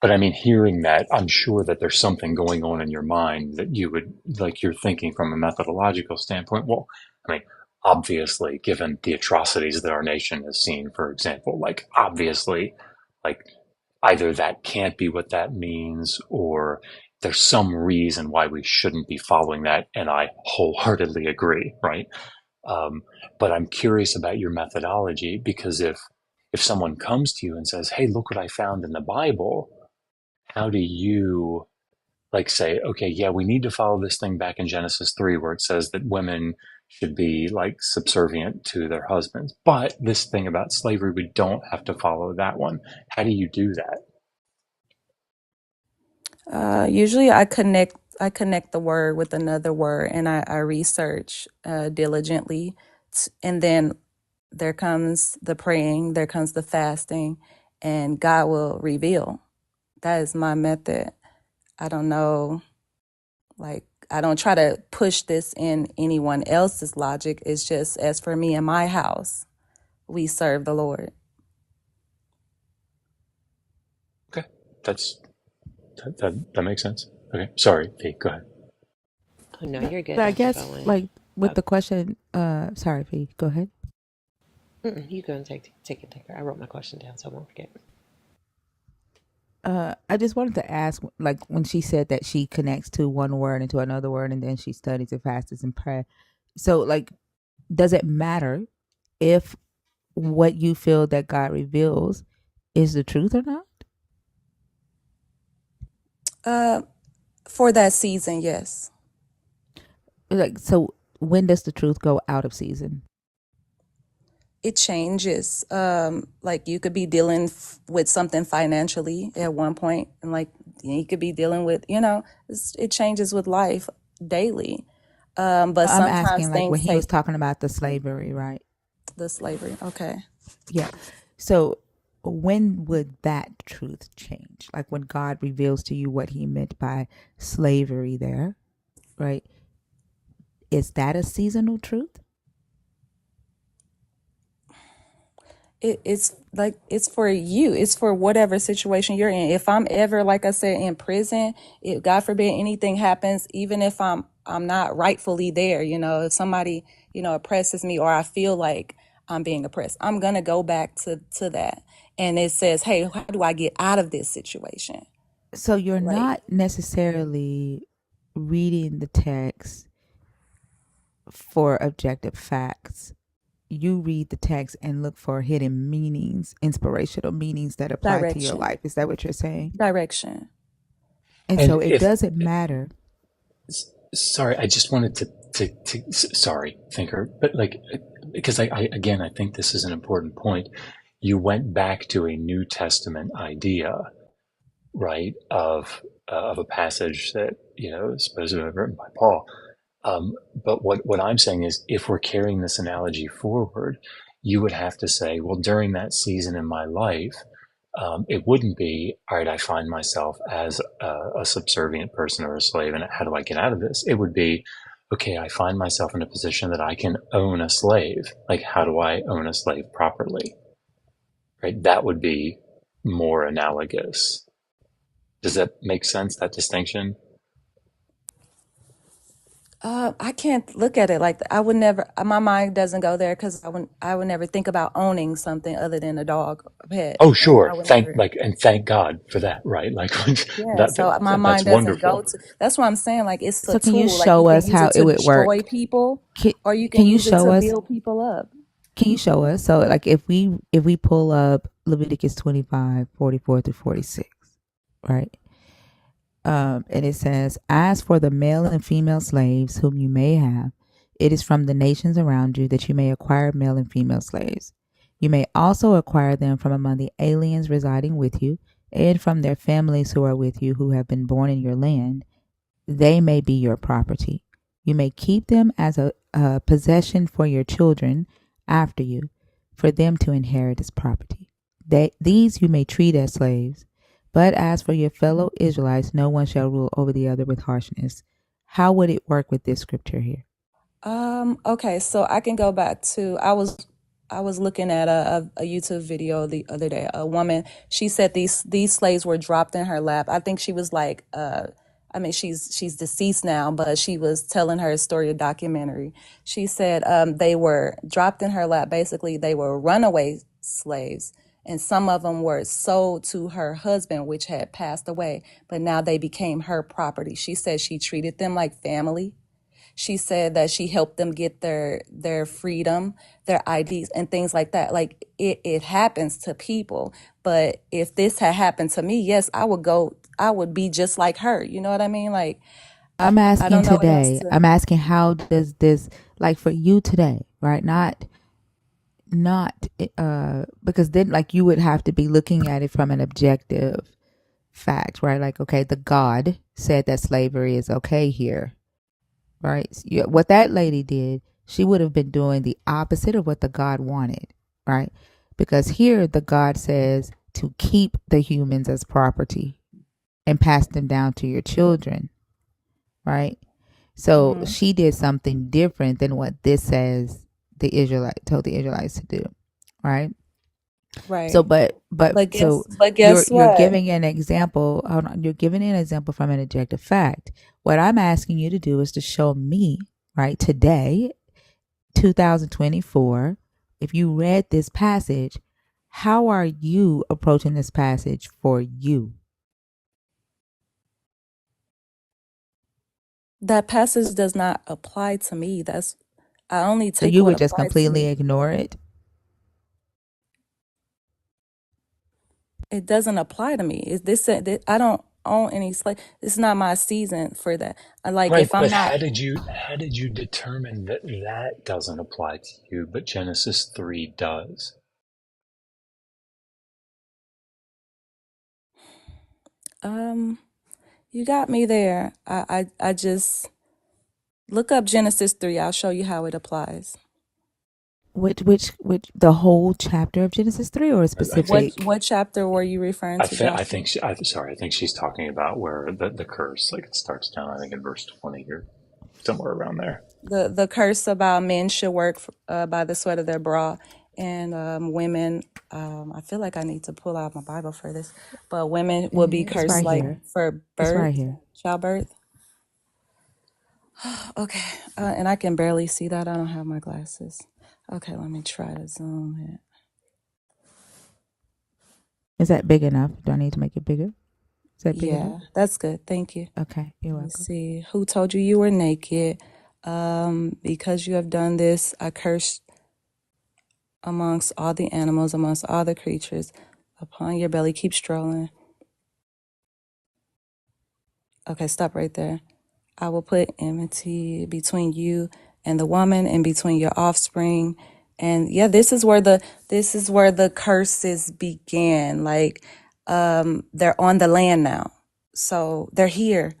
But I mean, hearing that, I'm sure that there's something going on in your mind that you would, you're thinking from a methodological standpoint. Well, I mean, obviously, given the atrocities that our nation has seen, for example, obviously, either that can't be what that means, or there's some reason why we shouldn't be following that. And I wholeheartedly agree, right? But I'm curious about your methodology, because if someone comes to you and says, hey, look what I found in the Bible, how do you say, okay, yeah, we need to follow this thing back in Genesis 3 where it says that women should be subservient to their husbands, but this thing about slavery, we don't have to follow that one. How do you do that? Usually I connect the word with another word, and I research diligently, and then there comes the praying, there comes the fasting, and God will reveal. That is my method. I don't know, I don't try to push this in anyone else's logic. It's just, as for me and my house, we serve the Lord. Okay, that makes sense. Okay, sorry, Pete, go ahead. Oh, no, you're good, But I Dr. guess, Bowen. with the question, sorry, P, go ahead. You go and take it. I wrote my question down so I won't forget. I just wanted to ask, when she said that she connects to one word into another word, and then she studies and fasts and prayer. So, does it matter if what you feel that God reveals is the truth or not? For that season, yes. So when does the truth go out of season? It changes. You could be dealing with something financially at one point, and you could be dealing with, it changes with life daily. But I'm sometimes asking, when things he was take talking about the slavery, right? the slavery. Okay. Yeah. So when would that truth change? When God reveals to you what he meant by slavery there, right? is that a seasonal truth? It's like it's for you. It's for whatever situation you're in. If I'm ever, like I said, in prison, if God forbid anything happens, even if I'm not rightfully there, if somebody, oppresses me, or I feel like I'm being oppressed, I'm gonna go back to that. And it says, hey, how do I get out of this situation? So you're Like not necessarily reading the text for objective facts. You read the text and look for hidden meanings, inspirational meanings that apply to your direction. life. Is that what you're saying? Direction. And And so it if, doesn't matter. sorry, I just wanted sorry, thinker, but like, because again, I think this is an important point. You went back to a New Testament idea, right, of a passage that, is supposed to have been written by Paul. But what I'm saying is, if we're carrying this analogy forward, you would have to say, well, during that season in my life, it wouldn't be, all right, I find myself as a subservient person or a slave, and how do I get out of this? It would be, okay, I find myself in a position that I can own a slave. Like, how do I own a slave properly? Right? That would be more analogous. Does that make sense, that distinction? I can't look at it like that. I would never. My mind doesn't go there because I would never think about owning something other than a dog, a pet. Oh, Like I sure. would never. And thank God for that, right? Like Yeah. that, So my that's mind doesn't go wonderful. to. That's what I'm saying. Like it's a So can you tool. Like you show can us use how it it to would destroy work? people, Can, or you can can you use it show to us? build people up. Can you show us? So like if we pull up Leviticus 25:44-46, right? And it says, as for the male and female slaves whom you may have, it is from the nations around you that you may acquire male and female slaves. You may also acquire them from among the aliens residing with you, and from their families who are with you who have been born in your land. They may be your property. You may keep them as a possession for your children after you, for them to inherit as property. These you may treat as slaves. But as for your fellow Israelites, no one shall rule over the other with harshness. How would it work with this scripture here? Okay, so I can go back to I was looking at a YouTube video the other day. A woman, she said these slaves were dropped in her lap. I think she was like I mean she's deceased now, but she was telling her story, a documentary. She said they were dropped in her lap. Basically, they were runaway slaves, and some of them were sold to her husband, which had passed away, but now they became her property. She said she treated them like family. She said that she helped them get their freedom, their IDs, and things like that. Like it happens to people. But if this had happened to me, yes, I would be just like her. You know what I mean? Like I'm I asking don't know what else today. to. I'm asking how does this, like for you today, right? Not because then like you would have to be looking at it from an objective fact, right? Like, okay, the God said that slavery is okay here, right? What that lady did, she would have been doing the opposite of what the God wanted, right? Because here the God says to keep the humans as property and pass them down to your children, right? So she did something different than what this says the Israelite told the Israelites to do, right? So, Right. but so But you're guess you're what? giving an example. Hold on, you're giving an example from an objective fact. What I'm asking you to do is to show me, right, today, 2024, if you read this passage, how are you approaching this passage for you? That passage does not apply to me. I only So take you what would just applies to completely me. ignore it? It doesn't apply to me. I don't own any slave. It's not my season for that. Like Right, if I'm but not. how did you determine that that doesn't apply to you, but Genesis 3 does? You got me there. I just look up Genesis 3. I'll show you how it applies. Which the whole chapter of Genesis 3 or a I think specific? What chapter were you referring to, Joshua? I think she's talking about where the curse, like it starts down, I think in verse 20 or somewhere around there. the curse about men should work by the sweat of their brow, and women. I feel like I need to pull out my Bible for this, but women will be It's cursed right like here. for It's right birth, here. childbirth. Okay, and I can barely see that. I don't have my glasses. Okay, let me try to zoom in. Is that big enough? Do I need to make it bigger? Is that big enough? Yeah, that's good. Thank you. Okay, you're Let me welcome. see. Who told you you were naked? Because you have done this, I curse amongst all the animals, amongst all the creatures. Upon your belly, keep strolling. Okay, stop right there. I will put enmity between you and the woman, and between your offspring. And yeah, this is where the curses began. Like, they're on the land now, so they're here.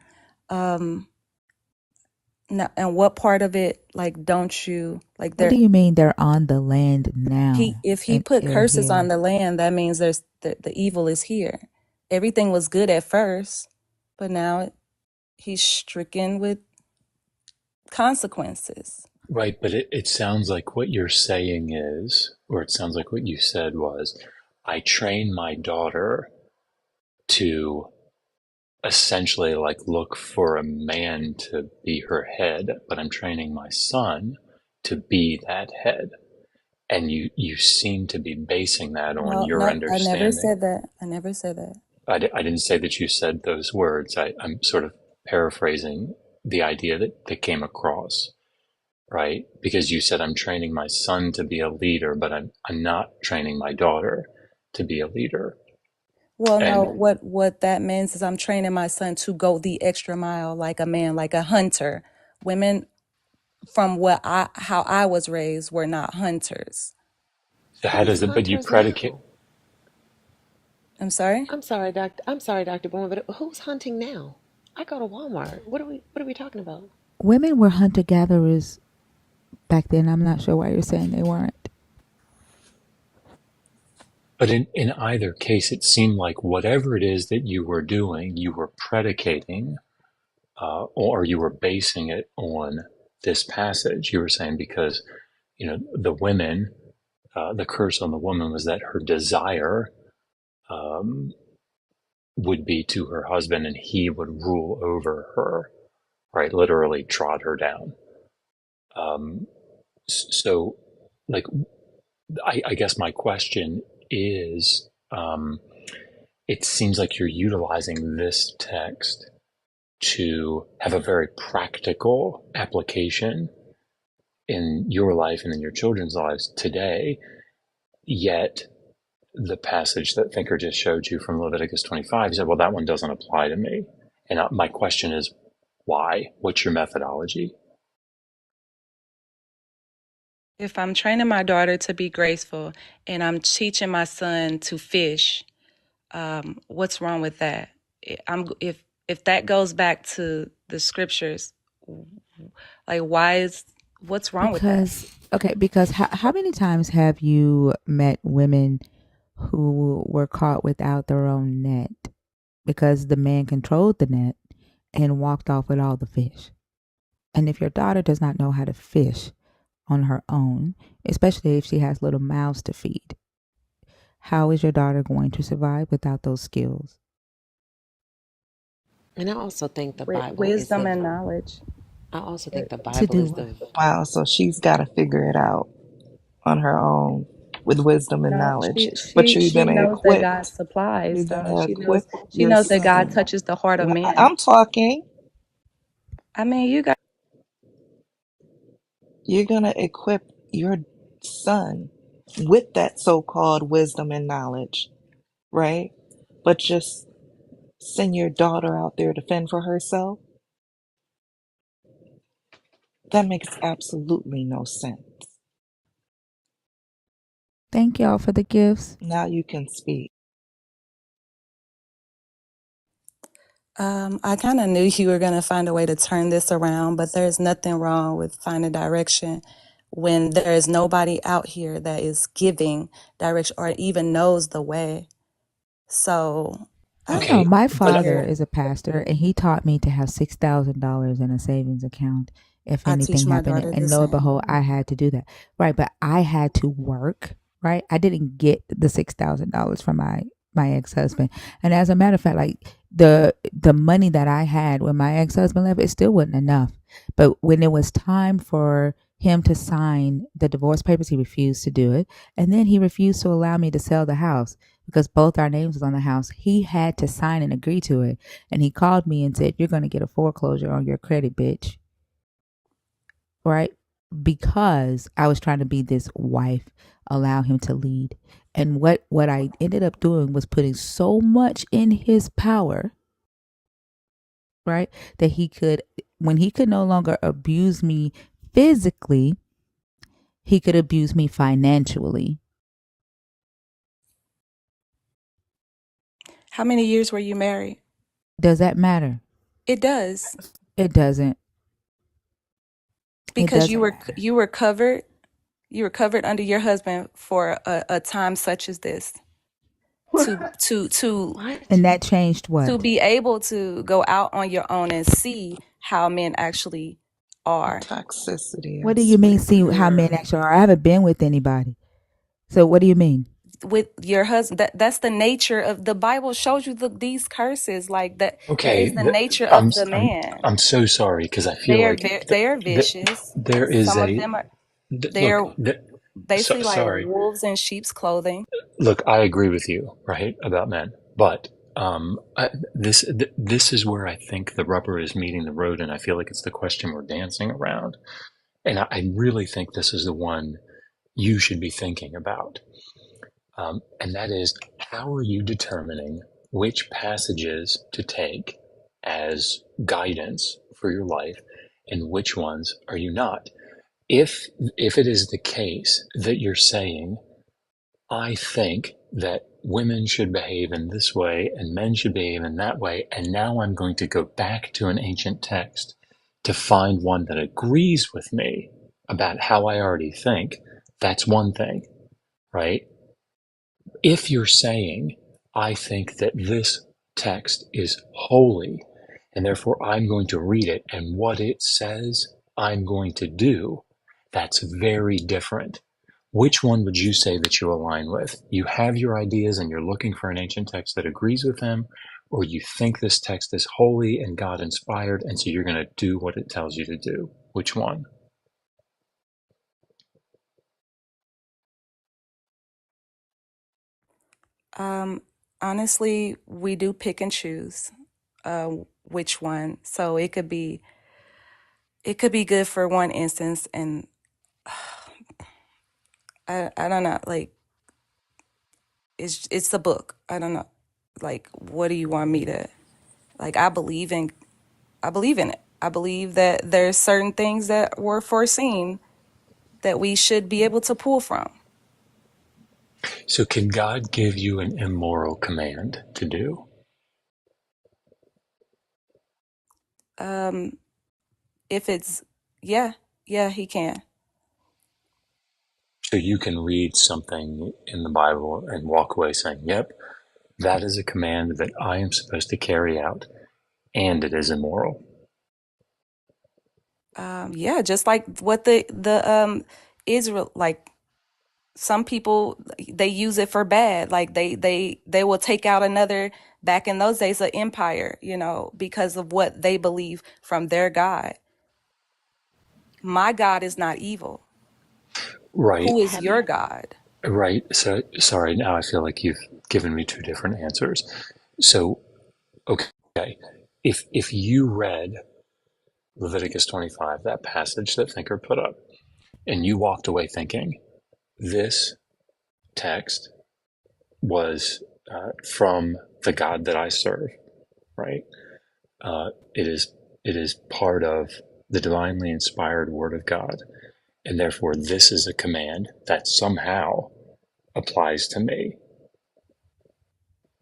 Now, and what part of it, like, don't you like? What do you mean they're on the land now If he and put they're curses on here? the land, that means the evil is here. Everything was good at first, but now he's stricken with consequences. Right, but it sounds like what you're saying is, or it sounds like what you said was, I train my daughter to essentially like look for a man to be her head, but I'm training my son to be that head. And you seem to be basing that on No, your no, I never understanding. said that. I never said that. I didn't say that you said those words. I'm sort of paraphrasing the idea that came across, right? Because you said, I'm training my son to be a leader, but I'm not training my daughter to be a leader. Well, no, And what that means is I'm training my son to go the extra mile, like a man, like a hunter. Women, from how I was raised, were not hunters. so how Who's does it, but you hunters predicate, now? I'm sorry? I'm sorry, Dr. Bowen, but who's hunting now? I go to Walmart. What are we talking about? Women were hunter gatherers back then. I'm not sure why you're saying they weren't. but in either case, it seemed like whatever it is that you were doing, you were predicating, or you were basing it on this passage. You were saying because, the women, the curse on the woman was that her desire um, would be to her husband and he would rule over her, right? Literally trod her down. So, like, I guess my question is, it seems like you're utilizing this text to have a very practical application in your life and in your children's lives today, yet the passage that Thinker just showed you from Leviticus 25, he said, well, that one doesn't apply to me. And my question is, why? What's your methodology? If I'm training my daughter to be graceful and I'm teaching my son to fish, what's wrong with that? If that goes back to the scriptures, like, what's wrong with that? Because how many times have you met women who were caught without their own net because the man controlled the net and walked off with all the fish? And if your daughter does not know how to fish on her own, especially if she has little mouths to feed, how is your daughter going to survive without those skills? And I also think the Bible is Wisdom the and knowledge. I also think the To Bible do is what? the Wow, so she's got to figure it out on her own with wisdom and No, knowledge. But she knows that God supplies, you're though. gonna equip She your knows that God son. touches the heart of man. I'm talking. I mean, You're gonna equip your son with that so-called wisdom and knowledge, right? But just send your daughter out there to fend for herself. That makes absolutely no sense. Thank y'all for the gifts. Now you can speak. I kind of knew you were going to find a way to turn this around, but there's nothing wrong with finding direction when there is nobody out here that is giving direction or even knows the way. So I I know Okay, my but father is a pastor and he taught me to have $6,000 in a savings account if I teach anything my happened. daughter the And lo and same. behold, I had to do that. Right. But I had to work. Right. I didn't get the $6,000 from my ex-husband. And as a matter of fact, like the money that I had when my ex-husband left, it still wasn't enough. But when it was time for him to sign the divorce papers, he refused to do it. And then he refused to allow me to sell the house because both our names was on the house. He had to sign and agree to it. And he called me and said, "You're going to get a foreclosure on your credit, bitch." Right? Because I was trying to be this wife, allow him to lead. And what I ended up doing was putting so much in his power, right? That he could, when he could no longer abuse me physically, he could abuse me financially. How many years were you married? Does that matter? It does, It doesn't. It because doesn't matter. you were covered. You were covered under your husband for a time such as this. To What? And that changed to what? be able to go out on your own and see how men actually The are. toxicity What of do you mean see how men Scripture. actually are? I haven't been with anybody. So what do you mean? With your husband, that's the nature of the Bible. Shows you these curses, like that Okay, is the nature I'm of the man. I'm so sorry because I feel like They are vicious. there is Some of a them are, look. they're basically like Sorry, wolves in sheep's clothing. look. I agree with you, right, about men, but this is where I think the rubber is meeting the road, and I feel like it's the question we're dancing around, and I really think this is the one you should be thinking about. And that is, how are you determining which passages to take as guidance for your life and which ones are you not? If it is the case that you're saying, I think that women should behave in this way and men should behave in that way, and now I'm going to go back to an ancient text to find one that agrees with me about how I already think, that's one thing, right? If you're saying, I think that this text is holy, and therefore I'm going to read it, and what it says I'm going to do, that's very different. Which one would you say that you align with? You have your ideas and you're looking for an ancient text that agrees with them, or you think this text is holy and God inspired, and so you're going to do what it tells you to do? Which one? Um, Honestly, we do pick and choose which one. So it could be good for one instance, and I don't know, like it's the book. I don't know, like what do you want me to like? I believe in it. I believe that there's certain things that were foreseen that we should be able to pull from. So, can God give you an immoral command to do? Um, if it's yeah, yeah, he can. So you can read something in the Bible and walk away saying, yep, that is a command that I am supposed to carry out, and it is immoral. Yeah, just like what the Israel, like some people they use it for bad, like they will take out another, back in those days, an empire, because of what they believe from their God. My God is not evil. Right, Who is Have you? your God? right. So, sorry, now I feel like you've given me two different answers. So, okay, if you read Leviticus 25, that passage that Thinker put up, and you walked away thinking, this text was from the God that I serve, right? It is part of the divinely inspired Word of God, and therefore this is a command that somehow applies to me.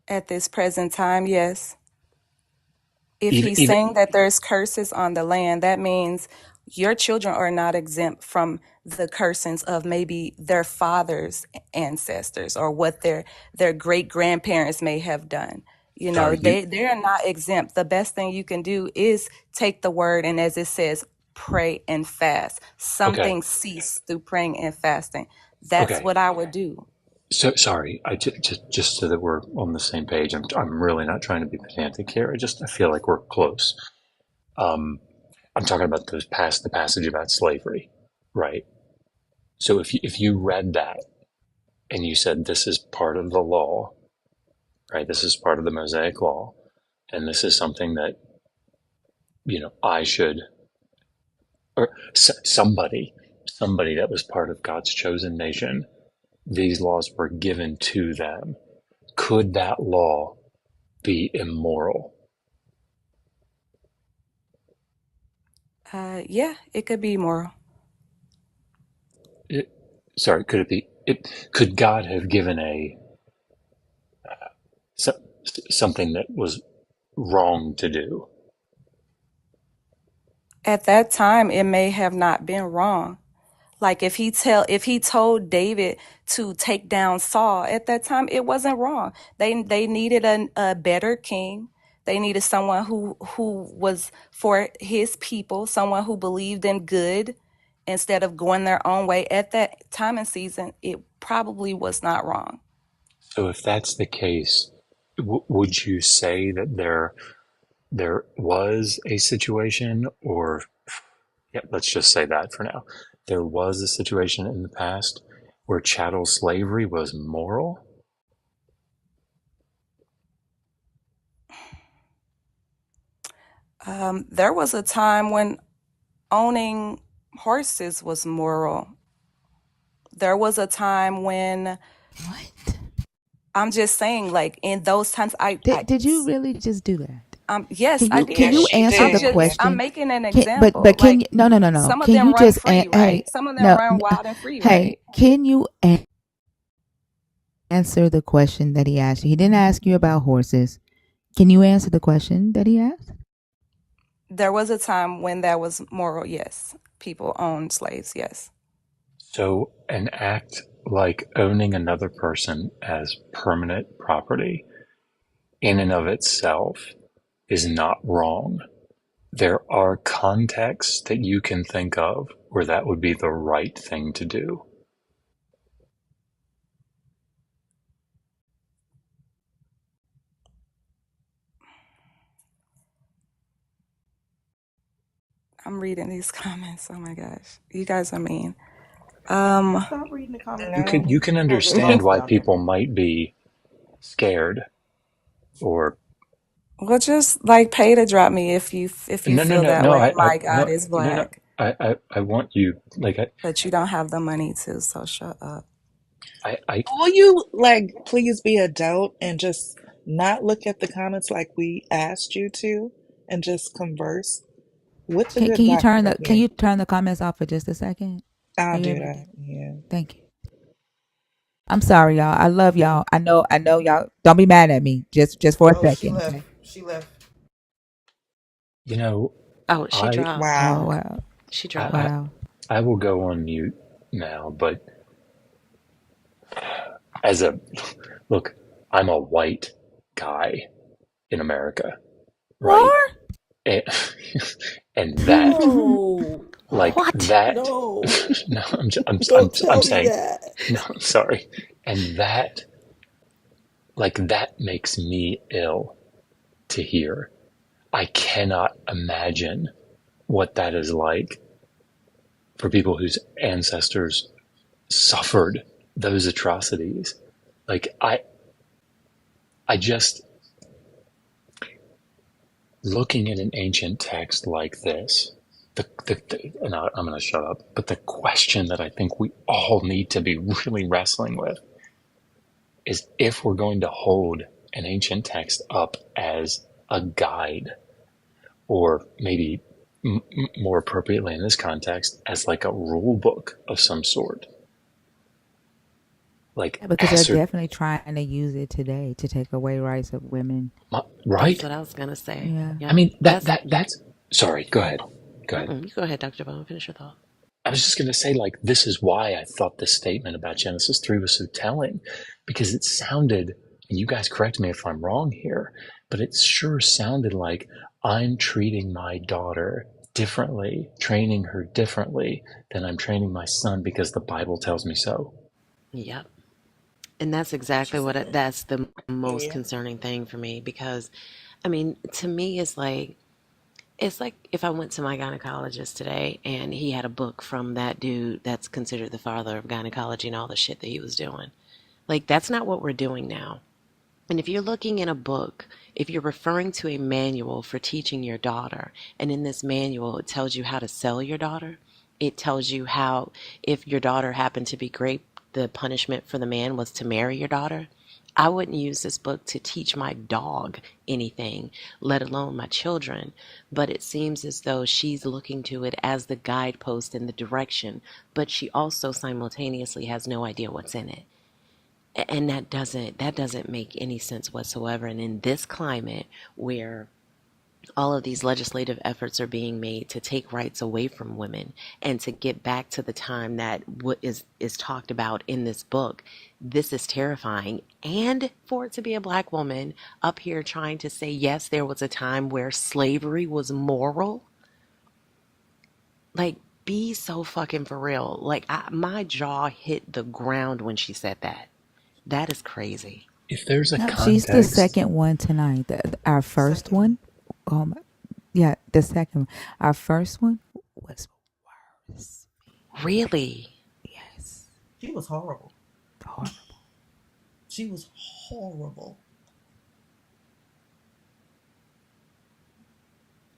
At this present time, yes. If Even, he's even saying that there's curses on the land, that means your children are not exempt from the cursings of maybe their father's ancestors or what their great grandparents may have done. sorry, They are not exempt. The best thing you can do is take the word, and as it says, pray and fast. Some Okay. things cease through praying and fasting. That's Okay. what I would do. So sorry. Just so that we're on the same page. I'm really not trying to be pedantic here. I feel like we're close. I'm talking about the passage about slavery, right? So if you read that and you said this is part of the law, right? This is part of the Mosaic law, and this is something that I should, or somebody that was part of God's chosen nation, these laws were given to them. Could that law be immoral? Yeah, it could be moral. Could it be? Could God have given something that was wrong to do? At that time, it may have not been wrong. Like if he told David to take down Saul at that time, it wasn't wrong. They needed a better king. They needed someone who was for his people, someone who believed in good instead of going their own way. At that time and season, it probably was not wrong. So if that's the case, would you say that there was a situation, or yeah, let's just say that for now. There was a situation in the past where chattel slavery was moral? There was a time when owning horses was moral. There was a time when What? I'm just saying, like in those times, Did you really just do that? Yes, Can I you did. She answer the did. I'm question? making an Can, example. can Like you no. some of Can them you run just free, right? hey Some of them no run wild and free, hey right? can you answer the question that he asked you? He didn't ask you about horses. Can you answer the question that he asked? There was a time when that was moral. Yes, people owned slaves. Yes. So an act like owning another person as permanent property in and of itself is not wrong. There are contexts that you can think of where that would be the right thing to do. I'm reading these comments. Oh my gosh, you guys are mean. Stop reading the comments. You No. can Oh, there's understand lots why down there. people might be scared, or Well, just like pay to drop me if you feel that no, way. My God is no. black, I want you, like, but you don't have the money to. So shut up. I Will you please be adult and just not look at the comments like we asked you to and just converse with the good doctrine of Can men? you turn the comments off for just a second? Are I'll you do able to? that. Yeah. Thank you. I'm sorry, y'all. I love y'all. I know y'all. Don't be mad at me. Just for a Oh, she second, left. okay? She left. you know, Oh, she I dropped. Oh Wow. wow, She I dropped. wow. I will go on mute now, but look, I'm a white guy in America, War? right? And, and that, No. like What? that, No. no, Don't I'm tell me saying, that. no, I'm sorry. And that, like, that makes me ill to hear. I cannot imagine what that is like for people whose ancestors suffered those atrocities. Like, I just, looking at an ancient text like this, and I'm going to shut up, but the question that I think we all need to be really wrestling with is, if we're going to hold an ancient text up as a guide, or maybe more appropriately in this context, as like a rule book of some sort. Like, Yeah, because they're definitely trying to use it today to take away rights of women. right? That's what I was gonna say. Yeah. Yeah. I mean, that's, sorry, go ahead. You go ahead, Dr. Bone. Finish your thought. I was just going to say, like, this is why I thought this statement about Genesis 3 was so telling, because it sounded, and you guys correct me if I'm wrong here, but it sure sounded like I'm treating my daughter differently, training her differently than I'm training my son because the Bible tells me so. Yep. And that's exactly that's the most Yeah. concerning thing for me because, I mean, to me, it's like if I went to my gynecologist today and he had a book from that dude that's considered the father of gynecology and all the shit that he was doing. Like, that's not what we're doing now. And if you're looking in a book, if you're referring to a manual for teaching your daughter, and in this manual it tells you how to sell your daughter, it tells you how, if your daughter happened to be raped, the punishment for the man was to marry your daughter. I wouldn't use this book to teach my dog anything, let alone my children. But it seems as though she's looking to it as the guidepost and the direction, but she also simultaneously has no idea what's in it. And that doesn't make any sense whatsoever. And in this climate where all of these legislative efforts are being made to take rights away from women and to get back to the time that what is talked about in this book, this is terrifying. And for it to be a black woman up here trying to say, yes, there was a time where slavery was moral. Like, be so fucking for real. Like, my jaw hit the ground when she said that. That is crazy. If there's a No, she's the context, second one tonight. Our first one, oh my, yeah, the second one. Our first one was worse. Really? Yes, She was horrible. horrible. She was horrible.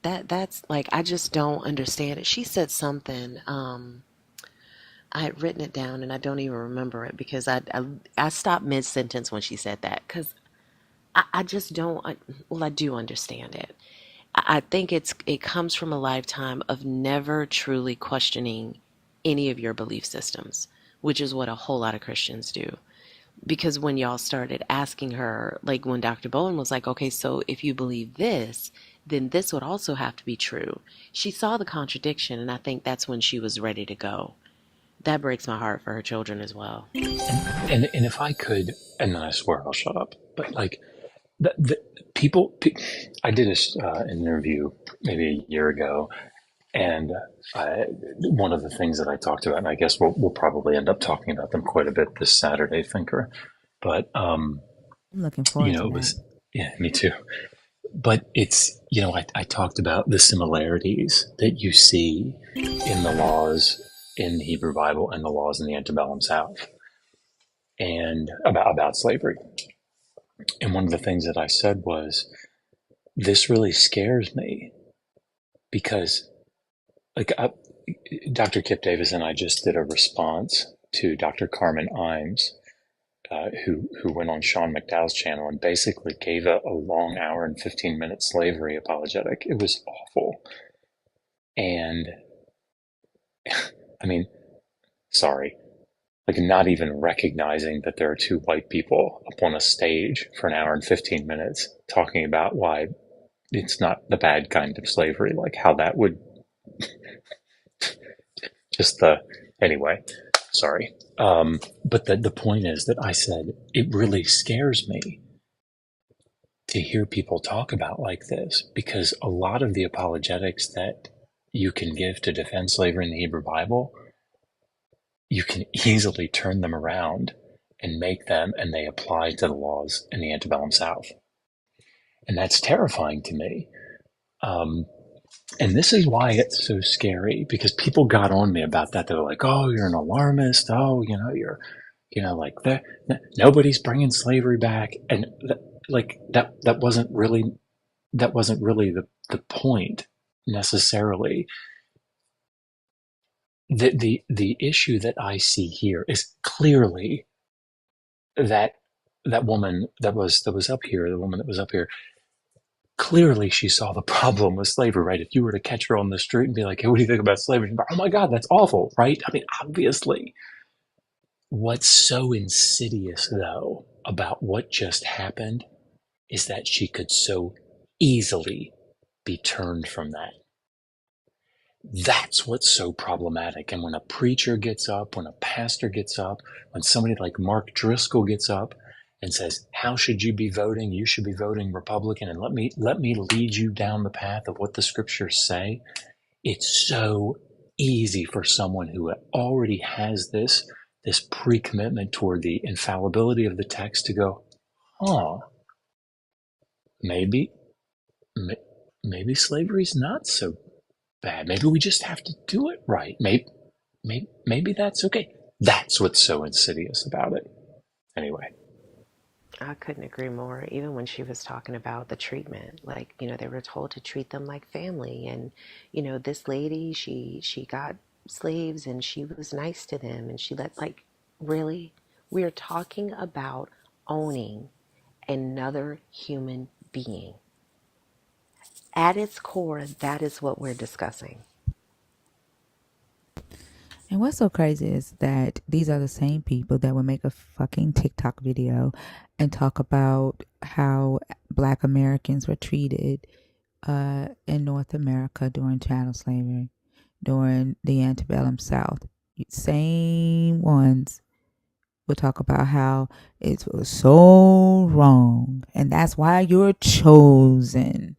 That's like, I just don't understand it. She said something. I had written it down and I don't even remember it because I stopped mid sentence when she said that because I just don't. Well, I do understand it. I think it comes from a lifetime of never truly questioning any of your belief systems, which is what a whole lot of Christians do. Because when y'all started asking her, like when Dr. Bowen was like, okay, so if you believe this, then this would also have to be true. She saw the contradiction, and I think that's when she was ready to go. That breaks my heart for her children as well. and if I could, and then I swear I'll shut up, but like, I did an interview maybe a year ago, and one of the things that I talked about, and I guess we'll probably end up talking about them quite a bit this Saturday, Thinker, but I'm looking forward to it that. was, yeah, me too. But it's, I talked about the similarities that you see in the laws in the Hebrew Bible and the laws in the antebellum South, and about slavery. And one of the things that I said was, this really scares me because, like, Dr. Kip Davis and I just did a response to Dr. Carmen Imes, who went on Sean McDowell's channel and basically gave a long hour and 15-minute slavery apologetic. It was awful. And I mean, sorry, like, not even recognizing that there are two white people up on a stage for an hour and 15 minutes talking about why it's not the bad kind of slavery, like how that would anyway, sorry. But the point is that I said, it really scares me to hear people talk about like this, because a lot of the apologetics that you can give to defend slavery in the Hebrew Bible, you can easily turn them around and make them, and they apply to the laws in the antebellum South. And that's terrifying to me. And this is why it's so scary, because people got on me about that. They're like, oh, you're an alarmist. Oh, you're, like that. Nobody's bringing slavery back. And that wasn't really the point necessarily. The issue that I see here is clearly that woman that was up here, the woman that was up here, clearly she saw the problem with slavery, right? If you were to catch her on the street and be like, hey, what do you think about slavery? She'd be like, oh my God, that's awful, right? I mean, obviously. What's so insidious, though, about what just happened is that she could so easily be turned from that. That's what's so problematic. And when a preacher gets up, when a pastor gets up, when somebody like Mark Driscoll gets up and says, how should you be voting? You should be voting Republican, and let me lead you down the path of what the scriptures say. it's so easy for someone who already has this pre-commitment toward the infallibility of the text to go, oh, maybe maybe slavery's not so bad. Maybe we just have to do it right. Maybe that's okay. That's what's so insidious about it. Anyway. I couldn't agree more. Even when she was talking about the treatment, like, they were told to treat them like family. And, this lady, she got slaves and she was nice to them and she let, like, really? We're talking about owning another human being. At its core, that is what we're discussing. And what's so crazy is that these are the same people that would make a fucking TikTok video and talk about how Black Americans were treated in North America during chattel slavery, during the antebellum South. Same ones would talk about how it was so wrong and that's why you're chosen.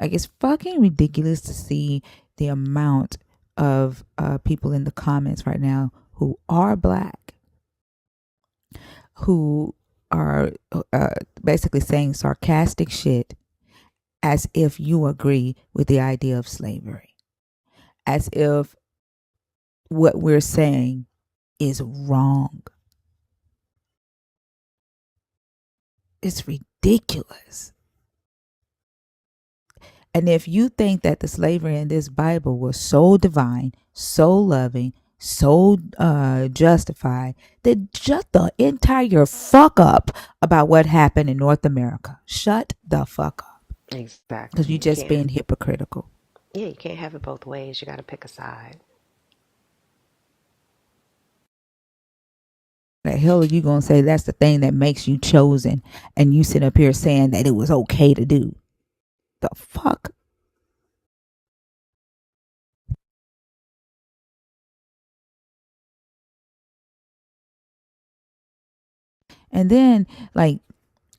Like, it's fucking ridiculous to see the amount of people in the comments right now who are Black, who are basically saying sarcastic shit as if you agree with the idea of slavery, as if what we're saying is wrong. It's ridiculous. And if you think that the slavery in this Bible was so divine, so loving, so justified, then shut the entire fuck up about what happened in North America. Shut the fuck up. Because Exactly. you're You just can't, being hypocritical. yeah, you can't have it both ways. You got to pick a side. The hell are you going to say that's the thing that makes you chosen and you sit up here saying that it was okay to do? The fuck? And then, like,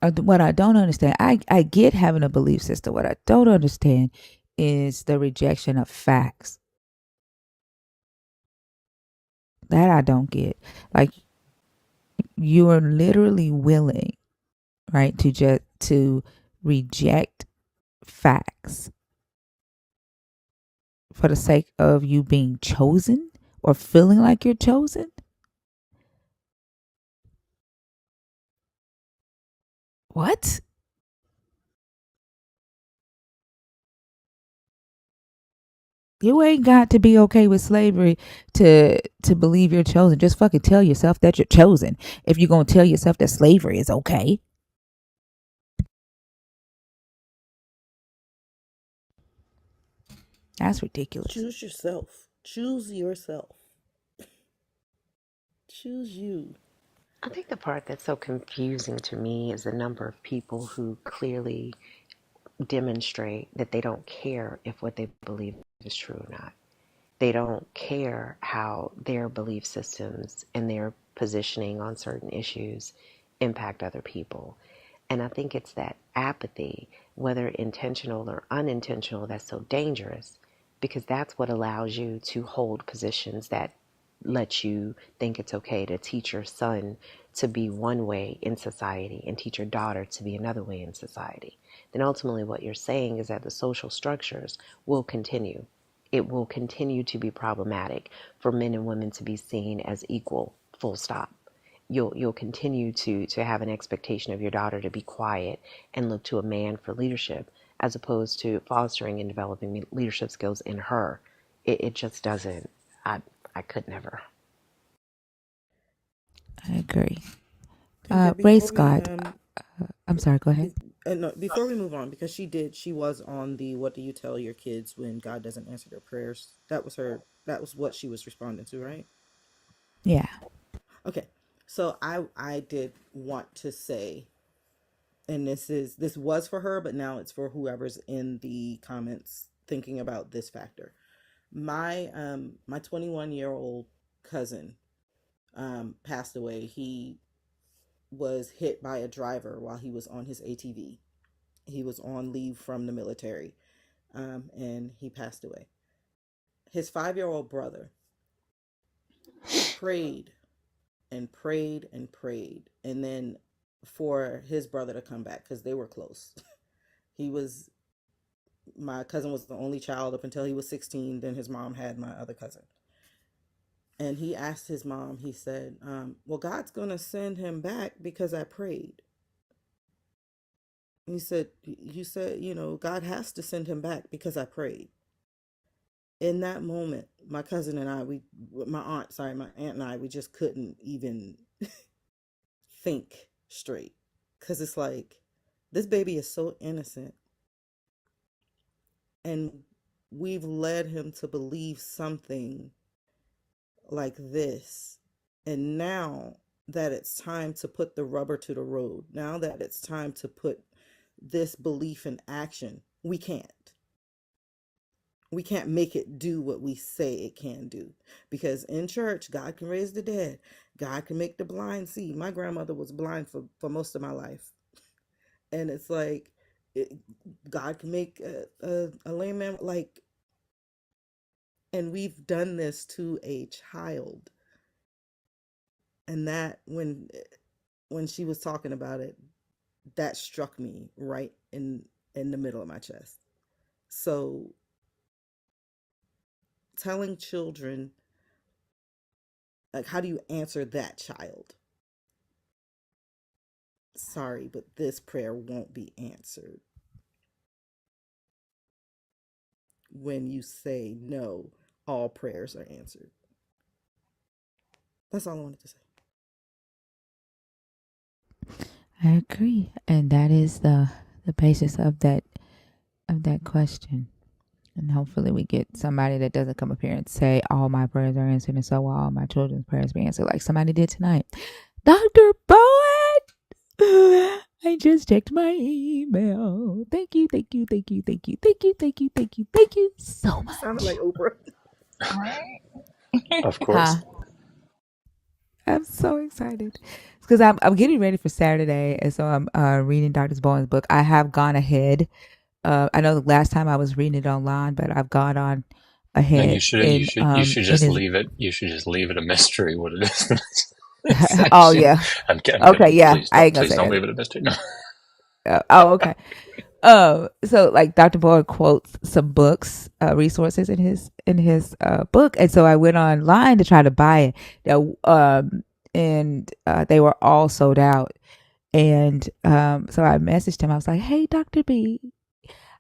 what I don't understand, I get having a belief system. What I don't understand is the rejection of facts. That I don't get. Like, you are literally willing, right, to reject facts for the sake of you being chosen or feeling like you're chosen. What? You ain't got to be okay with slavery to believe you're chosen. Just fucking tell yourself that you're chosen. If you're gonna tell yourself that slavery is okay. That's ridiculous. Choose yourself. Choose yourself. Choose you. I think the part that's so confusing to me is the number of people who clearly demonstrate that they don't care if what they believe is true or not. They don't care how their belief systems and their positioning on certain issues impact other people. And I think it's that apathy, whether intentional or unintentional, that's so dangerous because that's what allows you to hold positions that let you think it's okay to teach your son to be one way in society and teach your daughter to be another way in society. Then ultimately what you're saying is that the social structures will continue. It will continue to be problematic for men and women to be seen as equal, full stop. You'll continue to have an expectation of your daughter to be quiet and look to a man for leadership as opposed to fostering and developing leadership skills in her. It just doesn't. I could never. I agree. Okay, Ray before we Scott. I'm sorry, go ahead. no, before we move on, because she was on the "What do you tell your kids when God doesn't answer their prayers?" That was her. That was what she was responding to, right? Yeah. Okay, so I did want to say, and this was for her, but now it's for whoever's in the comments thinking about this factor. My 21-year-old cousin passed away. He was hit by a driver while he was on his ATV. He was on leave from the military, and he passed away. his 5-year-old brother prayed and prayed and prayed, and then for his brother to come back because they were close. My cousin was the only child up until he was 16. Then his mom had my other cousin. And he asked his mom, he said, well, God's going to send him back because I prayed. He said, you said, God has to send him back because I prayed. In that moment, my cousin and I, my aunt and I, we just couldn't even think straight. Because it's like, this baby is so innocent. And we've led him to believe something like this. And now that it's time to put the rubber to the road, now that it's time to put this belief in action, we can't. We can't make it do what we say it can do. Because in church, God can raise the dead. God can make the blind see. My grandmother was blind for most of my life. And it's like, God can make a lame man, like, and we've done this to a child. And that, when she was talking about it, that struck me right in the middle of my chest. So telling children, like, how do you answer that child? Sorry, but this prayer won't be answered. When you say no, all prayers are answered. That's all I wanted to say. I agree, and that is the basis of that question. And hopefully we get somebody that doesn't come up here and say all my prayers are answered and so will all my children's prayers be answered, like somebody did tonight. Dr. Bowen, I just checked my email. Thank you so much. Sounded like Oprah. Right? Of course. I'm so excited because I'm getting ready for Saturday, and so I'm reading Dr. Bowen's book. I have gone ahead. I know the last time I was reading it online, but I've gone on No, ahead. you should just leave it. You should just leave it a mystery what it is. Oh yeah. I'm kidding. Okay, yeah. I ain't gonna Please say don't that. leave it a mystery. No. Okay. So like Dr. Bowen quotes some books, resources in his book, and so I went online to try to buy it. And they were all sold out. And so I messaged him. I was like, "Hey, Dr. B."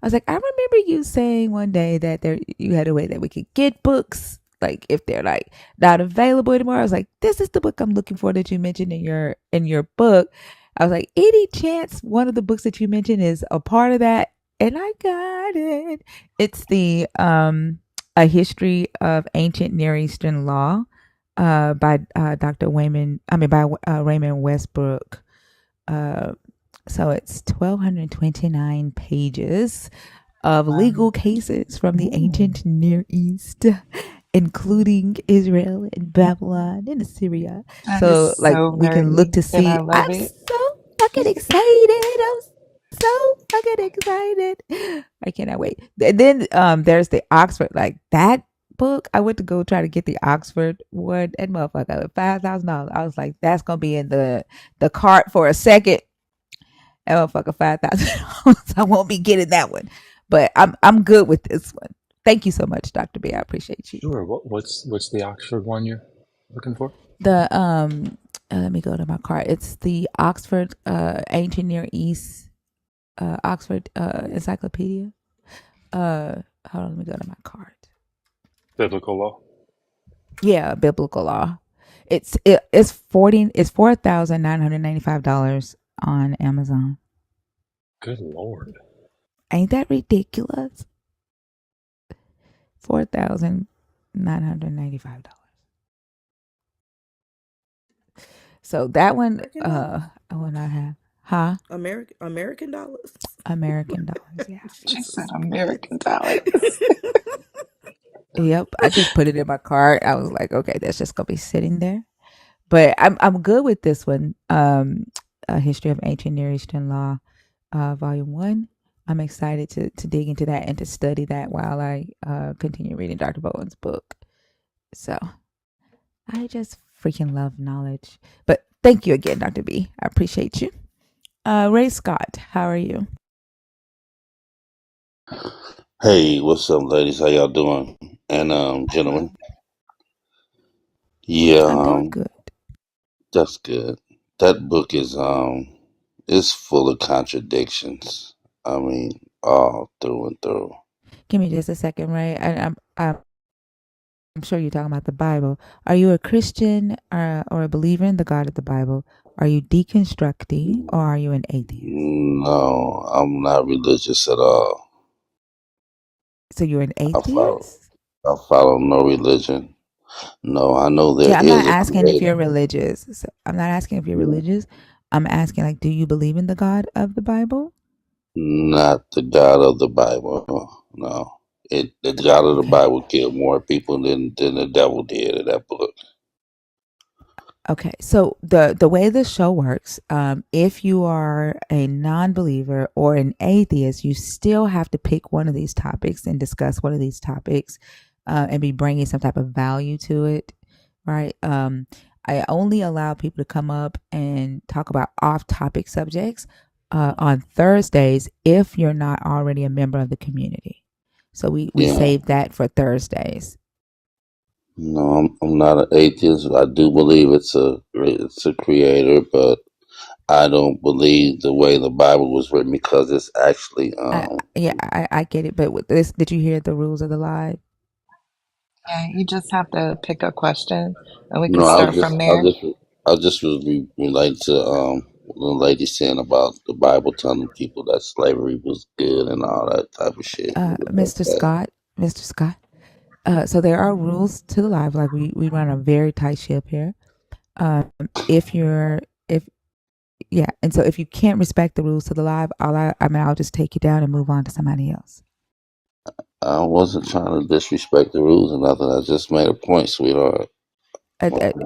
I was like, "I remember you saying one day that you had a way that we could get books, like if they're like not available anymore." I was like, "This is the book I'm looking for that you mentioned in your book." I was like, "Any chance one of the books that you mentioned is a part of that?" And I got it. It's the A History of Ancient Near Eastern Law by Raymond Westbrook. So it's 1,229 pages of legal cases from the ancient Near East, including Israel and Babylon and Assyria. That So is like so we can look nerdy, to and see. I love I'm it. so fucking excited. I'm so fucking excited. I cannot wait. And then there's the Oxford, like that book. I went to go try to get the Oxford one, and motherfucker, $5,000. I was like, that's gonna be in the cart for a second. And motherfucker, $5,000. I won't be getting that one, but I'm good with this one. Thank you so much, Dr. B. I appreciate you. Sure. What's the Oxford one you're looking for? The let me go to my cart. It's the Oxford Ancient Near East Oxford Encyclopedia. Hold on, let me go to my cart. Biblical law. Yeah, biblical law. It's $4,995 on Amazon. Good Lord. Ain't that ridiculous? $4,995. So that one, I will not have. Huh? American dollars. American dollars. Yeah. She said American dollars. Yep. I just put it in my cart. I was like, okay, that's just gonna be sitting there. But I'm good with this one. A History of Ancient Near Eastern Law, Volume 1. I'm excited to dig into that and to study that while I continue reading Dr. Bowen's book. So I just freaking love knowledge. But thank you again, Dr. B. I appreciate you. Ray Scott, how are you? Hey, what's up, ladies? How y'all doing? And gentlemen. Yeah, I'm doing good. that's good. That book is full of contradictions. I mean, all through and through. Give me just a second, Ray. I'm sure you're talking about the Bible. Are you a Christian or a believer in the God of the Bible? Are you deconstructing or are you an atheist? No, I'm not religious at all. So you're an I follow, atheist? I follow no religion. No, I know there Yeah, I'm not is a asking if creator. you're religious. So I'm not asking if you're religious. I'm asking, like, do you believe in the God of the Bible? Not the God of the Bible. No. The God of the Okay. Bible killed more people than the devil did in that book. Okay, so the way the show works, if you are a non-believer or an atheist, you still have to pick one of these topics and discuss one of these topics, and be bringing some type of value to it, right? I only allow people to come up and talk about off-topic subjects on Thursdays if you're not already a member of the community. So we Yeah. save that for Thursdays. No, I'm not an atheist. I do believe it's a creator, but I don't believe the way the Bible was written because it's actually I get it, but with this, did you hear the rules of the live? Yeah, you just have to pick a question and we can no. start from there. I just was related to the lady saying about the Bible telling people that slavery was good and all that type of shit. Mr. Scott, Mr. Scott. So there are rules to the live. Like we run a very tight ship here. Um, if you're if yeah, and so if you can't respect the rules to the live, I'll just take you down and move on to somebody else. I wasn't trying to disrespect the rules or nothing. I just made a point, sweetheart.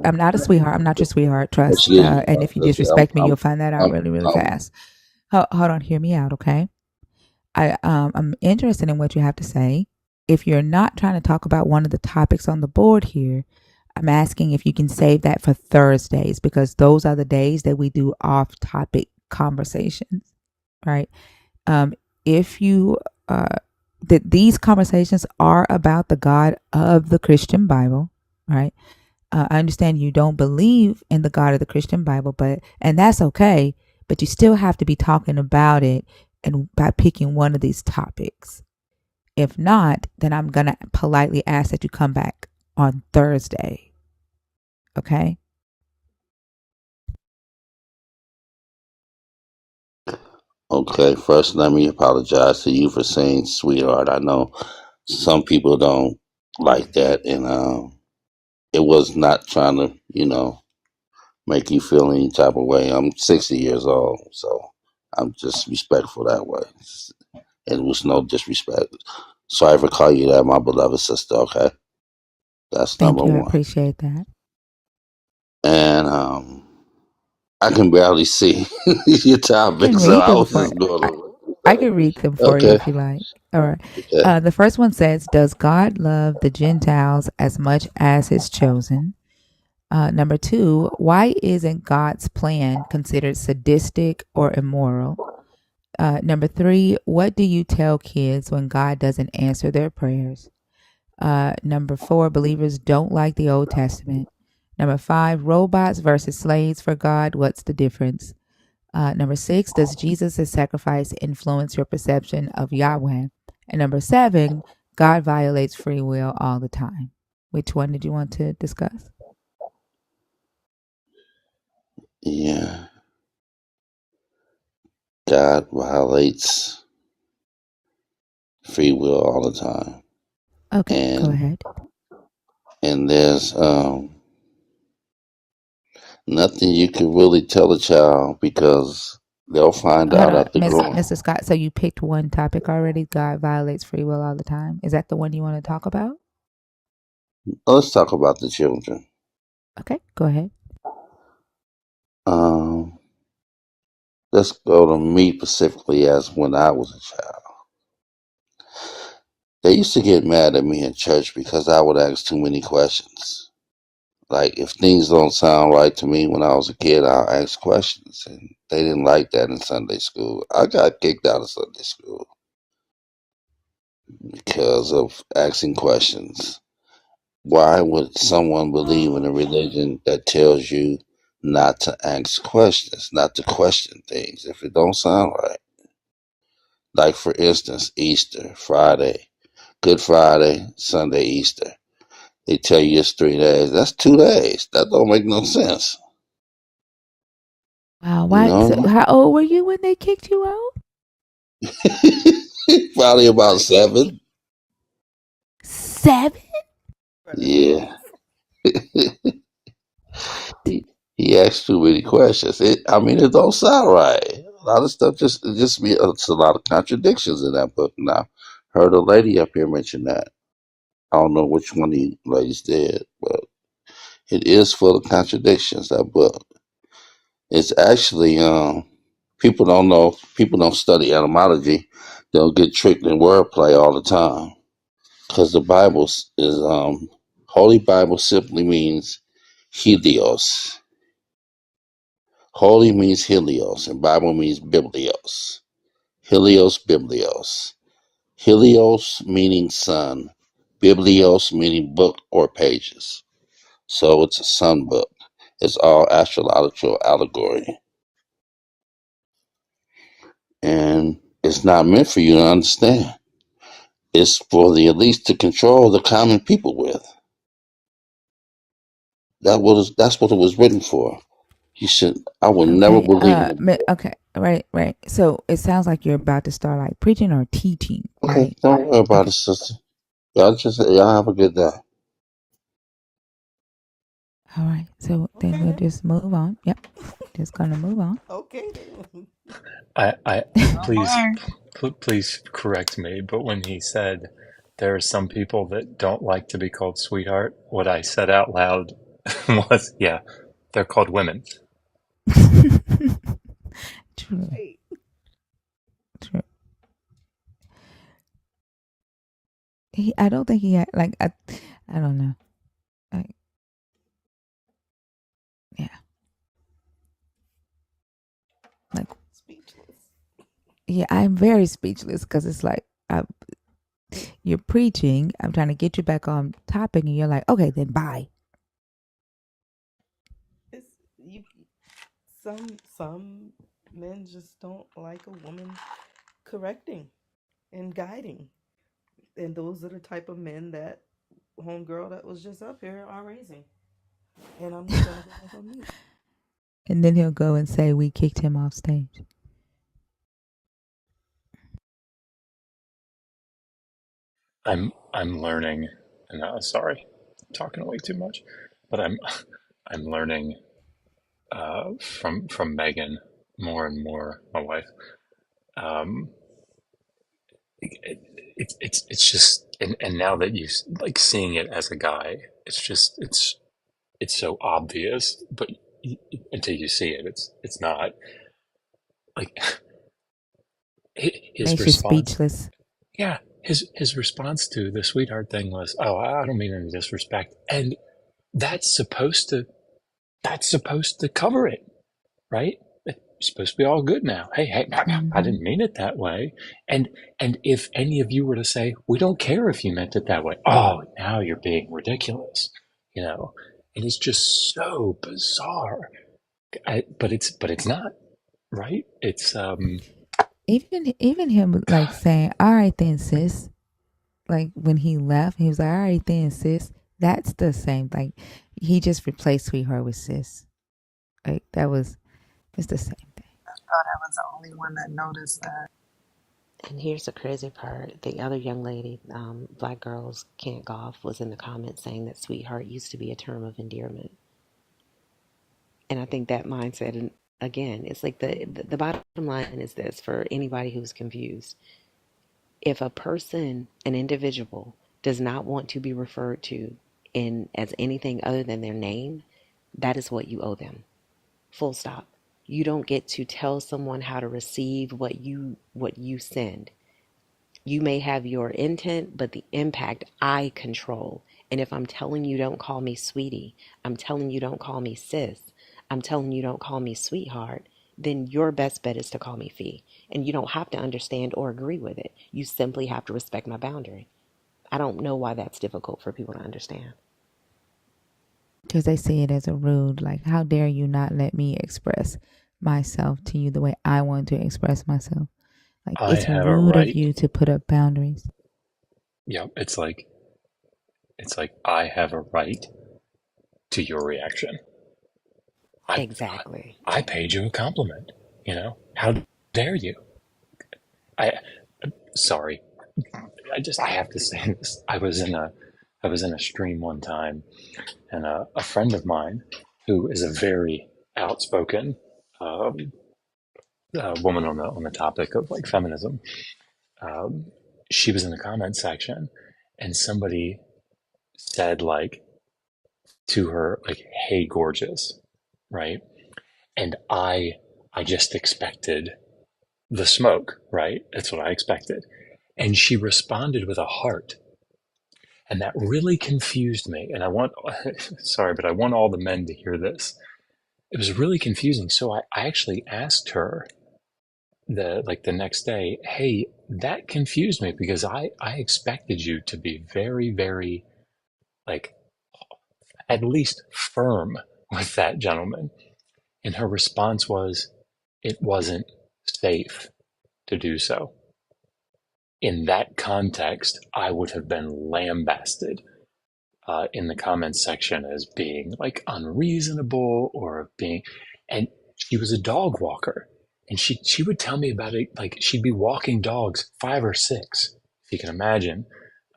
I'm not a sweetheart. I'm not your sweetheart. Trust. Excuse me. And if you disrespect me, you'll find that out really, really fast. Hold on. Hear me out, okay? I'm interested in what you have to say. If you're not trying to talk about one of the topics on the board here, I'm asking if you can save that for Thursdays because those are the days that we do off-topic conversations, right? If you that these conversations are about the God of the Christian Bible, right? I understand you don't believe in the God of the Christian Bible, and that's okay, but you still have to be talking about it and by picking one of these topics. If not, then I'm going to politely ask that you come back on Thursday. Okay? Okay, first let me apologize to you for saying sweetheart. I know some people don't like that, and it was not trying to, make you feel any type of way. I'm 60 years old, so I'm just respectful that way. It was no disrespect. Sorry for calling you that, my beloved sister. Okay, that's Thank number you. I one. appreciate that. And I can barely see your I can topic, so read I them was for just going I over. can read them for you Okay, if you like. All right. okay. The first one says, "Does God love the Gentiles as much as His chosen?" Number two, why isn't God's plan considered sadistic or immoral? Number three, what do you tell kids when God doesn't answer their prayers? Number four, believers don't like the Old Testament. Number five, robots versus slaves for God. What's the difference? Number six, does Jesus' sacrifice influence your perception of Yahweh? And number seven, God violates free will all the time. Which one did you want to discuss? Yeah, God violates free will all the time, Okay, go and ahead. there's nothing you can really tell a child because they'll find Hold out on, after growing. Mr. Scott. So you picked one topic already. God violates free will all the time. Is that the one you want to talk about? Let's talk about the children. Okay, go ahead. Um, let's go to me specifically as when I was a child. They used to get mad at me in church because I would ask too many questions. Like, if things don't sound right to me when I was a kid, I'll ask questions. And they didn't like that in Sunday school. I got kicked out of Sunday school because of asking questions. Why would someone believe in a religion that tells you not to ask questions, not to question things if it don't sound right? Like, for instance, Easter, Friday, Good Friday, Sunday, Easter. They tell you it's 3 days. That's 2 days. That don't make no sense. Wow. You Why? So, know? how old were you when they kicked you out? Probably about 7. 7? Yeah. he asked too many questions. It don't sound right. A lot of stuff it's a lot of contradictions in that book. Now, heard a lady up here mention that. I don't know which one of you ladies did, but it is full of contradictions. That book. It's actually people don't study etymology. They'll get tricked in wordplay all the time because the Bible is Holy Bible simply means Helios. Holy means Helios, and Bible means Biblios. Helios, Biblios. Helios meaning sun, Biblios meaning book or pages. So it's a sun book. It's all astrological allegory. And it's not meant for you to understand. It's for the elites to control the common people with. That's what it was written for. You should. I would never Okay. believe it. Okay. Right. Right. So it sounds like you're about to start like preaching or teaching, Okay, right? don't worry about Okay. it, sister. Y'all have a good day. All right. So then Okay we'll then. just move on. Yep. Just gonna move on. Okay then. I No please, more. please correct me, but when he said there are some people that don't like to be called sweetheart, what I said out loud was, yeah, they're called women. True. Right. True. I don't think he had like I don't know. Like, yeah. Like, Speechless. yeah. I'm very speechless because it's like you're preaching. I'm trying to get you back on topic, and you're like, okay, then bye. It's you. Some men just don't like a woman correcting and guiding, and those are the type of men that homegirl that was just up here are raising. And I'm gonna go back on mute. And then he'll go and say we kicked him off stage. I'm learning, and sorry, I'm talking way too much, but I'm learning from Megan more and more, my wife. Um, it's just, and now that you like seeing it as a guy, it's just it's so obvious, but until you see it, it's not like his Makes you response. speechless. Yeah, his response to the sweetheart thing was, "Oh, I don't mean any disrespect," and that's supposed to that's supposed to cover it, right? It's supposed to be all good now. Hey, I Mm-hmm. didn't mean it that way. And and if any of you were to say, we don't care if you meant it that way. Oh, now you're being ridiculous, you know. And it's just so bizarre. But it's not, right? It's Even him like saying, "All right then, sis." Like when he left, he was like, "All right then, sis." That's the same. Like he just replaced sweetheart with sis. Like that was it's the same thing. Thought I was the only one that noticed that. And here's the crazy part. The other young lady, Black Girls Can't Golf, was in the comments saying that sweetheart used to be a term of endearment. And I think that mindset, and again, it's like the bottom line is this for anybody who's confused. If a person, an individual, does not want to be referred to in as anything other than their name, that is what you owe them. Full stop. You don't get to tell someone how to receive what you send. You may have your intent, but the impact I control. And if I'm telling you don't call me sweetie, I'm telling you don't call me sis, I'm telling you don't call me sweetheart, then your best bet is to call me fee. And you don't have to understand or agree with it. You simply have to respect my boundary. I don't know why that's difficult for people to understand. Because they see it as a rude, like, how dare you not let me express myself to you the way I want to express myself. Like, I it's have a rude of right. you to put up boundaries. Yeah, it's like I have a right to your reaction. Exactly. I paid you a compliment. How dare you? I sorry. I have to say this. I was in a stream one time, and a friend of mine, who is a very outspoken woman on the topic of like feminism, she was in the comment section, and somebody said like to her like, "Hey, gorgeous," right? And I just expected the smoke, right? That's what I expected. And she responded with a heart. And that really confused me. And sorry, but I want all the men to hear this. It was really confusing. So I actually asked her the next day, hey, that confused me because I expected you to be very, very, like, at least firm with that gentleman. And her response was, it wasn't safe to do so. In that context, I would have been lambasted in the comments section as being like unreasonable or being, and she was a dog walker, and she would tell me about it like she'd be walking dogs, 5 or 6, if you can imagine,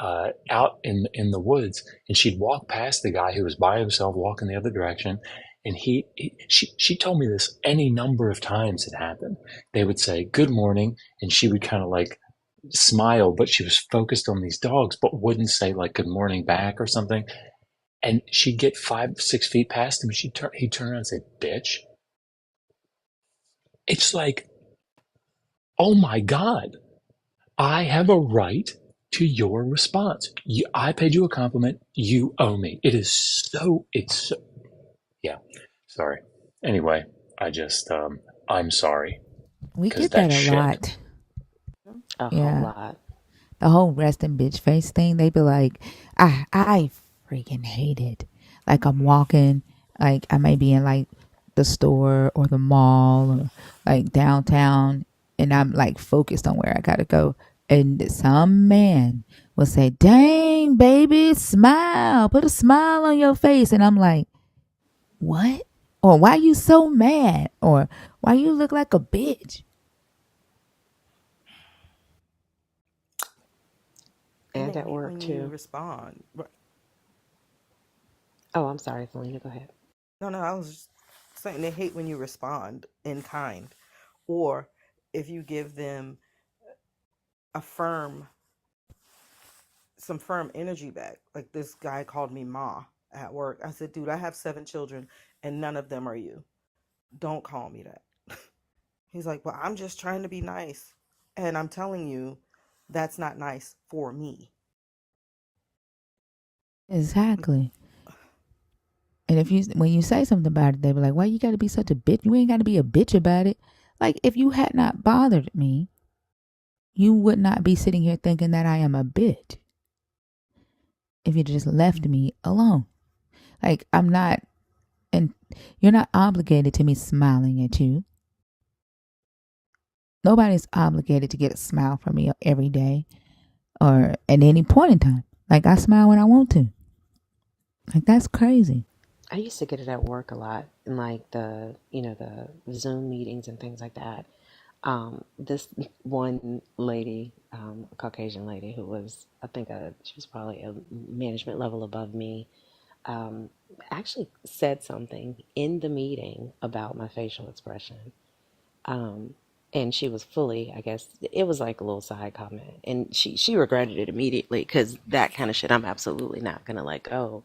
out in the woods, and she'd walk past the guy who was by himself walking the other direction. And she told me this any number of times it happened. They would say good morning, and she would kind of like smile, but she was focused on these dogs, but wouldn't say like good morning back or something. And she'd get 5, 6 feet past him, and he'd turn around and say, "Bitch." It's like, oh my God, I have a right to your response. I paid you a compliment. You owe me. Yeah. Sorry. Anyway, I'm sorry. We Because get that that's a shit. lot. A whole Yeah. lot. The whole resting bitch face thing, they be like, I freaking hate it. Like, I'm walking, like I may be in like the store or the mall or like downtown, and I'm like focused on where I gotta go. And some man will say, dang, baby, smile, put a smile on your face. And I'm like, what? Or why you so mad? Or why you look like a bitch? And they at hate work when you too. respond. Oh, I'm sorry, Selena, go ahead. No, I was just saying they hate when you respond in kind, or if you give them a some firm energy back. Like this guy called me Ma at work. I said, dude, I have 7 children and none of them are you. Don't call me that. He's like, well, I'm just trying to be nice. And I'm telling you, that's not nice for me. Exactly. And when you say something about it, they be like, why you got to be such a bitch? You ain't got to be a bitch about it. Like, if you had not bothered me, you would not be sitting here thinking that I am a bitch. If you just left me alone. Like, I'm not, and you're not obligated to me smiling at you. Nobody's obligated to get a smile from me every day or at any point in time. Like, I smile when I want to. Like, that's crazy. I used to get it at work a lot in like the Zoom meetings and things like that. This one lady, a Caucasian lady who was, I think, she was probably a management level above me, um, actually said something in the meeting about my facial expression. Um, and she was fully, I guess, it was like a little side comment. And she regretted it immediately because that kind of shit I'm absolutely not going to let go.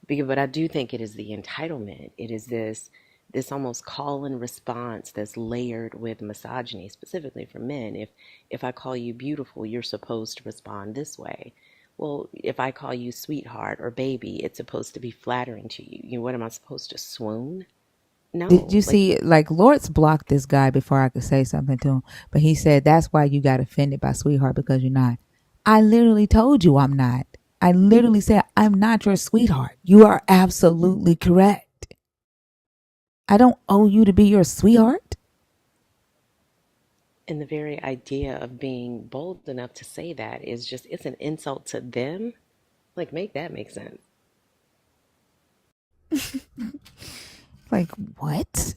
But I do think it is the entitlement. It is this this almost call and response that's layered with misogyny, specifically for men. If I call you beautiful, you're supposed to respond this way. Well, if I call you sweetheart or baby, it's supposed to be flattering to you. What am I supposed to swoon? Did No, you like, see, like, Lord's blocked this guy before I could say something to him, but he said that's why you got offended by sweetheart, because you're not. I literally told you I'm not. I literally said I'm not your sweetheart. You are absolutely correct. I don't owe you to be your sweetheart. and the very idea of being bold enough to say that is just, it's an insult to them. Like, make that make sense. Like, what?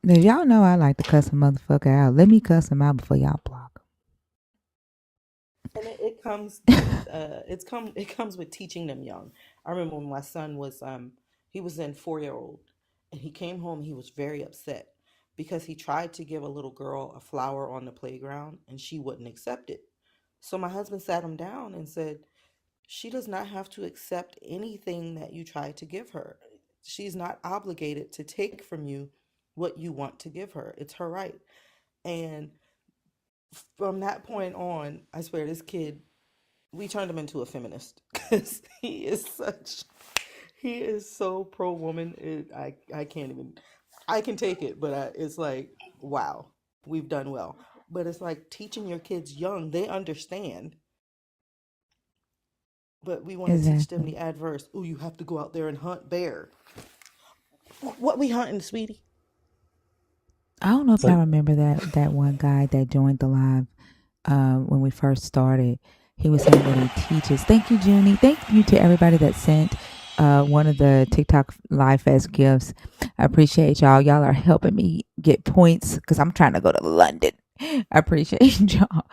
Now, y'all know I like to cuss a motherfucker out. Let me cuss him out before y'all block And it comes it comes with teaching them young. I remember when my son was he was in 4-year-old, and he came home. He was very upset because he tried to give a little girl a flower on the playground and she wouldn't accept it. So my husband sat him down and said, she does not have to accept anything that you try to give her. She's not obligated to take from you what you want to give her. It's her right. And from that point on, I swear this kid, we turned him into a feminist because he is so pro woman. I can't even, I can take it, but it's like, wow, we've done well. But it's like teaching your kids young, they understand, but we want him. to teach them Exactly. the adverse. Oh, you have to go out there and hunt bear. What we hunting, sweetie? I don't know if But y'all remember that one guy that joined the live when we first started. He was saying that he teaches. Thank you, Junie. Thank you to everybody that sent one of the TikTok Live Fest gifts. I appreciate y'all. Y'all are helping me get points because I'm trying to go to London. I appreciate y'all.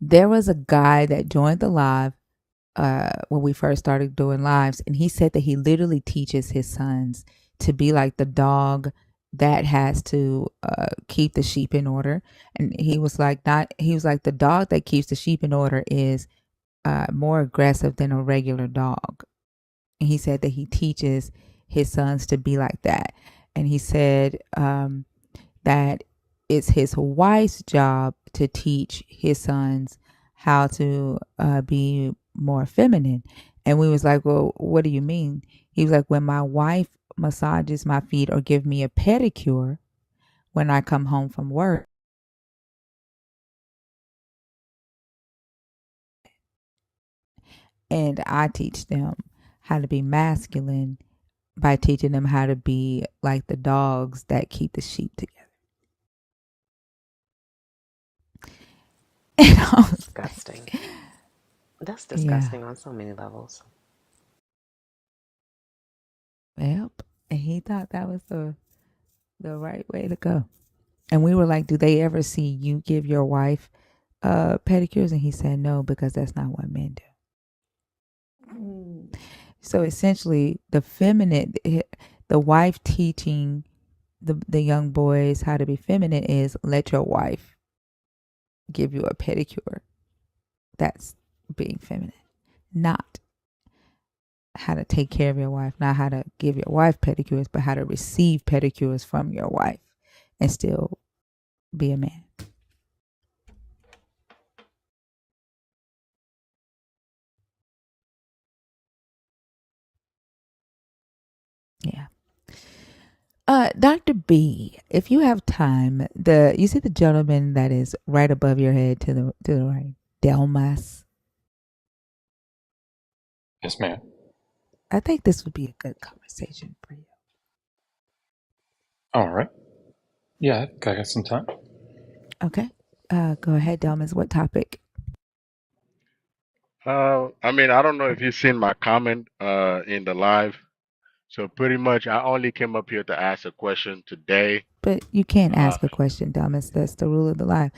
There was a guy that joined the live when we first started doing lives, and he said that he literally teaches his sons to be like the dog that has to keep the sheep in order. And he was like, the dog that keeps the sheep in order is more aggressive than a regular dog. And he said that he teaches his sons to be like that. And he said that it's his wife's job to teach his sons how to be more feminine. And we was like, well, what do you mean? He was like, when my wife massages my feet or give me a pedicure when I come home from work, and I teach them how to be masculine by teaching them how to be like the dogs that keep the sheep together. And I That's was like, disgusting. That's yeah, disgusting on so many levels. yep. And he thought that was the right way to go. And we were like, do they ever see you give your wife pedicures? And he said no, because that's not what men do. So essentially, the wife teaching the young boys how to be feminine is let your wife give you a pedicure. That's being feminine, not how to take care of your wife, not how to give your wife pedicures, but how to receive pedicures from your wife and still be a man. Yeah. Dr. B, if you have time, you see the gentleman that is right above your head to the right, Delmas. yes, ma'am. I think this would be a good conversation for you. All right. Yeah, I think I got some time. Okay. Go ahead, Delmas. What topic? I mean, I don't know if you've seen my comment in the live. So pretty much, I only came up here to ask a question today. But you can't Uh, ask a question, Delmas. That's the rule of the life.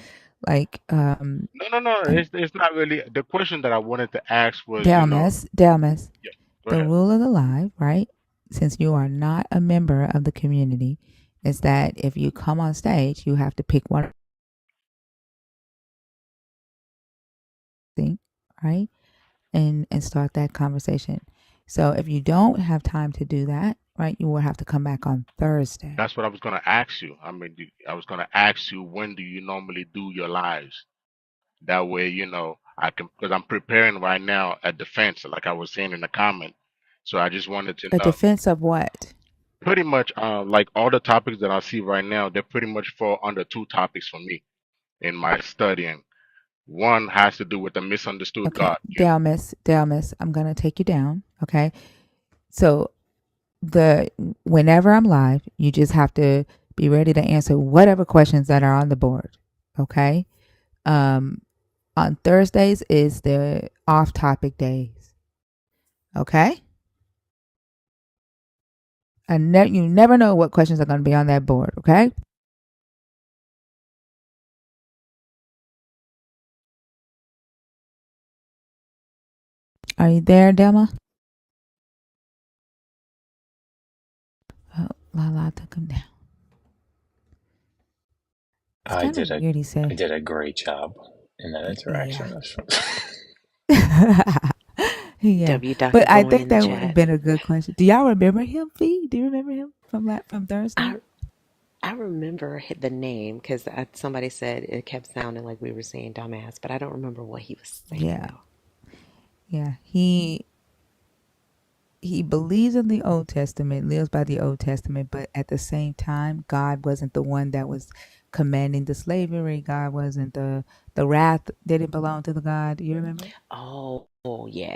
Like, no. It's not really the question that I wanted to ask was, Delmas, yeah, go the ahead. rule of the live, right? Since you are not a member of the community, is that if you come on stage, you have to pick one thing, right? and start that conversation. So if you don't have time to do that, right, you will have to come back on Thursday. That's what I was gonna ask you. I mean, I was gonna ask you, when do you normally do your lives? That way, I can, because I'm preparing right now a defense, like I was saying in the comment. So I just wanted to A know, defense of what? pretty much, like all the topics that I see right now, they pretty much fall under two topics for me in my studying. One has to do with the misunderstood Okay, God. Dalmas, I'm gonna take you down. Okay, so whenever I'm live, you just have to be ready to answer whatever questions that are on the board. Okay. On Thursdays is the off topic days. Okay. You never know what questions are going to be on that board. Okay. Are you there, Delma? Oh, Lala took him down. It's I kind of did a weird. He said, I did a great job in that yeah. interaction. Yeah. W Dr. But I Boy think in the that would have chat. been a good question. Do y'all remember him, Fee? Do you remember him from Thursday? I remember the name because somebody said it kept sounding like we were saying dumbass, but I don't remember what he was saying Yeah. though. Yeah. He believes in the Old Testament, lives by the Old Testament, but at the same time, God wasn't the one that was commanding the slavery. God wasn't the wrath didn't belong to the God. You remember? Oh, yeah.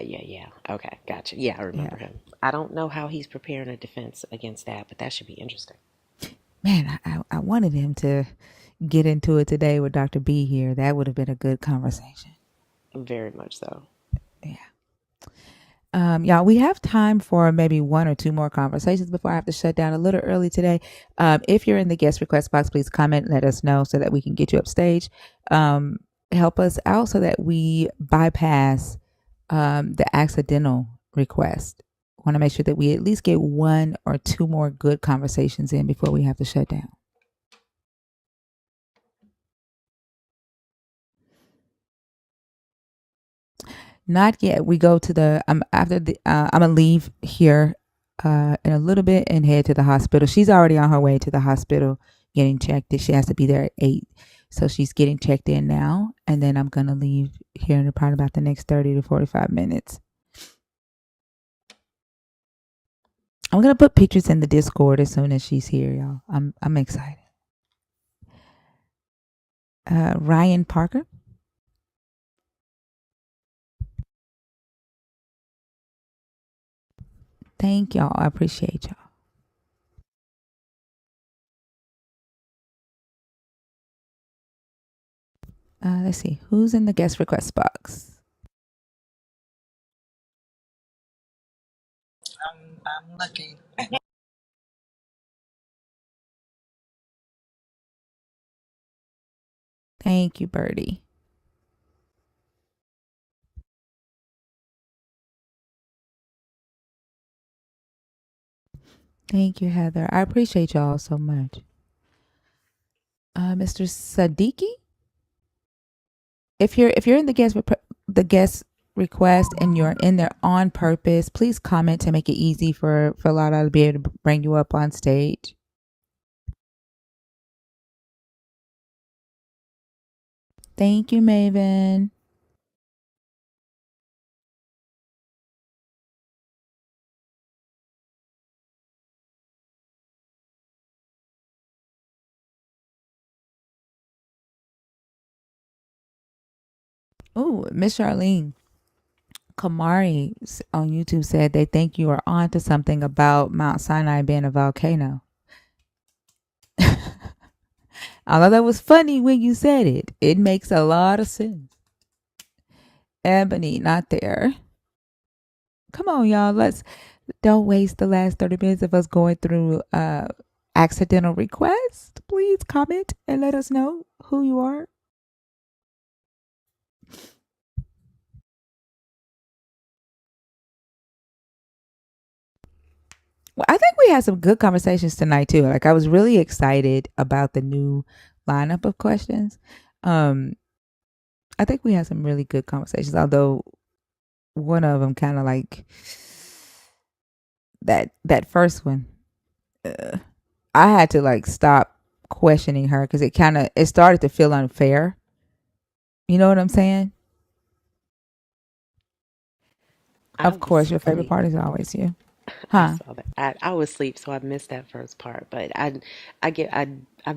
Okay, gotcha. Yeah, I Yeah. remember him. I don't know how he's preparing a defense against that, but that should be interesting. Man, I wanted him to get into it today with Dr. B here. That would have been a good conversation. Very much so. Yeah. Y'all, we have time for maybe one or two more conversations before I have to shut down a little early today. If you're in the guest request box, please comment, let us know so that we can get you upstage. Help us out so that we bypass the accidental request. Want to make sure that we at least get one or two more good conversations in before we have to shut down. Not yet. We go to the after the I'm gonna leave here in a little bit and head to the hospital. She's already on her way to the hospital getting checked. She has to be there at 8. So she's getting checked in now, and then I'm gonna leave here in probably about the next 30 to 45 minutes. I'm gonna put pictures in the Discord as soon as she's here, y'all. I'm excited. Ryan Parker. Thank y'all. I appreciate y'all. Let's see. Who's in the guest request box? I'm looking. Thank you, Birdie. Thank you, Heather. I appreciate y'all so much. Mr. Sadiki, if you're in the guest request and you're in there on purpose, please comment to make it easy for Lala to be able to bring you up on stage. Thank you, Maven. Oh, Miss Charlene Kamari on YouTube said they think you are on to something about Mount Sinai being a volcano. Although that was funny when you said it, it makes a lot of sense. Ebony, not there. Come on, y'all. Don't waste the last 30 minutes of us going through accidental requests. Please comment and let us know who you are. Well, I think we had some good conversations tonight too. Like I was really excited about the new lineup of questions. I think we had some really good conversations, although one of them kind of like that first one. I had to like stop questioning her because it started to feel unfair. You know what I'm saying? I Of was course, your favorite asleep. part is always you, I huh? saw that. I was asleep, so I missed that first part. But I've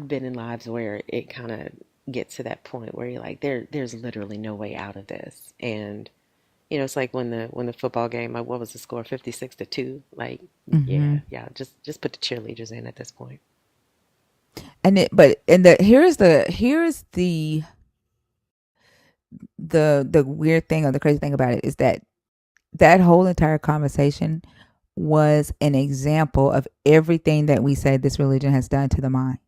been in lives where it kind of gets to that point where you're like, there's literally no way out of this. And it's like when the football game, like, what was the score? 56-2. Like, Mm-hmm. yeah. Just put the cheerleaders in at this point. Here's the weird thing or the crazy thing about it is that whole entire conversation was an example of everything that we say this religion has done to the mind.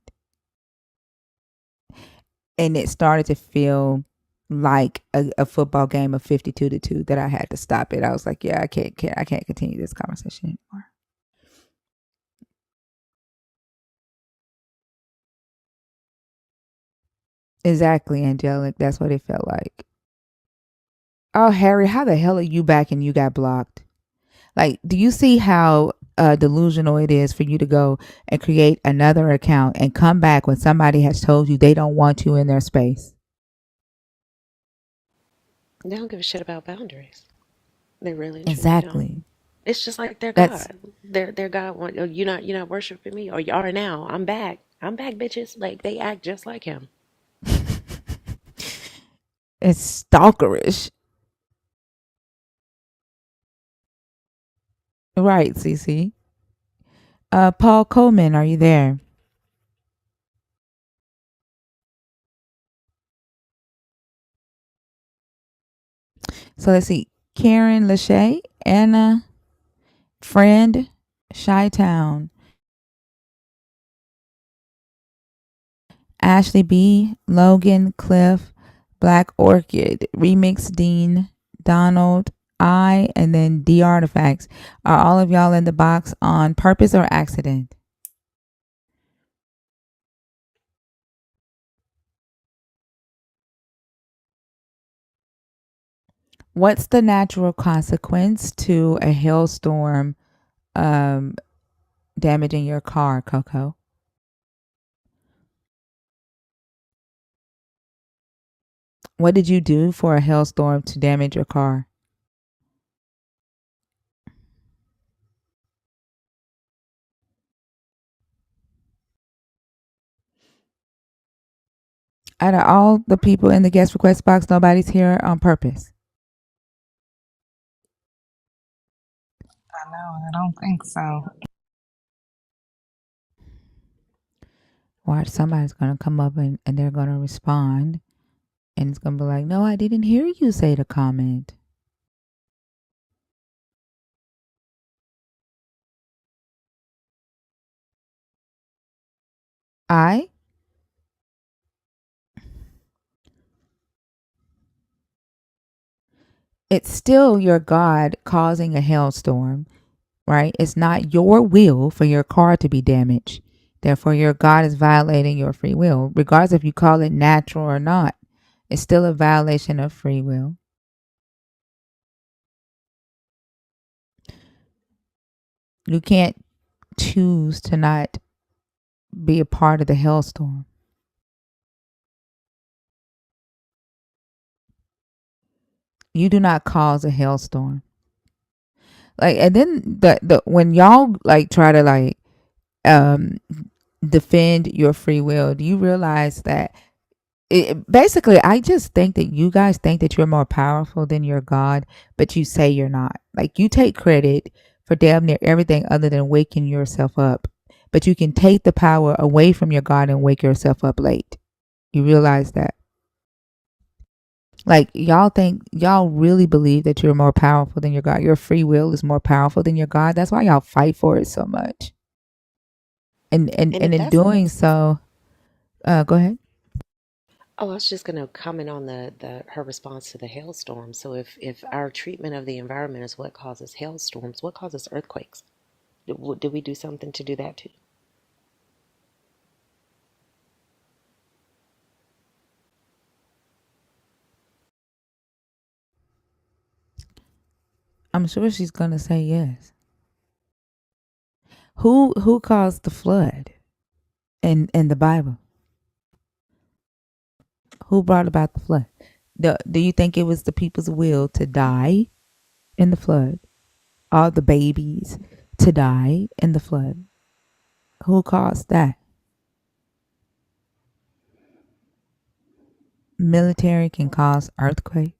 And it started to feel like a football game of 52-2 that I had to stop it. I was like, yeah, I can't continue this conversation anymore. Exactly, angelic. That's what it felt like. Oh, Harry, how the hell are you back and you got blocked? Like, do you see how delusional it is for you to go and create another account and come back when somebody has told you they don't want you in their space? They don't give a shit about boundaries. They really and truly don't. Exactly. It's just like their That's God. Their God. Oh, you're not worshiping me, or you are now. I'm back. I'm back, bitches. Like they act just like him. it's stalkerish. Right, Cece. Paul Coleman, are you there? So let's see. Karen Lachey, Anna, Friend, Chi Town, Ashley B, Logan, Cliff, Black Orchid, Remix Dean, Donald, I, and then D Artifacts. Are all of y'all in the box on purpose or accident? What's the natural consequence to a hailstorm um, damaging your car, Coco? What did you do for a hailstorm to damage your car? Out of all the people in the guest request box, nobody's here on purpose. I know, I don't think so. Watch, somebody's going to come up and they're going to respond. And it's going to be like, no, I didn't hear you say the comment. I? It's still your God causing a hailstorm, right? It's not your will for your car to be damaged. Therefore, your God is violating your free will. Regardless if you call it natural or not, it's still a violation of free will. You can't choose to not be a part of the hailstorm. You do not cause a hailstorm. Like, and then the when y'all like try to like um defend your free will, do you realize that basically I just think that you guys think that you're more powerful than your God, but you say you're not. Like, you take credit for damn near everything other than waking yourself up, but you can take the power away from your God and wake yourself up late. You realize that? Like, y'all really believe that you're more powerful than your God. Your free will is more powerful than your God. That's why y'all fight for it so much. And And if in that's doing so, go ahead. Oh, I was just going to comment on the her response to the hailstorm. So if our treatment of the environment is what causes hailstorms, what causes earthquakes? Did we do something to do that too? I'm sure she's gonna say yes. Who caused the flood in the Bible? Who brought about the flood? Do you think it was the people's will to die in the flood? All the babies to die in the flood? Who caused that? Military can cause earthquakes.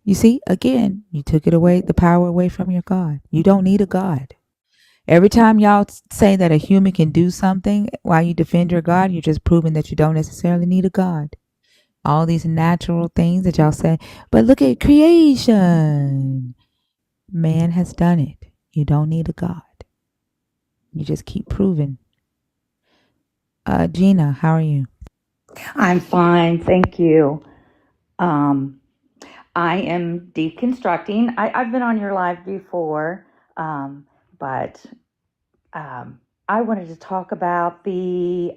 You see, again, you took it away, the power away from your God. You don't need a God. Every time y'all say that a human can do something while you defend your God, you're just proving that you don't necessarily need a God. All these natural things that y'all say, but look at creation. Man has done it. You don't need a God. You just keep proving. Gina, how are you? I'm fine, thank you. I am deconstructing. I've been on your live before, but I wanted to talk about the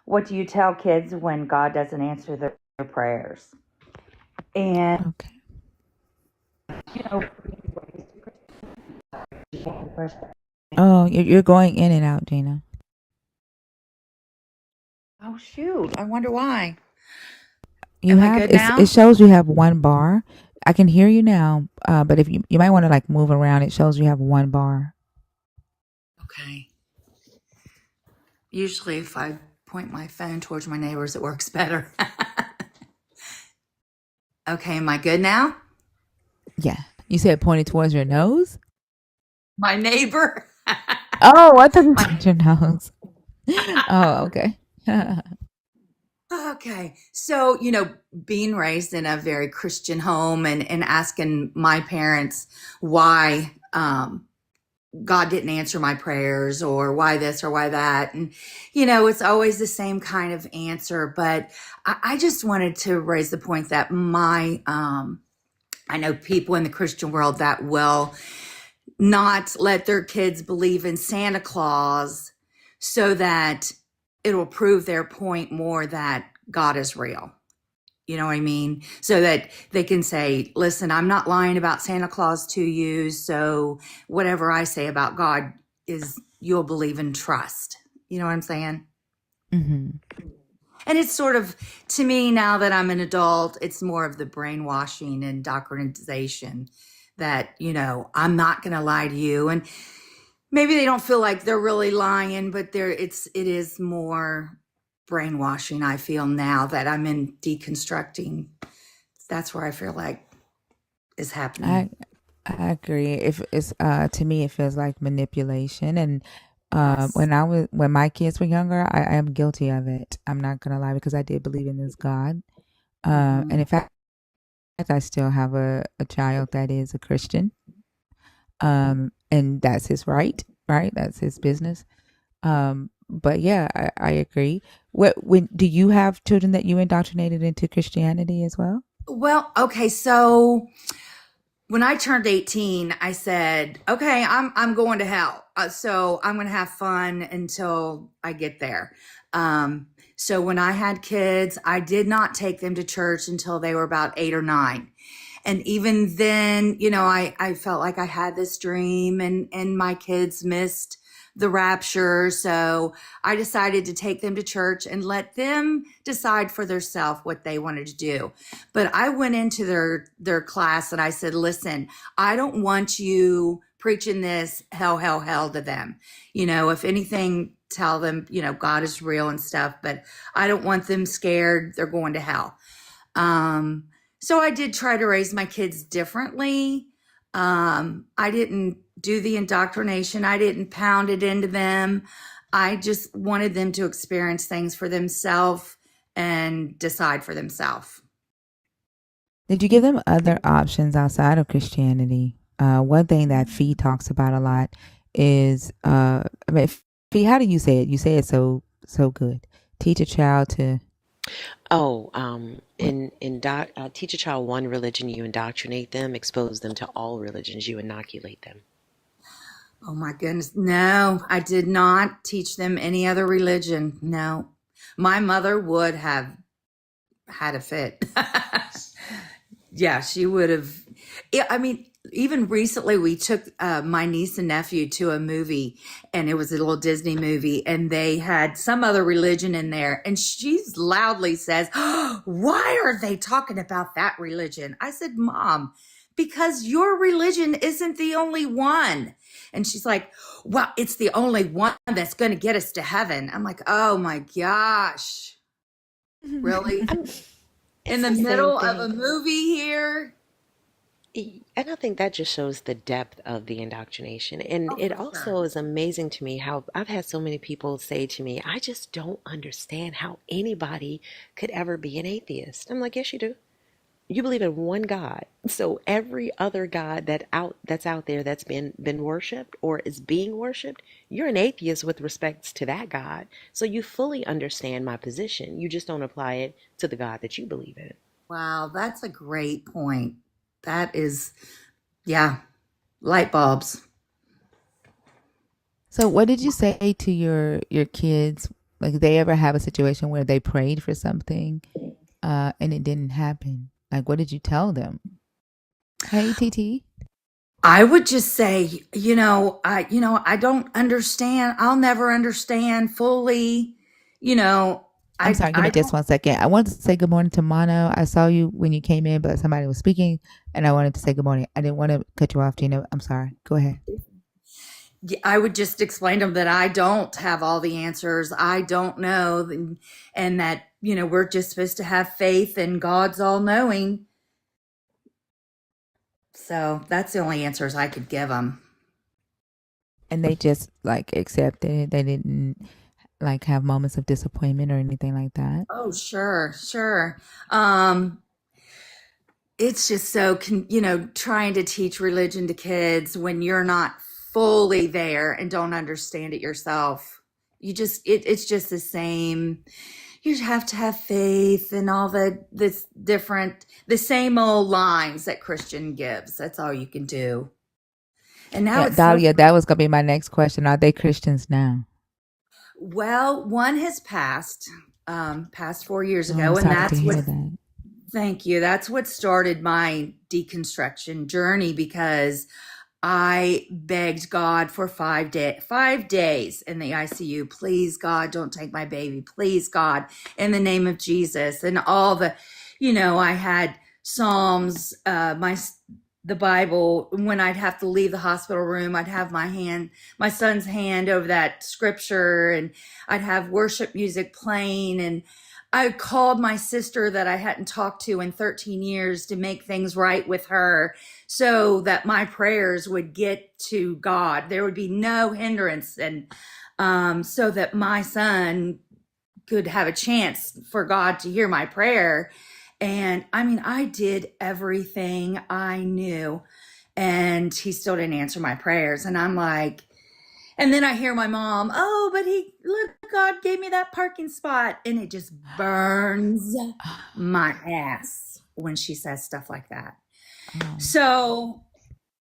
what do you tell kids when God doesn't answer their prayers? And Okay. you know, Oh, you're going in and out, Gina. oh shoot! I wonder why. You Am I have good it now? shows you have one bar. I can hear you now, but if you might want to like move around. It shows you have one bar. Okay. Usually, if I point my phone towards my neighbors, it works better. Okay, am I good now? Yeah. You said pointed towards your nose? My neighbor. Oh, I thought you My towards your nose. Oh, okay. Okay. So, being raised in a very Christian home and asking my parents why God didn't answer my prayers or why this or why that. And, it's always the same kind of answer. But I just wanted to raise the point that I know people in the Christian world that will not let their kids believe in Santa Claus so that it'll prove their point more that God is real. You know what I mean? So that they can say, listen, I'm not lying about Santa Claus to you. So whatever I say about God is you'll believe and trust. You know what I'm saying? Mm-hmm. And it's sort of, to me, now that I'm an adult, it's more of the brainwashing and doctrinization that, I'm not going to lie to you. And maybe they don't feel like they're really lying, but it is more brainwashing. I feel now that I'm in deconstructing. That's where I feel like is happening. I agree. If it's to me, it feels like manipulation. And Yes. when my kids were younger, I am guilty of it. I'm not gonna lie because I did believe in this God. And Hmm. in fact, I still have a child that is a Christian. And that's his right? That's his business. But yeah, I agree. When do you have children that you indoctrinated into Christianity as well? Well, okay, so when I turned 18, I said, "Okay, I'm going to hell. So I'm going to have fun until I get there." So when I had kids, I did not take them to church until they were about 8 or 9. And even then, I felt like I had this dream and my kids missed the rapture. So I decided to take them to church and let them decide for themselves what they wanted to do. But I went into their class and I said, listen, I don't want you preaching this hell, hell, hell to them. If anything, tell them, God is real and stuff, but I don't want them scared. They're going to hell. So I did try to raise my kids differently. I didn't do the indoctrination. I didn't pound it into them. I just wanted them to experience things for themselves and decide for themselves. Did you give them other options outside of Christianity? One thing that Fee talks about a lot is, Fee, how do you say it? You say it so good. Teach a child to. Oh, What? teach a child one religion, you indoctrinate them. Expose them to all religions, you inoculate them. Oh my goodness. No, I did not teach them any other religion. No, my mother would have had a fit. Yeah, she would have. Yeah, I mean, even recently we took my niece and nephew to a movie, and it was a little Disney movie, and they had some other religion in there, and she loudly says, "Oh, why are they talking about that religion?" I said, "Mom, because your religion isn't the only one." And she's like, "Well, it's the only one that's going to get us to heaven." I'm like, "Oh my gosh, really?" In It's the the same middle of a thing. movie here? And I think that just shows the depth of the indoctrination. And Oh, it for sure. also is amazing to me how I've had so many people say to me, I just don't understand how anybody could ever be an atheist. I'm like, yes, you do. You believe in one God. So every other God that's out there that's been worshipped or is being worshipped, you're an atheist with respects to that God. So you fully understand my position. You just don't apply it to the God that you believe in. Wow, that's a great point. That is, yeah, light bulbs. So, what did you say to your kids? Like, did they ever have a situation where they prayed for something, and it didn't happen? Like, what did you tell them? Hey, TT. I would just say, I don't understand. I'll never understand fully. You know, I'm sorry. Give I me just don't. 1 second. I wanted to say good morning to Mono. I saw you when you came in, but somebody was speaking, and I wanted to say good morning. I didn't want to cut you off, Gina. I'm sorry. Go ahead. I would just explain to them that I don't have all the answers. I don't know, and that we're just supposed to have faith and God's all knowing. So that's the only answers I could give them. And they just like accepted it. They didn't like have moments of disappointment or anything like that. Oh, sure, sure. Um, it's just so, trying to teach religion to kids when you're not fully there and don't understand it yourself. It's just the same. You have to have faith and all the same old lines that Christian gives. That's all you can do. And now Yeah, it's so, Dahlia, that was gonna be my next question. Are they Christians now? well, one has passed 4 years Oh, I'm ago, and sorry to that's what. hear that. Thank you. That's what started my deconstruction journey because I begged God for 5 days in the ICU. Please, God, don't take my baby. Please, God, in the name of Jesus. And all I had Psalms, the Bible. When I'd have to leave the hospital room, I'd have my son's hand over that scripture, and I'd have worship music playing. And I called my sister that I hadn't talked to in 13 years to make things right with her so that my prayers would get to God. There would be no hindrance, and so that my son could have a chance for God to hear my prayer. And I mean, I did everything I knew, and he still didn't answer my prayers. And I'm like, and then I hear my mom, "Oh, but look, God gave me that parking spot." And it just burns my ass when she says stuff like that. So,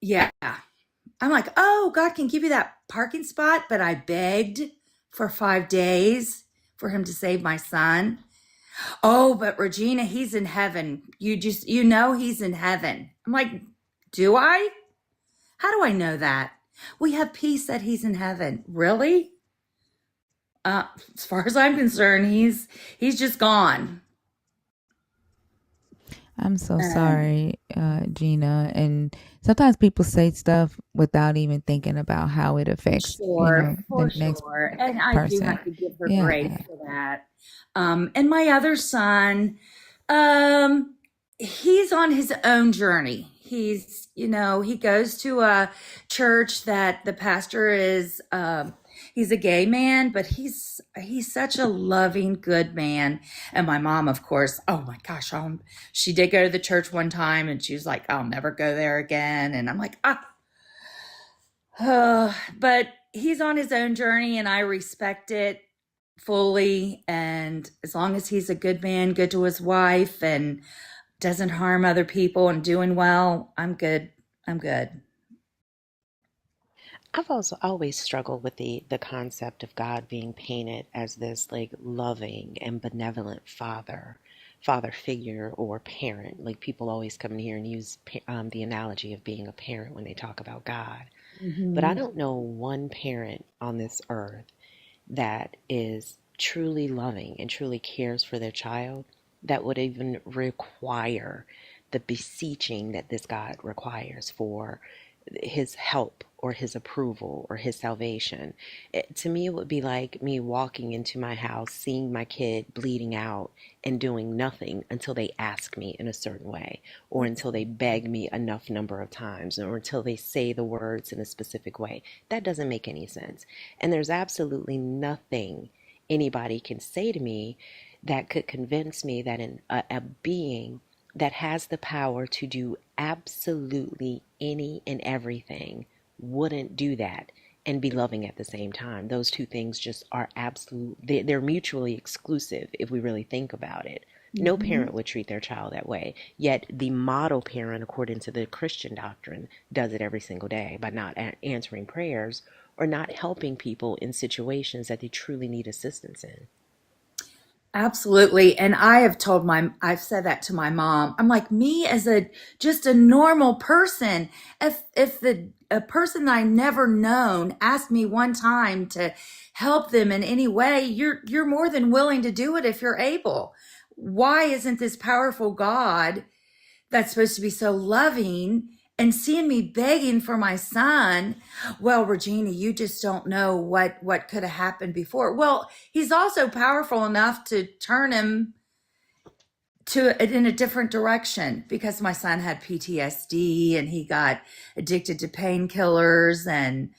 yeah, I'm like, "Oh, God can give you that parking spot," but I begged for 5 days for him to save my son. "Oh, but Regina, he's in heaven. He's in heaven." I'm like, "Do I? How do I know that?" "We have peace that he's in heaven." Really? As far as I'm concerned, he's just gone. I'm so And sorry, Gina. And sometimes people say stuff without even thinking about how it affects, for the next sure. And I do person. have to give her Yeah. grace for that. And my other son, um, he's on his own journey. He goes to a church that the pastor is, he's a gay man, but he's such a loving, good man. And my mom, of course, oh my gosh, she did go to the church one time, and she was like, "I'll never go there again." And I'm like, but he's on his own journey, and I respect it fully. And as long as he's a good man, good to his wife, and doesn't harm other people and doing well, I'm good. I'm good. I've also always struggled with the concept of God being painted as this like loving and benevolent father father figure or parent. Like people always come in here and use the analogy of being a parent when they talk about God. But I Hmm. don't know one parent on this earth that is truly loving and truly cares for their child that would even require the beseeching that this God requires for his help or his approval or his salvation. To me, it would be like me walking into my house, seeing my kid bleeding out, and doing nothing until they ask me in a certain way, or until they beg me enough number of times, or until they say the words in a specific way. That doesn't make any sense. And there's absolutely nothing anybody can say to me that could convince me that a being that has the power to do absolutely any and everything wouldn't do that and be loving at the same time. Those two things just are absolute, they're mutually exclusive if we really think about it. No Hmm. parent would treat their child that way. Yet the model parent, according to the Christian doctrine, does it every single day by not answering prayers or not helping people in situations that they truly need assistance in. Absolutely. And I've said that to my mom. I'm like, me as just a normal person, if a person that I never known asked me one time to help them in any way, you're more than willing to do it if you're able. Why isn't this powerful God that's supposed to be so loving and seeing me begging for my son? Well, Regina, you just don't know what could have happened before. Well, he's also powerful enough to turn him to in a different direction, because my son had PTSD and he got addicted to painkillers, and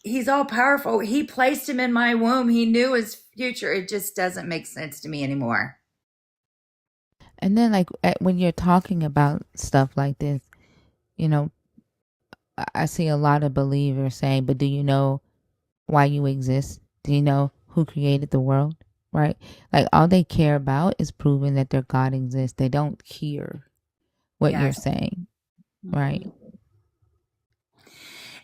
he's all powerful. He placed him in my womb. He knew his future. It just doesn't make sense to me anymore. And then, like, when you're talking about stuff like this, you know, I see a lot of believers saying, but do you know why you exist? Do you know who created the world? Right? Like, all they care about is proving that their God exists. They don't hear what you're Yes. saying. Right?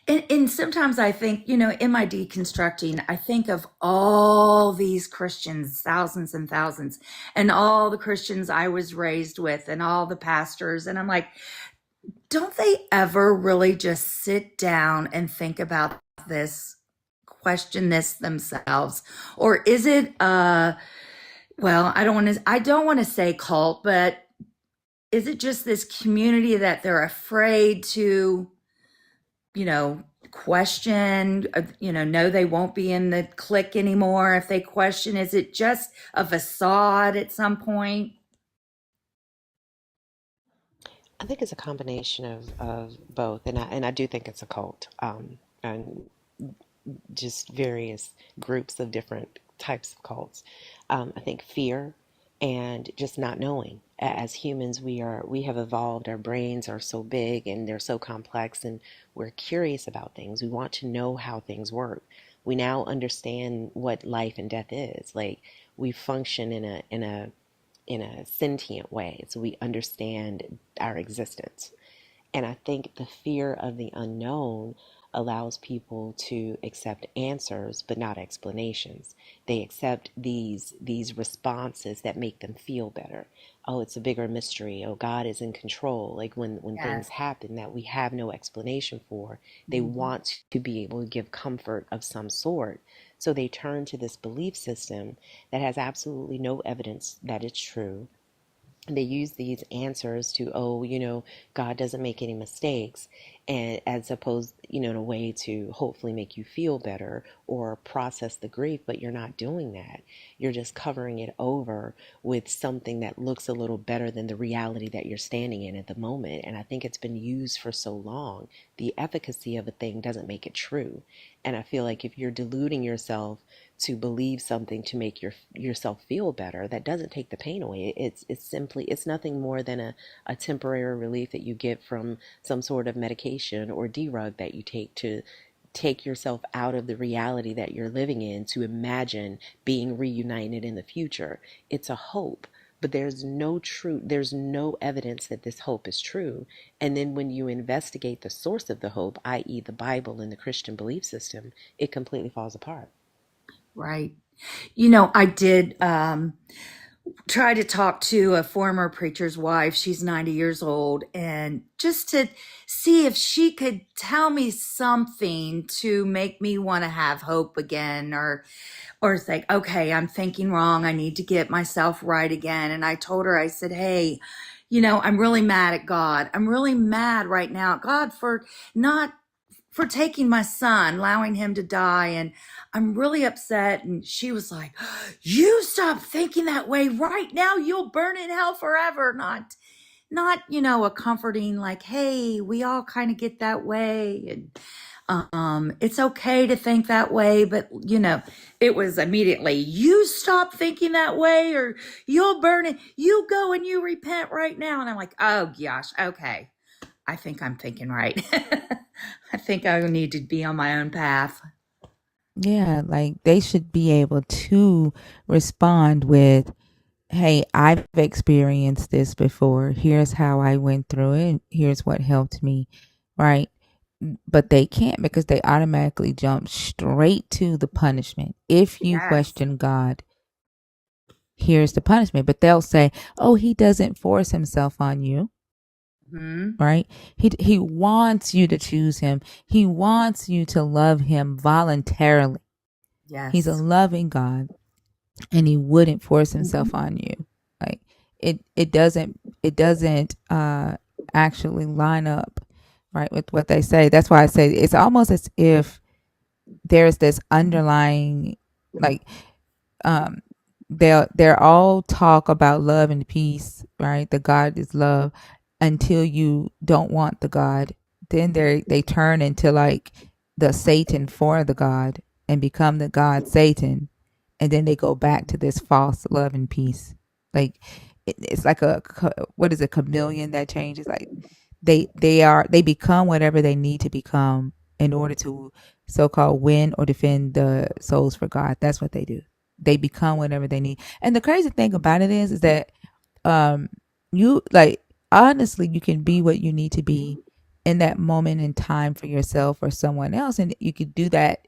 And sometimes I think, in my deconstructing, I think of all these Christians, thousands and thousands, and all the Christians I was raised with, and all the pastors. And I'm like, don't they ever really just sit down and think about this, question this themselves? Or is it, well, I don't want to say cult, but is it just this community that they're afraid to, question, know they won't be in the clique anymore if they question? Is it just a facade at some point? I think it's a combination of both, and I do think it's a cult, and just various groups of different types of cults. I think fear and just not knowing. As humans, we have evolved. Our brains are so big and they're so complex, and we're curious about things. We want to know how things work. We now understand what life and death is. Like, we function in a sentient way, so we understand our existence. And I think the fear of the unknown allows people to accept answers but not explanations. They accept these responses that make them feel better. Oh, it's a bigger mystery. Oh, God is in control. Like when things Yes. happen that we have no explanation for, they Mhm. want to be able to give comfort of some sort. So they turn to this belief system that has absolutely no evidence that it's true. They use these answers to, oh, God doesn't make any mistakes, and as opposed, in a way to hopefully make you feel better or process the grief. But you're not doing that. You're just covering it over with something that looks a little better than the reality that you're standing in at the moment. And I think it's been used for so long. The efficacy of a thing doesn't make it true. And I feel like if you're deluding yourself to believe something to make yourself feel better, that doesn't take the pain away. It's nothing more than a temporary relief that you get from some sort of medication or drug that you take to take yourself out of the reality that you're living in to imagine being reunited in the future. It's a hope, but there's no evidence that this hope is true. And then when you investigate the source of the hope, i.e. the Bible and the Christian belief system, it completely falls apart. Right. I did tried to talk to a former preacher's wife. She's 90 years old, and just to see if she could tell me something to make me want to have hope again, or it's like, okay, I'm thinking wrong. I need to get myself right again. And I told her, I said, hey, I'm really mad at God. I'm really mad right now at God for not for taking my son, allowing him to die. And I'm really upset. And she was like, you stop thinking that way right now. You'll burn in hell forever. Not, a comforting, like, hey, we all kind of get that way. And it's okay to think that way, but it was immediately, you stop thinking that way or you'll burn it. You go and you repent right now. And I'm like, oh gosh, okay. I think I'm thinking right. I think I need to be on my own path. Yeah, like they should be able to respond with, hey, I've experienced this before. Here's how I went through it. Here's what helped me, right? But they can't because they automatically jump straight to the punishment. If you Yes. question God, here's the punishment. But they'll say, oh, he doesn't force himself on you. Mm-hmm. Right? He wants you to choose him. He wants you to love him voluntarily. Yes. He's a loving God, and he wouldn't force himself on you. Like it doesn't actually line up right with what they say. That's why I say it's almost as if there's this underlying, like, they're all talk about love and peace, right? The God is love, until you don't want the God. Then they turn into like the Satan for the God and become the God Satan, and then they go back to this false love and peace. Like it's like what is a chameleon that changes? Like they become whatever they need to become in order to so-called win or defend the souls for God. That's what they do. They become whatever they need. And the crazy thing about it is that you, like, honestly, you can be what you need to be in that moment in time for yourself or someone else, and you could do that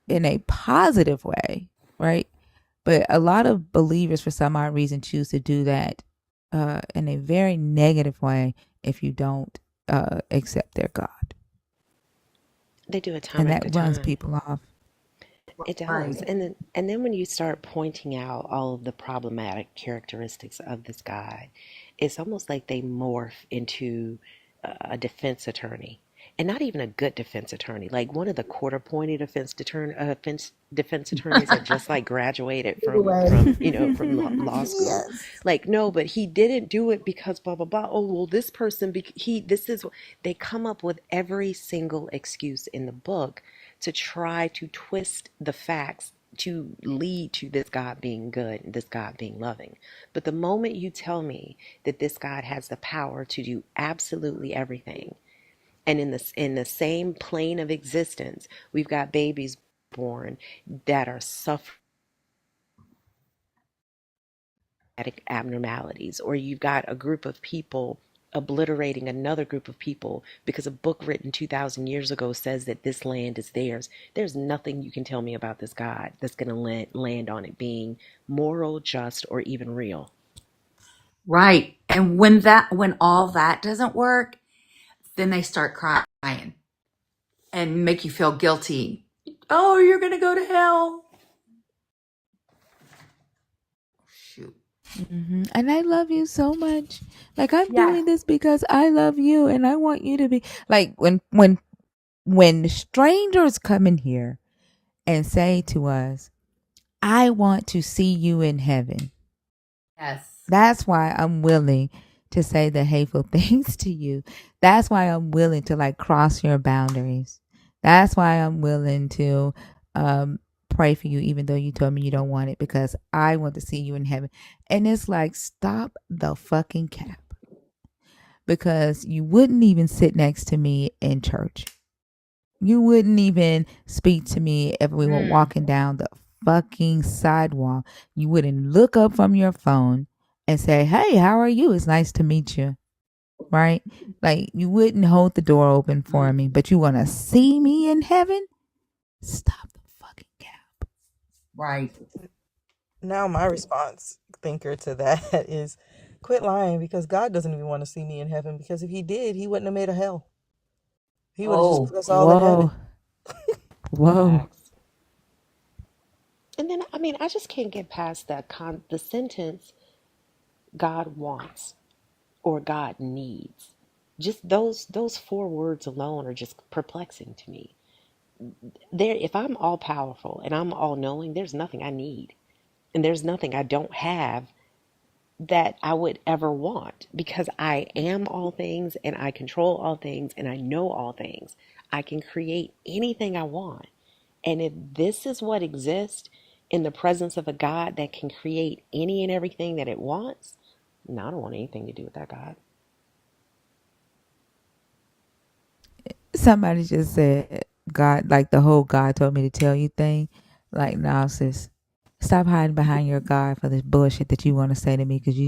in a positive way, right? But a lot of believers, for some odd reason, choose to do that in a very negative way if you don't accept their God, They do it time and that after runs time. people off. It Right. does. And then when you start pointing out all of the problematic characteristics of this guy, it's almost like they morph into a defense attorney. And not even a good defense attorney, like one of the quarter-pointed defense attorneys that just like graduated from Anyway, law school. yes. Like, no, but he didn't do it because blah blah blah. Oh well, this person he this is they come up with every single excuse in the book to try to twist the facts to lead to this God being good and this God being loving. But the moment you tell me that this God has the power to do absolutely everything, and in the same plane of existence, we've got babies born that are suffering abnormalities, or you've got a group of people obliterating another group of people because a book written 2,000 years ago says that this land is theirs. There's nothing you can tell me about this God that's going to land on it being moral, just, or even real. Right. And when all that doesn't work, then they start crying and make you feel guilty. Oh, you're going to go to hell. Shoot. And I love you so much. Like, I'm Yes. doing this because I love you, and I want you to be like, when strangers come in here and say to us, I want to see you in heaven. Yes. That's why I'm willing to say the hateful things to you. That's why I'm willing to like cross your boundaries. That's why I'm willing to pray for you, even though you told me you don't want it, because I want to see you in heaven. And it's like, stop the fucking cap. Because you wouldn't even sit next to me in church. You wouldn't even speak to me if we were walking down the fucking sidewalk. You wouldn't look up from your phone and say, hey, how are you? It's nice to meet you. Right? Like, you wouldn't hold the door open for me, but you want to see me in heaven? Stop the fucking cap. Right. Now my response, thinker to that is quit lying, because God doesn't even want to see me in heaven, because if he did, he wouldn't have made a hell. He would have just put Oh, us all in Whoa. heaven. Whoa. Facts. And then, I mean, I just can't get past the sentence God wants or God needs. Just those four words alone are just perplexing to me. There, if I'm all powerful and I'm all knowing, there's nothing I need. And there's nothing I don't have that I would ever want, because I am all things and I control all things and I know all things. I can create anything I want. And if this is what exists in the presence of a God that can create any and everything that it wants, no, I don't want anything to do with that God. Somebody just said, God, like the whole God told me to tell you thing. Like, nah, sis, stop hiding behind your God for this bullshit that you want to say to me, because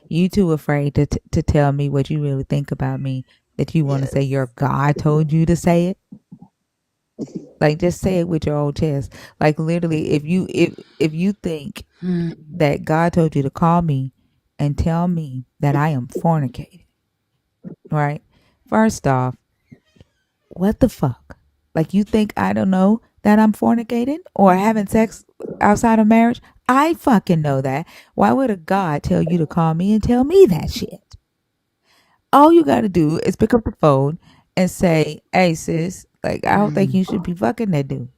you too afraid to tell me what you really think about me, that you want to say Yes. your God told you to say it. Like, just say it with your own chest. Like, literally, if you think that God told you to call me and tell me that I am fornicating, right? First off, what the fuck? Like, you think I don't know that I'm fornicating or having sex outside of marriage? I fucking know that. Why would a God tell you to call me and tell me that shit? All you gotta do is pick up the phone and say, hey sis, like, I don't think you should be fucking that dude.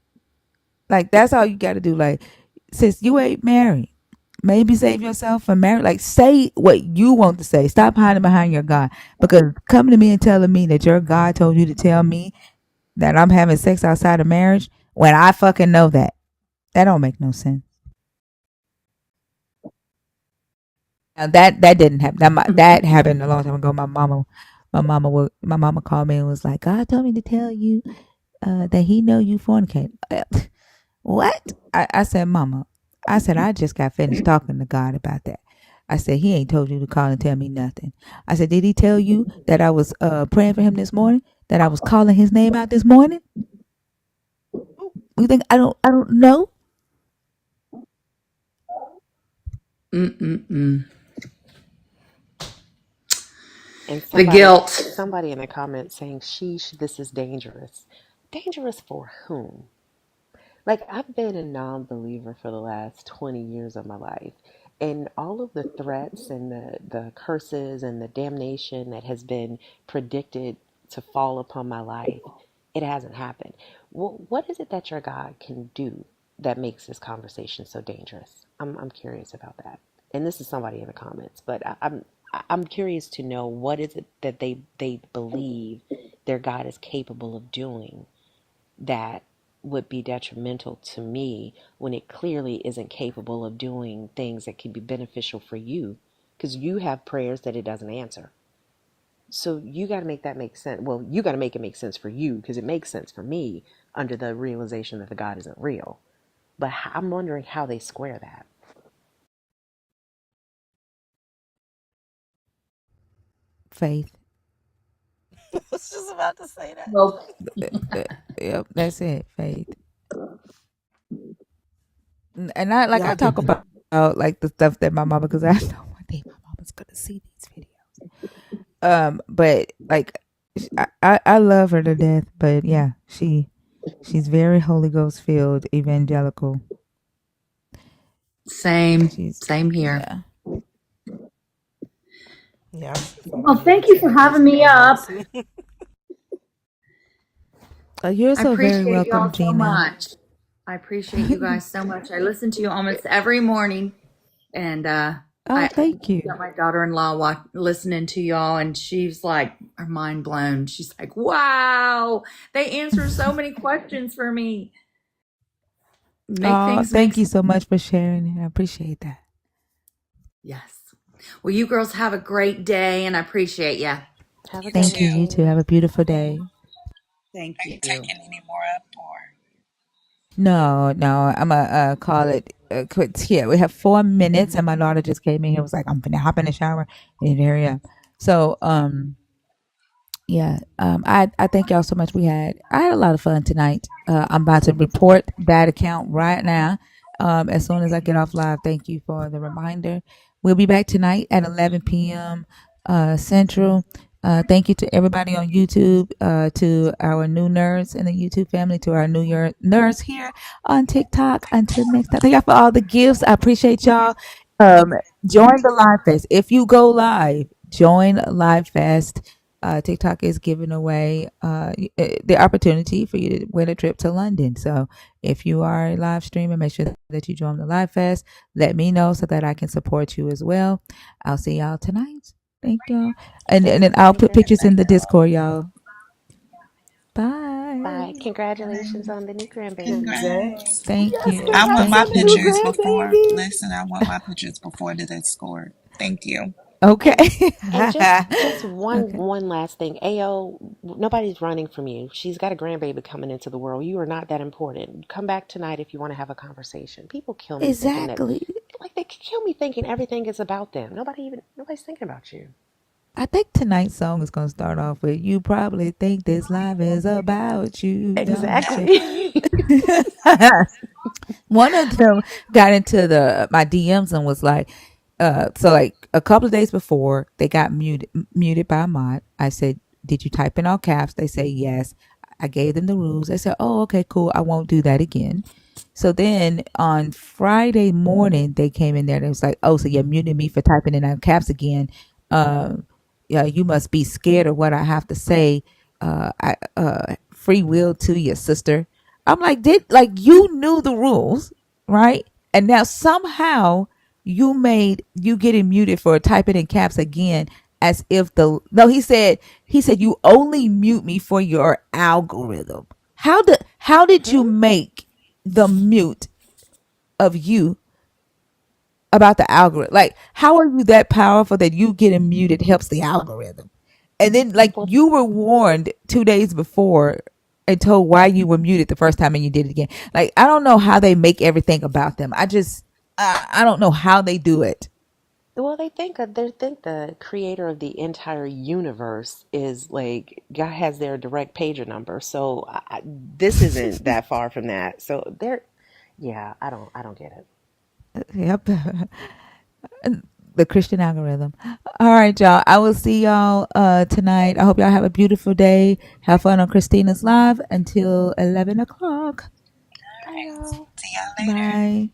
Like, that's all you gotta do. Like, sis, you ain't married. Maybe save yourself for marriage. Like, say what you want to say. Stop hiding behind your God. Because coming to me and telling me that your God told you to tell me that I'm having sex outside of marriage when I fucking know that don't make no sense. Now that didn't happen. That happened a long time ago. My mama called me and was like, God told me to tell you that he know you fornicate. What? I said, Mama. I said, I just got finished talking to God about that. I said, he ain't told you to call and tell me nothing. I said, did he tell you that I was praying for him this morning? That I was calling his name out this morning? You think I don't know? mm-mm-mm. And The somebody guilt. somebody in the comments saying, sheesh, this is dangerous. Dangerous for whom? Like, I've been a non believer for the last 20 years of my life. And all of the threats and the curses and the damnation that has been predicted to fall upon my life, it hasn't happened. Well, what is it that your God can do that makes this conversation so dangerous? I'm curious about that. And this is somebody in the comments, but I'm curious to know, what is it that they believe their God is capable of doing that would be detrimental to me, when it clearly isn't capable of doing things that could be beneficial for you, because you have prayers that it doesn't answer. So you got to make that make sense. Well, you got to make it make sense for you, because it makes sense for me under the realization that the God isn't real. But I'm wondering how they square that. Faith. I was just about to say that. Well, Yep, that's it. Faith. And I Yeah, talk about like the stuff that my mama, because I know one day my mama's gonna see these videos. But like, I love her to death. But yeah, she's very Holy Ghost filled evangelical. same, She's same here. yeah. yeah. I see Well, somebody in the thank you for chat having using me her up. mercy. You're I so very appreciate welcome, y'all so Gina. much. I appreciate you guys so much. I listen to you almost every morning, and Oh, I thank you. got my daughter-in-law listening to y'all, and she's like, her mind blown. She's like, "Wow, they answer so many questions for me. Make Oh, things make thank you sense." so much for sharing it. I appreciate that. Yes. Well, you girls have a great day, and I appreciate you. Have a You good Thank one, you. You too. too. Gina. Have a beautiful day. Thank Are you you. taking any more up or? No, I'm gonna call it quits here. We have 4 minutes, and my daughter just came in here. Was like, I'm gonna hop in the shower and hurry up. So, yeah, I thank y'all so much. I had a lot of fun tonight. I'm about to report that account right now. As soon as I get off live, thank you for the reminder. We'll be back tonight at 11 p.m. Central. Thank you to everybody on YouTube, to our new nerds in the YouTube family, to our new nerds here on TikTok. Until next time, thank y'all for all the gifts. I appreciate y'all. Um, join the live fest. If you go live, join live fest. TikTok is giving away the opportunity for you to win a trip to London. So if you are live streaming, make sure that you join the live fest. Let me know so that I can support you as well. I'll see y'all tonight. Thank y'all. And Thanks, then I'll put Amir. pictures in the Discord, y'all. Bye. Bye. Congratulations on the new grandbaby. Congrats. Thank Yes, you. I want Thank my congrats on the you. new pictures before. grandbaby. Listen, I want my pictures before the Discord. Thank you. Okay. And and just one Okay. one last thing. AO, nobody's running from you. She's got a grandbaby coming into the world. You are not that important. Come back tonight if you want to have a conversation. People kill me thinking that, Exactly. like, they kill me thinking everything is about them. Nobody's thinking about you. I think tonight's song is going to start off with "You probably think this life is about you, don't you?" Exactly. One of them got into my DMs and was like, so like a couple of days before they got muted by a mod. I said, "Did you type in all caps?" They say yes. I gave them the rules. They said, "Oh, okay, cool. I won't do that again." So then on Friday morning, they came in there and it was like, "Oh, so you're muting me for typing in all caps again? Um, yeah, you must be scared of what I have to say. Free will to your sister." I'm like, you knew the rules, right? And now somehow you getting muted for typing in caps again, as if no, he said you only mute me for your algorithm. How did you Hmm? make the mute of you about the algorithm? Like, how are you that powerful that you getting muted helps the algorithm? And then, like, Well, you were warned 2 days before and told why you were muted the first time and you did it again. Like, I don't know how they make everything about them. I don't know how they do it. they think the creator of the entire universe is like God has their direct pager number. So this isn't that far from that. So they're, yeah, I don't get it. Yep. The Christian algorithm. All right, y'all. I will see y'all tonight. I hope y'all have a beautiful day. Have fun on Christina's live until 11 o'clock. Bye, y'all. See y'all later. Bye.